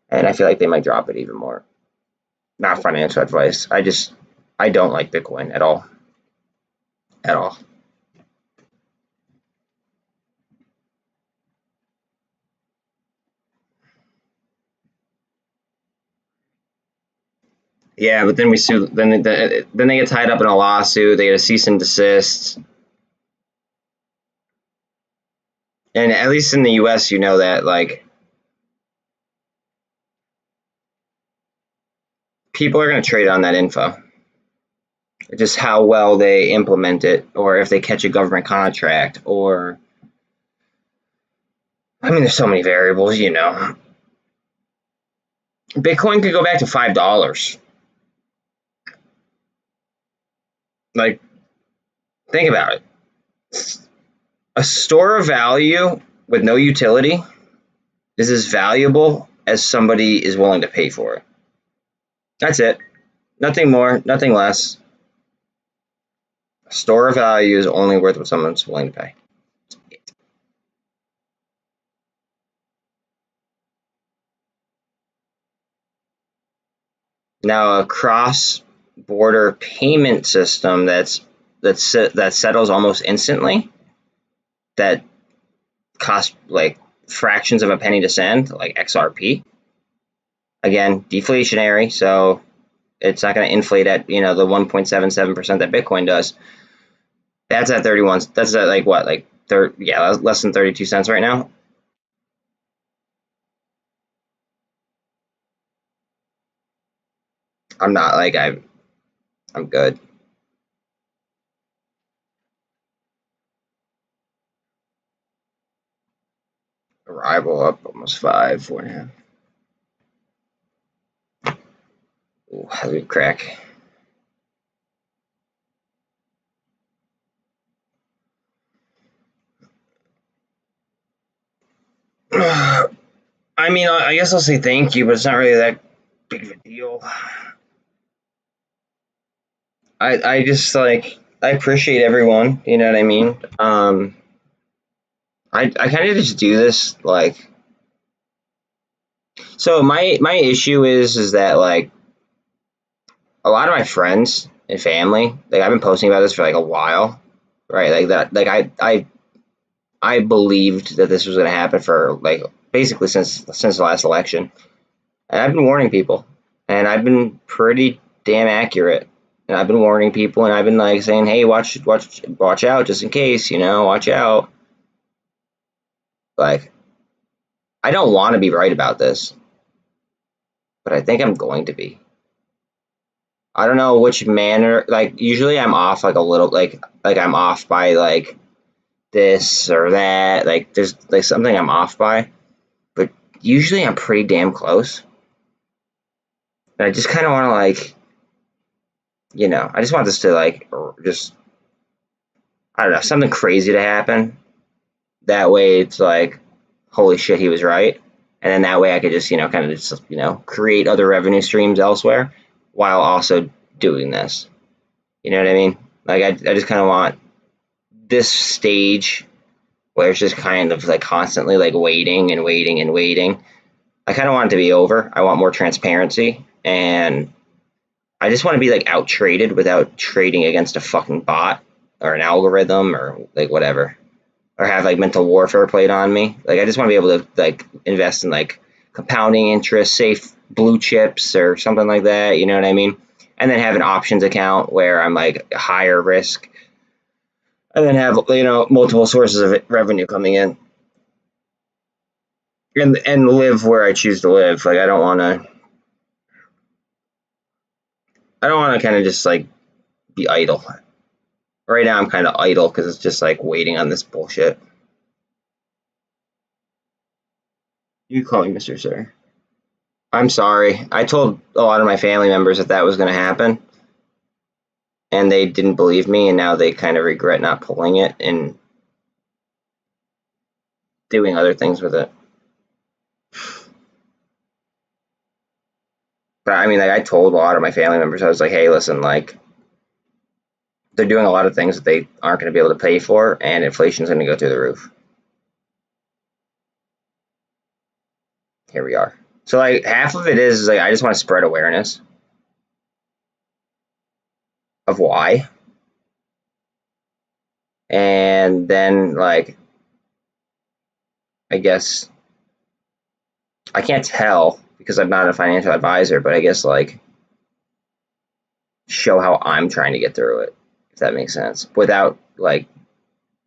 And I feel like they might drop it even more. Not financial advice. I don't like Bitcoin at all. At all. Yeah, but then we sue. Then they get tied up in a lawsuit. They get a cease and desist. And at least in the U.S., you know that, like, people are going to trade on that info. Just how well they implement it, or if they catch a government contract, or, I mean, there's so many variables, you know. Bitcoin could go back to $5. Like, think about it. A store of value with no utility is as valuable as somebody is willing to pay for it. That's it. Nothing more, nothing less. A store of value is only worth what someone's willing to pay. Now, a cross-border payment system that settles almost instantly, that costs like fractions of a penny to send, like XRP. Again, deflationary, so it's not going to inflate at, the 1.77% that Bitcoin does. That's at 31. That's at like what, like less than 32 cents right now. I'm not like I'm good. Arrival up almost 5, 4.5. Ooh, heavy crack. I mean, I guess I'll say thank you, but it's not really that big of a deal. I just like, I appreciate everyone. You know what I mean? I kind of just do this like. So my issue is that, like, a lot of my friends and family, like, I've been posting about this for like a while, right? Like that, like I believed that this was going to happen for like basically since the last election, and I've been warning people, and I've been pretty damn accurate, and I've been warning people, and I've been like saying, hey, watch out, just in case, watch out. Like, I don't want to be right about this, but I think I'm going to be. I don't know which manner. Like, usually I'm off like a little, like I'm off by like this or that. Like, there's like something I'm off by, but usually I'm pretty damn close. And I just kind of want to, like, I just want this to, like, just, I don't know, something crazy to happen. That way it's like, holy shit, he was right. And then that way I could just, kind of just, create other revenue streams elsewhere while also doing this. You know what I mean? Like, I just kind of want this stage where it's just kind of like constantly like waiting and waiting and waiting. I kind of want it to be over. I want more transparency, and I just want to be like out traded without trading against a fucking bot or an algorithm or like whatever, or have like mental warfare played on me. Like, I just want to be able to like invest in like compounding interest, safe blue chips or something like that. You know what I mean? And then have an options account where I'm like higher risk, and then have multiple sources of revenue coming in, and live where I choose to live. Like, I don't want to kind of just like be idle. Right now I'm kind of idle because it's just like waiting on this bullshit. You call me Mr. Sir. I'm sorry. I told a lot of my family members that that was going to happen, and they didn't believe me, and now they kind of regret not pulling it and doing other things with it. But I mean, like, I told a lot of my family members, I was like, hey, listen, like, they're doing a lot of things that they aren't going to be able to pay for, and inflation's going to go through the roof. Here we are. So, like, half of it is like, I just want to spread awareness of why. And then, like, I guess I can't tell because I'm not a financial advisor, but I guess, like, show how I'm trying to get through it, if that makes sense, without, like,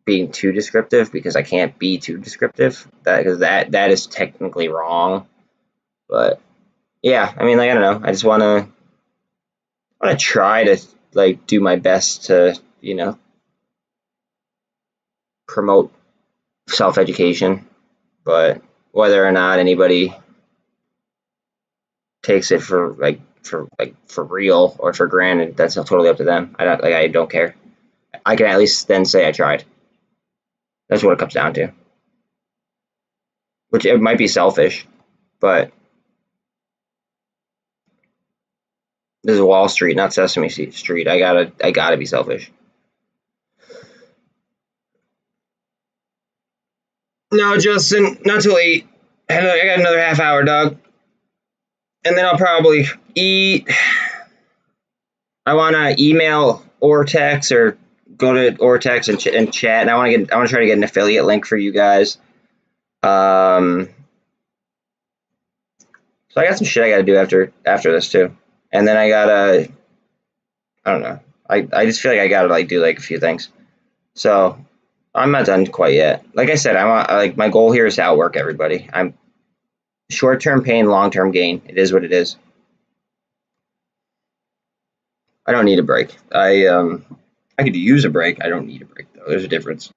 being too descriptive, because I can't be too descriptive, because that is technically wrong. But yeah, I mean, like, I don't know, I just want to try to, like, do my best to, you know, promote self-education. But whether or not anybody takes it for real or for granted, that's totally up to them. I don't care. I can at least then say I tried. That's what it comes down to. Which, it might be selfish, but this is Wall Street, not Sesame Street. I gotta be selfish. No, Justin, not till 8. I got another half hour, dog. And then I'll probably eat. I want to email or text, or go to Ortex and chat. And I want to try to get an affiliate link for you guys. So I got some shit I got to do after this too. And then I don't know. I just feel like I gotta, like, do, like, a few things. So I'm not done quite yet. Like I said, I want, like, my goal here is to outwork everybody. I'm short-term pain, long-term gain. It is what it is. I don't need a break. I could use a break. I don't need a break, though. There's a difference.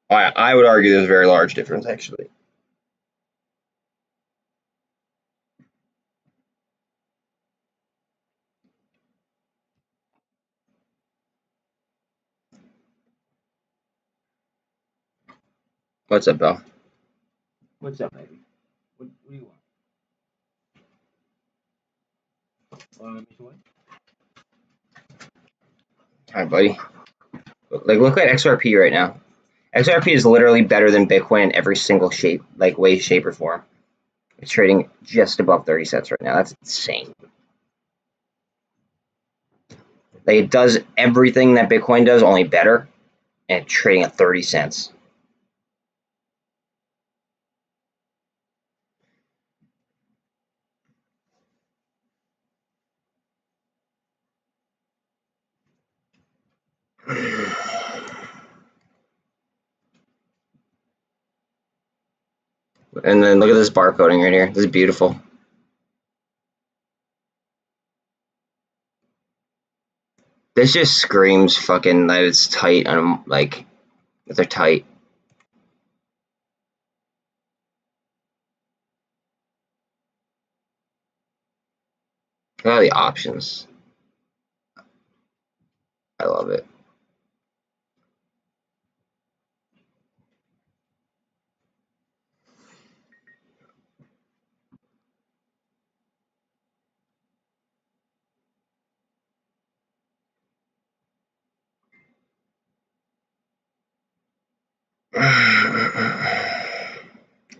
I would argue there's a very large difference, actually. What's up, Bill? What's up, baby? What do you want? All right, buddy. Like, look at XRP right now. XRP is literally better than Bitcoin in every single shape, like, way, shape, or form. It's trading just above 30 cents right now. That's insane. Like, it does everything that Bitcoin does, only better, and it's trading at 30 cents. And then look at this barcoding right here. This is beautiful. This just screams fucking that it's tight, and, like, that they're tight. Look at all the options. I love it.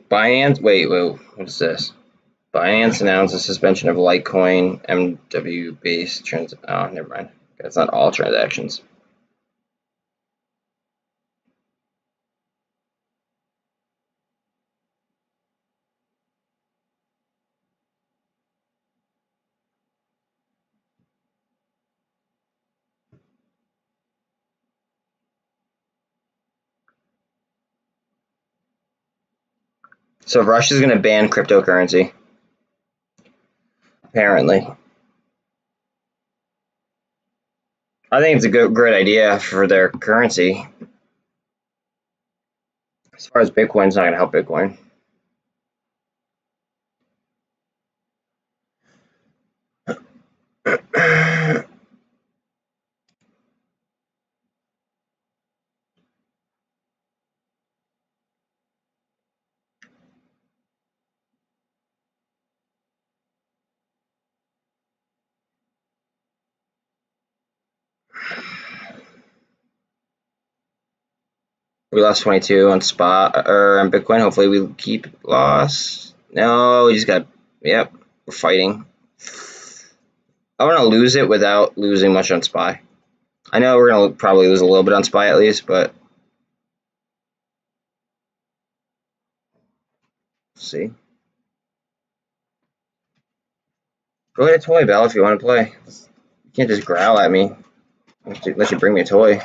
Binance, wait, what is this? Binance announced a suspension of Litecoin MW-based oh, never mind. That's not all transactions. So Russia's going to ban cryptocurrency, apparently. I think it's a great idea for their currency. As far as Bitcoin's not going to help Bitcoin. We lost 22 on spot or on Bitcoin. Hopefully we keep loss. No, we just got. Yep, we're fighting. I want to lose it without losing much on SPY. I know we're gonna probably lose a little bit on SPY at least, but see. Go ahead, toy Bell, if you want to play. You can't just growl at me unless you bring me a toy.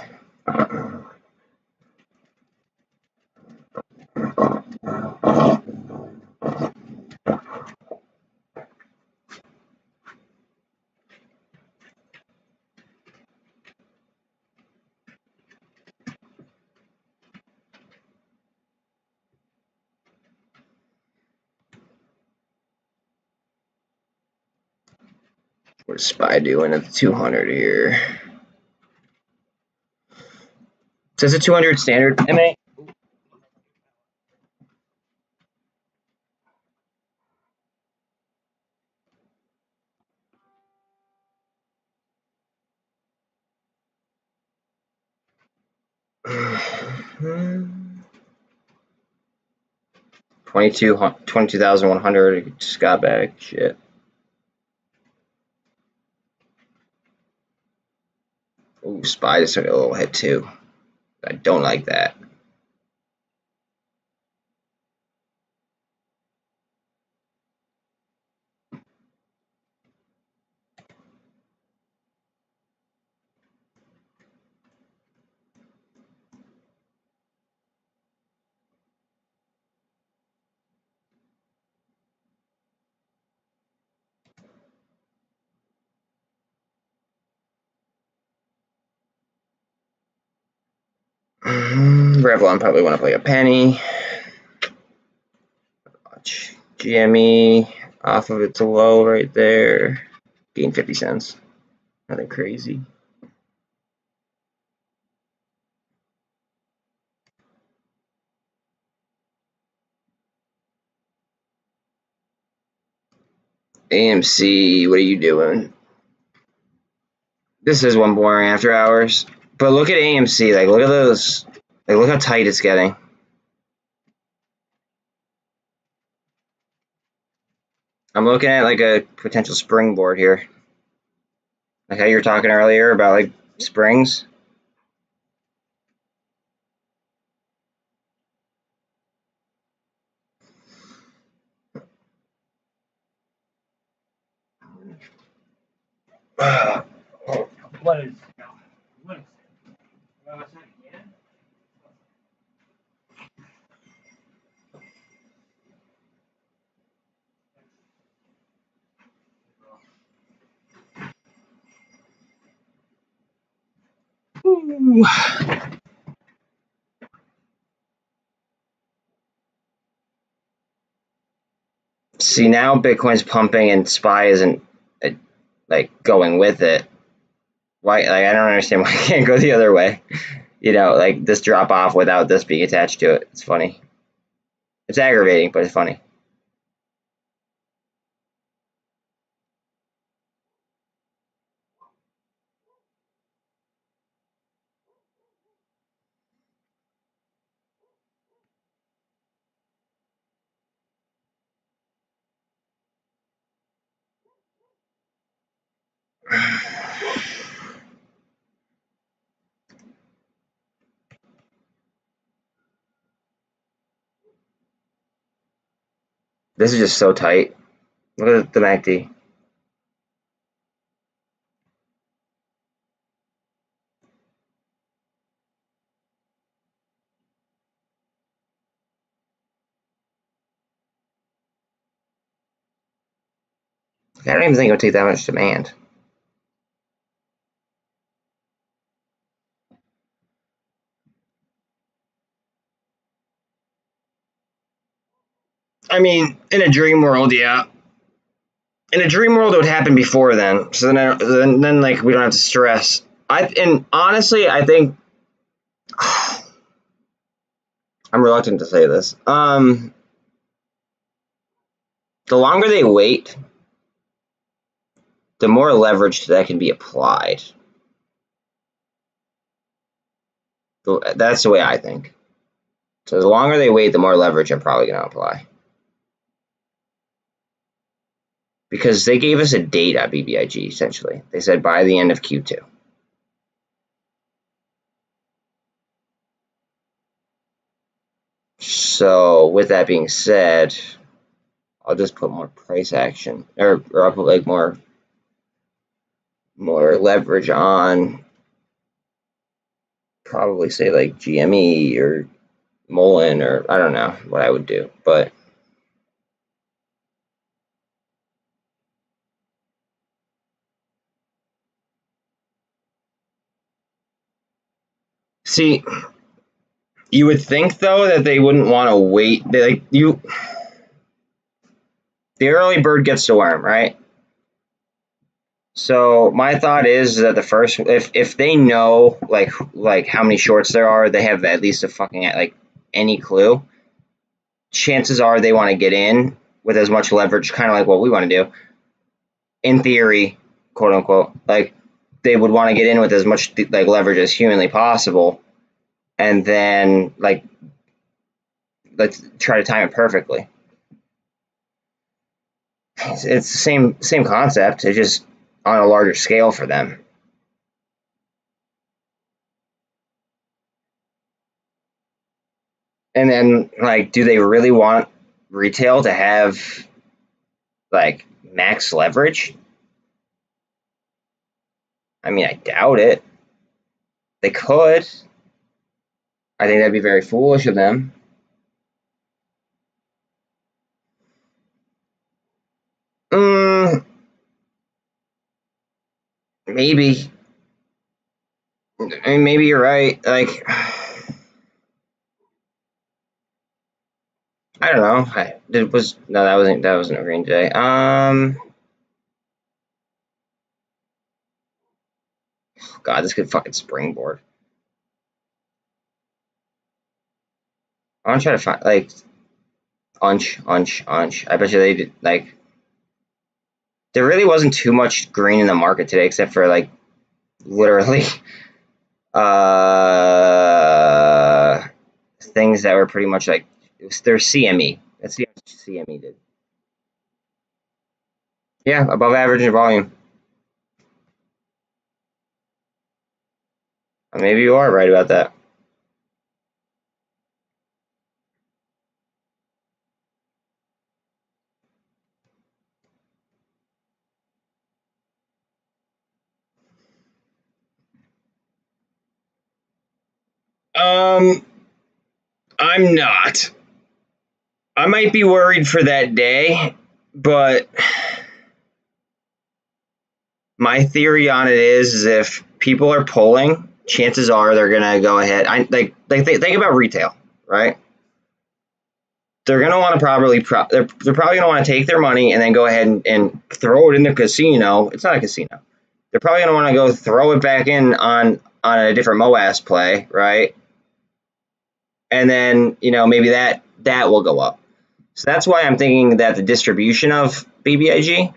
What's SPY doing at the 200 here? Says a 200 standard. MA. 22,100 just got back. Shit. Ooh, SPY just took a little hit too. I don't like that. Revlon probably want to play a penny. Watch GME off of its low right there. Gain 50 cents. Nothing crazy. AMC, what are you doing? This is one boring after hours. But look at AMC. Like, look at those. Like, look how tight it's getting. I'm looking at like a potential springboard here. Like how you were talking earlier about like springs. What is? Ooh. See, now Bitcoin's pumping and SPY isn't like going with it. Why? Like, I don't understand why I can't go the other way. You know, like this drop off without this being attached to it. It's funny. It's aggravating, but it's funny. This is just so tight. Look at the MACD. I don't even think it'll take that much demand. I mean, in a dream world, yeah. In a dream world, it would happen before then. So then like we don't have to stress. And honestly, I think I'm reluctant to say this. The longer they wait, the more leverage that can be applied. That's the way I think. So the longer they wait, the more leverage I'm probably going to apply. Because they gave us a date at BBIG, essentially. They said by the end of Q2. So with that being said, I'll just put more price action, or I'll put like more leverage on, probably say like GME or MULN, or I don't know what I would do, but see, you would think though that they wouldn't want to wait. The early bird gets the worm, right? So my thought is that the first, if they know like how many shorts there are, they have at least a fucking like any clue. Chances are they want to get in with as much leverage, kind of like what we want to do. In theory, quote unquote, like they would want to get in with as much like leverage as humanly possible, and then like let's try to time it perfectly. It's the same concept. It's just on a larger scale for them. And then, like, do they really want retail to have like max leverage? I mean, I doubt it. They could. I think that'd be very foolish of them. Maybe. I mean, maybe you're right. Like, I don't know. That wasn't a green today. God, this could fucking springboard. I want to try to find like unch. I bet you they did like. There really wasn't too much green in the market today, except for like literally things that were pretty much like their CME. Let's see how much CME did. Yeah, above average in volume. Maybe you are right about that. I'm not. I might be worried for that day, but my theory on it is if people are pulling, chances are they're gonna go ahead. Think about retail, right? They're gonna want to they're probably gonna want to take their money and then go ahead and throw it in the casino. It's not a casino. They're probably gonna want to go throw it back in on a different MOASS play, right? And then maybe that will go up. So that's why I'm thinking that the distribution of BBIG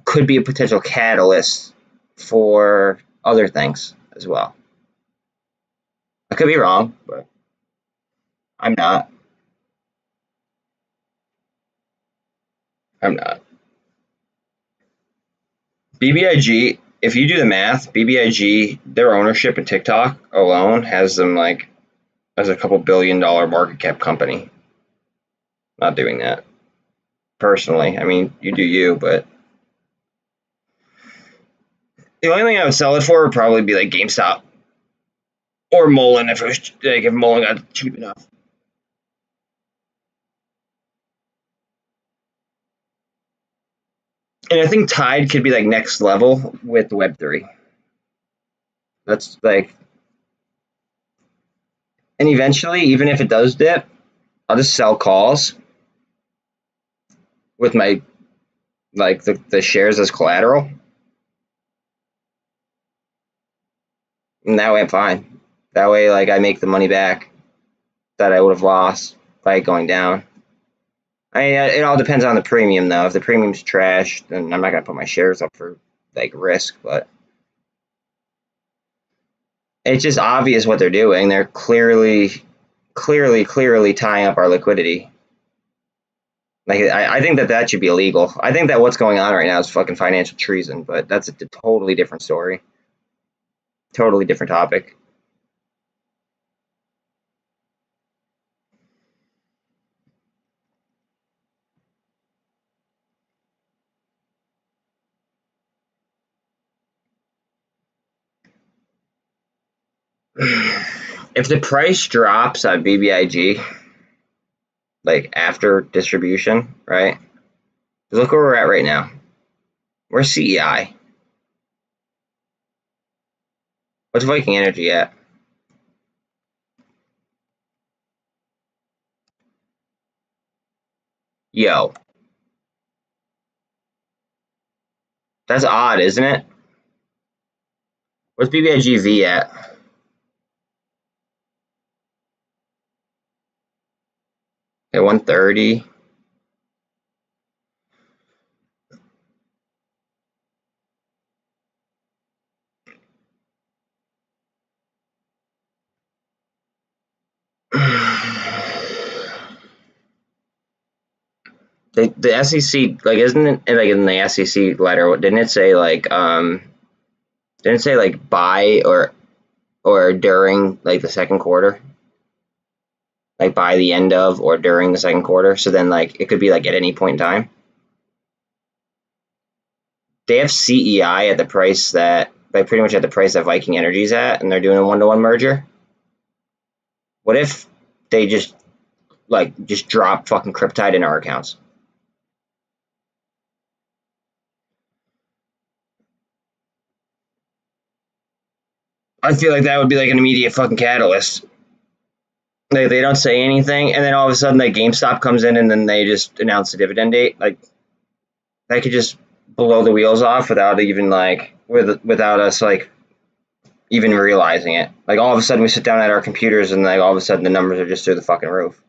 could be a potential catalyst for other things as well. I could be wrong, but I'm not. BBIG, if you do the math, BBIG, their ownership in TikTok alone has them like as a couple $1 billion market cap company. Not doing that personally. I mean, you do you, but the only thing I would sell it for would probably be like GameStop or Mullen if Mullen got cheap enough. And I think Tide could be like next level with Web3. That's like, and eventually, even if it does dip, I'll just sell calls with my like the shares as collateral, and that way I'm fine. That way, like I make the money back that I would have lost by going down. I mean, it all depends on the premium, though. If the premium's trash, then I'm not gonna put my shares up for like risk. But it's just obvious what they're doing. They're clearly clearly tying up our liquidity. Like, I think that should be illegal. I think that what's going on right now is fucking financial treason, but that's a totally different story. Totally different topic. If the price drops on BBIG, like after distribution, right? Look where we're at right now. Where's CEI? What's Viking Energy at? Yo, that's odd, isn't it? What's BBIGV at? Okay, 130. The SEC, like, isn't it like in the SEC letter? Didn't it say like didn't it say like buy or during like the second quarter, like by the end of or during the second quarter? So then like it could be like at any point in time. They have CEI at the price that, like, pretty much at the price that Viking Energy's at, and they're doing a 1-to-1 merger. What if they just drop fucking Cryptide in our accounts? I feel like that would be like an immediate fucking catalyst. They don't say anything, and then all of a sudden, like, GameStop comes in, and then they just announce the dividend date. Like, that could just blow the wheels off without even like without us like even realizing it. Like, all of a sudden, we sit down at our computers, and like all of a sudden, the numbers are just through the fucking roof.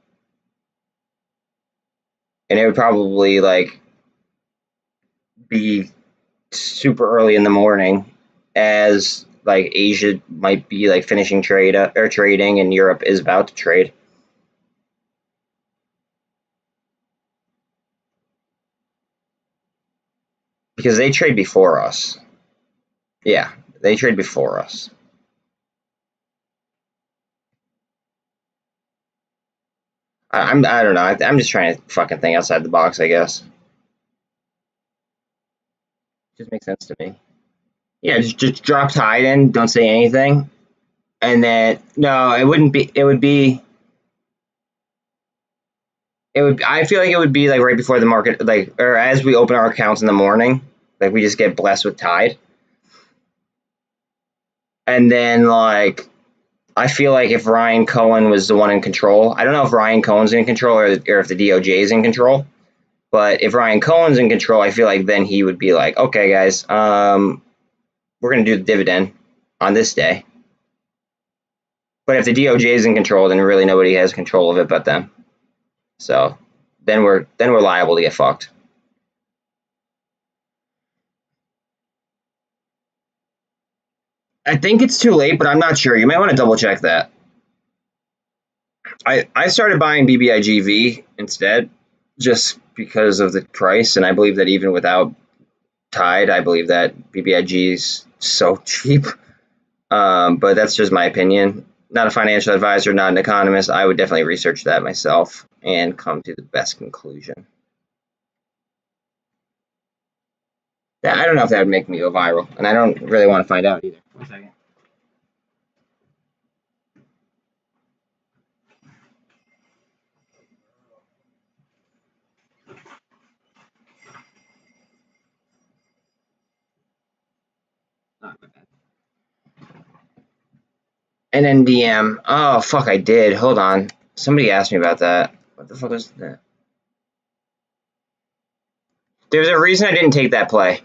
And it would probably like be super early in the morning, as like Asia might be like finishing trade or trading, and Europe is about to trade. Because they trade before us. Yeah, they trade before us. I don't know. I'm just trying to fucking think outside the box, I guess. Just makes sense to me. Yeah, just drop Tide in, don't say anything, and then no, it wouldn't be. It would be. It would. I feel like it would be like right before the market, like, or as we open our accounts in the morning, like we just get blessed with Tide, and then like I feel like if Ryan Cohen was the one in control, I don't know if Ryan Cohen's in control or if the DOJ is in control, but if Ryan Cohen's in control, I feel like then he would be like, okay, guys, we're gonna do the dividend on this day. But if the DOJ is in control, then really nobody has control of it but them. So then we're liable to get fucked. I think it's too late, but I'm not sure. You might want to double check that. I started buying BBIGV instead, just because of the price, and I believe that even without Tide, I believe that BBIG is so cheap. But that's just my opinion. Not a financial advisor, not an economist. I would definitely research that myself and come to the best conclusion. Yeah, I don't know if that would make me go viral, and I don't really want to find out either. 1 second. NNDM. Oh, fuck, I did. Hold on. Somebody asked me about that. What the fuck was that? There's a reason I didn't take that play.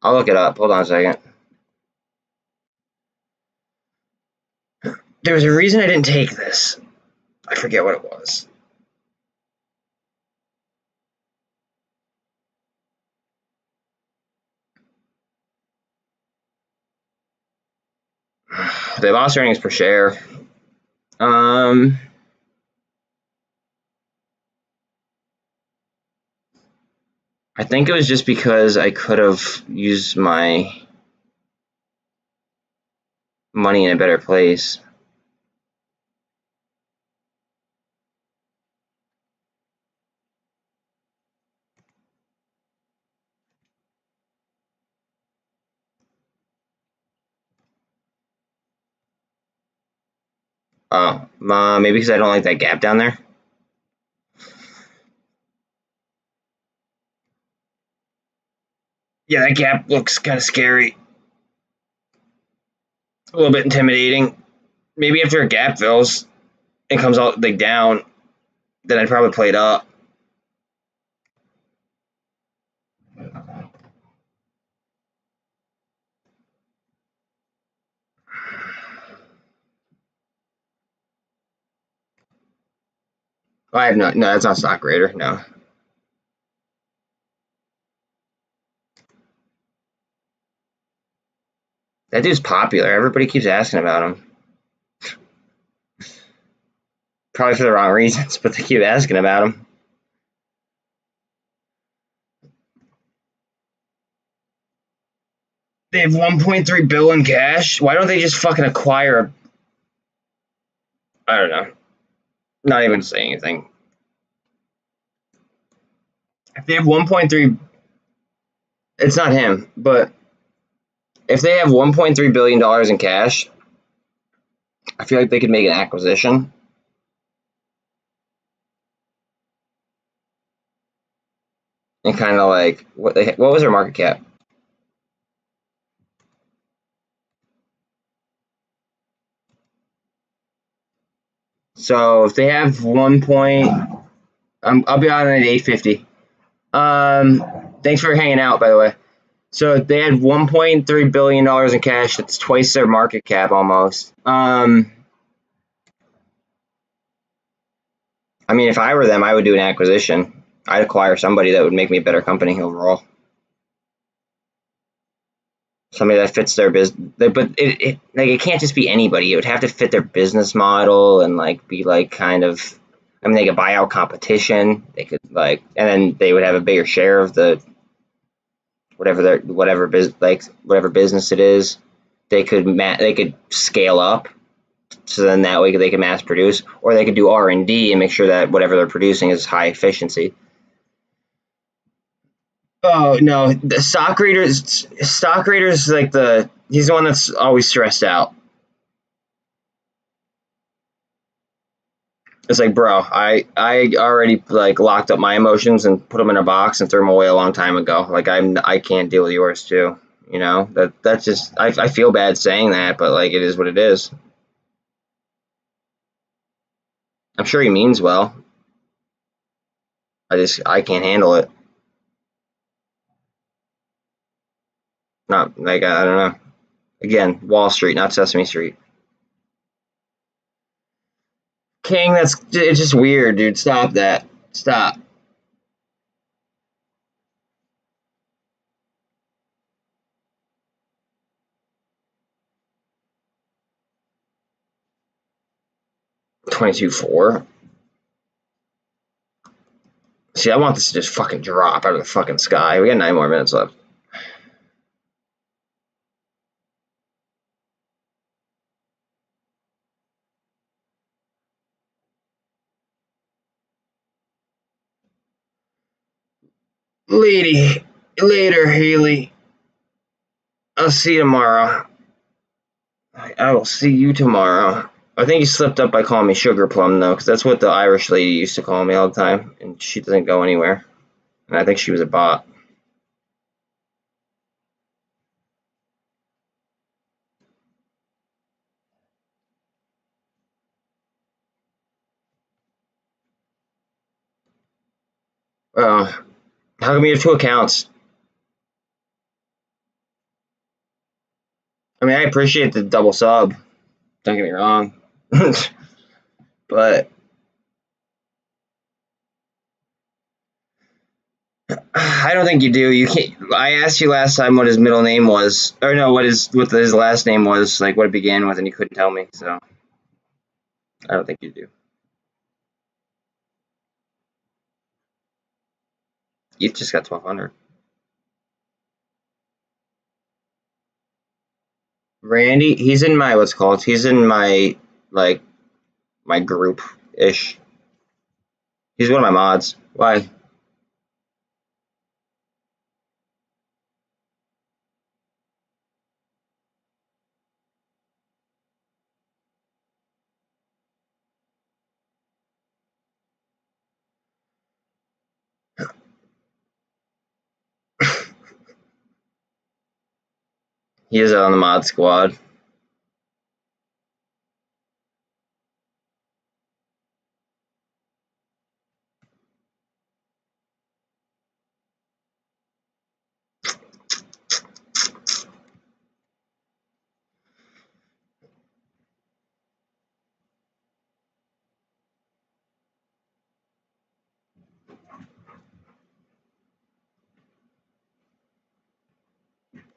I'll look it up. Hold on a second. There was a reason I didn't take this. I forget what it was. They lost earnings per share. I think it was just because I could have used my money in a better place. Oh, maybe because I don't like that gap down there. Yeah, that gap looks kind of scary. A little bit intimidating. Maybe after a gap fills and comes out like down, then I'd probably play it up. I have no, that's not stock grader, no. That dude's popular. Everybody keeps asking about him. Probably for the wrong reasons, but they keep asking about him. They have 1.3 billion in cash. Why don't they just fucking acquire? I don't know. Not even say anything. If they have 1.3, it's not him, but if they have 1.3 billion dollars in cash, I feel like they could make an acquisition. And kind of like what was their market cap? So if they have 1 point, I'll be on at 850. Thanks for hanging out, by the way. So they had 1.3 billion dollars in cash. That's twice their market cap almost. I mean, if I were them, I would do an acquisition. I'd acquire somebody that would make me a better company overall. Somebody that fits their business, but it can't just be anybody. It would have to fit their business model and like be like kind of. I mean, they could buy out competition. They could like, and then they would have a bigger share of the whatever business it is. They could scale up, so then that way they can mass produce, or they could do R&D and make sure that whatever they're producing is high efficiency. Oh no, the stock rater's like he's the one that's always stressed out. It's like, bro, I already like locked up my emotions and put them in a box and threw them away a long time ago. Like I can't deal with yours too. You know, that's just I feel bad saying that, but like it is what it is. I'm sure he means well. I can't handle it. Not like I don't know. Again, Wall Street, not Sesame Street. King, it's just weird, dude. Stop that. Stop. $22.4. See, I want this to just fucking drop out of the fucking sky. We got 9 more minutes left. Later, Haley. I'll see you tomorrow. I will see you tomorrow. I think you slipped up by calling me Sugar Plum, though, because that's what the Irish lady used to call me all the time, and she doesn't go anywhere. And I think she was a bot. How come you have 2 accounts? I mean, I appreciate the double sub. Don't get me wrong. But I don't think you do. You can't. I asked you last time what his middle name was, or no, what his last name was, like what it began with, and you couldn't tell me. So I don't think you do. You just got 1200. Randy, he's in my what's called. He's in my like my group ish. He's one of my mods. Why? He is on the mod squad.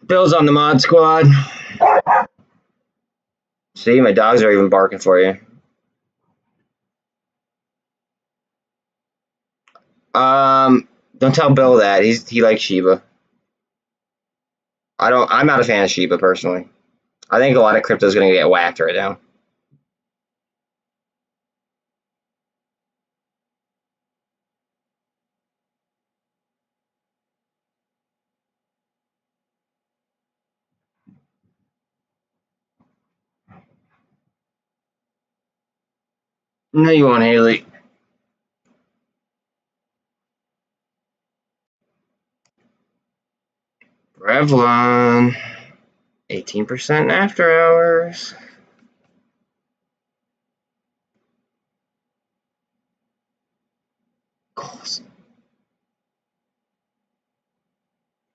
Bill's on the mod squad. See, my dogs are even barking for you. Don't tell Bill that. He likes Shiba. I'm not a fan of Shiba personally. I think a lot of crypto is gonna get whacked right now. No, you won't, Haley. Revlon, 18% after hours.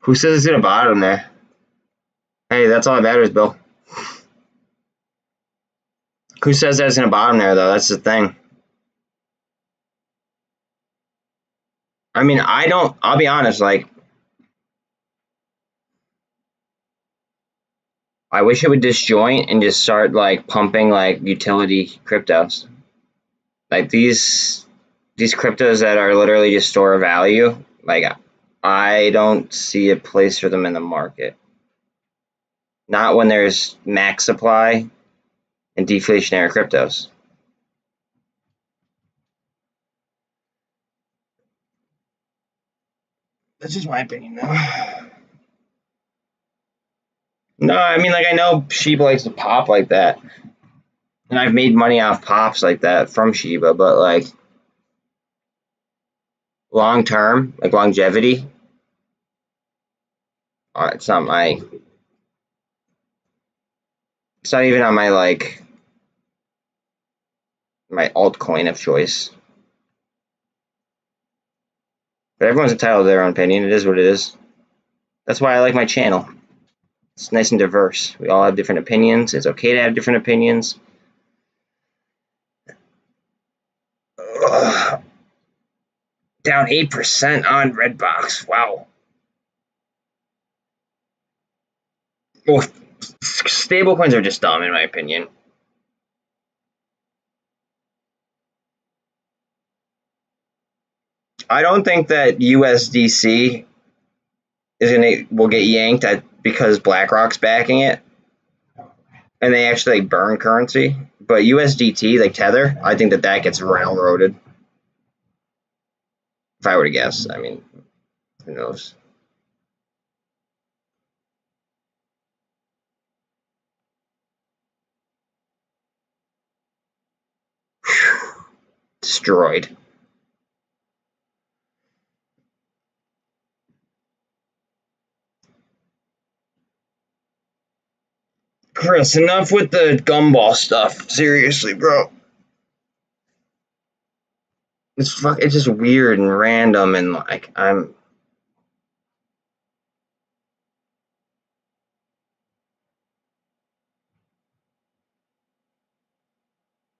Who says it's gonna bottom there? Hey, that's all that matters, Bill. Who says that it's gonna bottom there, though? That's the thing. I mean, I'll be honest, like, I wish it would disjoint and just start, like, pumping, like, utility cryptos. Like, these cryptos that are literally just store of value, like, I don't see a place for them in the market. Not when there's max supply and deflationary cryptos. That's just my opinion, though. No, I mean, like, I know Shiba likes to pop like that. And I've made money off pops like that from Shiba, but, like, long term, like longevity, it's not my. It's not even on my, like, my altcoin of choice. But everyone's entitled to their own opinion. It is what it is. That's why I like my channel. It's nice and diverse. We all have different opinions. It's okay to have different opinions. Ugh. Down 8% on Redbox. Wow. Well, stablecoins are just dumb, in my opinion. I don't think that USDC will get yanked because BlackRock's backing it, and they actually, like, burn currency. But USDT, like Tether, I think that gets railroaded. If I were to guess, I mean, who knows? Whew. Destroyed. Chris, enough with the gumball stuff. Seriously, bro. It's just weird and random, and, like, I'm.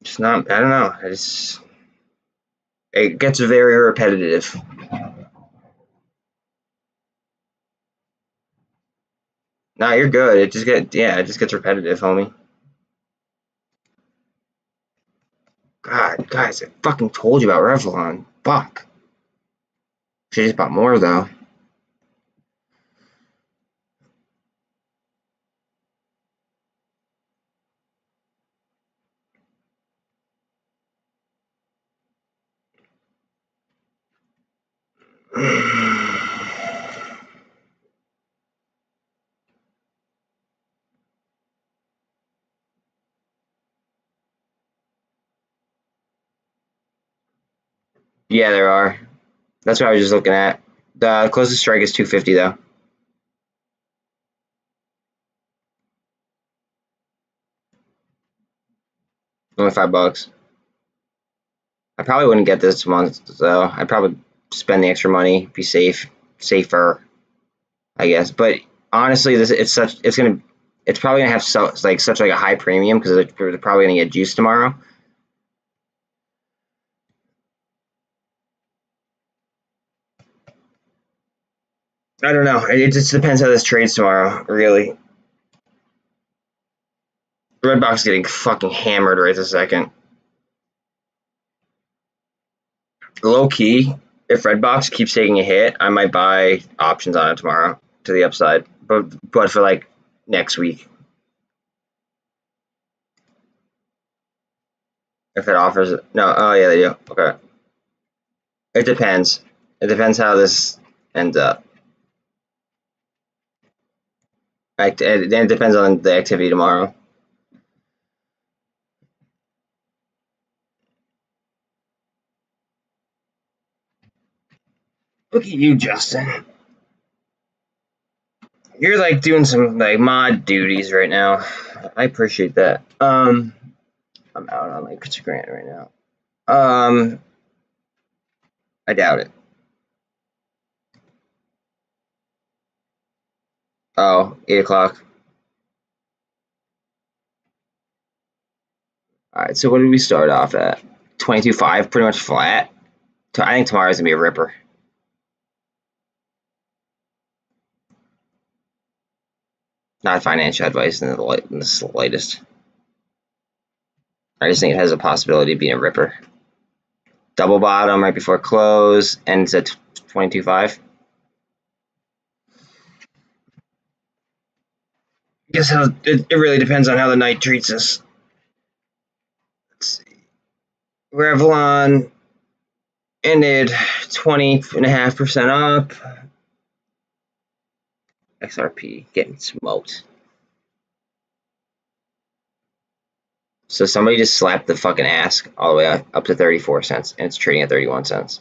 It's not. I don't know. It gets very repetitive. Nah, you're good. It just gets repetitive, homie. God, guys, I fucking told you about Revlon. Fuck. She just bought more though. Yeah, there are. That's what I was just looking at. The closest strike is 250 though. Only $5. I probably wouldn't get this month though. I'd probably spend the extra money, be safer, I guess. But honestly, it's probably gonna have such a high premium because they're probably gonna get juiced tomorrow. I don't know. It just depends how this trades tomorrow, really. Redbox is getting fucking hammered right this second. Low key, if Redbox keeps taking a hit, I might buy options on it tomorrow to the upside, but for like next week. If it offers no, oh yeah, they do. Okay. It depends. It depends how this ends up. It depends on the activity tomorrow. Look at you, Justin. You're like doing some like mod duties right now. I appreciate that. I'm out on like Instagram right now. I doubt it. Oh, 8 o'clock. All right, so what did we start off at? 22.5, pretty much flat. I think tomorrow's gonna be a ripper. Not financial advice in the slightest. I just think it has a possibility of being a ripper. Double bottom right before close, ends at 22.5. I guess it really depends on how the night treats us. Let's see. Revlon ended 20.5% up. XRP getting smoked. So somebody just slapped the fucking ask all the way up to 34 cents, and it's trading at 31 cents.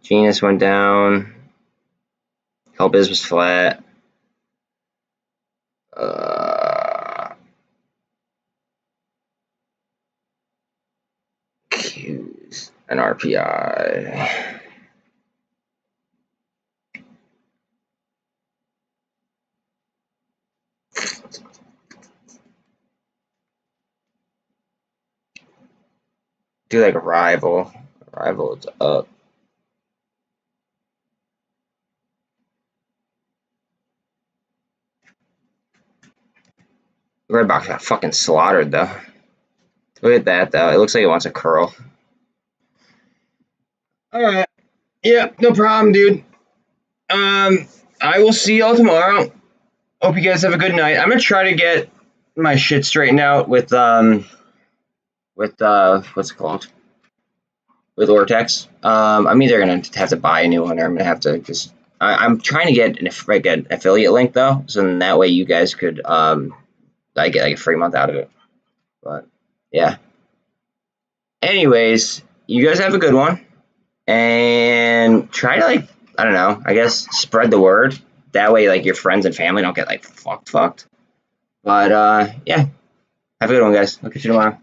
Genius went down. Hellbiz was flat. Q's and RPI. Do like a rival. Rival is up. Redbox got fucking slaughtered though. Look at that though. It looks like it wants a curl. Alright. Yeah, no problem, dude. I will see y'all tomorrow. Hope you guys have a good night. I'm gonna try to get my shit straightened out with what's it called? With Vortex. I'm either gonna have to buy a new one or I'm gonna have to just I'm trying to get an affiliate link though, so then that way you guys could I get like a free month out of it. But yeah. Anyways, you guys have a good one. And try to like, I don't know, I guess spread the word. That way like your friends and family don't get like fucked. But yeah. Have a good one, guys. I'll catch you tomorrow.